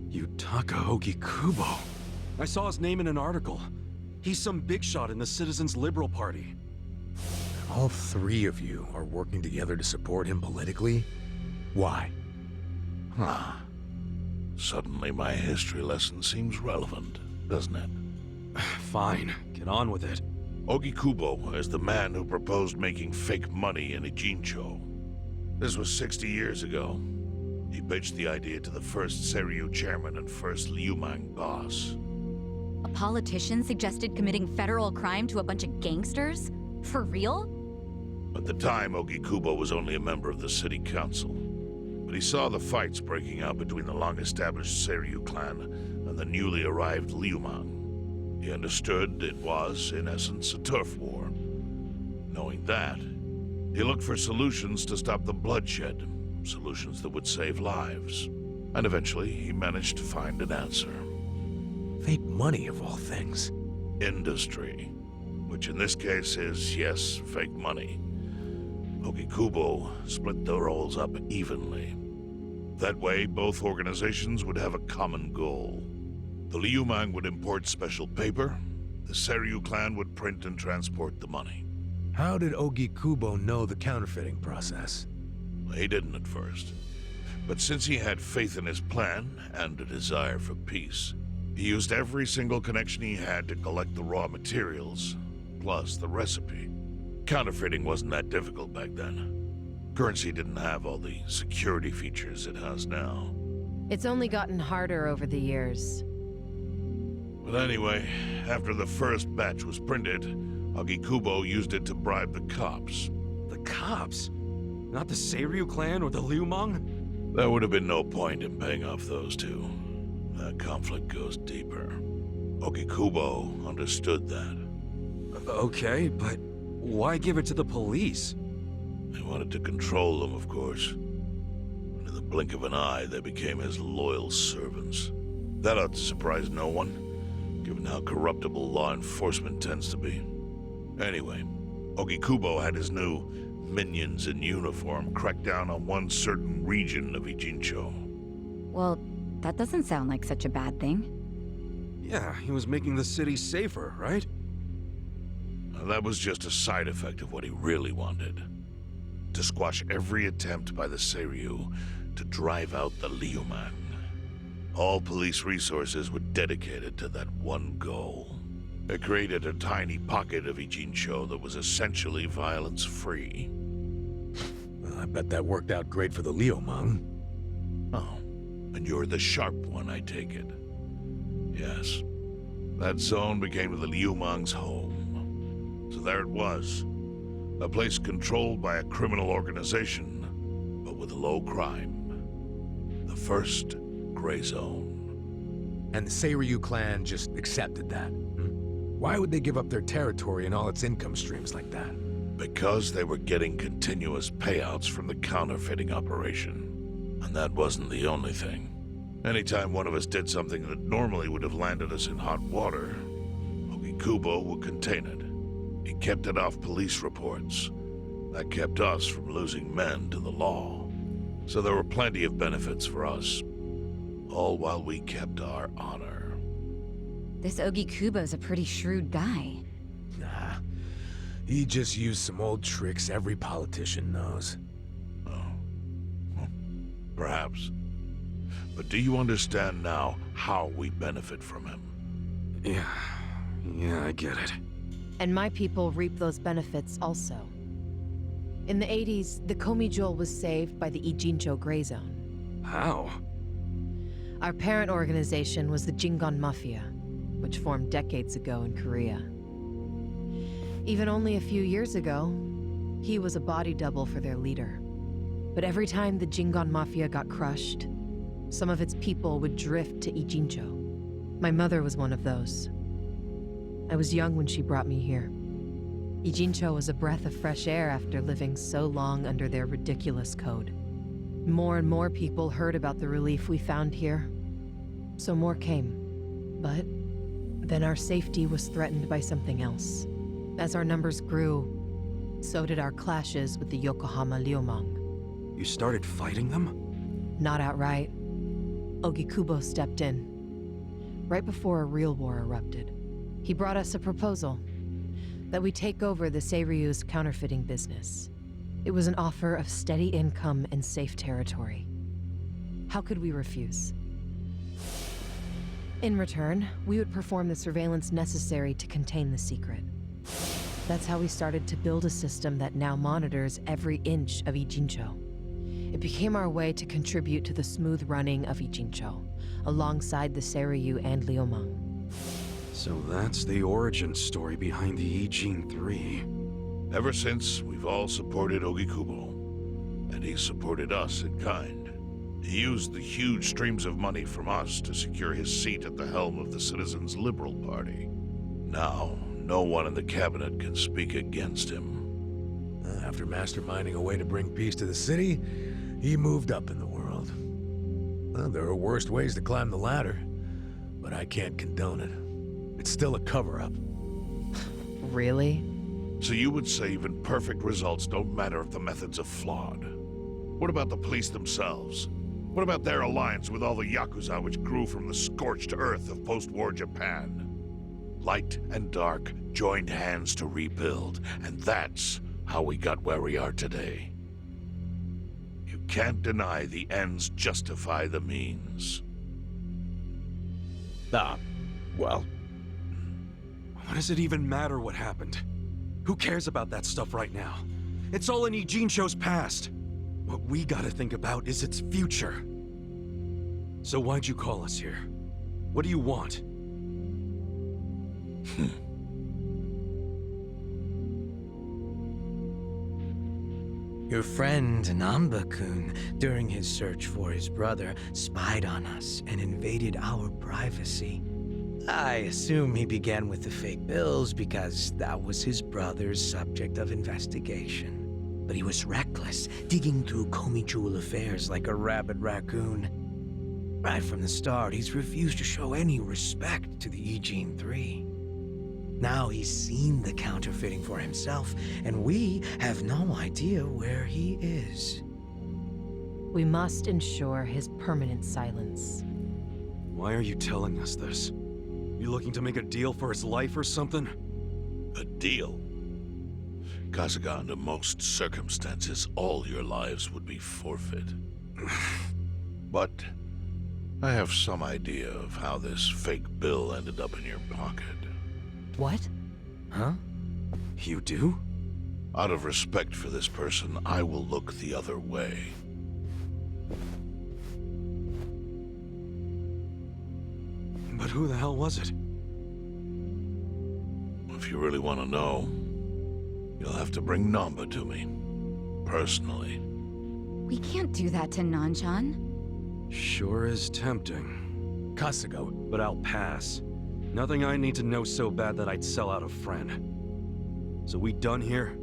Yutaka Ogikubo? I saw his name in an article. He's some big shot in the Citizens Liberal Party. All 3 of you are working together to support him politically? Why? Huh. Suddenly my history lesson seems relevant, doesn't it? Fine, get on with it. Ogikubo is the man who proposed making fake money in Ijincho. This was 60 years ago. He pitched the idea to the first Seiryu chairman and first Liumang boss. A politician suggested committing federal crime to a bunch of gangsters? For real? At the time, Ogikubo was only a member of the city council. But he saw the fights breaking out between the long-established Seiryu clan and the newly arrived Liumang. He understood it was, in essence, a turf war. Knowing that, he looked for solutions to stop the bloodshed, solutions that would save lives. And eventually, he managed to find an answer. Fake money, of all things. Industry. Which in this case is, yes, fake money. Ogikubo split the roles up evenly. That way, both organizations would have a common goal. The Liumang would import special paper, the Seiryu clan would print and transport the money. How did Ogikubo know the counterfeiting process? He didn't at first. But since he had faith in his plan and a desire for peace, he used every single connection he had to collect the raw materials, plus the recipe. Counterfeiting wasn't that difficult back then. Currency didn't have all the security features it has now. It's only gotten harder over the years. But anyway, after the first batch was printed, Ogikubo used it to bribe the cops. The cops? Not the Seiryu clan or the Liumang? There would have been no point in paying off those two. That conflict goes deeper. Ogikubo understood that. Okay, but why give it to the police? He wanted to control them, of course. In the blink of an eye, they became his loyal servants. That ought to surprise no one, given how corruptible law enforcement tends to be. Anyway, Ogikubo had his new minions in uniform crack down on one certain region of Ijincho. Well, that doesn't sound like such a bad thing. Yeah, he was making the city safer, right? Now, that was just a side effect of what he really wanted. To squash every attempt by the Seiryu to drive out the Liumang. All police resources were dedicated to that one goal. It created a tiny pocket of Ijincho that was essentially violence-free. Well, I bet that worked out great for the Liumang. Oh, and you're the sharp one, I take it. Yes. That zone became the Liumang's home. So there it was. A place controlled by a criminal organization, but with low crime. The first gray zone. And the Seiryu clan just accepted that. Why would they give up their territory and all its income streams like that? Because they were getting continuous payouts from the counterfeiting operation. And that wasn't the only thing. Anytime one of us did something that normally would have landed us in hot water, Ogikubo would contain it. He kept it off police reports. That kept us from losing men to the law. So there were plenty of benefits for us. All while we kept our honor. This Ogikubo's a pretty shrewd guy. Nah. He just used some old tricks every politician knows. Oh. Well, perhaps. But do you understand now how we benefit from him? Yeah, I get it. And my people reap those benefits also. In the 80s, the Komi was saved by the Ijincho Gray Zone. How? Our parent organization was the Jingon Mafia, which formed decades ago in Korea. Even only a few years ago, he was a body double for their leader. But every time the Jingon Mafia got crushed, some of its people would drift to Ijincho. My mother was one of those. I was young when she brought me here. Ijincho was a breath of fresh air after living so long under their ridiculous code. More and more people heard about the relief we found here, so more came. But then our safety was threatened by something else. As our numbers grew, so did our clashes with the Yokohama Liumang. You started fighting them? Not outright. Ogikubo stepped in. Right before a real war erupted. He brought us a proposal. That we take over the Seiryu's counterfeiting business. It was an offer of steady income and safe territory. How could we refuse? In return, we would perform the surveillance necessary to contain the secret. That's how we started to build a system that now monitors every inch of Ijincho. It became our way to contribute to the smooth running of Ijincho, alongside the Seiryu and Liumeng. So that's the origin story behind the Ijin 3. Ever since, we've all supported Ogikubo, and he supported us in kind. He used the huge streams of money from us to secure his seat at the helm of the Citizens' Liberal Party. Now, no one in the cabinet can speak against him. After masterminding a way to bring peace to the city, he moved up in the world. Well, there are worse ways to climb the ladder, but I can't condone it. It's still a cover-up. Really? So you would say even perfect results don't matter if the methods are flawed? What about the police themselves? What about their alliance with all the Yakuza which grew from the scorched earth of post-war Japan? Light and dark joined hands to rebuild, and that's how we got where we are today. You can't deny the ends justify the means. Well... What does it even matter what happened? Who cares about that stuff right now? It's all in Ijincho's past. What we gotta think about is its future. So why'd you call us here? What do you want? Your friend Namba-kun, during his search for his brother, spied on us and invaded our privacy. I assume he began with the fake bills because that was his brother's subject of investigation. But he was reckless, digging through Komi Jewel affairs like a rabid raccoon. Right from the start, he's refused to show any respect to the Ijin 3. Now he's seen the counterfeiting for himself, and we have no idea where he is. We must ensure his permanent silence. Why are you telling us this? You looking to make a deal for his life or something? A deal? Kasuga, under most circumstances, all your lives would be forfeit. But I have some idea of how this fake bill ended up in your pocket. What? Huh? You do? Out of respect for this person, I will look the other way. But who the hell was it? If you really want to know, you'll have to bring Namba to me. Personally. We can't do that to Nanchan. Sure is tempting. Kasuga. But I'll pass. Nothing I need to know so bad that I'd sell out a friend. So we done here?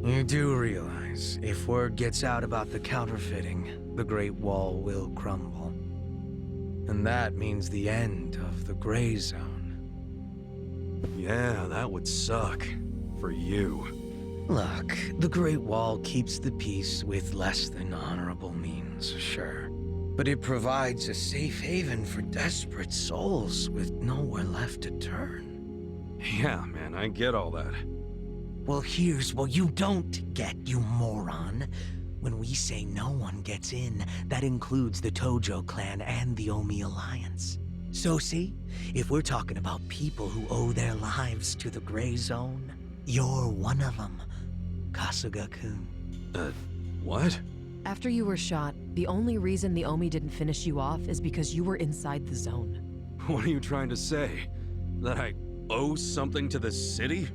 You do realize, if word gets out about the counterfeiting, the Great Wall will crumble. And that means the end of the Gray Zone. Yeah, that would suck. For you. Look, the Great Wall keeps the peace with less than honorable means, sure. But it provides a safe haven for desperate souls with nowhere left to turn. Yeah, man, I get all that. Well, here's what you don't get, you moron. When we say no one gets in, that includes the Tojo clan and the Omi Alliance. So see, if we're talking about people who owe their lives to the Gray Zone, you're one of them, Kasuga-kun. What? After you were shot, the only reason the Omi didn't finish you off is because you were inside the zone. What are you trying to say? That I owe something to the city?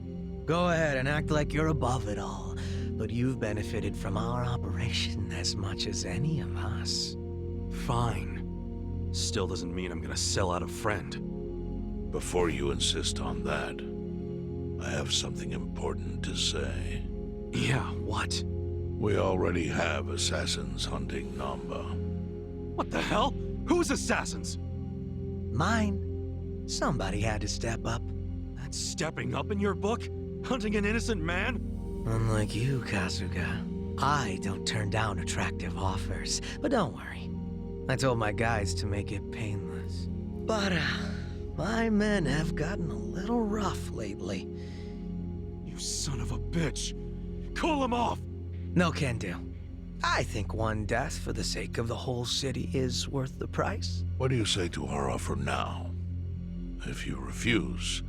Go ahead and act like you're above it all, but you've benefited from our operation as much as any of us. Fine. Still doesn't mean I'm gonna sell out a friend. Before you insist on that, I have something important to say. Yeah, what? We already have assassins hunting Namba. What the hell? Who's assassins? Mine. Somebody had to step up. That's stepping up in your book? Hunting an innocent man? Unlike you, Kasuga, I don't turn down attractive offers. But don't worry. I told my guys to make it painless. But, my men have gotten a little rough lately. You son of a bitch! Call him off! No can do. I think one death for the sake of the whole city is worth the price. What do you say to our offer now? If you refuse,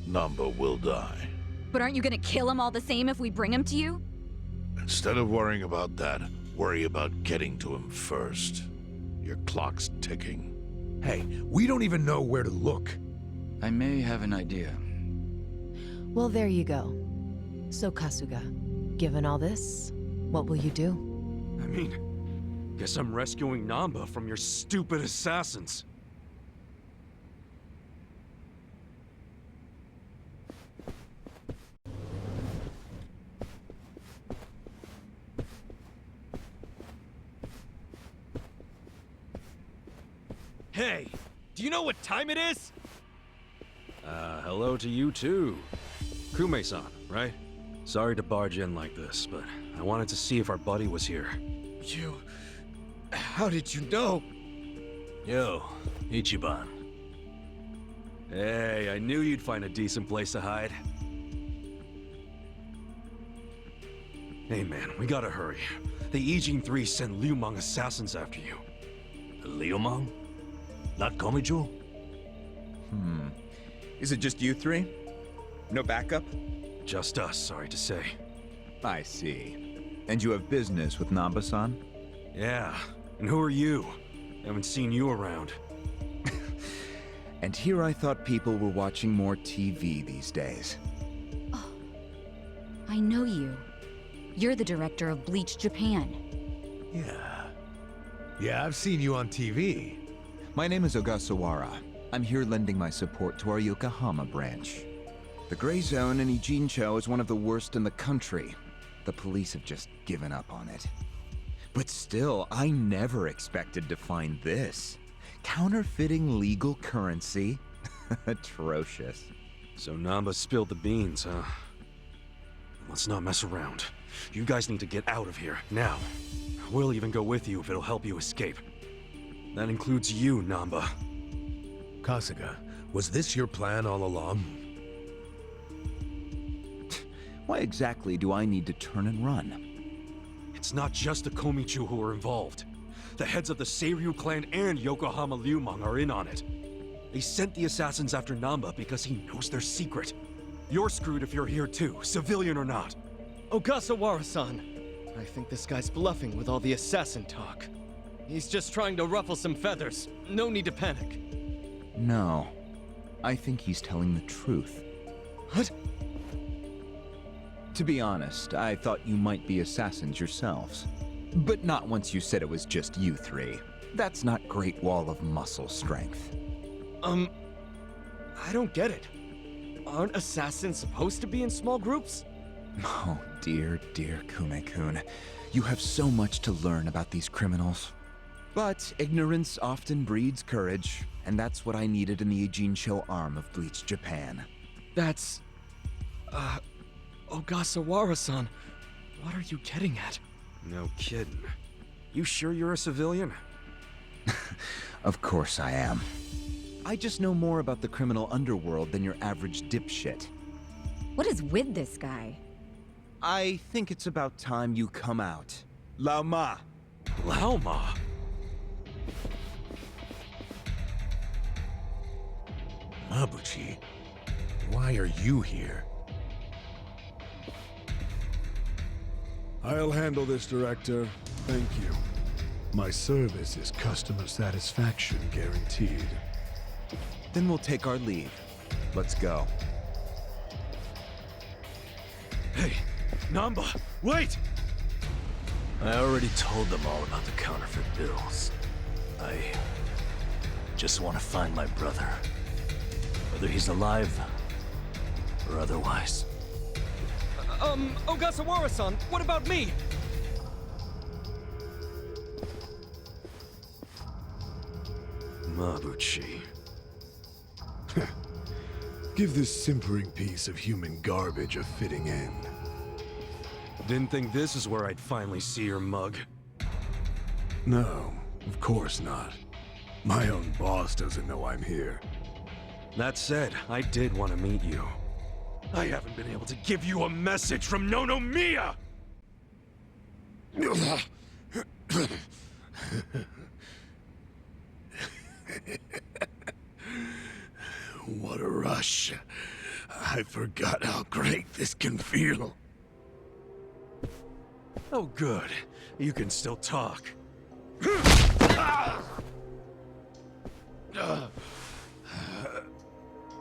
Namba will die. But aren't you gonna kill him all the same if we bring him to you? Instead of worrying about that, Worry about getting to him first. Your clock's ticking. Hey, we don't even know where to look. I may have an idea. Well, there you go. So, Kasuga, given all this, what will you do? I mean, guess I'm rescuing Namba from your stupid assassins. Hey, do you know what time it is? Hello to you too. Kume-san, right? Sorry to barge in like this, but I wanted to see if our buddy was here. You... How did you know? Yo, Ichiban. Hey, I knew you'd find a decent place to hide. Hey man, we gotta hurry. The Ijin 3 sent Liumang assassins after you. Liumang? Not Komijo? Is it just you three? No backup? Just us, sorry to say. I see. And you have business with Namba-san? Yeah. And who are you? Haven't seen you around. And here I thought people were watching more TV these days. Oh, I know you. You're the director of Bleach Japan. Yeah, I've seen you on TV. My name is Ogasawara. I'm here lending my support to our Yokohama branch. The Gray Zone in Ijincho is one of the worst in the country. The police have just given up on it. But still, I never expected to find this. Counterfeiting legal currency? Atrocious. So Namba spilled the beans, huh? Let's not mess around. You guys need to get out of here, now. We'll even go with you if it'll help you escape. That includes you, Namba. Kasuga, was this your plan all along? Why exactly do I need to turn and run? It's not just the Komichu who are involved. The heads of the Seiryu clan and Yokohama Liumang are in on it. They sent the assassins after Namba because he knows their secret. You're screwed if you're here too, civilian or not. Ogasawara-san, I think this guy's bluffing with all the assassin talk. He's just trying to ruffle some feathers. No need to panic. No. I think he's telling the truth. What? To be honest, I thought you might be assassins yourselves. But not once you said it was just you three. That's not Great Wall of muscle strength. I don't get it. Aren't assassins supposed to be in small groups? Oh, dear Kume-kun. You have so much to learn about these criminals. But ignorance often breeds courage, and that's what I needed in the Ijincho arm of Bleach Japan. That's... Ogasawara-san, what are you getting at? No kidding. You sure you're a civilian? Of course I am. I just know more about the criminal underworld than your average dipshit. What is with this guy? I think it's about time you come out. Lao Ma! Lao Ma? Mabuchi, why are you here? I'll handle this, Director. Thank you. My service is customer satisfaction guaranteed. Then we'll take our leave. Let's go. Hey, Namba, wait! I already told them all about the counterfeit bills. I just want to find my brother. Whether he's alive or otherwise. Ogasawara-san, what about me? Mabuchi. Give this simpering piece of human garbage a fitting end. Didn't think this is where I'd finally see your mug. No, of course not. My own boss doesn't know I'm here. That said, I did want to meet you. I haven't been able to give you a message from Nonomiya! What a rush. I forgot how great this can feel. Oh good. you can still talk.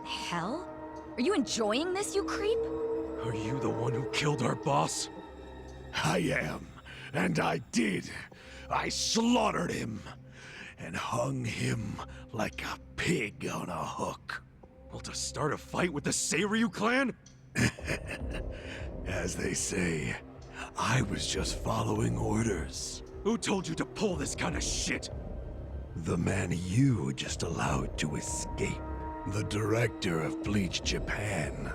Hell? Are you enjoying this, you creep? Are you the one who killed our boss? I am, and I did. I slaughtered him, and hung him like a pig on a hook. Well, to start a fight with the Seiryu clan? As they say, I was just following orders. Who told you to pull this kind of shit? The man you just allowed to escape. The director of Bleach Japan,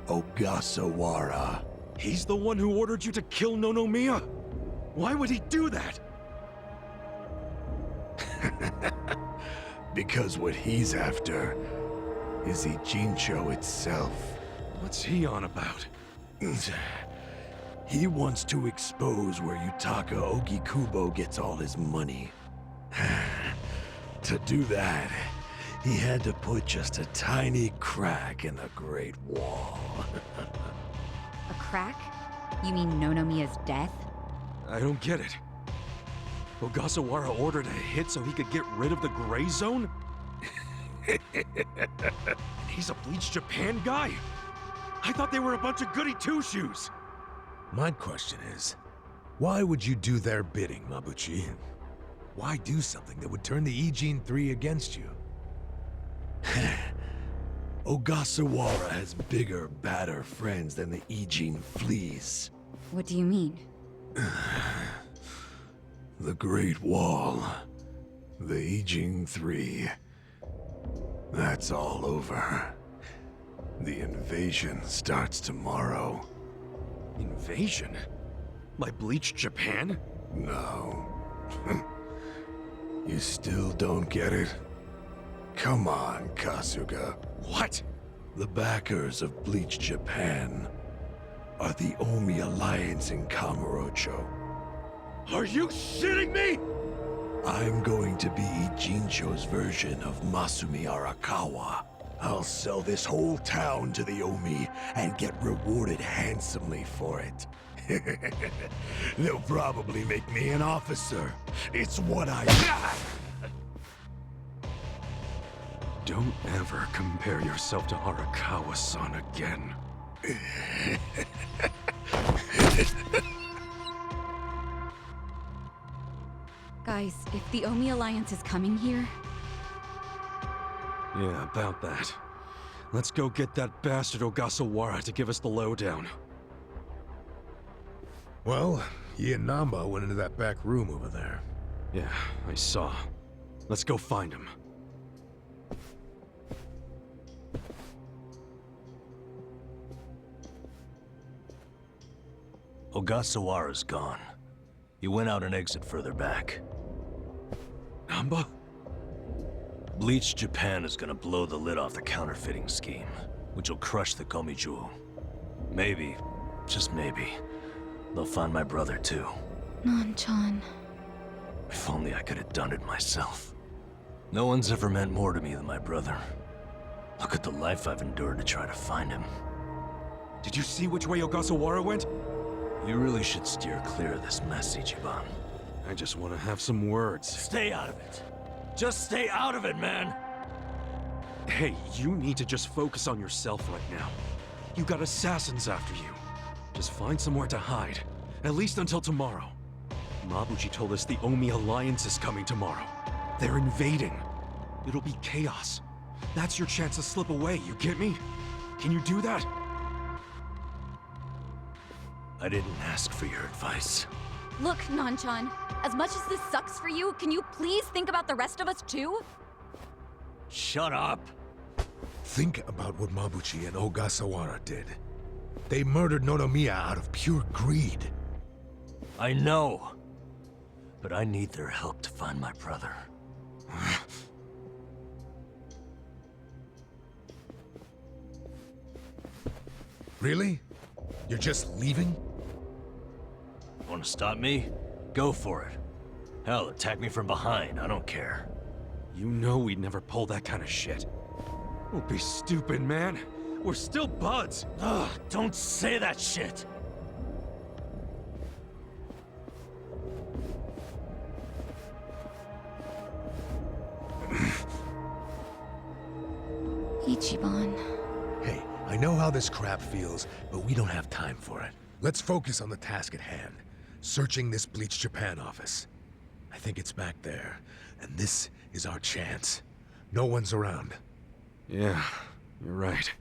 Ogasawara. He's the one who ordered you to kill Nonomiya? Why would he do that? Because what he's after is Ijincho itself. What's he on about? He wants to expose where Yutaka Ogikubo gets all his money. To do that, he had to put just a tiny crack in the Great Wall. A crack? You mean Nonomiya's death? I don't get it. Ogasawara ordered a hit so he could get rid of the Gray Zone? He's a Bleach Japan guy? I thought they were a bunch of goody two-shoes. My question is, why would you do their bidding, Mabuchi? Why do something that would turn the Ijin 3 against you? Ogasawara has bigger, badder friends than the Ijin fleas. What do you mean? The Great Wall. The Ijin 3. That's all over. The invasion starts tomorrow. Invasion? By Bleach Japan? No. You still don't get it? Come on, Kasuga. What? The backers of Bleach Japan are the Omi Alliance in Kamurocho. Are you shitting me? I'm going to be Ijincho's version of Masumi Arakawa. I'll sell this whole town to the Omi and get rewarded handsomely for it. They'll probably make me an officer. It's what I... Don't ever compare yourself to Arakawa-san again. Guys, if the Omi Alliance is coming here... Yeah, about that. Let's go get that bastard Ogasawara to give us the lowdown. Well, he and Namba went into that back room over there. Yeah, I saw. Let's go find him. Ogasawara's gone. He went out an exit further back. Namba? Bleach Japan is gonna blow the lid off the counterfeiting scheme, which will crush the Komiju. Maybe, just maybe, they'll find my brother too. Non-chan. If only I could have done it myself. No one's ever meant more to me than my brother. Look at the life I've endured to try to find him. Did you see which way Ogasawara went? You really should steer clear of this mess, Ichiban. I just want to have some words. Stay out of it. Just stay out of it, man! Hey, you need to just focus on yourself right now. You got assassins after you. Just find somewhere to hide. At least until tomorrow. Mabuchi told us the Omi Alliance is coming tomorrow. They're invading. It'll be chaos. That's your chance to slip away, you get me? Can you do that? I didn't ask for your advice. Look, Non-chan, as much as this sucks for you, can you please think about the rest of us too? Shut up! Think about what Mabuchi and Ogasawara did. They murdered Nonomiya out of pure greed. I know. But I need their help to find my brother. Really? You're just leaving? Want to stop me? Go for it. Hell, attack me from behind, I don't care. You know we'd never pull that kind of shit. Don't be stupid, man. We're still buds. Ugh, don't say that shit! man. Hey, I know how this crap feels, but we don't have time for it. Let's focus on the task at hand. Searching this Bleach Japan office. I think it's back there, and this is our chance. No one's around. Yeah, you're right.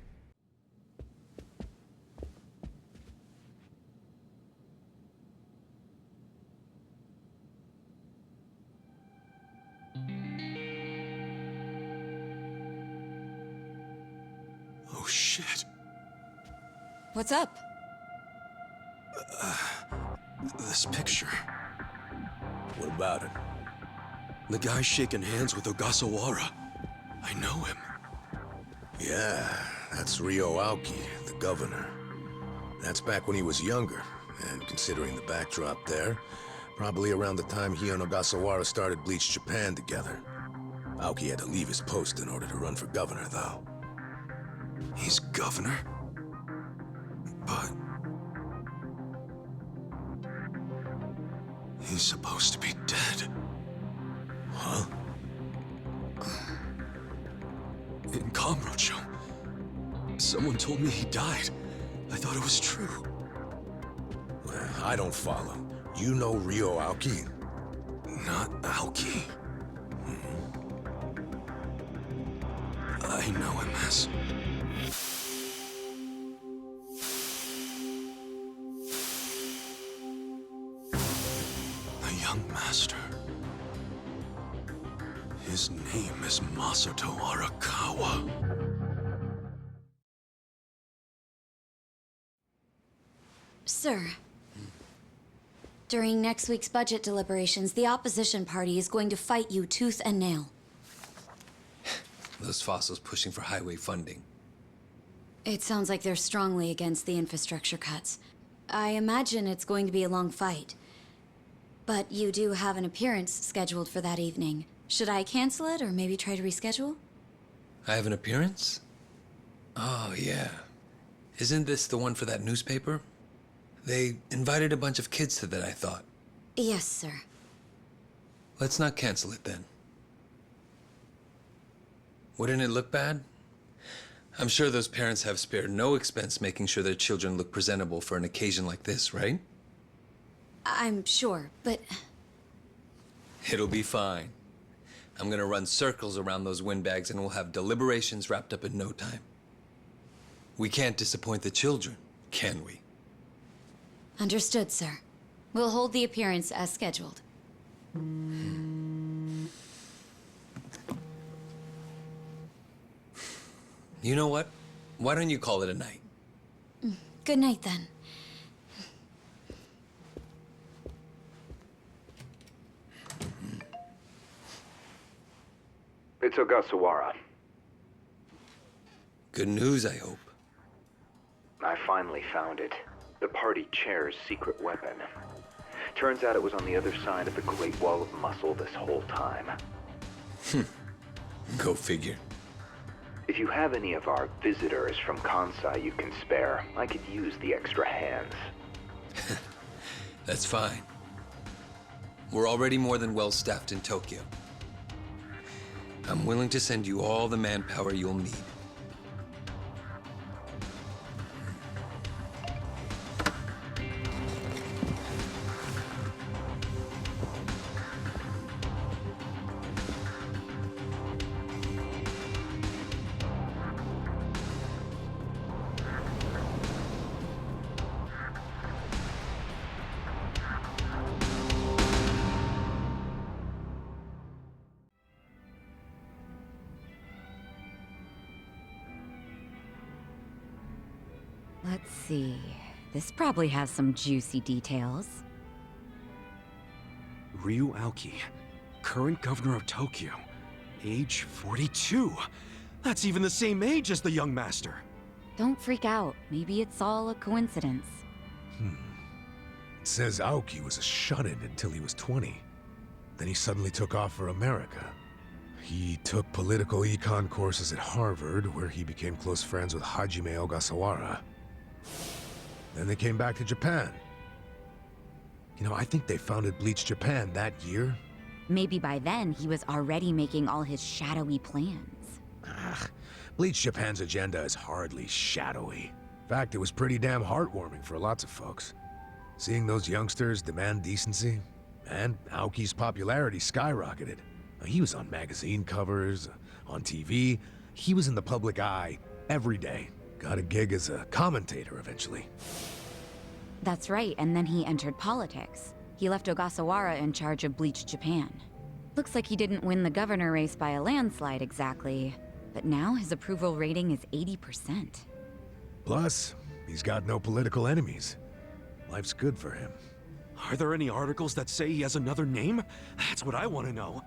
Oh shit. What's up? This picture. What about it? The guy shaking hands with Ogasawara. I know him. Yeah, that's Ryo Aoki, the governor. That's back when he was younger, and considering the backdrop there, probably around the time he and Ogasawara started Bleach Japan together. Aoki had to leave his post in order to run for governor, though. He's governor? But... he's supposed to be dead. Huh? In Kamurocho, someone told me he died. I thought it was true. Well, I don't follow. You know Ryo Aoki? Not Aoki. I know him as... the young master. His name is Masato Arakawa. Sir, during next week's budget deliberations, the opposition party is going to fight you tooth and nail. Those fossils pushing for highway funding. It sounds like they're strongly against the infrastructure cuts. I imagine it's going to be a long fight. But you do have an appearance scheduled for that evening. Should I cancel it or maybe try to reschedule? I have an appearance? Oh, yeah. Isn't this the one for that newspaper? They invited a bunch of kids to that, I thought. Yes, sir. Let's not cancel it then. Wouldn't it look bad? I'm sure those parents have spared no expense making sure their children look presentable for an occasion like this, right? I'm sure, but... It'll be fine. I'm gonna run circles around those windbags and we'll have deliberations wrapped up in no time. We can't disappoint the children, can we? Understood, sir. We'll hold the appearance as scheduled. You know what? Why don't you call it a night? Good night, then. It's Ogasawara. Good news, I hope. I finally found it. The party chair's secret weapon. Turns out it was on the other side of the Great Wall of Muscle this whole time. Go figure. If you have any of our visitors from Kansai you can spare, I could use the extra hands. That's fine. We're already more than well-staffed in Tokyo. I'm willing to send you all the manpower you'll need. Let's see. This probably has some juicy details. Ryu Aoki, current governor of Tokyo, age 42. That's even the same age as the young master. Don't freak out. Maybe it's all a coincidence. It says Aoki was a shut-in until he was 20. Then he suddenly took off for America. He took political econ courses at Harvard, where he became close friends with Hajime Ogasawara. Then they came back to Japan. You know, I think they founded Bleach Japan that year. Maybe by then he was already making all his shadowy plans. Bleach Japan's agenda is hardly shadowy. In fact, it was pretty damn heartwarming for lots of folks. Seeing those youngsters demand decency, and Aoki's popularity skyrocketed. He was on magazine covers, on TV. He was in the public eye every day. Got a gig as a commentator eventually. That's right, and then he entered politics. He left Ogasawara in charge of Bleach Japan. Looks like he didn't win the governor race by a landslide exactly, but now his approval rating is 80%. Plus, he's got no political enemies. Life's good for him. Are there any articles that say he has another name? That's what I want to know.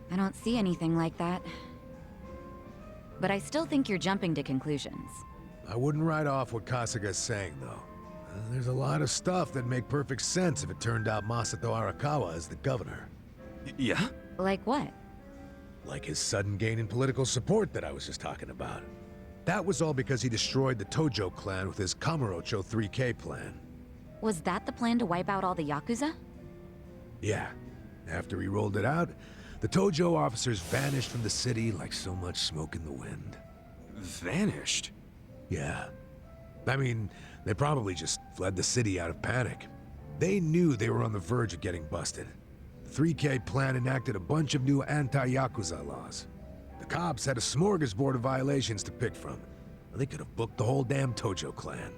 I don't see anything like that. But I still think you're jumping to conclusions. I wouldn't write off what Kasuga's saying, though. There's a lot of stuff that make perfect sense if it turned out Masato Arakawa is the governor. Yeah? Like what? Like his sudden gain in political support that I was just talking about. That was all because he destroyed the Tojo clan with his Kamurocho 3K plan. Was that the plan to wipe out all the Yakuza? Yeah. After he rolled it out, the Tojo officers vanished from the city like so much smoke in the wind. Vanished? Yeah. I mean, they probably just fled the city out of panic. They knew they were on the verge of getting busted. The 3K plan enacted a bunch of new anti-Yakuza laws. The cops had a smorgasbord of violations to pick from. They could have booked the whole damn Tojo clan.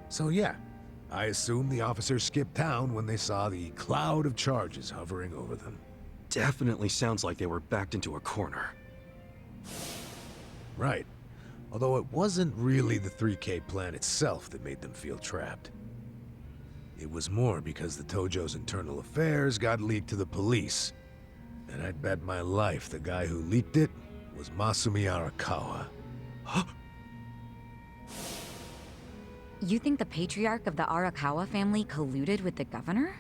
So yeah, I assume the officers skipped town when they saw the cloud of charges hovering over them. Definitely sounds like they were backed into a corner. Right. Although it wasn't really the 3K plan itself that made them feel trapped. It was more because the Tojo's internal affairs got leaked to the police. And I'd bet my life the guy who leaked it was Masumi Arakawa. Huh? You think the patriarch of the Arakawa family colluded with the governor?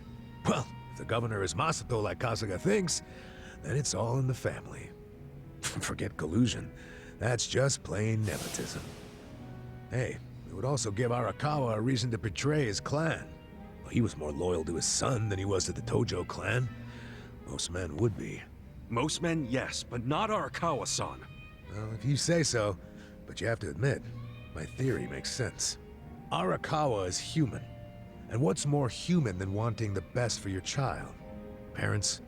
Well, if the governor is Masato like Kasuga thinks, then it's all in the family. Forget collusion. That's just plain nepotism. Hey, it would also give Arakawa a reason to betray his clan. Well, he was more loyal to his son than he was to the Tojo clan. Most men would be. Most men, yes, but not Arakawa-san. Well, if you say so, but you have to admit, my theory makes sense. Arakawa is human. And what's more human than wanting the best for your child? Parents,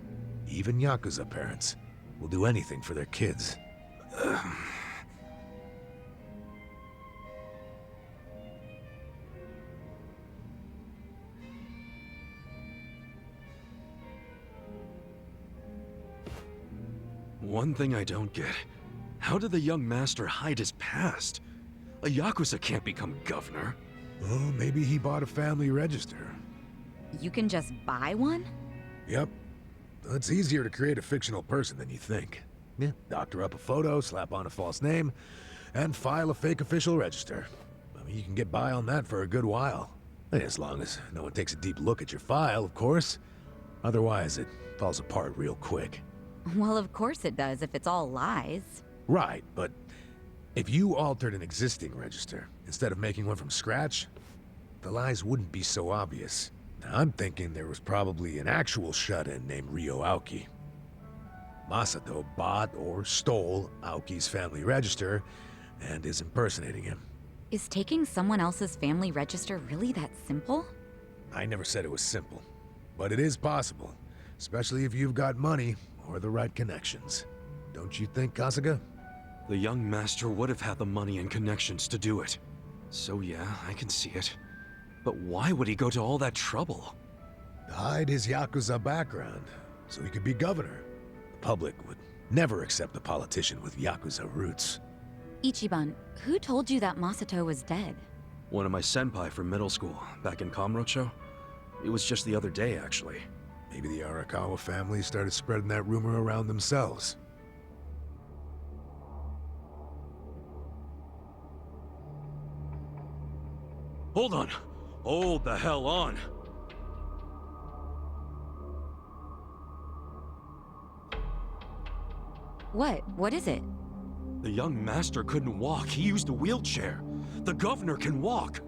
even Yakuza parents, will do anything for their kids. One thing I don't get. How did the young master hide his past? A Yakuza can't become governor. Well, maybe he bought a family register. You can just buy one? Yep. It's easier to create a fictional person than you think. Yeah, doctor up a photo, slap on a false name, and file a fake official register. I mean, you can get by on that for a good while. As long as no one takes a deep look at your file, of course. Otherwise, it falls apart real quick. Well, of course it does if it's all lies. Right, but if you altered an existing register, instead of making one from scratch, the lies wouldn't be so obvious. Now, I'm thinking there was probably an actual shut-in named Ryo Aoki. Masato bought or stole Aoki's family register and is impersonating him. Is taking someone else's family register really that simple? I never said it was simple, but it is possible, especially if you've got money or the right connections. Don't you think, Kasuga? The young master would have had the money and connections to do it. So yeah, I can see it. But why would he go to all that trouble? To hide his Yakuza background, so he could be governor. The public would never accept a politician with Yakuza roots. Ichiban, who told you that Masato was dead? One of my senpai from middle school, back in Kamurocho. It was just the other day, actually. Maybe the Arakawa family started spreading that rumor around themselves. Hold on! Hold the hell on! What? What is it? The young master couldn't walk. He used a wheelchair. The governor can walk.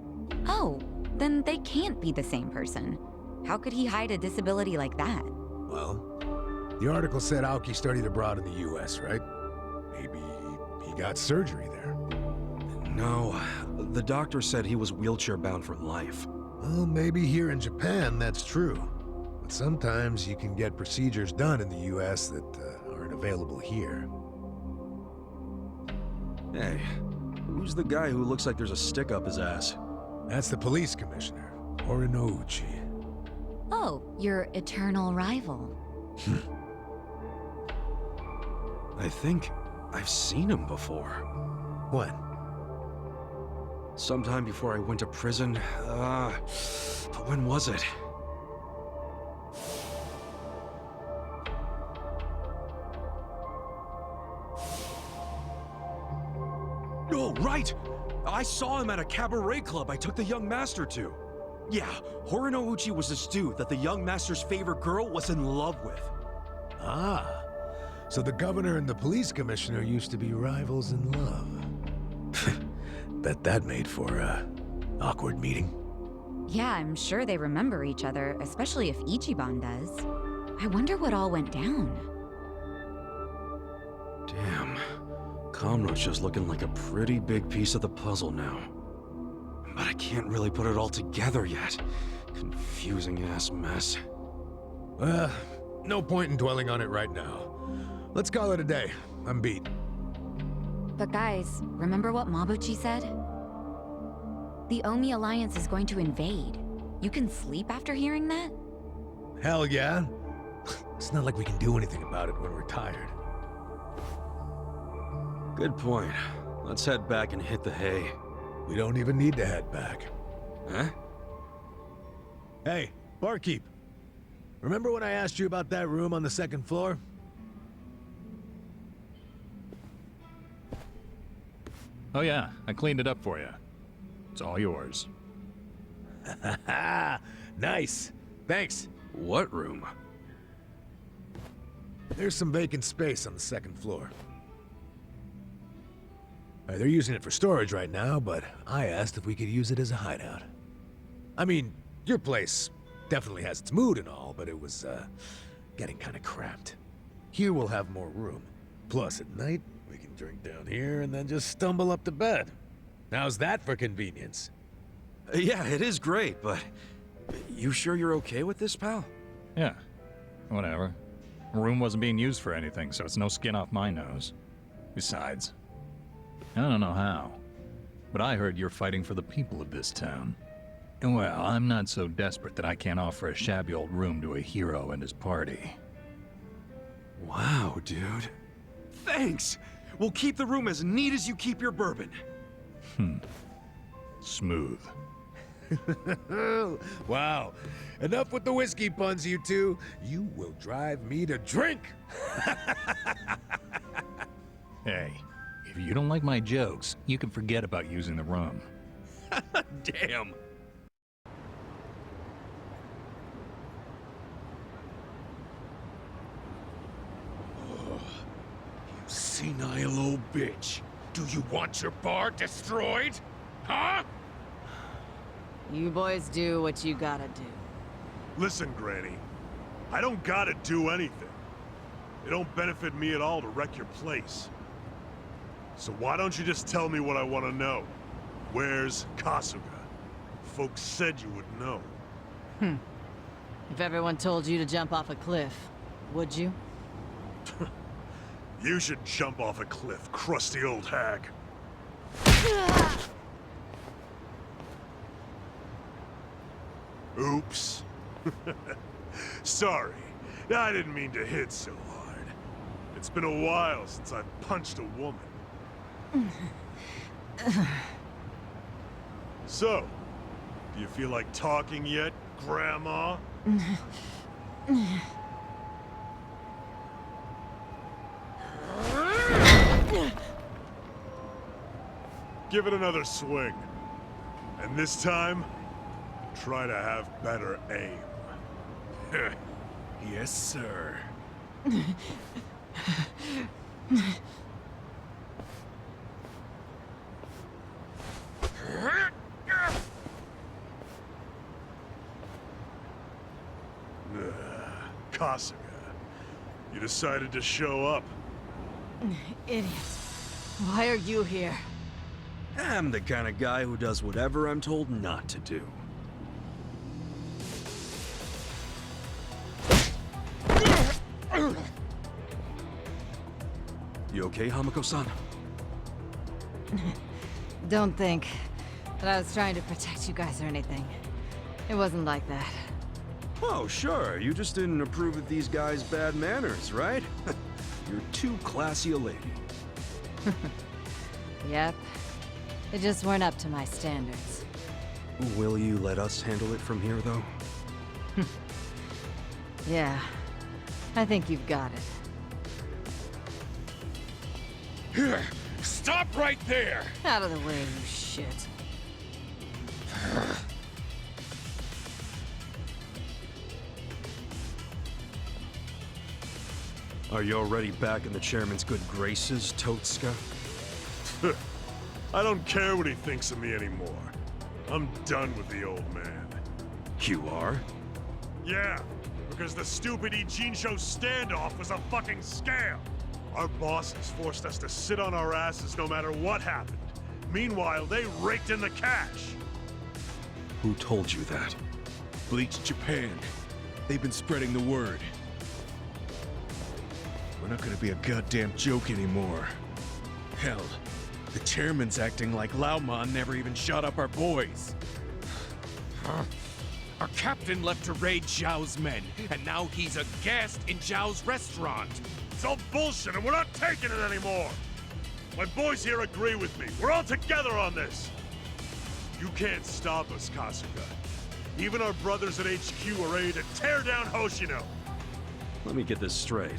Oh, then they can't be the same person. How could he hide a disability like that? Well, the article said Aoki studied abroad in the US, right? he got surgery there. No, the doctor said he was wheelchair-bound for life. Well, maybe here in Japan that's true. But sometimes you can get procedures done in the US that aren't available here. Hey, who's the guy who looks like there's a stick up his ass? That's the police commissioner, Uchi. Oh, your eternal rival. I think I've seen him before. When? Sometime before I went to prison. But when was it? Oh, right! I saw him at a cabaret club I took the young master to. Yeah, Uchi was this dude that the young master's favorite girl was in love with. Ah, so the governor and the police commissioner used to be rivals in love. Bet that made for a awkward meeting. Yeah, I'm sure they remember each other, especially if Ichiban does. I wonder what all went down. Damn. Kamurocho's looking like a pretty big piece of the puzzle now. But I can't really put it all together yet. Confusing ass mess. Well, no point in dwelling on it right now. Let's call it a day. I'm beat. But guys, remember what Mabuchi said? The Omi Alliance is going to invade. You can sleep after hearing that? Hell yeah. It's not like we can do anything about it when we're tired. Good point. Let's head back and hit the hay. We don't even need to head back. Huh? Hey, barkeep. Remember when I asked you about that room on the second floor? Oh yeah, I cleaned it up for you. It's all yours. Nice. Thanks. What room? There's some vacant space on the second floor. They're using it for storage right now, but I asked if we could use it as a hideout. I mean, your place definitely has its mood and all, but it was, getting kinda cramped. Here we'll have more room. Plus, at night, we can drink down here and then just stumble up to bed. How's that for convenience? Yeah, it is great, but... You sure you're okay with this, pal? Yeah, whatever. The room wasn't being used for anything, so it's no skin off my nose. Besides, I don't know how, but I heard you're fighting for the people of this town. And well, I'm not so desperate that I can't offer a shabby old room to a hero and his party. Wow, dude. Thanks! We'll keep the room as neat as you keep your bourbon. Smooth. Wow. Enough with the whiskey puns, you two. You will drive me to drink. Hey, if you don't like my jokes, you can forget about using the room. Damn. You senile old bitch. Do you want your bar destroyed? Huh? You boys do what you gotta do. Listen, Granny. I don't gotta do anything. It don't benefit me at all to wreck your place. So why don't you just tell me what I want to know? Where's Kasuga? Folks said you would know. If everyone told you to jump off a cliff, would you? You should jump off a cliff, crusty old hag. Oops. Sorry. I didn't mean to hit so hard. It's been a while since I've punched a woman. So, do you feel like talking yet, Grandma? Give it another swing. And this time, try to have better aim. Yes, sir. Kasuga, you decided to show up. Idiot. Why are you here? I'm the kind of guy who does whatever I'm told not to do. You okay, Hamako-san? Don't think that I was trying to protect you guys or anything. It wasn't like that. Oh, sure. You just didn't approve of these guys' bad manners, right? You're too classy a lady. Yep. They just weren't up to my standards. Will you let us handle it from here, though? Yeah. I think you've got it. Here! Stop right there! Out of the way, you shit. Are you already back in the chairman's good graces, Totsuka? I don't care what he thinks of me anymore. I'm done with the old man. You are? Yeah, because the stupid Ijincho standoff was a fucking scam. Our bosses forced us to sit on our asses no matter what happened. Meanwhile, they raked in the cash. Who told you that? Bleach Japan. They've been spreading the word. We're not gonna be a goddamn joke anymore. Hell, the chairman's acting like Laoma never even shot up our boys. Our captain left to raid Zhao's men, and now he's a guest in Zhao's restaurant. It's all bullshit and we're not taking it anymore. My boys here agree with me. We're all together on this. You can't stop us, Kasuga. Even our brothers at HQ are ready to tear down Hoshino. Let me get this straight.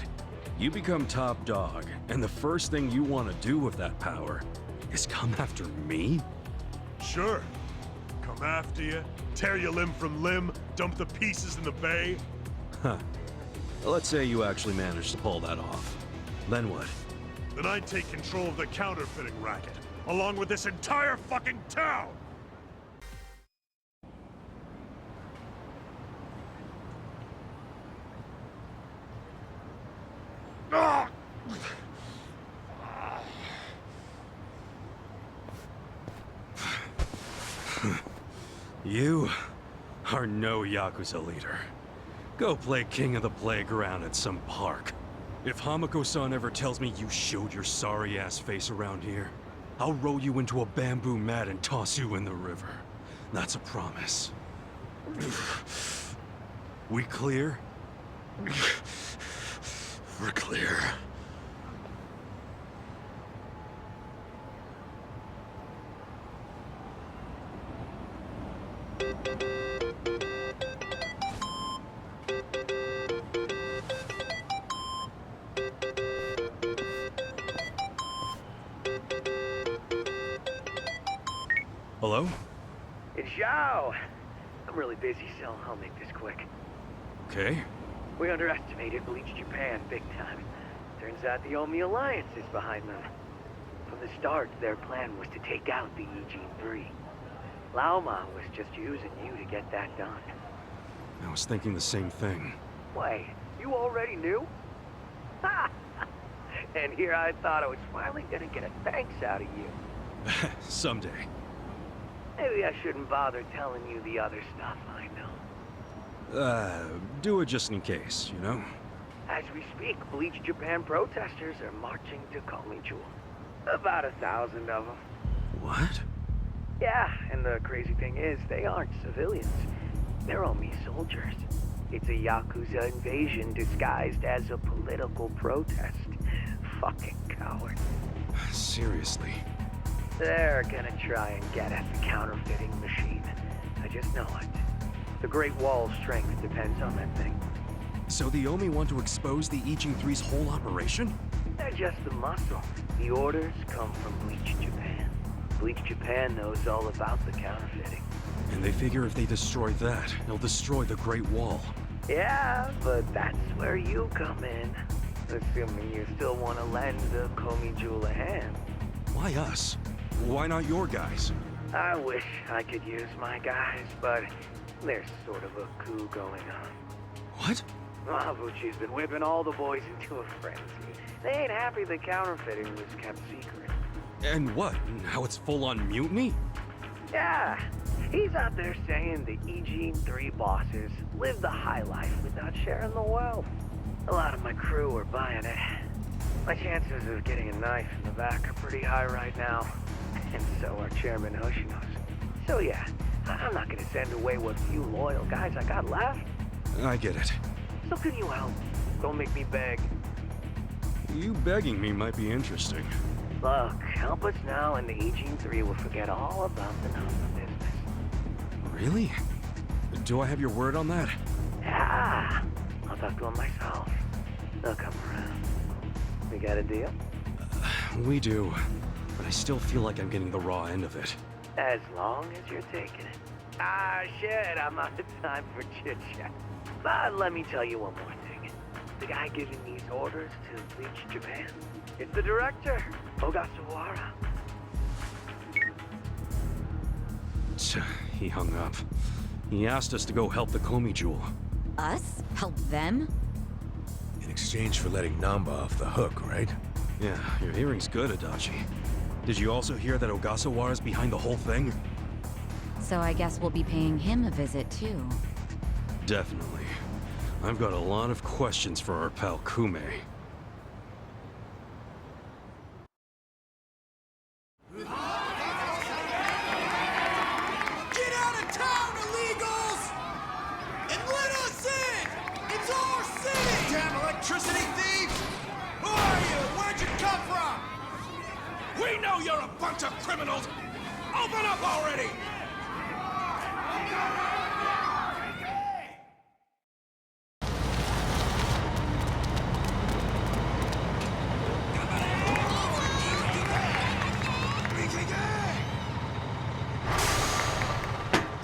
You become top dog, and the first thing you want to do with that power is come after me? Sure. Come after you, tear you limb from limb, dump the pieces in the bay. Huh. Let's say you actually managed to pull that off. Then what? Then I'd take control of the counterfeiting racket, along with this entire fucking town! Ah! You are no Yakuza leader. Go play king of the playground at some park. If Hamako-san ever tells me you showed your sorry-ass face around here, I'll roll you into a bamboo mat and toss you in the river. That's a promise. We clear? We're clear. Hello? It's Zhao. I'm really busy, so I'll make this quick. Okay. We underestimated Bleach Japan big time. Turns out the Omi Alliance is behind them. From the start, their plan was to take out the EG-3. Laoma was just using you to get that done. I was thinking the same thing. Wait, you already knew? Ha! And here I thought I was finally gonna get a thanks out of you. Someday. Maybe I shouldn't bother telling you the other stuff I know. Do it just in case, you know? As we speak, Bleach Japan protesters are marching to Komijul. About 1,000 of them. What? Yeah, and the crazy thing is, they aren't civilians. They're Omi soldiers. It's a Yakuza invasion disguised as a political protest. Fucking coward. Seriously? They're gonna try and get at the counterfeiting machine. I just know it. The Great Wall's strength depends on that thing. So the Omi want to expose the EG-3's whole operation? They're just the muscle. The orders come from Bleach Japan. Bleach Japan knows all about the counterfeiting. And they figure if they destroy that, they'll destroy the Great Wall. Yeah, but that's where you come in. Assuming you still want to lend the Komijul a hand. Why us? Why not your guys? I wish I could use my guys, but there's sort of a coup going on. What? Mabuchi's been whipping all the boys into a frenzy. They ain't happy the counterfeiting was kept secret. And what? Now it's full-on mutiny? Yeah, he's out there saying the Eugene 3 bosses live the high life without sharing the wealth. A lot of my crew are buying it. My chances of getting a knife in the back are pretty high right now. And so are Chairman Hoshino's. So yeah, I'm not gonna send away what few loyal guys I got left. I get it. So can you help? Don't make me beg. You begging me might be interesting. Look, help us now and the Eugene 3 will forget all about the Napa business. Really? Do I have your word on that? Yeah, I'll talk to him myself. They'll come around. We got a deal? We do, but I still feel like I'm getting the raw end of it. As long as you're taking it. Ah, shit, I'm out of time for chit-chat. But let me tell you one more thing. The guy giving these orders to Bleach Japan, it's the director, Ogasawara. He hung up. He asked us to go help the Komi Jewel. Us? Help them? In exchange for letting Namba off the hook, right? Yeah, your hearing's good, Adachi. Did you also hear that Ogasawara's behind the whole thing? So I guess we'll be paying him a visit too. Definitely. I've got a lot of questions for our pal Kume. Get out of town, illegals! And let us in! It's our city! Damn electricity thieves! Who are you? Where'd you come from? We know you're a bunch of criminals! Open up already!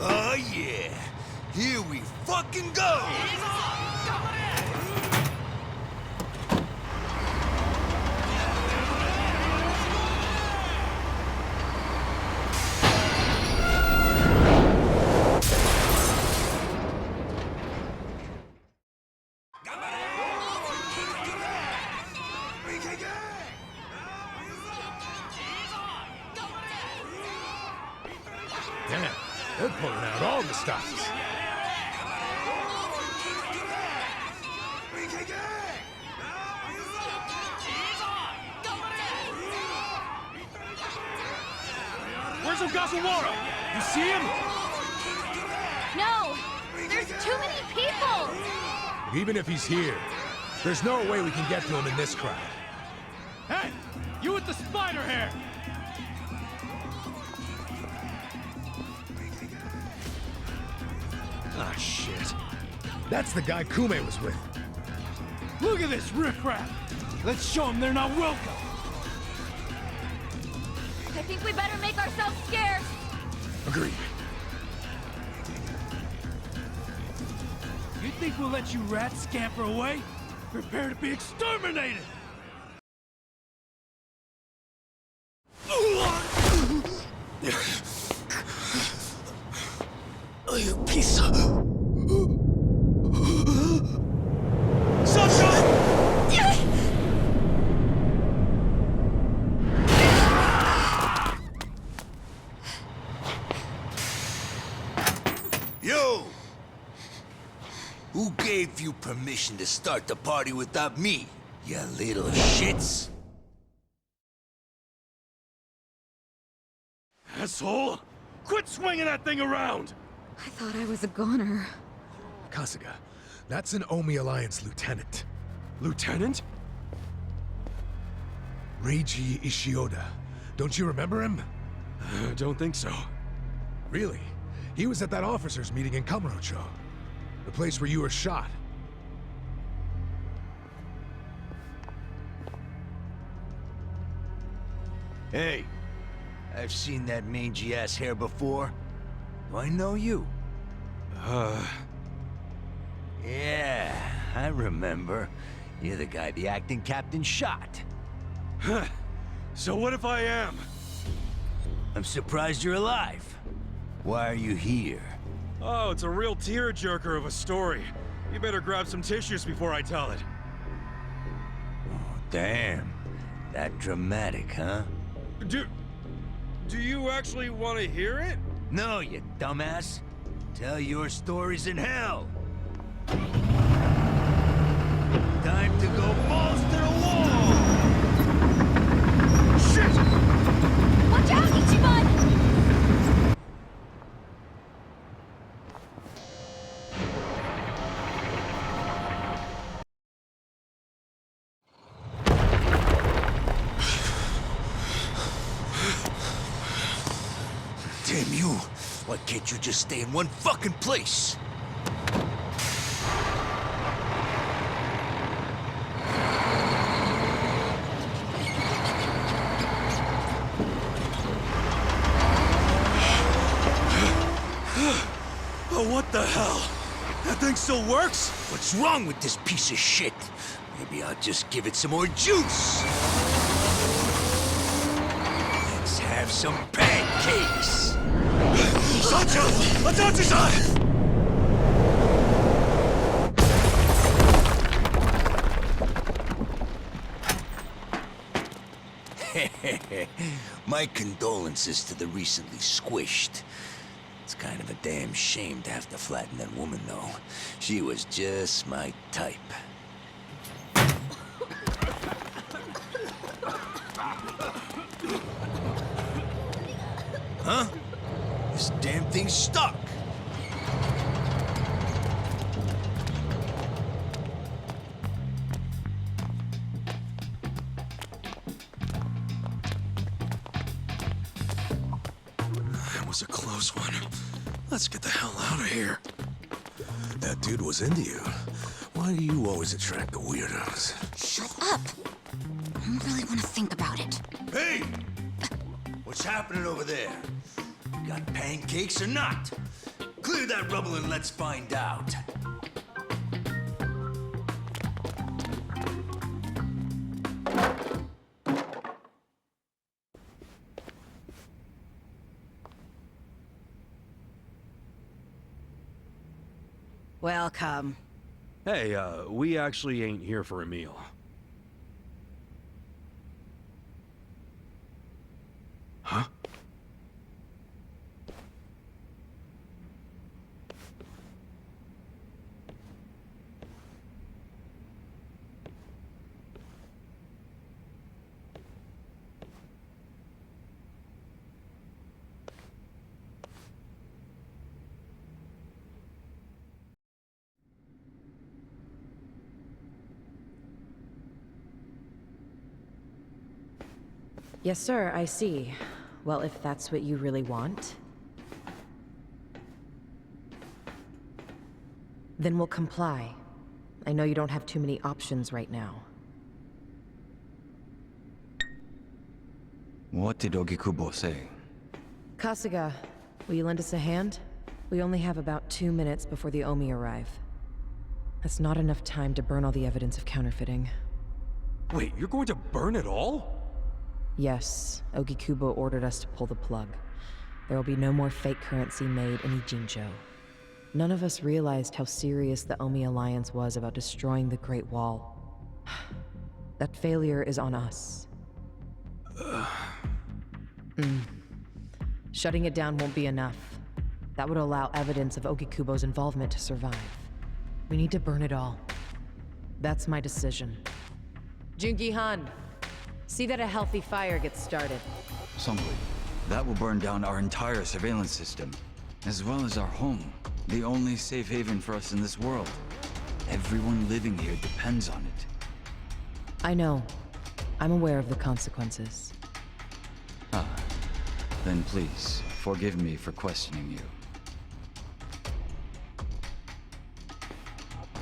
Oh yeah, here we fucking go! Damn, they're pulling out all the stops. Where's Ogasawara? You see him? No! There's too many people! Even if he's here, there's no way we can get to him in this crowd. Hey! You with the spider hair! Ah, shit. That's the guy Kume was with. Look at this riffraff! Let's show them they're not welcome! I think we better make ourselves scarce. Agreed. You think we'll let you rats scamper away? Prepare to be exterminated! You piece of... Yo! Who gave you permission to start the party without me, you little shits? Asshole! Quit swinging that thing around! I thought I was a goner. Kasuga, that's an Omi Alliance lieutenant. Lieutenant? Reiji Ishioda. Don't you remember him? Don't think so. Really? He was at that officers' meeting in Kamurocho. The place where you were shot. Hey, I've seen that mangy-ass hair before. Do I know you? Yeah, I remember. You're the guy the acting captain shot. Huh. So what if I am? I'm surprised you're alive. Why are you here? Oh, it's a real tear-jerker of a story. You better grab some tissues before I tell it. Damn. That dramatic, huh? Do you actually want to hear it? No, you dumbass. Tell your stories in hell. Time to go balls to the wall! Shit! Watch out, Ichiban! Damn you! Why can't you just stay in one fucking place? Oh, what the hell? That thing still works? What's wrong with this piece of shit? Maybe I'll just give it some more juice. Let's have some pancakes. Sancho! Adachi-san! My condolences to the recently squished. It's kind of a damn shame to have to flatten that woman, though. She was just my type. Huh? This damn thing's stuck. That was a close one. Let's get the hell out of here. That dude was into you. Why do you always attract the weirdos? Shut up! I don't really want to think about it. Hey! What's happening over there? Got pancakes or not? Clear that rubble and let's find out. Welcome. Hey, we actually ain't here for a meal. Huh? Yes, sir, I see. Well, if that's what you really want, then we'll comply. I know you don't have too many options right now. What did Ogikubo say? Kasuga, will you lend us a hand? We only have about 2 minutes before the Omi arrive. That's not enough time to burn all the evidence of counterfeiting. Wait, you're going to burn it all? Yes, Ogikubo ordered us to pull the plug. There will be no more fake currency made in Ijincho. None of us realized how serious the Omi Alliance was about destroying the Great Wall. That failure is on us. Shutting it down won't be enough. That would allow evidence of Ogikubo's involvement to survive. We need to burn it all. That's my decision. Jungi-han, see that a healthy fire gets started. Songli, that will burn down our entire surveillance system, as well as our home, the only safe haven for us in this world. Everyone living here depends on it. I know. I'm aware of the consequences. Ah, then please, forgive me for questioning you.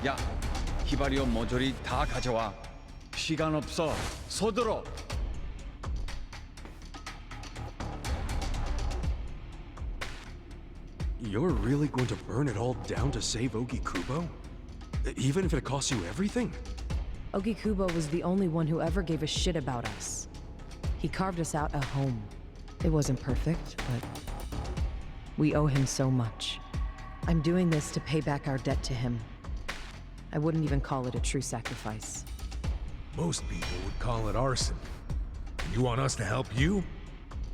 야, 히바리오 모조리 다 가져와. 시간 없어. 서둘러. You're really going to burn it all down to save Ogikubo? Even if it costs you everything? Ogikubo was the only one who ever gave a shit about us. He carved us out a home. It wasn't perfect, but we owe him so much. I'm doing this to pay back our debt to him. I wouldn't even call it a true sacrifice. Most people would call it arson. You want us to help you?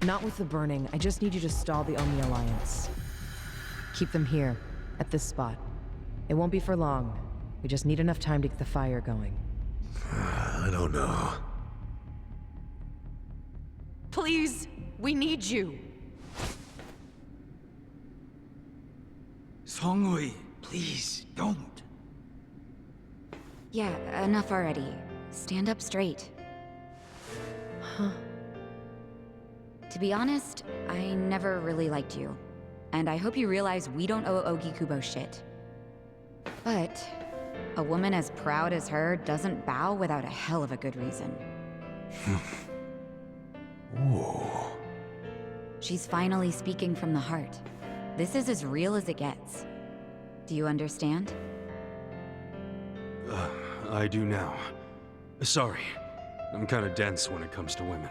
Not with the burning. I just need you to stall the Omi Alliance. Keep them here, at this spot. It won't be for long. We just need enough time to get the fire going. I don't know. Please, we need you. Songhui, please, don't. Yeah, enough already. Stand up straight. Huh. To be honest, I never really liked you. And I hope you realize we don't owe Ogi-Kubo shit. But a woman as proud as her doesn't bow without a hell of a good reason. Ooh. She's finally speaking from the heart. This is as real as it gets. Do you understand? I do now. Sorry. I'm kinda dense when it comes to women.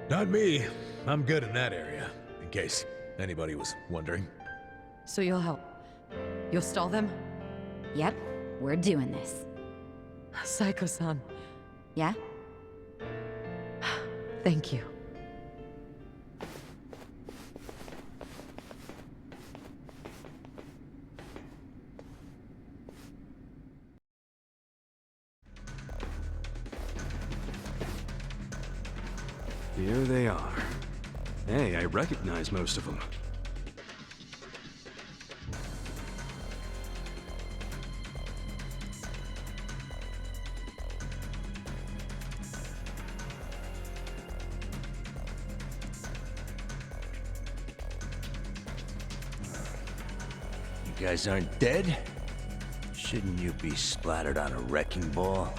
Not me. I'm good in that area, in case anybody was wondering. So you'll help? You'll stall them? Yep, we're doing this. Saiko-san. Yeah? Thank you. Here they are. Hey, I recognize most of them. You guys aren't dead? Shouldn't you be splattered on a wrecking ball?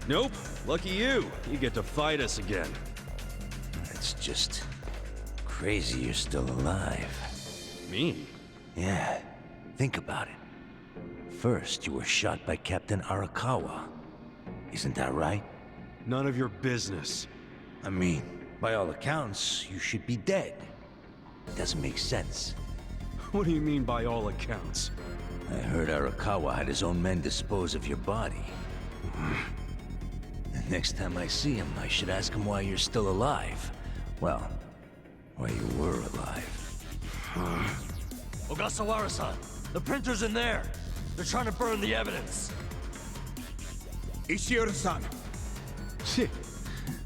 Nope. Lucky you. You get to fight us again. It's just crazy you're still alive. Me? Yeah, think about it. First, you were shot by Captain Arakawa. Isn't that right? None of your business. I mean, by all accounts, you should be dead. It doesn't make sense. What do you mean by all accounts? I heard Arakawa had his own men dispose of your body. The next time I see him, I should ask him why you're still alive. Well, why you were alive. Ogasawara-san, the printer's in there. They're trying to burn the evidence. Ishiura-san! Shit.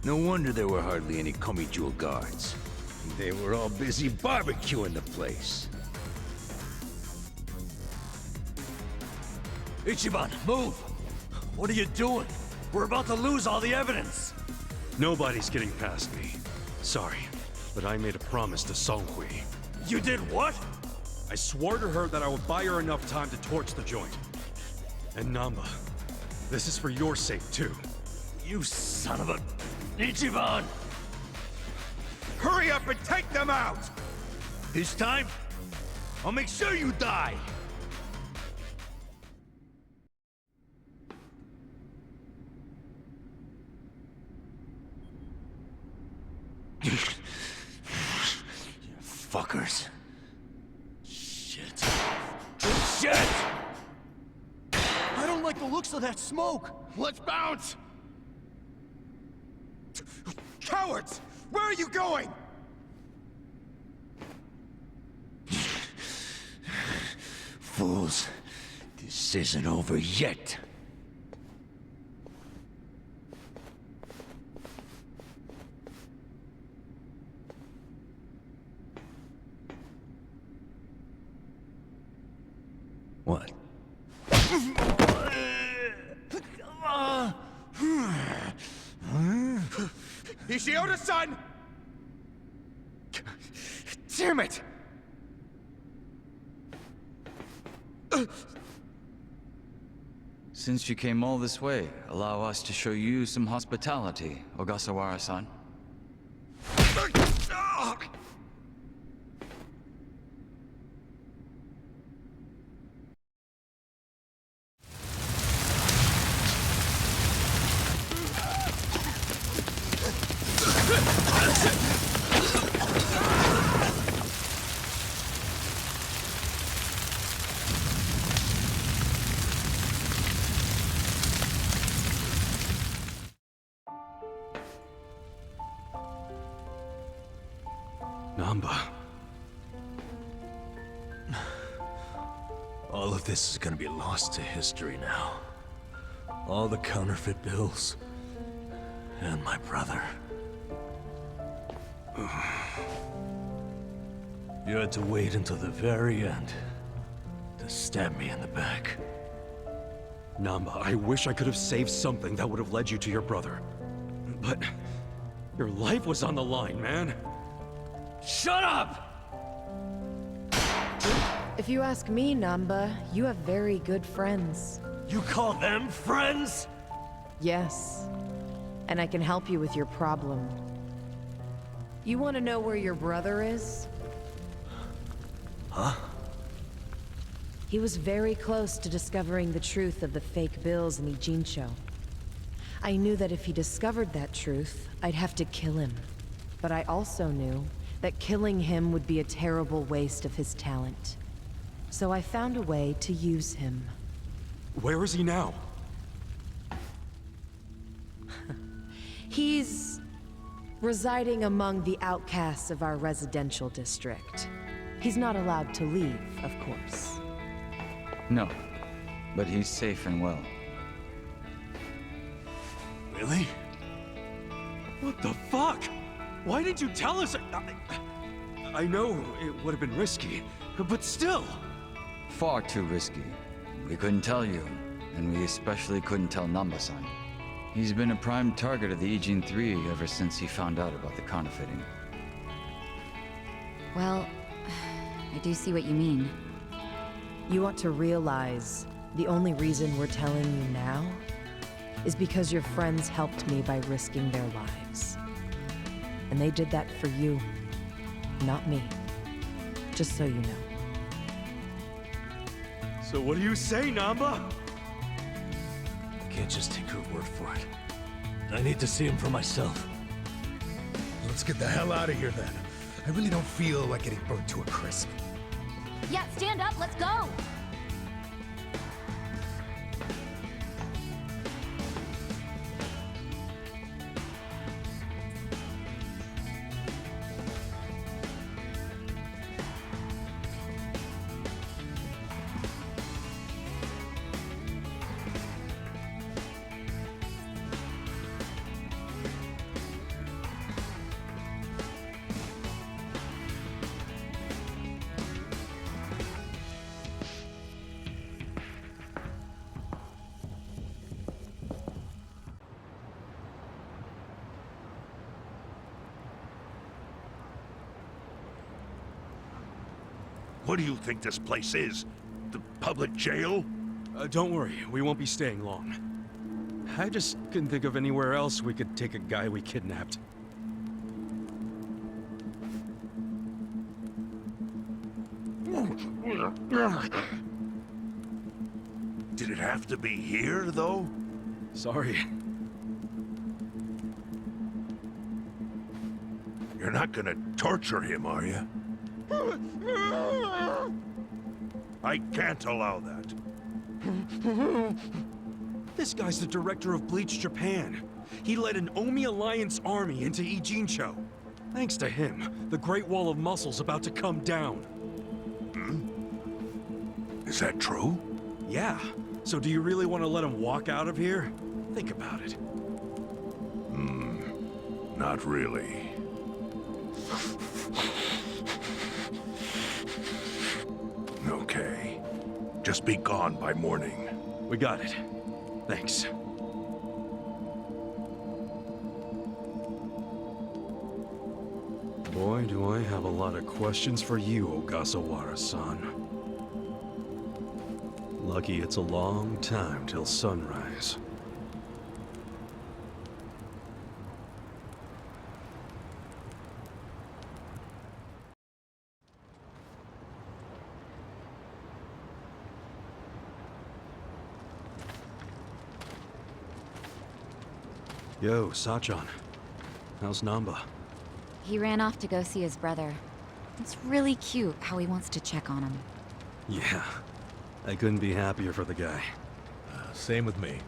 No wonder there were hardly any Komi-jewel guards. They were all busy barbecuing the place. Ichiban, move! What are you doing? We're about to lose all the evidence! Nobody's getting past me. Sorry, but I made a promise to Songhui. You did what? I swore to her that I would buy her enough time to torch the joint. And Namba, this is for your sake too. You son of a... Ichiban! Hurry up and take them out! This time, I'll make sure you die! Fuckers. Shit. Shit! I don't like the looks of that smoke! Let's bounce! Cowards! Where are you going? Fools. This isn't over yet. What? Ishioda-san! Damn it! Since you came all this way, allow us to show you some hospitality, Ogasawara-san. Namba. All of this is gonna be lost to history now. All the counterfeit bills. And my brother. You had to wait until the very end to stab me in the back. Namba, I wish I could have saved something that would have led you to your brother. But your life was on the line, man. Shut up! If you ask me, Namba, you have very good friends. You call them friends? Yes. And I can help you with your problem. You want to know where your brother is? Huh? He was very close to discovering the truth of the fake bills in Ijincho. I knew that if he discovered that truth, I'd have to kill him. But I also knew that killing him would be a terrible waste of his talent. So I found a way to use him. Where is he now? He's residing among the outcasts of our residential district. He's not allowed to leave, of course. No, but he's safe and well. Really? What the fuck? Why didn't you tell us? I know it would have been risky, but still. Far too risky. We couldn't tell you, and we especially couldn't tell Namba-san. He's been a prime target of the Ijin 3 ever since he found out about the counterfeiting. Well, I do see what you mean. You ought to realize the only reason we're telling you now is because your friends helped me by risking their lives. And they did that for you, not me. Just so you know. So what do you say, Namba? I can't just take her word for it. I need to see him for myself. Let's get the hell out of here then. I really don't feel like getting burnt to a crisp. Yeah, stand up, let's go! What do you think this place is? The public jail? Don't worry, we won't be staying long. I just couldn't think of anywhere else we could take a guy we kidnapped. Did it have to be here, though? Sorry. You're not gonna torture him, are you? I can't allow that. This guy's the director of Bleach Japan. He led an Omi Alliance army into Ijincho. Thanks to him, the Great Wall of Muscle's about to come down. Is that true? Yeah. So do you really want to let him walk out of here? Think about it. Not really. Okay. Just be gone by morning. We got it. Thanks. Boy, do I have a lot of questions for you, Ogasawara-san. Lucky it's a long time till sunrise. Yo, Sachan. How's Namba? He ran off to go see his brother. It's really cute how he wants to check on him. Yeah. I couldn't be happier for the guy. Same with me.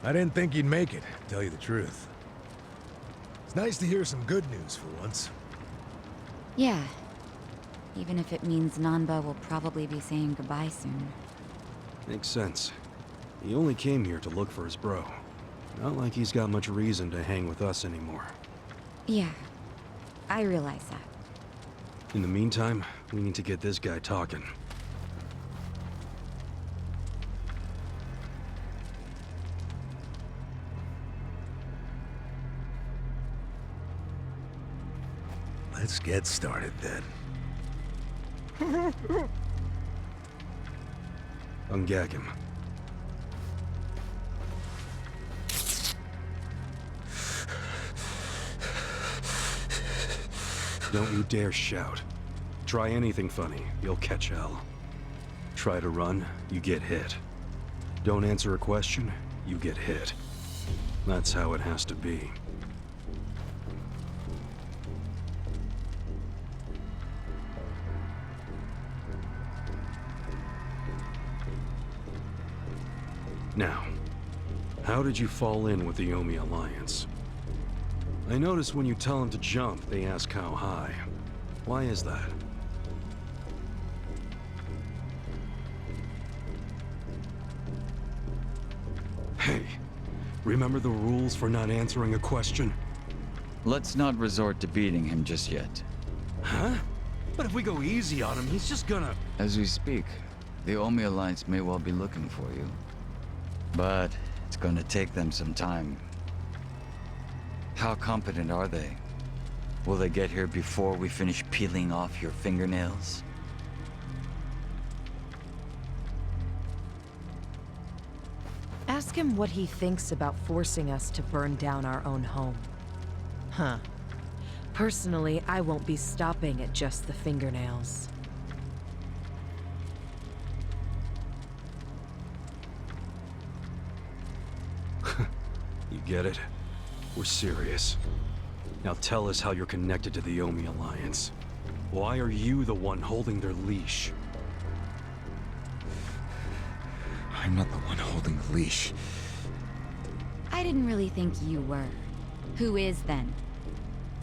I didn't think you'd make it, to tell you the truth. It's nice to hear some good news for once. Yeah. Even if it means Nanba will probably be saying goodbye soon. Makes sense. He only came here to look for his bro. Not like he's got much reason to hang with us anymore. Yeah. I realize that. In the meantime, we need to get this guy talking. Let's get started then. Ungag him. Don't you dare shout. Try anything funny, you'll catch hell. Try to run, you get hit. Don't answer a question, you get hit. That's how it has to be. Now, how did you fall in with the Yomi Alliance? I notice when you tell them to jump, they ask how high. Why is that? Hey, remember the rules for not answering a question? Let's not resort to beating him just yet. Huh? But if we go easy on him, he's just gonna... As we speak, the Yomi Alliance may well be looking for you. But it's gonna take them some time. How competent are they? Will they get here before we finish peeling off your fingernails? Ask him what he thinks about forcing us to burn down our own home. Huh. Personally, I won't be stopping at just the fingernails. You get it? We're serious. Now tell us how you're connected to the Yomi Alliance. Why are you the one holding their leash? I'm not the one holding the leash. I didn't really think you were. Who is then?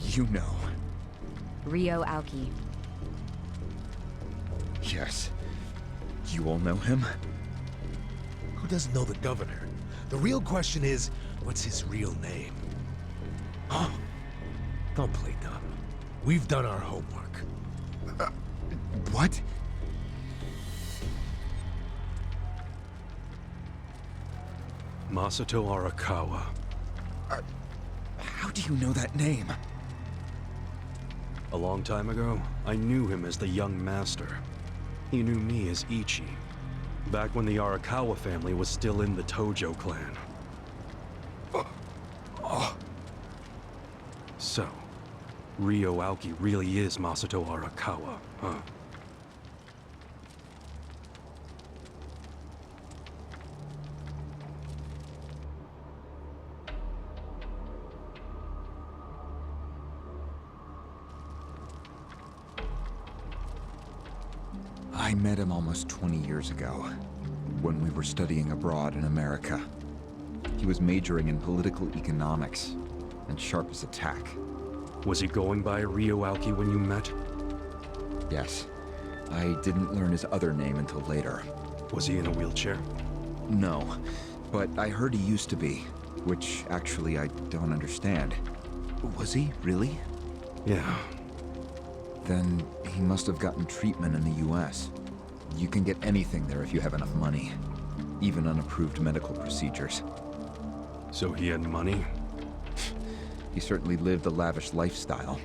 You know. Ryo Aoki. Yes. You all know him? Who doesn't know the governor? The real question is, what's his real name? Huh? Don't play dumb. We've done our homework. What? Masato Arakawa. How do you know that name? A long time ago, I knew him as the young master. He knew me as Ichi. Back when the Arakawa family was still in the Tojo clan. So, Ryo Aoki really is Masato Arakawa, huh? I met him almost 20 years ago, when we were studying abroad in America. He was majoring in political economics, and sharp as a tack. Was he going by Ryo Aoki when you met? Yes. I didn't learn his other name until later. Was he in a wheelchair? No, but I heard he used to be, which actually I don't understand. Was he, really? Yeah. Then he must have gotten treatment in the US. You can get anything there if you have enough money. Even unapproved medical procedures. So he had money? He certainly lived a lavish lifestyle.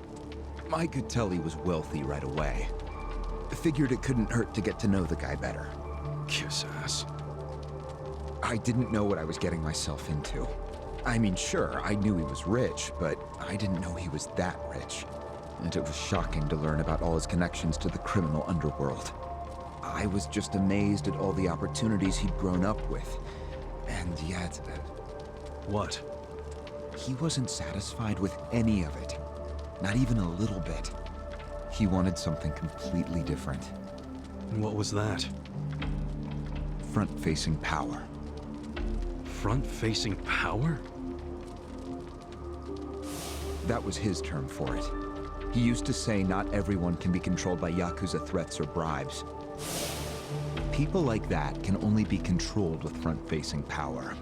I could tell he was wealthy right away. Figured it couldn't hurt to get to know the guy better. Kiss ass. I didn't know what I was getting myself into. I mean, sure, I knew he was rich, but I didn't know he was that rich. And it was shocking to learn about all his connections to the criminal underworld. I was just amazed at all the opportunities he'd grown up with. And yet... What? He wasn't satisfied with any of it. Not even a little bit. He wanted something completely different. And what was that? Front-facing power. Front-facing power? That was his term for it. He used to say not everyone can be controlled by Yakuza threats or bribes. People like that can only be controlled with front-facing power.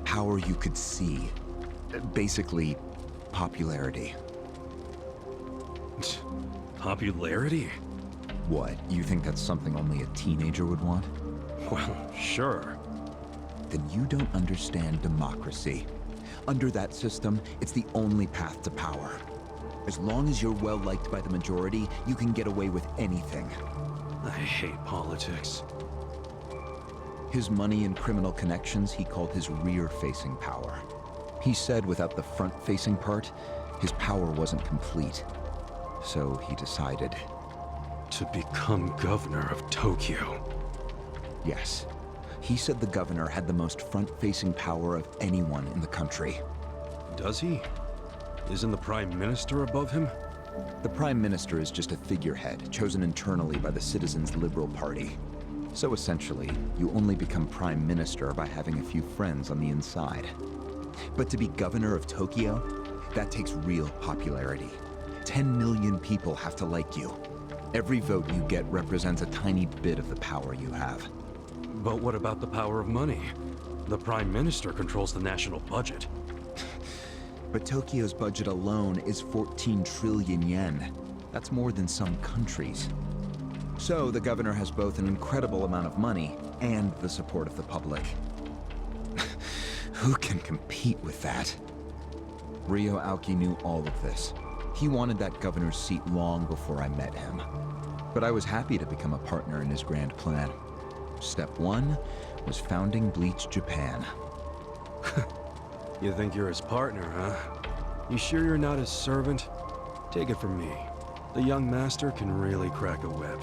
Power you could see. Basically, popularity. Popularity? What, you think that's something only a teenager would want? Well, sure. Then you don't understand democracy. Under that system, it's the only path to power. As long as you're well-liked by the majority, you can get away with anything. I hate politics. His money and criminal connections he called his rear-facing power. He said without the front-facing part, his power wasn't complete. So he decided... to become governor of Tokyo. Yes. He said the governor had the most front-facing power of anyone in the country. Does he? Isn't the Prime Minister above him? The Prime Minister is just a figurehead, chosen internally by the Citizens' Liberal Party. So essentially, you only become Prime Minister by having a few friends on the inside. But to be governor of Tokyo, that takes real popularity. 10 million people have to like you. Every vote you get represents a tiny bit of the power you have. But what about the power of money? The Prime Minister controls the national budget. But Tokyo's budget alone is 14 trillion yen. That's more than some countries. So the governor has both an incredible amount of money and the support of the public. Who can compete with that? Ryo Aoki knew all of this. He wanted that governor's seat long before I met him. But I was happy to become a partner in his grand plan. Step 1 was founding Bleach Japan. You think you're his partner, huh? You sure you're not his servant? Take it from me. The young master can really crack a whip.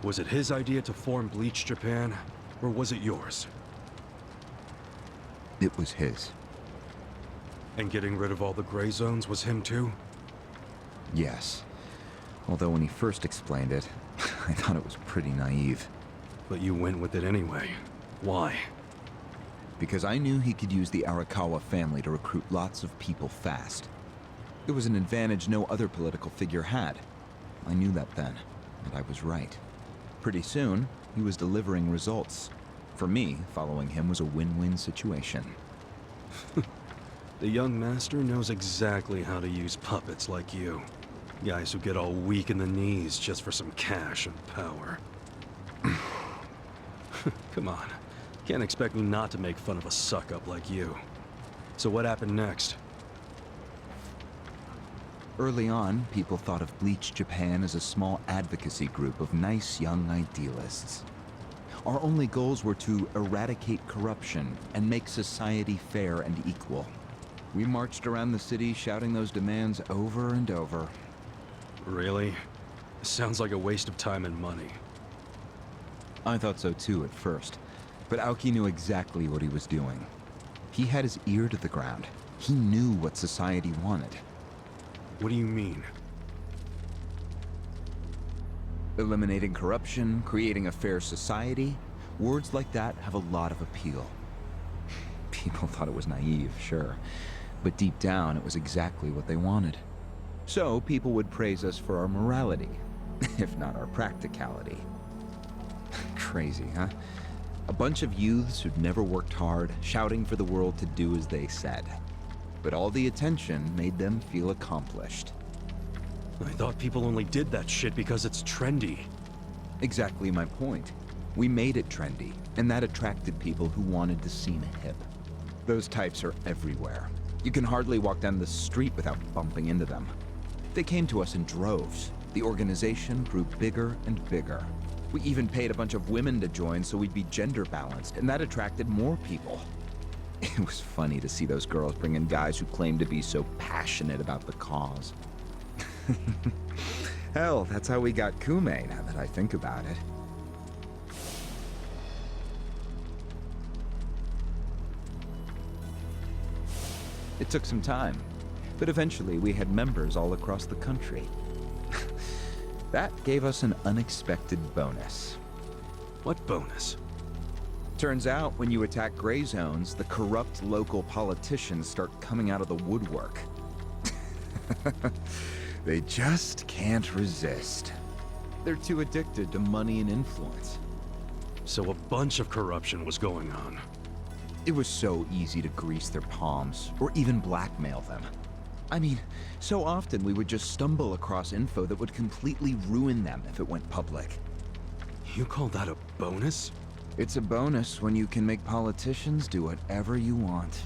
Was it his idea to form Bleach Japan, or was it yours? It was his. And getting rid of all the gray zones was him too? Yes. Although when he first explained it, I thought it was pretty naive. But you went with it anyway. Why? Because I knew he could use the Arakawa family to recruit lots of people fast. It was an advantage no other political figure had. I knew that then, and I was right. Pretty soon, he was delivering results. For me, following him was a win-win situation. The young master knows exactly how to use puppets like you. Guys who get all weak in the knees just for some cash and power. Come on. Can't expect me not to make fun of a suck-up like you. So what happened next? Early on, people thought of Bleach Japan as a small advocacy group of nice young idealists. Our only goals were to eradicate corruption and make society fair and equal. We marched around the city shouting those demands over and over. Really? Sounds like a waste of time and money. I thought so too at first, but Aoki knew exactly what he was doing. He had his ear to the ground. He knew what society wanted. What do you mean? Eliminating corruption, creating a fair society, words like that have a lot of appeal. People thought it was naive, sure, but deep down it was exactly what they wanted. So people would praise us for our morality, if not our practicality. Crazy, huh? A bunch of youths who'd never worked hard, shouting for the world to do as they said. But all the attention made them feel accomplished. I thought people only did that shit because it's trendy. Exactly my point. We made it trendy, and that attracted people who wanted to seem hip. Those types are everywhere. You can hardly walk down the street without bumping into them. They came to us in droves. The organization grew bigger and bigger. We even paid a bunch of women to join so we'd be gender balanced, and that attracted more people. It was funny to see those girls bring in guys who claimed to be so passionate about the cause. Hell, that's how we got Kume, now that I think about it. It took some time, but eventually we had members all across the country. That gave us an unexpected bonus. What bonus? Turns out, when you attack gray zones, the corrupt local politicians start coming out of the woodwork. They just can't resist. They're too addicted to money and influence. So a bunch of corruption was going on. It was so easy to grease their palms, or even blackmail them. I mean, so often we would just stumble across info that would completely ruin them if it went public. You call that a bonus? It's a bonus when you can make politicians do whatever you want.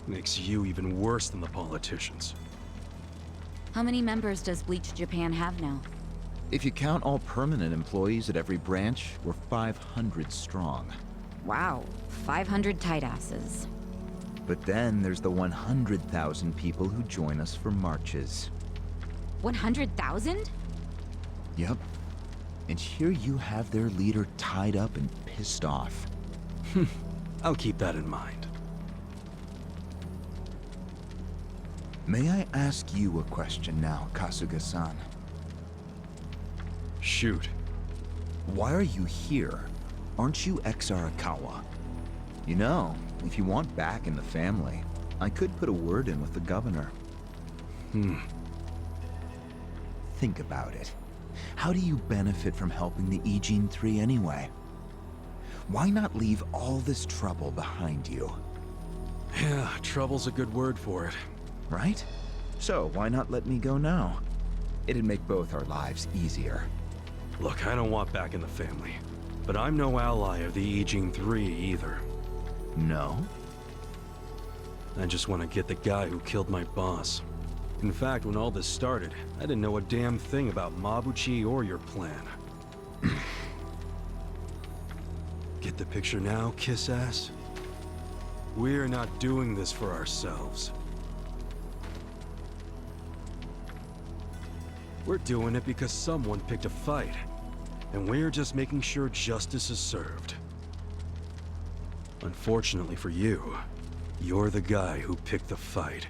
Makes you even worse than the politicians. How many members does Bleach Japan have now? If you count all permanent employees at every branch, we're 500 strong. Wow, 500 tight asses. But then there's the 100,000 people who join us for marches. 100,000? Yep. And here you have their leader tied up and pissed off. I'll keep that in mind. May I ask you a question now, Kasuga-san? Shoot. Why are you here? Aren't you ex-Arakawa? You know, if you want back in the family, I could put a word in with the governor. Think about it. How do you benefit from helping the Ijin 3 anyway? Why not leave all this trouble behind you? Yeah, trouble's a good word for it. Right? So why not let me go now? It'd make both our lives easier. Look, I don't want back in the family. But I'm no ally of the Ijin 3 either. No? I just want to get the guy who killed my boss. In fact, when all this started, I didn't know a damn thing about Mabuchi or your plan. Get the picture now, kiss ass? We're not doing this for ourselves. We're doing it because someone picked a fight. And we're just making sure justice is served. Unfortunately for you, you're the guy who picked the fight.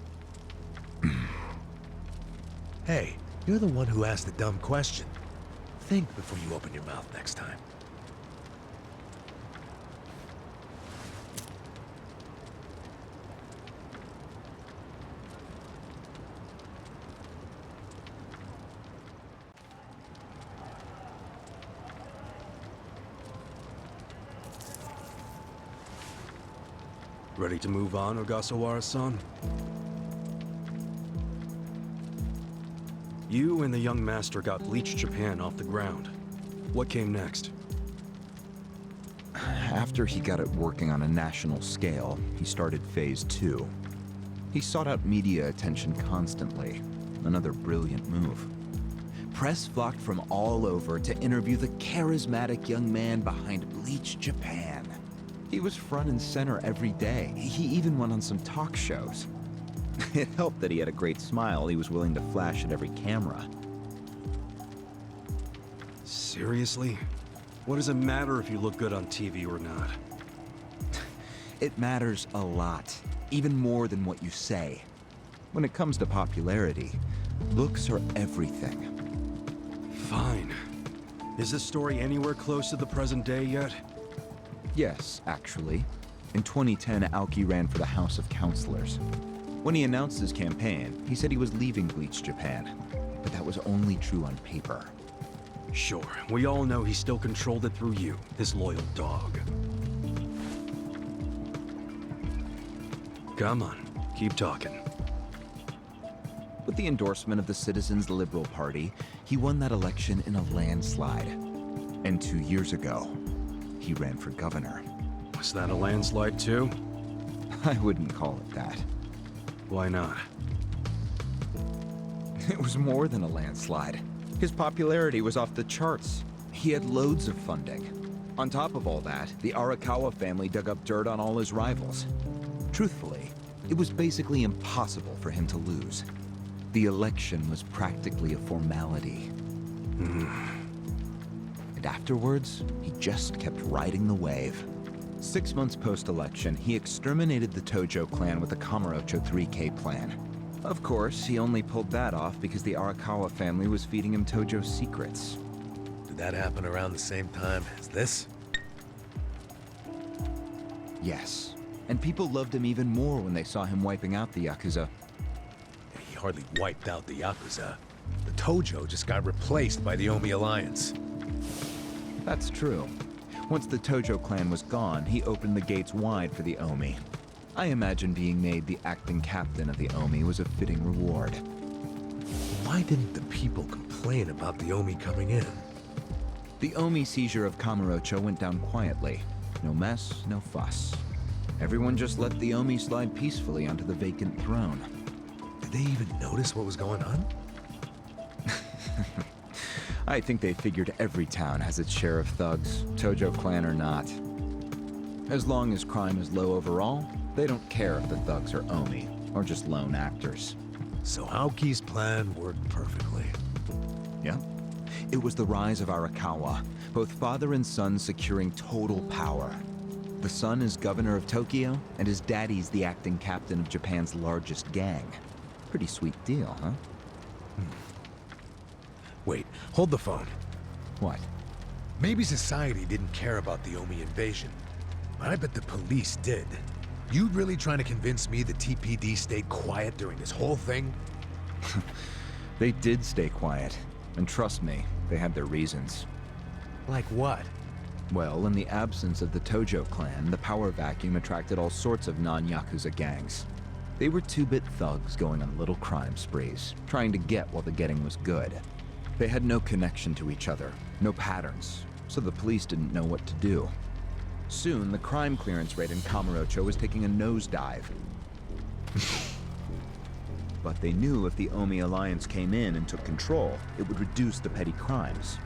Hey, you're the one who asked the dumb question. Think before you open your mouth next time. Ready to move on, Ogasawara-san? You and the young master got Bleach Japan off the ground. What came next? After he got it working on a national scale, he started Phase 2. He sought out media attention constantly. Another brilliant move. Press flocked from all over to interview the charismatic young man behind Bleach Japan. He was front and center every day. He even went on some talk shows. It helped that he had a great smile he was willing to flash at every camera. Seriously? What does it matter if you look good on TV or not? It matters a lot, even more than what you say. When it comes to popularity, looks are everything. Fine. Is this story anywhere close to the present day yet? Yes, actually. In 2010, Aoki ran for the House of Councilors. When he announced his campaign, he said he was leaving Bleach Japan. But that was only true on paper. Sure, we all know he still controlled it through you, his loyal dog. Come on, keep talking. With the endorsement of the Citizens Liberal Party, he won that election in a landslide. And 2 years ago, he ran for governor. Was that a landslide too? I wouldn't call it that. Why not? It was more than a landslide. His popularity was off the charts. He had loads of funding. On top of all that, the Arakawa family dug up dirt on all his rivals. Truthfully, it was basically impossible for him to lose. The election was practically a formality. And afterwards, he just kept riding the wave. 6 months post-election, he exterminated the Tojo clan with the Kamurocho 3K plan. Of course, he only pulled that off because the Arakawa family was feeding him Tojo's secrets. Did that happen around the same time as this? Yes. And people loved him even more when they saw him wiping out the Yakuza. He hardly wiped out the Yakuza. The Tojo just got replaced by the Omi Alliance. That's true. Once the Tojo clan was gone, he opened the gates wide for the Omi. I imagine being made the acting captain of the Omi was a fitting reward. Why didn't the people complain about the Omi coming in? The Omi seizure of Kamurocho went down quietly. No mess, no fuss. Everyone just let the Omi slide peacefully onto the vacant throne. Did they even notice what was going on? I think they figured every town has its share of thugs, Tojo clan or not. As long as crime is low overall, they don't care if the thugs are Omi, or just lone actors. So Aoki's plan worked perfectly. Yeah. It was the rise of Arakawa, both father and son securing total power. The son is governor of Tokyo, and his daddy's the acting captain of Japan's largest gang. Pretty sweet deal, huh? Wait, hold the phone. What? Maybe society didn't care about the Omi invasion, but I bet the police did. You really trying to convince me the TPD stayed quiet during this whole thing? They did stay quiet. And trust me, they had their reasons. Like what? Well, in the absence of the Tojo clan, the power vacuum attracted all sorts of non-Yakuza gangs. They were two-bit thugs going on little crime sprees, trying to get while the getting was good. They had no connection to each other, no patterns, so the police didn't know what to do. Soon, the crime clearance rate in Kamurocho was taking a nosedive. But they knew if the Omi Alliance came in and took control, it would reduce the petty crimes.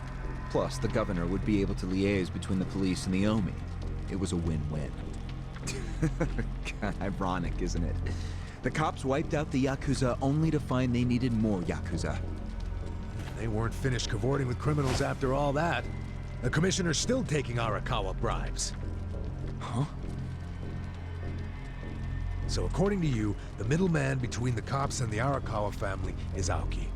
Plus, the governor would be able to liaise between the police and the Omi. It was a win-win. Ironic, isn't it? The cops wiped out the Yakuza only to find they needed more Yakuza. They weren't finished cavorting with criminals after all that. The commissioner's still taking Arakawa bribes. Huh? So according to you, the middleman between the cops and the Arakawa family is Aoki.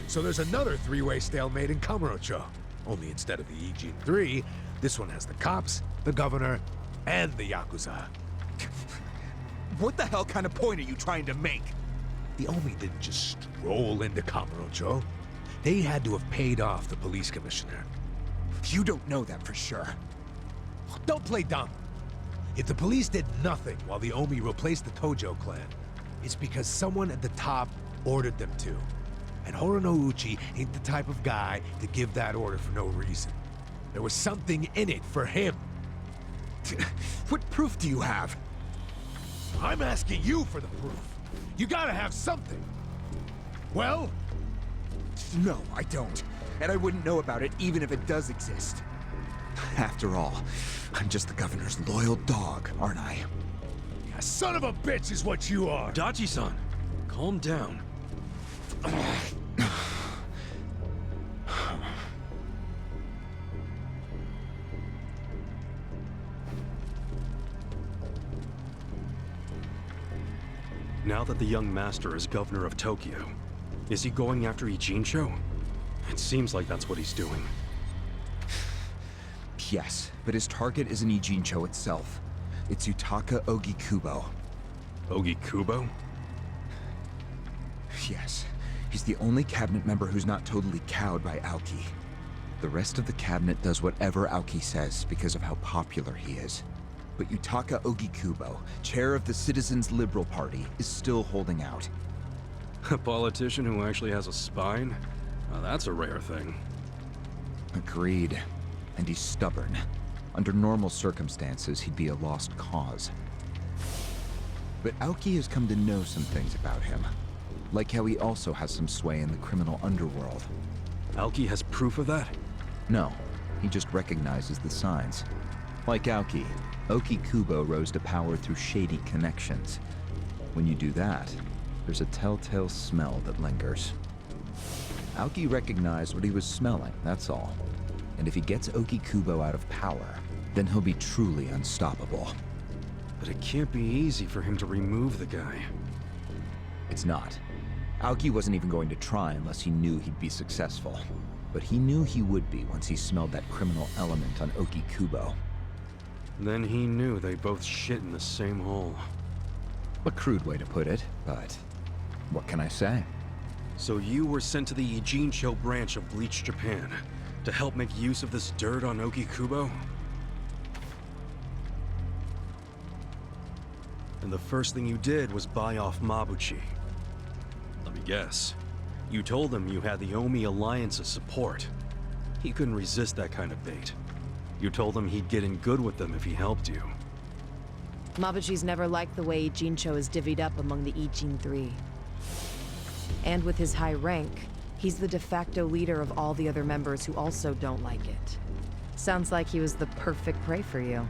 So there's another three-way stalemate in Kamurocho. Only instead of the Ijin 3, this one has the cops, the governor, and the Yakuza. What the hell kind of point are you trying to make? The Omi didn't just stroll into Kamurocho. They had to have paid off the police commissioner. You don't know that for sure. Don't play dumb. If the police did nothing while the Omi replaced the Tojo clan, it's because someone at the top ordered them to. And Horonouchi ain't the type of guy to give that order for no reason. There was something in it for him. What proof do you have? I'm asking you for the proof. You gotta have something. Well? No, I don't. And I wouldn't know about it even if it does exist. After all, I'm just the governor's loyal dog, aren't I? A son of a bitch is what you are! Dachi-san, calm down. Now that the young master is governor of Tokyo, is he going after Ijincho? It seems like that's what he's doing. Yes, but his target isn't Ijincho itself. It's Yutaka Ogikubo. Ogikubo? Yes. He's the only cabinet member who's not totally cowed by Aoki. The rest of the cabinet does whatever Aoki says because of how popular he is. But Yutaka Ogikubo, chair of the Citizens Liberal Party, is still holding out. A politician who actually has a spine? Now that's a rare thing. Agreed. And he's stubborn. Under normal circumstances, he'd be a lost cause. But Aoki has come to know some things about him. Like how he also has some sway in the criminal underworld. Aoki has proof of that? No, he just recognizes the signs. Like Aoki, Ogikubo rose to power through shady connections. When you do that, there's a telltale smell that lingers. Aoki recognized what he was smelling, that's all. And if he gets Ogikubo out of power, then he'll be truly unstoppable. But it can't be easy for him to remove the guy. It's not. Aoki wasn't even going to try unless he knew he'd be successful. But he knew he would be once he smelled that criminal element on Okikubo. Then he knew they both shit in the same hole. A crude way to put it, but what can I say? So you were sent to the Ijincho branch of Bleach Japan to help make use of this dirt on Okikubo? And the first thing you did was buy off Mabuchi. Let me guess. You told him you had the Omi Alliance's support. He couldn't resist that kind of bait. You told him he'd get in good with them if he helped you. Mabuchi's never liked the way Ijincho is divvied up among the Ijin Three. And with his high rank, he's the de facto leader of all the other members who also don't like it. Sounds like he was the perfect prey for you.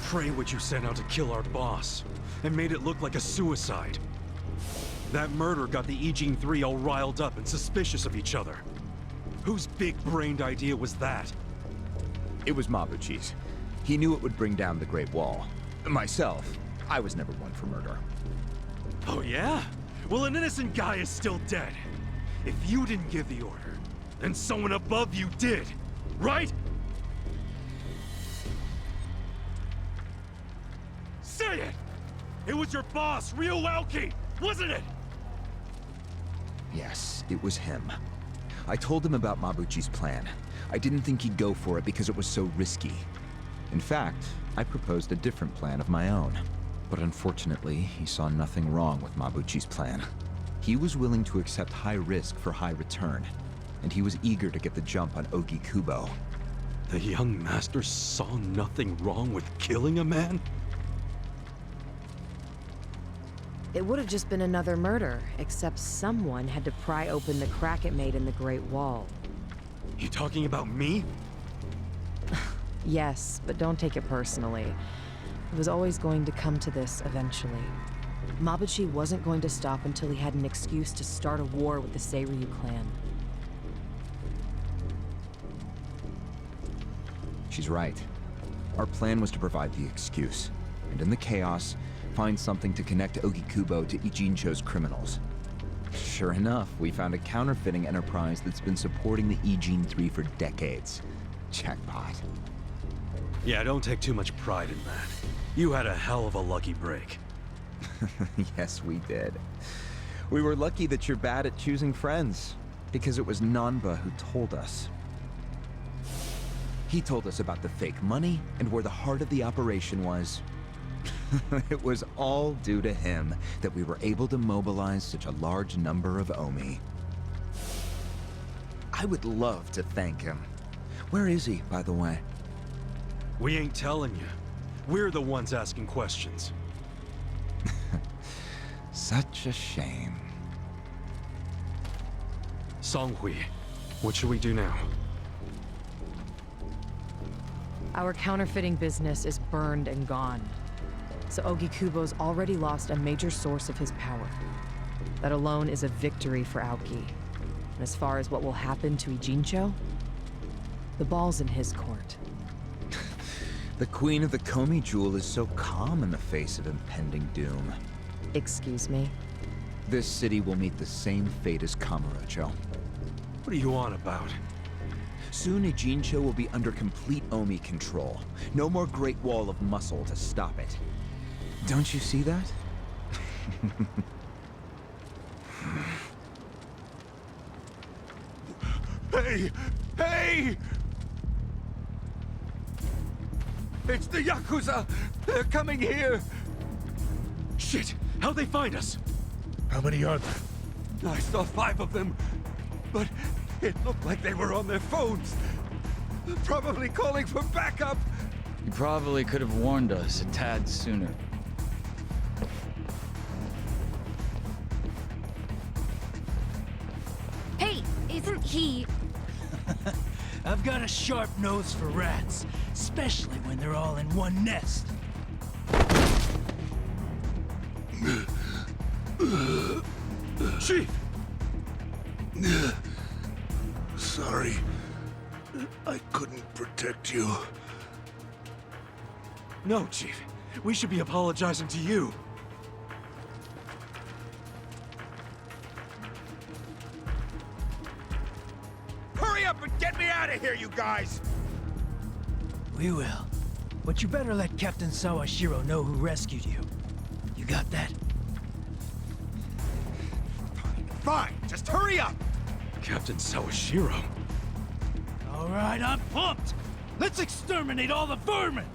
Prey what you sent out to kill our boss, and made it look like a suicide. That murder got the Ijin Three all riled up and suspicious of each other. Whose big-brained idea was that? It was Mabuchi's. He knew it would bring down the Great Wall. Myself, I was never one for murder. Oh yeah? Well, an innocent guy is still dead. If you didn't give the order, then someone above you did, right? Say it! It was your boss, Ryuuki, wasn't it? Yes, it was him. I told him about Mabuchi's plan. I didn't think he'd go for it because it was so risky. In fact, I proposed a different plan of my own. But unfortunately, he saw nothing wrong with Mabuchi's plan. He was willing to accept high risk for high return, and he was eager to get the jump on Okikubo. The young master saw nothing wrong with killing a man? It would have just been another murder, except someone had to pry open the crack it made in the Great Wall. You talking about me? Yes, but don't take it personally. It was always going to come to this eventually. Mabuchi wasn't going to stop until he had an excuse to start a war with the Seiryu clan. She's right. Our plan was to provide the excuse, and in the chaos, find something to connect Okikubo to Ijincho's criminals. Sure enough, we found a counterfeiting enterprise that's been supporting the Ijin 3 for decades. Jackpot. Yeah, don't take too much pride in that. You had a hell of a lucky break. Yes, we did. We were lucky that you're bad at choosing friends, because it was Nanba who told us. He told us about the fake money and where the heart of the operation was. It was all due to him that we were able to mobilize such a large number of Omi. I would love to thank him. Where is he, by the way? We ain't telling you. We're the ones asking questions. Such a shame. Songhui, what should we do now? Our counterfeiting business is burned and gone. So Okikubo's already lost a major source of his power. That alone is a victory for Aoki. And as far as what will happen to Ijincho, the ball's in his court. The Queen of the Komi Jewel is so calm in the face of impending doom. Excuse me? This city will meet the same fate as Kamurocho. What are you on about? Soon Ijincho will be under complete Omi control. No more Great Wall of Muscle to stop it. Don't you see that? Hey! Hey! It's the Yakuza! They're coming here! Shit! How'd they find us? How many are there? I saw 5 of them, but it looked like they were on their phones. Probably calling for backup! You probably could have warned us a tad sooner. Hey, isn't he... I've got a sharp nose for rats, especially when they're all in one nest. Chief! Sorry. I couldn't protect you. No, Chief. We should be apologizing to you. and get me out of here, you guys! We will. But you better let Captain Sawashiro know who rescued you. You got that? Fine, just hurry up! Captain Sawashiro. All right, I'm pumped. Let's exterminate all the vermin!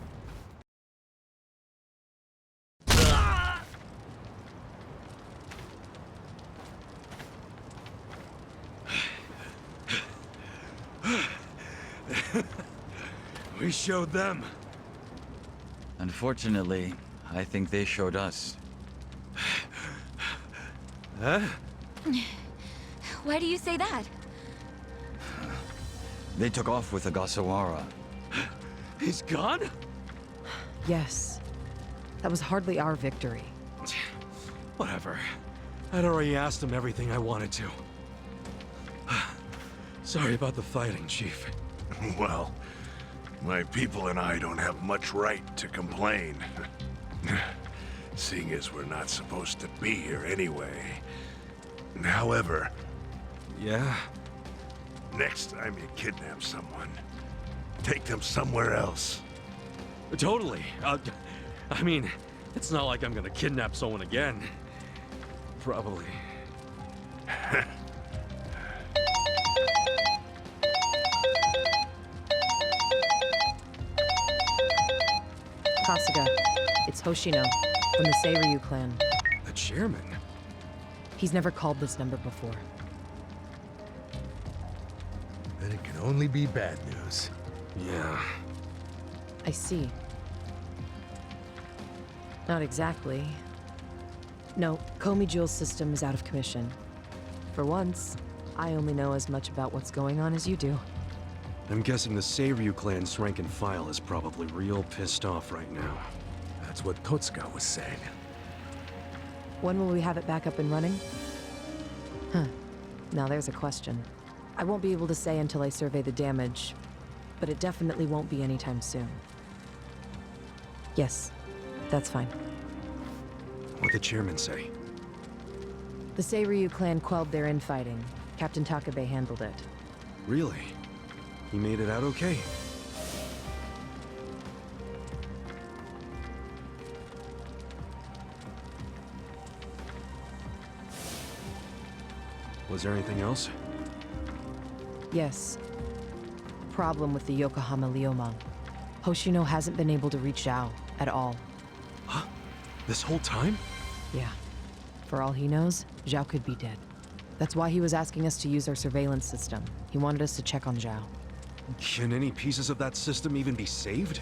We showed them. Unfortunately, I think they showed us. Huh? Why do you say that? They took off with Ogasawara. He's gone? Yes. That was hardly our victory. Whatever. I'd already asked him everything I wanted to. Sorry about the fighting, Chief. Well, my people and I don't have much right to complain. Seeing as we're not supposed to be here anyway. However... Yeah? Next time you kidnap someone, take them somewhere else. Totally. I mean, it's not like I'm gonna kidnap someone again. Probably. Kasuga, it's Hoshino, from the Seiryu clan. The chairman? He's never called this number before. Then it can only be bad news. Yeah. I see. Not exactly. No, Komi Jewel's system is out of commission. For once, I only know as much about what's going on as you do. I'm guessing the Seiryu clan's rank and file is probably real pissed off right now. That's what Kotsuka was saying. When will we have it back up and running? Huh. Now there's a question. I won't be able to say until I survey the damage, but it definitely won't be anytime soon. Yes, that's fine. What'd the chairman say? The Seiryu clan quelled their infighting. Captain Takabe handled it. Really? He made it out okay? Was there anything else? Yes. Problem with the Yokohama Liomang. Hoshino hasn't been able to reach Zhao at all. Huh? This whole time? Yeah. For all he knows, Zhao could be dead. That's why he was asking us to use our surveillance system. He wanted us to check on Zhao. Can any pieces of that system even be saved?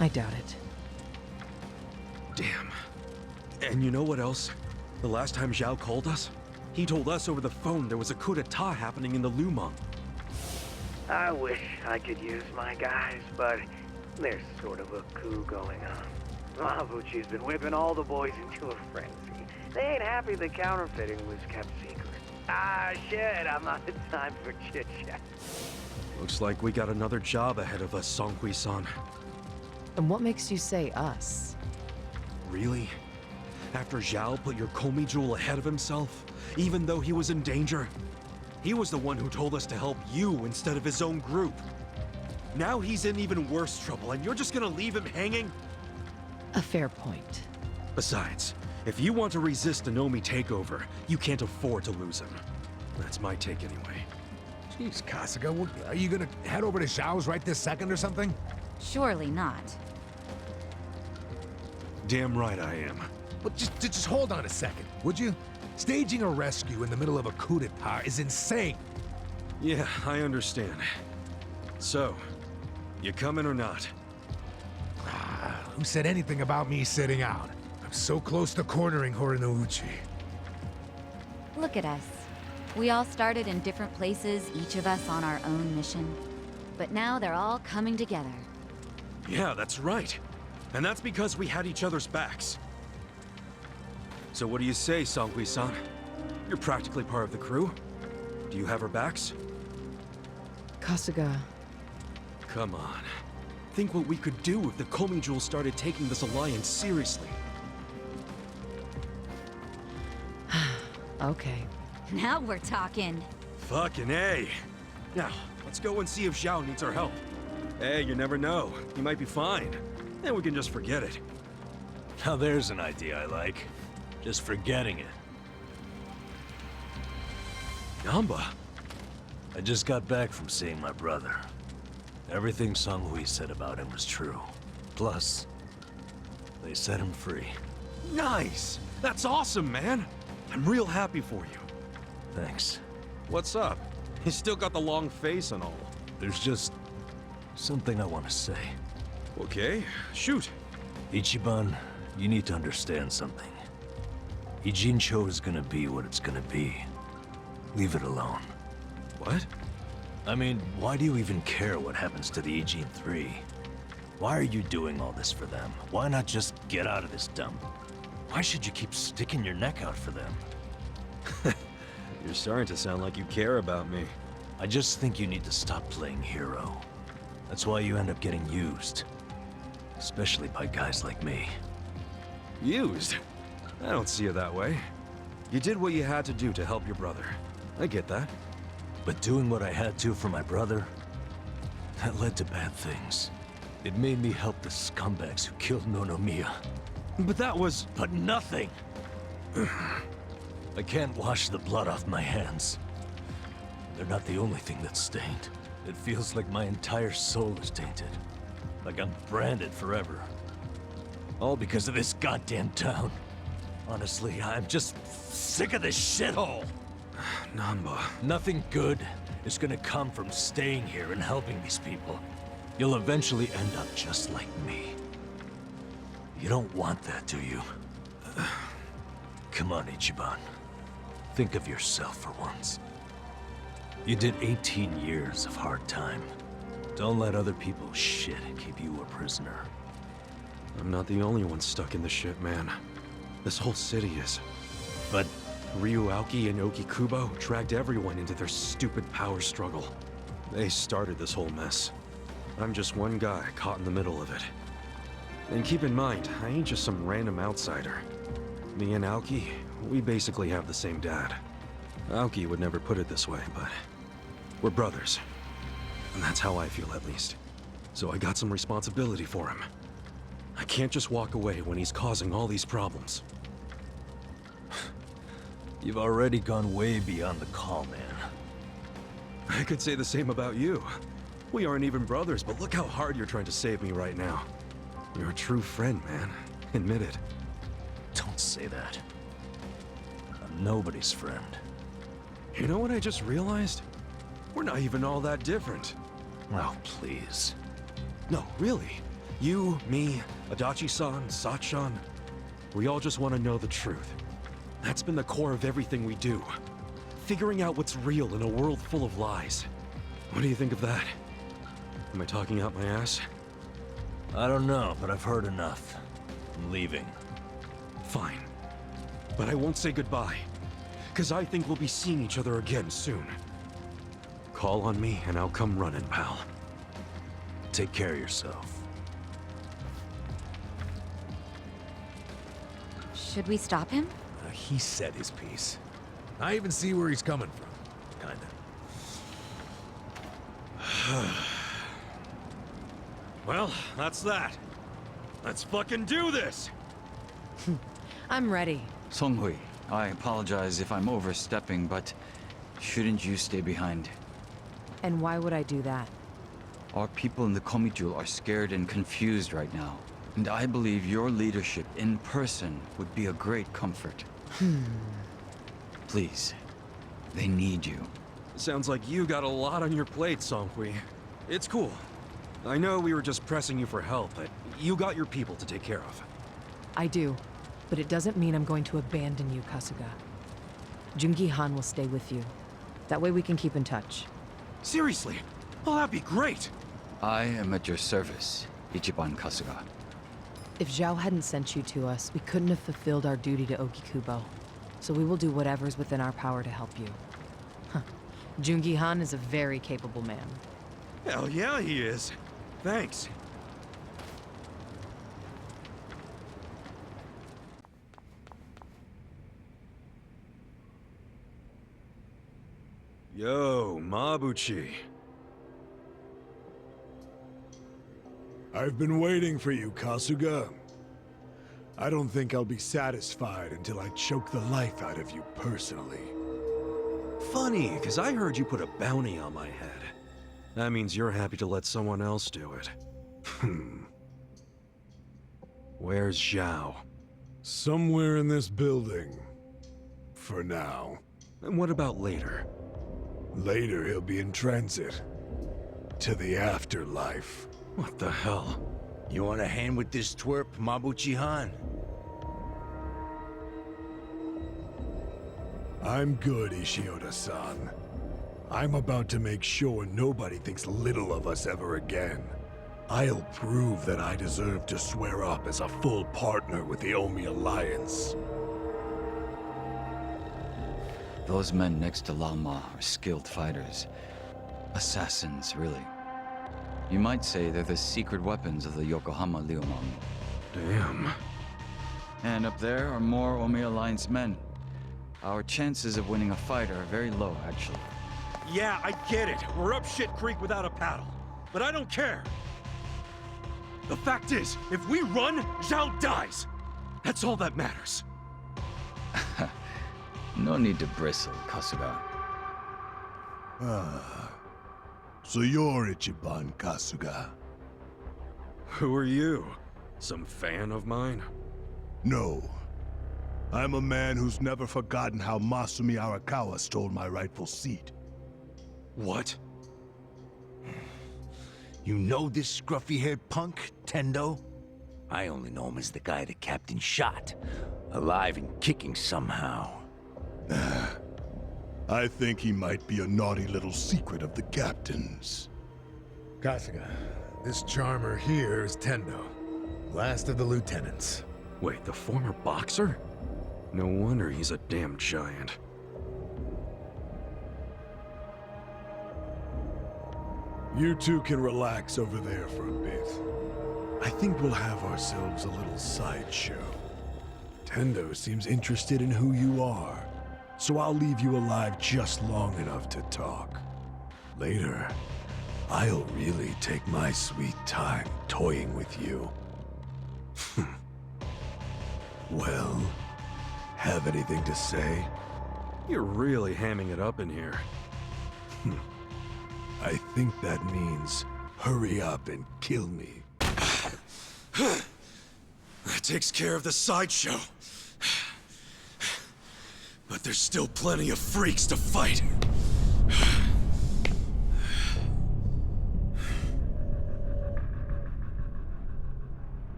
I doubt it. Damn. And you know what else? The last time Zhao called us, he told us over the phone there was a coup d'etat happening in the Lumang. I wish I could use my guys, but there's sort of a coup going on. Mabuchi's been whipping all the boys into a frenzy. They ain't happy the counterfeiting was kept secret. Ah, shit, I'm not in time for chit-chat. Looks like we got another job ahead of us, Songhui-san. And what makes you say us? Really? After Zhao put your Komi Jewel ahead of himself, even though he was in danger? He was the one who told us to help you instead of his own group. Now he's in even worse trouble, and you're just gonna leave him hanging? A fair point. Besides, if you want to resist the Nomi takeover, you can't afford to lose him. That's my take anyway. Jeez, Kasuga, are you gonna head over to Zhao's right this second or something? Surely not. Damn right I am. Well, just hold on a second, would you? Staging a rescue in the middle of a coup d'etat is insane. Yeah, I understand. So, you coming or not? Who said anything about me sitting out? I'm so close to cornering Horinouchi. Look at us. We all started in different places, each of us on our own mission. But now they're all coming together. Yeah, that's right. And that's because we had each other's backs. So what do you say, Songhui-san? You're practically part of the crew. Do you have our backs? Kasuga. Come on. Think what we could do if the Komi Jewel started taking this alliance seriously. Okay. Now we're talking. Fucking A. Now, let's go and see if Zhao needs our help. Hey, you never know. He might be fine. Then we can just forget it. Now there's an idea I like. Just forgetting it. Yamba? I just got back from seeing my brother. Everything Song-Hui said about him was true. Plus, they set him free. Nice! That's awesome, man! I'm real happy for you. Thanks. What's up? You still got the long face and all. There's just something I want to say. Okay, shoot. Ichiban, you need to understand something. Ijincho is gonna be what it's gonna be. Leave it alone. What? I mean, why do you even care what happens to the Ijin 3? Why are you doing all this for them? Why not just get out of this dump? Why should you keep sticking your neck out for them? You're starting to sound like you care about me. I just think you need to stop playing hero. That's why you end up getting used. Especially by guys like me. Used? I don't see it that way. You did what you had to do to help your brother. I get that. But doing what I had to for my brother, that led to bad things. It made me help the scumbags who killed Nonomiya. But that was... But nothing! I can't wash the blood off my hands. They're not the only thing that's stained. It feels like my entire soul is tainted. Like I'm branded forever. All because of this goddamn town. Honestly, I'm just sick of this shithole! Namba... Nothing good is gonna come from staying here and helping these people. You'll eventually end up just like me. You don't want that, do you? Come on, Ichiban. Think of yourself for once. You did 18 years of hard time. Don't let other people's shit keep you a prisoner. I'm not the only one stuck in the shit, man. This whole city is. But Ryuauki and Okikubo dragged everyone into their stupid power struggle. They started this whole mess. I'm just one guy caught in the middle of it. And keep in mind, I ain't just some random outsider. Me and Aoki, we basically have the same dad. Aoki would never put it this way, but we're brothers. And that's how I feel, at least. So I got some responsibility for him. I can't just walk away when he's causing all these problems. You've already gone way beyond the call, man. I could say the same about you. We aren't even brothers, but look how hard you're trying to save me right now. You're a true friend, man. Admit it. Don't say that. I'm nobody's friend. You know what I just realized? We're not even all that different. Oh, please. No, really. You, me, Adachi-san, Sachan, we all just want to know the truth. That's been the core of everything we do. Figuring out what's real in a world full of lies. What do you think of that? Am I talking out my ass? I don't know, but I've heard enough. I'm leaving. Fine. But I won't say goodbye. Because I think we'll be seeing each other again soon. Call on me and I'll come running, pal. Take care of yourself. Should we stop him? He said his piece. I even see where he's coming from. Kinda. Well, that's that. Let's fucking do this! I'm ready. Song-Hui, I apologize if I'm overstepping, but shouldn't you stay behind? And why would I do that? Our people in the Komitul are scared and confused right now. And I believe your leadership in person would be a great comfort. Please, they need you. Sounds like you got a lot on your plate, Song-Hui. It's cool. I know we were just pressing you for help, but you got your people to take care of. I do, but it doesn't mean I'm going to abandon you, Kasuga. Jungi-han will stay with you. That way we can keep in touch. Seriously? Oh, that'd be great! I am at your service, Ichiban Kasuga. If Zhao hadn't sent you to us, we couldn't have fulfilled our duty to Okikubo. So we will do whatever's within our power to help you. Huh. Jungi-han is a very capable man. Hell yeah, he is. Thanks. Yo, Mabuchi. I've been waiting for you, Kasuga. I don't think I'll be satisfied until I choke the life out of you personally. Funny, because I heard you put a bounty on my head. That means you're happy to let someone else do it. Where's Zhao? Somewhere in this building. For now. And what about later? Later, he'll be in transit. To the afterlife. What the hell? You want a hand with this twerp, Mabuchi-han? I'm good, Ishioda-san. I'm about to make sure nobody thinks little of us ever again. I'll prove that I deserve to swear up as a full partner with the Omi Alliance. Those men next to Lama are skilled fighters. Assassins, really. You might say they're the secret weapons of the Yokohama Liumang. Damn. And up there are more Omi Alliance men. Our chances of winning a fight are very low, actually. Yeah, I get it. We're up shit creek without a paddle. But I don't care. The fact is, if we run, Zhao dies. That's all that matters. No need to bristle, Kasuga. So you're Ichiban Kasuga? Who are you? Some fan of mine? No. I'm a man who's never forgotten how Masumi Arakawa stole my rightful seat. What? You know this scruffy-haired punk, Tendo? I only know him as the guy the captain shot. Alive and kicking somehow. I think he might be a naughty little secret of the captain's. Kasuga, this charmer here is Tendo, last of the lieutenants. Wait, the former boxer? No wonder he's a damn giant. You two can relax over there for a bit. I think we'll have ourselves a little sideshow. Tendo seems interested in who you are, so I'll leave you alive just long enough to talk. Later, I'll really take my sweet time toying with you. Well, have anything to say? You're really hamming it up in here. I think that means hurry up and kill me. That takes care of the sideshow. But there's still plenty of freaks to fight.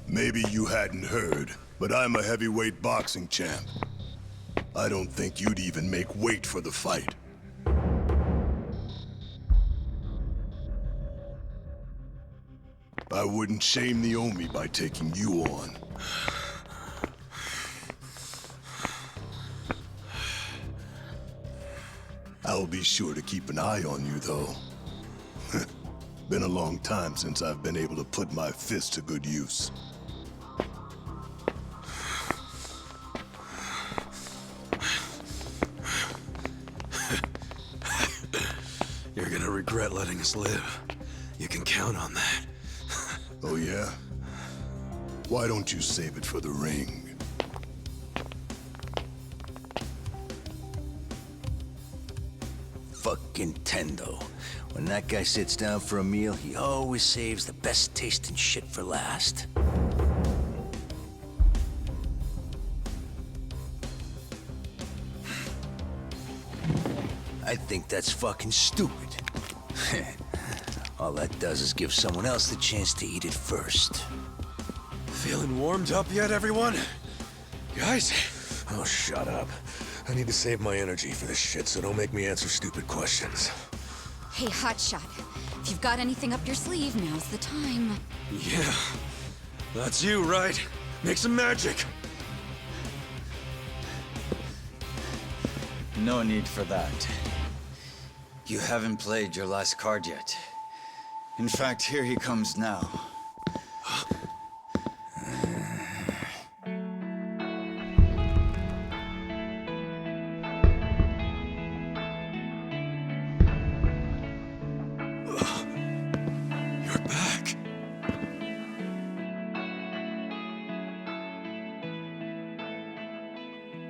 Maybe you hadn't heard, but I'm a heavyweight boxing champ. I don't think you'd even make weight for the fight. I wouldn't shame the Omi by taking you on. I'll be sure to keep an eye on you, though. Been a long time since I've been able to put my fist to good use. You're gonna regret letting us live. You can count on that. Oh, yeah? Why don't you save it for the ring? Fucking Tendo. When that guy sits down for a meal, he always saves the best tasting shit for last. I think that's fucking stupid. All that does is give someone else the chance to eat it first. Feeling warmed up yet, everyone? Guys? Oh, shut up. I need to save my energy for this shit, so don't make me answer stupid questions. Hey, Hotshot. If you've got anything up your sleeve, now's the time. Yeah. That's you, right? Make some magic. No need for that. You haven't played your last card yet. In fact, here he comes now.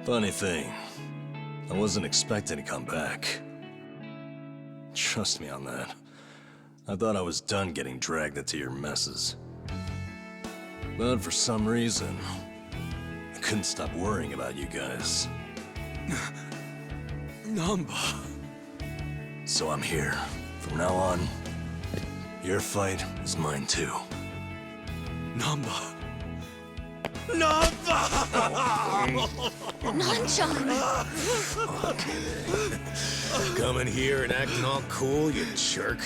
Funny thing, I wasn't expecting to come back. Trust me on that. I thought I was done getting dragged into your messes. But for some reason, I couldn't stop worrying about you guys. Namba. So I'm here. From now on, your fight is mine too. Namba. Nanchan! Coming here and acting all cool, you jerk.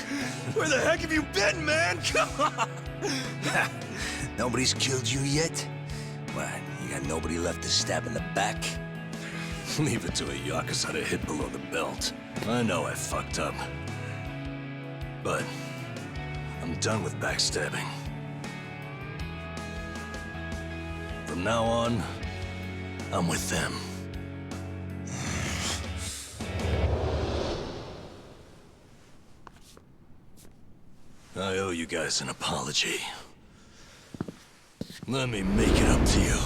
Where the heck have you been, man? Come on! Nobody's killed you yet? What, you got nobody left to stab in the back? Leave it to a Yakuza to hit below the belt. I know I fucked up. But I'm done with backstabbing. From now on, I'm with them. I owe you guys an apology. Let me make it up to you.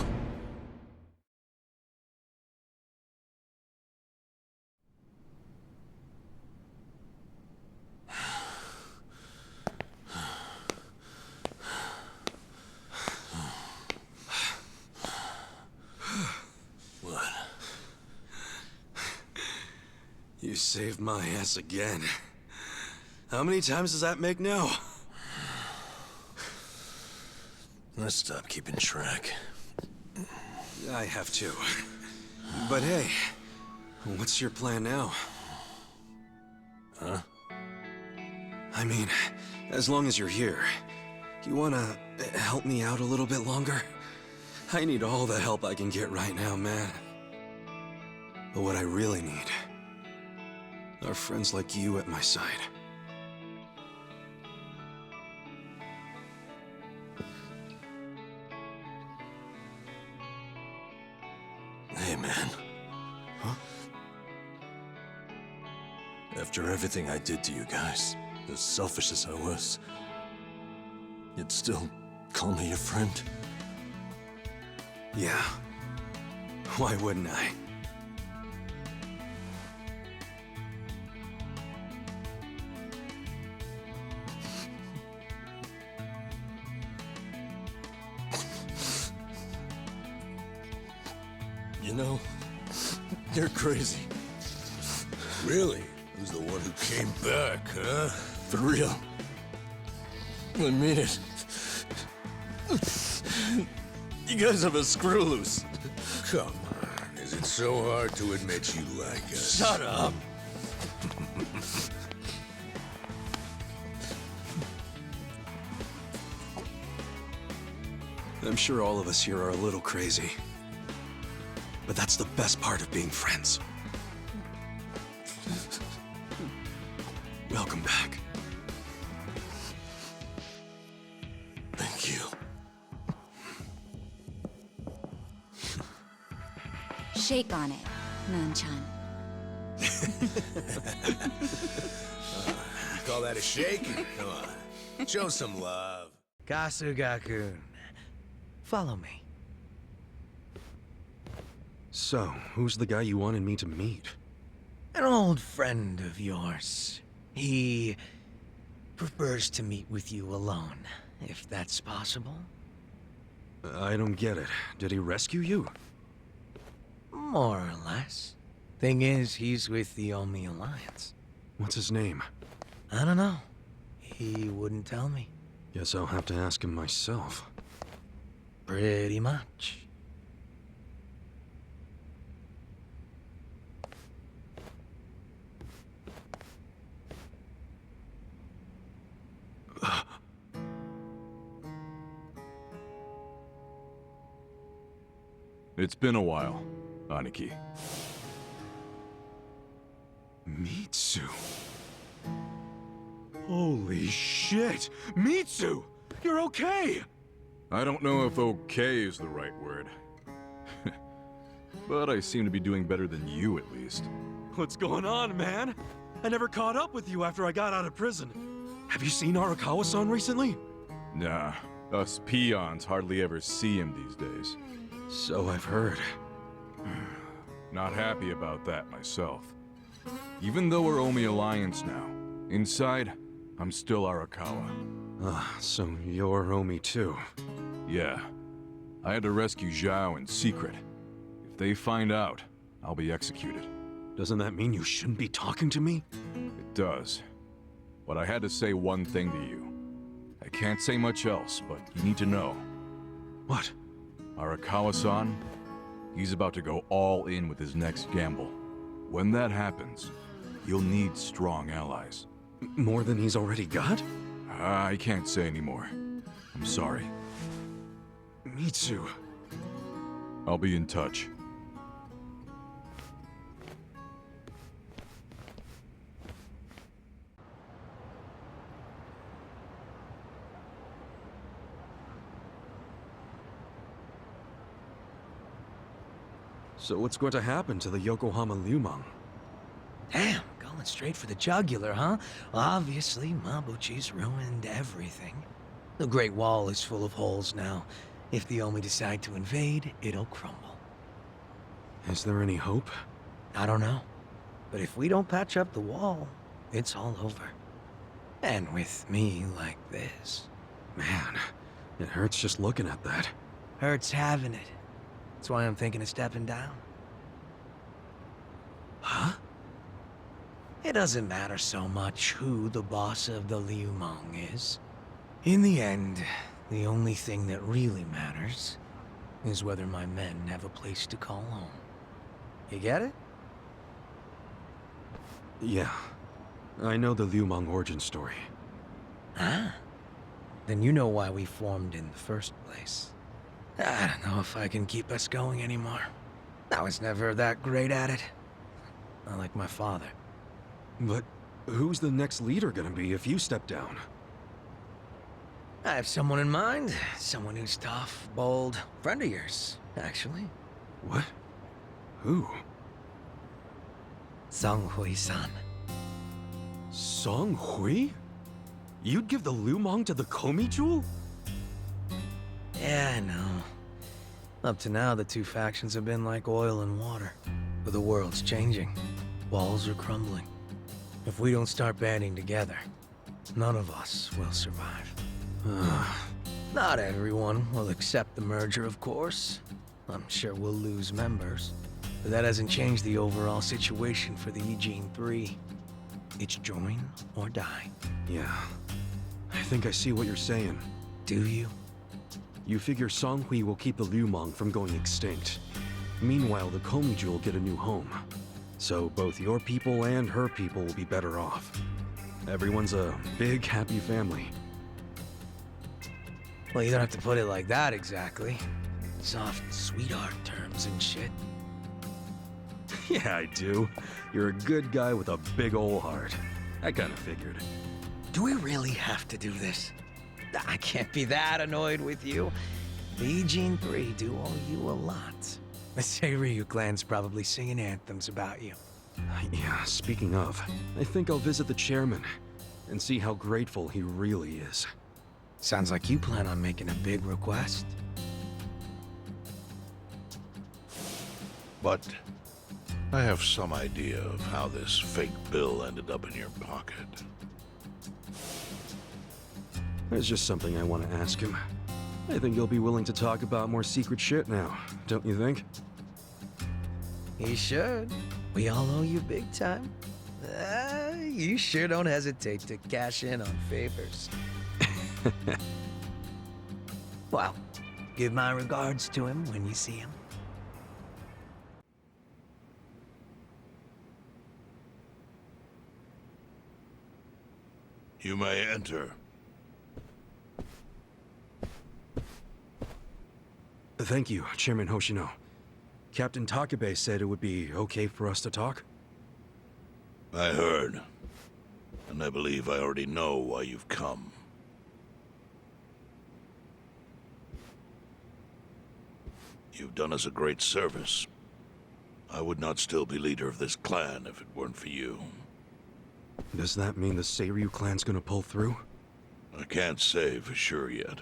What? You saved my ass again. How many times does that make now? Let's stop keeping track. I have to. But hey, what's your plan now? Huh? I mean, as long as you're here, you wanna help me out a little bit longer? I need all the help I can get right now, man. But what I really need are friends like you at my side. Hey, man. Huh? After everything I did to you guys, as selfish as I was, you'd still call me your friend? Yeah. Why wouldn't I? You know, you're crazy. Really? Who's the one who came back, huh? For real. I mean it. You guys have a screw loose. Come on. Is it so hard to admit you like us? Shut up. I'm sure all of us here are a little crazy. But that's the best part of being friends. Welcome back. Thank you. Shake on it, Nanchan. Call that a shake? Come on. Show some love. Kasuga-kun, follow me. So, who's the guy you wanted me to meet? An old friend of yours. He prefers to meet with you alone, if that's possible. I don't get it. Did he rescue you? More or less. Thing is, he's with the Omi Alliance. What's his name? I don't know. He wouldn't tell me. Guess I'll have to ask him myself. Pretty much. It's been a while, Aniki. Mitsu. Holy shit! Mitsu! You're okay! I don't know if okay is the right word. But I seem to be doing better than you, at least. What's going on, man? I never caught up with you after I got out of prison. Have you seen Arakawa-san recently? Nah, us peons hardly ever see him these days. So I've heard. Not happy about that myself. Even though we're Omi Alliance now, inside, I'm still Arakawa. So you're Omi too? Yeah. I had to rescue Zhao in secret. If they find out, I'll be executed. Doesn't that mean you shouldn't be talking to me? It does. But I had to say one thing to you. I can't say much else, but you need to know. What? Arakawa-san, he's about to go all in with his next gamble. When that happens, he'll need strong allies. More than he's already got? I can't say anymore. I'm sorry. Me too. I'll be in touch. So what's going to happen to the Yokohama Liumang? Damn, going straight for the jugular, huh? Well, obviously, Mabuchi's ruined everything. The Great Wall is full of holes now. If the Omi decide to invade, it'll crumble. Is there any hope? I don't know. But if we don't patch up the wall, it's all over. And with me like this. Man, it hurts just looking at that. Hurts having it. That's why I'm thinking of stepping down. Huh? It doesn't matter so much who the boss of the Liumang is. In the end, the only thing that really matters is whether my men have a place to call home. You get it? Yeah. I know the Liumang origin story. Ah. Then you know why we formed in the first place. I don't know if I can keep us going anymore. I was never that great at it. Not like my father. But who's the next leader gonna be if you step down? I have someone in mind. Someone who's tough, bold. Friend of yours, actually. What? Who? Song Hui-san. Song Hui? You'd give the Liumang to the Komi Jewel? Yeah, I know. Up to now, the two factions have been like oil and water. But the world's changing. Walls are crumbling. If we don't start banding together, none of us will survive. Not everyone will accept the merger, of course. I'm sure we'll lose members. But that hasn't changed the overall situation for the Eugene 3. It's join or die. Yeah. I think I see what you're saying. Do you? You figure Song Hui will keep the Liumang from going extinct. Meanwhile, the Komi Jewel will get a new home. So both your people and her people will be better off. Everyone's a big, happy family. Well, you don't have to put it like that exactly. Soft sweetheart terms and shit. Yeah, I do. You're a good guy with a big ol' heart. I kinda figured. Do we really have to do this? I can't be that annoyed with you. The Eugene 3 do owe you a lot. The Seiryu clan's probably singing anthems about you. Yeah, speaking of, I think I'll visit the chairman and see how grateful he really is. Sounds like you plan on making a big request. But I have some idea of how this fake bill ended up in your pocket. There's just something I want to ask him. I think he'll be willing to talk about more secret shit now, don't you think? He should. We all owe you big time. You sure don't hesitate to cash in on favors. Well, give my regards to him when you see him. You may enter. Thank you, Chairman Hoshino. Captain Takabe said it would be okay for us to talk? I heard. And I believe I already know why you've come. You've done us a great service. I would not still be leader of this clan if it weren't for you. Does that mean the Seiryu clan's gonna pull through? I can't say for sure yet.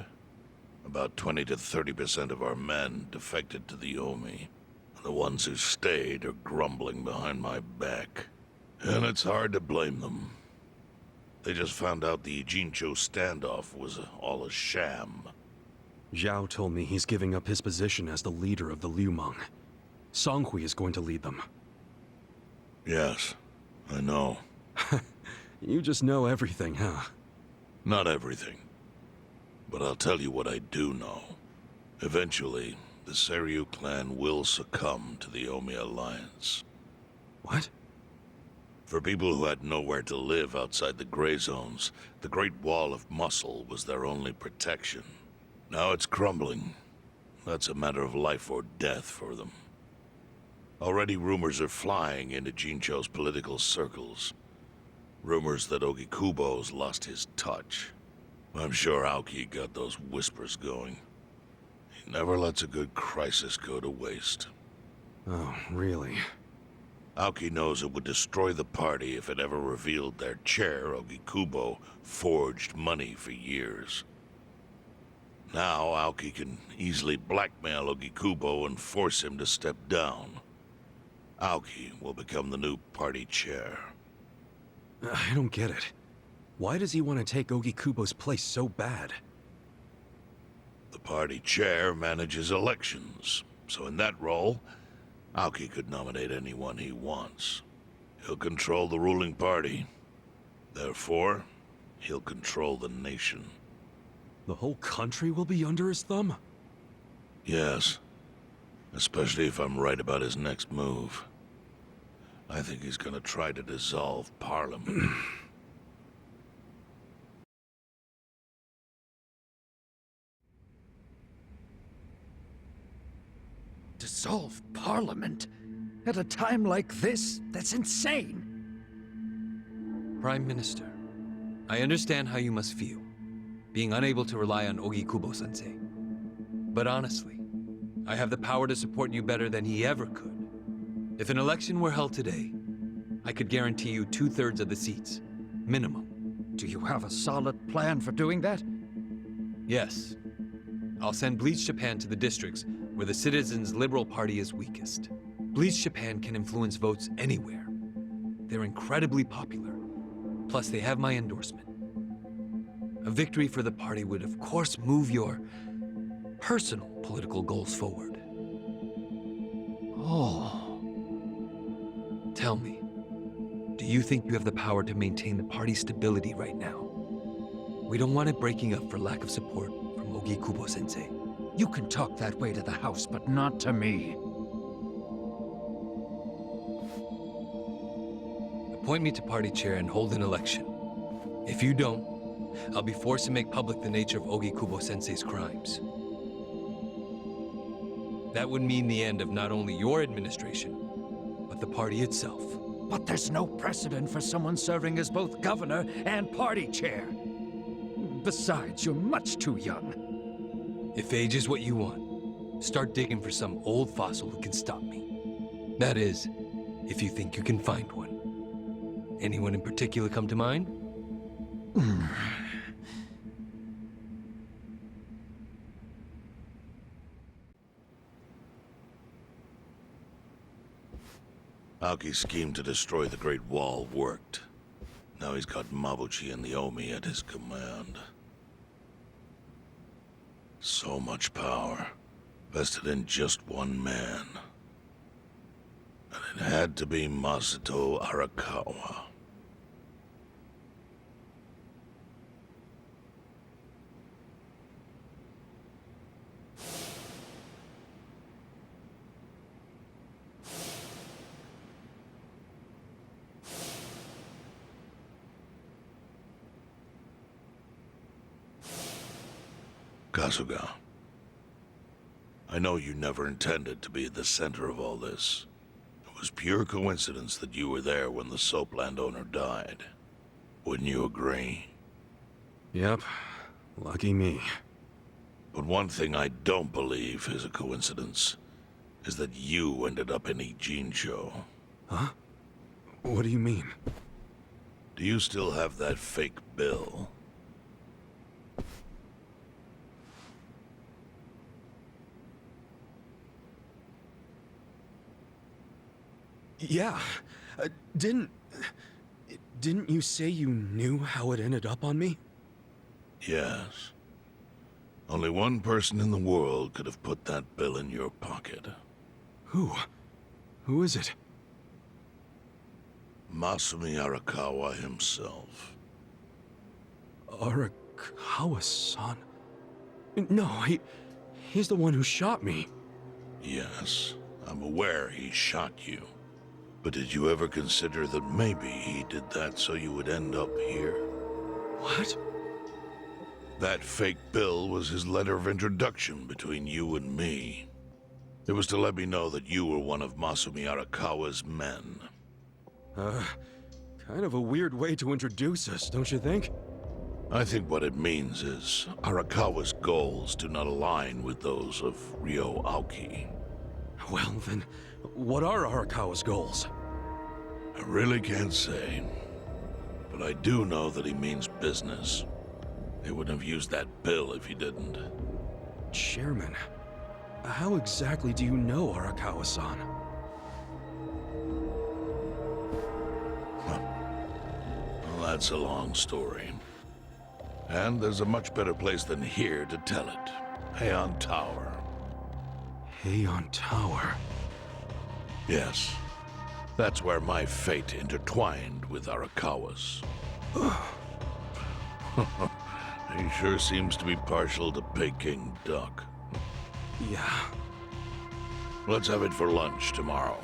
About 20 to 30% of our men defected to the Omi. The ones who stayed are grumbling behind my back. And it's hard to blame them. They just found out the Ijincho standoff was all a sham. Zhao told me he's giving up his position as the leader of the Liumang. Songhui is going to lead them. Yes, I know. You just know everything, huh? Not everything. But I'll tell you what I do know. Eventually, the Seiryu clan will succumb to the Omi Alliance. What? For people who had nowhere to live outside the gray zones, the Great Wall of Muscle was their only protection. Now it's crumbling. That's a matter of life or death for them. Already rumors are flying into Jincho's political circles. Rumors that Ogikubo's lost his touch. I'm sure Aoki got those whispers going. He never lets a good crisis go to waste. Oh, really? Aoki knows it would destroy the party if it ever revealed their chair, Ogikubo, forged money for years. Now, Aoki can easily blackmail Ogikubo and force him to step down. Aoki will become the new party chair. I don't get it. Why does he want to take Ogikubo's place so bad? The party chair manages elections, so in that role, Aoki could nominate anyone he wants. He'll control the ruling party. Therefore, he'll control the nation. The whole country will be under his thumb? Yes. Especially if I'm right about his next move. I think he's gonna try to dissolve Parliament. Dissolve Parliament? At a time like this? That's insane! Prime Minister, I understand how you must feel, being unable to rely on Ogikubo-sensei. But honestly, I have the power to support you better than he ever could. If an election were held today, I could guarantee you 2/3 of the seats, minimum. Do you have a solid plan for doing that? Yes. I'll send Bleach Japan to the districts where the Citizens' Liberal Party is weakest. Bleach Japan can influence votes anywhere. They're incredibly popular. Plus, they have my endorsement. A victory for the party would, of course, move your personal political goals forward. Oh. Tell me, do you think you have the power to maintain the party's stability right now? We don't want it breaking up for lack of support from Ogikubo-sensei. You can talk that way to the house, but not to me. Appoint me to party chair and hold an election. If you don't, I'll be forced to make public the nature of Ogikubo-sensei's crimes. That would mean the end of not only your administration, but the party itself. But there's no precedent for someone serving as both governor and party chair. Besides, you're much too young. If age is what you want, start digging for some old fossil who can stop me. That is, if you think you can find one. Anyone in particular come to mind? Aoki's scheme to destroy the Great Wall worked. Now he's got Mabuchi and the Omi at his command. So much power, vested in just one man. And it had to be Masato Arakawa. Kasuga, I know you never intended to be at the center of all this. It was pure coincidence that you were there when the soap landowner died. Wouldn't you agree? Yep. Lucky me. But one thing I don't believe is a coincidence, is that you ended up in Ijincho. Huh? What do you mean? Do you still have that fake bill? Yeah. Didn't you say you knew how it ended up on me? Yes. Only one person in the world could have put that bill in your pocket. Who? Who is it? Masumi Arakawa himself. Arakawa-san? No, he's the one who shot me. Yes, I'm aware he shot you. But did you ever consider that maybe he did that so you would end up here? What? That fake bill was his letter of introduction between you and me. It was to let me know that you were one of Masumi Arakawa's men. Kind of a weird way to introduce us, don't you think? I think what it means is Arakawa's goals do not align with those of Ryo Aoki. Well, then, what are Arakawa's goals? I really can't say. But I do know that he means business. They wouldn't have used that bill if he didn't. Chairman, how exactly do you know Arakawa-san? Well, that's a long story. And there's a much better place than here to tell it. Heian Tower. Heian Tower? Yes. That's where my fate intertwined with Arakawa's. He sure seems to be partial to Peking duck. Yeah. Let's have it for lunch tomorrow.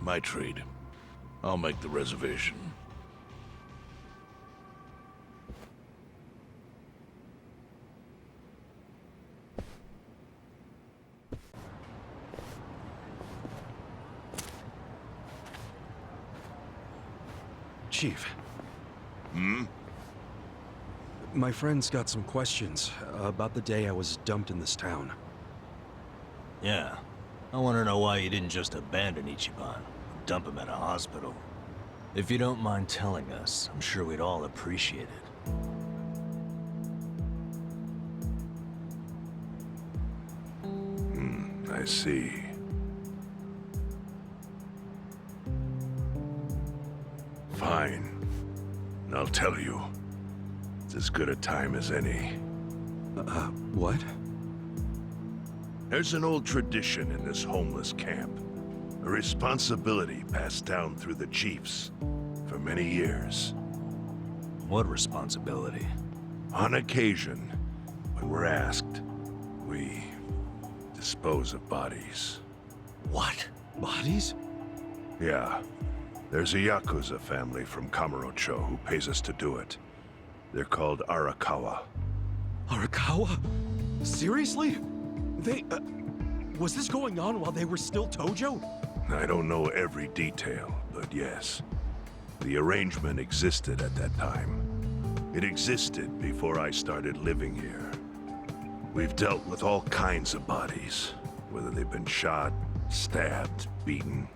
My treat. I'll make the reservation. Chief. Hmm? My friend's got some questions about the day I was dumped in this town. Yeah. I want to know why you didn't just abandon Ichiban. Dump him at a hospital. If you don't mind telling us, I'm sure we'd all appreciate it. I see. Fine. I'll tell you. It's as good a time as any. What? There's an old tradition in this homeless camp. A responsibility passed down through the chiefs for many years. What responsibility? On occasion, when we're asked, we dispose of bodies. What? Bodies? Yeah. There's a Yakuza family from Kamurocho who pays us to do it. They're called Arakawa. Arakawa? Seriously? They, was this going on while they were still Tojo? I don't know every detail, but yes. The arrangement existed at that time. It existed before I started living here. We've dealt with all kinds of bodies, whether they've been shot, stabbed, beaten,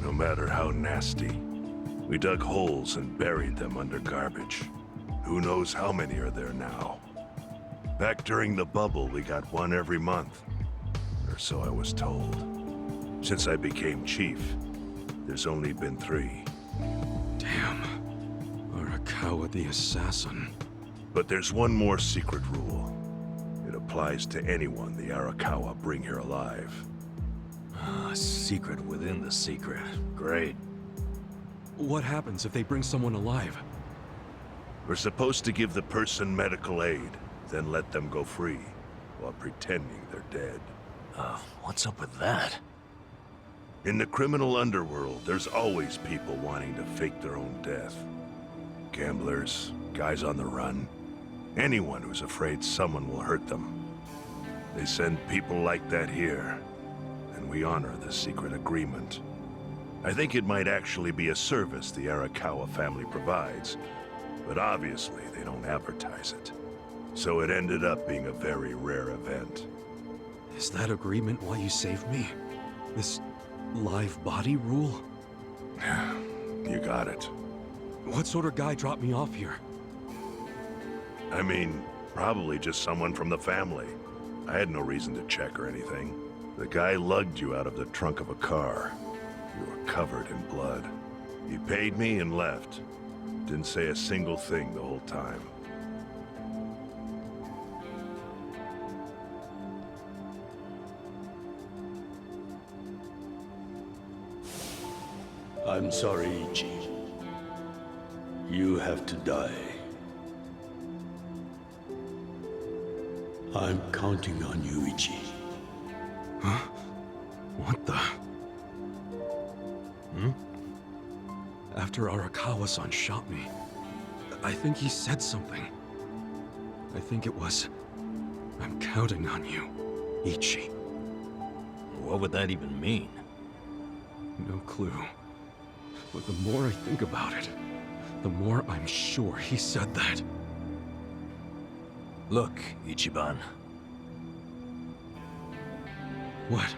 no matter how nasty. We dug holes and buried them under garbage. Who knows how many are there now? Back during the bubble, we got one every month. Or so I was told. Since I became chief, there's only been 3. Damn. Arakawa the assassin. But there's one more secret rule. It applies to anyone the Arakawa bring here alive. A secret within the secret. Great. What happens if they bring someone alive? We're supposed to give the person medical aid, then let them go free, while pretending they're dead. What's up with that? In the criminal underworld, there's always people wanting to fake their own death. Gamblers, guys on the run, anyone who's afraid someone will hurt them. They send people like that here, and we honor the secret agreement. I think it might actually be a service the Arakawa family provides, but obviously they don't advertise it. So it ended up being a very rare event. Is that agreement why you saved me? This live body rule? You got it. What sort of guy dropped me off here? I mean, probably just someone from the family. I had no reason to check or anything. The guy lugged you out of the trunk of a car. You were covered in blood. He paid me and left. Didn't say a single thing the whole time. I'm sorry, Ichi. You have to die. I'm counting on you, Ichi. Huh? What the? After Arakawa-san shot me, I think he said something. I think it was, I'm counting on you, Ichi. What would that even mean? No clue. But the more I think about it, the more I'm sure he said that. Look, Ichiban. What?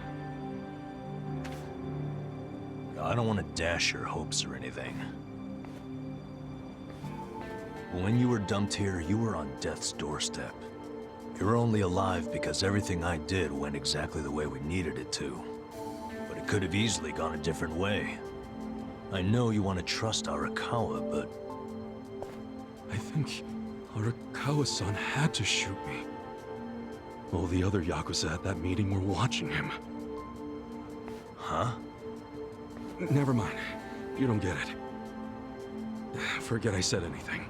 I don't want to dash your hopes or anything. When you were dumped here, you were on death's doorstep. You're only alive because everything I did went exactly the way we needed it to. But it could have easily gone a different way. I know you want to trust Arakawa, but... I think Arakawa-san had to shoot me. All the other Yakuza at that meeting were watching him. Huh? Never mind. You don't get it. Forget I said anything.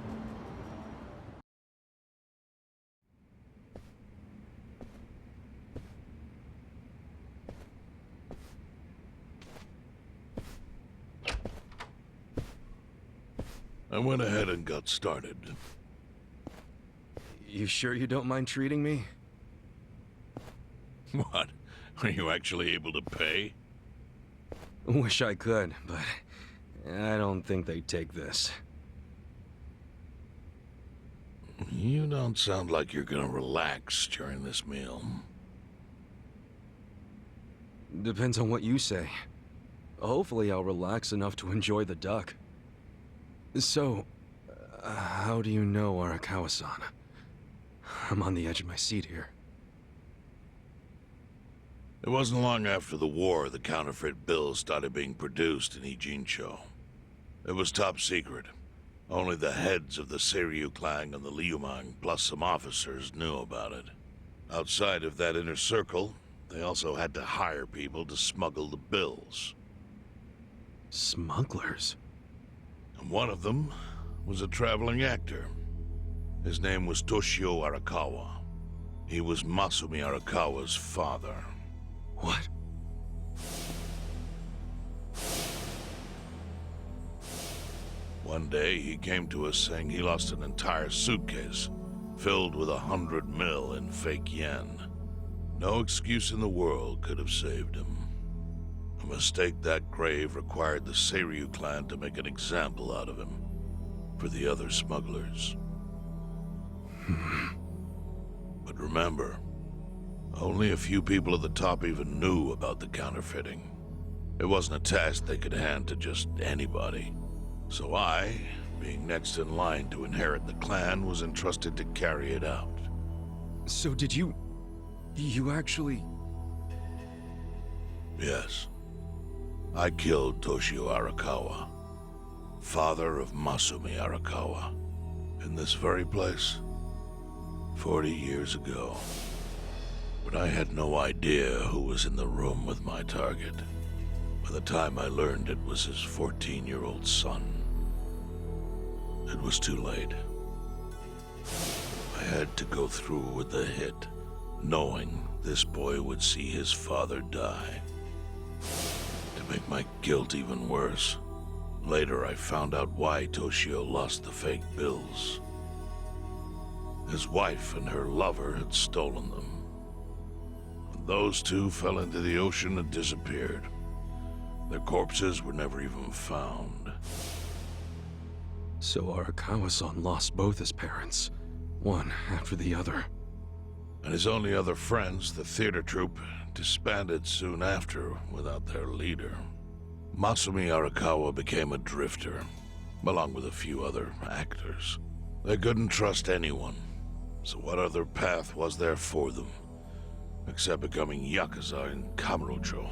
I went ahead and got started. You sure you don't mind treating me? What? Are you actually able to pay? Wish I could, but I don't think they'd take this. You don't sound like you're gonna relax during this meal. Depends on what you say. Hopefully I'll relax enough to enjoy the duck. So, how do you know Arakawa-san? I'm on the edge of my seat here. It wasn't long after the war the counterfeit bills started being produced in Ijincho. It was top secret. Only the heads of the Seiryu clan and the Liumang, plus some officers, knew about it. Outside of that inner circle, they also had to hire people to smuggle the bills. Smugglers? And one of them was a traveling actor. His name was Toshio Arakawa. He was Masumi Arakawa's father. What? One day, he came to us saying he lost an entire suitcase filled with 100 mil in fake yen. No excuse in the world could have saved him. A mistake that grave required the Seiryu clan to make an example out of him for the other smugglers. But remember, only a few people at the top even knew about the counterfeiting. It wasn't a task they could hand to just anybody. So I, being next in line to inherit the clan, was entrusted to carry it out. So did you actually... Yes. I killed Toshio Arakawa, father of Masumi Arakawa, in this very place, 40 years ago. But I had no idea who was in the room with my target. By the time I learned it was his 14-year-old son, it was too late. I had to go through with the hit, knowing this boy would see his father die. To make my guilt even worse, later I found out why Toshio lost the fake bills. His wife and her lover had stolen them. And those two fell into the ocean and disappeared. Their corpses were never even found. So Arakawa-san lost both his parents, one after the other. And his only other friends, the theater troupe, disbanded soon after without their leader. Masumi Arakawa became a drifter, along with a few other actors. They couldn't trust anyone, so what other path was there for them, except becoming Yakuza in Kamurocho?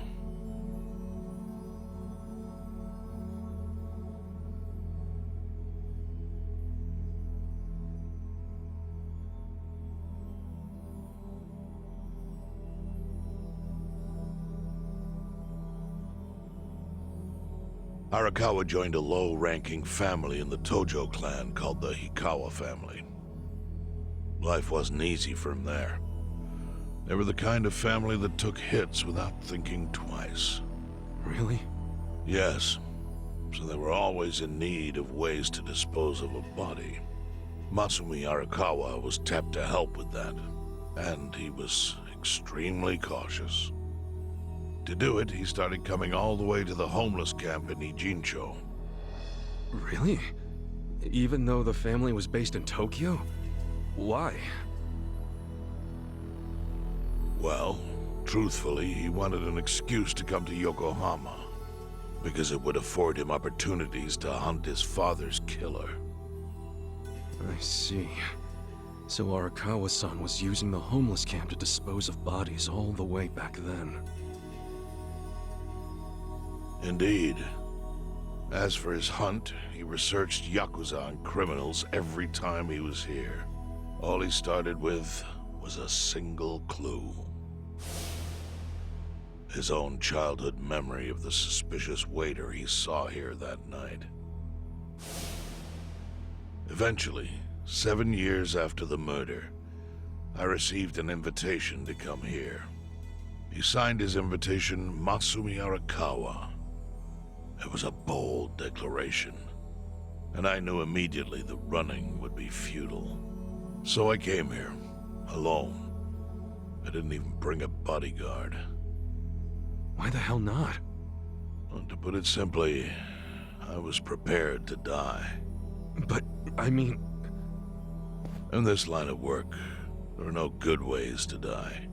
Arakawa joined a low-ranking family in the Tojo clan called the Hikawa family. Life wasn't easy for him there. They were the kind of family that took hits without thinking twice. Really? Yes. So they were always in need of ways to dispose of a body. Masumi Arakawa was tapped to help with that, and he was extremely cautious. To do it, he started coming all the way to the homeless camp in Ijincho. Really? Even though the family was based in Tokyo? Why? Well, truthfully, he wanted an excuse to come to Yokohama, because it would afford him opportunities to hunt his father's killer. I see. So Arakawa-san was using the homeless camp to dispose of bodies all the way back then. Indeed. As for his hunt, he researched Yakuza and criminals every time he was here. All he started with was a single clue. His own childhood memory of the suspicious waiter he saw here that night. Eventually, 7 years after the murder, I received an invitation to come here. He signed his invitation Masumi Arakawa. It was a bold declaration, and I knew immediately the running would be futile. So I came here, alone. I didn't even bring a bodyguard. Why the hell not? Well, to put it simply, I was prepared to die. But, I mean... In this line of work, there are no good ways to die.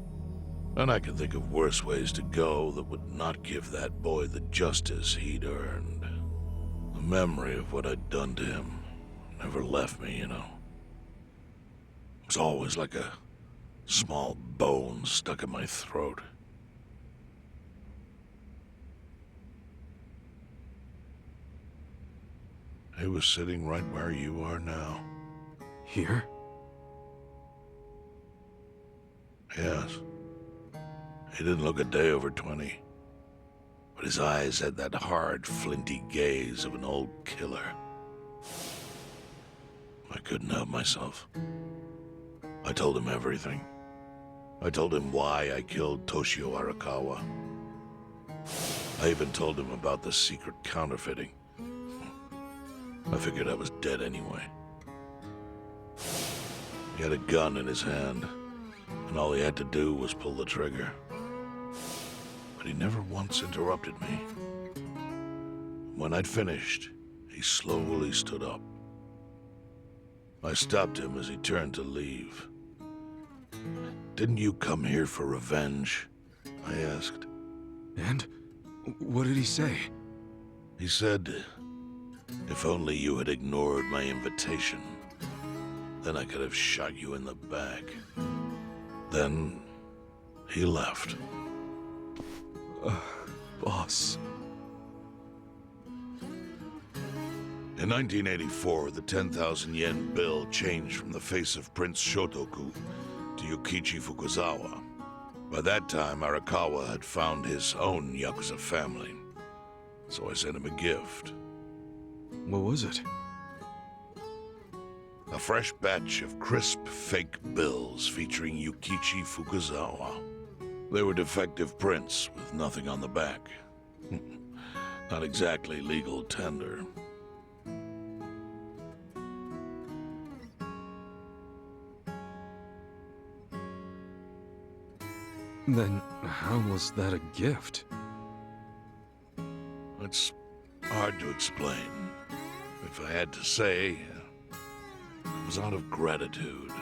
And I can think of worse ways to go that would not give that boy the justice he'd earned. The memory of what I'd done to him never left me, you know. It was always like a small bone stuck in my throat. He was sitting right where you are now. Here? Yes. He didn't look a day over 20. But his eyes had that hard, flinty gaze of an old killer. I couldn't help myself. I told him everything. I told him why I killed Toshio Arakawa. I even told him about the secret counterfeiting. I figured I was dead anyway. He had a gun in his hand, and all he had to do was pull the trigger. But he never once interrupted me. When I'd finished, he slowly stood up. I stopped him as he turned to leave. "Didn't you come here for revenge?" I asked. And? What did he say? He said, "If only you had ignored my invitation, then I could have shot you in the back." Then he left. Boss. In 1984, the 10,000 yen bill changed from the face of Prince Shotoku to Yukichi Fukuzawa. By that time, Arakawa had found his own Yakuza family, so I sent him a gift. What was it? A fresh batch of crisp, fake bills featuring Yukichi Fukuzawa. They were defective prints with nothing on the back. Not exactly legal tender. Then how was that a gift? It's hard to explain. If I had to say, it was out of gratitude.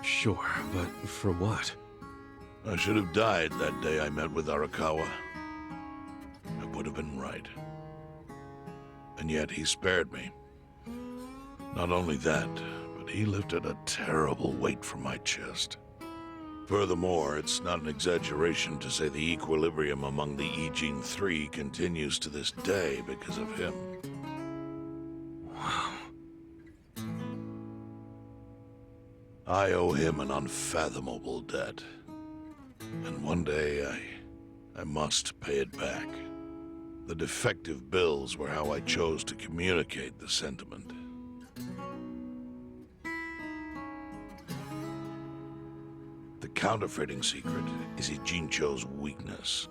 Sure, but for what? I should have died that day I met with Arakawa. It would have been right. And yet he spared me. Not only that, but he lifted a terrible weight from my chest. Furthermore, it's not an exaggeration to say the equilibrium among the Ijin Three continues to this day because of him. Wow. I owe him an unfathomable debt. And one day, I must pay it back. The defective bills were how I chose to communicate the sentiment. The counterfeiting secret is Ijincho's weakness.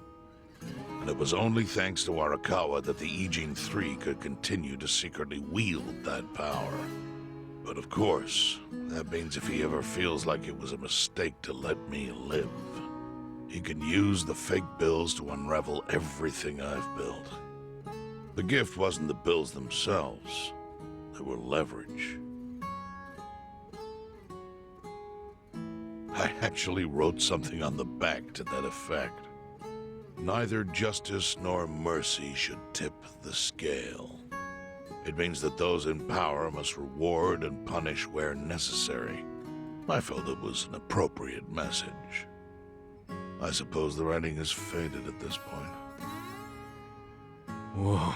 And it was only thanks to Arakawa that the Ijin 3 could continue to secretly wield that power. But of course, that means if he ever feels like it was a mistake to let me live, he can use the fake bills to unravel everything I've built. The gift wasn't the bills themselves, they were leverage. I actually wrote something on the back to that effect. Neither justice nor mercy should tip the scale. It means that those in power must reward and punish where necessary. I felt it was an appropriate message. I suppose the writing has faded at this point. Whoa.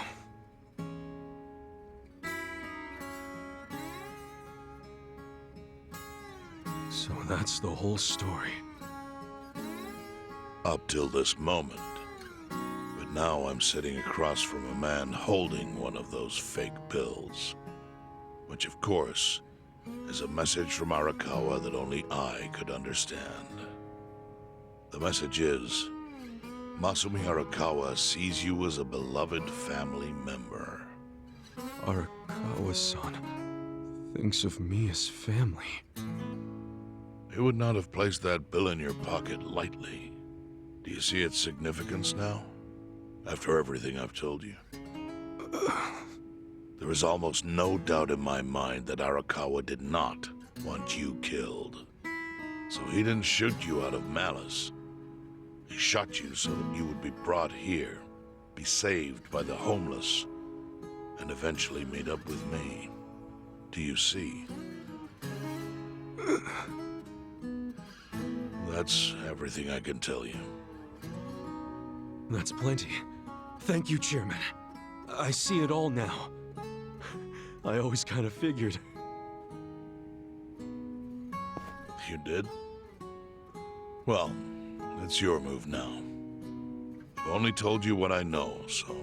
So that's the whole story. Up till this moment. But now I'm sitting across from a man holding one of those fake bills. Which, of course, is a message from Arakawa that only I could understand. The message is, Masumi Arakawa sees you as a beloved family member. Arakawa-san thinks of me as family. He would not have placed that bill in your pocket lightly. Do you see its significance now? After everything I've told you? There is almost no doubt in my mind that Arakawa did not want you killed. So he didn't shoot you out of malice. He shot you so that you would be brought here, be saved by the homeless, and eventually meet up with me. Do you see? That's everything I can tell you. That's plenty. Thank you, Chairman. I see it all now. I always kind of figured. You did? Well, it's your move now. I've only told you what I know, so...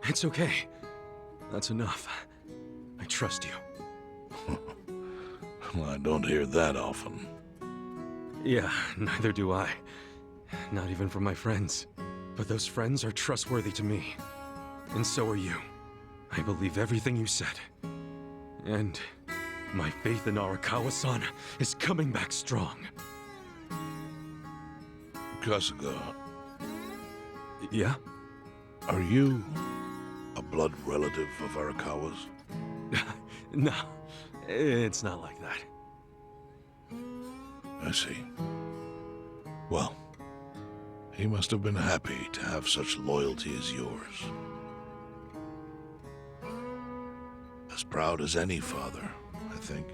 It's okay. That's enough. I trust you. Well, I don't hear that often. Yeah, neither do I. Not even from my friends. But those friends are trustworthy to me. And so are you. I believe everything you said. And my faith in Arakawa-san is coming back strong. Kasuga. Yeah? Are you a blood relative of Arakawa's? No, it's not like that. I see. Well, he must have been happy to have such loyalty as yours. As proud as any father, I think.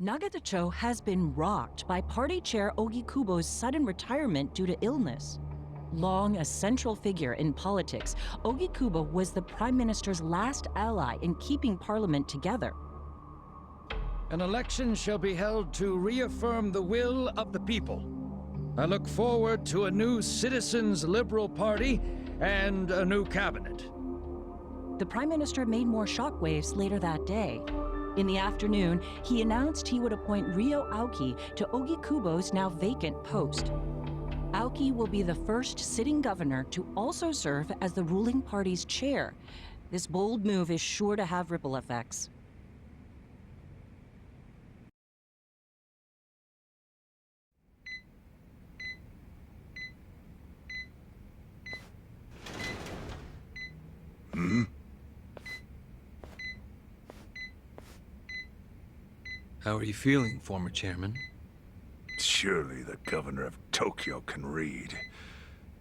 Nagatacho has been rocked by Party Chair Ogikubo's sudden retirement due to illness. Long a central figure in politics, Ogikubo was the Prime Minister's last ally in keeping Parliament together. An election shall be held to reaffirm the will of the people. I look forward to a new Citizens' Liberal Party and a new cabinet. The Prime Minister made more shockwaves later that day. In the afternoon, he announced he would appoint Ryo Aoki to Ogikubo's now vacant post. Aoki will be the first sitting governor to also serve as the ruling party's chair. This bold move is sure to have ripple effects. How are you feeling, former chairman? Surely the governor of Tokyo can read.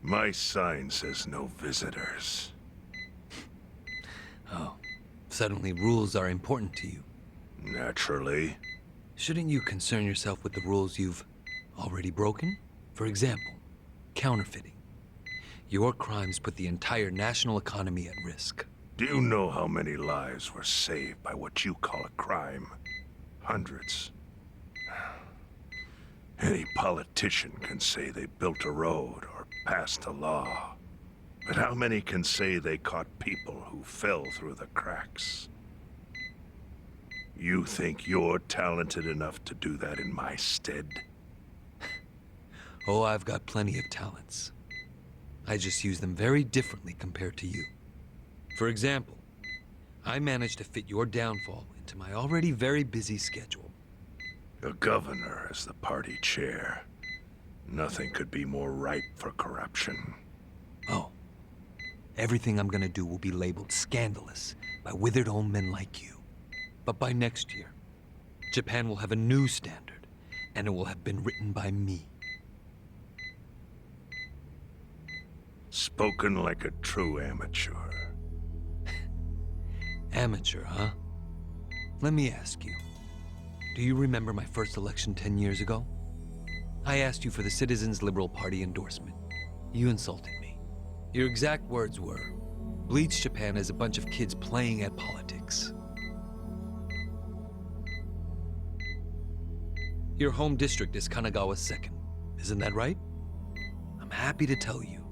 My sign says no visitors. Oh, suddenly rules are important to you. Naturally. Shouldn't you concern yourself with the rules you've already broken? For example, counterfeiting. Your crimes put the entire national economy at risk. Do you know how many lives were saved by what you call a crime? hundreds. Any politician can say they built a road or passed a law. But how many can say they caught people who fell through the cracks? You think you're talented enough to do that in my stead? Oh, I've got plenty of talents. I just use them very differently compared to you. For example, I managed to fit your downfall into my already very busy schedule. A governor as the party chair. Nothing could be more ripe for corruption. Oh. Everything I'm gonna do will be labeled scandalous by withered old men like you. But by next year, Japan will have a new standard, and it will have been written by me. Spoken like a true amateur. Amateur, huh? Let me ask you. Do you remember my first election 10 years ago? I asked you for the Citizens Liberal Party endorsement. You insulted me. Your exact words were, Bleach Japan is a bunch of kids playing at politics. Your home district is Kanagawa's second. Isn't that right? I'm happy to tell you,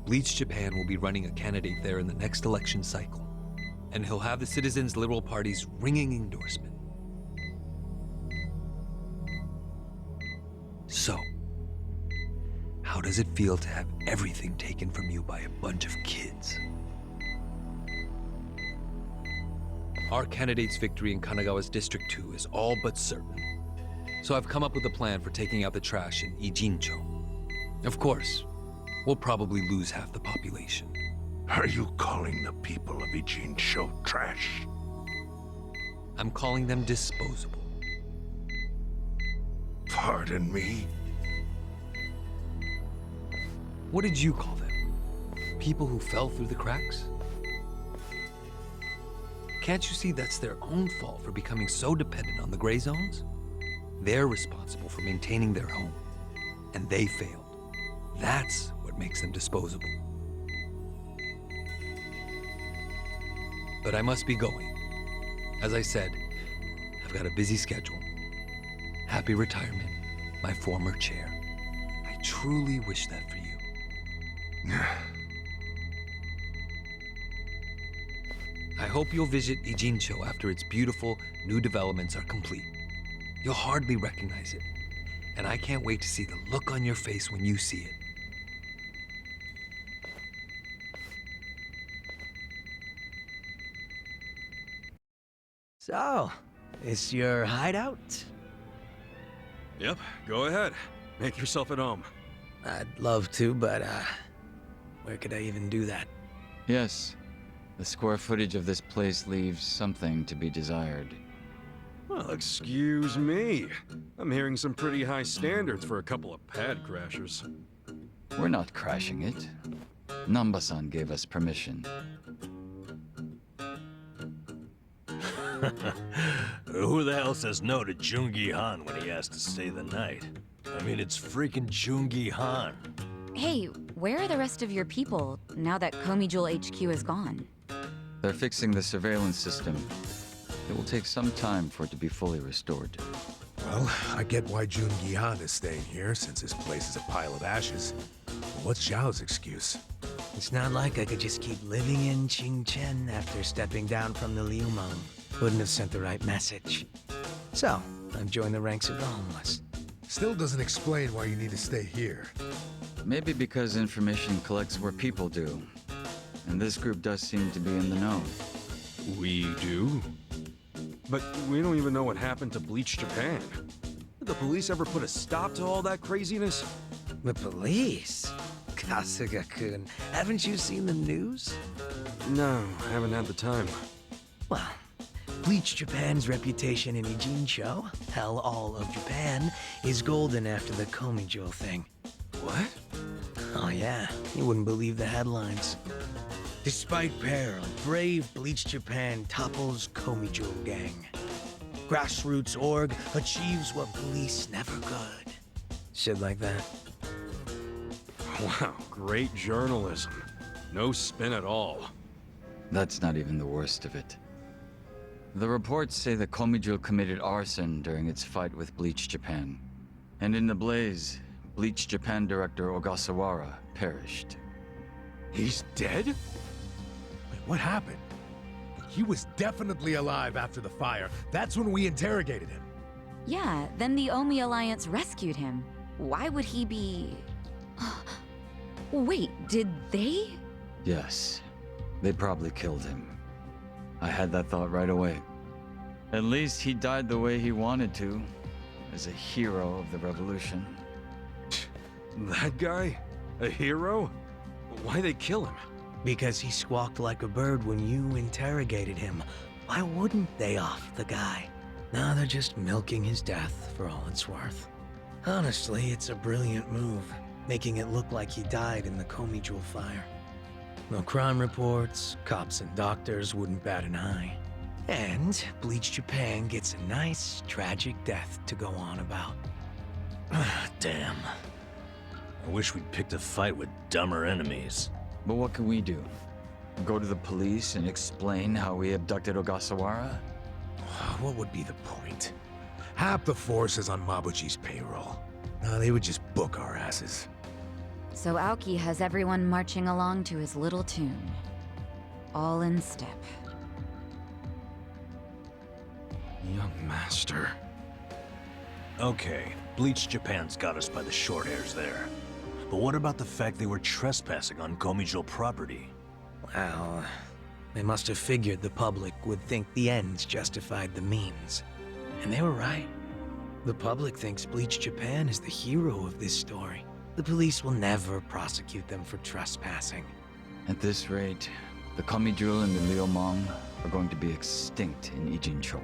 Bleach Japan will be running a candidate there in the next election cycle. And he'll have the Citizens Liberal Party's ringing endorsement. So, how does it feel to have everything taken from you by a bunch of kids? Our candidate's victory in Kanagawa's District 2 is all but certain. So I've come up with a plan for taking out the trash in Ijincho. Of course, we'll probably lose half the population. Are you calling the people of Ijincho trash? I'm calling them disposable. Pardon me? What did you call them? People who fell through the cracks? Can't you see that's their own fault for becoming so dependent on the gray zones? They're responsible for maintaining their home, and they failed. That's what makes them disposable. But I must be going. As I said, I've got a busy schedule. Happy retirement, my former chair. I truly wish that for you. I hope you'll visit Ijincho after its beautiful new developments are complete. You'll hardly recognize it, and I can't wait to see the look on your face when you see it. So, is your hideout? Yep, go ahead. Make yourself at home. I'd love to, but, where could I even do that? Yes. The square footage of this place leaves something to be desired. Well, excuse me. I'm hearing some pretty high standards for a couple of pad crashers. We're not crashing it. Namba-san gave us permission. Who the hell says no to Jungi Han when he asks to stay the night? I mean, it's freaking Jungi Han. Hey, where are the rest of your people now that Komijul HQ is gone? They're fixing the surveillance system. It will take some time for it to be fully restored. Well, I get why Jun Gihan is staying here, since his place is a pile of ashes. But what's Zhao's excuse? It's not like I could just keep living in Qingchen after stepping down from the Liumeng. Wouldn't have sent the right message. So, I've joined the ranks of the homeless. Still doesn't explain why you need to stay here. Maybe because information collects where people do. And this group does seem to be in the know. We do? But we don't even know what happened to Bleach Japan. Did the police ever put a stop to all that craziness? The police? Kasuga-kun, haven't you seen the news? No, I haven't had the time. Well, Bleach Japan's reputation in Ijincho, hell all of Japan, is golden after the Komijul thing. What? Oh yeah, you wouldn't believe the headlines. Despite peril, brave Bleach Japan topples Komijul gang. Grassroots org achieves what police never could. Shit like that. Wow, great journalism. No spin at all. That's not even the worst of it. The reports say the Komijul committed arson during its fight with Bleach Japan. And in the blaze, Bleach Japan director Ogasawara perished. He's dead? Wait, what happened? He was definitely alive after the fire. That's when we interrogated him. Yeah, then the Omi Alliance rescued him. Why would he be... Wait, did they? Yes, they probably killed him. I had that thought right away. At least he died the way he wanted to, as a hero of the revolution. That guy? A hero? Why'd they kill him? Because he squawked like a bird when you interrogated him. Why wouldn't they off the guy? Now they're just milking his death for all it's worth. Honestly, it's a brilliant move, making it look like he died in the Komijul fire. No crime reports, cops and doctors wouldn't bat an eye. And Bleach Japan gets a nice, tragic death to go on about. Damn. I wish we'd picked a fight with dumber enemies. But what can we do? Go to the police and explain how we abducted Ogasawara? What would be the point? Half the force is on Mabuchi's payroll. No, they would just book our asses. So Aoki has everyone marching along to his little tune. All in step. Young master. Okay, Bleach Japan's got us by the short hairs there. But what about the fact they were trespassing on Komijul property? Well, they must have figured the public would think the ends justified the means. And they were right. The public thinks Bleach Japan is the hero of this story. The police will never prosecute them for trespassing. At this rate, the Komijul and the Liumang are going to be extinct in Ijincho.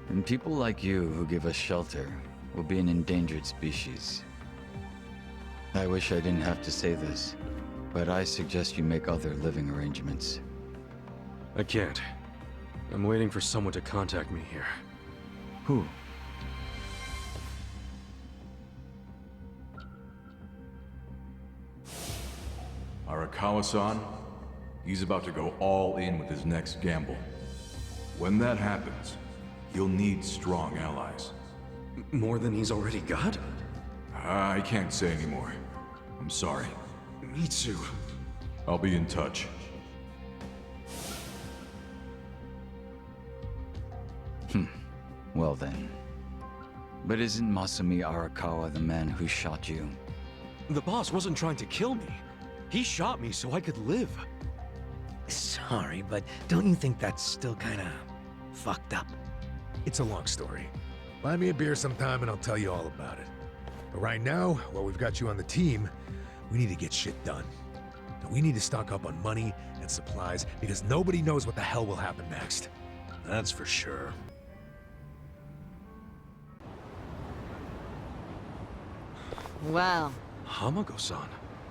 And people like you who give us shelter will be an endangered species. I wish I didn't have to say this, but I suggest you make other living arrangements. I can't. I'm waiting for someone to contact me here. Who? Arakawa-san, he's about to go all in with his next gamble. When that happens, he'll need strong allies. More than he's already got? I can't say anymore. I'm sorry. Me too. I'll be in touch. Well then. But isn't Masumi Arakawa the man who shot you? The boss wasn't trying to kill me. He shot me so I could live. Sorry, but don't you think that's still kinda fucked up? It's a long story. Buy me a beer sometime and I'll tell you all about it. But right now, while we've got you on the team, we need to get shit done. And we need to stock up on money and supplies because nobody knows what the hell will happen next. That's for sure. Well. Hamako-san.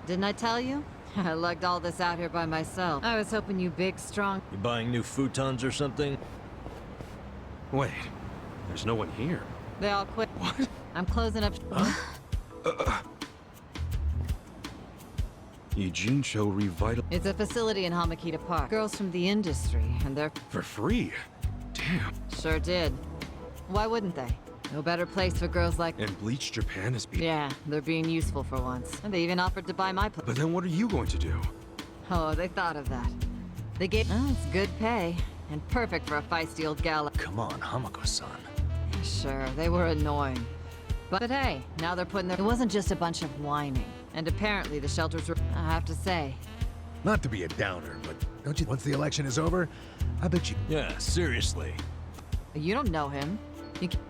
Didn't I tell you? I lugged all this out here by myself. I was hoping you big, strong... You buying new futons or something? Wait, there's no one here. They all quit. What? I'm closing up... Ijincho Revital... It's a facility in Hamakita Park. Girls from the industry, and they're... For free? Damn. Sure did. Why wouldn't they? No better place for girls like... And Bleach Japan is being... Yeah, they're being useful for once. And they even offered to buy my place. But then what are you going to do? Oh, they thought of that. They gave... Oh, it's good pay. And perfect for a feisty old gal. Come on, Hamako-san. Sure, they were annoying. But hey, now they're putting their... It wasn't just a bunch of whining. And apparently the shelters were... I have to say. Not to be a downer, but don't you... Once the election is over, I bet you... Yeah, seriously. You don't know him.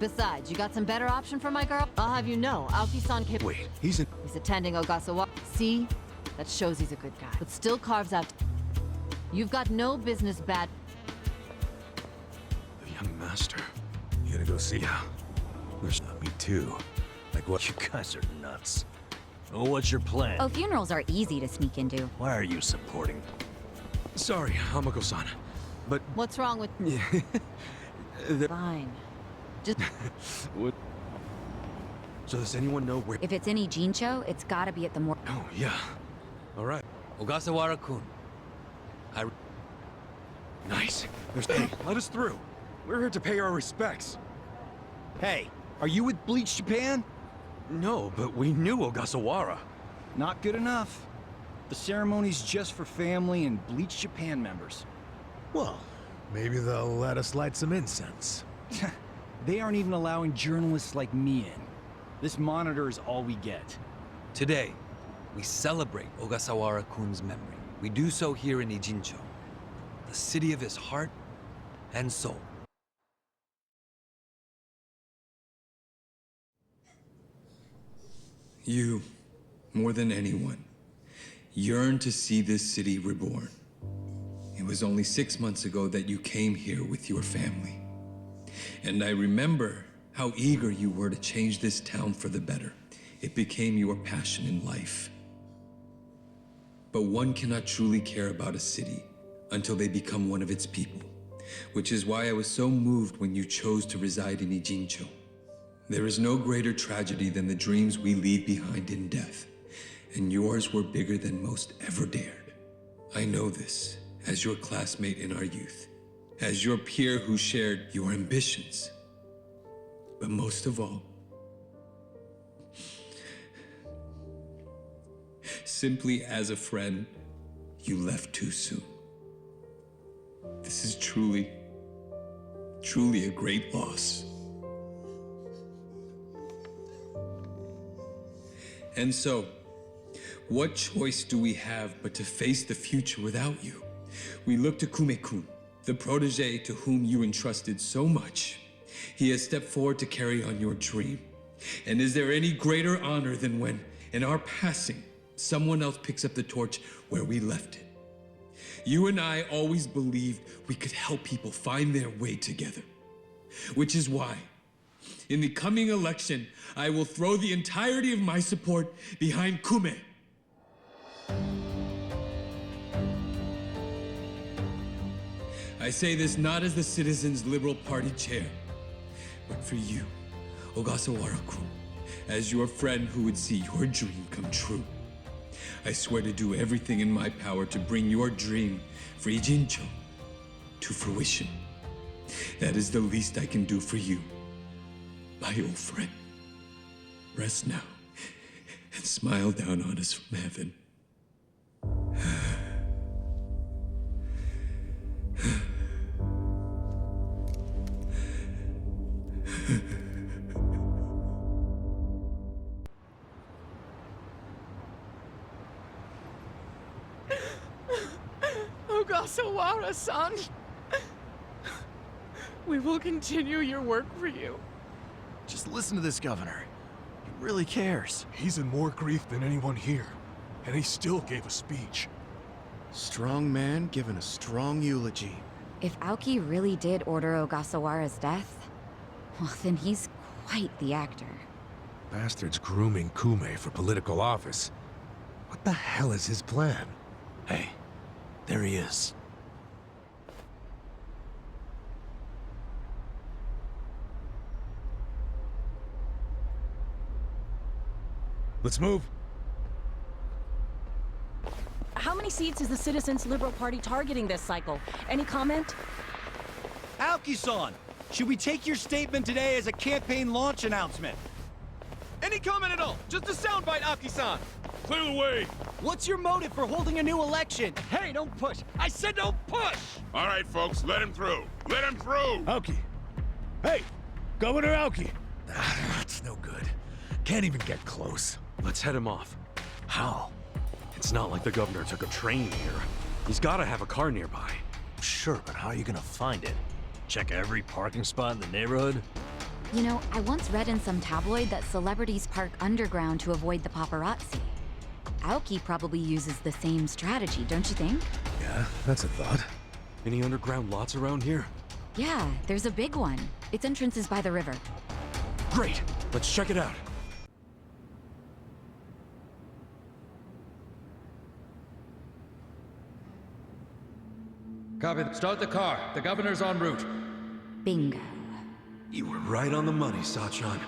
Besides, you got some better option for my girl? I'll have you know, Aoki-san came... Wait, he's in... He's attending Ogasawara. See? That shows he's a good guy. But still carves out... You've got no business bad... The young master. You gonna go see? Yeah. There's... Me too. Like what? You guys are nuts. Oh, what's your plan? Oh, funerals are easy to sneak into. Why are you supporting? Sorry, Hamako-san. But... What's wrong with... Fine. Just... What? So does anyone know where... If it's any Ijincho, it's gotta be at the Oh, yeah. All right. Ogasawara-kun. Nice. Hey, let us through. We're here to pay our respects. Hey, are you with Bleach Japan? No, but we knew Ogasawara. Not good enough. The ceremony's just for family and Bleach Japan members. Well, maybe they'll let us light some incense. They aren't even allowing journalists like me in. This monitor is all we get. Today, we celebrate Ogasawara-kun's memory. We do so here in Ijincho, the city of his heart and soul. You, more than anyone, yearn to see this city reborn. It was only 6 months ago that you came here with your family. And I remember how eager you were to change this town for the better. It became your passion in life. But one cannot truly care about a city until they become one of its people, which is why I was so moved when you chose to reside in Ijincho. There is no greater tragedy than the dreams we leave behind in death, and yours were bigger than most ever dared. I know this as your classmate in our youth, as your peer who shared your ambitions. But most of all, simply as a friend, you left too soon. This is truly a great loss. And so, what choice do we have but to face the future without you? We look to Kume-kun, the protege to whom you entrusted so much. He has stepped forward to carry on your dream. And is there any greater honor than when, in our passing, someone else picks up the torch where we left it? You and I always believed we could help people find their way together. Which is why, in the coming election, I will throw the entirety of my support behind Kume. I say this not as the Citizens Liberal Party chair, but for you, Ogasawara-kun, as your friend who would see your dream come true. I swear to do everything in my power to bring your dream for Ijincho to fruition. That is the least I can do for you, my old friend. Rest now and smile down on us from heaven. Ogasawara-san, we will continue your work for you. Just listen to this governor. He really cares. He's in more grief than anyone here, and he still gave a speech. Strong man giving a strong eulogy. If Aoki really did order Ogasawara's death, well, then he's quite the actor. Bastard's grooming Kume for political office. What the hell is his plan? Hey, there he is. Let's move. How many seats is the Citizens Liberal Party targeting this cycle? Any comment? Aoki-san, should we take your statement today as a campaign launch announcement? Any comment at all? Just a soundbite, Aoki-san! Clear the way! What's your motive for holding a new election? Hey, don't push! I said don't push! All right, folks, let him through. Let him through! Aoki! Hey! Governor Aoki! That's no good. Can't even get close. Let's head him off. How? It's not like the governor took a train here. He's gotta have a car nearby. Sure, but how are you gonna find it? Check every parking spot in the neighborhood? You know, I once read in some tabloid that celebrities park underground to avoid the paparazzi. Aoki probably uses the same strategy, don't you think? Yeah, that's a thought. Any underground lots around here? Yeah, there's a big one. Its entrance is by the river. Great! Let's check it out. Copy. Start the car. The governor's en route. Bingo. You were right on the money, Sachan.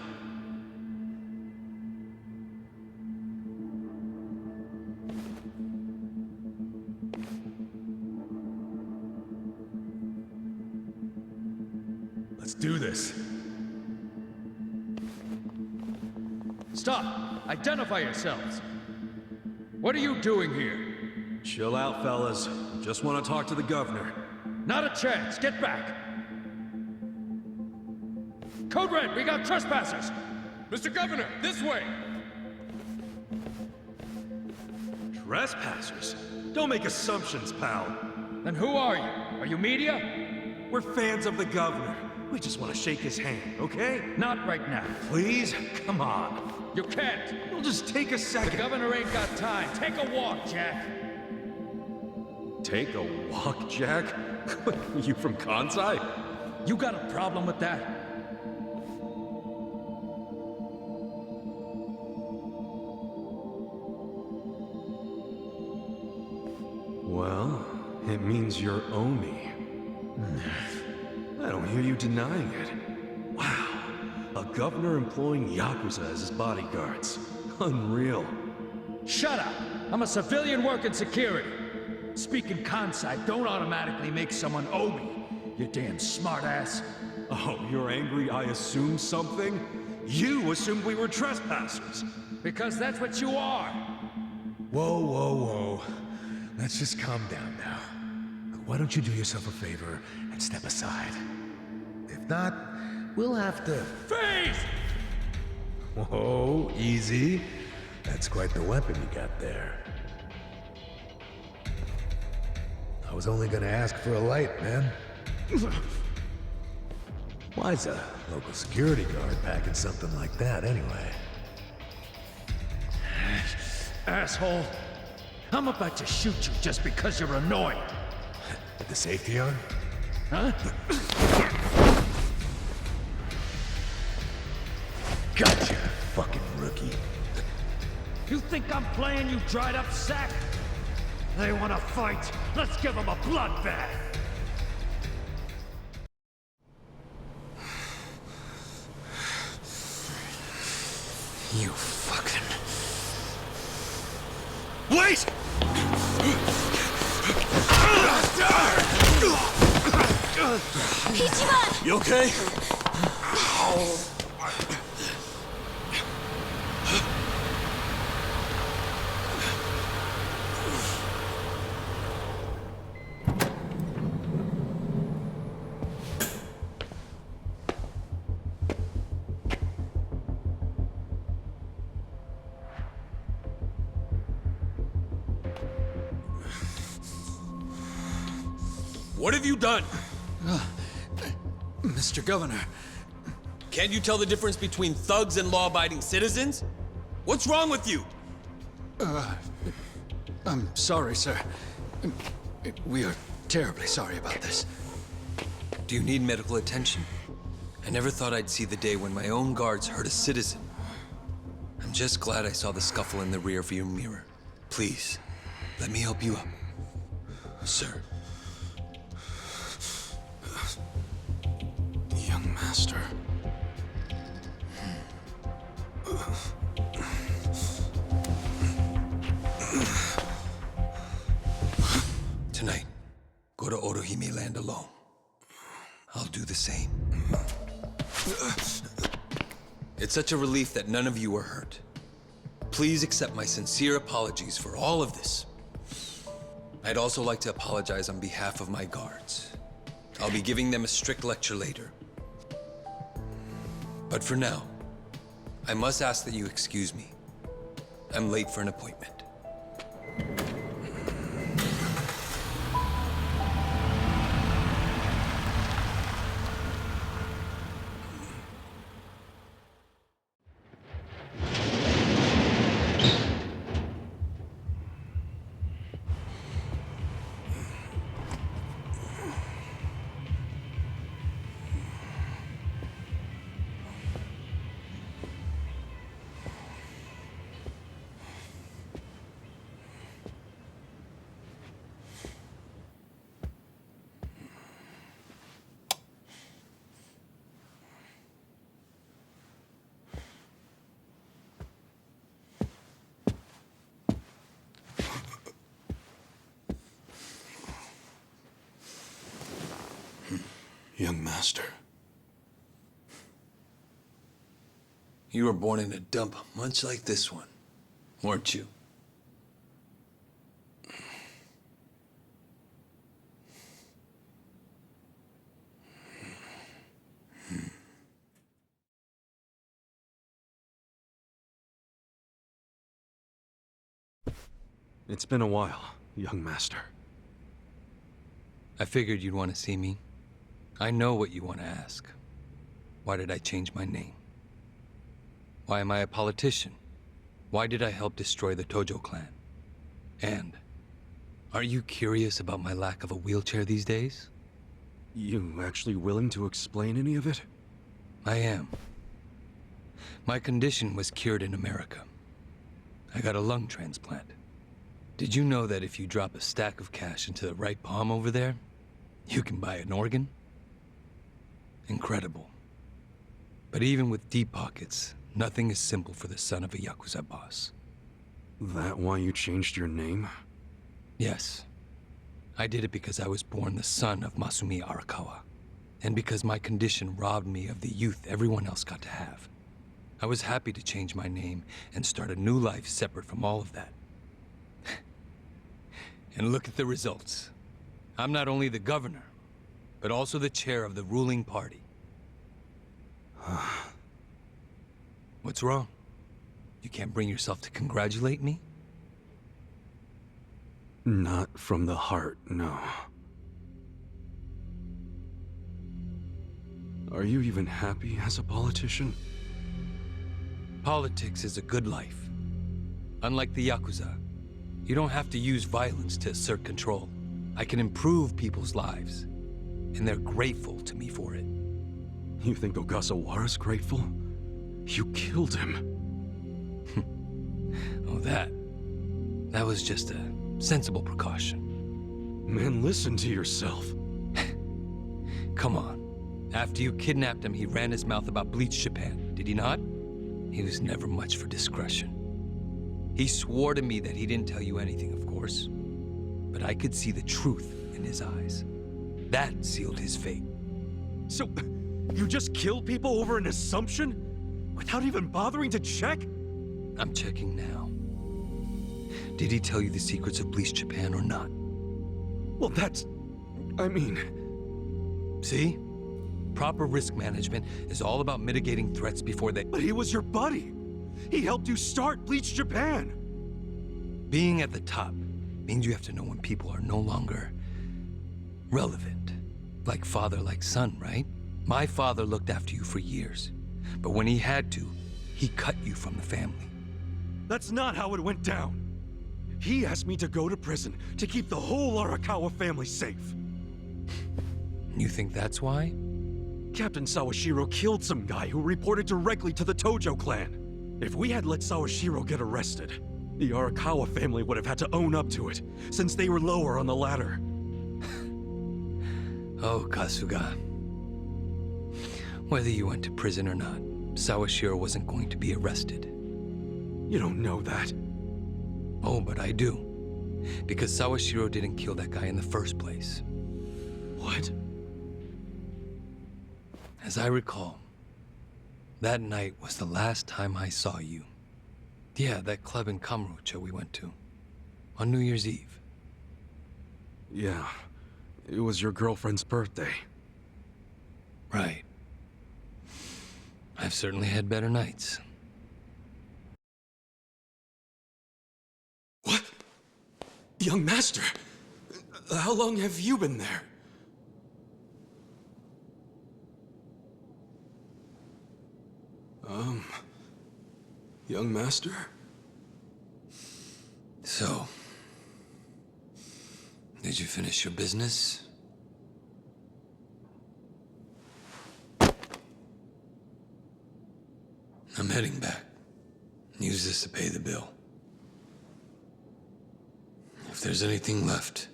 do this. Stop! Identify yourselves! What are you doing here? Chill out, fellas. Just want to talk to the governor. Not a chance! Get back! Code Red, we got trespassers! Mr. Governor, this way! Trespassers? Don't make assumptions, pal. Then who are you? Are you media? We're fans of the governor. We just want to shake his hand, okay? Not right now. Please? Come on. You can't! It'll just take a second. The governor ain't got time. Take a walk, Jack! Take a walk, Jack? You from Kansai? You got a problem with that? Well, it means you're Omi. I don't hear you denying it. Wow, a governor employing Yakuza as his bodyguards. Unreal. Shut up! I'm a civilian working security. Speaking Kansai don't automatically make someone Omi, you damn smartass. Oh, you're angry I assumed something? You assumed we were trespassers. Because that's what you are. Whoa, whoa, whoa. Let's just calm down now. Why don't you do yourself a favor and step aside? If not, we'll have to... Freeze! Whoa, easy. That's quite the weapon you got there. I was only gonna ask for a light, man. Why's a local security guard packing something like that, anyway? Asshole! I'm about to shoot you just because you're annoying. With the safety on? Huh? Gotcha, fucking rookie. You think I'm playing, you dried up sack? They wanna fight? Let's give them a bloodbath! You fucking... Wait! Ichiban! You okay? What have you done? Mr. Governor, can't you tell the difference between thugs and law-abiding citizens? What's wrong with you? I'm sorry, sir. We are terribly sorry about this. Do you need medical attention? I never thought I'd see the day when my own guards hurt a citizen. I'm just glad I saw the scuffle in the rearview mirror. Please, let me help you up. Sir. Young master. Tonight, go to Orohime Land alone. I'll do the same. It's such a relief that none of you are hurt. Please accept my sincere apologies for all of this. I'd also like to apologize on behalf of my guards. I'll be giving them a strict lecture later. But for now, I must ask that you excuse me. I'm late for an appointment. Young master, You were born in a dump much like this one, weren't you? It's been a while, young master. I figured you'd want to see me. I know what you want to ask. Why did I change my name? Why am I a politician? Why did I help destroy the Tojo clan? And are you curious about my lack of a wheelchair these days? You actually willing to explain any of it? I am. My condition was cured in America. I got a lung transplant. Did you know that if you drop a stack of cash into the right palm over there, you can buy an organ? Incredible. But even with deep pockets, nothing is simple for the son of a Yakuza boss. That why you changed your name? Yes. I did it because I was born the son of Masumi Arakawa, and because my condition robbed me of the youth everyone else got to have. I was happy to change my name and start a new life separate from all of that. And look at the results. I'm not only the governor, but also the chair of the ruling party. What's wrong? You can't bring yourself to congratulate me? Not from the heart, no. Are you even happy as a politician? Politics is a good life. Unlike the Yakuza, you don't have to use violence to assert control. I can improve people's lives, and they're grateful to me for it. You think Ogasawara's grateful? You killed him. Oh, that was just a sensible precaution. Man, listen to yourself. Come on. After you kidnapped him, he ran his mouth about Bleach Japan, did he not? He was never much for discretion. He swore to me that he didn't tell you anything, of course. But I could see the truth in his eyes. That sealed his fate. So, you just killed people over an assumption? Without even bothering to check? I'm checking now. Did he tell you the secrets of Bleach Japan or not? Well, I mean... See? Proper risk management is all about mitigating threats before they... But he was your buddy! He helped you start Bleach Japan! Being at the top means you have to know when people are no longer relevant. Like father, like son, right? My father looked after you for years. But when he had to, he cut you from the family. That's not how it went down. He asked me to go to prison to keep the whole Arakawa family safe. You think that's why? Captain Sawashiro killed some guy who reported directly to the Tojo clan. If we had let Sawashiro get arrested, the Arakawa family would have had to own up to it, since they were lower on the ladder. Oh, Kasuga. Whether you went to prison or not, Sawashiro wasn't going to be arrested. You don't know that. Oh, but I do. Because Sawashiro didn't kill that guy in the first place. What? As I recall, that night was the last time I saw you. Yeah, that club in Kamurocho we went to. On New Year's Eve. Yeah. It was your girlfriend's birthday. Right. I've certainly had better nights. What? Young master! How long have you been there? Young master? So, did you finish your business? I'm heading back. Use this to pay the bill. If there's anything left,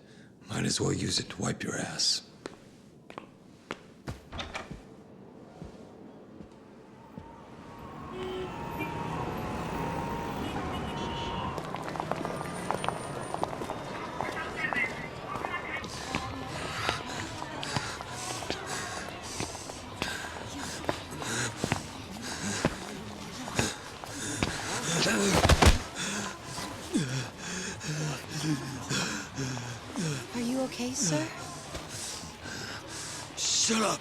might as well use it to wipe your ass. Are you okay, sir? Shut up!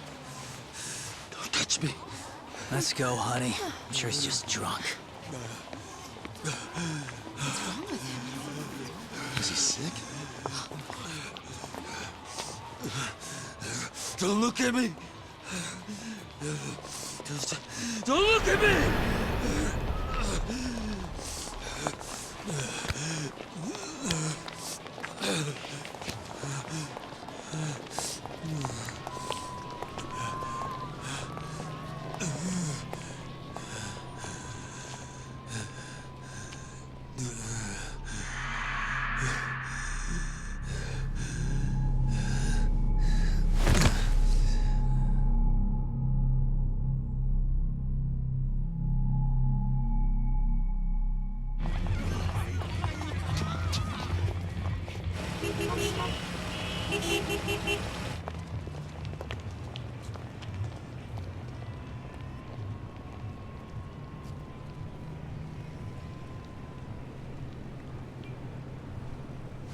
Don't touch me. Let's go, honey. I'm sure he's just drunk. What's wrong with him? Is he sick? Don't look at me! Don't look at me!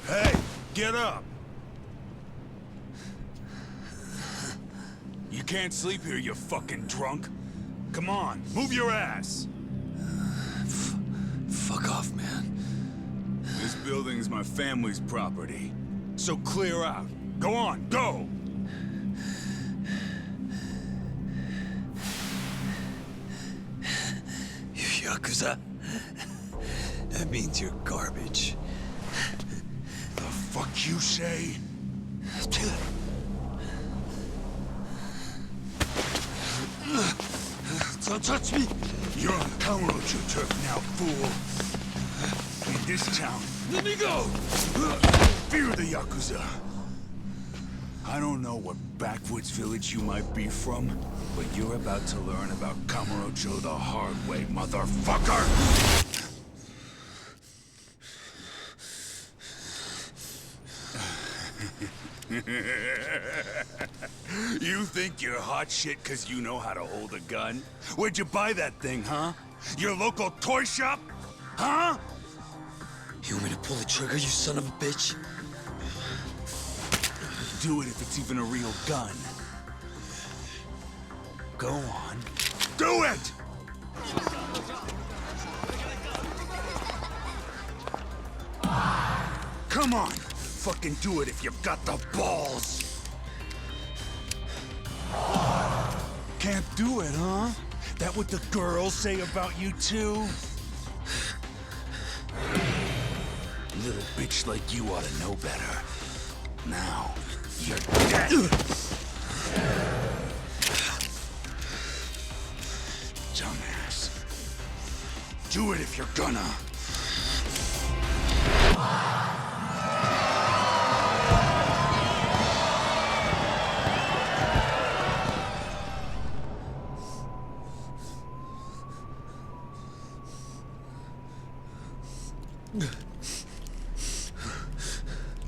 Hey, get up! You can't sleep here, you fucking drunk. Come on, move your ass! Fuck off, man. This building's my family's property. So clear out. Go on, go! You Yakuza? That means you're garbage. The fuck you say? Don't touch me! You're on Kamurocho turf now, fool. In this town, Let me go! fear the Yakuza. I don't know what backwoods village you might be from, but you're about to learn about Kamurocho the hard way, motherfucker! You think you're hot shit because you know how to hold a gun? Where'd you buy that thing, huh? Your local toy shop? Huh? You want me to pull the trigger, you son of a bitch? Do it if it's even a real gun. Go on. Do it! Come on! Fucking do it if you've got the balls! Can't do it, huh? That what the girls say about you too? Little bitch like you ought to know better. Now, you're dead! Dumbass. Do it if you're gonna.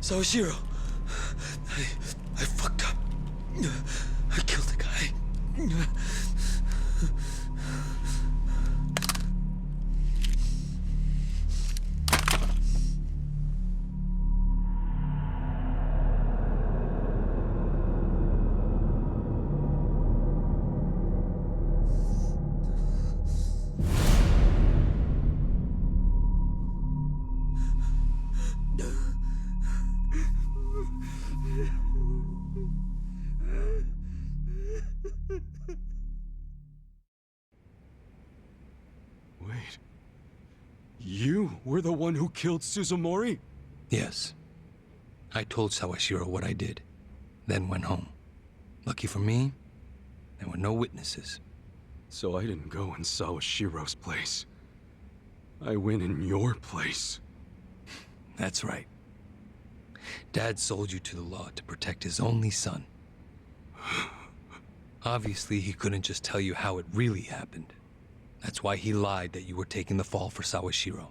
Sawashiro, I fucked up. I killed the guy. Wait. You were the one who killed Suzumori? Yes. I told Sawashiro what I did, then went home. Lucky for me, there were no witnesses. So I didn't go in Sawashiro's place. I went in your place. That's right. Dad sold you to the law to protect his only son. Obviously, he couldn't just tell you how it really happened. That's why he lied that you were taking the fall for Sawashiro.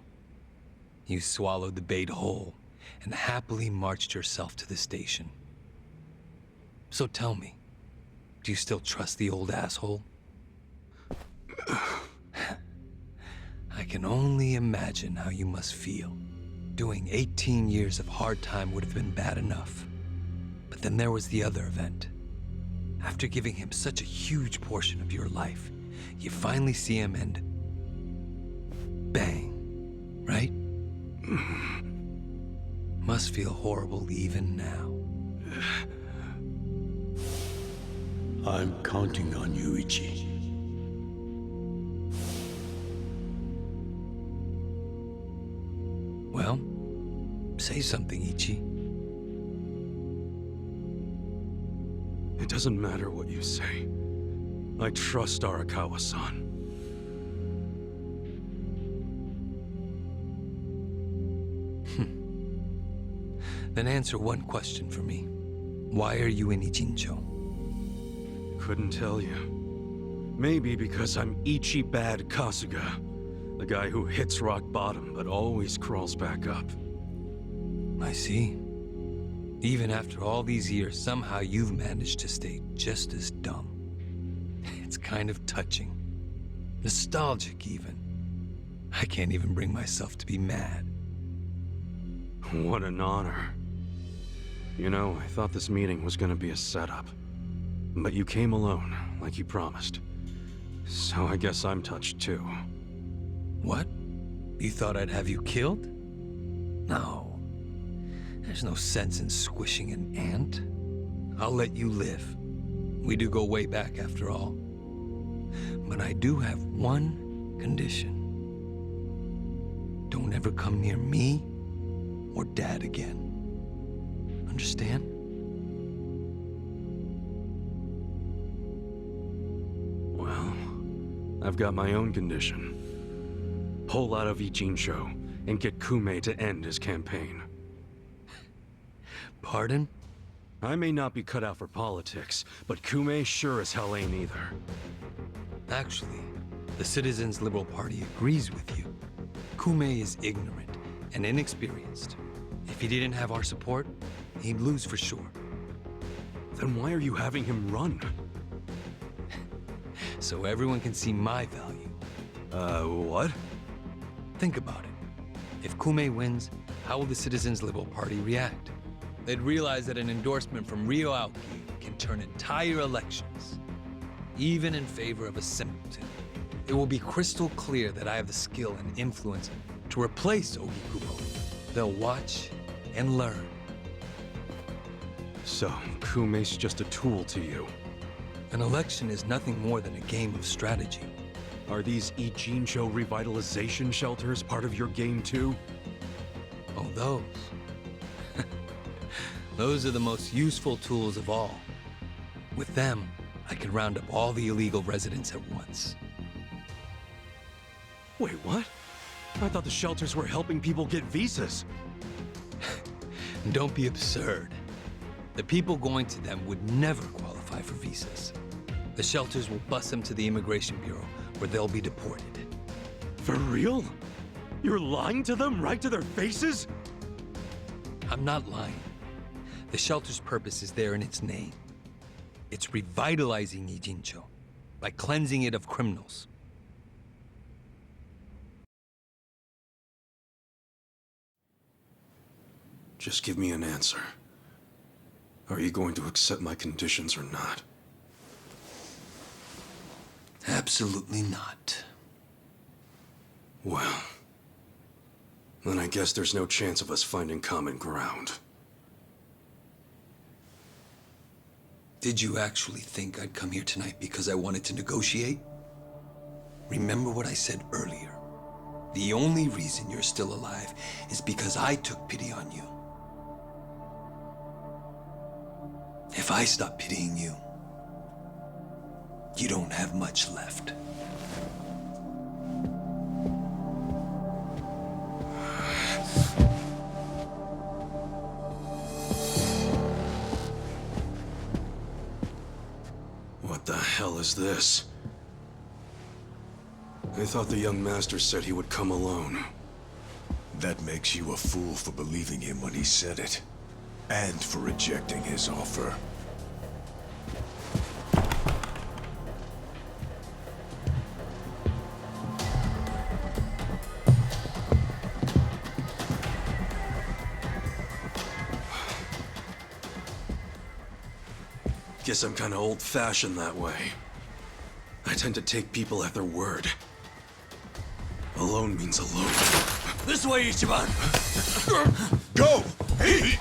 You swallowed the bait whole and happily marched yourself to the station. So tell me, do you still trust the old asshole? I can only imagine how you must feel. Doing 18 years of hard time would have been bad enough. But then there was the other event. After giving him such a huge portion of your life, you finally see him and... bang. Right? Must feel horrible even now. I'm counting on you, Ichi. Well, say something, Ichi. It doesn't matter what you say. I trust Arakawa-san. Then answer one question for me. Why are you in Ijincho? Couldn't tell you. Maybe because I'm Ichi Bad Kasuga. The guy who hits rock bottom but always crawls back up. I see. Even after all these years, somehow you've managed to stay just as dumb. It's kind of touching. Nostalgic, even. I can't even bring myself to be mad. What an honor. You know, I thought this meeting was gonna be a setup. But you came alone, like you promised. So I guess I'm touched too. What? You thought I'd have you killed? No. There's no sense in squishing an ant. I'll let you live. We do go way back after all. But I do have one condition. Don't ever come near me or Dad again. Understand? Well, I've got my own condition. Pull out of Ijincho and get Kume to end his campaign. Pardon? I may not be cut out for politics, but Kume sure as hell ain't either. Actually, the Citizens Liberal Party agrees with you. Kume is ignorant and inexperienced. If he didn't have our support, he'd lose for sure. Then why are you having him run? So everyone can see my value. What? Think about it. If Kume wins, how will the Citizens Liberal Party react? They'd realize that an endorsement from Ryo Aoki can turn entire elections, even in favor of a simpleton. It will be crystal clear that I have the skill and influence to replace Ogikubo. They'll watch and learn. So, Kume's just a tool to you. An election is nothing more than a game of strategy. Are these Ijincho revitalization shelters part of your game too? Oh, those. Those are the most useful tools of all. With them, I can round up all the illegal residents at once. Wait, what? I thought the shelters were helping people get visas. Don't be absurd. The people going to them would never qualify for visas. The shelters will bus them to the Immigration Bureau, where they'll be deported. For real? You're lying to them right to their faces? I'm not lying. The shelter's purpose is there in its name. It's revitalizing Ijincho by cleansing it of criminals. Just give me an answer. Are you going to accept my conditions or not? Absolutely not. Well, then I guess there's no chance of us finding common ground. Did you actually think I'd come here tonight because I wanted to negotiate? Remember what I said earlier. The only reason you're still alive is because I took pity on you. If I stop pitying you, you don't have much left. What the hell is this? I thought the young master said he would come alone. That makes you a fool for believing him when he said it. And for rejecting his offer. Guess I'm kind of old-fashioned that way. I tend to take people at their word. Alone means alone. This way, Ichiban! Go! Hey!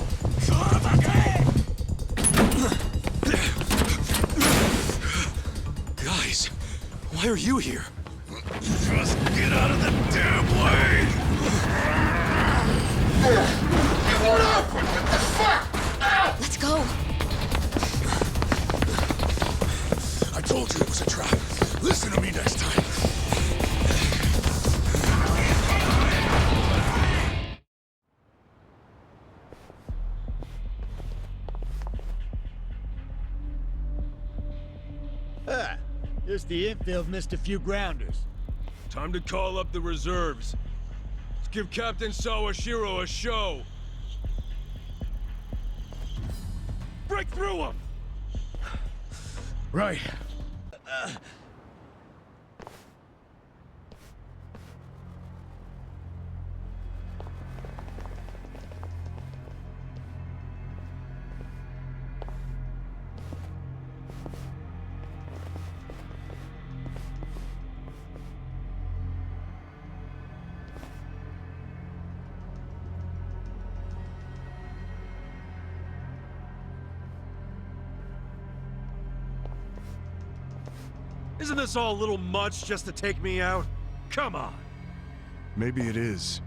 Guys, why are you here? Just get out of the damn way! What happened? What the fuck? Let's go. I told you it was a trap. Listen to me next time. Just the infield missed a few grounders. Time to call up the reserves. Let's give Captain Sawashiro a show. Break through him! Right. Isn't this all a little much just to take me out? Come on! Maybe it is.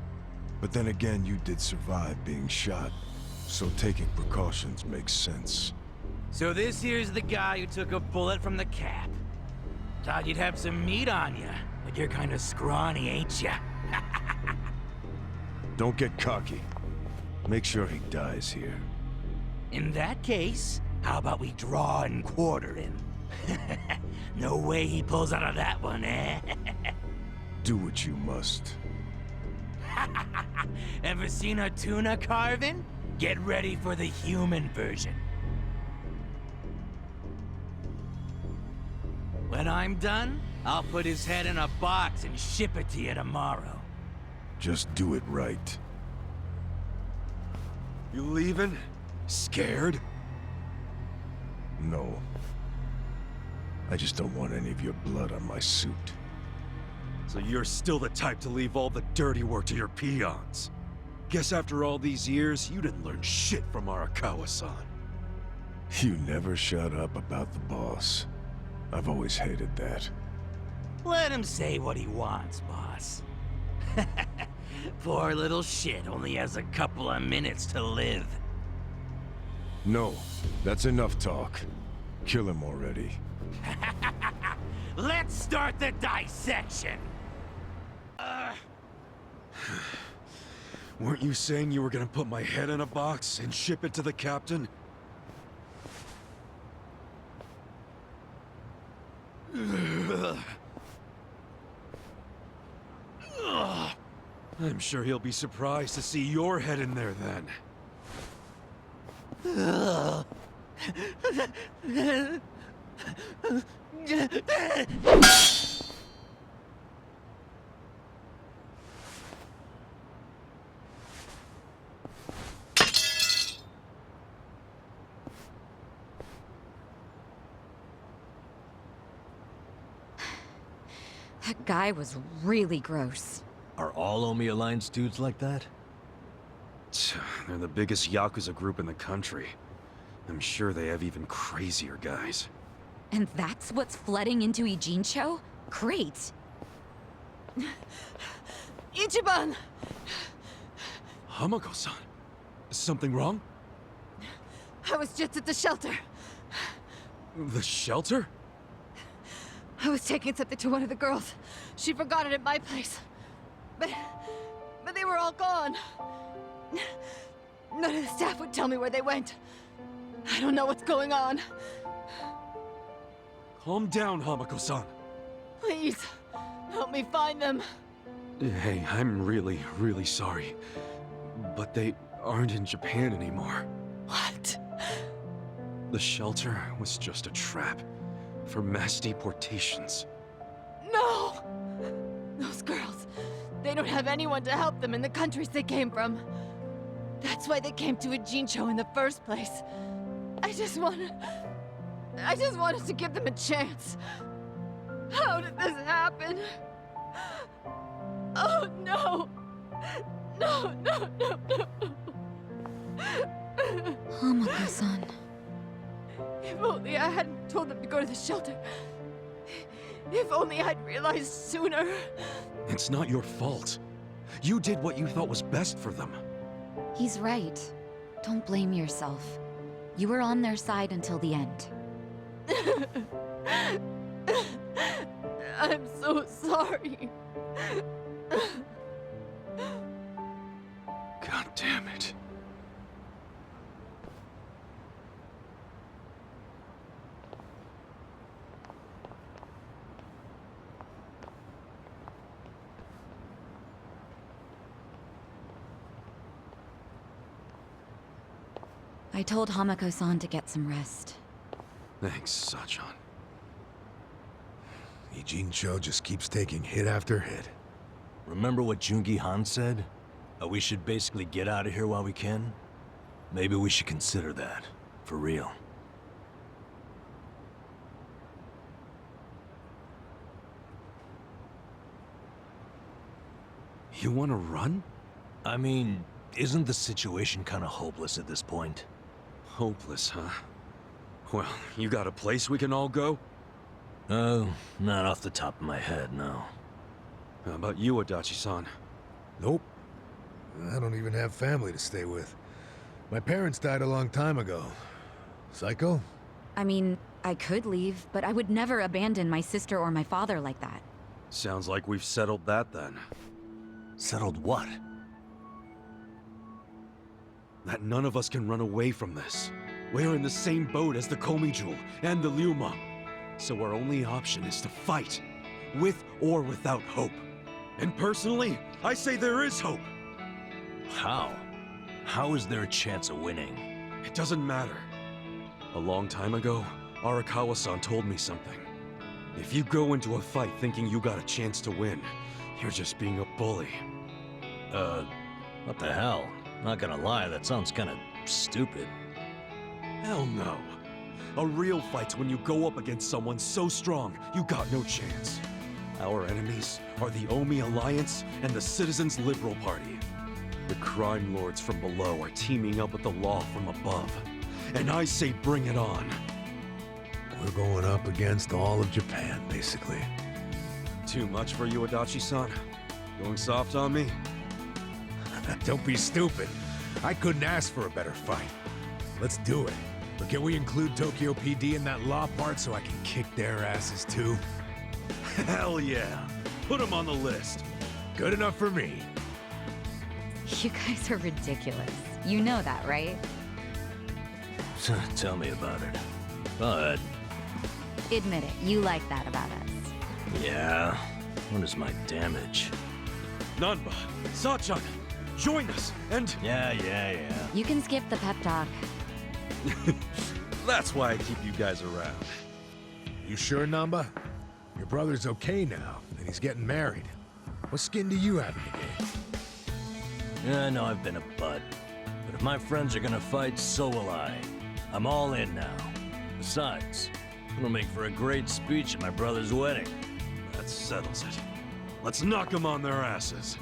But then again, you did survive being shot. So taking precautions makes sense. So this here's the guy who took a bullet from the cap. Thought you'd have some meat on you, but you're kind of scrawny, ain't ya? Don't get cocky. Make sure he dies here. In that case, how about we draw and quarter him? No way he pulls out of that one, eh? Do what you must. Ever seen a tuna carving? Get ready for the human version. When I'm done, I'll put his head in a box and ship it to you tomorrow. Just do it right. You leaving? Scared? No. I just don't want any of your blood on my suit. So you're still the type to leave all the dirty work to your peons. Guess after all these years, you didn't learn shit from Arakawa-san. You never shut up about the boss. I've always hated that. Let him say what he wants, boss. Poor little shit only has a couple of minutes to live. No, that's enough talk. Kill him already. Let's start the dissection! Weren't you saying you were gonna put my head in a box and ship it to the captain? I'm sure he'll be surprised to see your head in there then. That guy was really gross. Are all Omi Alliance dudes like that? They're the biggest Yakuza group in the country. I'm sure they have even crazier guys. And that's what's flooding into Ijincho? Great! Ichiban! Hamako-san, is something wrong? I was just at the shelter. The shelter? I was taking something to one of the girls. She forgot it at my place. But they were all gone. None of the staff would tell me where they went. I don't know what's going on. Calm down, Hamako-san. Please, help me find them. Hey, I'm really, really sorry. But they aren't in Japan anymore. What? The shelter was just a trap for mass deportations. No! Those girls, they don't have anyone to help them in the countries they came from. That's why they came to Ijincho in the first place. I just wanna... I just wanted to give them a chance. How did this happen? Oh, no. No, no, no, no. Hamako-san. If only I hadn't told them to go to the shelter. If only I'd realized sooner. It's not your fault. You did what you thought was best for them. He's right. Don't blame yourself. You were on their side until the end. I'm so sorry. God damn it. I told Hamako-san to get some rest. Thanks, Sachan. Ijincho just keeps taking hit after hit. Remember what Jungi Han said? We should basically get out of here while we can? Maybe we should consider that. For real. You want to run? I mean, isn't the situation kind of hopeless at this point? Hopeless, huh? Well, you got a place we can all go? Oh, not off the top of my head, no. How about you, Adachi-san? Nope. I don't even have family to stay with. My parents died a long time ago. Psycho? I mean, I could leave, but I would never abandon my sister or my father like that. Sounds like we've settled that then. Settled what? That none of us can run away from this. We're in the same boat as the Komijul and the Ryuma. So our only option is to fight, with or without hope. And personally, I say there is hope. How? How is there a chance of winning? It doesn't matter. A long time ago, Arakawa-san told me something. If you go into a fight thinking you got a chance to win, you're just being a bully. What the hell? Not gonna lie, that sounds kinda stupid. Hell no. A real fight's when you go up against someone so strong, you got no chance. Our enemies are the Omi Alliance and the Citizens Liberal Party. The crime lords from below are teaming up with the law from above. And I say bring it on. We're going up against all of Japan, basically. Too much for you, Adachi-san? Going soft on me? Don't be stupid. I couldn't ask for a better fight. Let's do it. But can we include Tokyo PD in that law part so I can kick their asses too? Hell yeah. Put them on the list. Good enough for me. You guys are ridiculous. You know that, right? Tell me about it. But... Admit it, you like that about us. yeah, what is my damage? Nanba, Sachan, join us, and... Yeah. You can skip the pep talk. That's why I keep you guys around. You sure, Namba? Your brother's okay now, and he's getting married. What skin do you have in the game? Yeah, I know I've been a butt. But if my friends are gonna fight, so will I. I'm all in now. Besides, it'll make for a great speech at my brother's wedding. That settles it. Let's knock them on their asses.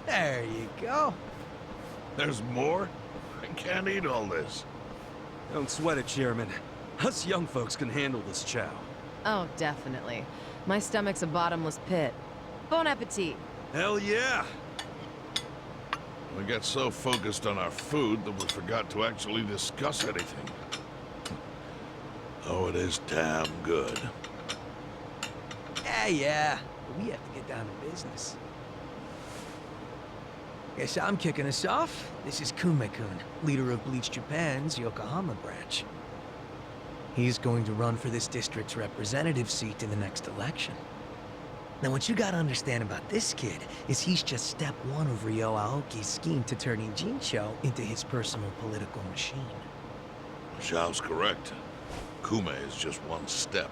There you go. There's more? I can't eat all this. Don't sweat it, Chairman. Us young folks can handle this chow. Oh, definitely. My stomach's a bottomless pit. Bon appetit. Hell yeah! We got so focused on our food that we forgot to actually discuss anything. Oh, it is damn good. Yeah. But we have to get down to business. Guess I'm kicking us off. This is Kume-kun, leader of Bleach Japan's Yokohama branch. He's going to run for this district's representative seat in the next election. Now, what you gotta understand about this kid is he's just step one of Ryo Aoki's scheme to turn Ijincho into his personal political machine. Zhao's correct. Kume is just one step.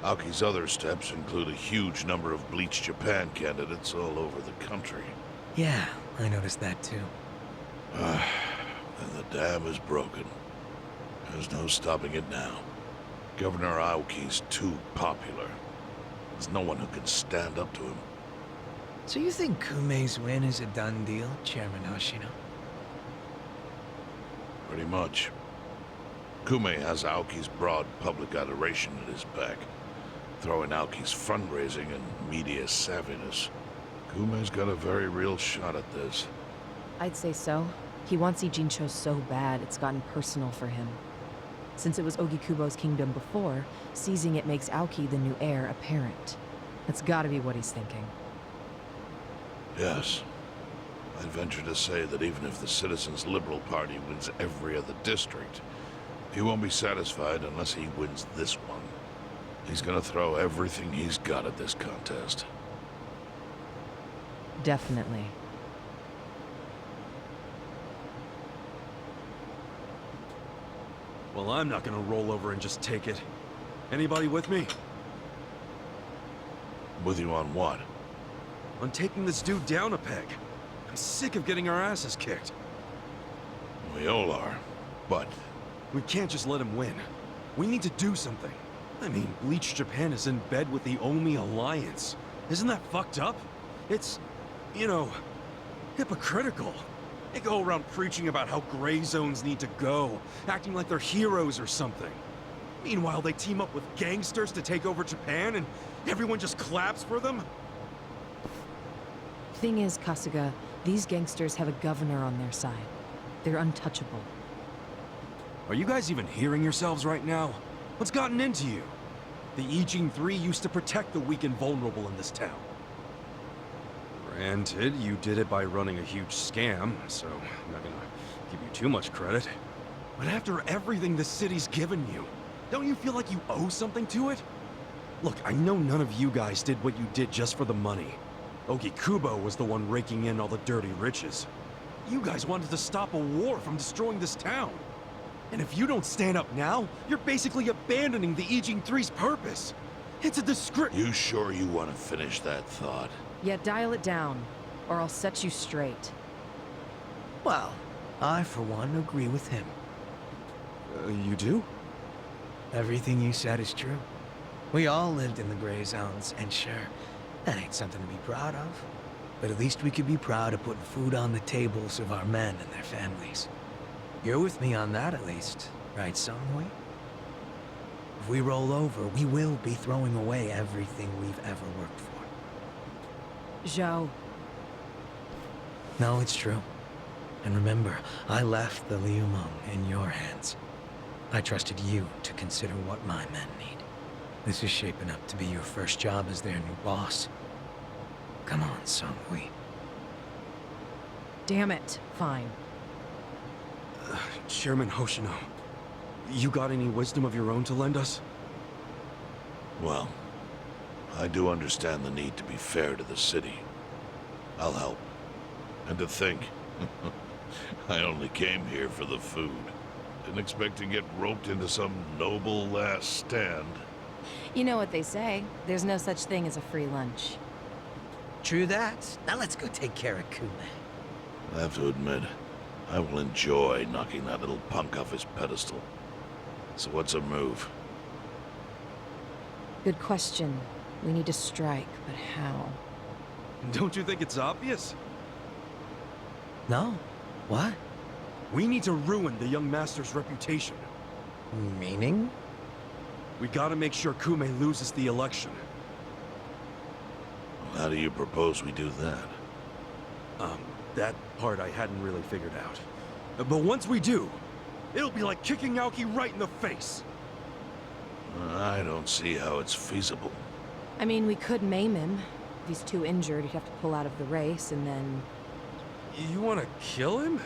Aoki's other steps include a huge number of Bleach Japan candidates all over the country. Yeah, I noticed that too. And the dam is broken. There's no stopping it now. Governor Aoki's too popular. There's no one who can stand up to him. So you think Kume's win is a done deal, Chairman Hoshino? Pretty much. Kume has Aoki's broad public adoration at his back, throwing Aoki's fundraising and media savviness. Kume's got a very real shot at this. I'd say so. He wants Ijincho so bad, it's gotten personal for him. Since it was Ogikubo's kingdom before, seizing it makes Aoki the new heir apparent. That's gotta be what he's thinking. Yes. I'd venture to say that even if the Citizens' Liberal Party wins every other district, he won't be satisfied unless he wins this one. He's gonna throw everything he's got at this contest. Definitely. Well, I'm not gonna roll over and just take it. Anybody with me? With you on what? On taking this dude down a peg. I'm sick of getting our asses kicked. We all are, but... We can't just let him win. We need to do something. I mean, Bleach Japan is in bed with the Omi Alliance. Isn't that fucked up? It's, you know, hypocritical. They go around preaching about how gray zones need to go, acting like they're heroes or something. Meanwhile, they team up with gangsters to take over Japan, and everyone just claps for them? Thing is, Kasuga, these gangsters have a governor on their side. They're untouchable. Are you guys even hearing yourselves right now? What's gotten into you? The Ijin 3 used to protect the weak and vulnerable in this town. Granted, you did it by running a huge scam, so I'm not gonna give you too much credit. But after everything the city's given you, don't you feel like you owe something to it? Look, I know none of you guys did what you did just for the money. Ogikubo was the one raking in all the dirty riches. You guys wanted to stop a war from destroying this town. And if you don't stand up now, you're basically abandoning the Ijin 3's purpose. It's a disgrace. You sure you want to finish that thought? Yeah, dial it down, or I'll set you straight. Well, I, for one, agree with him. You do? Everything you said is true. We all lived in the gray zones, and sure, that ain't something to be proud of. But at least we could be proud of putting food on the tables of our men and their families. You're with me on that, at least, right, Songhui? If we roll over, we will be throwing away everything we've ever worked for. Zhao. No, it's true. And remember, I left the Liumeng in your hands. I trusted you to consider what my men need. This is shaping up to be your first job as their new boss. Come on, Songhui. Damn it. Fine. Chairman Hoshino, you got any wisdom of your own to lend us? Well, I do understand the need to be fair to the city. I'll help. And to think, I only came here for the food. Didn't expect to get roped into some noble last stand. You know what they say, there's no such thing as a free lunch. True that. Now let's go take care of Kume. I have to admit, I will enjoy knocking that little punk off his pedestal. So what's a move? Good question. We need to strike, but how? Don't you think it's obvious? No. What? We need to ruin the young master's reputation. Meaning? We gotta make sure Kume loses the election. How do you propose we do that? That part I hadn't really figured out. But once we do, it'll be like kicking Aoki right in the face. I don't see how it's feasible. I mean, we could maim him. If he's too injured, he'd have to pull out of the race, and then... You want to kill him?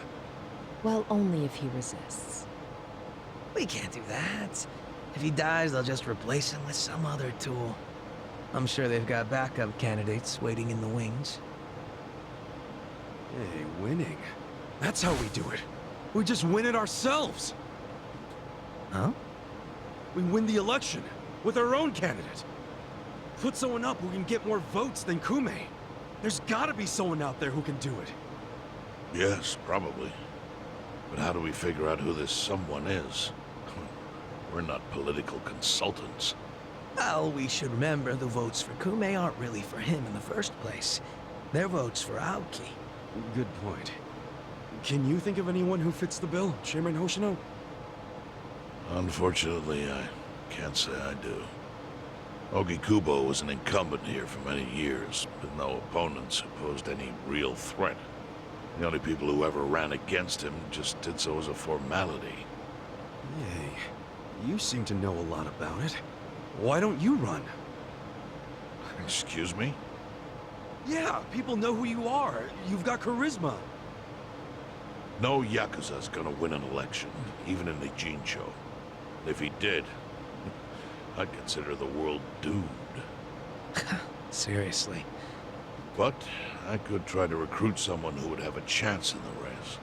Well, only if he resists. We can't do that. If he dies, they'll just replace him with some other tool. I'm sure they've got backup candidates waiting in the wings. Hey, winning. That's how we do it. We just win it ourselves. Huh? We win the election with our own candidate. Put someone up who can get more votes than Kume. There's gotta be someone out there who can do it. Yes, probably. But how do we figure out who this someone is? We're not political consultants. Well, we should remember the votes for Kume aren't really for him in the first place. They're votes for Aoki. Good point. Can you think of anyone who fits the bill, Chairman Hoshino? Unfortunately, I can't say I do. Ogi Kubo was an incumbent here for many years, with no opponents who posed any real threat. The only people who ever ran against him just did so as a formality. Yay. You seem to know a lot about it. Why don't you run? Excuse me? Yeah, people know who you are. You've got charisma. No Yakuza's gonna win an election, even in the Jincho. If he did, I'd consider the world doomed. Seriously. But I could try to recruit someone who would have a chance in the race.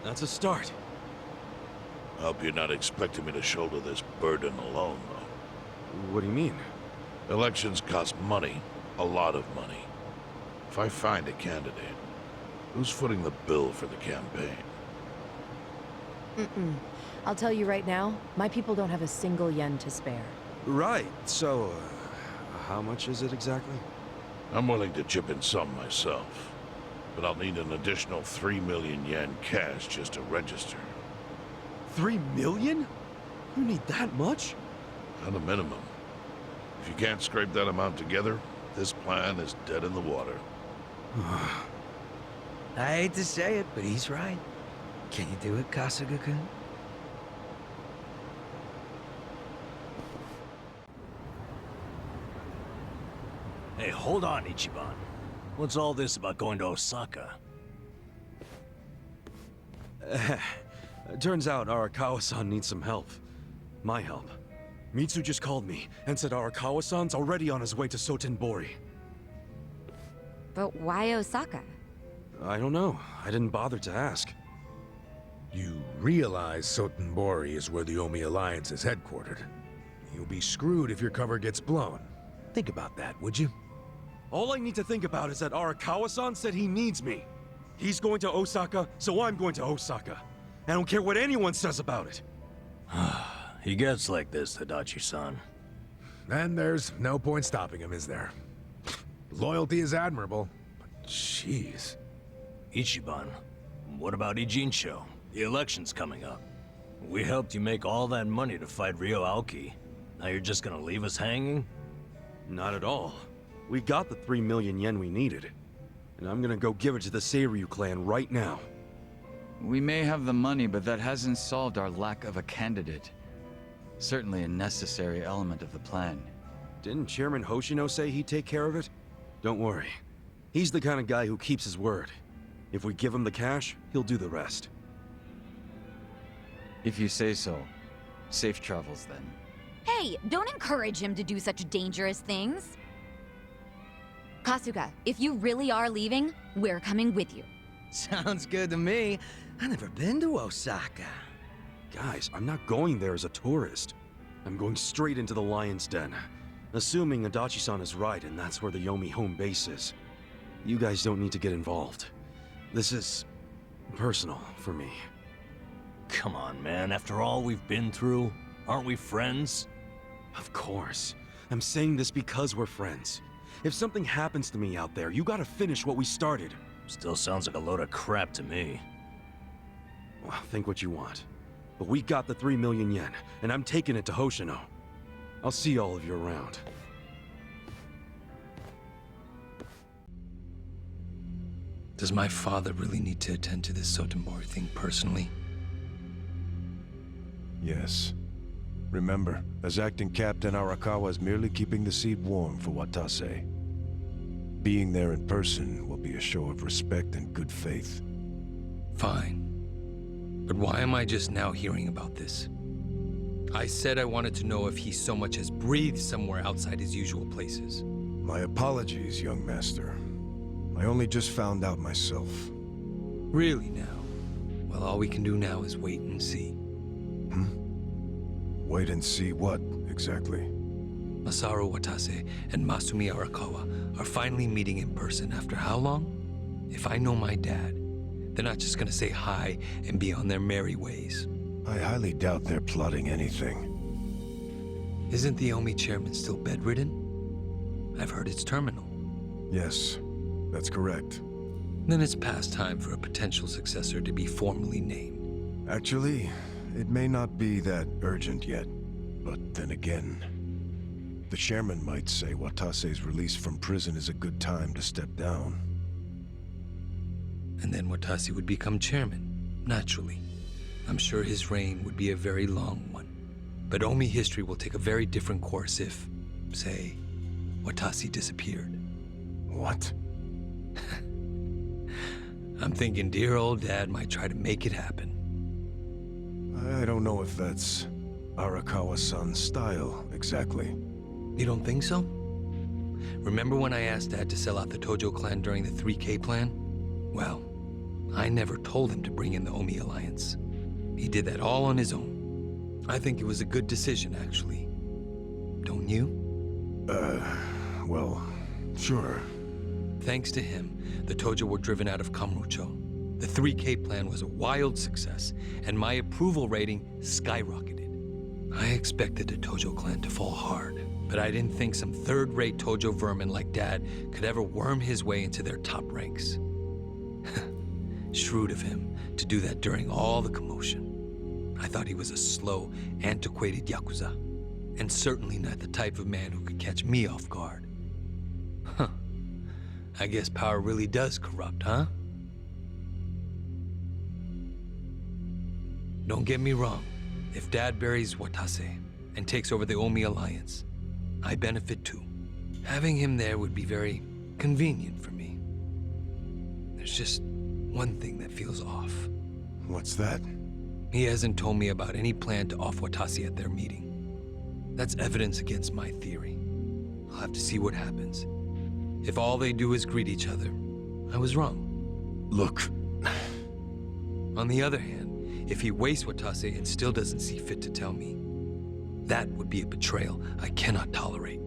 That's a start. I hope you're not expecting me to shoulder this burden alone, though. What do you mean? Elections cost money. A lot of money. If I find a candidate, who's footing the bill for the campaign? I'll tell you right now, my people don't have a single yen to spare. Right, so, how much is it exactly? I'm willing to chip in some myself, but I'll need an additional 3 million yen cash just to register. 3 million? You need that much? At a minimum. If you can't scrape that amount together, this plan is dead in the water. I hate to say it, but he's right. Can you do it, Kasuga-kun? Hey, hold on, Ichiban. What's all this about going to Osaka? Turns out Arakawa-san needs some help. My help. Mitsu just called me and said Arakawa-san's already on his way to Sotenbori. But why Osaka? I don't know. I didn't bother to ask. You realize Sotenbori is where the Omi Alliance is headquartered. You'll be screwed if your cover gets blown. Think about that, would you? All I need to think about is that Arakawa-san said he needs me. He's going to Osaka, so I'm going to Osaka. I don't care what anyone says about it. He gets like this, Tadachi-san. And there's no point stopping him, is there? Loyalty is admirable, but jeez. Ichiban, what about Ijincho? The election's coming up. We helped you make all that money to fight Ryo Aoki. Now you're just gonna leave us hanging? Not at all. We got the 3 million yen we needed. And I'm gonna go give it to the Seiryu clan right now. We may have the money, but that hasn't solved our lack of a candidate. Certainly a necessary element of the plan. Didn't Chairman Hoshino say he'd take care of it? Don't worry. He's the kind of guy who keeps his word. If we give him the cash, he'll do the rest. If you say so. Safe travels, then. Hey, don't encourage him to do such dangerous things. Kasuga, if you really are leaving, we're coming with you. Sounds good to me. I've never been to Osaka. Guys, I'm not going there as a tourist. I'm going straight into the Lion's Den. Assuming Adachi-san is right and that's where the Yomi home base is. You guys don't need to get involved. This is personal for me. Come on, man. After all we've been through, aren't we friends? Of course. I'm saying this because we're friends. If something happens to me out there, you gotta finish what we started. Still sounds like a load of crap to me. Well, think what you want. But we got the 3 million yen, and I'm taking it to Hoshino. I'll see all of you around. Does my father really need to attend to this Sotenbori thing personally? Yes. Remember, as acting captain, Arakawa is merely keeping the seat warm for Watase. Being there in person will be a show of respect and good faith. Fine. But why am I just now hearing about this? I said I wanted to know if he so much as breathed somewhere outside his usual places. My apologies, young master. I only just found out myself. Really now? Well, all we can do now is wait and see. Wait and see what, exactly? Masaru Watase and Masumi Arakawa are finally meeting in person after how long? If I know my dad, they're not just gonna say hi and be on their merry ways. I highly doubt they're plotting anything. Isn't the Omi chairman still bedridden? I've heard it's terminal. Yes, that's correct. Then it's past time for a potential successor to be formally named. Actually, it may not be that urgent yet. But then again, the chairman might say Watase's release from prison is a good time to step down. And then Watase would become chairman, naturally. I'm sure his reign would be a very long one. But Omi history will take a very different course if, say, Watase disappeared. What? I'm thinking dear old dad might try to make it happen. I don't know if that's Arakawa-san's style, exactly. You don't think so? Remember when I asked Dad to sell out the Tojo clan during the 3K plan? Well, I never told him to bring in the Omi Alliance. He did that all on his own. I think it was a good decision, actually. Don't you? Well, sure. Thanks to him, the Tojo were driven out of Kamurocho. The 3K plan was a wild success, and my approval rating skyrocketed. I expected the Tojo clan to fall hard, but I didn't think some third-rate Tojo vermin like Dad could ever worm his way into their top ranks. Shrewd of him to do that during all the commotion. I thought he was a slow, antiquated Yakuza, and certainly not the type of man who could catch me off guard. Huh. I guess power really does corrupt, huh? Don't get me wrong. If Dad buries Watase and takes over the Omi Alliance, I benefit too. Having him there would be very convenient for me. There's just one thing that feels off. What's that? He hasn't told me about any plan to off Watase at their meeting. That's evidence against my theory. I'll have to see what happens. If all they do is greet each other, I was wrong. Look. On the other hand, if he wastes Watase and still doesn't see fit to tell me, that would be a betrayal I cannot tolerate.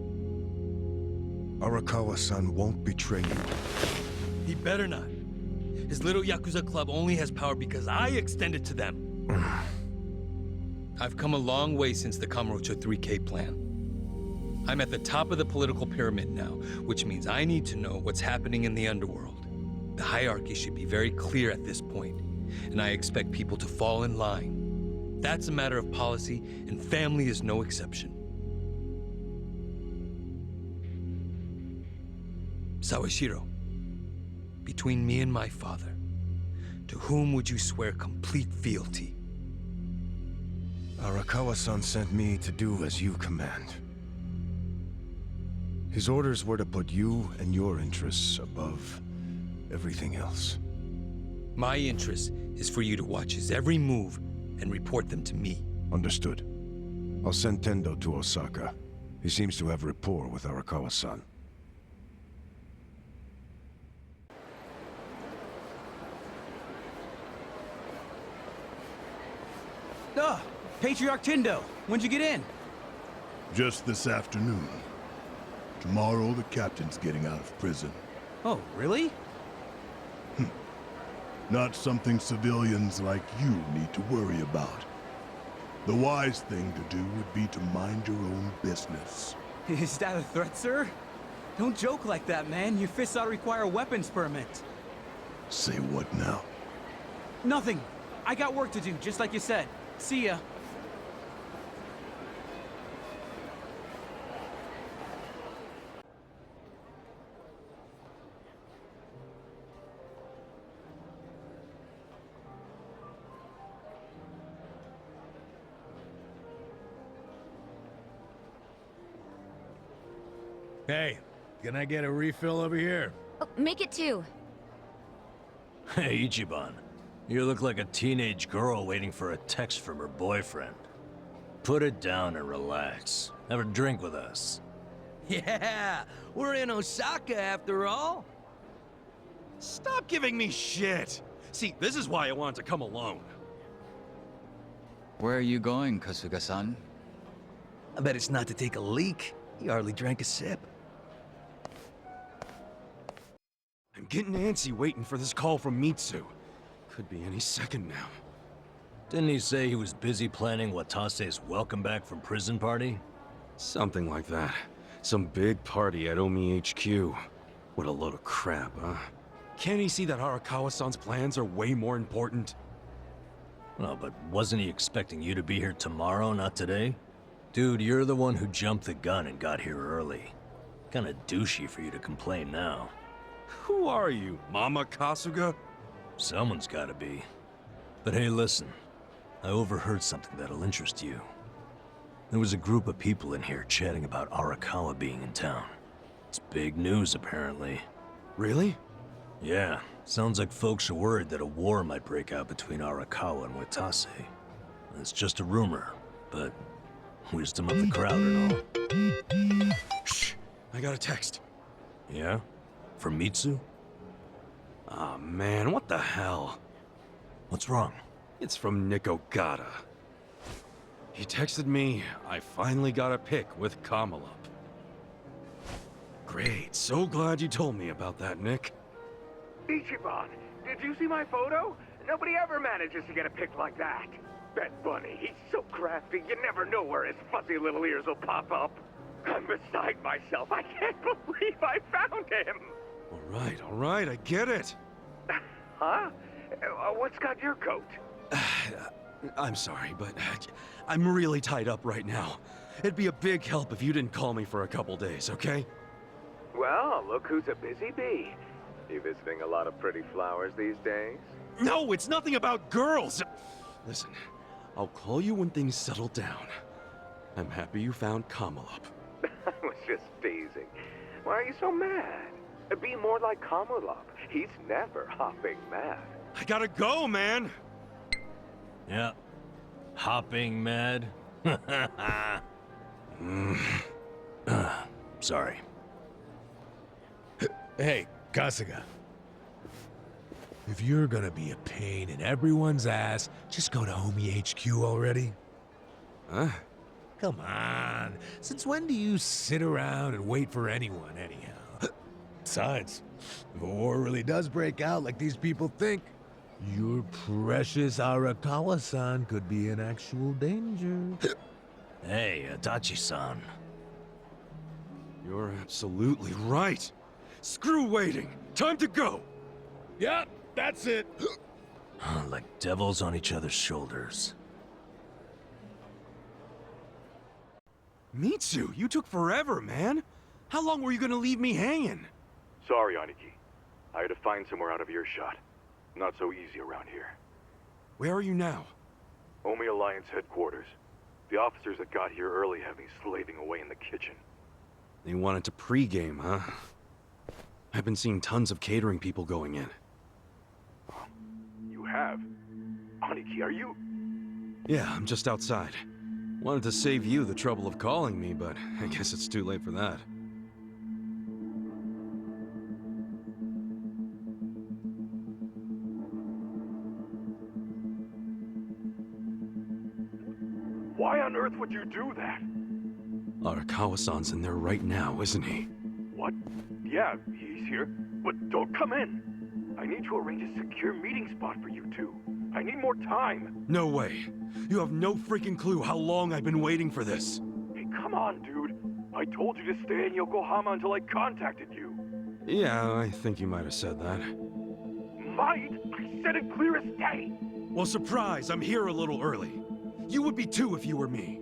Arakawa-san won't betray you. He better not. His little Yakuza club only has power because I extend it to them. I've come a long way since the Kamurocho 3K plan. I'm at the top of the political pyramid now, which means I need to know what's happening in the underworld. The hierarchy should be very clear at this point, and I expect people to fall in line. That's a matter of policy, and family is no exception. Sawashiro, between me and my father, to whom would you swear complete fealty? Arakawa-san sent me to do as you command. His orders were to put you and your interests above everything else. My interest is for you to watch his every move and report them to me. Understood. I'll send Tendo to Osaka. He seems to have rapport with Arakawa-san. Patriarch Tendo, when'd you get in? Just this afternoon. Tomorrow, the captain's getting out of prison. Oh, really? Not something civilians like you need to worry about. The wise thing to do would be to mind your own business. Is that a threat, sir? Don't joke like that, man. Your fists ought to require a weapons permit. Say what now? Nothing. I got work to do, just like you said. See ya. Hey, can I get a refill over here? Oh, make it 2. Hey, Ichiban. You look like a teenage girl waiting for a text from her boyfriend. Put it down and relax. Have a drink with us. Yeah, we're in Osaka after all. Stop giving me shit! See, this is why I wanted to come alone. Where are you going, Kasuga-san? I bet it's not to take a leak. He hardly drank a sip. I'm getting antsy waiting for this call from Mitsu. Could be any second now. Didn't he say he was busy planning Watase's welcome back from prison party? Something like that. Some big party at Omi HQ. What a load of crap, huh? Can't he see that Arakawa-san's plans are way more important? Well, but wasn't he expecting you to be here tomorrow, not today? Dude, you're the one who jumped the gun and got here early. Kinda douchey for you to complain now. Who are you, Mama Kasuga? Someone's gotta be. But hey, listen. I overheard something that'll interest you. There was a group of people in here chatting about Arakawa being in town. It's big news, apparently. Really? Yeah. Sounds like folks are worried that a war might break out between Arakawa and Watase. It's just a rumor, but wisdom of the crowd and all. Shh! I got a text. Yeah? From Mitsu? Aw, man, what the hell? What's wrong? It's from Nick Ogata. He texted me, I finally got a pic with Kamala. Great, so glad you told me about that, Nick. Ichiban, did you see my photo? Nobody ever manages to get a pic like that. Bet Bunny, he's so crafty, you never know where his fuzzy little ears will pop up. I'm beside myself. I can't believe I found him. All right, I get it. Huh? What's got your coat? I'm sorry, but I'm really tied up right now. It'd be a big help if you didn't call me for a couple days, okay? Well, look who's a busy bee. You visiting a lot of pretty flowers these days? No, it's nothing about girls! Listen, I'll call you when things settle down. I'm happy you found Kamala. I was just teasing. Why are you so mad? Be more like Kamala. He's never hopping mad. I gotta go, man! Yeah. Hopping mad? Sorry. Hey, Kasuga. If you're gonna be a pain in everyone's ass, just go to Omi HQ already. Huh? Come on. Since when do you sit around and wait for anyone, anyhow? Besides, if a war really does break out like these people think, your precious Arakawa-san could be in actual danger. Hey, Adachi-san. You're absolutely right. Screw waiting. Time to go. Yep, that's it. Like devils on each other's shoulders. Mitsu, you took forever, man. How long were you gonna leave me hanging? Sorry, Aniki. I had to find somewhere out of earshot. Not so easy around here. Where are you now? Omi Alliance headquarters. The officers that got here early have me slaving away in the kitchen. They wanted to pregame, huh? I've been seeing tons of catering people going in. You have? Aniki, are you? Yeah, I'm just outside. Wanted to save you the trouble of calling me, but I guess it's too late for that. Why on earth would you do that? Arakawa-san's in there right now, isn't he? What? Yeah, he's here. But don't come in. I need to arrange a secure meeting spot for you two. I need more time. No way. You have no freaking clue how long I've been waiting for this. Hey, come on, dude. I told you to stay in Yokohama until I contacted you. Yeah, I think you might have said that. Might? I said it clear as day. Well, surprise, I'm here a little early. You would be too if you were me.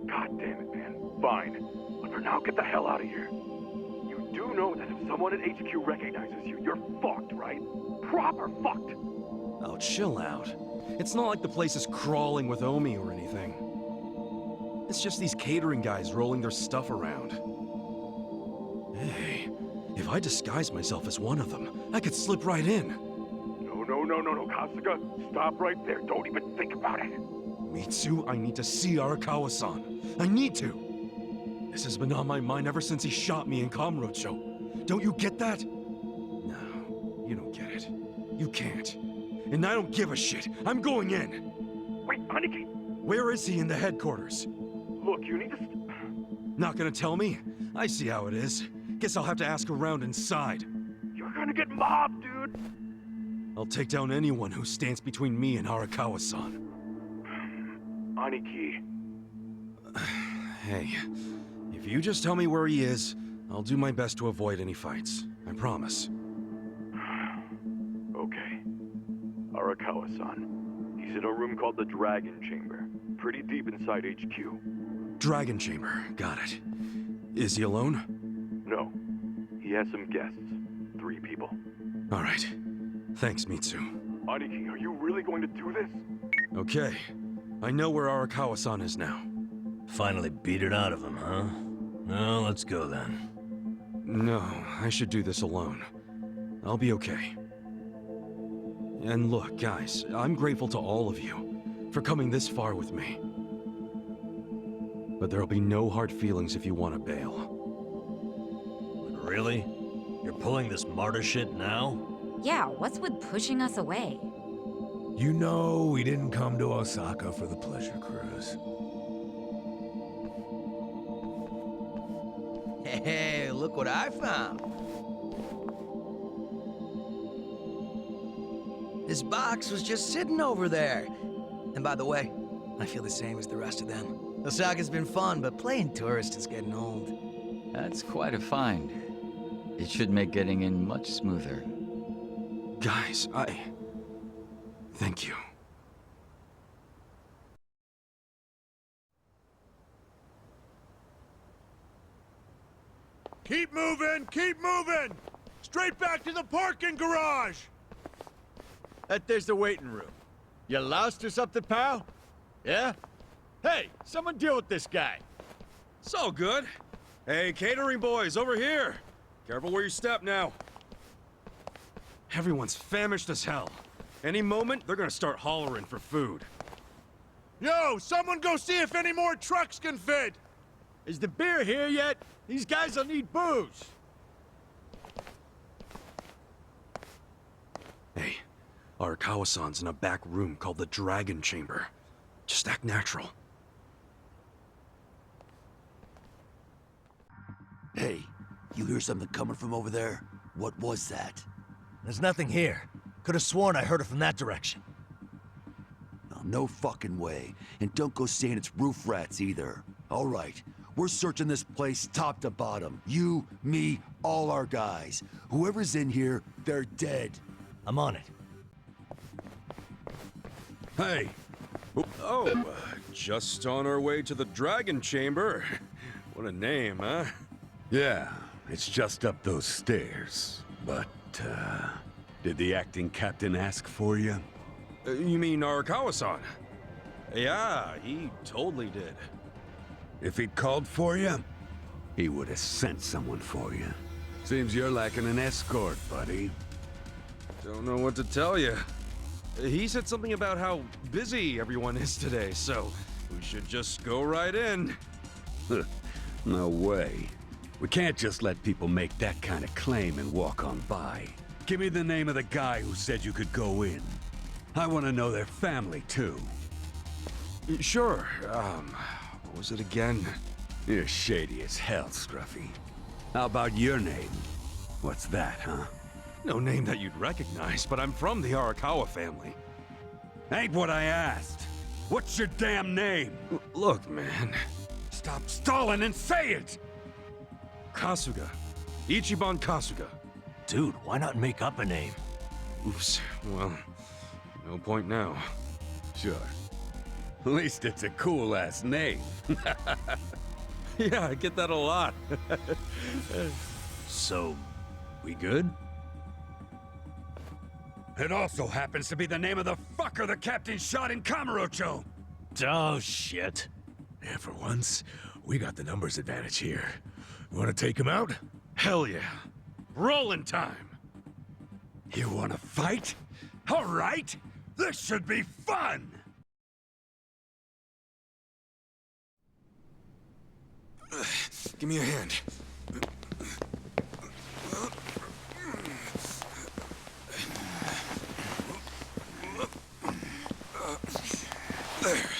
God damn it, man. Fine. But for now, get the hell out of here. You do know that if someone at HQ recognizes you, you're fucked, right? Proper fucked. Oh, chill out. It's not like the place is crawling with Omi or anything. It's just these catering guys rolling their stuff around. Hey, if I disguise myself as one of them, I could slip right in. No, Kasuga. Stop right there. Don't even think about it. Mitsu, I need to see Arakawa-san. I need to. This has been on my mind ever since he shot me in Kamurocho. Don't you get that? No, you don't get it. You can't. And I don't give a shit. I'm going in. Wait, Aniki! Where is he in the headquarters? Look, you need to... Not gonna tell me? I see how it is. Guess I'll have to ask around inside. You're gonna get mobbed, dude. I'll take down anyone who stands between me and Arakawa-san. Aniki. Hey, if you just tell me where he is, I'll do my best to avoid any fights. I promise. Okay. Arakawa-san. He's in a room called the Dragon Chamber. Pretty deep inside HQ. Dragon Chamber, got it. Is he alone? No. He has some guests. 3 people. All right. Thanks, Mitsu. Aniki, are you really going to do this? Okay. I know where Arakawa-san is now. Finally beat it out of him, huh? Well, let's go then. No, I should do this alone. I'll be okay. And look, guys, I'm grateful to all of you for coming this far with me. But there'll be no hard feelings if you want to bail. Really? You're pulling this martyr shit now? Yeah, what's with pushing us away? You know we didn't come to Osaka for the pleasure cruise. Hey, look what I found. This box was just sitting over there. And by the way, I feel the same as the rest of them. Osaka's been fun, but playing tourist is getting old. That's quite a find. It should make getting in much smoother. Guys, thank you. Keep moving! Keep moving! Straight back to the parking garage! There's the waiting room. You lost or something, pal? Yeah? Hey, someone deal with this guy. So good. Hey, catering boys, over here. Careful where you step now. Everyone's famished as hell. Any moment, they're gonna start hollering for food. Yo, someone go see if any more trucks can fit! Is the beer here yet? These guys will need booze. Hey, Arakawa-san's in a back room called the Dragon Chamber. Just act natural. Hey, you hear something coming from over there? What was that? There's nothing here. Could have sworn I heard it from that direction. No fucking way. And don't go saying it's roof rats either. All right, we're searching this place top to bottom. You, me, all our guys. Whoever's in here, they're dead. I'm on it. Hey. Oh, just on our way to the Dragon Chamber. What a name, huh? Yeah, it's just up those stairs. But, did the acting captain ask for you? You mean Arakawa-san? Yeah, he totally did. If he'd called for you, he would have sent someone for you. Seems you're lacking an escort, buddy. Don't know what to tell you. He said something about how busy everyone is today, so we should just go right in. No way. We can't just let people make that kind of claim and walk on by. Give me the name of the guy who said you could go in. I want to know their family, too. Sure, what was it again? You're shady as hell, Scruffy. How about your name? What's that, huh? No name that you'd recognize, but I'm from the Arakawa family. Ain't what I asked. What's your damn name? Look, man. Stop stalling and say it! Kasuga. Ichiban Kasuga. Dude, why not make up a name? Oops. Well, no point now. Sure. At least it's a cool-ass name. Yeah, I get that a lot. So, we good? It also happens to be the name of the fucker the captain shot in Kamurocho! Oh, shit. Yeah, for once, we got the numbers advantage here. You wanna take him out? Hell yeah. Rolling time! You wanna fight? All right! This should be fun! Give me a hand. There.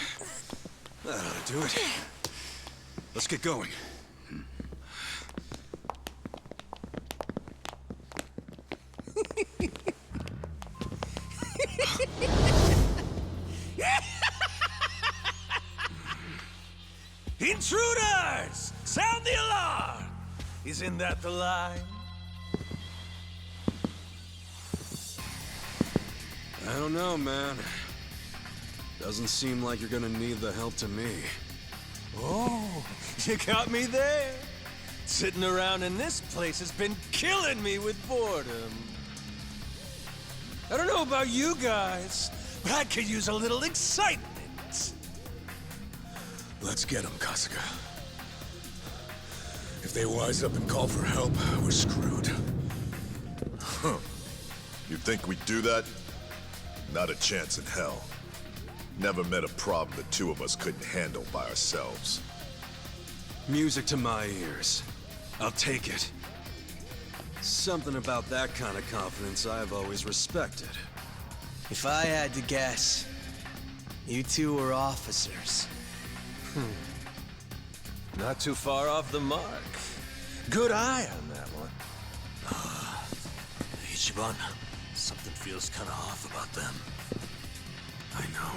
That ought to do it. Let's get going. Intruders! Sound the alarm! Isn't that the line? I don't know, man. Doesn't seem like you're gonna need the help to me. Oh, you got me there. Sitting around in this place has been killing me with boredom. I don't know about you guys, but I could use a little excitement. Let's get them, Kasuga. If they wise up and call for help, we're screwed. Huh. You think we'd do that? Not a chance in hell. Never met a problem the two of us couldn't handle by ourselves. Music to my ears. I'll take it. Something about that kind of confidence I've always respected. If I had to guess, you two were officers. Not too far off the mark. Good eye on that one. Ichiban, something feels kind of off about them. I know.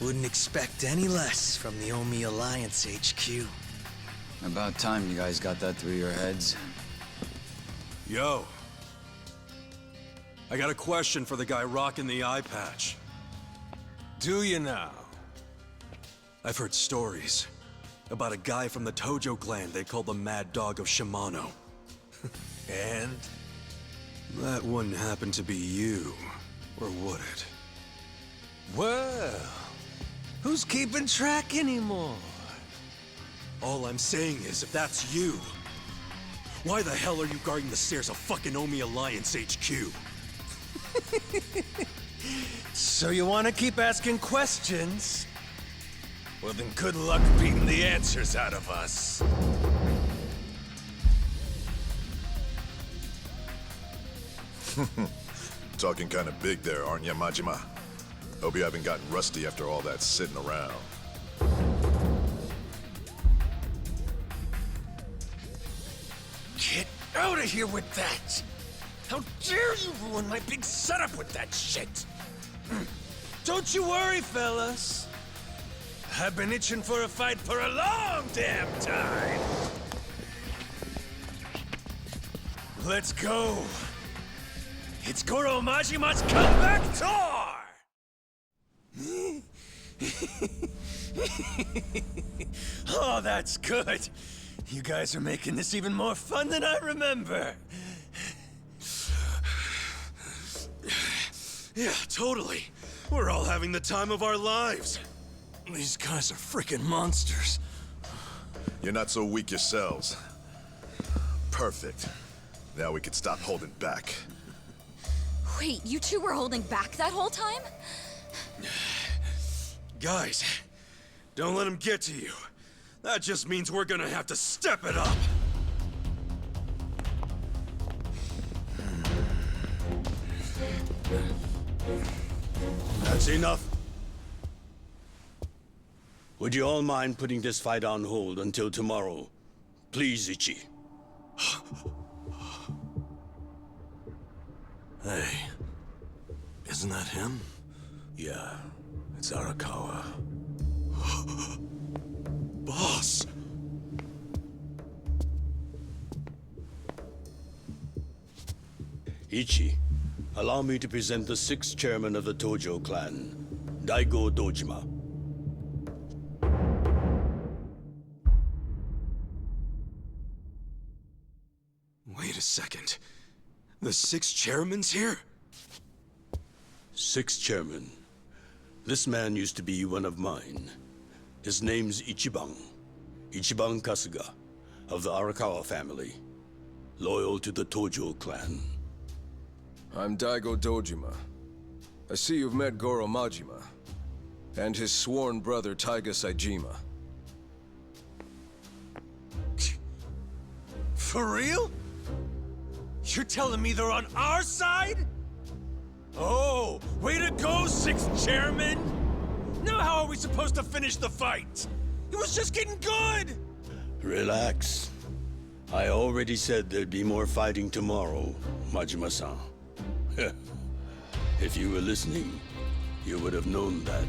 Wouldn't expect any less from the Omi Alliance HQ. About time you guys got that through your heads. Yo. I got a question for the guy rocking the eye patch. Do you now? I've heard stories about a guy from the Tojo clan they call the Mad Dog of Shimano. And? That wouldn't happen to be you, or would it? Well, who's keeping track anymore? All I'm saying is, if that's you, why the hell are you guarding the stairs of fucking Omi Alliance HQ? So you want to keep asking questions? Well then good luck beating the answers out of us. Talking kind of big there, aren't you, Majima? Hope you haven't gotten rusty after all that sitting around. Get out of here with that! How dare you ruin my big setup with that shit! Don't you worry, fellas. I've been itching for a fight for a long damn time. Let's go. It's Goro Majima's comeback tour! Oh, that's good. You guys are making this even more fun than I remember. Yeah, totally. We're all having the time of our lives. These guys are freaking monsters. You're not so weak yourselves. Perfect. Now we can stop holding back. Wait, you two were holding back that whole time? Guys, don't let him get to you. That just means we're gonna have to step it up. That's enough. Would you all mind putting this fight on hold until tomorrow? Please, Ichi. Hey, isn't that him? Yeah, it's Arakawa. Boss! Ichi, allow me to present the 6th chairman of the Tojo clan, Daigo Dojima. Wait a second. The 6 chairman's here? 6th chairman. This man used to be one of mine. His name's Ichiban. Ichiban Kasuga, of the Arakawa family. Loyal to the Tojo clan. I'm Daigo Dojima. I see you've met Goro Majima, and his sworn brother Taiga Saejima. For real? You're telling me they're on our side? Oh, way to go, 6th chairman! Now how are we supposed to finish the fight? It was just getting good! Relax. I already said there'd be more fighting tomorrow, Majima-san. If you were listening, you would have known that.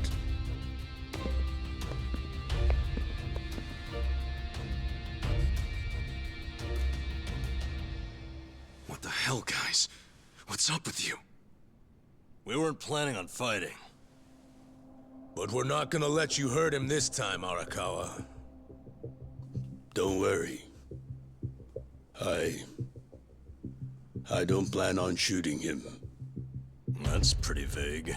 What the hell, guys? What's up with you? We weren't planning on fighting. But we're not gonna let you hurt him this time, Arakawa. Don't worry. I don't plan on shooting him. That's pretty vague.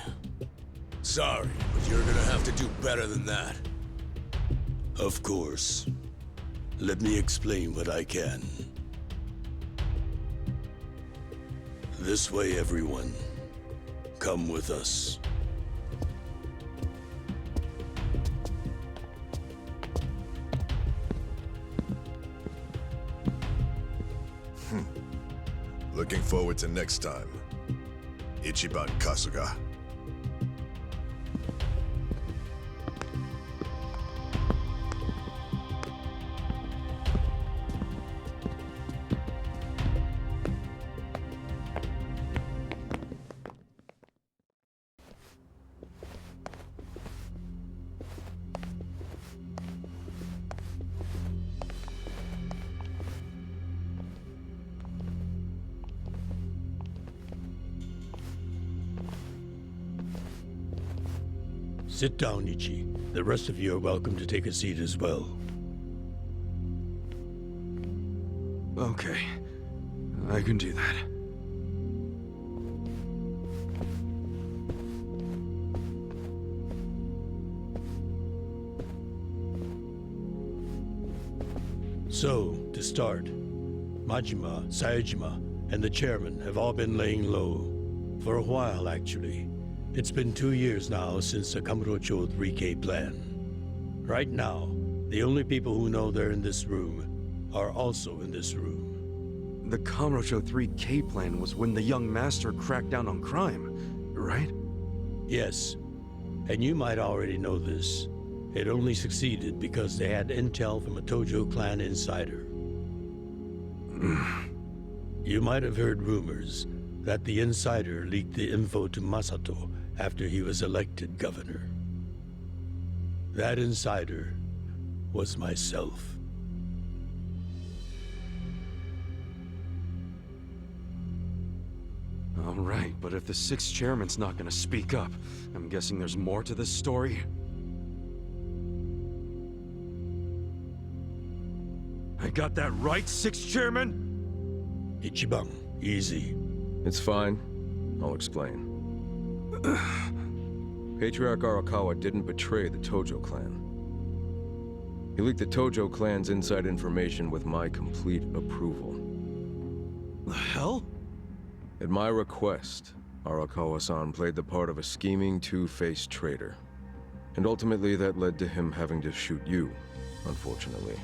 Sorry, but you're gonna have to do better than that. Of course. Let me explain what I can. This way, everyone. Come with us. Looking forward to next time. Ichiban Kasuga. Sit down, Ichi. The rest of you are welcome to take a seat as well. Okay. I can do that. So, to start, Majima, Saejima, and the chairman have all been laying low. For a while, actually. It's been 2 years now since the Kamurocho 3K plan. Right now, the only people who know they're in this room are also in this room. The Kamurocho 3K plan was when the young master cracked down on crime, right? Yes, and you might already know this. It only succeeded because they had intel from a Tojo clan insider. You might have heard rumors that the insider leaked the info to Masato after he was elected governor. That insider was myself. All right, but if the sixth chairman's not gonna speak up, I'm guessing there's more to this story? I got that right, sixth chairman? Ichiban, easy. It's fine. I'll explain. Patriarch Arakawa didn't betray the Tojo clan. He leaked the Tojo clan's inside information with my complete approval. The hell? At my request, Arakawa-san played the part of a scheming, two-faced traitor. And ultimately that led to him having to shoot you, unfortunately.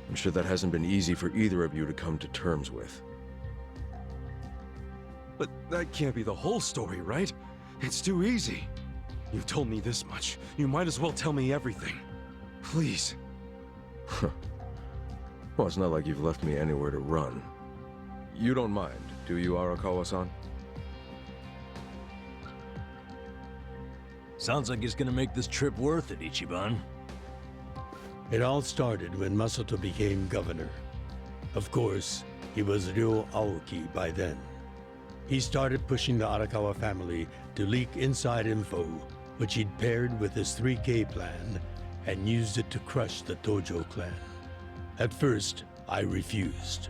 I'm sure that hasn't been easy for either of you to come to terms with. But that can't be the whole story, right? It's too easy. You've told me this much. You might as well tell me everything. Please. Well, it's not like you've left me anywhere to run. You don't mind, do you, Arakawa-san? Sounds like it's gonna make this trip worth it, Ichiban. It all started when Masato became governor. Of course, he was Ryo Aoki by then. He started pushing the Arakawa family to leak inside info, which he'd paired with his 3K plan, and used it to crush the Tojo clan. At first, I refused.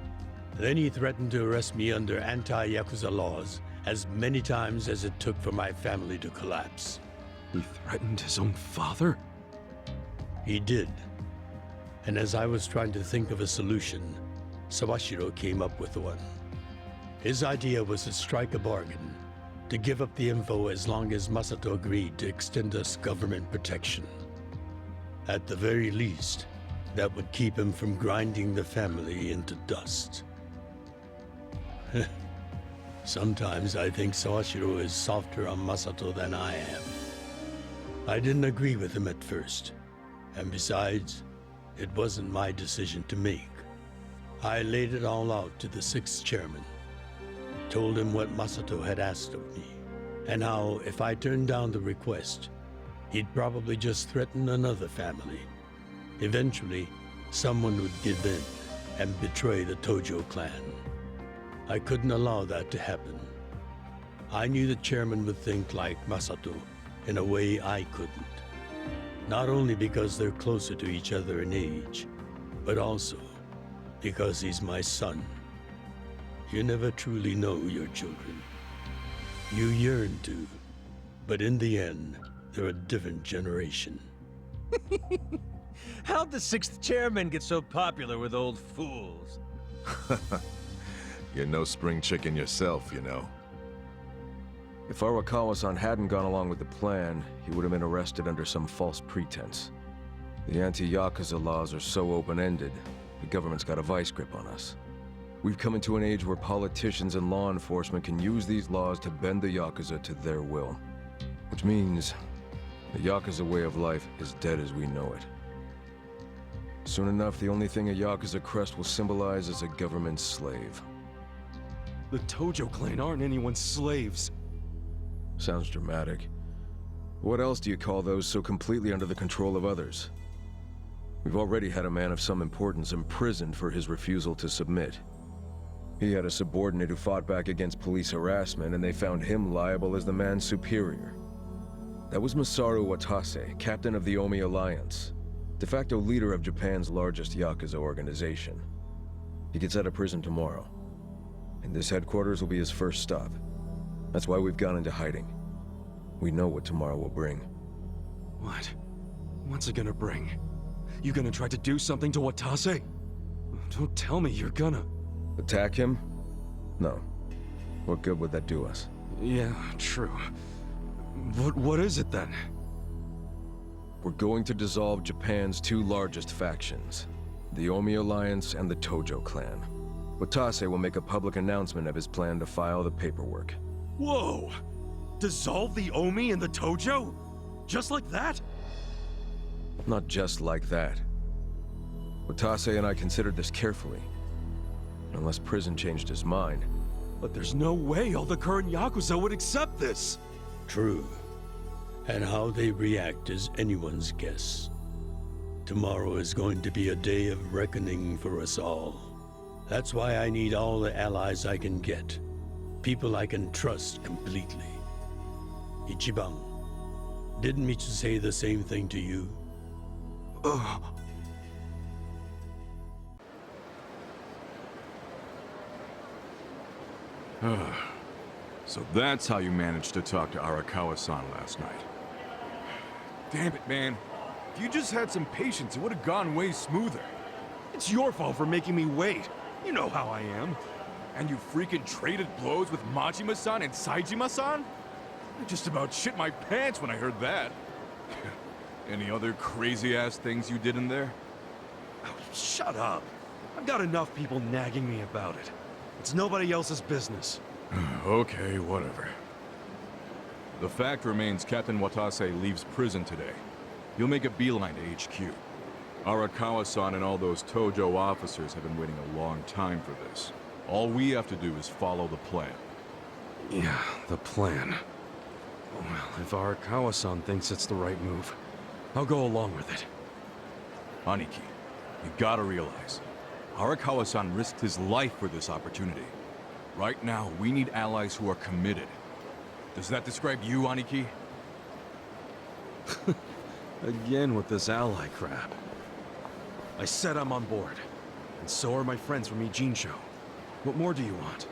Then he threatened to arrest me under anti-Yakuza laws as many times as it took for my family to collapse. He threatened his own father? He did. And as I was trying to think of a solution, Sawashiro came up with one. His idea was to strike a bargain, to give up the info as long as Masato agreed to extend us government protection. At the very least, that would keep him from grinding the family into dust. Sometimes I think Sawashiro is softer on Masato than I am. I didn't agree with him at first, and besides, It wasn't my decision to make. I laid it all out to the 6th chairman. Told him what Masato had asked of me, and how if I turned down the request, he'd probably just threaten another family. Eventually, someone would give in and betray the Tojo clan. I couldn't allow that to happen. I knew the chairman would think like Masato in a way I couldn't. Not only because they're closer to each other in age, but also because he's my son. You never truly know your children. You yearn to, but in the end, they're a different generation. How'd the 6th chairman get so popular with old fools? You're no spring chicken yourself, you know. If Arakawa-san hadn't gone along with the plan, he would have been arrested under some false pretense. The anti-Yakuza laws are so open-ended, the government's got a vice grip on us. We've come into an age where politicians and law enforcement can use these laws to bend the Yakuza to their will. Which means the Yakuza way of life is dead as we know it. Soon enough, the only thing a Yakuza crest will symbolize is a government slave. The Tojo clan aren't anyone's slaves. Sounds dramatic. What else do you call those so completely under the control of others? We've already had a man of some importance imprisoned for his refusal to submit. He had a subordinate who fought back against police harassment, and they found him liable as the man's superior. That was Masaru Watase, captain of the Omi Alliance, de facto leader of Japan's largest Yakuza organization. He gets out of prison tomorrow, and this headquarters will be his first stop. That's why we've gone into hiding. We know what tomorrow will bring. What? What's it gonna bring? You gonna try to do something to Watase? Don't tell me you're gonna... Attack him? No. What good would that do us? Yeah, true. What is it then? We're going to dissolve Japan's 2 largest factions, the Omi Alliance and the Tojo clan. Watase will make a public announcement of his plan to file the paperwork. Whoa! Dissolve the Omi and the Tojo? Just like that? Not just like that. Watase and I considered this carefully. Unless prison changed his mind. But there's no way all the current Yakuza would accept this! True. And how they react is anyone's guess. Tomorrow is going to be a day of reckoning for us all. That's why I need all the allies I can get. People I can trust completely. Ichiban, didn't Michi say the same thing to you? So that's how you managed to talk to Arakawa-san last night. Damn it, man. If you just had some patience, it would have gone way smoother. It's your fault for making me wait. You know how I am. And you freaking traded blows with Majima-san and Saejima-san? I just about shit my pants when I heard that. Any other crazy-ass things you did in there? Oh, shut up. I've got enough people nagging me about it. It's nobody else's business. Okay, whatever. The fact remains Captain Watase leaves prison today. He'll make a beeline to HQ. Arakawa-san and all those Tojo officers have been waiting a long time for this. All we have to do is follow the plan. Yeah, the plan. Well, if Arakawa-san thinks it's the right move, I'll go along with it. Aniki, you gotta realize, Arakawa-san risked his life for this opportunity. Right now, we need allies who are committed. Does that describe you, Aniki? Again with this ally crap. I said I'm on board. And so are my friends from Ijincho. What more do you want?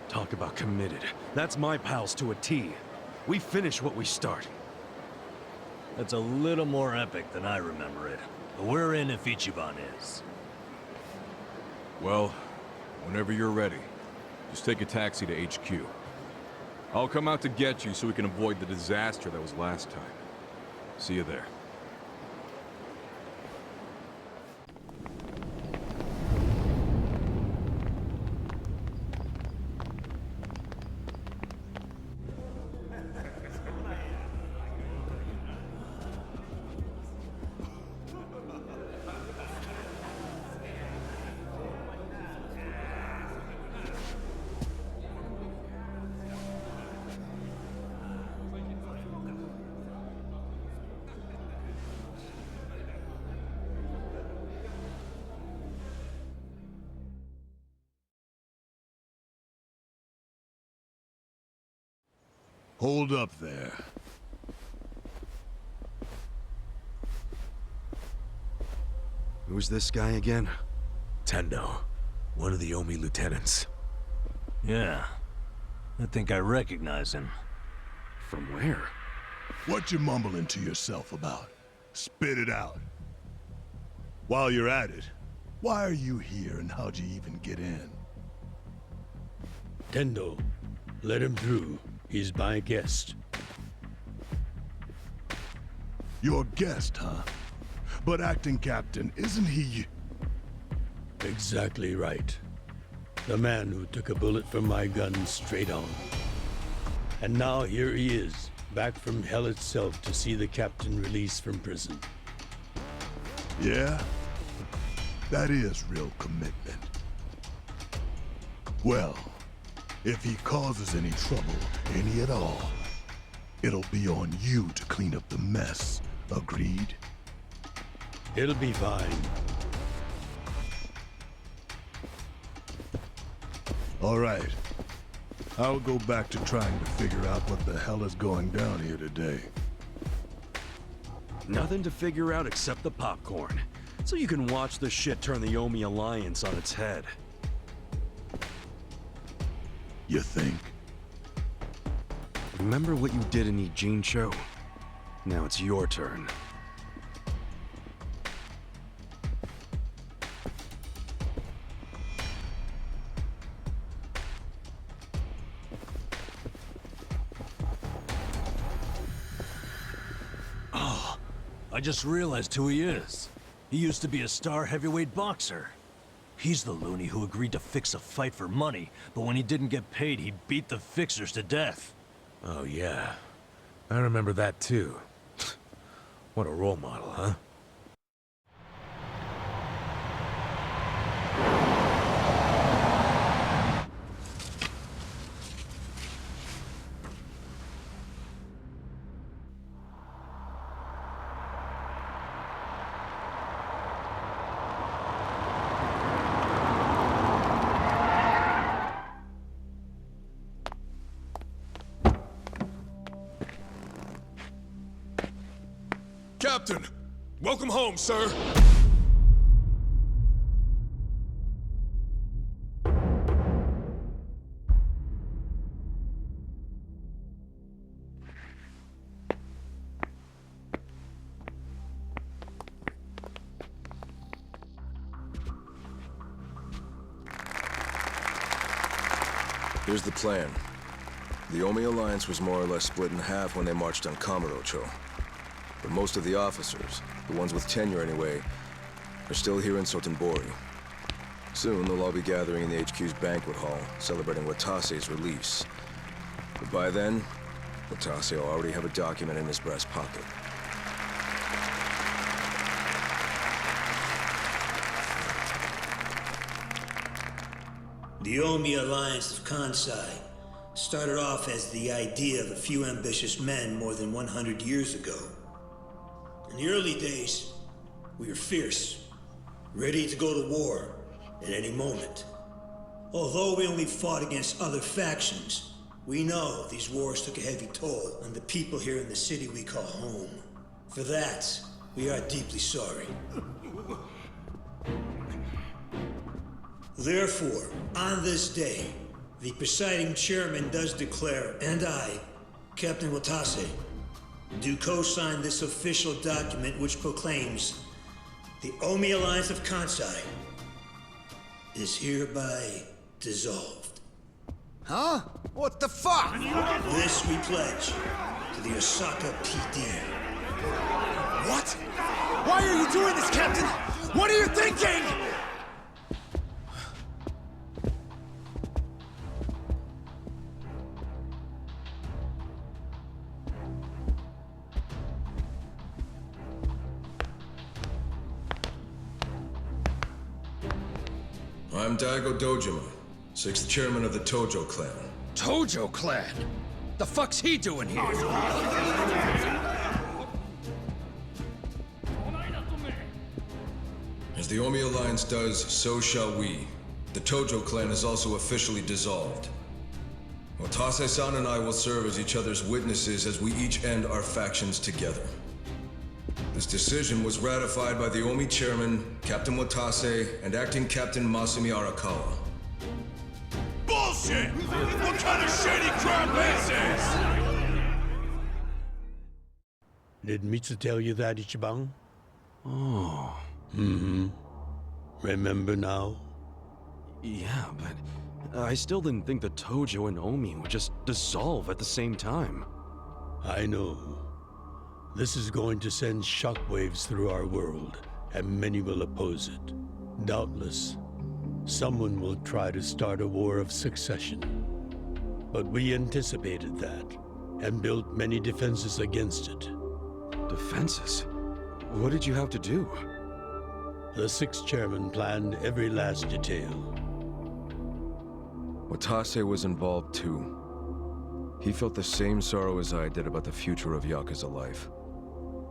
Talk about committed. That's my pals to a T. We finish what we start. That's a little more epic than I remember it. But we're in if Ichiban is. Well, whenever you're ready, just take a taxi to HQ. I'll come out to get you so we can avoid the disaster that was last time. See you there. Hold up there. Who's this guy again? Tendo, one of the Omi lieutenants. Yeah. I think I recognize him. From where? What you mumbling to yourself about? Spit it out. While you're at it, why are you here and how'd you even get in? Tendo, let him through. He's my guest. Your guest, huh? But acting captain, isn't he? Exactly right. The man who took a bullet from my gun straight on. And now here he is, back from hell itself to see the captain released from prison. Yeah? That is real commitment. Well, if he causes any trouble, any at all, it'll be on you to clean up the mess. Agreed? It'll be fine. All right. I'll go back to trying to figure out what the hell is going down here today. Nothing to figure out except the popcorn. So you can watch the shit turn the Omi Alliance on its head. You think? Remember what you did in Ijincho? Now it's your turn. I just realized who he is. He used to be a star heavyweight boxer. He's the loony who agreed to fix a fight for money, but when he didn't get paid, he beat the fixers to death. Oh, yeah. I remember that, too. What a role model, huh? Captain! Welcome home, sir! Here's the plan. The Omi Alliance was more or less split in half when they marched on Kamurocho. But most of the officers, the ones with tenure anyway, are still here in Sotenbori. Soon they'll all be gathering in the HQ's banquet hall, celebrating Watase's release. But by then, Watase will already have a document in his breast pocket. The Omi Alliance of Kansai started off as the idea of a few ambitious men more than 100 years ago. In the early days, we were fierce, ready to go to war at any moment. Although we only fought against other factions, we know these wars took a heavy toll on the people here in the city we call home. For that, we are deeply sorry. Therefore, on this day, the presiding chairman does declare, and I, Captain Watase, do co-sign this official document which proclaims the Omi Alliance of Kansai is hereby dissolved. Huh? What the fuck? This we pledge to the Osaka PD. What? Why are you doing this, Captain? What are you thinking? I'm Daigo Dojima, 6th chairman of the Tojo clan. Tojo clan? The fuck's he doing here? As the Omi Alliance does, so shall we. The Tojo clan is also officially dissolved. Watase-san and I will serve as each other's witnesses as we each end our factions together. This decision was ratified by the Omi chairman, Captain Watase, and acting Captain Masumi Arakawa. Bullshit! What kind of shady crap is this? Did Mitsu tell you that, Ichiban? Oh. Mm-hmm. Remember now? Yeah, but I still didn't think the Tojo and Omi would just dissolve at the same time. I know. This is going to send shockwaves through our world, and many will oppose it. Doubtless, someone will try to start a war of succession. But we anticipated that, and built many defenses against it. Defenses? What did you have to do? The sixth chairman planned every last detail. Watase was involved too. He felt the same sorrow as I did about the future of Yakuza life.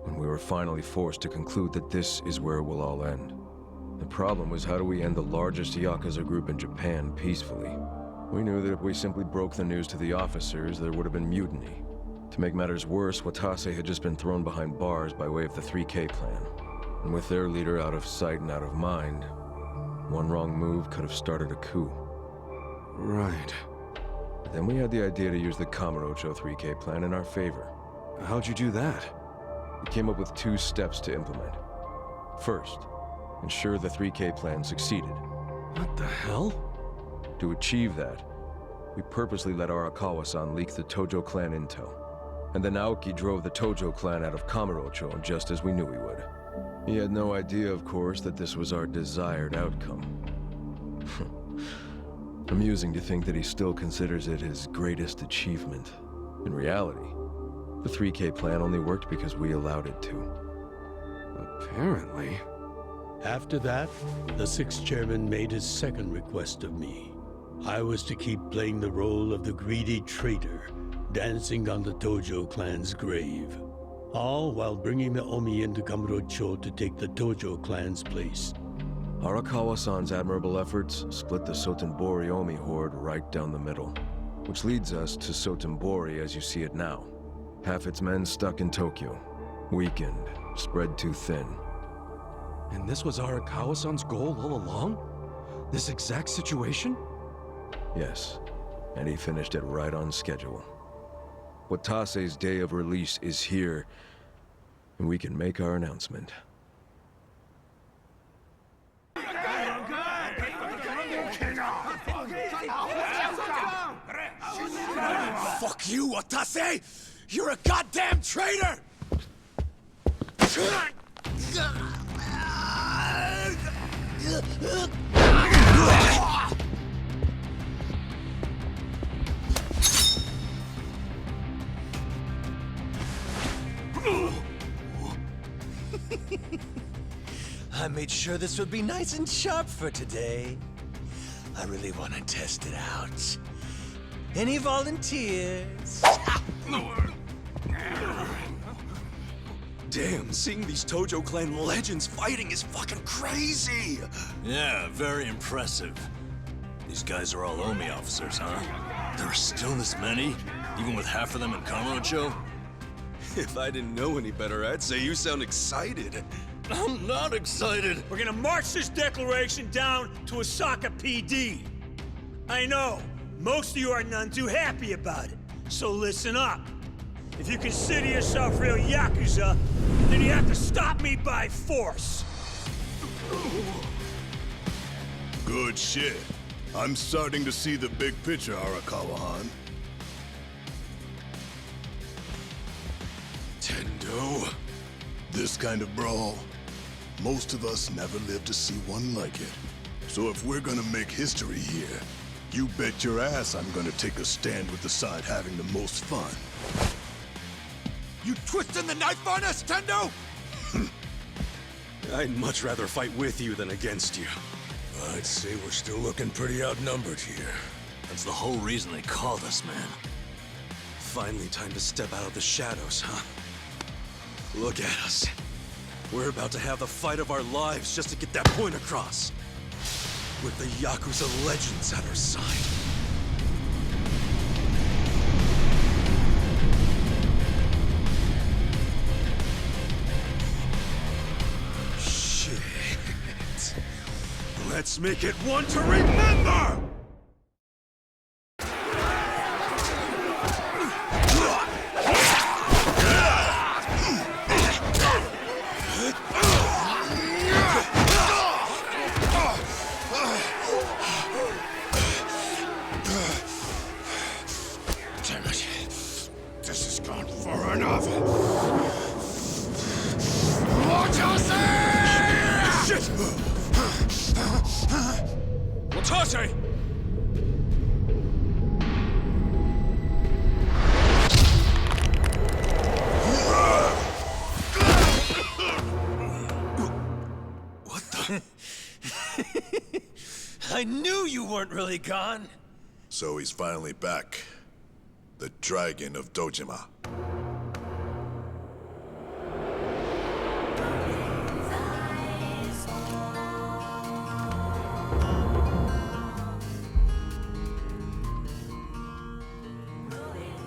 When we were finally forced to conclude that this is where it will all end. The problem was, how do we end the largest Yakuza group in Japan peacefully? We knew that if we simply broke the news to the officers, there would have been mutiny. To make matters worse, Watase had just been thrown behind bars by way of the 3K plan. And with their leader out of sight and out of mind, one wrong move could have started a coup. Right. Then we had the idea to use the Kamurocho 3K plan in our favor. How'd you do that? We came up with 2 steps to implement. First, ensure the 3K plan succeeded. What the hell? To achieve that, we purposely let Arakawa-san leak the Tojo clan intel. And then Aoki drove the Tojo clan out of Kamurocho just as we knew he would. He had no idea, of course, that this was our desired outcome. Amusing to think that he still considers it his greatest achievement. In reality, the 3K plan only worked because we allowed it to. Apparently. After that, the sixth chairman made his second request of me. I was to keep playing the role of the greedy traitor, dancing on the Tojo clan's grave. All while bringing the Omi into Kamurocho to take the Tojo clan's place. Arakawa-san's admirable efforts split the Sotenbori Omi horde right down the middle. Which leads us to Sotenbori as you see it now. Half its men stuck in Tokyo, weakened, spread too thin. And this was Arakawa-san's goal all along? This exact situation? Yes, and he finished it right on schedule. Watase's day of release is here, and we can make our announcement. Fuck you, Watase! You're a goddamn traitor! I made sure this would be nice and sharp for today. I really want to test it out. Any volunteers? Damn, seeing these Tojo clan legends fighting is fucking crazy! Yeah, very impressive. These guys are all Omi officers, huh? There are still this many? Even with half of them in Kamurocho? If I didn't know any better, I'd say you sound excited. I'm not excited! We're gonna march this declaration down to Osaka PD. I know, most of you are none too happy about it, so listen up. If you consider yourself real Yakuza, then you have to stop me by force. Good shit. I'm starting to see the big picture, Arakawa-han. Tendo. This kind of brawl, most of us never lived to see one like it. So if we're gonna make history here, you bet your ass I'm gonna take a stand with the side having the most fun. You twisting the knife on us, Tendo? I'd much rather fight with you than against you. I'd say we're still looking pretty outnumbered here. That's the whole reason they called us, man. Finally time to step out of the shadows, huh? Look at us. We're about to have the fight of our lives just to get that point across. With the Yakuza legends at our side. Let's make it one to remember! Damn it. This has gone far enough. Shit! Watase! What the? I knew you weren't really gone. So he's finally back. The Dragon of Dojima.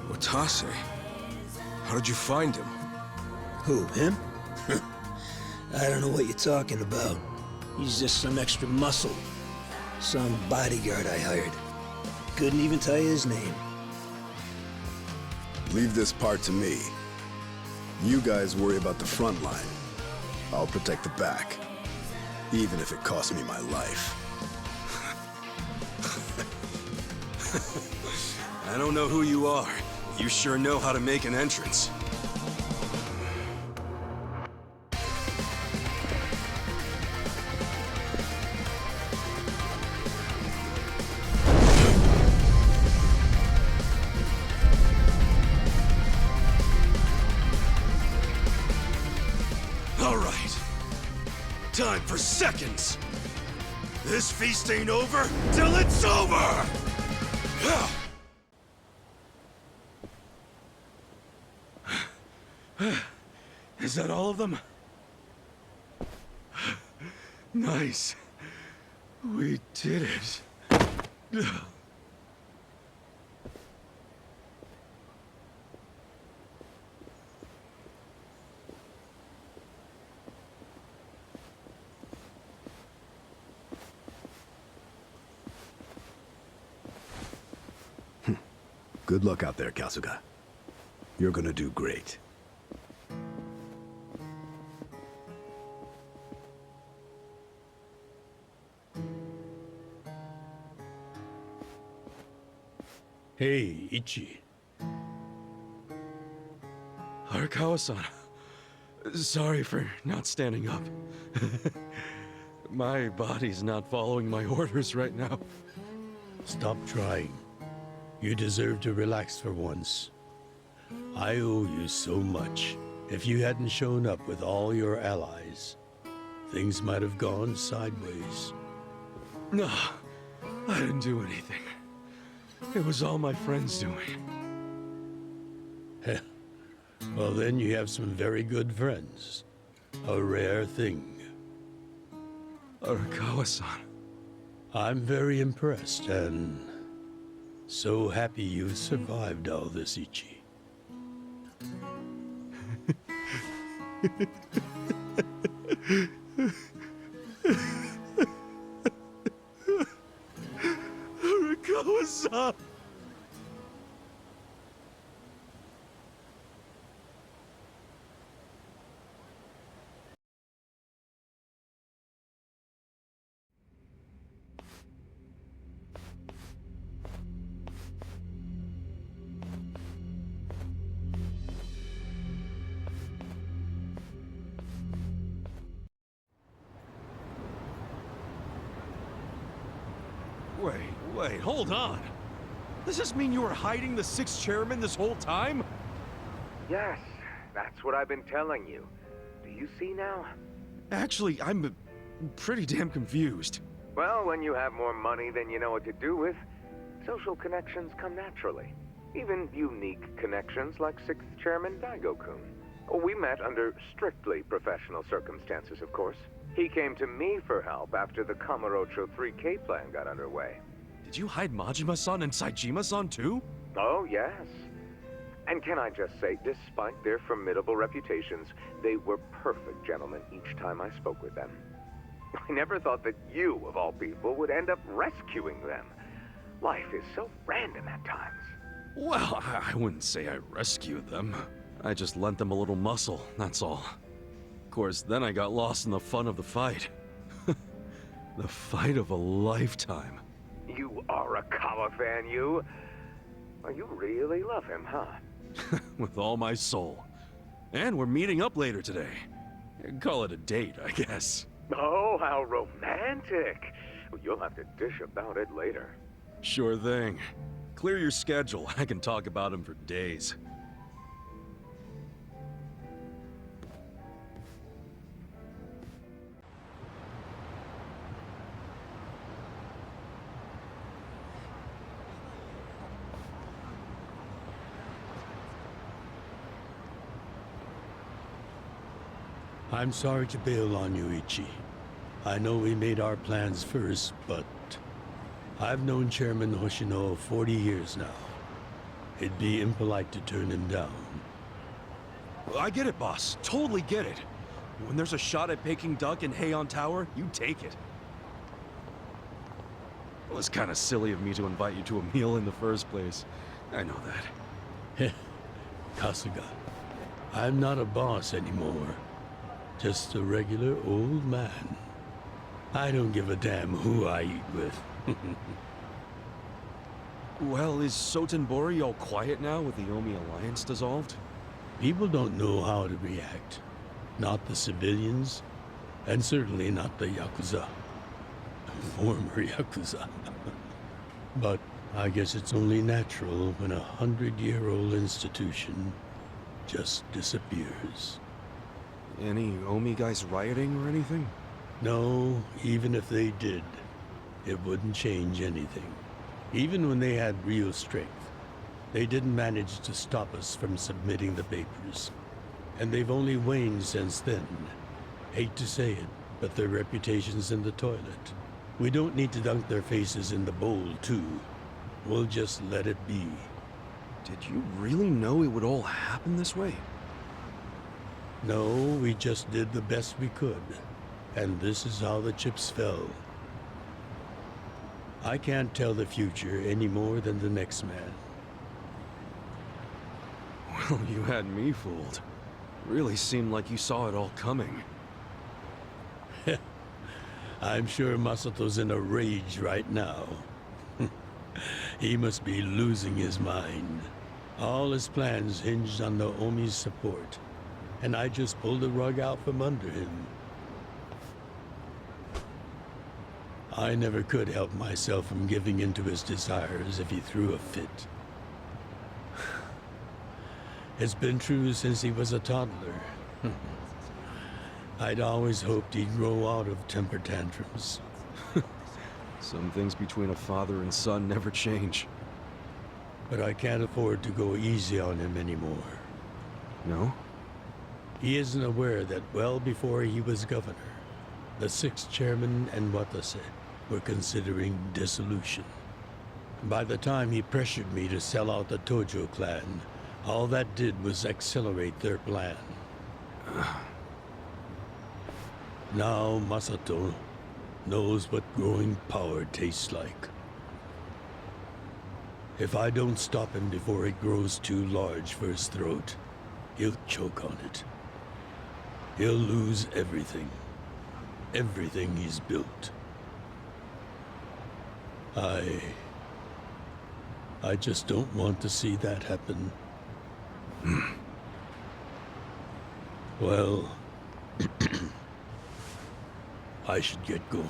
Watase? How did you find him? Who, him? I don't know what you're talking about. He's just some extra muscle. Some bodyguard I hired. Couldn't even tell you his name. Leave this part to me. You guys worry about the front line. I'll protect the back. Even if it costs me my life. I don't know who you are. You sure know how to make an entrance. All right. Time for seconds. This feast ain't over till it's over! Is that all of them? Nice. We did it. Good luck out there, Kasuga. You're gonna do great. Hey, Ichi. Arakawa-san. Sorry for not standing up. My body's not following my orders right now. Stop trying. You deserve to relax for once. I owe you so much. If you hadn't shown up with all your allies, things might have gone sideways. No, I didn't do anything. It was all my friends doing. Well, then you have some very good friends. A rare thing. Arakawa-san. I'm very impressed and so happy you've survived all this, Ichi. Arakawa-san! Wait, hold on. Does this mean you were hiding the sixth chairman this whole time? Yes, that's what I've been telling you. Do you see now? Actually, I'm pretty damn confused. Well, when you have more money than you know what to do with, social connections come naturally. Even unique connections like 6th Chairman Daigo-kun. We met under strictly professional circumstances, of course. He came to me for help after the Kamurocho 3K plan got underway. Did you hide Majima-san and Saejima-san too? Oh, yes. And can I just say, despite their formidable reputations, they were perfect gentlemen each time I spoke with them. I never thought that you, of all people, would end up rescuing them. Life is so random at times. Well, I wouldn't say I rescued them. I just lent them a little muscle, that's all. Of course, then I got lost in the fun of the fight. The fight of a lifetime. You are a Arakawa fan, you. Oh, you really love him, huh? With all my soul. And we're meeting up later today. Call it a date, I guess. Oh, how romantic. You'll have to dish about it later. Sure thing. Clear your schedule. I can talk about him for days. I'm sorry to bail on you, Ichi. I know we made our plans first, but I've known Chairman Hoshino 40 years now. It'd be impolite to turn him down. I get it, boss. Totally get it. When there's a shot at Peking Duck and Heian Tower, you take it. It was kind of silly of me to invite you to a meal in the first place. I know that. Kasuga, I'm not a boss anymore. Just a regular old man. I don't give a damn who I eat with. Well, is Sotenbori all quiet now with the Omi alliance dissolved? People don't know how to react. Not the civilians, and certainly not the Yakuza. Former Yakuza. But I guess it's only natural when a 100-year-old institution just disappears. Any Omi guys rioting or anything? No, even if they did, it wouldn't change anything. Even when they had real strength, they didn't manage to stop us from submitting the papers. And they've only waned since then. Hate to say it, but their reputation's in the toilet. We don't need to dunk their faces in the bowl, too. We'll just let it be. Did you really know it would all happen this way? No, we just did the best we could. And this is how the chips fell. I can't tell the future any more than the next man. Well, you had me fooled. Really seemed like you saw it all coming. I'm sure Masato's in a rage right now. He must be losing his mind. All his plans hinged on the Omi's support, and I just pulled the rug out from under him. I never could help myself from giving in to his desires if he threw a fit. It's been true since he was a toddler. I'd always hoped he'd grow out of temper tantrums. Some things between a father and son never change. But I can't afford to go easy on him anymore. No? He isn't aware that well before he was governor, the 6th chairman and Watase were considering dissolution. By the time he pressured me to sell out the Tojo clan, all that did was accelerate their plan. Now Masato knows what growing power tastes like. If I don't stop him before it grows too large for his throat, he'll choke on it. He'll lose everything. Everything he's built. I just don't want to see that happen. Well, I should get going.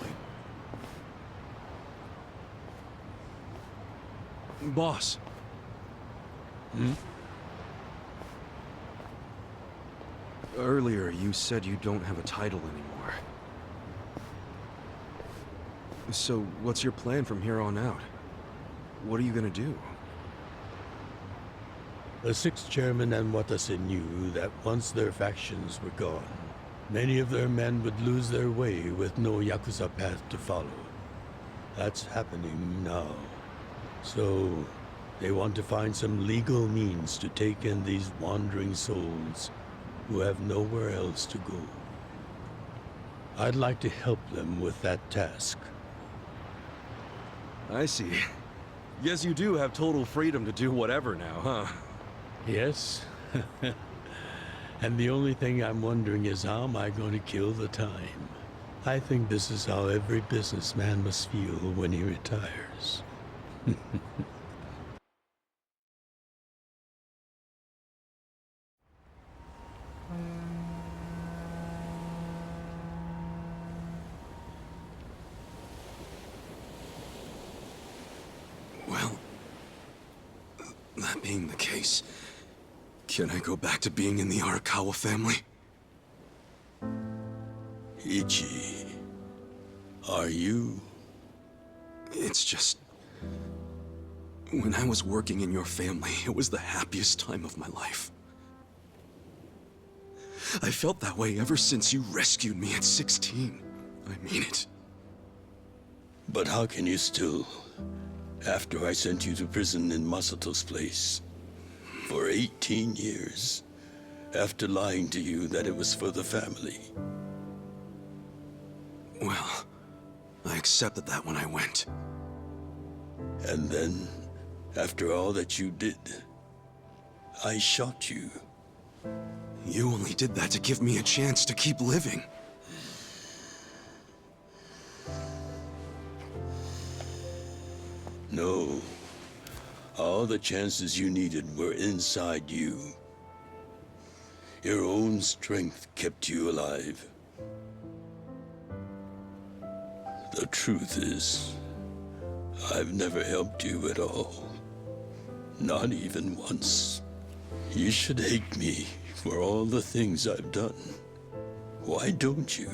Boss. Earlier, you said you don't have a title anymore. So, what's your plan from here on out? What are you gonna do? The 6th chairman and Watase knew that once their factions were gone, many of their men would lose their way with no Yakuza path to follow. That's happening now. So, they want to find some legal means to take in these wandering souls who have nowhere else to go. I'd like to help them with that task. I see. Guess you do have total freedom to do whatever now, huh? Yes. And the only thing I'm wondering is how am I going to kill the time? I think this is how every businessman must feel when he retires. Well, that being the case, can I go back to being in the Arakawa family? Ichi, are you? It's just... when I was working in your family, it was the happiest time of my life. I felt that way ever since you rescued me at 16. I mean it. But how can you still, after I sent you to prison in Masato's place, for 18 years, after lying to you that it was for the family? Well, I accepted that when I went. And then, after all that you did, I shot you. You only did that to give me a chance to keep living. No. All the chances you needed were inside you. Your own strength kept you alive. The truth is, I've never helped you at all. Not even once. You should hate me for all the things I've done. Why don't you?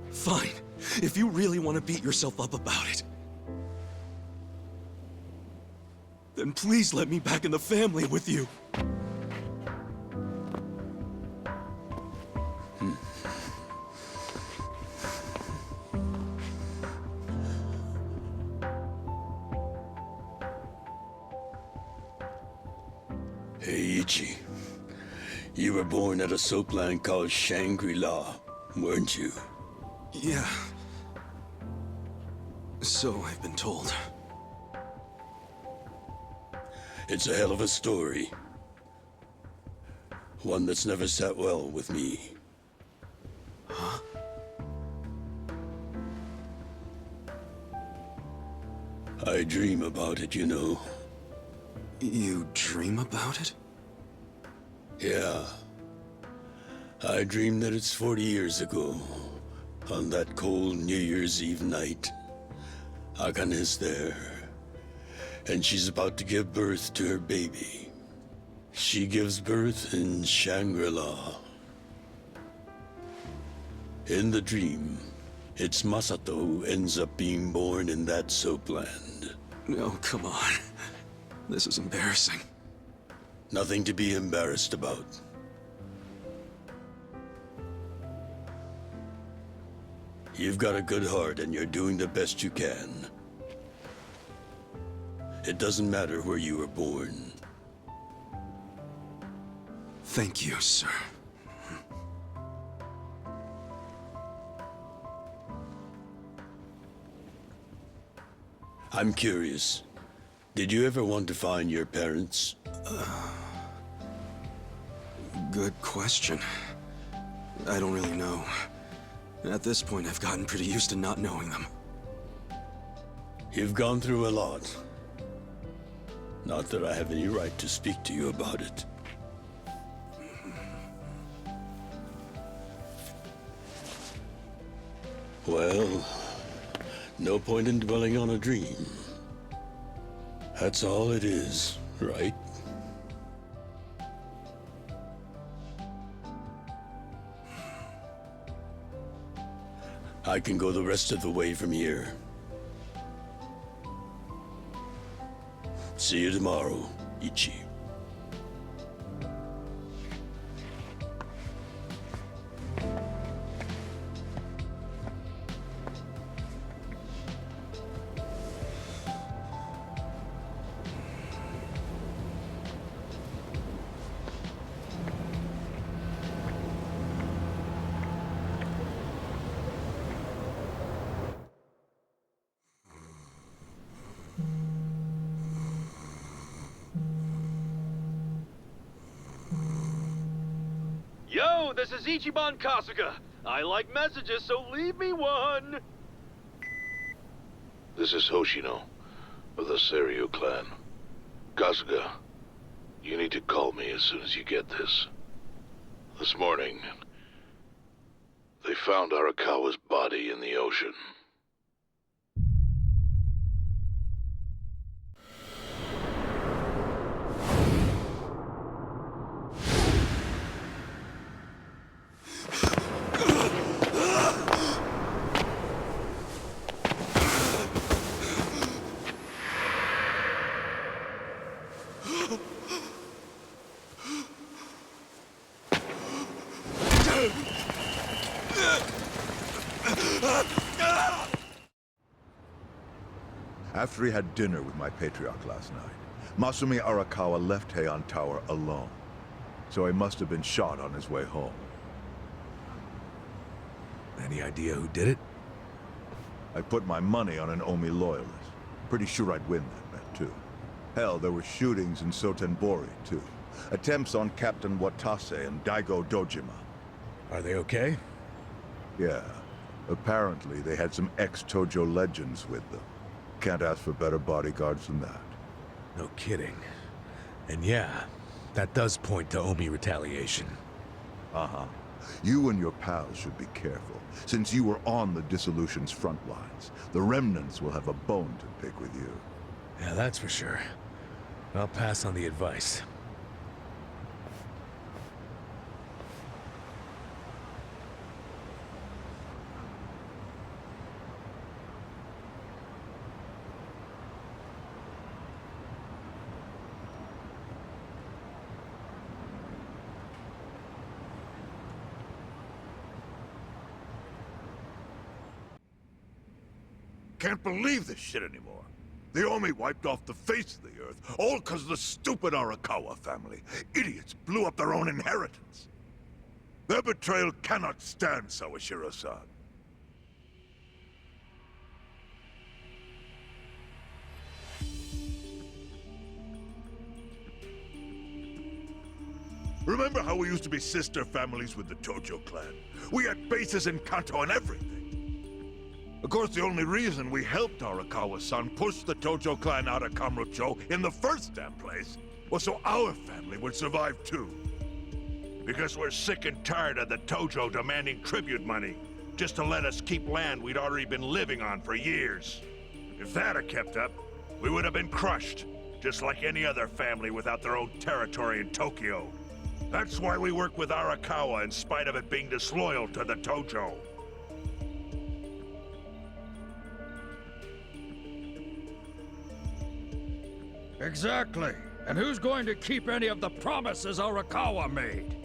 Fine. If you really want to beat yourself up about it, then please let me back in the family with you. Hey, Ichi. You were born at a soapland called Shangri-La, weren't you? Yeah. So I've been told. It's a hell of a story. One that's never sat well with me. Huh? I dream about it, you know. You dream about it? Yeah. I dream that it's 40 years ago, on that cold New Year's Eve night. Akane's there, and she's about to give birth to her baby. She gives birth in Shangri-La. In the dream, it's Masato who ends up being born in that soapland. No, come on. This is embarrassing. Nothing to be embarrassed about. You've got a good heart and you're doing the best you can. It doesn't matter where you were born. Thank you, sir. I'm curious. Did you ever want to find your parents? Good question. I don't really know. At this point, I've gotten pretty used to not knowing them. You've gone through a lot. Not that I have any right to speak to you about it. Well, no point in dwelling on a dream. That's all it is, right? I can go the rest of the way from here. See you tomorrow, Ichi. Hello, this is Ichiban Kasuga. I like messages, so leave me one. This is Hoshino, of the Seiryu clan. Kasuga, you need to call me as soon as you get this. This morning, they found Arakawa's body in the ocean. After he had dinner with my patriarch last night, Masumi Arakawa left Heian Tower alone. So he must have been shot on his way home. Any idea who did it? I put my money on an Omi loyalist. Pretty sure I'd win that bet, too. Hell, there were shootings in Sotenbori, too. Attempts on Captain Watase and Daigo Dojima. Are they okay? Yeah. Apparently, they had some ex-Tojo legends with them. Can't ask for better bodyguards than that. No kidding. And yeah, that does point to Omi retaliation. Uh-huh. You and your pals should be careful, since you were on the dissolution's front lines. The remnants will have a bone to pick with you. Yeah, that's for sure. I'll pass on the advice. Can't believe this shit anymore. The Omi wiped off the face of the earth, all because of the stupid Arakawa family. Idiots blew up their own inheritance. Their betrayal cannot stand, Sawashiro-san. Remember how we used to be sister families with the Tojo clan? We had bases in Kanto and everything. Of course, the only reason we helped Arakawa-san push the Tojo clan out of Kamurocho in the first damn place was so our family would survive too. Because we're sick and tired of the Tojo demanding tribute money just to let us keep land we'd already been living on for years. If that had kept up, we would have been crushed, just like any other family without their own territory in Tokyo. That's why we work with Arakawa in spite of it being disloyal to the Tojo. Exactly. And who's going to keep any of the promises Arakawa made?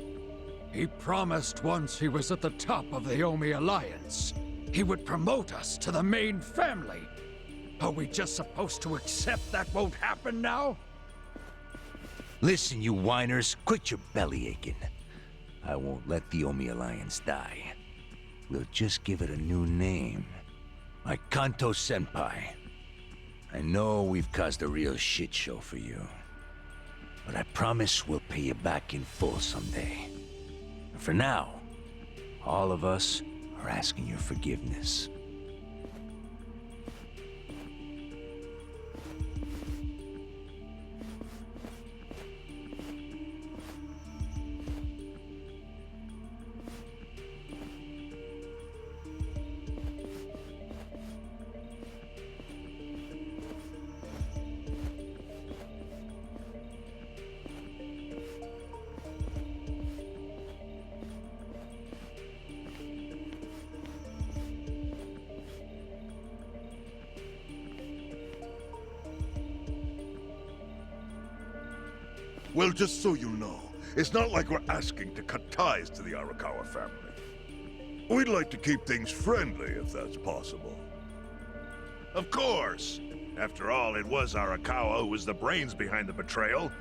He promised once he was at the top of the Omi Alliance, he would promote us to the main family. Are we just supposed to accept that won't happen now? Listen, you whiners, quit your belly aching. I won't let the Omi Alliance die. We'll just give it a new name. Like Kanto-senpai. I know we've caused a real shit show for you. But I promise we'll pay you back in full someday. And for now, all of us are asking your forgiveness. Well, just so you know, it's not like we're asking to cut ties to the Arakawa family. We'd like to keep things friendly, if that's possible. Of course! After all, it was Arakawa who was the brains behind the betrayal.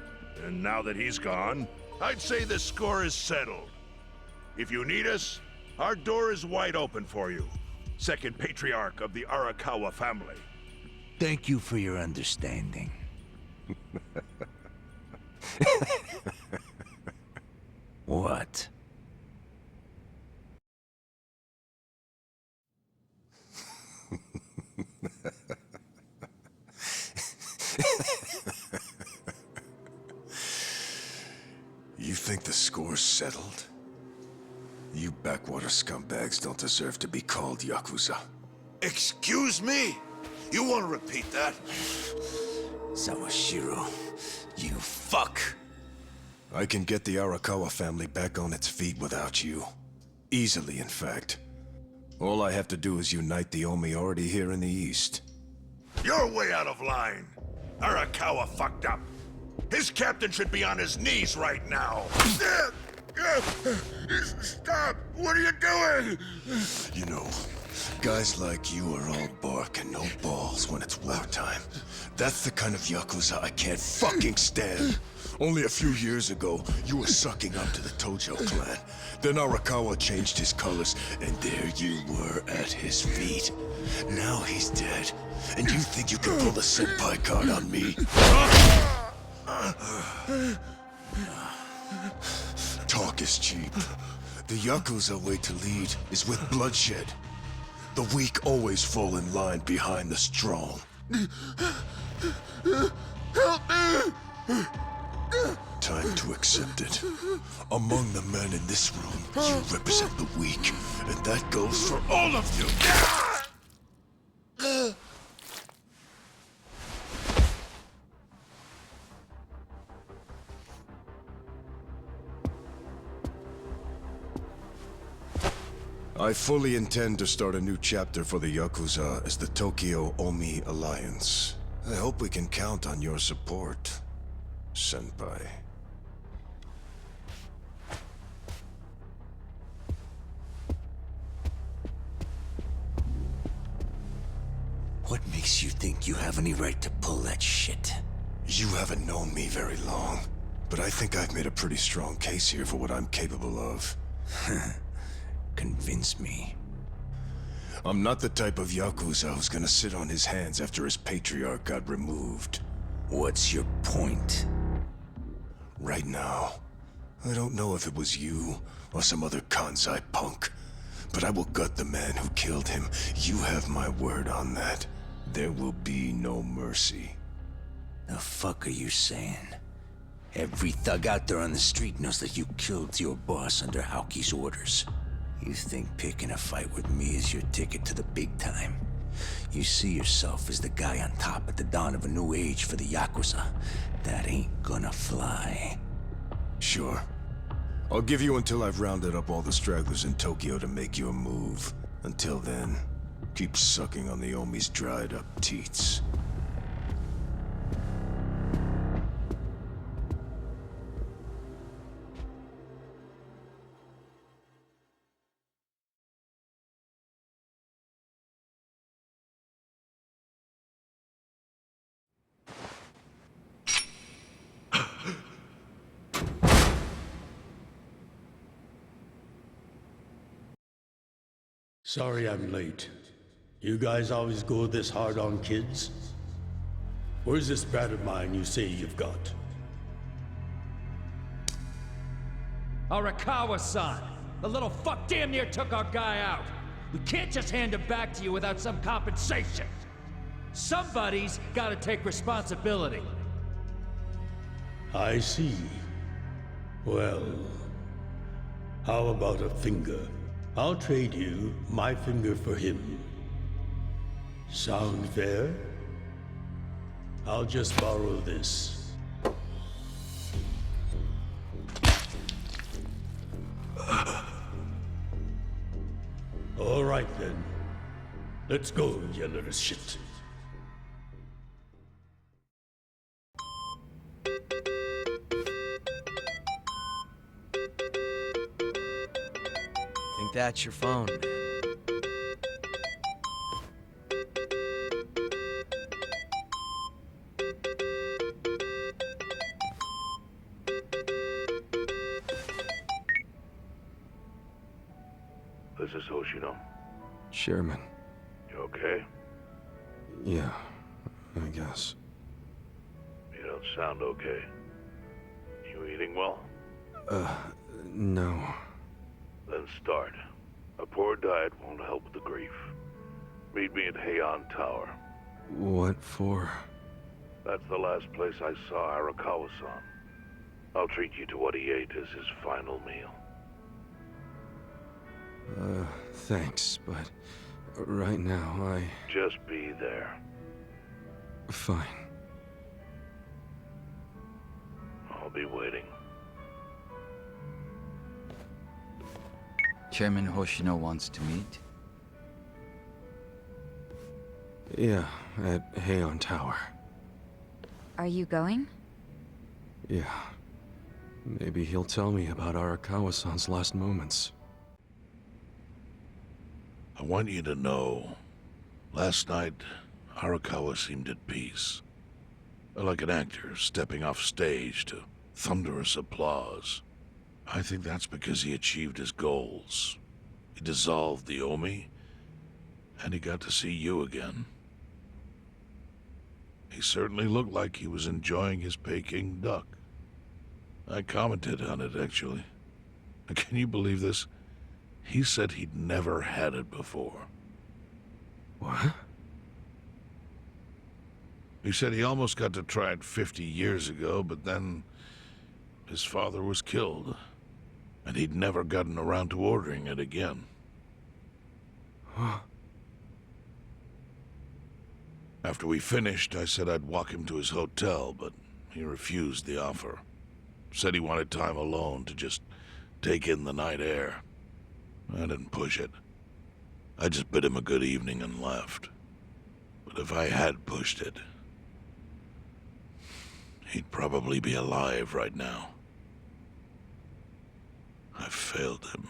And now that he's gone, I'd say the score is settled. If you need us, our door is wide open for you. Second patriarch of the Arakawa family. Thank you for your understanding. What? You think the score's settled? You backwater scumbags don't deserve to be called Yakuza. Excuse me? You want to repeat that? Sawashiro, you fuck! I can get the Arakawa family back on its feet without you. Easily, in fact. All I have to do is unite the Omi already here in the East. You're way out of line. Arakawa fucked up. His captain should be on his knees right now. Stop! What are you doing? You know, guys like you are all bark and no balls when it's wartime. That's the kind of Yakuza I can't fucking stand. Only a few years ago, you were sucking up to the Tojo clan. Then Arakawa changed his colors, and there you were at his feet. Now he's dead, and you think you can pull the senpai card on me? Talk is cheap. The Yakuza way to lead is with bloodshed. The weak always fall in line behind the strong. Help me! Time to accept it. Among the men in this room, you represent the weak, and that goes for all of you! I fully intend to start a new chapter for the Yakuza as the Tokyo Omi Alliance. I hope we can count on your support, Senpai. What makes you think you have any right to pull that shit? You haven't known me very long, but I think I've made a pretty strong case here for what I'm capable of. Convince me. I'm not the type of Yakuza who's gonna sit on his hands after his patriarch got removed. What's your point? Right now, I don't know if it was you or some other Kansai punk, but I will gut the man who killed him. You have my word on that. There will be no mercy. The fuck are you saying? Every thug out there on the street knows that you killed your boss under Haoki's orders. You think picking a fight with me is your ticket to the big time? You see yourself as the guy on top at the dawn of a new age for the Yakuza. That ain't gonna fly. Sure. I'll give you until I've rounded up all the stragglers in Tokyo to make your move. Until then, keep sucking on the Omi's dried up teats. Sorry I'm late. You guys always go this hard on kids? Where's this brat of mine you say you've got? Arakawa-san! The little fuck damn near took our guy out! We can't just hand him back to you without some compensation! Somebody's gotta take responsibility! I see. Well, how about a finger? I'll trade you my finger for him. Sound fair? I'll just borrow this. All right then. Let's go, you little shit. Think that's your phone, man. This is Hoshino. Chairman. You okay? Yeah, I guess. You don't sound okay. You eating well? No. Then start. A poor diet won't help with the grief. Meet me at Heian Tower. What for? That's the last place I saw Arakawa-san. I'll treat you to what he ate as his final meal. Thanks, but right now Just be there. Fine. I'll be waiting. Chairman Hoshino wants to meet? Yeah, at Heion Tower. Are you going? Yeah. Maybe he'll tell me about Arakawa-san's last moments. I want you to know, last night, Arakawa seemed at peace. Like an actor stepping off stage to thunderous applause. I think that's because he achieved his goals. He dissolved the Omi, and he got to see you again. He certainly looked like he was enjoying his Peking duck. I commented on it, actually. Can you believe this? He said he'd never had it before. What? He said he almost got to try it 50 years ago, but then his father was killed, and he'd never gotten around to ordering it again. Huh? After we finished, I said I'd walk him to his hotel, but he refused the offer. Said he wanted time alone to just take in the night air. I didn't push it. I just bid him a good evening and left. But if I had pushed it, he'd probably be alive right now. I failed him.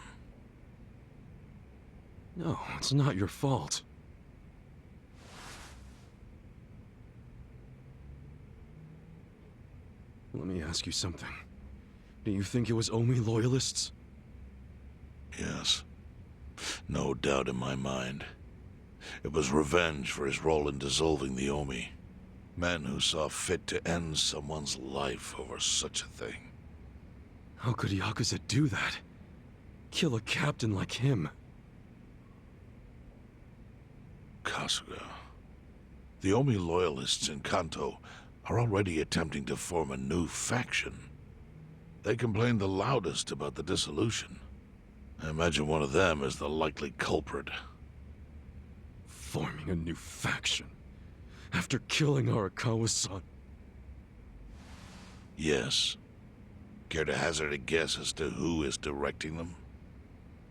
No, it's not your fault. Let me ask you something. Do you think it was Omi loyalists? Yes. No doubt in my mind. It was revenge for his role in dissolving the Omi. Men who saw fit to end someone's life over such a thing. How could Yakuza do that? Kill a captain like him? Kasuga. The Omi loyalists in Kanto are already attempting to form a new faction. They complain the loudest about the dissolution. I imagine one of them is the likely culprit. Forming a new faction? After killing Arakawa-san? Yes. Care to hazard a guess as to who is directing them?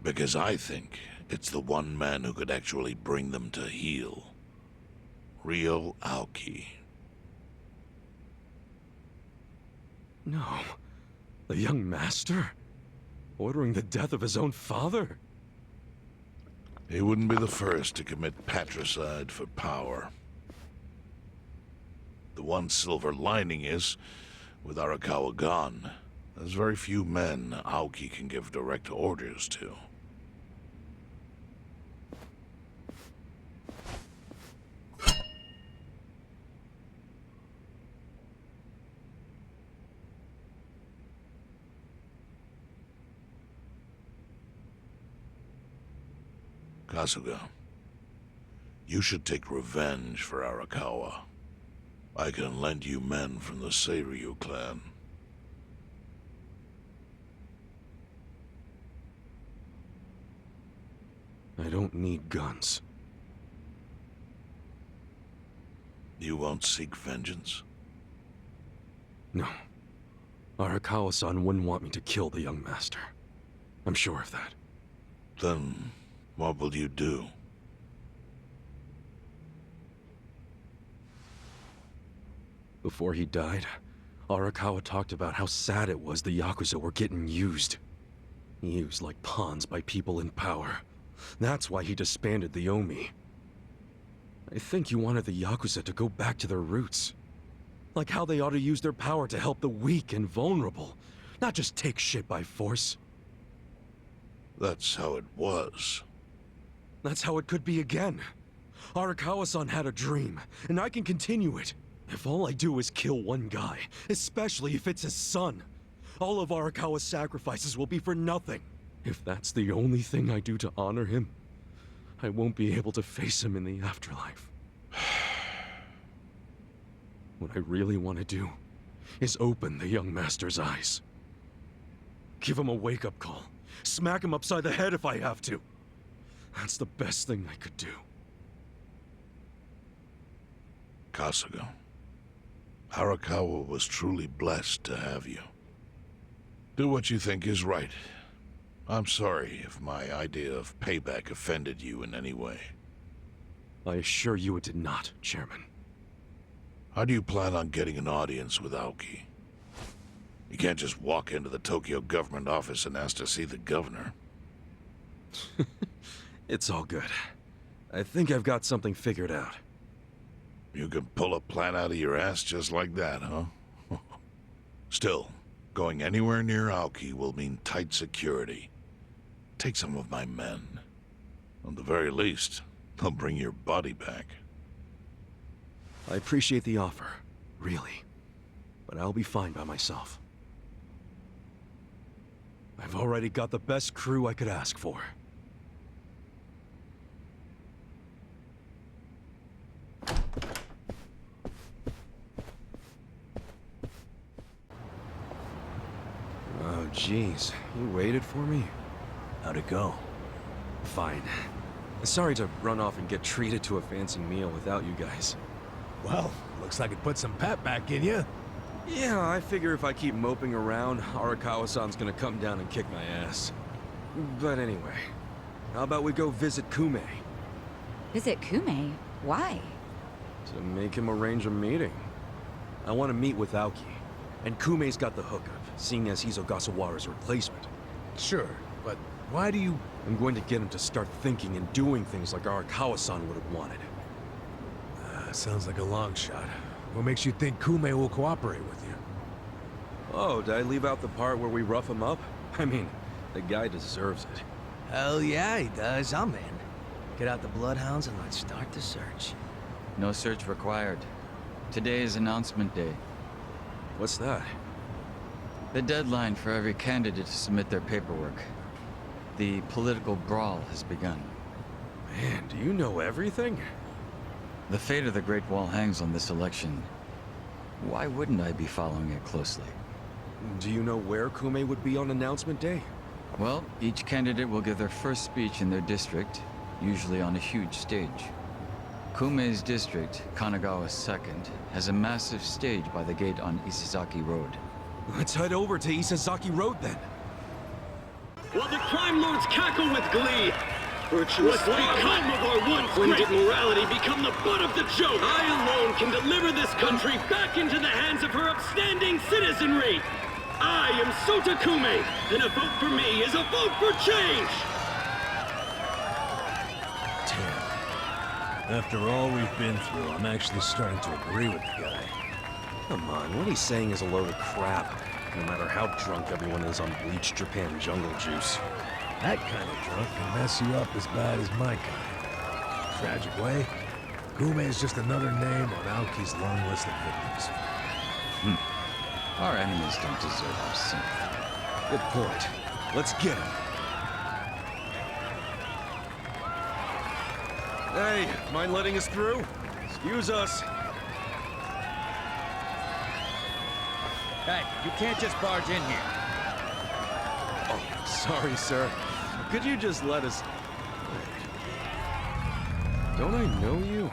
Because I think it's the one man who could actually bring them to heel. Ryo Aoki. No. The young master? Ordering the death of his own father? He wouldn't be the first to commit patricide for power. The one silver lining is, with Arakawa gone, there's very few men Aoki can give direct orders to. Kasuga, you should take revenge for Arakawa. I can lend you men from the Seiryu clan. I don't need guns. You won't seek vengeance? No. Arakawa-san wouldn't want me to kill the young master. I'm sure of that. Then, what will you do? Before he died, Arakawa talked about how sad it was the Yakuza were getting used. Used like pawns by people in power. That's why he disbanded the Omi. I think he wanted the Yakuza to go back to their roots. Like how they ought to use their power to help the weak and vulnerable, not just take shit by force. That's how it was. That's how it could be again. Arakawa-san had a dream, and I can continue it. If all I do is kill one guy, especially if it's his son, all of Arakawa's sacrifices will be for nothing. If that's the only thing I do to honor him, I won't be able to face him in the afterlife. What I really want to do is open the young master's eyes. Give him a wake-up call. Smack him upside the head if I have to. That's the best thing I could do. Kasuga, Arakawa was truly blessed to have you. Do what you think is right. I'm sorry if my idea of payback offended you in any way. I assure you it did not, Chairman. How do you plan on getting an audience with Aoki? You can't just walk into the Tokyo government office and ask to see the governor. It's all good. I think I've got something figured out. You can pull a plan out of your ass just like that, huh? Still, going anywhere near Aoki will mean tight security. Take some of my men. At the very least, they'll bring your body back. I appreciate the offer, really. But I'll be fine by myself. I've already got the best crew I could ask for. Oh, jeez. You waited for me? How'd it go? Fine. Sorry to run off and get treated to a fancy meal without you guys. Well, looks like it put some pep back in you. Yeah, I figure if I keep moping around, Arakawa-san's gonna come down and kick my ass. But anyway, how about we go visit Kume? Visit Kume? Why? To make him arrange a meeting. I want to meet with Aoki, and Kume's got the hookup, seeing as he's Ogasawara's replacement. Sure, but why do you... I'm going to get him to start thinking and doing things like Arakawa-san would have wanted. Sounds like a long shot. What makes you think Kume will cooperate with you? Oh, did I leave out the part where we rough him up? I mean, the guy deserves it. Hell yeah, he does. I'm in. Get out the bloodhounds and let's start the search. No search required. Today is announcement day. What's that? The deadline for every candidate to submit their paperwork. The political brawl has begun. Man, do you know everything? The fate of the Great Wall hangs on this election. Why wouldn't I be following it closely? Do you know where Kume would be on announcement day? Well, each candidate will give their first speech in their district, usually on a huge stage. Kume's district, Kanagawa's second, has a massive stage by the gate on Isazaki Road. Let's head over to Isazaki Road then. While the crime lords cackle with glee, virtuous become of our once great morality become the butt of the joke. I alone can deliver this country back into the hands of her upstanding citizenry. I am Sota Kume, and a vote for me is a vote for change. After all we've been through, I'm actually starting to agree with the guy. Come on, what he's saying is a load of crap. No matter how drunk everyone is on Bleach Japan jungle juice. That kind of drunk can mess you up as bad as my kind. Tragic way, Kume is just another name on Aoki's long list of victims. Our enemies don't deserve our sympathy. Good point. Let's get him. Hey, mind letting us through? Excuse us. Hey, you can't just barge in here. Oh, sorry, sir. Could you just let us... Don't I know you?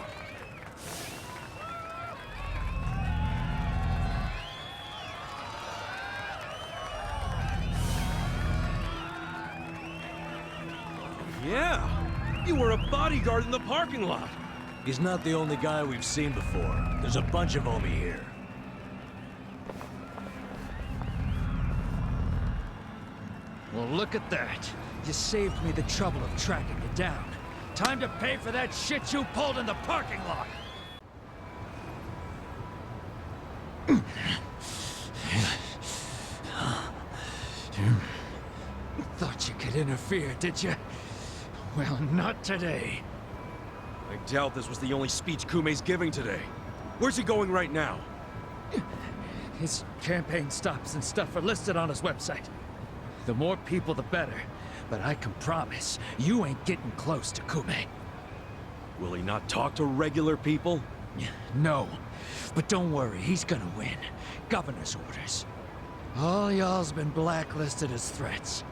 Yeah! You were a bodyguard in the parking lot! He's not the only guy we've seen before. There's a bunch of Omi here. Well, look at that. You saved me the trouble of tracking you down. Time to pay for that shit you pulled in the parking lot! Thought you could interfere, did you? Well, not today. I doubt this was the only speech Kume's giving today. Where's he going right now? His campaign stops and stuff are listed on his website. The more people, the better. But I can promise, you ain't getting close to Kume. Will he not talk to regular people? No. But don't worry, he's gonna win. Governor's orders. All y'all's been blacklisted as threats.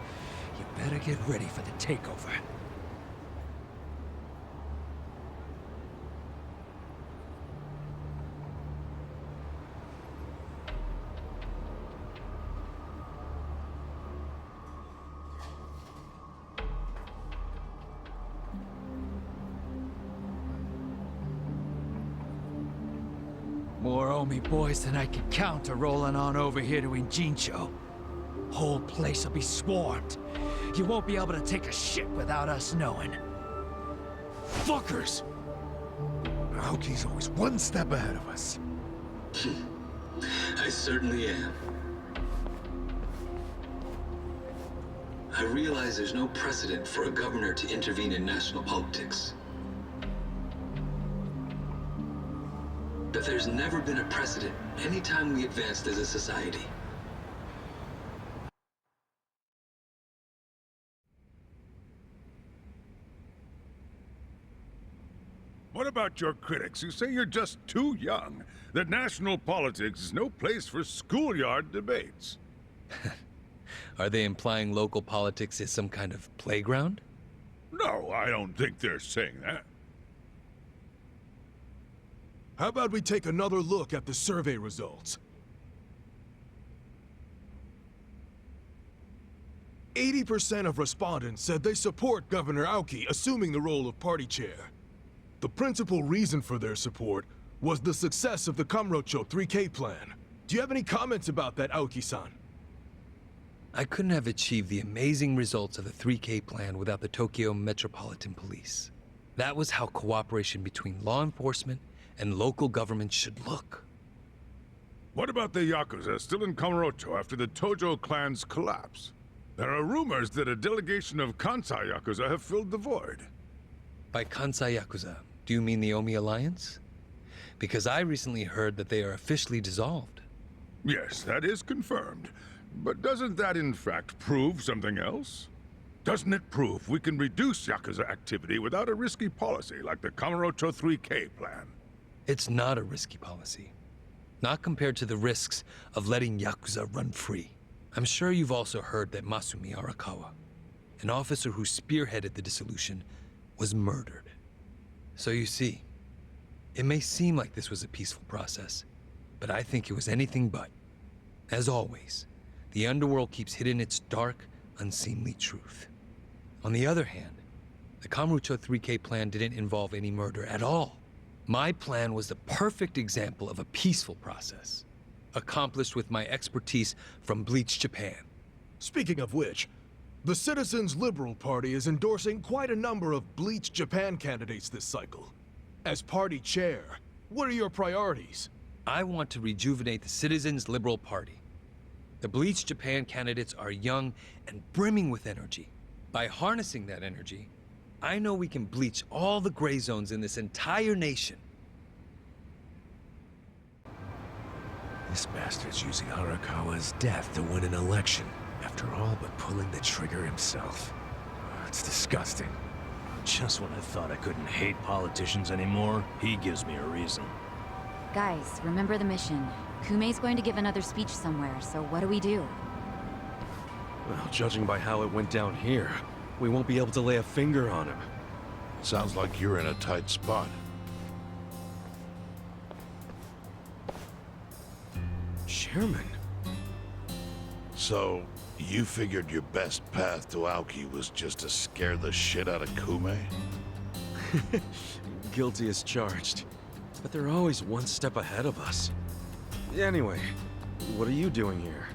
You better get ready for the takeover. More Omi boys than I can count are rolling on over here to Injincho. Whole place will be swarmed. You won't be able to take a shit without us knowing. Fuckers! Aoki's always one step ahead of us. I certainly am. I realize there's no precedent for a governor to intervene in national politics. But there's never been a precedent anytime we advanced as a society. What about your critics who say you're just too young? That national politics is no place for schoolyard debates? Are they implying local politics is some kind of playground? No, I don't think they're saying that. How about we take another look at the survey results? 80% of respondents said they support Governor Aoki assuming the role of party chair. The principal reason for their support was the success of the Kamurocho 3K plan. Do you have any comments about that, Aoki-san? I couldn't have achieved the amazing results of the 3K plan without the Tokyo Metropolitan Police. That was how cooperation between law enforcement and local government should look. What about the Yakuza still in Kamurocho after the Tojo clan's collapse? There are rumors that a delegation of Kansai Yakuza have filled the void. By Kansai Yakuza, do you mean the Omi Alliance? Because I recently heard that they are officially dissolved. Yes, that is confirmed. But doesn't that in fact prove something else? Doesn't it prove we can reduce Yakuza activity without a risky policy like the Kamurocho 3K plan? It's not a risky policy. Not compared to the risks of letting Yakuza run free. I'm sure you've also heard that Masumi Arakawa, an officer who spearheaded the dissolution, was murdered. So you see, it may seem like this was a peaceful process, but I think it was anything but. As always, the underworld keeps hidden its dark, unseemly truth. On the other hand, the Kamurocho 3K plan didn't involve any murder at all. My plan was the perfect example of a peaceful process, accomplished with my expertise from Bleach Japan. Speaking of which, the Citizens Liberal Party is endorsing quite a number of Bleach Japan candidates this cycle. As party chair, what are your priorities? I want to rejuvenate the Citizens Liberal Party. The Bleach Japan candidates are young and brimming with energy. By harnessing that energy, I know we can bleach all the gray zones in this entire nation. This bastard's using Arakawa's death to win an election, after all but pulling the trigger himself. It's disgusting. Just when I thought I couldn't hate politicians anymore, he gives me a reason. Guys, remember the mission. Kumei's going to give another speech somewhere, so what do we do? Well, judging by how it went down here, we won't be able to lay a finger on him. Sounds like you're in a tight spot. Chairman? So, you figured your best path to Aoki was just to scare the shit out of Kume? Guilty as charged. But they're always one step ahead of us. Anyway, what are you doing here?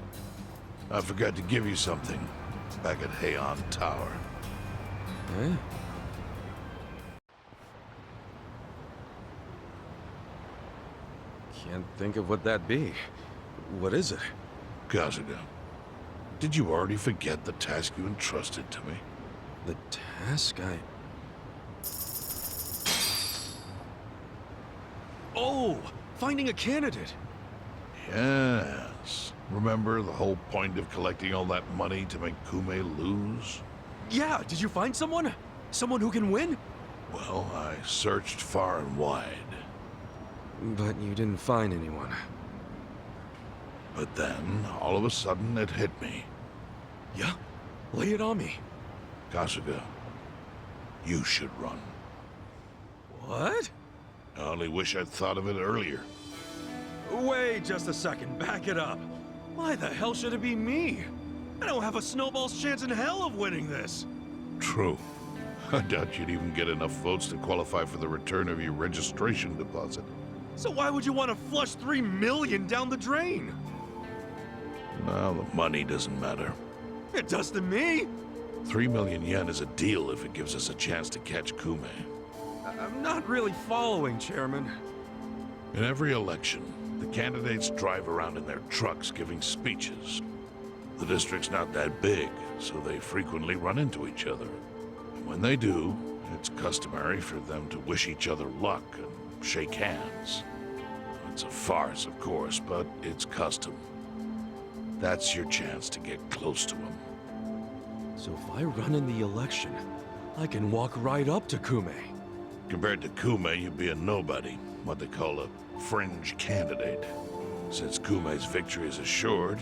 I forgot to give you something back at Heian Tower. Eh? Can't think of what that'd be. What is it? Kasuga, did you already forget the task you entrusted to me? The task Oh! Finding a candidate! Yes. Remember the whole point of collecting all that money to make Kume lose? Yeah, did you find someone? Someone who can win? Well, I searched far and wide. But you didn't find anyone. But then, all of a sudden, it hit me. Yeah? Lay it on me. Kasuga, you should run. What? I only wish I'd thought of it earlier. Wait just a second, back it up. Why the hell should it be me? I don't have a snowball's chance in hell of winning this. True. I doubt you'd even get enough votes to qualify for the return of your registration deposit. So why would you want to flush 3 million down the drain? Well, the money doesn't matter. It does to me. 3 million yen is a deal if it gives us a chance to catch Kume. I'm not really following, Chairman. In every election, the candidates drive around in their trucks giving speeches. The district's not that big, so they frequently run into each other. And when they do, it's customary for them to wish each other luck and shake hands. It's a farce, of course, but it's custom. That's your chance to get close to them. So if I run in the election, I can walk right up to Kume. Compared to Kume, you'd be a nobody, what they call a fringe candidate. Since Kume's victory is assured,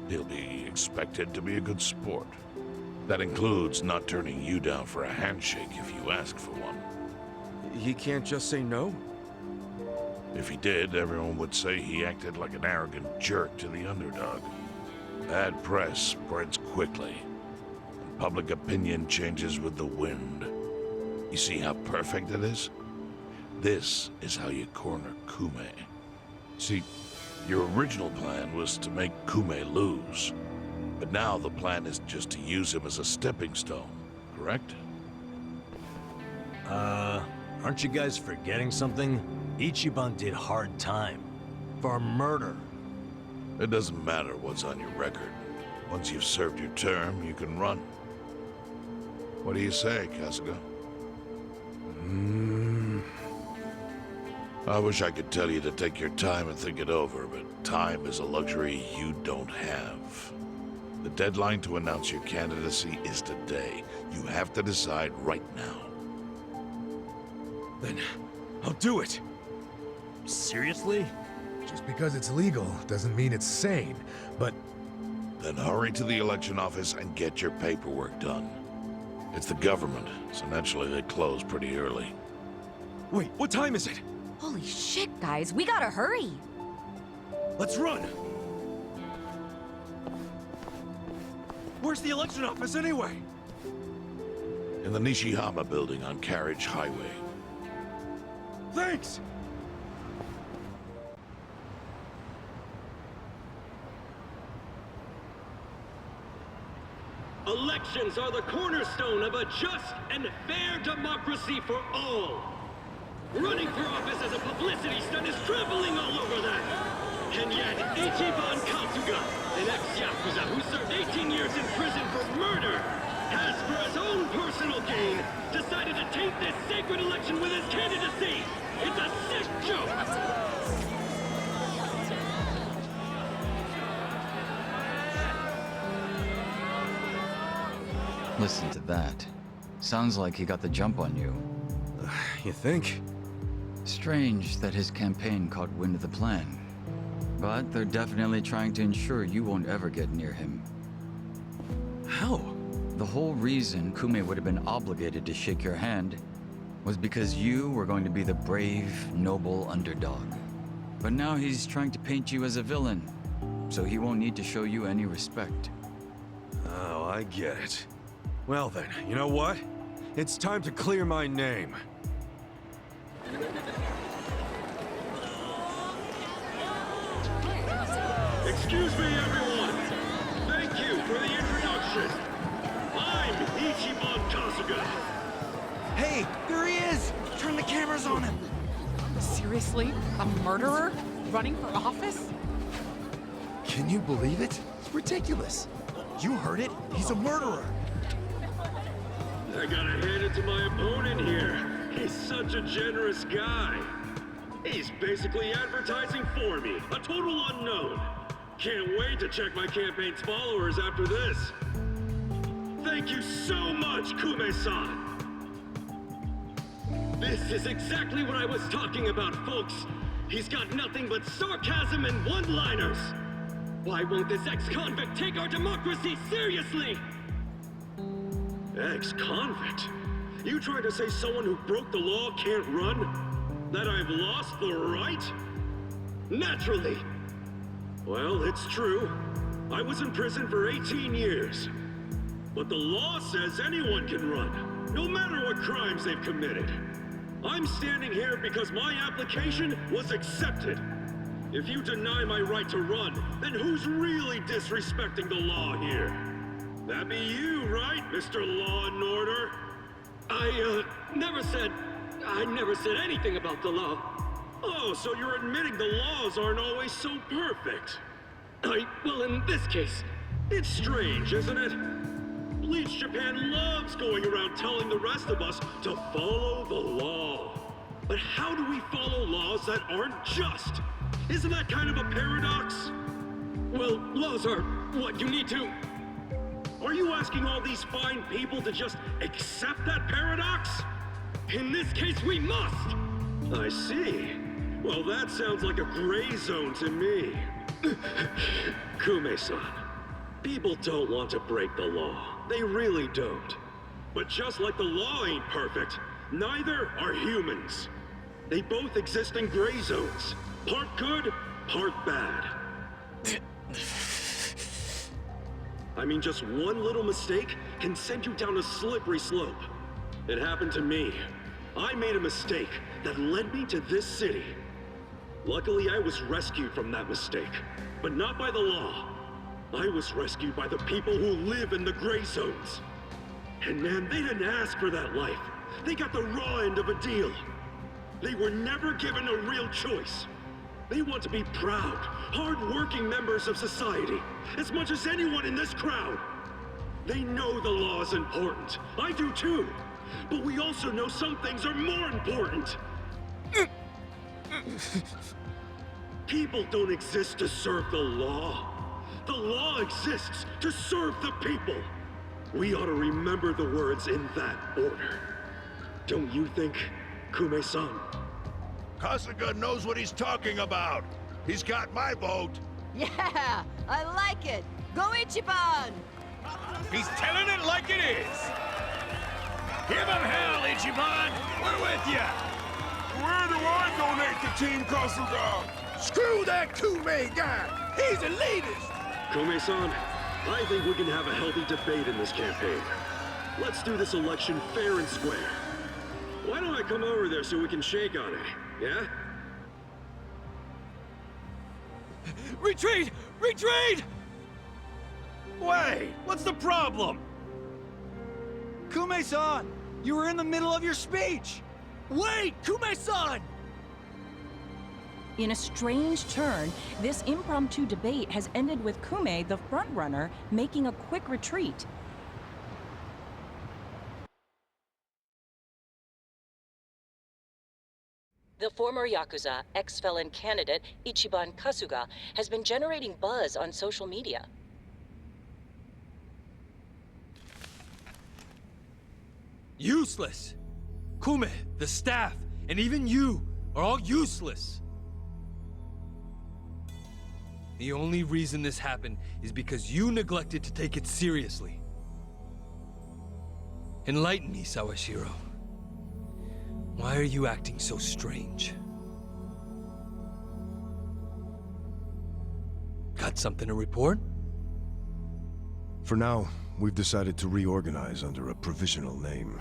he'll be expected to be a good sport. That includes not turning you down for a handshake if you ask for one. He can't just say no? If he did, everyone would say he acted like an arrogant jerk to the underdog. Bad press spreads quickly, and public opinion changes with the wind. You see how perfect it is? This is how you corner Kume. See, your original plan was to make Kume lose. But now the plan is just to use him as a stepping stone, correct? Aren't you guys forgetting something? Ichiban did hard time. For murder. It doesn't matter what's on your record. Once you've served your term, you can run. What do you say, Kasuga? I wish I could tell you to take your time and think it over, but time is a luxury you don't have. The deadline to announce your candidacy is today. You have to decide right now. Then I'll do it. Seriously? Just because it's legal doesn't mean it's sane, but... Then hurry to the election office and get your paperwork done. It's the government, so naturally they close pretty early. Wait, what time is it? Holy shit, guys, we gotta hurry. Let's run! Where's the election office anyway? In the Nishihama building on Carriage Highway. Thanks! Elections are the cornerstone of a just and fair democracy for all. Running for office as a publicity stunt is traveling all over that. And yet, Ichiban Kasuga, an ex-Yakuza who served 18 years in prison for murder, has, for his own personal gain, decided to taint this sacred election with his candidacy. It's a sick joke. Listen to that. Sounds like he got the jump on you. You think? Strange that his campaign caught wind of the plan. But they're definitely trying to ensure you won't ever get near him. How? The whole reason Kume would have been obligated to shake your hand was because you were going to be the brave, noble underdog. But now he's trying to paint you as a villain, so he won't need to show you any respect. Oh, I get it. Well then, you know what? It's time to clear my name. Excuse me, everyone. Thank you for the introduction. I'm Ichiban Kasuga. Hey, there he is! Turn the cameras on him! Seriously? A murderer? Running for office? Can you believe it? It's ridiculous. You heard it. He's a murderer. I gotta hand it to my opponent here. He's such a generous guy. He's basically advertising for me, a total unknown. Can't wait to check my campaign's followers after this. Thank you so much, Kume-san. This is exactly what I was talking about, folks. He's got nothing but sarcasm and one-liners. Why won't this ex-convict take our democracy seriously? Ex-convict? You trying to say someone who broke the law can't run? That I've lost the right? Naturally. Well, it's true. I was in prison for 18 years. But the law says anyone can run, no matter what crimes they've committed. I'm standing here because my application was accepted. If you deny my right to run, then who's really disrespecting the law here? That be you, right, Mr. Law and Order? I never said anything about the law. Oh, so you're admitting the laws aren't always so perfect. Well, in this case, it's strange, isn't it? Bleach Japan loves going around telling the rest of us to follow the law. But how do we follow laws that aren't just? Isn't that kind of a paradox? Well, laws are what you need to... Are you asking all these fine people to just accept that paradox? In this case, we must! I see. Well, that sounds like a gray zone to me. Kume-san, people don't want to break the law. They really don't. But just like the law ain't perfect, neither are humans. They both exist in gray zones. Part good, part bad. I mean, just one little mistake can send you down a slippery slope. It happened to me. I made a mistake that led me to this city. Luckily, I was rescued from that mistake, but not by the law. I was rescued by the people who live in the gray zones. And man, they didn't ask for that life. They got the raw end of a deal. They were never given a real choice. They want to be proud, hard-working members of society, as much as anyone in this crowd. They know the law is important. I do too. But we also know some things are more important. People don't exist to serve the law. The law exists to serve the people. We ought to remember the words in that order. Don't you think, Kume-san? Kasuga knows what he's talking about. He's got my vote. Yeah, I like it. Go Ichiban! He's telling it like it is. Give him hell, Ichiban. We're with you. Where do I donate to Team Kasuga? Screw that Kume guy. He's the elitist. Kume-san, I think we can have a healthy debate in this campaign. Let's do this election fair and square. Why don't I come over there so we can shake on it, yeah? Retreat! Retreat! Wait, what's the problem? Kume-san, you were in the middle of your speech. Wait, Kume-san! In a strange turn, this impromptu debate has ended with Kume, the frontrunner, making a quick retreat. The former Yakuza, ex-felon candidate, Ichiban Kasuga, has been generating buzz on social media. Useless! Kume, the staff, and even you are all useless! The only reason this happened is because you neglected to take it seriously. Enlighten me, Sawashiro. Why are you acting so strange? Got something to report? For now, we've decided to reorganize under a provisional name,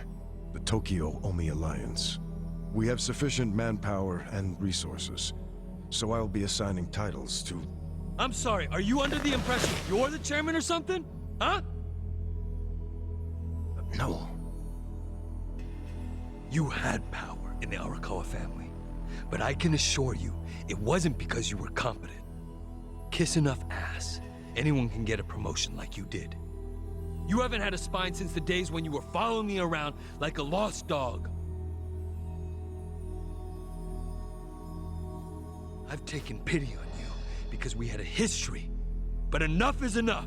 the Tokyo Omi Alliance. We have sufficient manpower and resources, so I'll be assigning titles to... I'm sorry, are you under the impression you're the chairman or something? Huh? No. You had power in the Arakawa family, but I can assure you, it wasn't because you were competent. Kiss enough ass, anyone can get a promotion like you did. You haven't had a spine since the days when you were following me around like a lost dog. I've taken pity on you because we had a history, but enough is enough.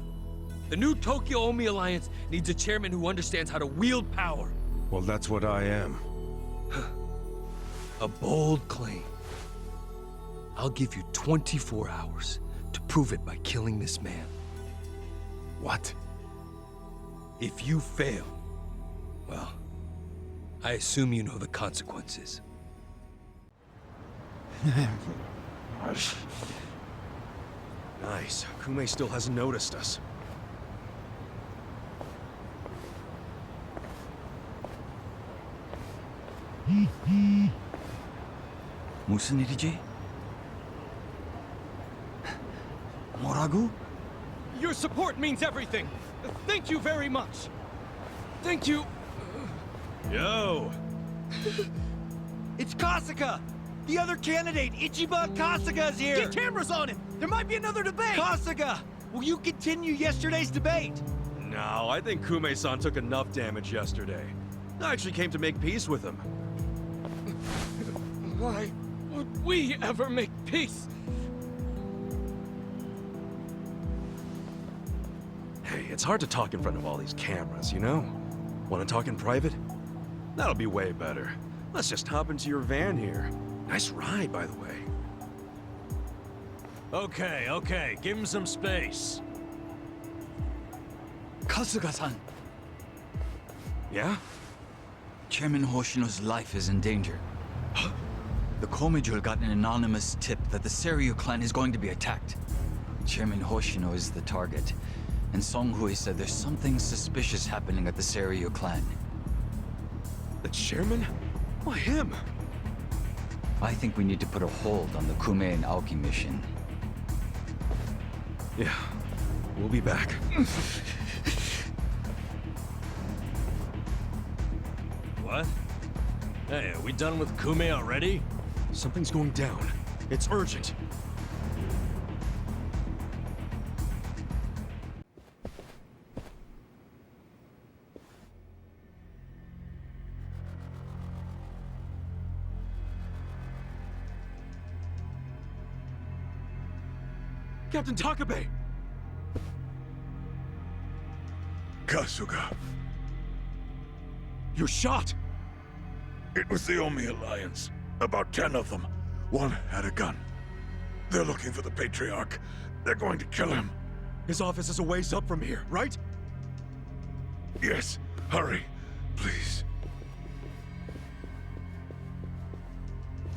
The new Tokyo Omi Alliance needs a chairman who understands how to wield power. Well, that's what I am. A bold claim. I'll give you 24 hours. to prove it by killing this man. What? If you fail, well, I assume you know the consequences. Nice. Kume still hasn't noticed us. 무슨 일이지? 뭐라고? Your support means everything. Thank you very much. Thank you. Yo. It's Kasuga! The other candidate, Ichiban Kasuga's here! Get cameras on him! There might be another debate! Kasuga! Will you continue yesterday's debate? No, I think Kume-san took enough damage yesterday. I actually came to make peace with him. Why would we ever make peace? Hey, it's hard to talk in front of all these cameras, you know? Want to talk in private? That'll be way better. Let's just hop into your van here. Nice ride, by the way. Okay, give him some space. Kasuga-san. Yeah? Chairman Hoshino's life is in danger. The Komijul got an anonymous tip that the Seiryu clan is going to be attacked. Chairman Hoshino is the target, and Song Hui said there's something suspicious happening at the Seiryu clan. The chairman? Why him? I think we need to put a hold on the Kume and Aoki mission. Yeah, we'll be back. What? Hey, are we done with Kume already? Something's going down. It's urgent. Captain Takabe! Kasuga. You're shot! It was the Omi Alliance. About 10 of them. One had a gun. They're looking for the Patriarch. They're going to kill him. His office is a ways up from here, right? Yes. Hurry, please.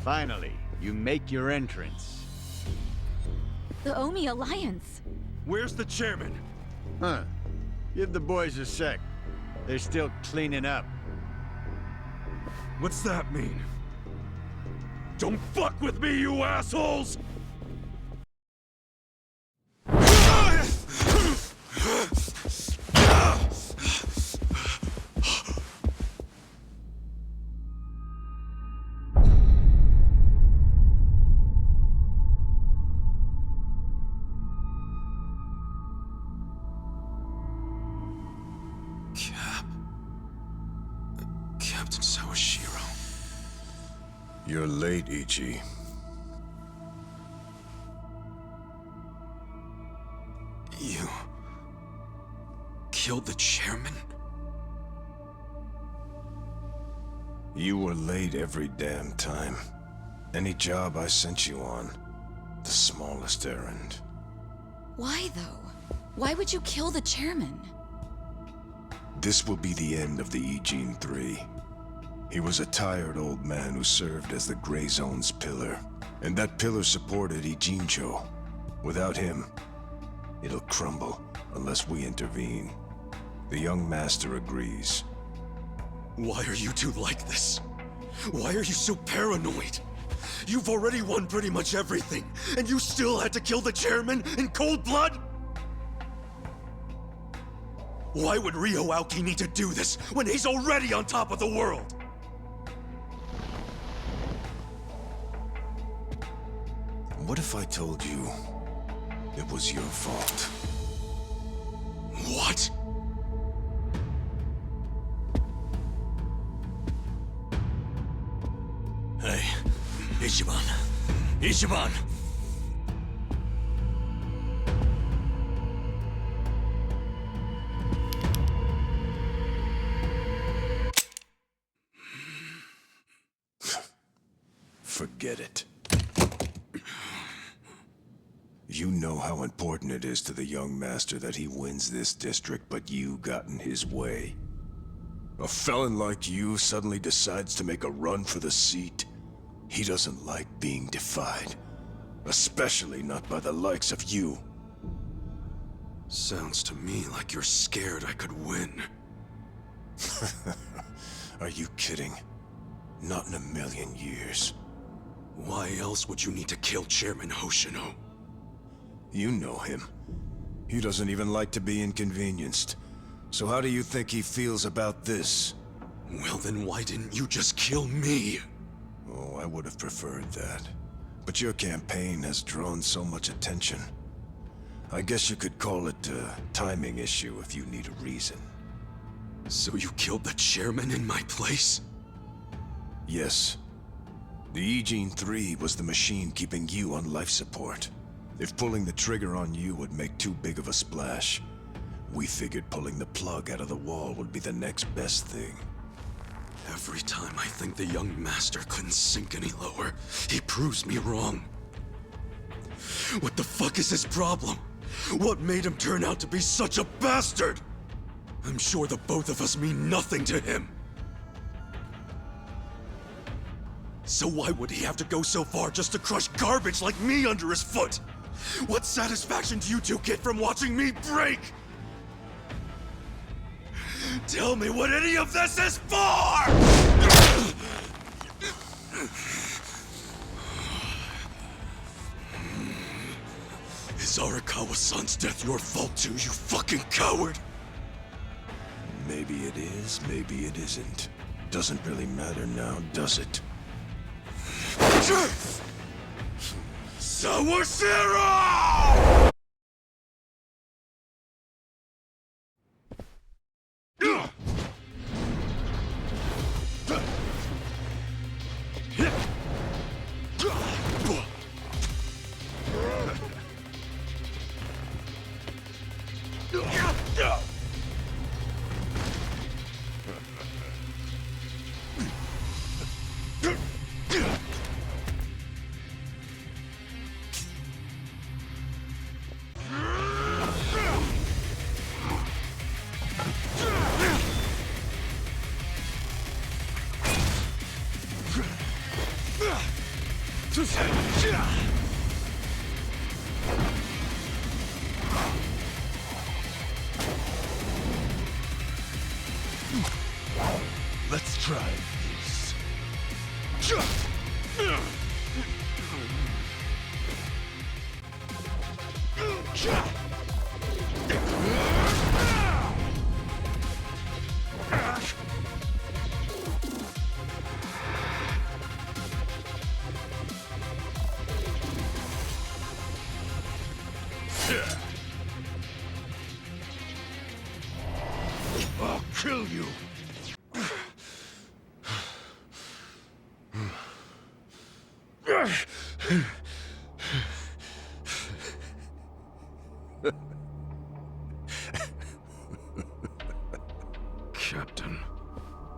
Finally, you make your entrance. The Omi Alliance. Where's the chairman? Huh. Give the boys a sec. They're still cleaning up. What's that mean? Don't fuck with me, you assholes! Captain Sawashiro. You're late, Ichi. You... killed the chairman? You were late every damn time. Any job I sent you on, the smallest errand. Why, though? Why would you kill the chairman? This will be the end of the Ijin 3. He was a tired old man who served as the Gray Zone's pillar. And that pillar supported Ijincho. Without him, it'll crumble unless we intervene. The young master agrees. Why are you two like this? Why are you so paranoid? You've already won pretty much everything, and you still had to kill the chairman in cold blood? Why would Ryo Aoki need to do this when he's already on top of the world? What if I told you it was your fault? What? Hey, Ichiban. Ichiban! Forget it. You know how important it is to the young master that he wins this district, but you got in his way. A felon like you suddenly decides to make a run for the seat. He doesn't like being defied. Especially not by the likes of you. Sounds to me like you're scared I could win. Are you kidding? Not in a million years. Why else would you need to kill Chairman Hoshino? You know him. He doesn't even like to be inconvenienced. So how do you think he feels about this? Well then why didn't you just kill me? Oh, I would have preferred that. But your campaign has drawn so much attention. I guess you could call it a timing issue if you need a reason. So you killed the chairman in my place? Yes. The E-Gene 3 was the machine keeping you on life support. If pulling the trigger on you would make too big of a splash, we figured pulling the plug out of the wall would be the next best thing. Every time I think the young master couldn't sink any lower, he proves me wrong. What the fuck is his problem? What made him turn out to be such a bastard? I'm sure the both of us mean nothing to him. So why would he have to go so far just to crush garbage like me under his foot? What satisfaction do you two get from watching me break? Tell me what any of this is for! Is Arakawa-san's death your fault too, you fucking coward? Maybe it is, maybe it isn't. Doesn't really matter now, does it? Sawashiro! Let's try this. I'll kill you. Captain,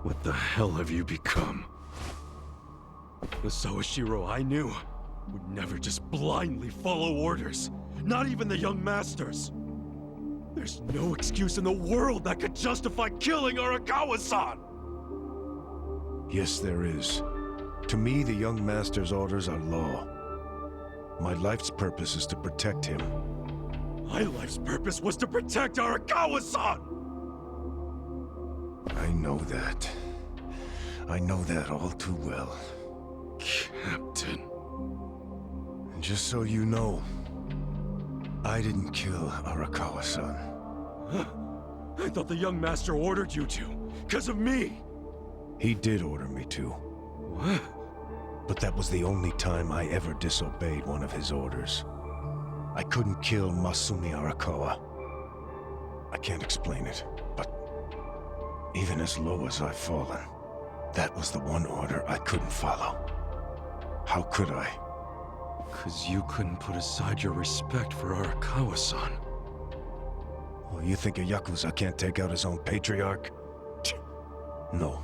what the hell have you become? The Sawashiro I knew would never just blindly follow orders, not even the young masters. There's no excuse in the world that could justify killing Arakawa-san! Yes, there is. To me, the young master's orders are law. My life's purpose is to protect him. My life's purpose was to protect Arakawa-san! I know that. I know that all too well. Captain. And just so you know, I didn't kill Arakawa-san. Huh? I thought the young master ordered you to, because of me! He did order me to. What? But that was the only time I ever disobeyed one of his orders. I couldn't kill Masumi Arakawa. I can't explain it, but even as low as I've fallen, that was the one order I couldn't follow. How could I? 'Cause you couldn't put aside your respect for Arakawa-san. Well, you think a Yakuza can't take out his own patriarch? No,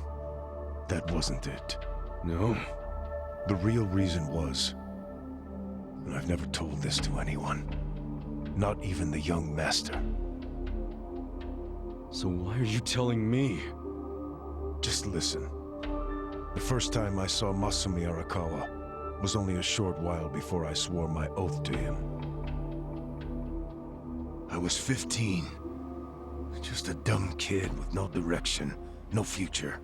that wasn't it. No? The real reason was, and I've never told this to anyone, Not even the young master. So why are you telling me? Just listen. The first time I saw Masumi Arakawa was only a short while before I swore my oath to him. I was 15. Just a dumb kid with no direction, no future.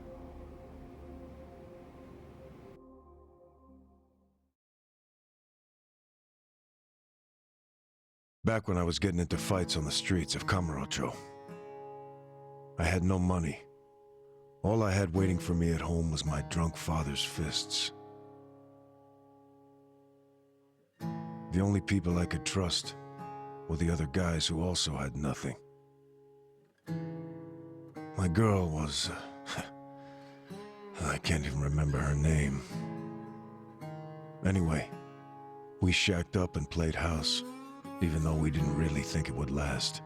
Back when I was getting into fights on the streets of Kamurocho, I had no money. All I had waiting for me at home was my drunk father's fists. The only people I could trust were the other guys who also had nothing. My girl was... I can't even remember her name. Anyway, we shacked up and played house, even though we didn't really think it would last.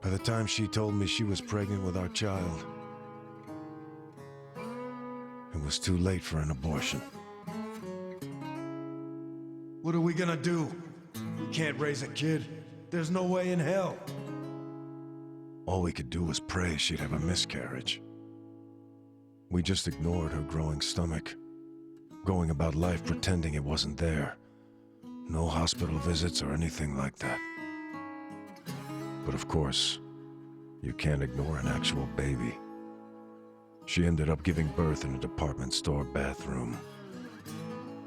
By the time she told me she was pregnant with our child, it was too late for an abortion. What are we gonna do? We can't raise a kid. There's no way in hell. All we could do was pray she'd have a miscarriage. We just ignored her growing stomach, going about life pretending it wasn't there. No hospital visits or anything like that. But of course, you can't ignore an actual baby. She ended up giving birth in a department store bathroom.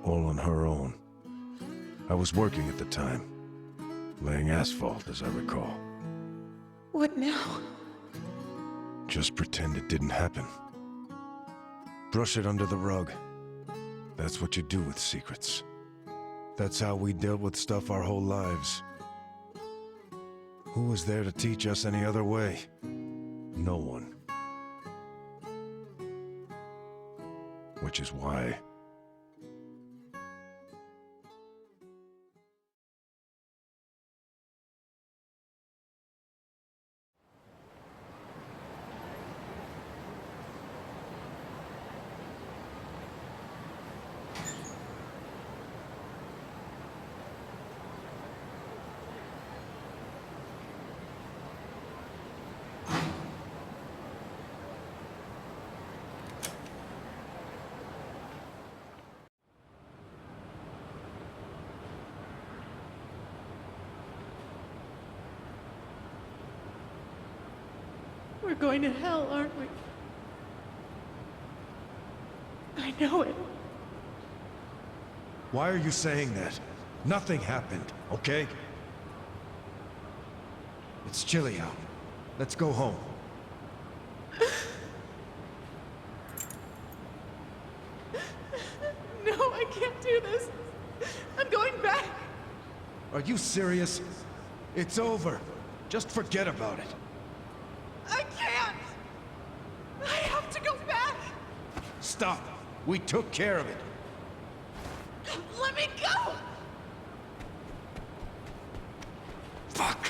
All on her own. I was working at the time, laying asphalt, as I recall. What now? Just pretend it didn't happen. Brush it under the rug. That's what you do with secrets. That's how we dealt with stuff our whole lives. Who was there to teach us any other way? No one. Which is why... We're going to hell, aren't we? I know it. Why are you saying that? Nothing happened, okay? It's chilly out. Let's go home. No, I can't do this. I'm going back. Are you serious? It's over. Just forget about it. I can't. I have to go back. Stop. We took care of it. Let me go. Fuck.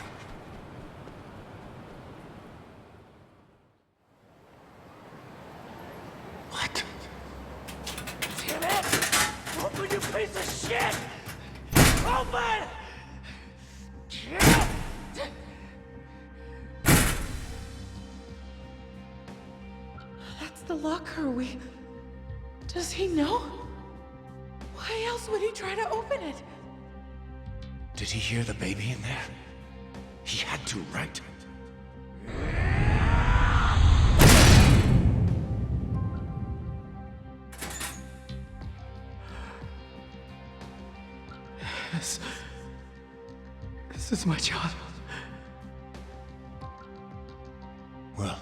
What? Damn it! Open, you piece of shit! Open! That's the locker. Does he know? Why else would he try to open it? Did he hear the baby in there? He had to, right? This is my child. Well,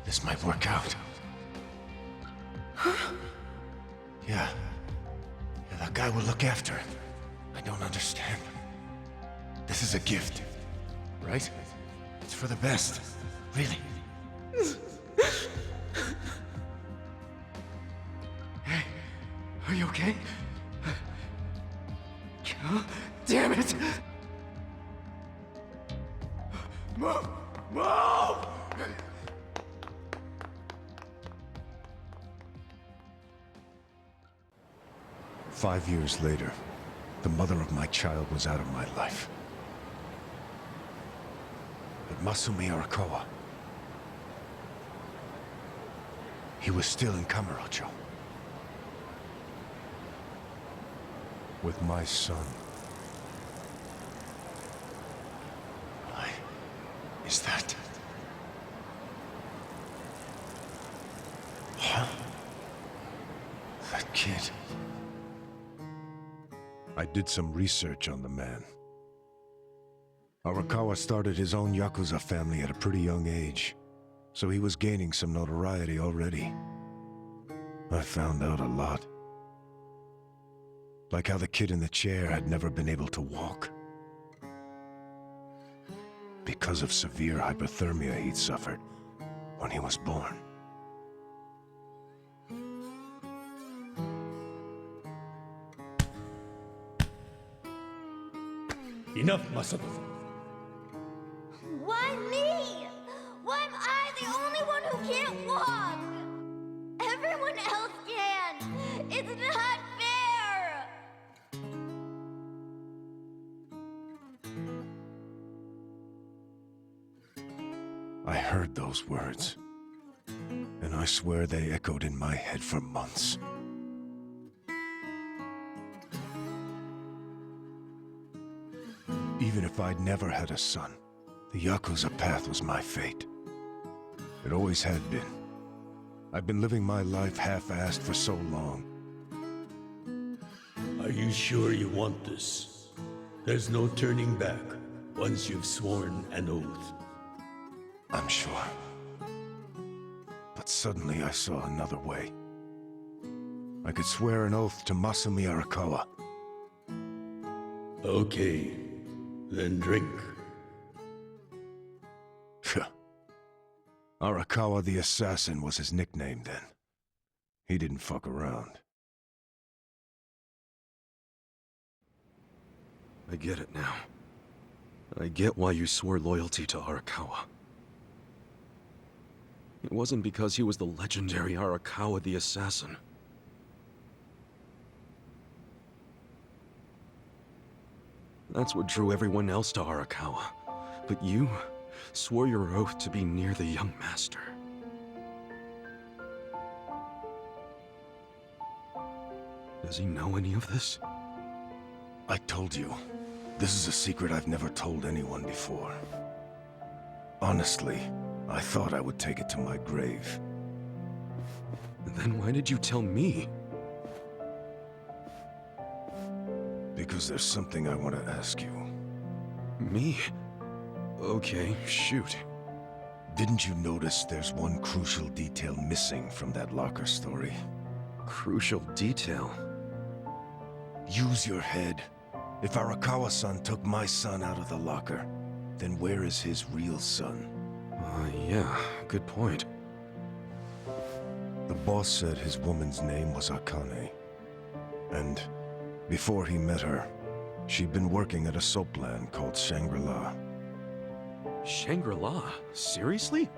this might work out. Huh? Yeah, that guy will look after it. I don't understand. This is a gift, right? It's for the best, really. Hey, are you okay? Damn it! Move! Move! "5 years later, The mother of my child was out of my life. But Masumi Arakawa... he was still in Kamurocho. With my son. Is that... Huh? That kid... I did some research on the man. Arakawa started his own Yakuza family at a pretty young age, so he was gaining some notoriety already. I found out a lot. Like how the kid in the chair had never been able to walk. Because of severe hypothermia he'd suffered when he was born. Enough, Masato. Why me? Why am I the only one who can't walk? Everyone else can. It's not fair. I heard those words, and I swear they echoed in my head for months. Even if I'd never had a son, the Yakuza path was my fate. It always had been. I've been living my life half-assed for so long. Are you sure you want this? There's no turning back once you've sworn an oath. I'm sure. But suddenly I saw another way. I could swear an oath to Masumi Arakawa. Okay, then drink. Arakawa the Assassin was his nickname then. He didn't fuck around. I get it now. I get why you swore loyalty to Arakawa. It wasn't because he was the legendary Arakawa the Assassin. That's what drew everyone else to Arakawa. But you swore your oath to be near the young master. Does he know any of this? I told you, this is a secret I've never told anyone before. Honestly, I thought I would take it to my grave. Then why did you tell me? Because there's something I want to ask you. Me? Okay, shoot. Didn't you notice there's one crucial detail missing from that locker story? Crucial detail? Use your head. If Arakawa-san took my son out of the locker, then where is his real son? Yeah, good point. The boss said his woman's name was Akane. And before he met her, she'd been working at a soap land called Shangri-La. Shangri-La? Seriously?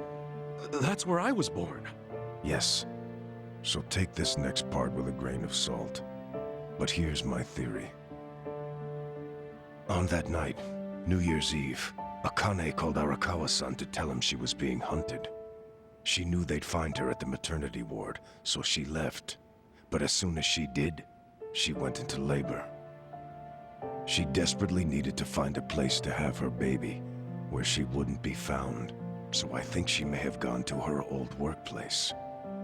That's where I was born. Yes. So take this next part with a grain of salt. But here's my theory. On that night, New Year's Eve, Akane called Arakawa-san to tell him she was being hunted. She knew they'd find her at the maternity ward, so she left. But as soon as she did, she went into labor. She desperately needed to find a place to have her baby, where she wouldn't be found. So I think she may have gone to her old workplace,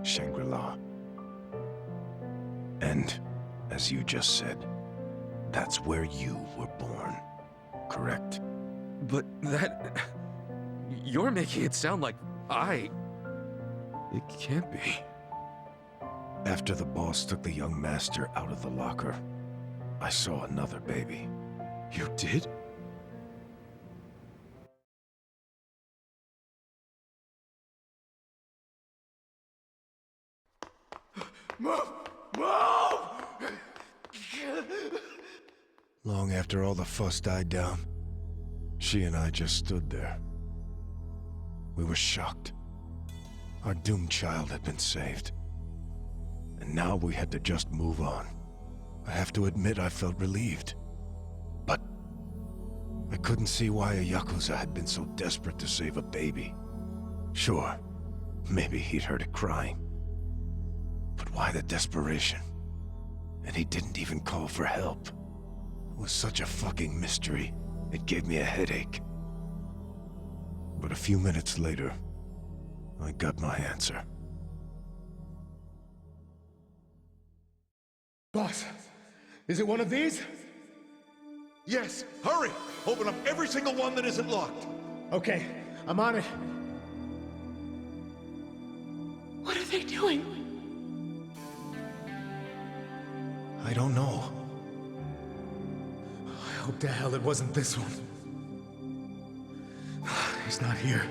Shangri-La. And, as you just said, that's where you were born, correct? But that... You're making it sound like It can't be. After the boss took the young master out of the locker, I saw another baby. You did? Move! Move! Long after all the fuss died down, she and I just stood there. We were shocked. Our doomed child had been saved. And now we had to just move on. I have to admit I felt relieved. I couldn't see why a Yakuza had been so desperate to save a baby. Sure, maybe he'd heard it crying. But why the desperation? And he didn't even call for help. It was such a fucking mystery, it gave me a headache. But a few minutes later, I got my answer. Boss, is it one of these? Yes, hurry! Open up every single one that isn't locked. Okay, I'm on it. What are they doing? I don't know. I hope to hell it wasn't this one. He's not here.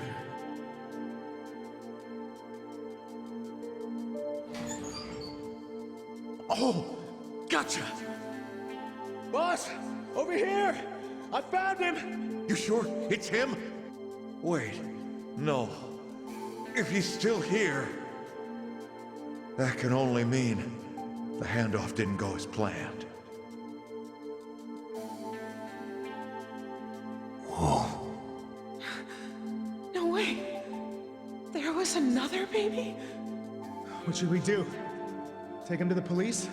Oh, gotcha! Boss, over here! I found him! You sure it's him? Wait, no. If he's still here, that can only mean the handoff didn't go as planned. Whoa. No way. There was another baby? What should we do? Take him to the police?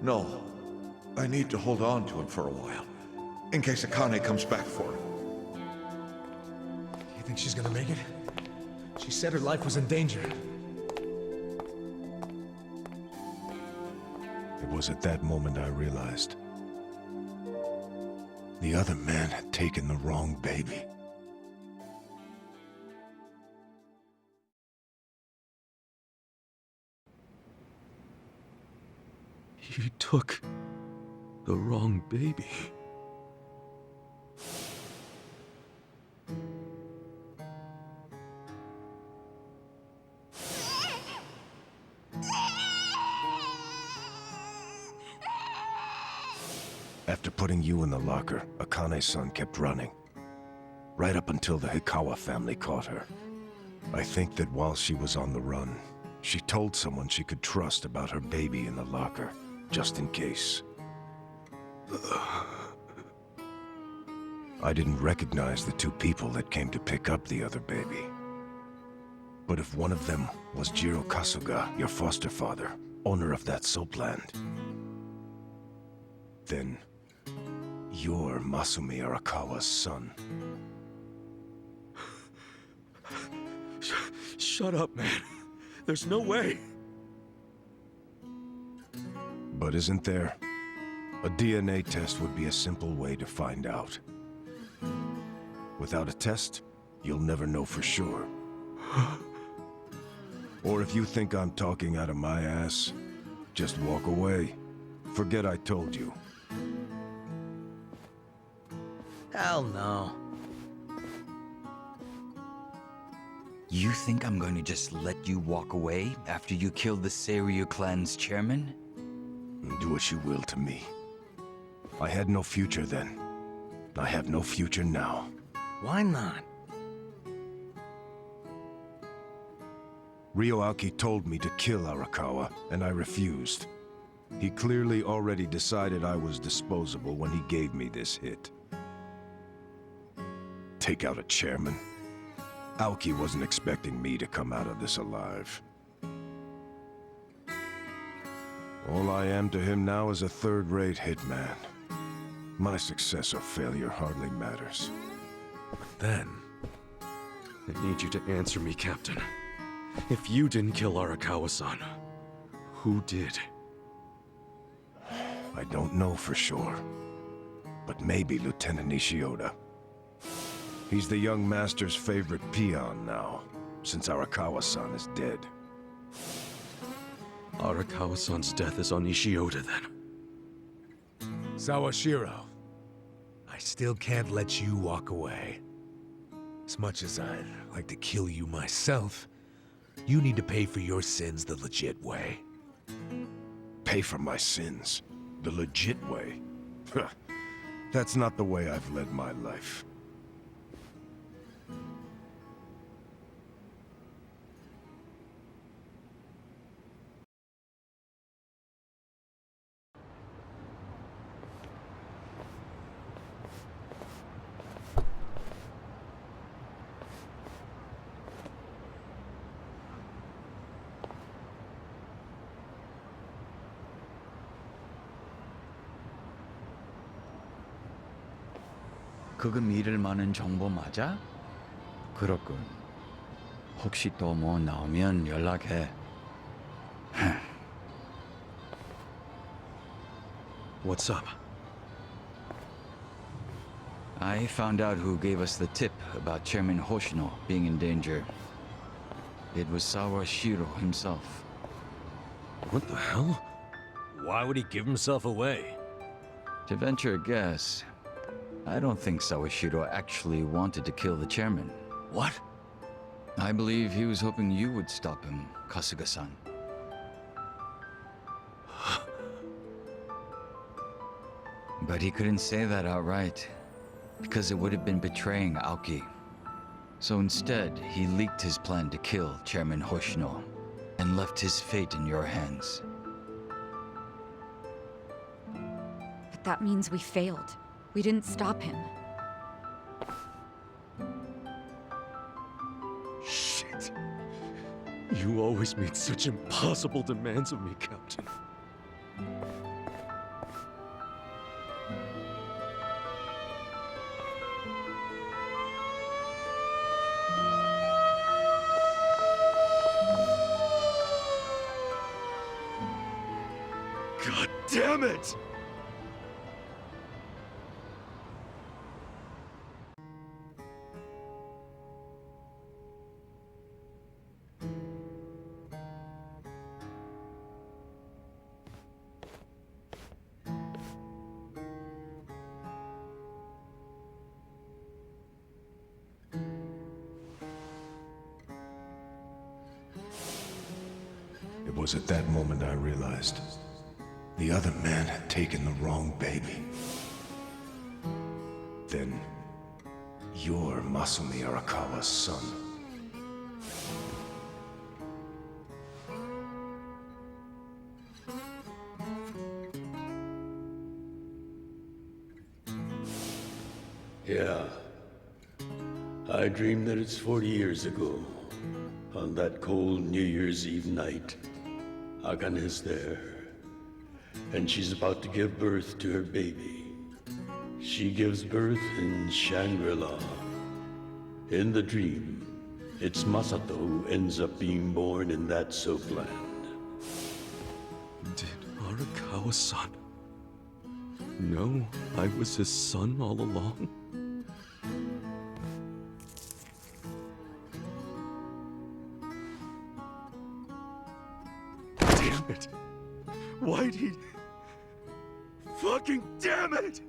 No. I need to hold on to him for a while, in case Akane comes back for him. You think she's gonna make it? She said her life was in danger. It was at that moment I realized. The other man had taken the wrong baby. You took the wrong baby. After putting you in the locker, Akane-san kept running. Right up until the Hikawa family caught her. I think that while she was on the run, she told someone she could trust about her baby in the locker, just in case. I didn't recognize the two people that came to pick up the other baby. But if one of them was Jiro Kasuga, your foster father, owner of that soapland, then you're Masumi Arakawa's son. Shut up, man. There's no way. But isn't there? A DNA test would be a simple way to find out. Without a test, you'll never know for sure. Or if you think I'm talking out of my ass, just walk away. Forget I told you. Hell no. You think I'm going to just let you walk away after you killed the Seiryu clan's chairman? Do what you will to me. I had no future then. I have no future now. Why not? Ryoaki told me to kill Arakawa, and I refused. He clearly already decided I was disposable when he gave me this hit. Take out a chairman? Aoki wasn't expecting me to come out of this alive. All I am to him now is a third-rate hitman. My success or failure hardly matters. But then, I need you to answer me, Captain. If you didn't kill Arakawa-san, who did? I don't know for sure, but maybe Lieutenant Nishioda. He's the young master's favorite peon now, since Arakawa-san is dead. Arakawa-san's death is on Nishioda, then. Sawashiro. I still can't let you walk away. As much as I'd like to kill you myself, you need to pay for your sins the legit way. Pay for my sins? The legit way? That's not the way I've led my life. 그거 믿을 만한 정보 맞아? 그렇군. 혹시 또 뭐 나오면 연락해. What's up? I found out who gave us the tip about Chairman Hoshino being in danger. It was Sawashiro himself. What the hell? Why would he give himself away? To venture a guess, I don't think Sawashiro actually wanted to kill the chairman. What? I believe he was hoping you would stop him, Kasuga-san. But he couldn't say that outright, because it would have been betraying Aoki. So instead, he leaked his plan to kill Chairman Hoshino, and left his fate in your hands. But that means we failed. We didn't stop him. Shit. You always made such impossible demands of me, Captain. God damn it! It was at that moment I realized the other man had taken the wrong baby. Then, you're Masumi Arakawa's son. Yeah. I dreamed that it's 40 years ago. On that cold New Year's Eve night, Akane's there. And she's about to give birth to her baby. She gives birth in Shangri-La. In the dream, it's Masato who ends up being born in that soapland. Did Arakawa-san know I was his son all along? Damn it! Why'd he... Fucking damn it!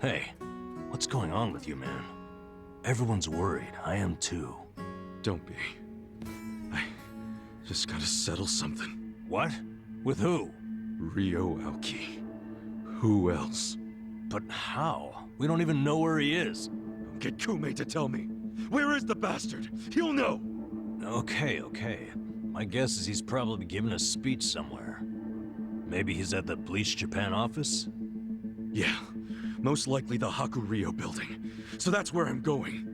Hey, what's going on with you, man? Everyone's worried. I am too. Don't be. I just gotta settle something. What? With who? Ryo Aoki. Who else? But how? We don't even know where he is. Get Kume to tell me. Where is the bastard? He'll know. Okay. My guess is he's probably giving a speech somewhere. Maybe he's at the Bleach Japan office? Yeah. Most likely the Haku-Ryo building. So that's where I'm going.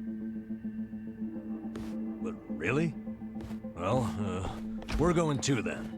But really? Well, we're going too then.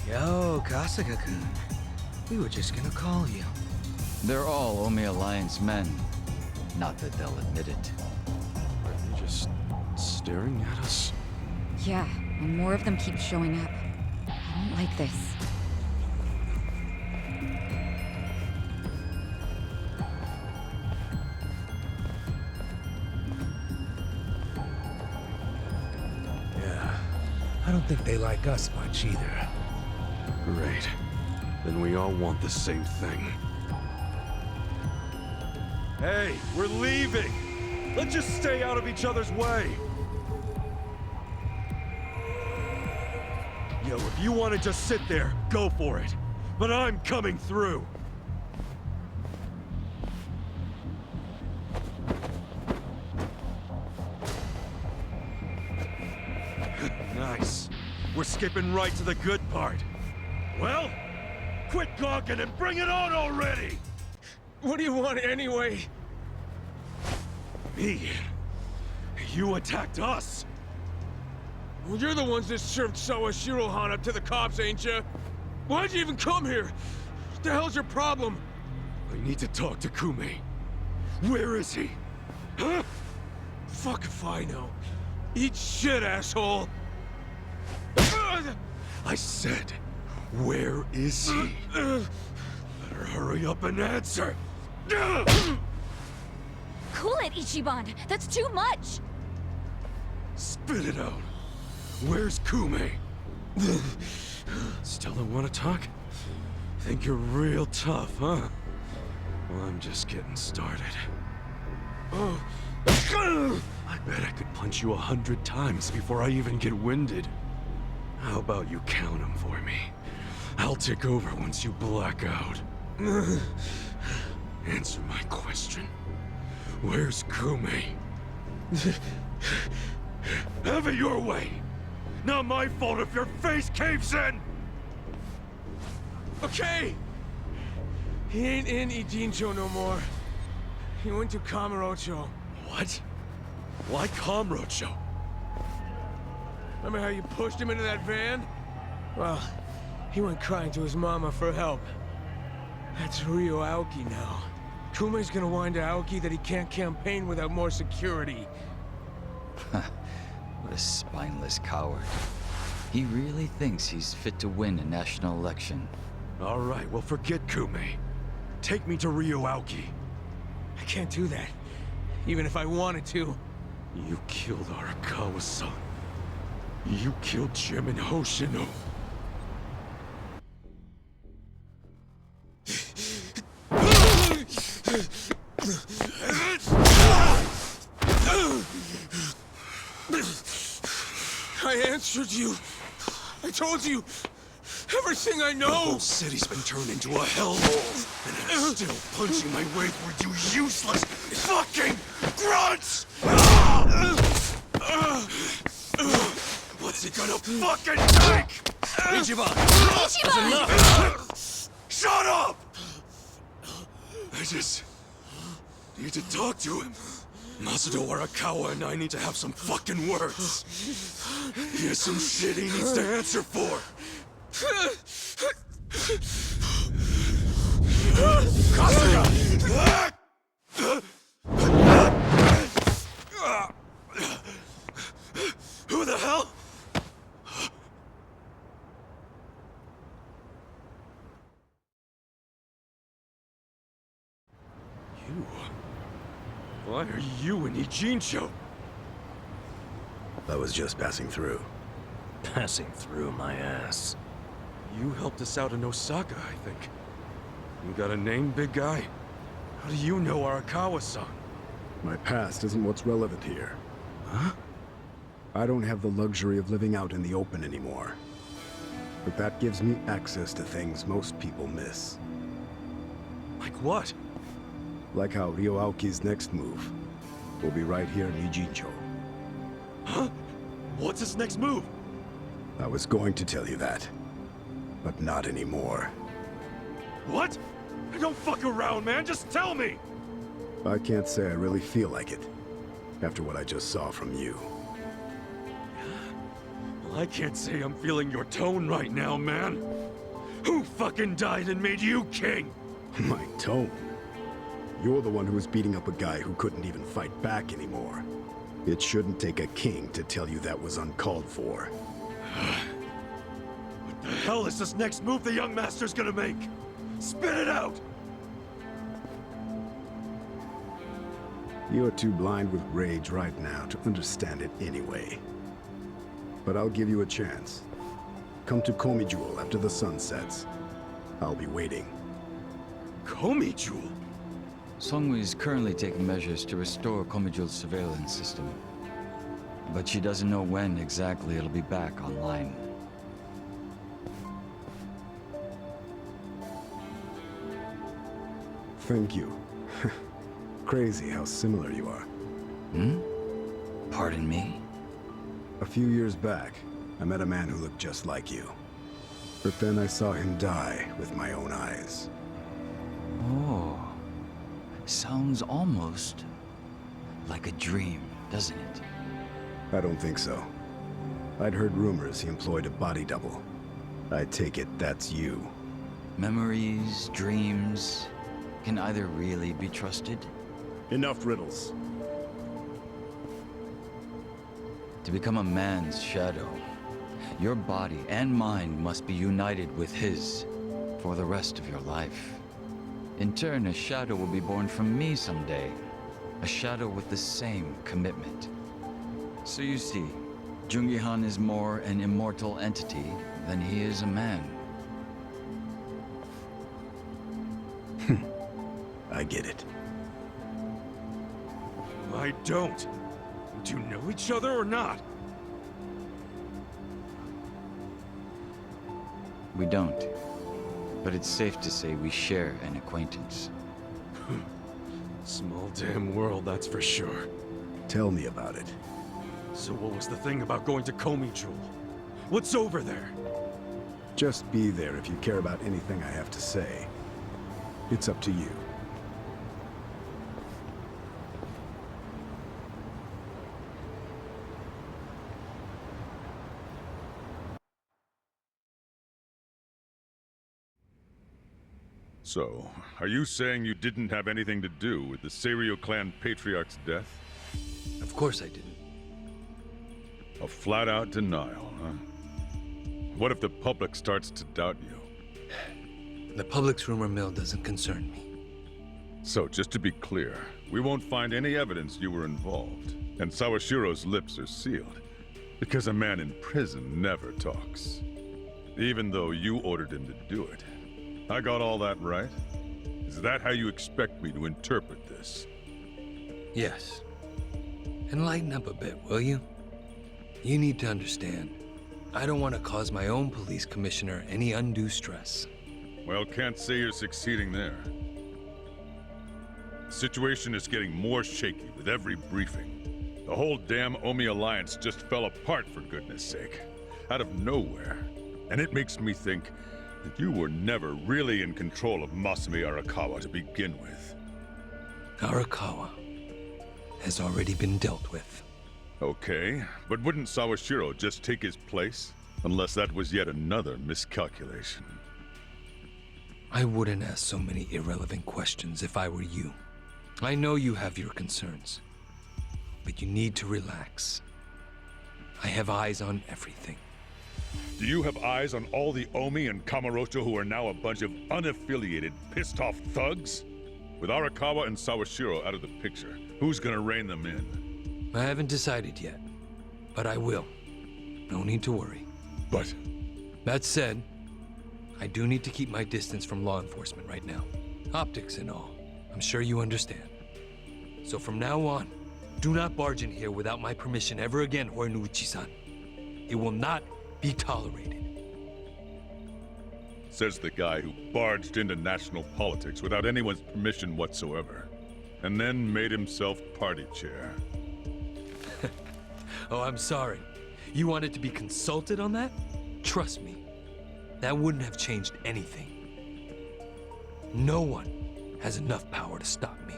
Yo, Kasuga-kun. We were just gonna call you. They're all Omi Alliance men. Not that they'll admit it. Are they just staring at us? Yeah, and more of them keep showing up. I don't like this. Yeah, I don't think they like us much either. Great. Then we all want the same thing. Hey, we're leaving! Let's just stay out of each other's way. Yo, if you want to just sit there, go for it. But I'm coming through. Nice. We're skipping right to the good part. Well, quit gawking and bring it on already! What do you want anyway? Me? You attacked us! Well, you're the ones that served Sawashiro Han up to the cops, ain't you? Why'd you even come here? What the hell's your problem? I need to talk to Kume. Where is he? Huh? Fuck if I know. Eat shit, asshole! I said, where is he? Better hurry up and answer! Cool it, Ichiban! That's too much! Spit it out! Where's Kume? Still don't want to talk? Think you're real tough, huh? Well, I'm just getting started. I bet I could punch you 100 times before I even get winded. How about you count them for me? I'll take over once you black out. Answer my question. Where's Kume? Have it your way! Not my fault if your face caves in! Okay! He ain't in Ijincho no more. He went to Kamurocho. What? Why Kamurocho? Remember how you pushed him into that van? Well, he went crying to his mama for help. That's Ryo Aoki now. Kume's gonna whine to Aoki that he can't campaign without more security. What a spineless coward. He really thinks he's fit to win a national election. All right, well forget Kume. Take me to Ryo Aoki. I can't do that. Even if I wanted to. You killed Arakawa-san. You killed Chairman Hoshino. I answered you. I told you everything I know. The whole city's been turned into a hellhole, and I'm still punching my way through you useless fucking grunts! What's it gonna fucking take? Ichiban! That's enough! Shut up! I just need to talk to him. Masudo Arakawa and I need to have some fucking words. He has some shit he needs to answer for. Kasuga! Who the hell? You? Why are you in Ijincho? I was just passing through. Passing through my ass. You helped us out in Osaka, I think. You got a name, big guy? How do you know Arakawa-san? My past isn't what's relevant here. Huh? I don't have the luxury of living out in the open anymore. But that gives me access to things most people miss. Like what? Like how Ryo Aoki's next move will be right here in Ijincho. Huh? What's his next move? I was going to tell you that, but not anymore. What? Don't fuck around, man. Just tell me! I can't say I really feel like it, after what I just saw from you. Well, I can't say I'm feeling your tone right now, man. Who fucking died and made you king? My tone? You're the one who was beating up a guy who couldn't even fight back anymore. It shouldn't take a king to tell you that was uncalled for. What the hell is this next move the young master's gonna make? Spit it out! You're too blind with rage right now to understand it anyway. But I'll give you a chance. Come to Komi Jewel after the sun sets. I'll be waiting. Komi Jewel? Songwoo is currently taking measures to restore Komijul's surveillance system. But she doesn't know when exactly it'll be back online. Thank you. Crazy how similar you are. Hmm? Pardon me? A few years back, I met a man who looked just like you. But then I saw him die with my own eyes. Oh. Sounds almost like a dream, doesn't it? I don't think so. I'd heard rumors he employed a body double. I take it that's you. Memories, dreams, can either really be trusted? Enough riddles. To become a man's shadow, your body and mind must be united with his for the rest of your life. In turn, a shadow will be born from me someday. A shadow with the same commitment. So you see, Jungi-han is more an immortal entity than he is a man. I get it. I don't. Do you know each other or not? We don't. But it's safe to say we share an acquaintance. Small damn world, that's for sure. Tell me about it. So what was the thing about going to Komijul? What's over there? Just be there if you care about anything I have to say. It's up to you. So, are you saying you didn't have anything to do with the Seiryu clan patriarch's death? Of course I didn't. A flat-out denial, huh? What if the public starts to doubt you? The public's rumor mill doesn't concern me. So, just to be clear, we won't find any evidence you were involved, and Sawashiro's lips are sealed, because a man in prison never talks. Even though you ordered him to do it. I got all that right? Is that how you expect me to interpret this? Yes. Enlighten up a bit, will you? You need to understand, I don't want to cause my own police commissioner any undue stress. Well, can't say you're succeeding there. The situation is getting more shaky with every briefing. The whole damn Omi alliance just fell apart, for goodness sake. Out of nowhere. And it makes me think that you were never really in control of Masumi Arakawa to begin with. Arakawa has already been dealt with. Okay, but wouldn't Sawashiro just take his place? Unless that was yet another miscalculation. I wouldn't ask so many irrelevant questions if I were you. I know you have your concerns, but you need to relax. I have eyes on everything. Do you have eyes on all the Omi and Kamurocho who are now a bunch of unaffiliated, pissed-off thugs? With Arakawa and Sawashiro out of the picture, who's gonna rein them in? I haven't decided yet, but I will. No need to worry. But... That said, I do need to keep my distance from law enforcement right now. Optics and all. I'm sure you understand. So from now on, do not barge in here without my permission ever again, Horiguchi-san. It will not be tolerated. Says the guy who barged into national politics without anyone's permission whatsoever. And then made himself party chair. Oh, I'm sorry. You wanted to be consulted on that? Trust me, that wouldn't have changed anything. No one has enough power to stop me.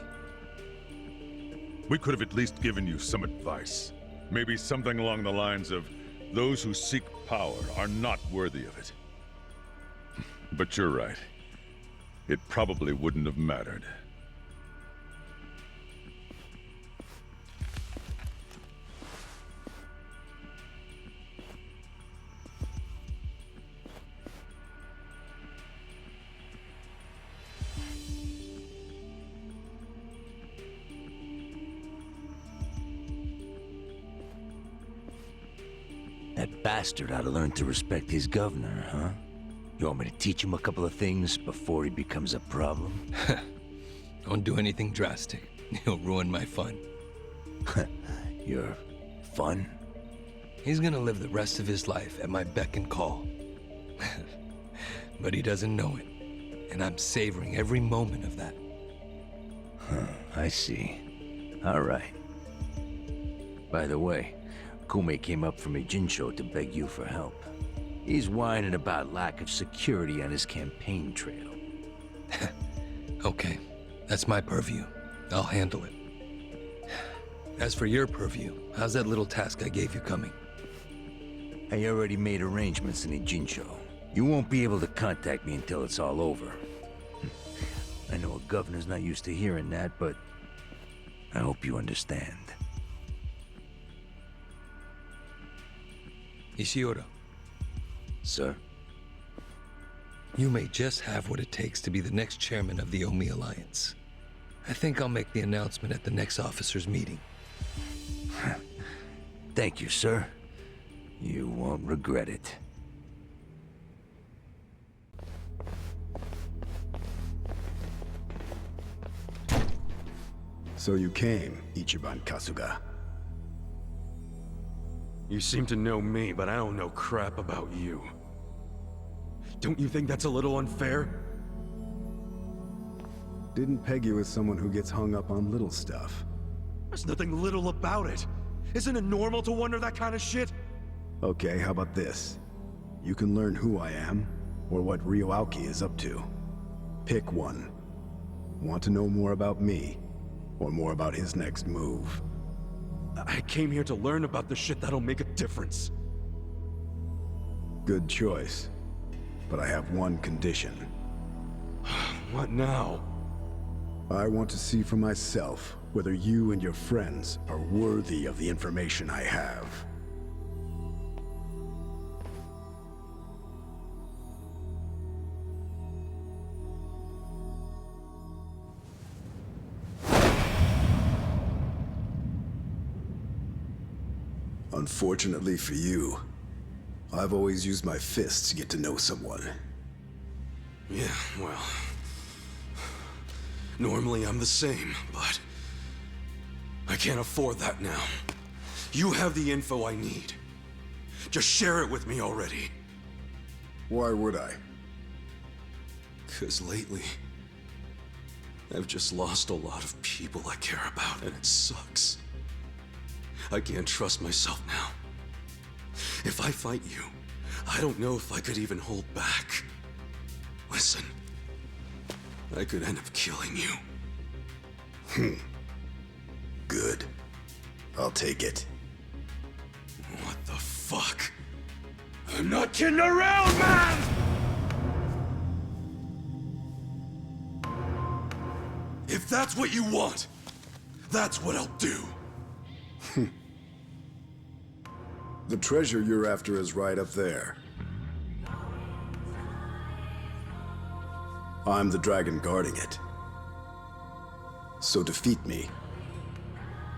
We could have at least given you some advice. Maybe something along the lines of, those who seek power are not worthy of it. But you're right. It probably wouldn't have mattered. That bastard ought to learn to respect his governor, huh? You want me to teach him a couple of things before he becomes a problem? Don't do anything drastic. You'll ruin my fun. Your fun? He's gonna live the rest of his life at my beck and call. But he doesn't know it. And I'm savoring every moment of that. Huh, I see. All right. By the way, Kume came up from Ijincho to beg you for help. He's whining about lack of security on his campaign trail. Okay, that's my purview. I'll handle it. As for your purview, how's that little task I gave you coming? I already made arrangements in Ijincho. You won't be able to contact me until it's all over. I know a governor's not used to hearing that, but I hope you understand. Ishiura. Sir? You may just have what it takes to be the next chairman of the Omi Alliance. I think I'll make the announcement at the next officers' meeting. Thank you, sir. You won't regret it. So you came, Ichiban Kasuga. You seem to know me, but I don't know crap about you. Don't you think that's a little unfair? Didn't peg you as someone who gets hung up on little stuff. There's nothing little about it. Isn't it normal to wonder that kind of shit? Okay, how about this? You can learn who I am, or what Ryo-Aoki is up to. Pick one. Want to know more about me, or more about his next move? I came here to learn about the shit that'll make a difference. Good choice. But I have one condition. What now? I want to see for myself whether you and your friends are worthy of the information I have. Unfortunately for you, I've always used my fists to get to know someone. Yeah, well... Normally I'm the same, but... I can't afford that now. You have the info I need. Just share it with me already. Why would I? 'Cause lately... I've just lost a lot of people I care about, and it sucks. I can't trust myself now. If I fight you, I don't know if I could even hold back. Listen, I could end up killing you. Good. I'll take it. What the fuck? I'm not kidding around, man! If that's what you want, that's what I'll do. The treasure you're after is right up there. I'm the dragon guarding it. So defeat me,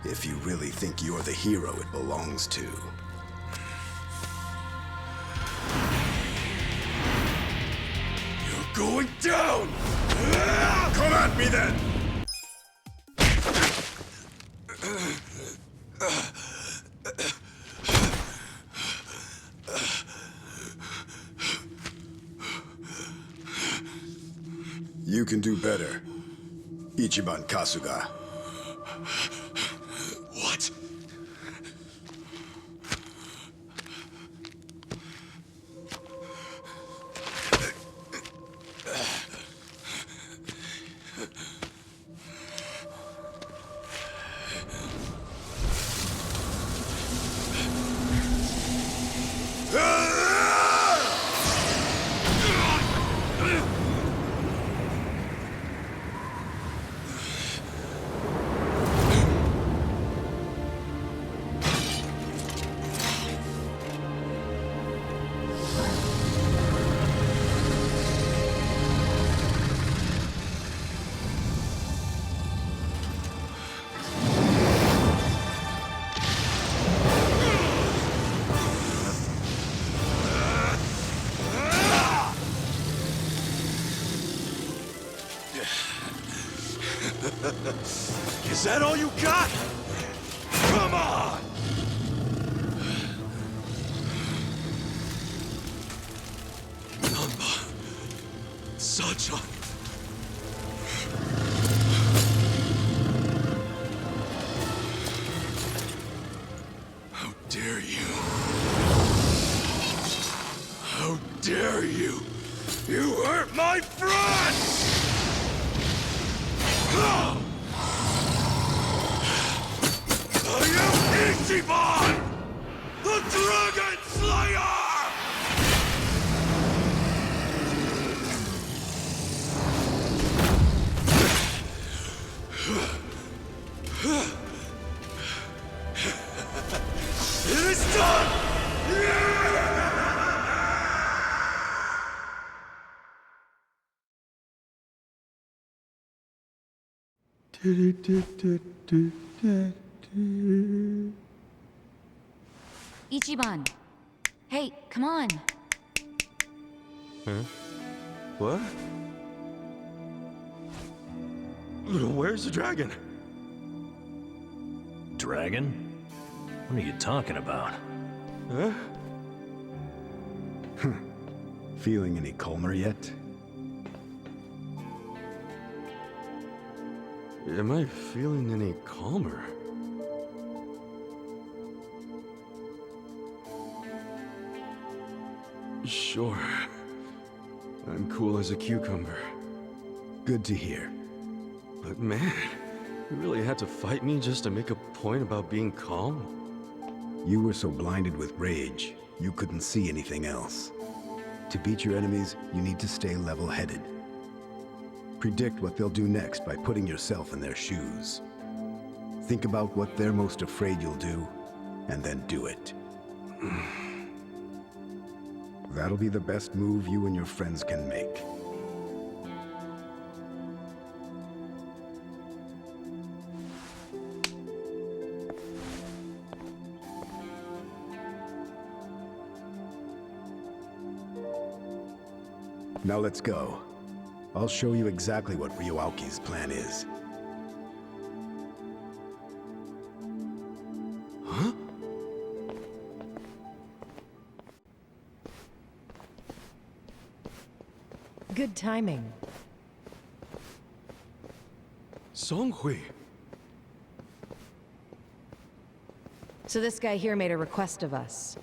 if you really think you're the hero it belongs to. You're going down! Come at me then! You can do better, Ichiban Kasuga. What? Is that all you got? Come on! Namba. Sacha. How dare you? How dare you? You hurt my friends! I am Ichiban! The Dragon Slayer! It is done! Ichiban! Hey, come on! Huh? What? Where's the dragon? Dragon? What are you talking about? Huh? Feeling any calmer yet? Am I feeling any calmer? Sure. I'm cool as a cucumber. Good to hear. But man, you really had to fight me just to make a point about being calm? You were so blinded with rage, you couldn't see anything else. To beat your enemies, you need to stay level-headed. Predict what they'll do next by putting yourself in their shoes. Think about what they're most afraid you'll do, and then do it. That'll be the best move you and your friends can make. Now let's go. I'll show you exactly what Ryoaki's plan is. Huh? Good timing. Songhui. So this guy here made a request of us.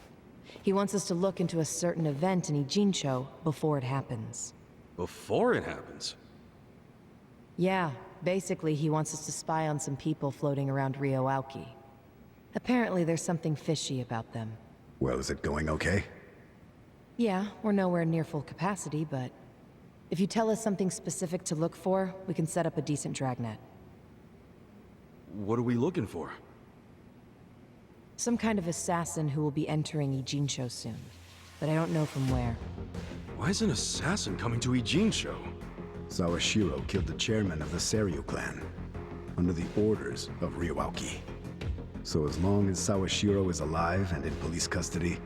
He wants us to look into a certain event in Ijincho before it happens. Before it happens? Yeah, basically he wants us to spy on some people floating around Ryoauki. Apparently there's something fishy about them. Well, is it going okay? Yeah, we're nowhere near full capacity, but if you tell us something specific to look for, we can set up a decent dragnet. What are we looking for? Some kind of assassin who will be entering Ijincho soon, but I don't know from where. Why is an assassin coming to Ijincho? Sawashiro killed the chairman of the Seiryu clan, under the orders of Ryoauki. So as long as Sawashiro is alive and in police custody,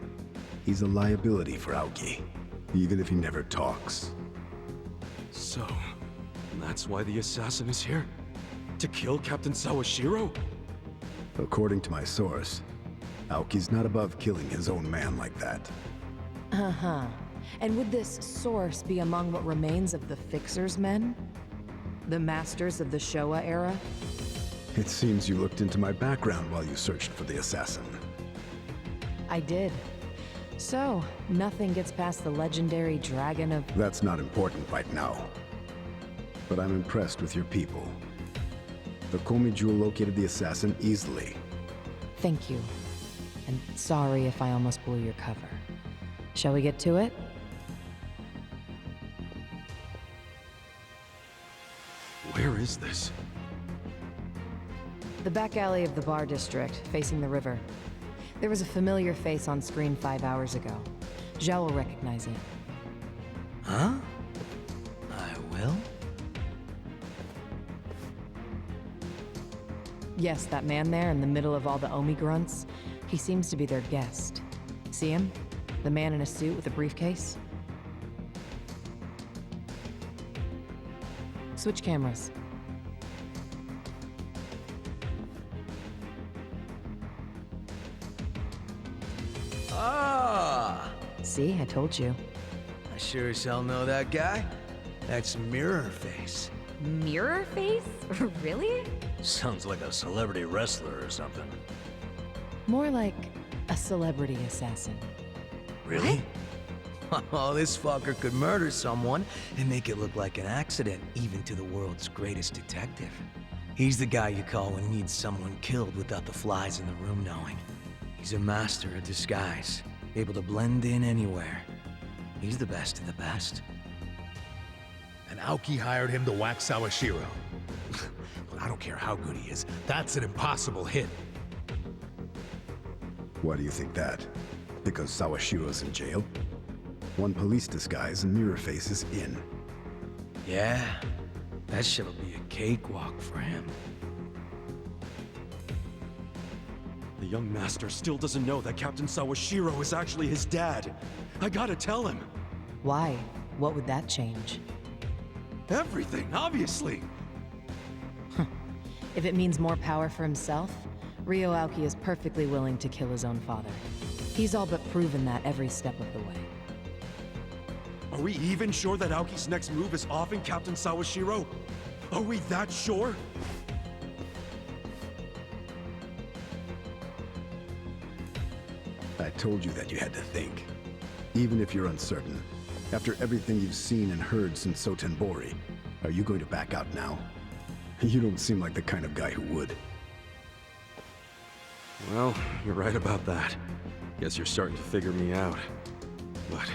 he's a liability for Aoki, even if he never talks. So, that's why the assassin is here? To kill Captain Sawashiro? According to my source, Aoki's not above killing his own man like that. Uh-huh. And would this source be among what remains of the Fixer's men? The masters of the Showa era? It seems you looked into my background while you searched for the assassin. I did. So, nothing gets past the legendary dragon of... That's not important right now. But I'm impressed with your people. The Komi Jewel located the assassin easily. Thank you. And sorry if I almost blew your cover. Shall we get to it? Where is this? The back alley of the bar district, facing the river. There was a familiar face on screen 5 hours ago. Zhao will recognize it. Huh? I will? Yes, that man there in the middle of all the Omi grunts. He seems to be their guest. See him? The man in a suit with a briefcase? Switch cameras. See, I told you. I sure as hell know that guy. That's Mirror Face. Mirror face? Really? Sounds like a celebrity wrestler or something. More like a celebrity assassin. Really? Oh, this fucker could murder someone and make it look like an accident, even to the world's greatest detective. He's the guy you call when you need someone killed without the flies in the room knowing. He's a master of disguise, able to blend in anywhere. He's the best of the best. And Aoki hired him to whack Sawashiro. But I don't care how good he is, that's an impossible hit. Why do you think that? Because Sawashiro's in jail? One police disguise and Mirror Face is in. Yeah, that shit'll be a cakewalk for him. The young master still doesn't know that Captain Sawashiro is actually his dad. I gotta tell him. Why? What would that change? Everything, obviously. If it means more power for himself, Ryo Aoki is perfectly willing to kill his own father. He's all but proven that every step of the way. Are we even sure that Aoki's next move is offing Captain Sawashiro? Are we that sure? I told you that you had to think. Even if you're uncertain, after everything you've seen and heard since Sotenbori, are you going to back out now? You don't seem like the kind of guy who would. Well, you're right about that. Guess you're starting to figure me out. But,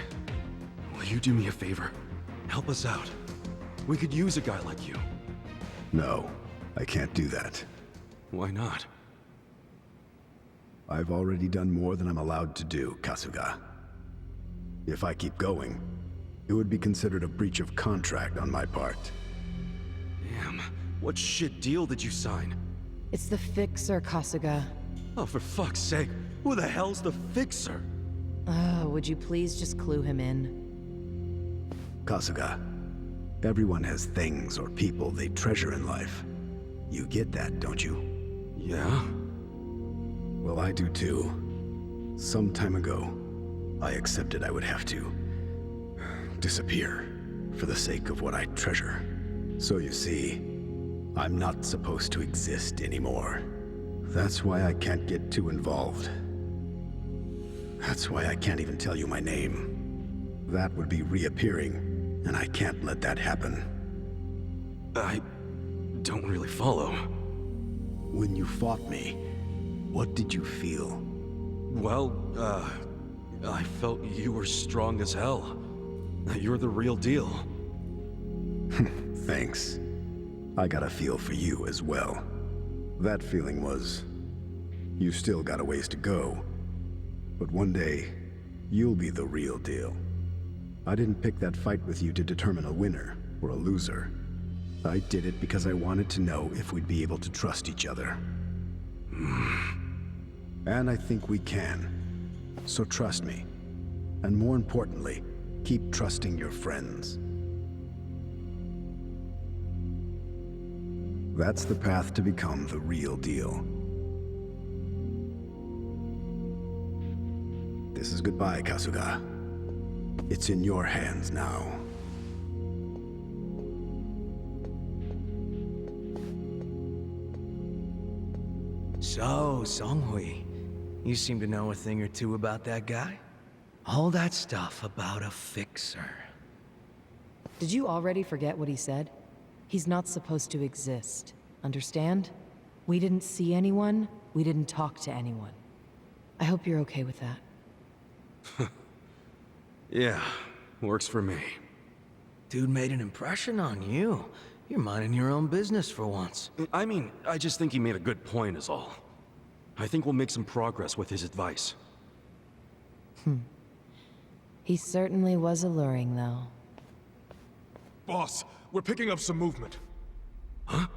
will you do me a favor? Help us out. We could use a guy like you. No, I can't do that. Why not? I've already done more than I'm allowed to do, Kasuga. If I keep going, it would be considered a breach of contract on my part. Damn, what shit deal did you sign? It's the Fixer, Kasuga. Oh, for fuck's sake, who the hell's the Fixer? Would you please just clue him in? Kasuga, everyone has things or people they treasure in life. You get that, don't you? Yeah? Well, I do too. Some time ago, I accepted I would have to disappear for the sake of what I treasure. So you see, I'm not supposed to exist anymore. That's why I can't get too involved. That's why I can't even tell you my name. That would be reappearing, and I can't let that happen. I don't really follow. When you fought me, what did you feel? Well, I felt you were strong as hell. You're the real deal. Thanks. I got a feel for you as well. That feeling was, you still got a ways to go. But one day, you'll be the real deal. I didn't pick that fight with you to determine a winner or a loser. I did it because I wanted to know if we'd be able to trust each other. And I think we can. So trust me. And more importantly, keep trusting your friends. That's the path to become the real deal. This is goodbye, Kasuga. It's in your hands now. So, Songhui, you seem to know a thing or two about that guy? All that stuff about a fixer. Did you already forget what he said? He's not supposed to exist. Understand? We didn't see anyone. We didn't talk to anyone. I hope you're okay with that. Yeah, works for me. Dude made an impression on you. You're minding your own business for once. I mean, I just think he made a good point is all. I think we'll make some progress with his advice. He certainly was alluring, though. Boss, we're picking up some movement. Huh?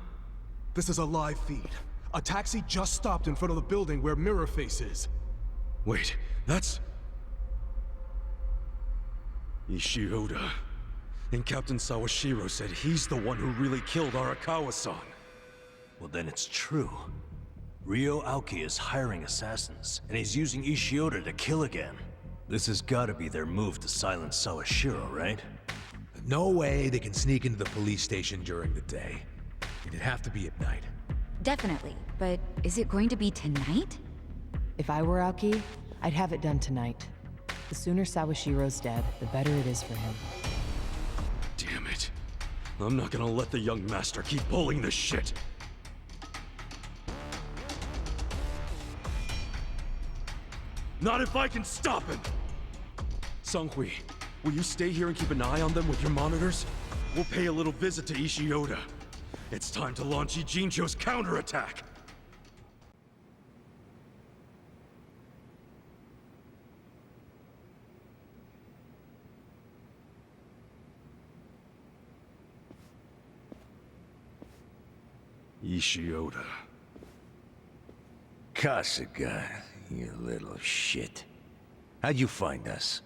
This is a live feed. A taxi just stopped in front of the building where Mirror Face is. Wait, that's... Ishioda. And Captain Sawashiro said he's the one who really killed Arakawa-san. Well, then it's true. Ryo Aoki is hiring assassins, and he's using Ishioda to kill again. This has gotta be their move to silence Sawashiro, right? No way they can sneak into the police station during the day. It'd have to be at night. Definitely, but is it going to be tonight? If I were Aoki, I'd have it done tonight. The sooner Sawashiro's dead, the better it is for him. Damn it. I'm not gonna let the young master keep pulling this shit. Not if I can stop him! Sunghui, will you stay here and keep an eye on them with your monitors? We'll pay a little visit to Ishioda. It's time to launch Ijincho's counterattack! Ishioda. Kasuga, you little shit. How'd you find us?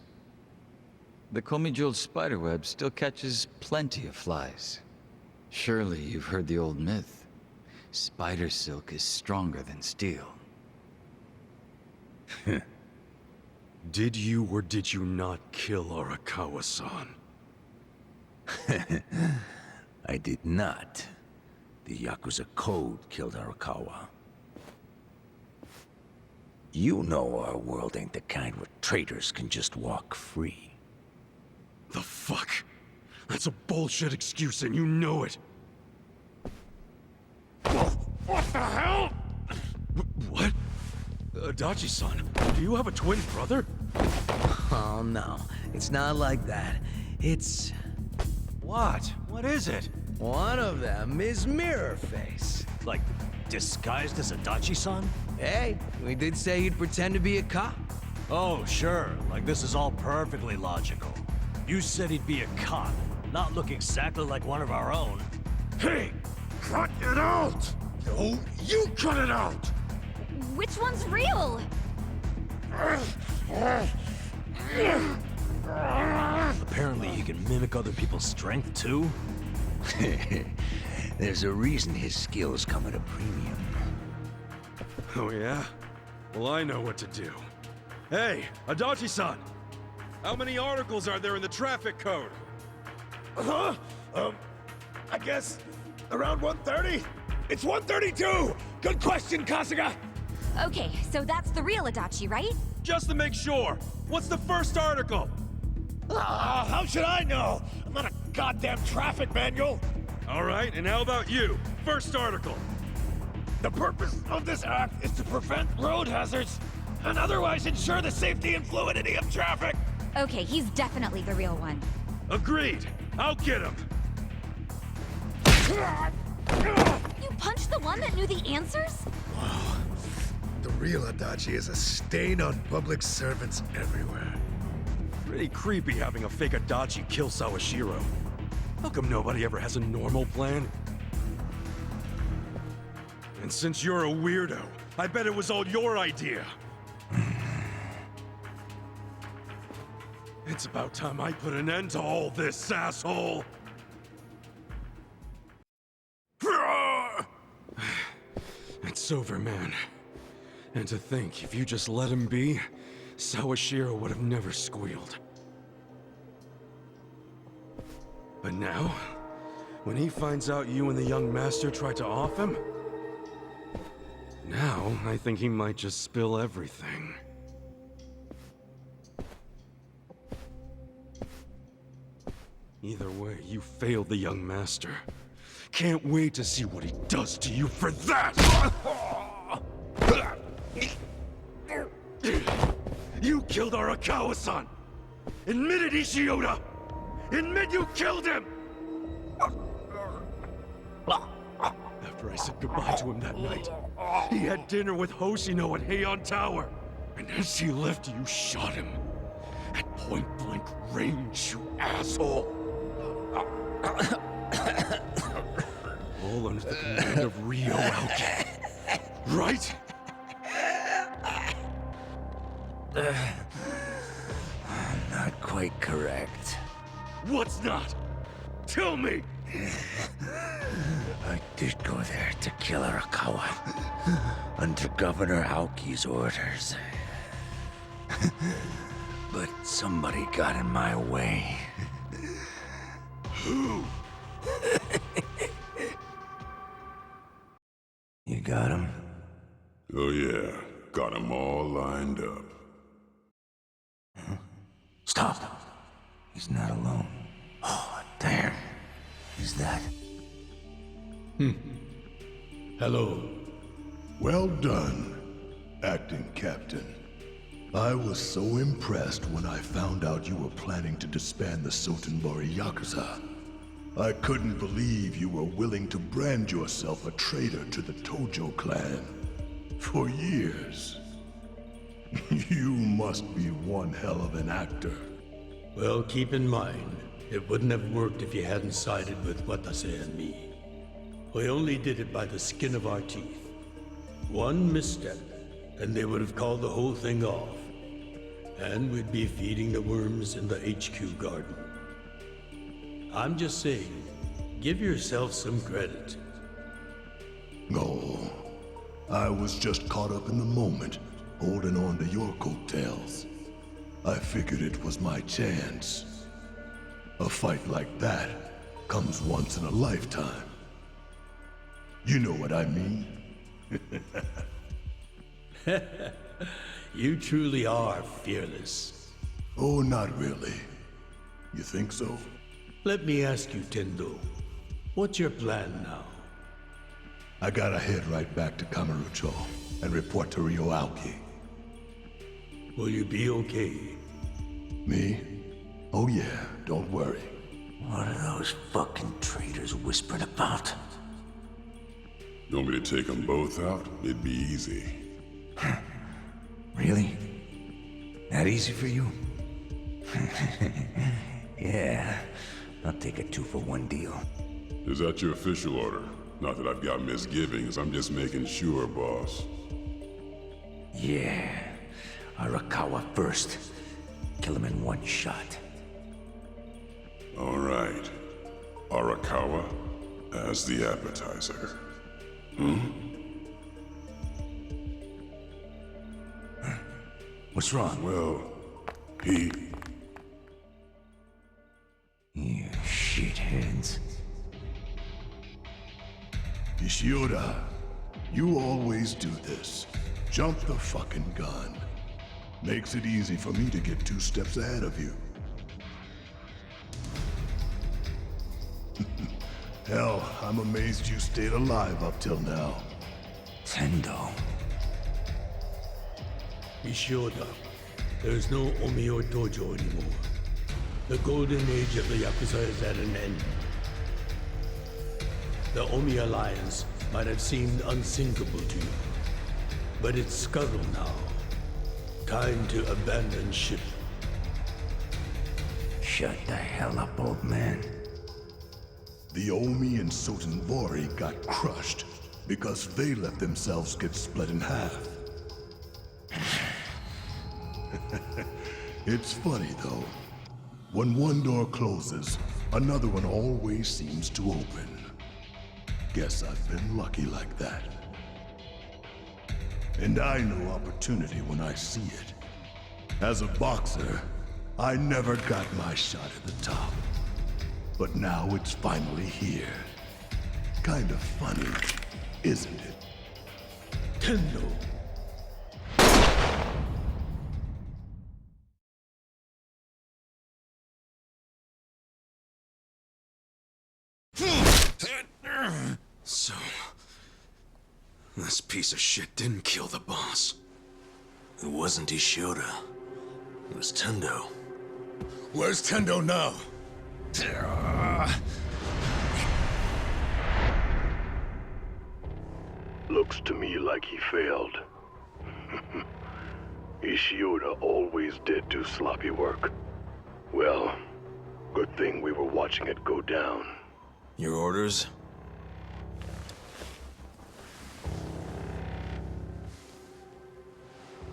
The Komi-jeweled spiderweb still catches plenty of flies. Surely you've heard the old myth. Spider silk is stronger than steel. Did you or did you not kill Arakawa-san? I did not. The Yakuza code killed Arakawa. You know our world ain't the kind where traitors can just walk free. The fuck? That's a bullshit excuse and you know it. What the hell? What? Adachi-san, do you have a twin brother? Oh no, it's not like that. It's... What? What is it? One of them is Mirror Face. Like, disguised as Adachi-san? Hey, we did say he'd pretend to be a cop. Oh, sure. Like, this is all perfectly logical. You said he'd be a cop, not look exactly like one of our own. Hey! Cut it out! No, you cut it out! Which one's real? Apparently he can mimic other people's strength, too? There's a reason his skills come at a premium. Oh yeah? Well, I know what to do. Hey, Adachi-san! How many articles are there in the traffic code? Huh? I guess around 130? It's 132! Good question, Kasuga! Okay, so that's the real Adachi, right? Just to make sure, what's the first article? How should I know? I'm not a goddamn traffic manual! Alright, and how about you? First article. The purpose of this act is to prevent road hazards and otherwise ensure the safety and fluidity of traffic! Okay, he's definitely the real one. Agreed! I'll get him! You punched the one that knew the answers? Wow. The real Adachi is a stain on public servants everywhere. Pretty creepy having a fake Adachi kill Sawashiro. How come nobody ever has a normal plan? And since you're a weirdo, I bet it was all your idea. It's about time I put an end to all this, asshole! It's over, man. And to think, if you just let him be, Sawashiro would have never squealed. But now, when he finds out you and the young master tried to off him, now I think he might just spill everything. Either way, you failed the young master. Can't wait to see what he does to you for that! You killed Arakawa-san! Admit it, Ishioda! Admit you killed him! After I said goodbye to him that night, he had dinner with Hoshino at Heian Tower. And as he left, you shot him. At point-blank range, you asshole! All under the command of Ryo Aoki. Right? Not quite correct. What's not? Tell me! I did go there to kill Arakawa. Under Governor Aoki's orders. but somebody got in my way. Who? You got him? Oh yeah, got them all lined up. Stop. He's not alone. Oh, damn. Who's that? Hello. Well done, acting captain. I was so impressed when I found out you were planning to disband the Sotenbori Yakuza. I couldn't believe you were willing to brand yourself a traitor to the Tojo clan. For years. You must be one hell of an actor. Well, keep in mind, it wouldn't have worked if you hadn't sided with Watase and me. We only did it by the skin of our teeth. One misstep, and they would have called the whole thing off. And we'd be feeding the worms in the HQ garden. I'm just saying, give yourself some credit. No, I was just caught up in the moment, holding on to your coattails. I figured it was my chance. A fight like that comes once in a lifetime. You know what I mean? You truly are fearless. Oh, not really. You think so? Let me ask you, Tendo. What's your plan now? I gotta head right back to Kamurocho and report to Ryoauki. Will you be okay? Me? Oh yeah, don't worry. What are those fucking traitors whispering about? You want me to take them both out? It'd be easy. Really? That easy for you? Yeah, I'll take a 2-for-1 deal. Is that your official order? Not that I've got misgivings, I'm just making sure, boss. Yeah, Arakawa first. Kill him in one shot. All right. Arakawa as the appetizer. What's wrong? Well, he... You shitheads. Ishiura, you always do this. Jump the fucking gun. Makes it easy for me to get 2 steps ahead of you. Hell, I'm amazed you stayed alive up till now. Tendo. Ishioda, there's no Omiyo Dojo anymore. The golden age of the Yakuza is at an end. The Omi Alliance might have seemed unsinkable to you, but it's scuttled now. Time to abandon ship. Shut the hell up, old man. The Omi and Sotenbori got crushed because they let themselves get split in half. It's funny, though. When one door closes, another one always seems to open. Guess I've been lucky like that. And I know opportunity when I see it. As a boxer, I never got my shot at the top. But now it's finally here. Kind of funny, isn't it? Tendo! So, this piece of shit didn't kill the boss. It wasn't Ishiura. It was Tendo. Where's Tendo now? Looks to me like he failed. Ishiura always did do sloppy work. Well, good thing we were watching it go down. Your orders?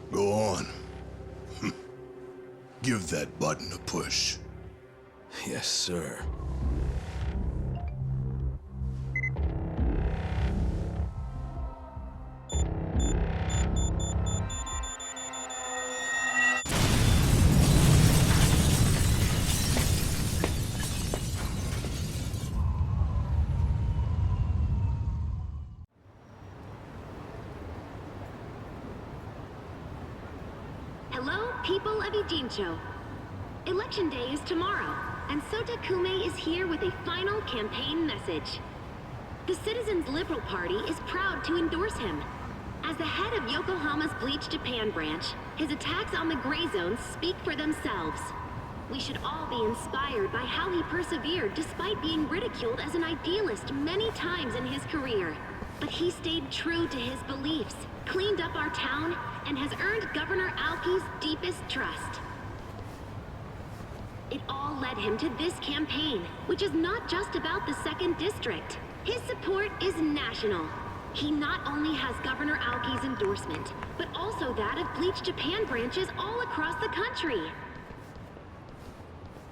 Go on. Give that button a push. Yes, sir. people of Ijincho. Election day is tomorrow, and Sota Kume is here with a final campaign message. The Citizens Liberal Party is proud to endorse him. As the head of Yokohama's Bleach Japan branch, his attacks on the gray zones speak for themselves. We should all be inspired by how he persevered despite being ridiculed as an idealist many times in his career. But he stayed true to his beliefs, cleaned up our town, and has earned Governor Aoki's deepest trust. It all led him to this campaign, which is not just about the 2nd District. His support is national. He not only has Governor Aoki's endorsement, but also that of Bleach Japan branches all across the country.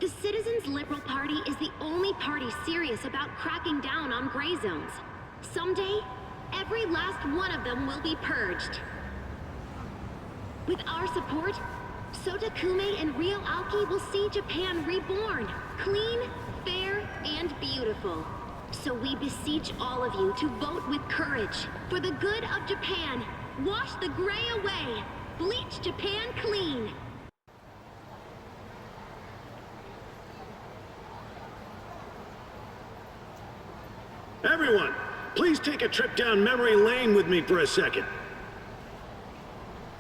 The Citizens Liberal Party is the only party serious about cracking down on gray zones. Someday, every last one of them will be purged. With our support, Sota Kume and Ryo Aoki will see Japan reborn, clean, fair, and beautiful. So we beseech all of you to vote with courage. For the good of Japan, wash the gray away. Bleach Japan clean. Everyone, please take a trip down memory lane with me for a second.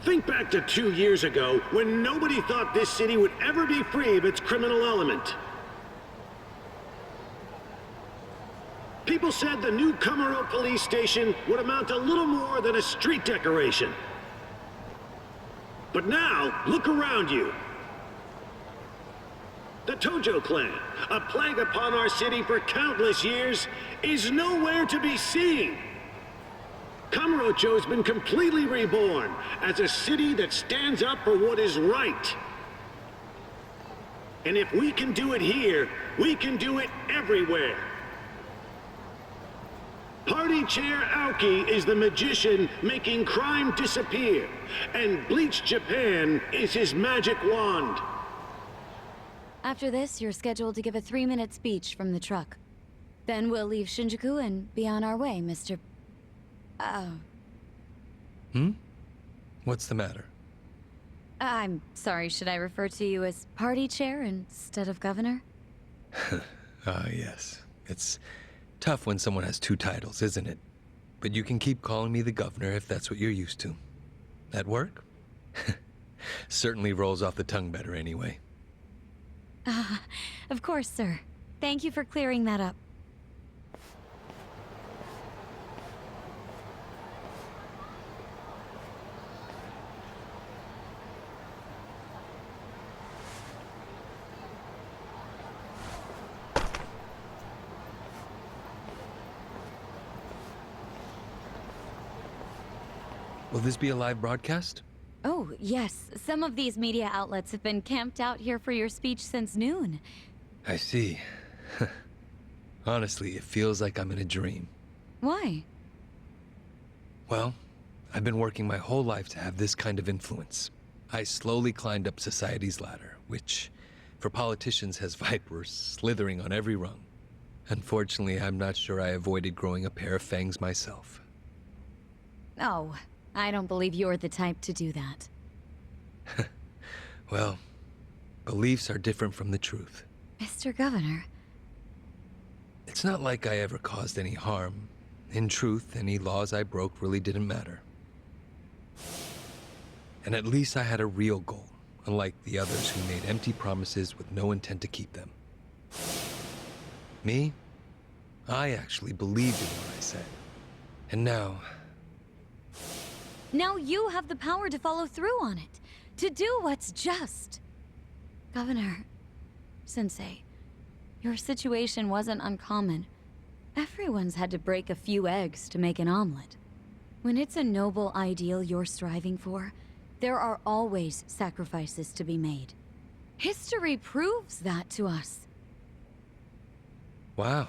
Think back to 2 years ago, when nobody thought this city would ever be free of its criminal element. People said the new Karoo police station would amount to little more than a street decoration. But now, look around you. The Tojo clan, a plague upon our city for countless years, is nowhere to be seen. Kamurocho's been completely reborn as a city that stands up for what is right. And if we can do it here, we can do it everywhere. Party Chair Aoki is the magician making crime disappear, and Bleach Japan is his magic wand. After this, you're scheduled to give a 3-minute speech from the truck. Then we'll leave Shinjuku and be on our way, Mr. What's the matter? I'm sorry, should I refer to you as party chair instead of governor? Yes. It's tough when someone has 2 titles, isn't it? But you can keep calling me the governor if that's what you're used to. That work? Certainly rolls off the tongue better anyway. Of course, sir. Thank you for clearing that up. Will this be a live broadcast? Oh, yes. Some of these media outlets have been camped out here for your speech since noon. I see. Honestly, it feels like I'm in a dream. Why? Well, I've been working my whole life to have this kind of influence. I slowly climbed up society's ladder, which, for politicians, has vipers slithering on every rung. Unfortunately, I'm not sure I avoided growing a pair of fangs myself. Oh, I don't believe you're the type to do that. Well, beliefs are different from the truth. Mr. Governor. It's not like I ever caused any harm. In truth, any laws I broke really didn't matter. And at least I had a real goal, unlike the others who made empty promises with no intent to keep them. Me? I actually believed in what I said. And now... Now you have the power to follow through on it, to do what's just. Governor, Sensei, your situation wasn't uncommon. Everyone's had to break a few eggs to make an omelet. When it's a noble ideal you're striving for, there are always sacrifices to be made. History proves that to us. Wow.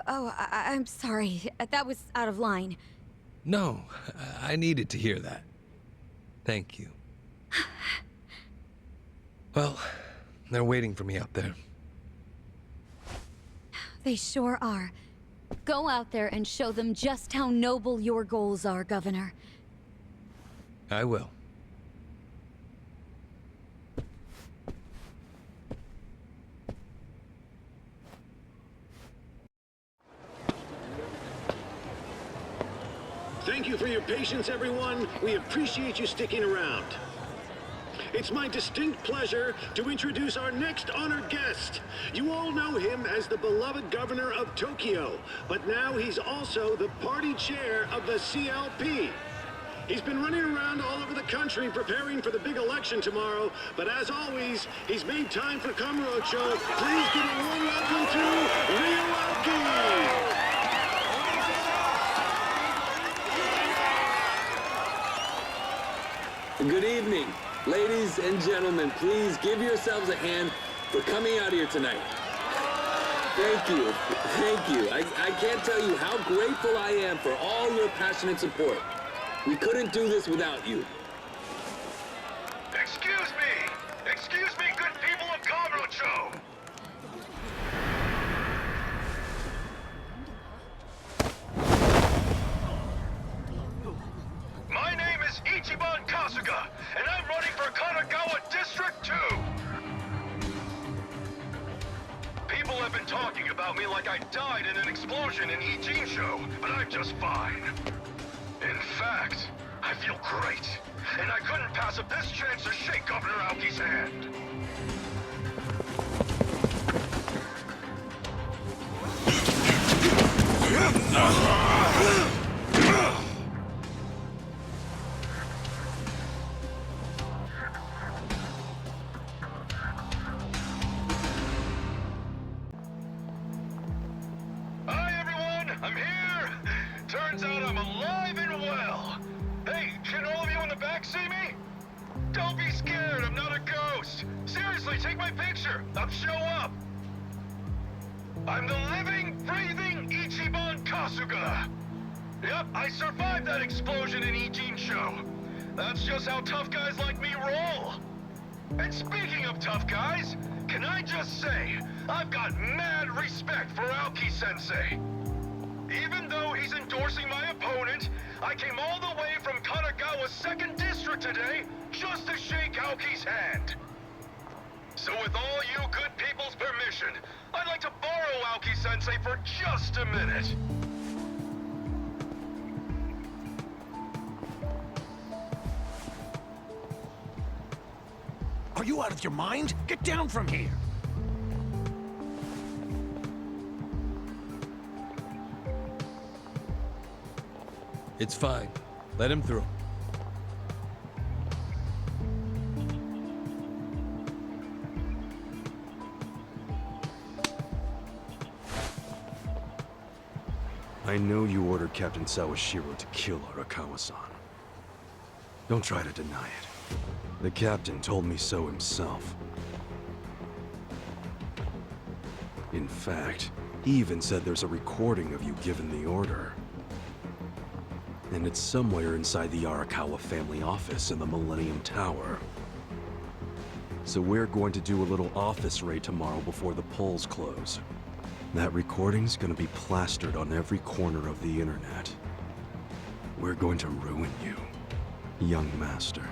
Oh, I'm sorry. That was out of line. No, I needed to hear that. Thank you. Well, they're waiting for me out there. They sure are. Go out there and show them just how noble your goals are, Governor. I will. you for your patience, everyone. We appreciate you sticking around. It's my distinct pleasure to introduce our next honored guest. You all know him as the beloved governor of Tokyo, but now he's also the party chair of the CLP. He's been running around all over the country preparing for the big election tomorrow, but as always, he's made time for Kamurocho. Please give a warm welcome to Ryoaki! Good evening. Ladies and gentlemen, please give yourselves a hand for coming out here tonight. Thank you. Thank you. I can't tell you how grateful I am for all your passionate support. We couldn't do this without you. Excuse me! Excuse me, good people of Kamurocho! My name is Ichiban Kasuga, and I'm running for Kanagawa District 2! People have been talking about me like I died in an explosion in Ijincho, but I'm just fine. In fact, I feel great, and I couldn't pass up this chance to shake Governor Aoki's hand. Hi, everyone! I'm here! Turns out I'm alive and well! Hey, can all of you in the back see me? Don't be scared, I'm not a ghost! Seriously, take my picture! I'll show up! I'm the living, breathing Ichiban Kasuga! Yep, I survived that explosion in Ijincho. That's just how tough guys like me roll! And speaking of tough guys, can I just say, I've got mad respect for Aoki-sensei. Even though he's endorsing my opponent, I came all the way from Kanagawa's 2nd District today just to shake Aoki's hand. So with all you good people's permission, I'd like to borrow Aoki-sensei for just a minute. Are you out of your mind? Get down from here! It's fine. Let him through. I know you ordered Captain Sawashiro to kill Arakawa-san. Don't try to deny it. The captain told me so himself. In fact, he even said there's a recording of you giving the order. And it's somewhere inside the Arakawa family office in the Millennium Tower. So we're going to do a little office raid tomorrow before the polls close. That recording's gonna be plastered on every corner of the internet. We're going to ruin you, young master.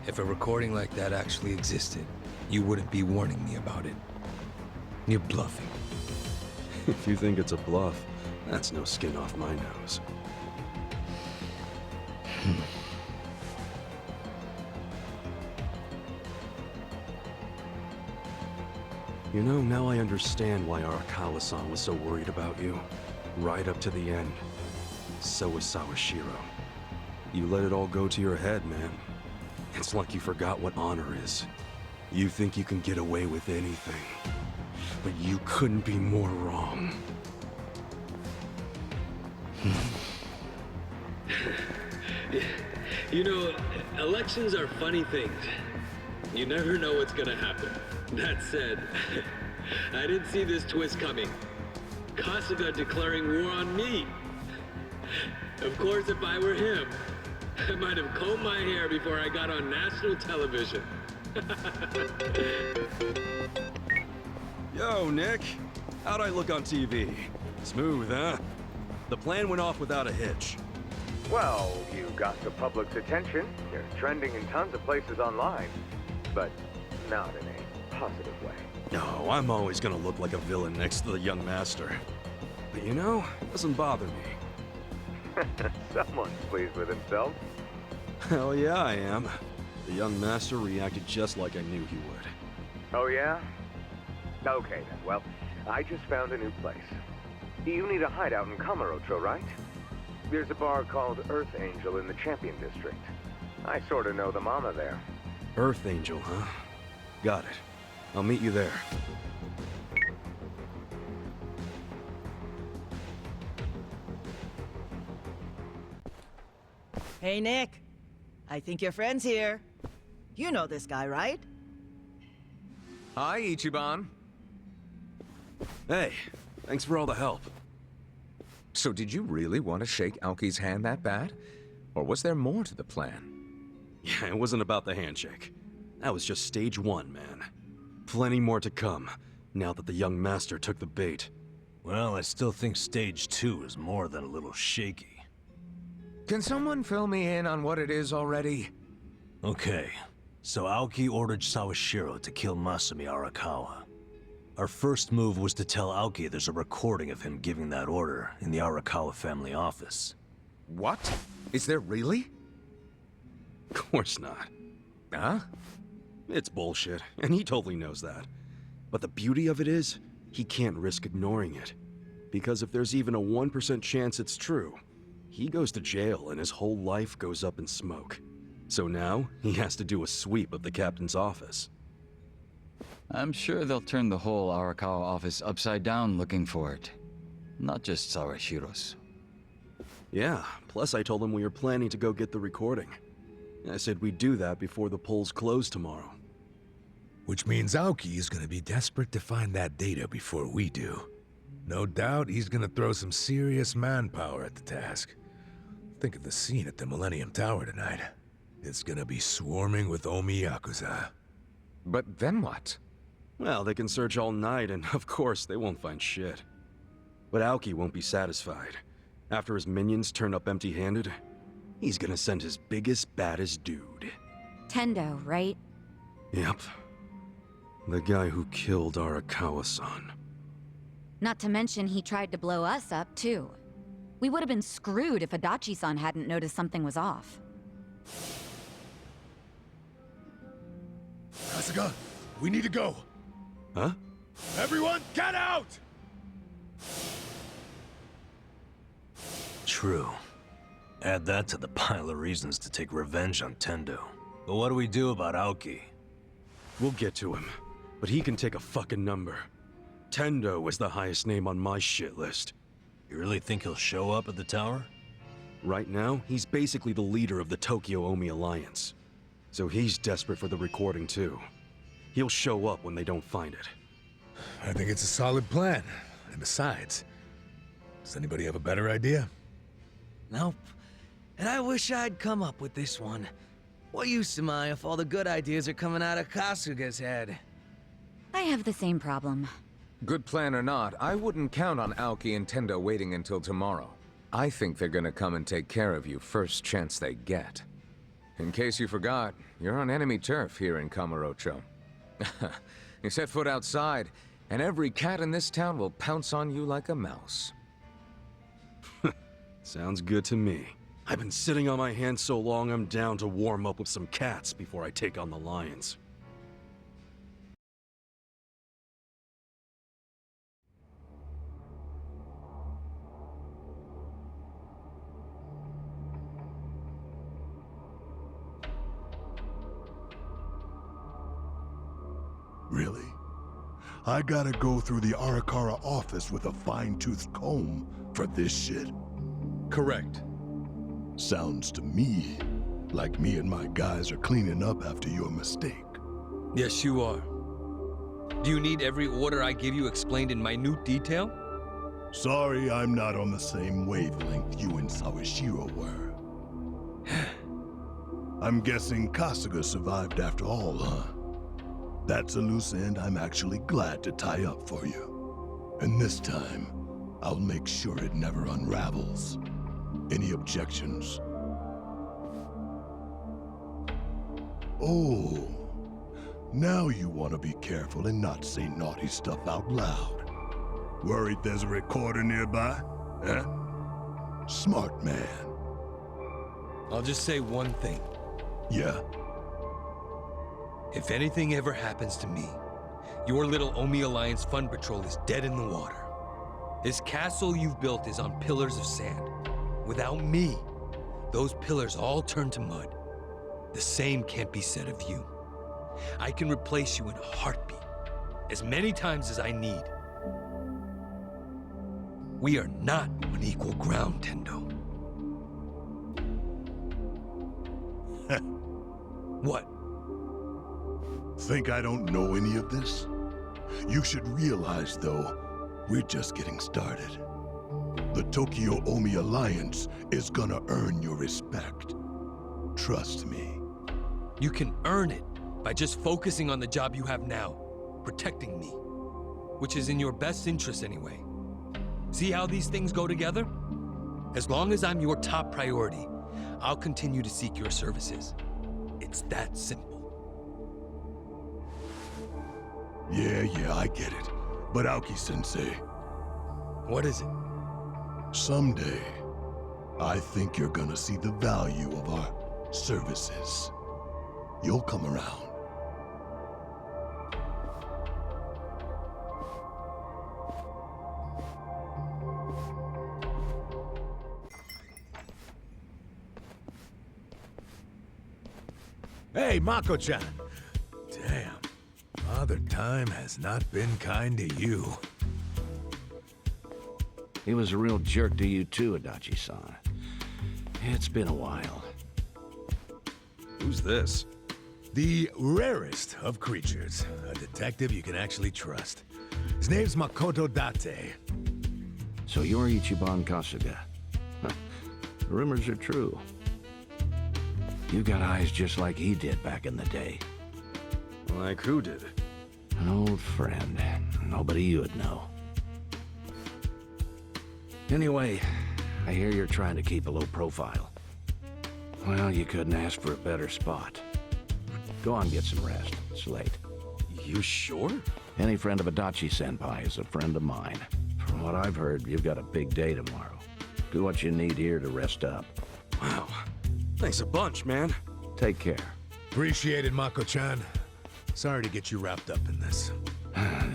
If a recording like that actually existed, you wouldn't be warning me about it. You're bluffing. If you think it's a bluff, that's no skin off my nose. You know, now I understand why Arakawa-san was so worried about you. Right up to the end. So was Sawashiro. You let it all go to your head, man. It's like you forgot what honor is. You think you can get away with anything. But you couldn't be more wrong. You know, elections are funny things. You never know what's gonna happen. That said, I didn't see this twist coming. Kasuga declaring war on me. Of course, if I were him, I might have combed my hair before I got on national television. Yo, Nick. How'd I look on TV? Smooth, huh? The plan went off without a hitch. Well, you got the public's attention. You're trending in tons of places online, but not in a positive way. No, I'm always gonna look like a villain next to the young master. But you know, it doesn't bother me. Someone's pleased with himself. Hell yeah, I am. The young master reacted just like I knew he would. Oh yeah? Okay then, well, I just found a new place. You need a hideout in Kamurocho, right? There's a bar called Earth Angel in the Champion District. I sorta know the mama there. Earth Angel, huh? Got it. I'll meet you there. Hey, Nick. I think your friend's here. You know this guy, right? Hi, Ichiban. Hey, thanks for all the help. So did you really want to shake Aoki's hand that bad? Or was there more to the plan? Yeah, it wasn't about the handshake. That was just stage one, man. Plenty more to come, now that the young master took the bait. Well, I still think stage 2 is more than a little shaky. Can someone fill me in on what it is already? Okay, so Aoki ordered Sawashiro to kill Masumi Arakawa. Our first move was to tell Aoki there's a recording of him giving that order in the Arakawa family office. What? Is there really? Of course not. Huh? It's bullshit, and he totally knows that. But the beauty of it is, he can't risk ignoring it. Because if there's even a 1% chance it's true, he goes to jail and his whole life goes up in smoke. So now, he has to do a sweep of the captain's office. I'm sure they'll turn the whole Arakawa office upside down looking for it. Not just Sawashiro's. Yeah, plus I told him we were planning to go get the recording. I said we'd do that before the polls close tomorrow. Which means Aoki is gonna be desperate to find that data before we do. No doubt he's gonna throw some serious manpower at the task. Think of the scene at the Millennium Tower tonight. It's gonna be swarming with Omi Yakuza. But then what? Well, they can search all night, and of course, they won't find shit. But Aoki won't be satisfied. After his minions turn up empty-handed, he's gonna send his biggest, baddest dude. Tendo, right? Yep. The guy who killed Arakawa-san. Not to mention he tried to blow us up, too. We would have been screwed if Adachi-san hadn't noticed something was off. Kasuga, we need to go. Huh? Everyone, get out! True. Add that to the pile of reasons to take revenge on Tendo. But what do we do about Aoki? We'll get to him, but he can take a fucking number. Tendo is the highest name on my shit list. You really think he'll show up at the tower? Right now, he's basically the leader of the Tokyo Omi Alliance. So he's desperate for the recording too. He'll show up when they don't find it. I think it's a solid plan. And besides, does anybody have a better idea? Nope. And I wish I'd come up with this one. What use am I if all the good ideas are coming out of Kasuga's head? I have the same problem. Good plan or not, I wouldn't count on Aoki and Tendo waiting until tomorrow. I think they're gonna come and take care of you first chance they get. In case you forgot, you're on enemy turf here in Kamurocho. You set foot outside, and every cat in this town will pounce on you like a mouse. Sounds good to me. I've been sitting on my hands so long I'm down to warm up with some cats before I take on the lions. Really? I gotta go through the Arakawa office with a fine-toothed comb for this shit? Correct. Sounds to me like me and my guys are cleaning up after your mistake. Yes, you are. Do you need every order I give you explained in minute detail? Sorry, I'm not on the same wavelength you and Sawashiro were. I'm guessing Kasuga survived after all, huh? That's a loose end I'm actually glad to tie up for you. And this time, I'll make sure it never unravels. Any objections? Oh, now you want to be careful and not say naughty stuff out loud. Worried there's a recorder nearby? Huh? Smart man. I'll just say one thing. Yeah? If anything ever happens to me, your little Omi Alliance fun patrol is dead in the water. This castle you've built is on pillars of sand. Without me, those pillars all turn to mud. The same can't be said of you. I can replace you in a heartbeat, as many times as I need. We are not on equal ground, Tendo. What? Think I don't know any of this? You should realize, though, we're just getting started. The Tokyo Omi Alliance is gonna earn your respect. Trust me. You can earn it by just focusing on the job you have now, protecting me, which is in your best interest anyway. See how these things go together? As long as I'm your top priority, I'll continue to seek your services. It's that simple. Yeah, I get it. But Aoki-sensei... What is it? Someday, I think you're gonna see the value of our services. You'll come around. Hey, Mako-chan! Damn, Father Time has not been kind to you. He was a real jerk to you too, Adachi-san. It's been a while. Who's this? The rarest of creatures. A detective you can actually trust. His name's Makoto Date. So you're Ichiban Kasuga. The rumors are true. You got eyes just like he did back in the day. Like who did? An old friend. Nobody you'd know. Anyway, I hear you're trying to keep a low profile. Well, you couldn't ask for a better spot. Go on, get some rest. It's late. You sure? Any friend of Adachi-senpai is a friend of mine. From what I've heard, you've got a big day tomorrow. Do what you need here to rest up. Wow. Thanks a bunch, man. Take care. Appreciate it, Mako-chan. Sorry to get you wrapped up in this.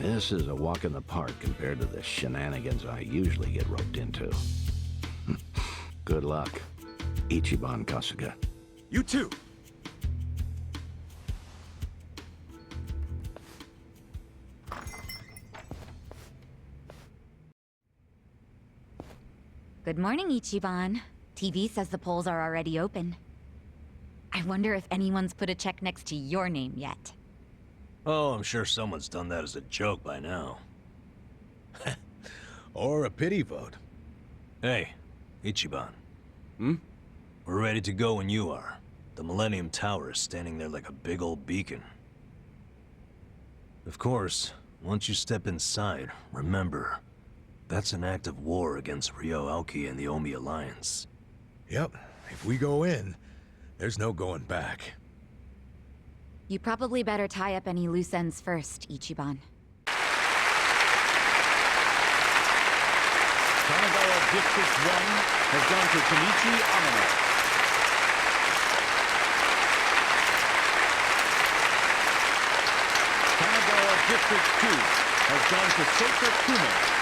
This is a walk in the park compared to the shenanigans I usually get roped into. Good luck, Ichiban Kasuga. You too. Good morning, Ichiban. TV says the polls are already open. I wonder if anyone's put a check next to your name yet. Oh, I'm sure someone's done that as a joke by now. Or a pity vote. Hey, Ichiban. Hmm? We're ready to go when you are. The Millennium Tower is standing there like a big old beacon. Of course, once you step inside, remember, that's an act of war against Ryo Aoki and the Omi Alliance. Yep, if we go in, there's no going back. You probably better tie up any loose ends first, Ichiban. Kanagawa District 1 has gone to Kenichi Amano. Kanagawa District 2 has gone to Sota Kume.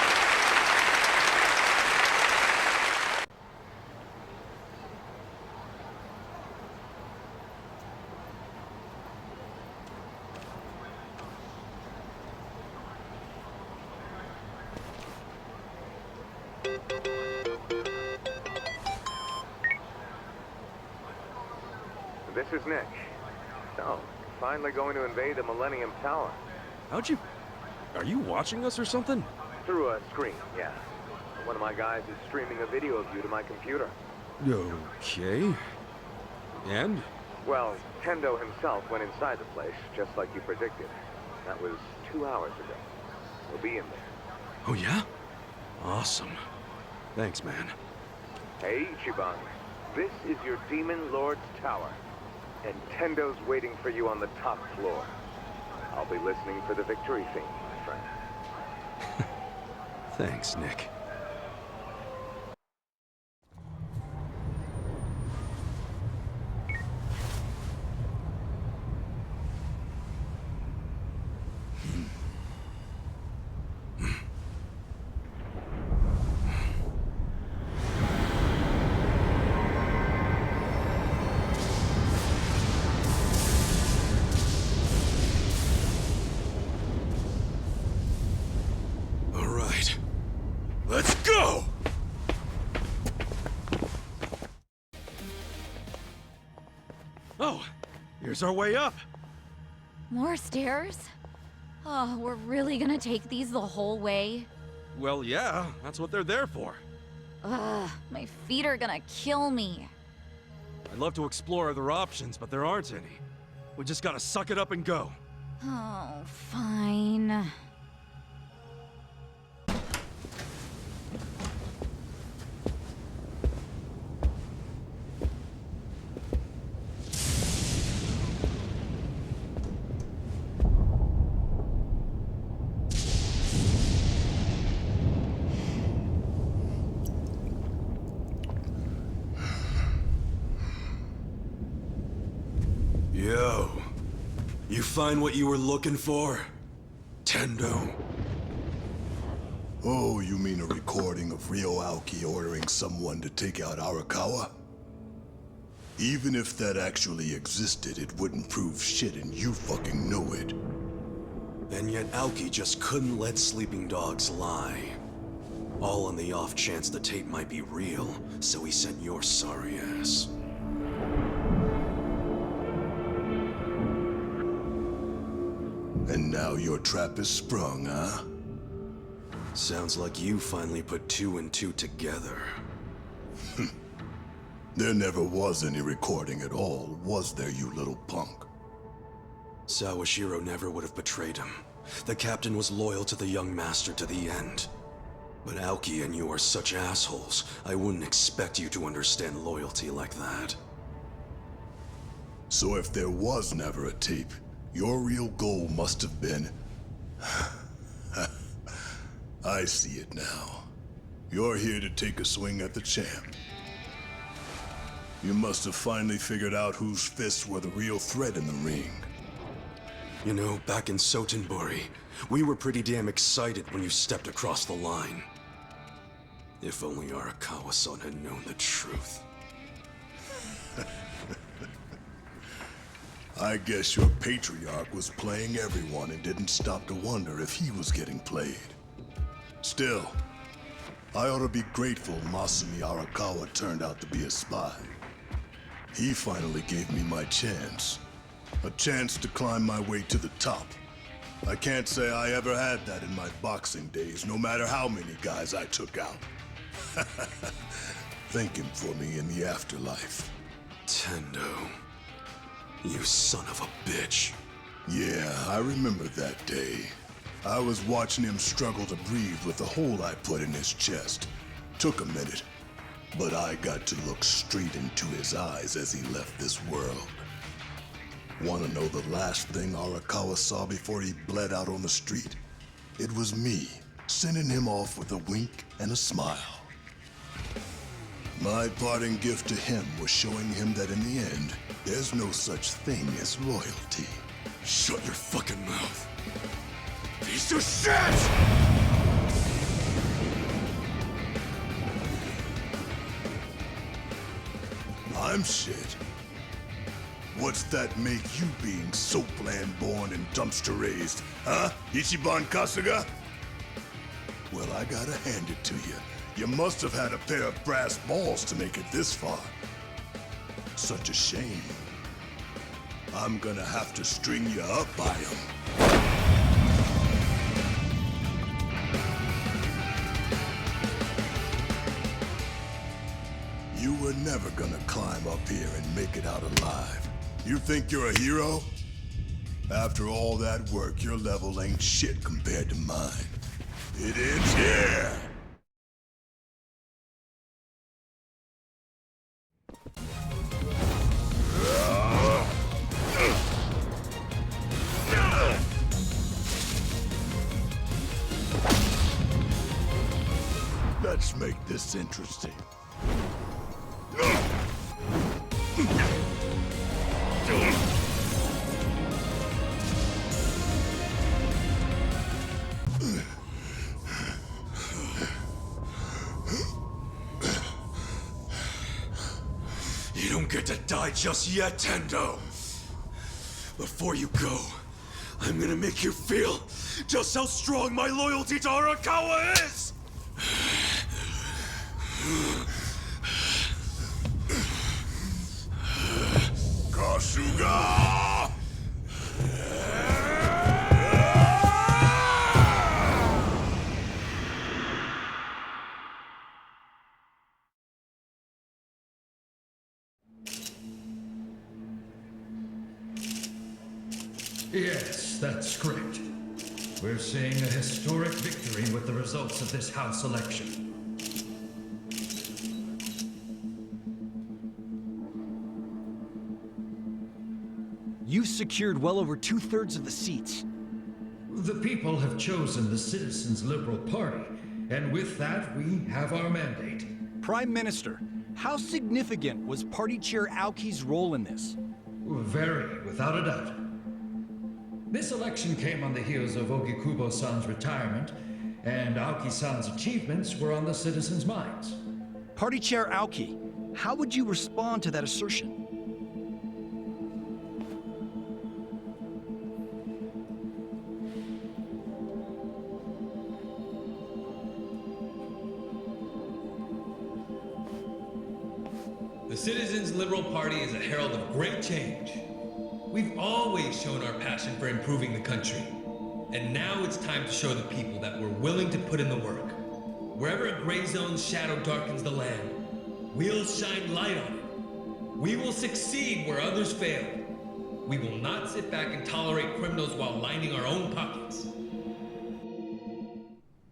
This is Nick. So, finally going to invade the Millennium Tower. How'd you... Are you watching us or something? Through a screen, yeah. One of my guys is streaming a video of you to my computer. Okay. And? Well, Tendo himself went inside the place, just like you predicted. That was 2 hours ago. We'll be in there. Oh yeah? Awesome. Thanks, man. Hey, Ichiban. This is your Demon Lord's tower. And Tendo's waiting for you on the top floor. I'll be listening for the victory theme, my friend. Thanks, Nick. Here's our way up. More stairs? Oh, we're really gonna take these the whole way? Well, yeah, that's what they're there for. Ugh, my feet are gonna kill me. I'd love to explore other options, but there aren't any. We just gotta suck it up and go. Oh, fine. Yo, you find what you were looking for? Tendo. Oh, you mean a recording of Ryo Aoki ordering someone to take out Arakawa? Even if that actually existed, it wouldn't prove shit and you fucking know it. And yet Aoki just couldn't let sleeping dogs lie. All on the off chance the tape might be real, so he sent your sorry ass. And now your trap is sprung, huh? Sounds like you finally put 2 and 2 together. There never was any recording at all, was there, you little punk? Sawashiro never would have betrayed him. The captain was loyal to the young master to the end. But Aoki and you are such assholes, I wouldn't expect you to understand loyalty like that. So if there was never a tape, your real goal must have been... I see it now. You're here to take a swing at the champ. You must have finally figured out whose fists were the real threat in the ring. You know, back in Sotenbori, we were pretty damn excited when you stepped across the line. If only Arakawa-san had known the truth. I guess your patriarch was playing everyone and didn't stop to wonder if he was getting played. Still, I ought to be grateful Masumi Arakawa turned out to be a spy. He finally gave me my chance. A chance to climb my way to the top. I can't say I ever had that in my boxing days, no matter how many guys I took out. Thank him for me in the afterlife. Tendo. You son of a bitch. Yeah, I remember that day. I was watching him struggle to breathe with the hole I put in his chest. Took a minute, but I got to look straight into his eyes as he left this world. Want to know the last thing Arakawa saw before he bled out on the street? It was me, sending him off with a wink and a smile. My parting gift to him was showing him that in the end, there's no such thing as loyalty. Shut your fucking mouth. Piece of shit! I'm shit. What's that make you being so bland-born and dumpster-raised, huh, Ichiban Kasuga? Well, I gotta hand it to you. You must have had a pair of brass balls to make it this far. Such a shame. I'm gonna have to string you up by them. You were never gonna climb up here and make it out alive. You think you're a hero? After all that work, your level ain't shit compared to mine. It ends here! Let's make this interesting. You don't get to die just yet, Tendo. Before you go, I'm gonna make you feel just how strong my loyalty to Arakawa is! Kasuga! Yes, that's correct. We're seeing a historic victory with the results of this House election. You've secured well over 2/3 of the seats. The people have chosen the Citizens Liberal Party, and with that, we have our mandate. Prime Minister, how significant was Party Chair Aoki's role in this? Very, without a doubt. This election came on the heels of Ogikubo-san's retirement, and Aoki-san's achievements were on the citizens' minds. Party Chair Aoki, how would you respond to that assertion? The Citizens Liberal Party is a herald of great change. We've always shown our passion for improving the country. And now it's time to show the people that we're willing to put in the work. Wherever a gray zone's shadow darkens the land, we'll shine light on it. We will succeed where others fail. We will not sit back and tolerate criminals while lining our own pockets.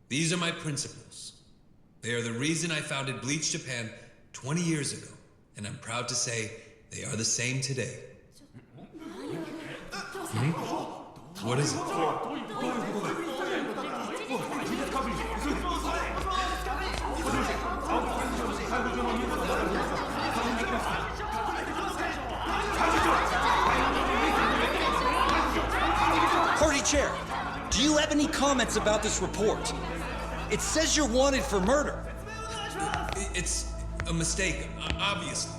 These are my principles. They are the reason I founded Bleach Japan 20 years ago. And I'm proud to say they are the same today. What is it? Party Chair, do you have any comments about this report? It says you're wanted for murder. It's a mistake, obviously.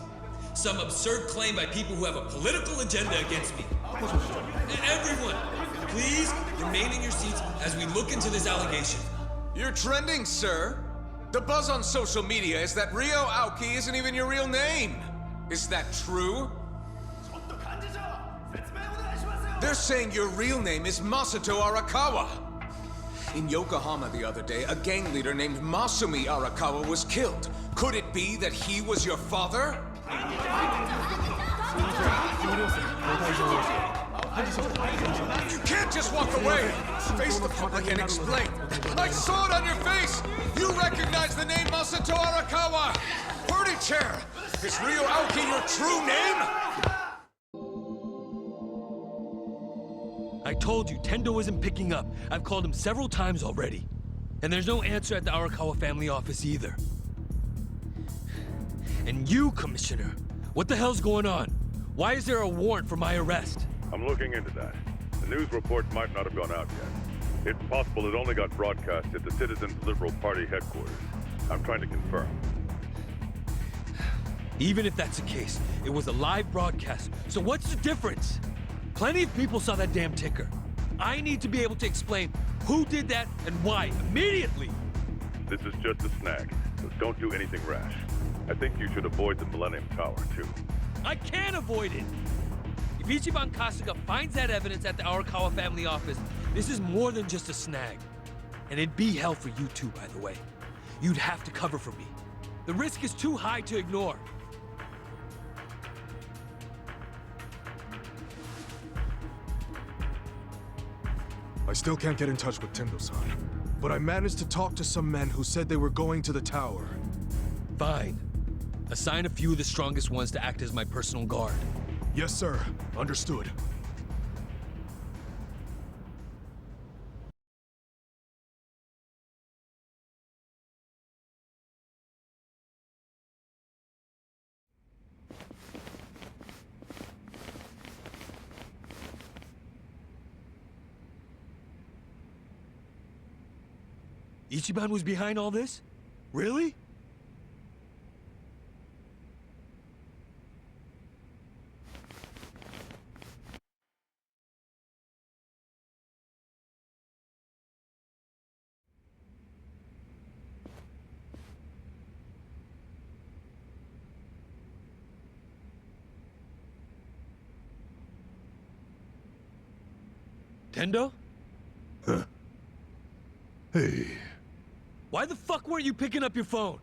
Some absurd claim by people who have a political agenda against me. Everyone, please remain in your seats as we look into this allegation. You're trending, sir. The buzz on social media is that Ryo Aoki isn't even your real name. Is that true? They're saying your real name is Masato Arakawa. In Yokohama the other day, a gang leader named Masumi Arakawa was killed. Could it be that he was your father? You can't just walk away! Face the public and explain! I saw it on your face! You recognize the name Masato Arakawa! Party Chair! Is Ryo Aoki your true name? I told you, Tendo isn't picking up. I've called him several times already. And there's no answer at the Arakawa family office either. And you, Commissioner, what the hell's going on? Why is there a warrant for my arrest? I'm looking into that. The news report might not have gone out yet. It's possible it only got broadcast at the Citizens Liberal Party headquarters. I'm trying to confirm. Even if that's the case, it was a live broadcast, so what's the difference? Plenty of people saw that damn ticker. I need to be able to explain who did that and why, immediately! This is just a snag, so don't do anything rash. I think you should avoid the Millennium Tower, too. I can't avoid it! If Ichiban Kasuga finds that evidence at the Arakawa family office, this is more than just a snag. And it'd be hell for you too, by the way. You'd have to cover for me. The risk is too high to ignore. I still can't get in touch with Tendo-san, but I managed to talk to some men who said they were going to the tower. Fine. Assign a few of the strongest ones to act as my personal guard. Yes, sir. Understood. Ichiban was behind all this? Really? Tendo? Huh. Hey. Why the fuck weren't you picking up your phone?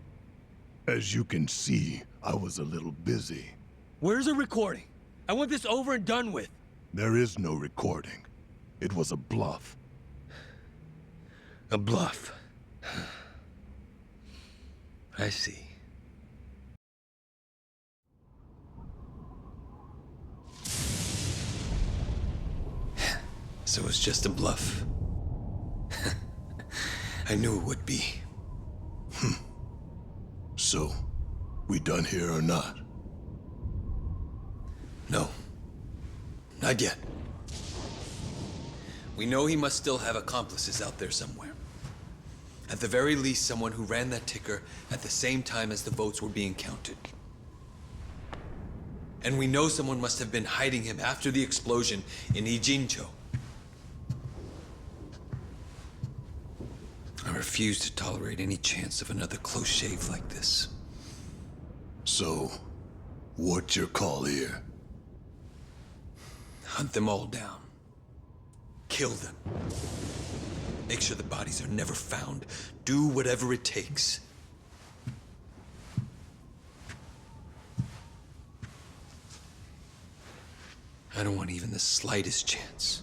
As you can see, I was a little busy. Where's the recording? I want this over and done with. There is no recording. It was a bluff. A bluff. I see. So it's just a bluff. I knew it would be. So, we done here or not? No. Not yet. We know he must still have accomplices out there somewhere. At the very least, someone who ran that ticker at the same time as the votes were being counted. And we know someone must have been hiding him after the explosion in Ijincho. I refuse to tolerate any chance of another close shave like this. So, what's your call here? Hunt them all down. Kill them. Make sure the bodies are never found. Do whatever it takes. I don't want even the slightest chance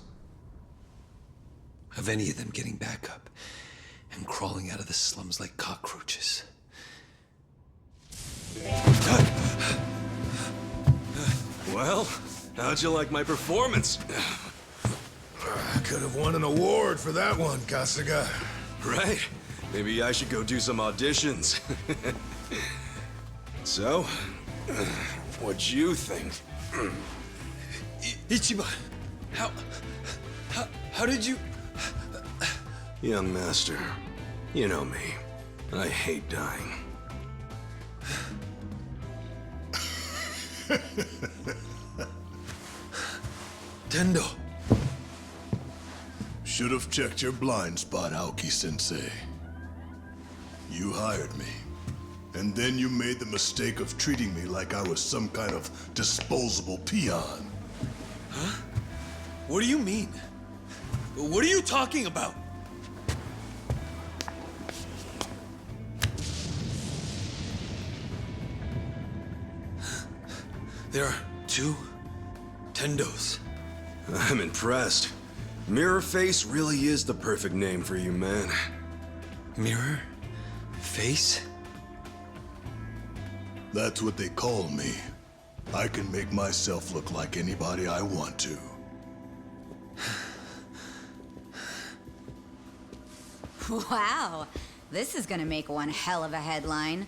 of any of them getting back up and crawling out of the slums like cockroaches. Well, how'd you like my performance? Could have won an award for that one, Kasuga. Right? Maybe I should go do some auditions. So, what'd you think? Ichiban, how did you... Young master, you know me. I hate dying. Tendo. Should have checked your blind spot, Aoki-sensei. You hired me. And then you made the mistake of treating me like I was some kind of disposable peon. Huh? What do you mean? What are you talking about? There are 2 Tendos. I'm impressed. Mirror Face really is the perfect name for you, man. Mirror? Face? That's what they call me. I can make myself look like anybody I want to. Wow, this is gonna make one hell of a headline.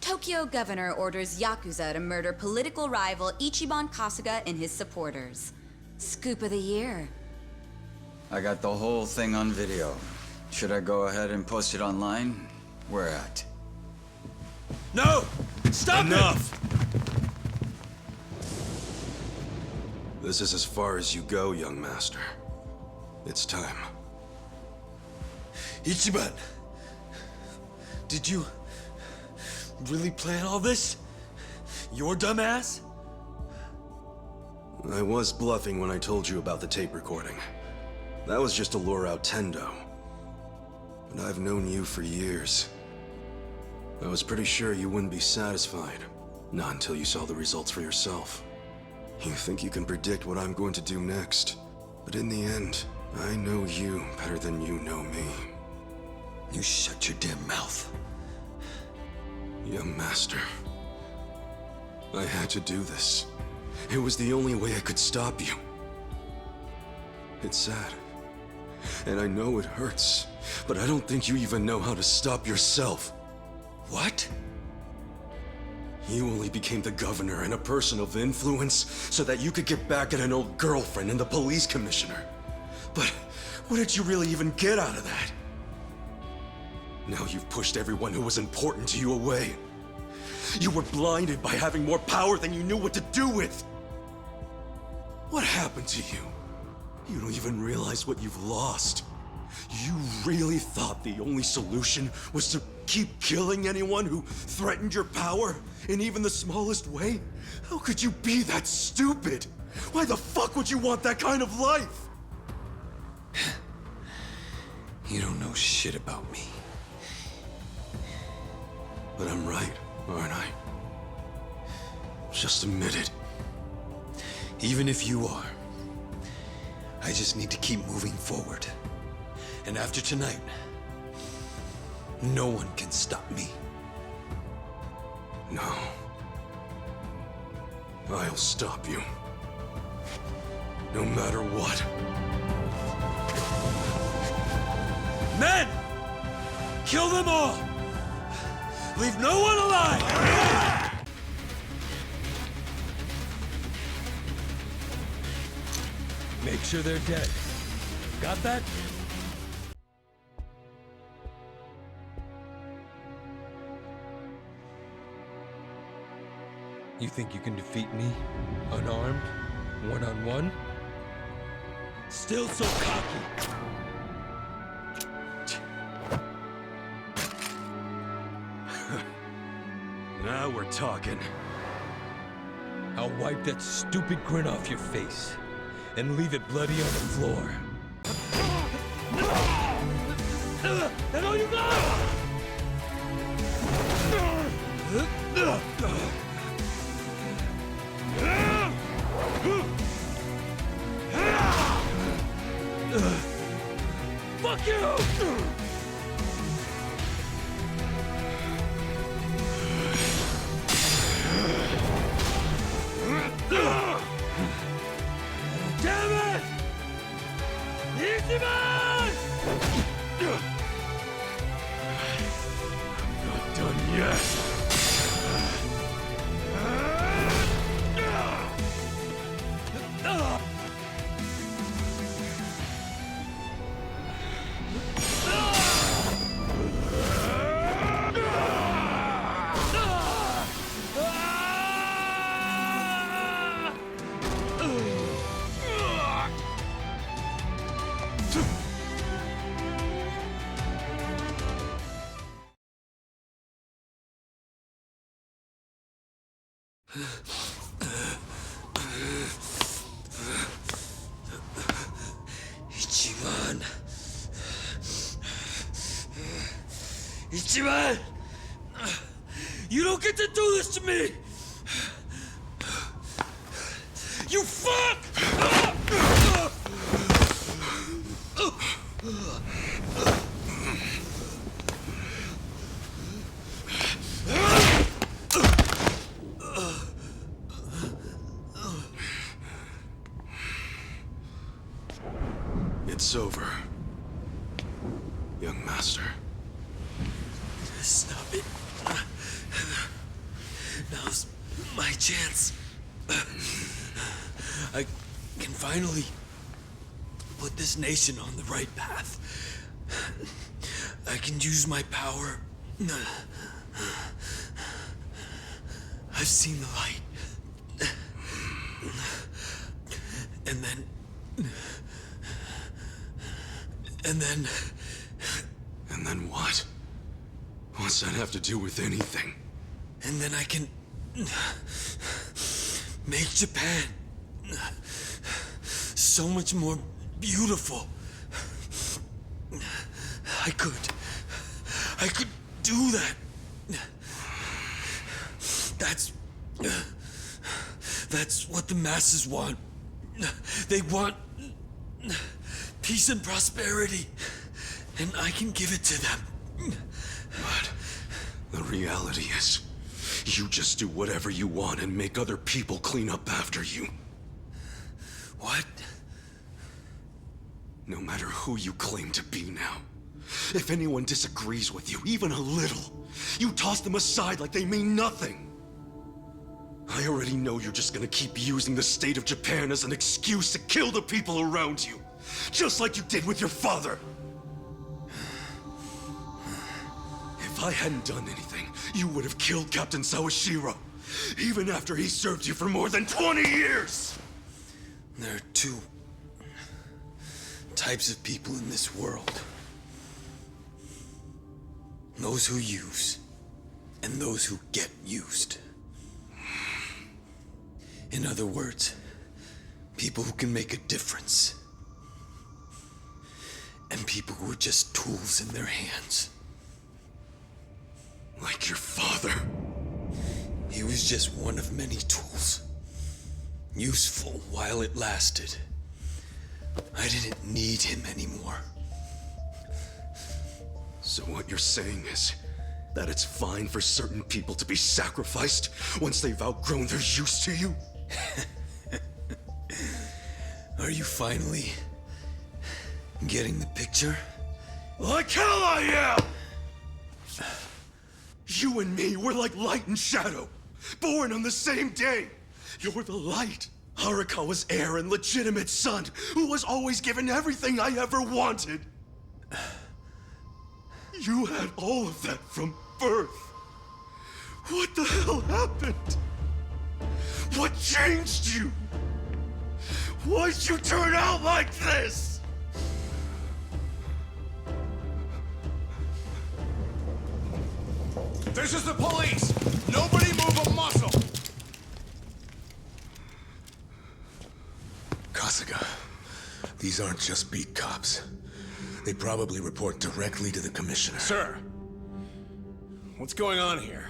Tokyo governor orders Yakuza to murder political rival Ichiban Kasuga and his supporters. Scoop of the year. I got the whole thing on video. Should I go ahead and post it online? Where at? No! Stop Enough! This is as far as you go, young master. It's time. Ichiban! Did you really plan all this? Your dumbass? I was bluffing when I told you about the tape recording. That was just to lure out Tendo. But I've known you for years. I was pretty sure you wouldn't be satisfied. Not until you saw the results for yourself. You think you can predict what I'm going to do next. But in the end, I know you better than you know me. You shut your damn mouth. Young master. I had to do this. It was the only way I could stop you. It's sad. And I know it hurts, but I don't think you even know how to stop yourself. What? You only became the governor and a person of influence so that you could get back at an old girlfriend and the police commissioner. But what did you really even get out of that? Now you've pushed everyone who was important to you away. You were blinded by having more power than you knew what to do with. What happened to you? You don't even realize what you've lost. You really thought the only solution was to keep killing anyone who threatened your power in even the smallest way? How could you be that stupid? Why the fuck would you want that kind of life? You don't know shit about me. But I'm right, aren't I? Just admit it. Even if you are, I just need to keep moving forward. And after tonight, no one can stop me. No. I'll stop you. No matter what. Men! Kill them all! Leave no one alive! Make sure they're dead. Got that? You think you can defeat me? Unarmed? One-on-one? Still so cocky! Now we're talking. I'll wipe that stupid grin off your face and leave it bloody on the floor. That's all you got! Fuck you! Damn it! Easy man! I'm not done yet. Ichiban. Ichiban! You don't get to do this to me! You fuck! It's over, young master. Stop it. Now's my chance. I can finally put this nation on the right path. I can use my power. I've seen the light. And then... And then what? What's that have to do with anything? And then I can... make Japan so much more beautiful. I could do that. That's what the masses want. They want peace and prosperity, and I can give it to them. But the reality is, you just do whatever you want and make other people clean up after you. What? No matter who you claim to be now, if anyone disagrees with you, even a little, you toss them aside like they mean nothing. I already know you're just gonna keep using the state of Japan as an excuse to kill the people around you, just like you did with your father. If I hadn't done anything, you would have killed Captain Sawashiro, even after he served you for more than 20 years! There are two types of people in this world. Those who use, and those who get used. In other words, people who can make a difference. and people who were just tools in their hands. Like your father. He was just one of many tools. Useful while it lasted. I didn't need him anymore. So what you're saying is that it's fine for certain people to be sacrificed once they've outgrown their use to you? Are you finally getting the picture? Like hell I am! You and me, we're like light and shadow, born on the same day. You're the light, Arakawa's heir and legitimate son, who was always given everything I ever wanted. You had all of that from birth. What the hell happened? What changed you? Why'd you turn out like this? This is the police! Nobody move a muscle! Kasuga, these aren't just beat cops. They probably report directly to the commissioner. Sir, what's going on here?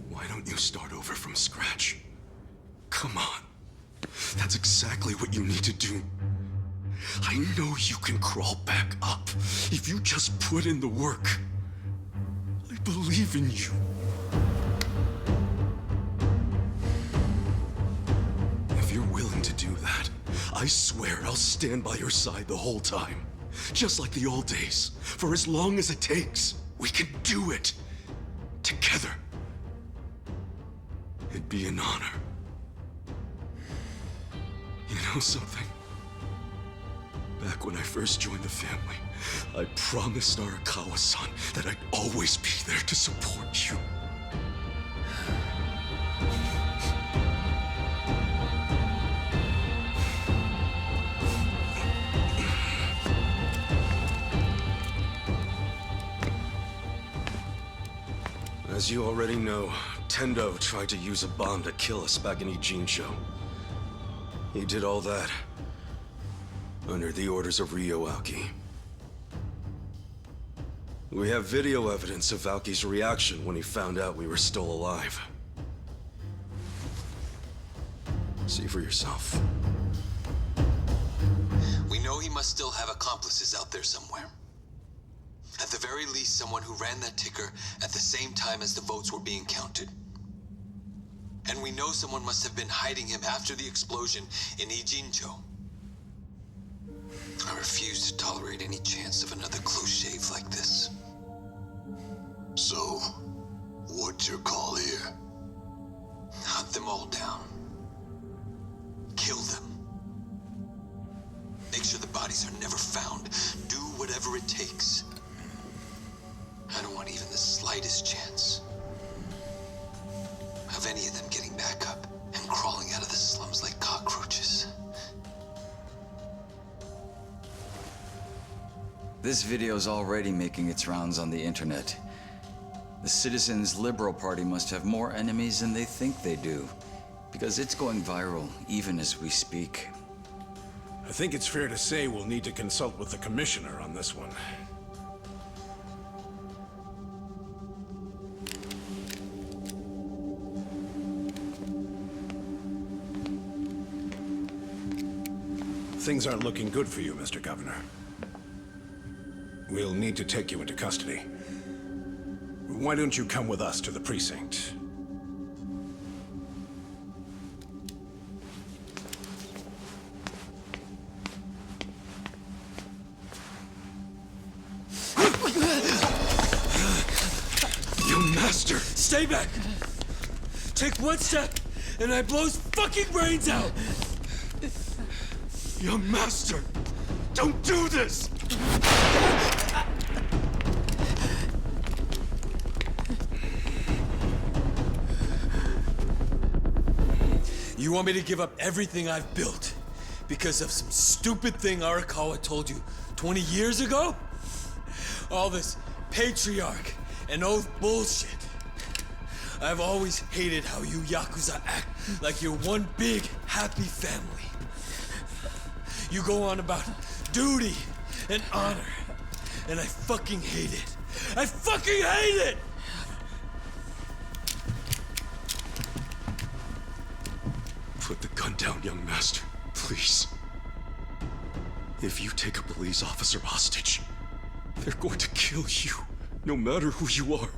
Why don't you start over from scratch? Come on. That's exactly what you need to do. I know you can crawl back up if you just put in the work. I believe in you. If you're willing to do that, I swear I'll stand by your side the whole time. Just like the old days, for as long as it takes. We can do it. Together. It'd be an honor. You know something? Back when I first joined the family, I promised Arakawa-san that I'd always be there to support you. As you already know, Tendo tried to use a bomb to kill us back in Ijincho. He did all that under the orders of Ryo Aoki. We have video evidence of Aoki's reaction when he found out we were still alive. See for yourself. We know he must still have accomplices out there somewhere. At the very least, someone who ran that ticker at the same time as the votes were being counted. And we know someone must have been hiding him after the explosion in Ijincho. I refuse to tolerate any chance of another close shave like this. So, what's your call here? Hunt them all down. Kill them. Make sure the bodies are never found. Do whatever it takes. I don't want even the slightest chance of any of them getting back up and crawling out of the slums like cockroaches. This video's already making its rounds on the internet. The Citizens Liberal Party must have more enemies than they think they do, because it's going viral even as we speak. I think it's fair to say we'll need to consult with the commissioner on this one. Things aren't looking good for you, Mr. Governor. We'll need to take you into custody. Why don't you come with us to the precinct? Young master! Stay back! Take one step, and I blow his fucking brains out! Young master! Don't do this! You want me to give up everything I've built because of some stupid thing Arakawa told you 20 years ago? All this patriarch and oath bullshit. I've always hated how you Yakuza act like you're one big, happy family. You go on about duty and honor, and I fucking hate it. I fucking hate it! Put the gun down, young master, please. If you take a police officer hostage, they're going to kill you, no matter who you are.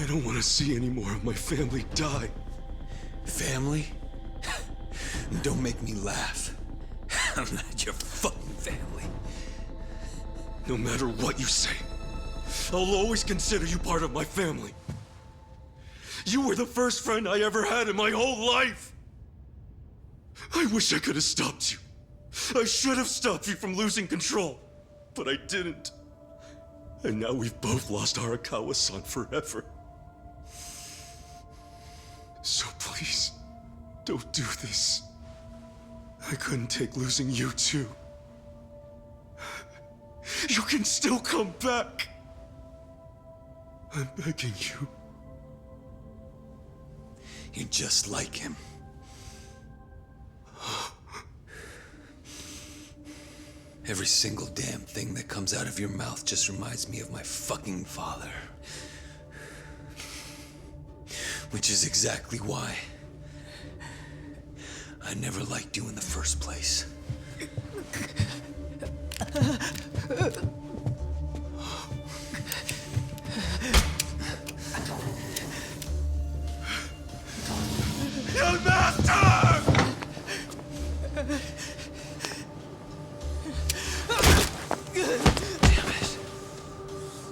I don't want to see any more of my family die. Family? Don't make me laugh. I'm not your fucking family. No matter what you say, I'll always consider you part of my family. You were the first friend I ever had in my whole life. I wish I could have stopped you. I should have stopped you from losing control, but I didn't. And now we've both lost Arakawa-san forever. So please, don't do this. I couldn't take losing you too. You can still come back. I'm begging you. You're just like him. Every single damn thing that comes out of your mouth just reminds me of my fucking father. Which is exactly why I never liked you in the first place. Young master!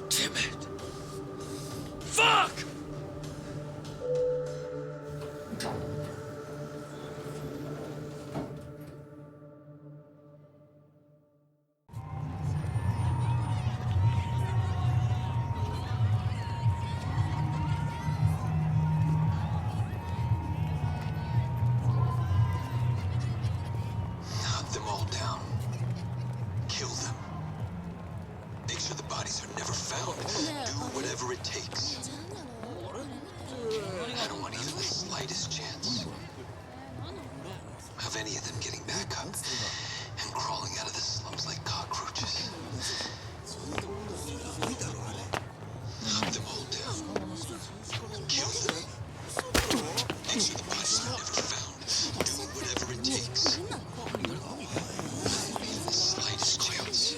Damn it. Fuck! Hunt them all down. Kill them. Make sure the bodies are never found. Do whatever it takes. I don't want even the slightest chance of any of them getting back up and crawling out of the slums like cockroaches. Hunt them all down. Kill them. Make sure the bodies are never found. Do whatever it takes. Even the slightest chance.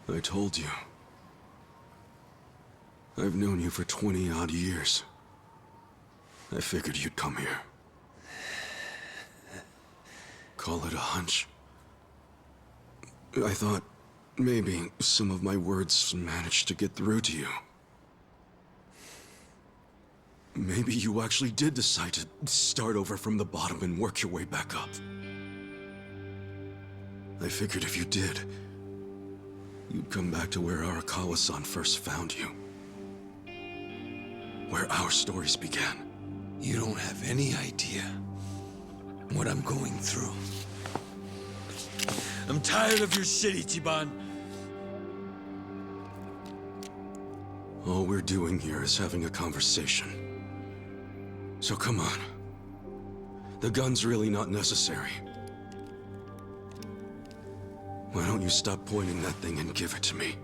I told you. I've known you for 20-odd years. I figured you'd come here. Call it a hunch. I thought maybe some of my words managed to get through to you. Maybe you actually did decide to start over from the bottom and work your way back up. I figured if you did, you'd come back to where Arakawa-san first found you. Where our stories began. You don't have any idea what I'm going through. I'm tired of your shit, Ichiban. All we're doing here is having a conversation. So come on. The gun's really not necessary. Why don't you stop pointing that thing and give it to me?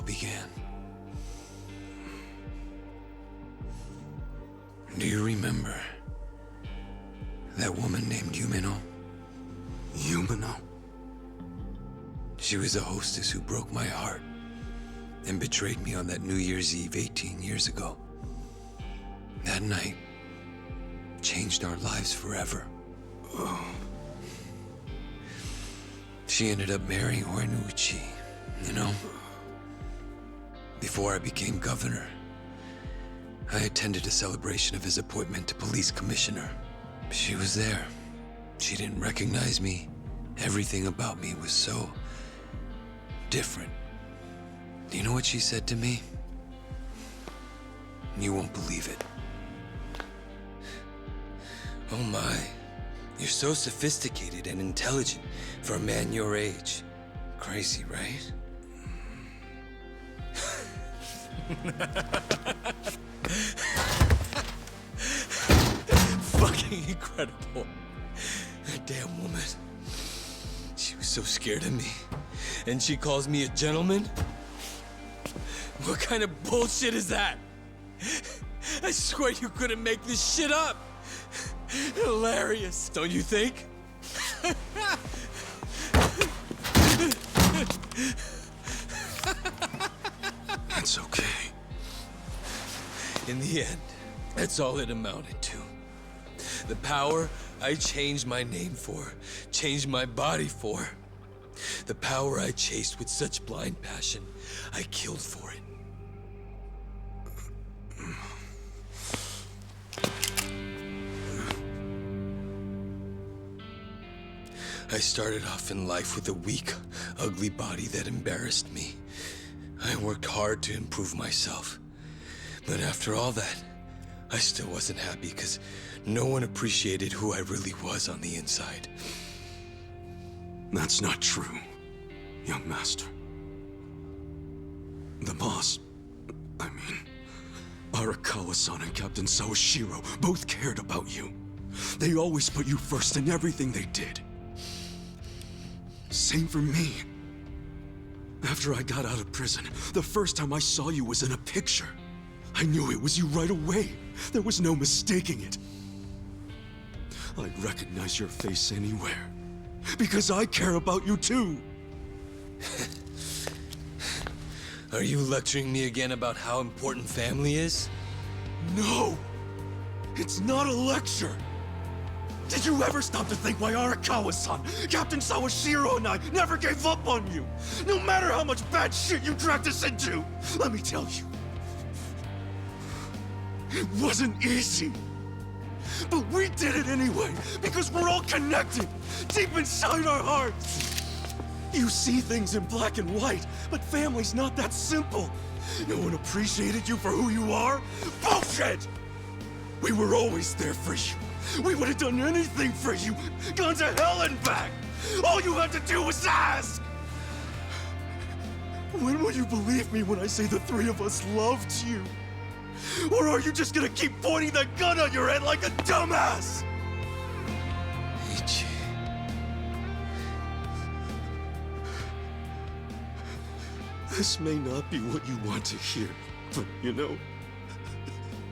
began. Do you remember that woman named Yumino? Yumino? She was a hostess who broke my heart and betrayed me on that New Year's Eve 18 years ago. That night changed our lives forever. Oh. She ended up marrying Horiguchi, you know? Before I became governor, I attended a celebration of his appointment to police commissioner. She was there. She didn't recognize me. Everything about me was so different. Do you know what she said to me? You won't believe it. Oh my, you're so sophisticated and intelligent for a man your age. Crazy, right? Fucking incredible. That damn woman. She was so scared of me. And she calls me a gentleman? What kind of bullshit is that? I swear you couldn't make this shit up. Hilarious, don't you think? It's okay. In the end, that's all it amounted to. The power I changed my name for, changed my body for. The power I chased with such blind passion, I killed for it. I started off in life with a weak, ugly body that embarrassed me. I worked hard to improve myself. But after all that, I still wasn't happy because no one appreciated who I really was on the inside. That's not true, young master. The boss, I mean, Arakawa-san and Captain Sawashiro both cared about you. They always put you first in everything they did. Same for me. After I got out of prison, the first time I saw you was in a picture. I knew it was you right away. There was no mistaking it. I'd recognize your face anywhere. Because I care about you too. Are you lecturing me again about how important family is? No! It's not a lecture! Did you ever stop to think why Arakawa-san, Captain Sawashiro and I never gave up on you? No matter how much bad shit you dragged us into! Let me tell you. It wasn't easy. But we did it anyway, because we're all connected, deep inside our hearts. You see things in black and white, but family's not that simple. No one appreciated you for who you are? Bullshit! We were always there for you. We would have done anything for you, gone to hell and back. All you had to do was ask. When will you believe me when I say the three of us loved you? Or are you just gonna keep pointing that gun on your head like a dumbass? Ichi. This may not be what you want to hear, but you know,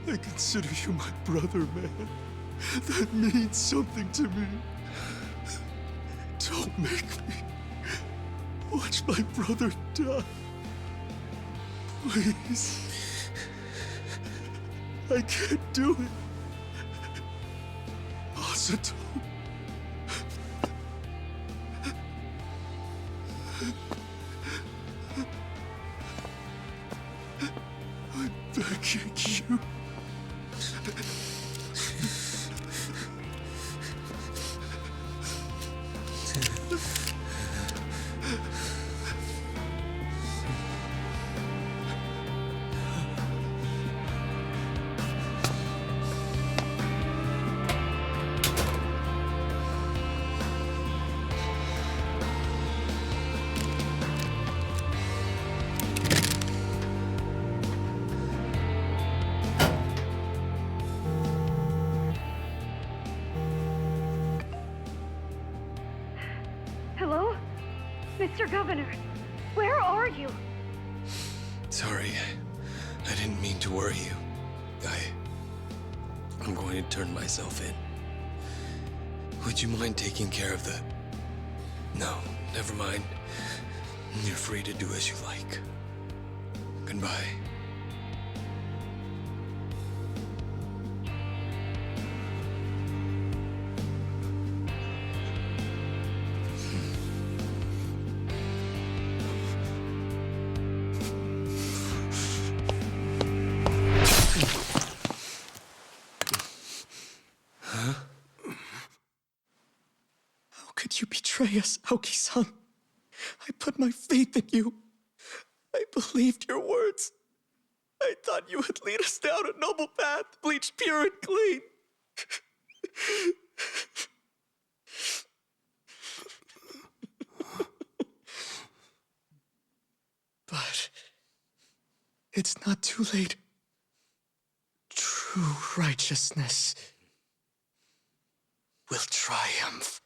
I consider you my brother, man. That means something to me. Don't make me watch my brother die. Please. I can't do it. Masato. I'm begging you. Hello? Mr. Governor, where are you? Sorry. I didn't mean to worry you. I'm going to turn myself in. Would you mind taking care of the... No, never mind. You're free to do as you like. Goodbye. How could you betray us, Aoki-san? I put my faith in you. I believed your words. I thought you would lead us down a noble path, bleached pure and clean. But it's not too late. True righteousness will triumph.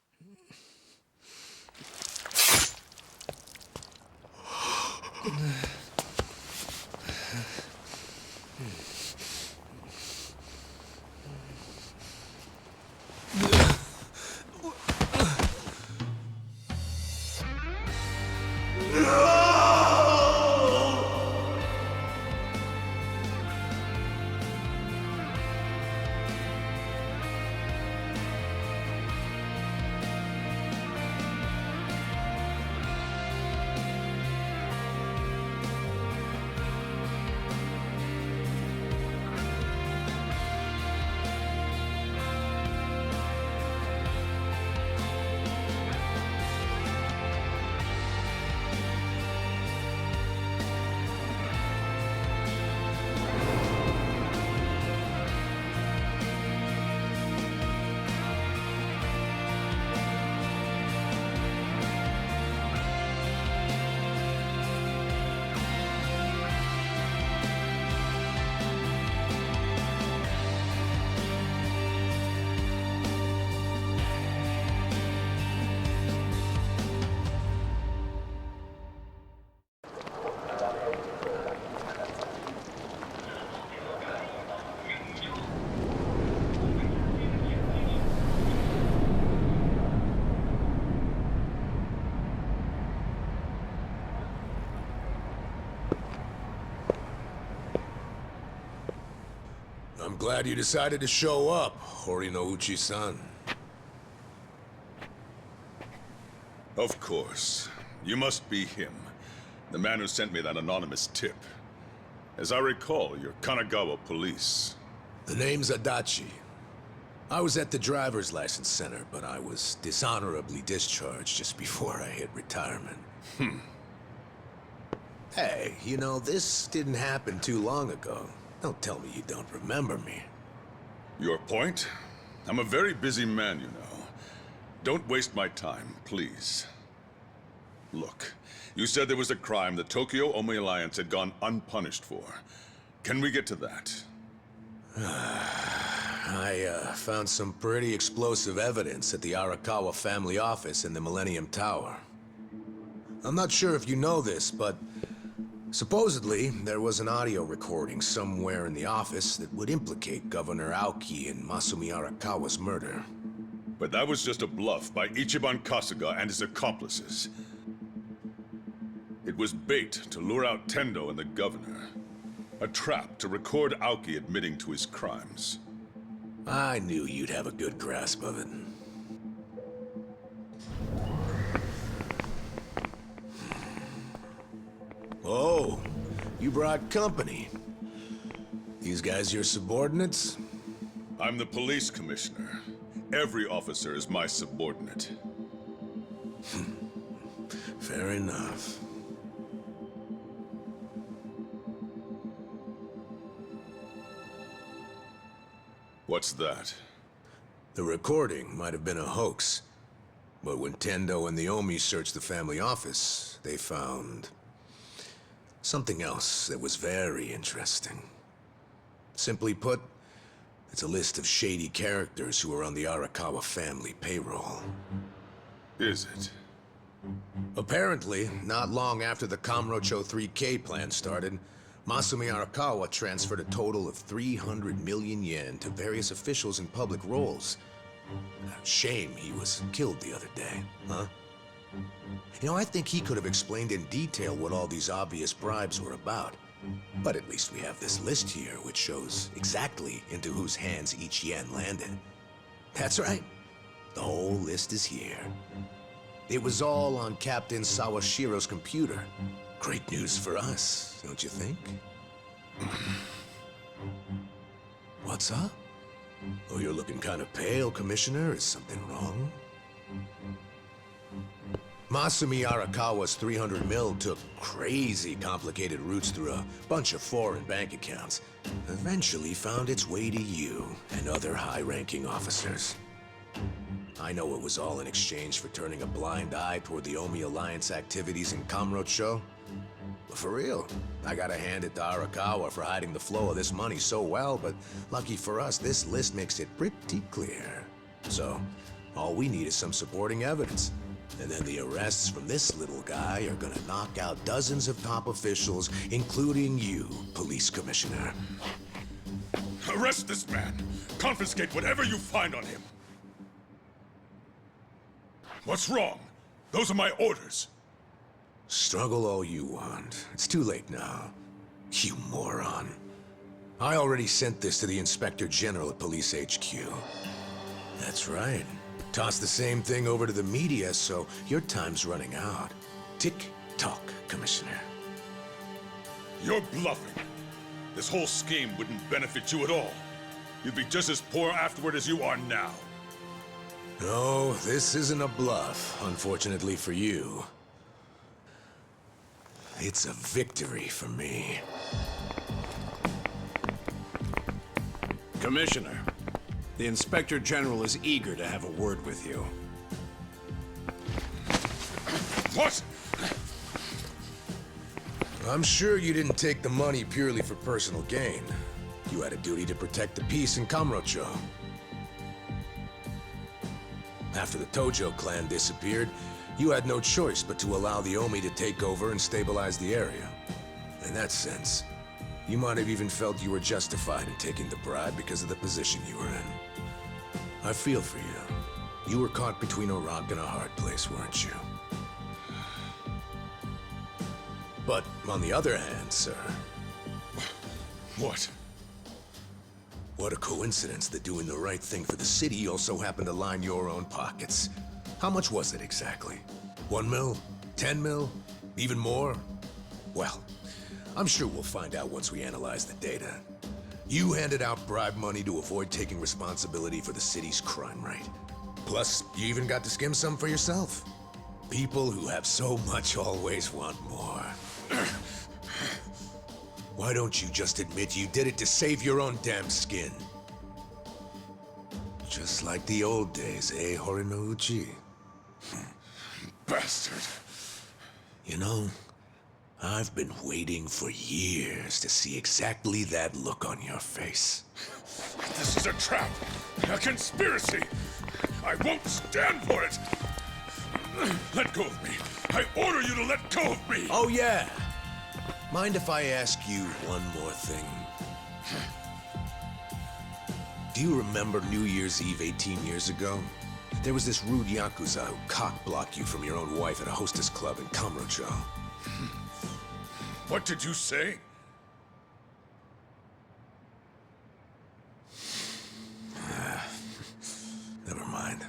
I'm glad you decided to show up, Horinouchi-san. Of course. You must be him. The man who sent me that anonymous tip. As I recall, you're Kanagawa police. The name's Adachi. I was at the driver's license center, but I was dishonorably discharged just before I hit retirement. Hey, you know, this didn't happen too long ago. Don't tell me you don't remember me. Your point? I'm a very busy man, you know. Don't waste my time, please. Look, you said there was a crime the Tokyo Omi Alliance had gone unpunished for. Can we get to that? I found some pretty explosive evidence at the Arakawa family office in the Millennium Tower. I'm not sure if you know this, but supposedly there was an audio recording somewhere in the office that would implicate Governor Aoki in Masumi Arakawa's murder. But that was just a bluff by Ichiban Kasuga and his accomplices. It was bait to lure out Tendo and the governor. A trap to record Aoki admitting to his crimes. I knew you'd have a good grasp of it. Oh, you brought company. These guys your subordinates? I'm the police commissioner. Every officer is my subordinate. Fair enough. What's that? The recording might have been a hoax, but when Tendo and the Omi searched the family office, they found something else that was very interesting. Simply put, it's a list of shady characters who are on the Arakawa family payroll. Is it? Apparently, not long after the Kamurocho 3K plan started, Masumi Arakawa transferred a total of 300 million yen to various officials in public roles. Shame he was killed the other day, huh? You know, I think he could have explained in detail what all these obvious bribes were about. But at least we have this list here, which shows exactly into whose hands each yen landed. That's right. The whole list is here. It was all on Captain Sawashiro's computer. Great news for us, don't you think? What's up? Oh, you're looking kind of pale, Commissioner. Is something wrong? Masumi Arakawa's 300 mil took crazy complicated routes through a bunch of foreign bank accounts. Eventually found its way to you and other high-ranking officers. I know it was all in exchange for turning a blind eye toward the Omi Alliance activities in Kamurocho. But for real, I gotta hand it to Arakawa for hiding the flow of this money so well, but lucky for us, this list makes it pretty clear. So, all we need is some supporting evidence. And then the arrests from this little guy are gonna knock out dozens of top officials, including you, Police Commissioner. Arrest this man! Confiscate whatever you find on him! What's wrong? Those are my orders. Struggle all you want. It's too late now. You moron. I already sent this to the Inspector General at Police HQ. That's right. Toss the same thing over to the media, so your time's running out. Tick-tock, Commissioner. You're bluffing. This whole scheme wouldn't benefit you at all. You'd be just as poor afterward as you are now. No, this isn't a bluff, unfortunately for you. It's a victory for me. Commissioner, the Inspector General is eager to have a word with you. What? I'm sure you didn't take the money purely for personal gain. You had a duty to protect the peace in Kamurocho. After the Tojo clan disappeared, you had no choice but to allow the Omi to take over and stabilize the area. In that sense, you might have even felt you were justified in taking the bribe because of the position you were in. I feel for you. You were caught between a rock and a hard place, weren't you? But on the other hand, sir... What? What a coincidence that doing the right thing for the city also happened to line your own pockets. How much was it exactly? 1 mil? 10 mil? Even more? Well, I'm sure we'll find out once we analyze the data. You handed out bribe money to avoid taking responsibility for the city's crime rate. Plus, you even got to skim some for yourself. People who have so much always want more. Why don't you just admit you did it to save your own damn skin? Just like the old days, eh, Horinouchi? Bastard! You know, I've been waiting for years to see exactly that look on your face. This is a trap! A conspiracy! I won't stand for it! Let go of me! I order you to let go of me! Oh yeah! Mind if I ask you one more thing? Do you remember New Year's Eve 18 years ago? There was this rude Yakuza who cock-blocked you from your own wife at a hostess club in Kamurocho. What did you say? Never mind.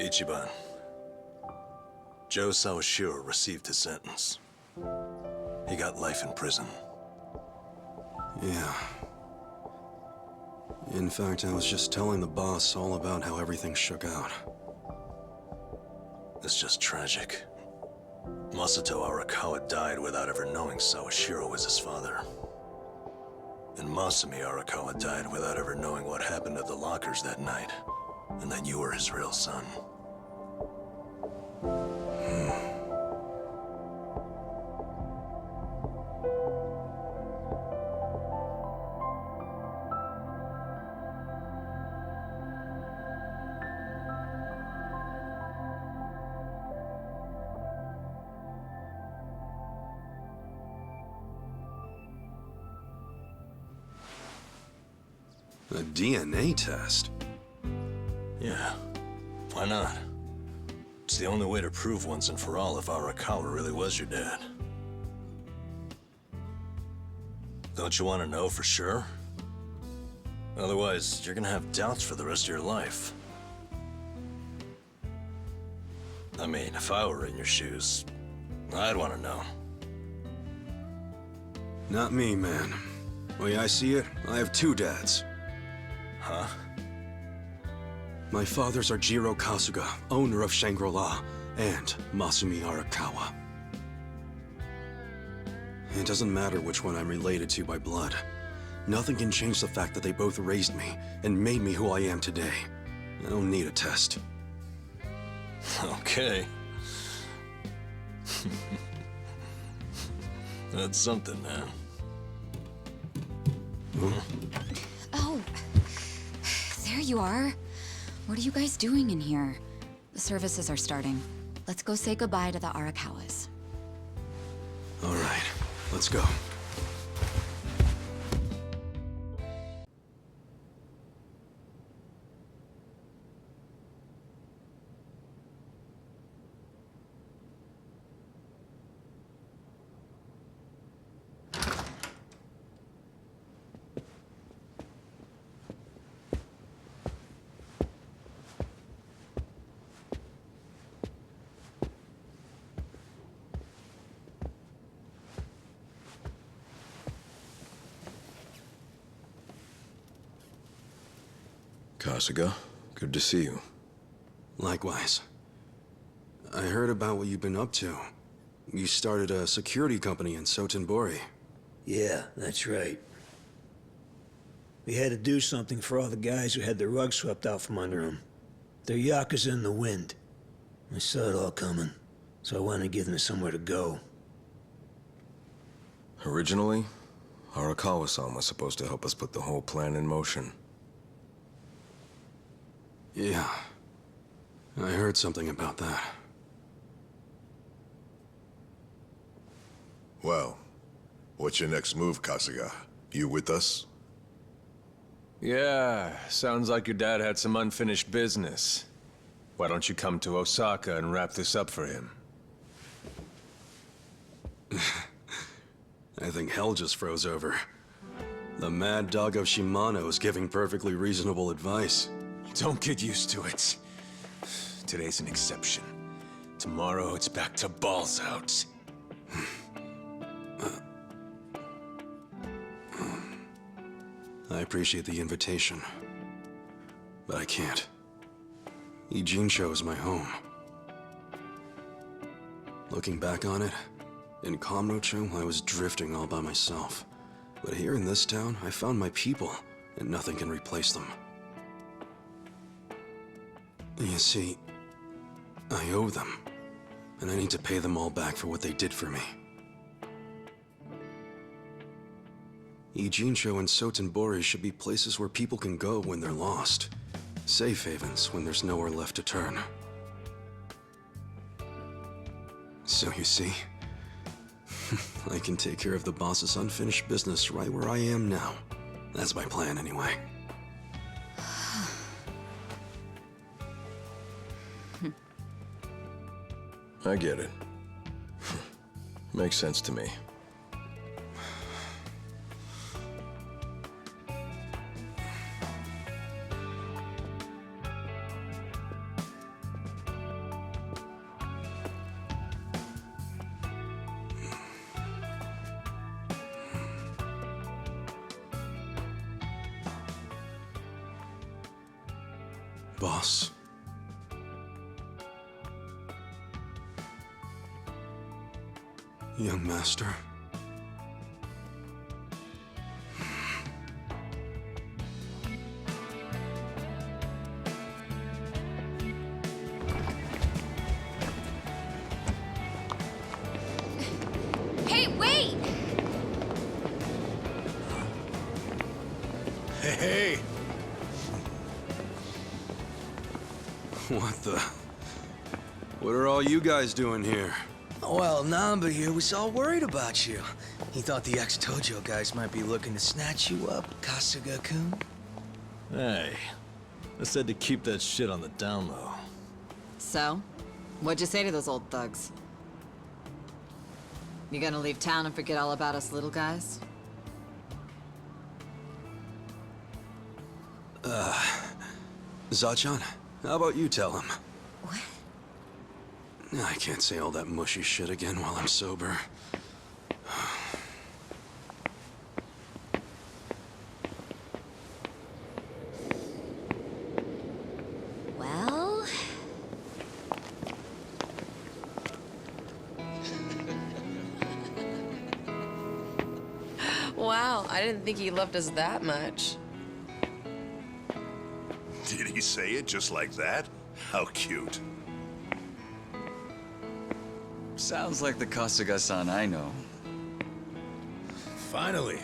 Ichiban. Joe Sawashiro received his sentence. He got life in prison. Yeah. In fact, I was just telling the boss all about how everything shook out. It's just tragic. Masato Arakawa died without ever knowing Sawashiro was his father. And Masumi Arakawa died without ever knowing what happened at the lockers that night, and that you were his real son. A DNA test? Yeah, why not? It's the only way to prove once and for all if Arakawa really was your dad. Don't you want to know for sure? Otherwise, you're gonna have doubts for the rest of your life. I mean, if I were in your shoes, I'd want to know. Not me, man. The way I see it, I have two dads. Huh? My fathers are Jiro Kasuga, owner of Shangri-La, and Masumi Arakawa. It doesn't matter which one I'm related to by blood. Nothing can change the fact that they both raised me and made me who I am today. I don't need a test. Okay. That's something, man. Oh, there you are. What are you guys doing in here? The services are starting. Let's go say goodbye to the Arakawas. All right, let's go. Kasuga, good to see you. Likewise. I heard about what you've been up to. You started a security company in Sotenbori. Yeah, that's right. We had to do something for all the guys who had their rug swept out from under them. They're Yakuza in the wind. I saw it all coming, so I wanted to give them somewhere to go. Originally, Arakawa-san was supposed to help us put the whole plan in motion. Yeah. I heard something about that. Well, what's your next move, Kasuga? You with us? Yeah, sounds like your dad had some unfinished business. Why don't you come to Osaka and wrap this up for him? I think hell just froze over. The mad dog of Shimano is giving perfectly reasonable advice. Don't get used to it. Today's an exception. Tomorrow it's back to balls out. I appreciate the invitation, but I can't. Ijincho is my home. Looking back on it, in Kamurocho, I was drifting all by myself. But here in this town, I found my people, and nothing can replace them. You see, I owe them, and I need to pay them all back for what they did for me. Ijincho and Sotenbori should be places where people can go when they're lost. Safe havens when there's nowhere left to turn. So you see, I can take care of the boss's unfinished business right where I am now. That's my plan anyway. I get it. Makes sense to me. Boss. Young master. Hey, wait! Hey! What the? What are all you guys doing here? Well, Namba here was all worried about you. He thought the ex-Tojo guys might be looking to snatch you up, Kasuga-kun. Hey, I said to keep that shit on the down low. So? What'd you say to those old thugs? You gonna leave town and forget all about us little guys? Zachan, how about you tell him? What? I can't say all that mushy shit again while I'm sober. Well... Wow, I didn't think he loved us that much. Did he say it just like that? How cute. Sounds like the Kasuga-san I know. Finally.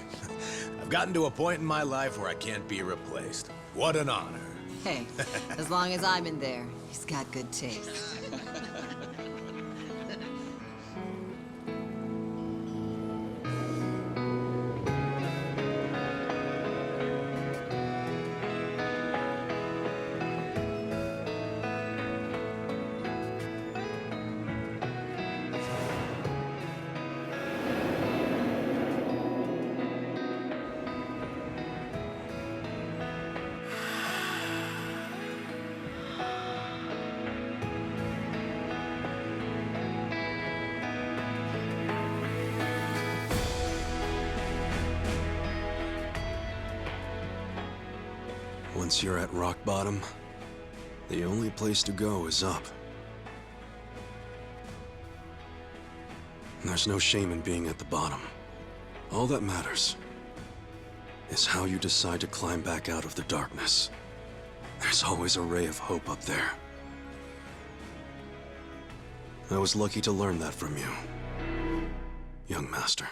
I've gotten to a point in my life where I can't be replaced. What an honor. Hey, as long as I'm in there, he's got good taste. Once you're at rock bottom, the only place to go is up. There's no shame in being at the bottom. All that matters is how you decide to climb back out of the darkness. There's always a ray of hope up there. I was lucky to learn that from you, young master.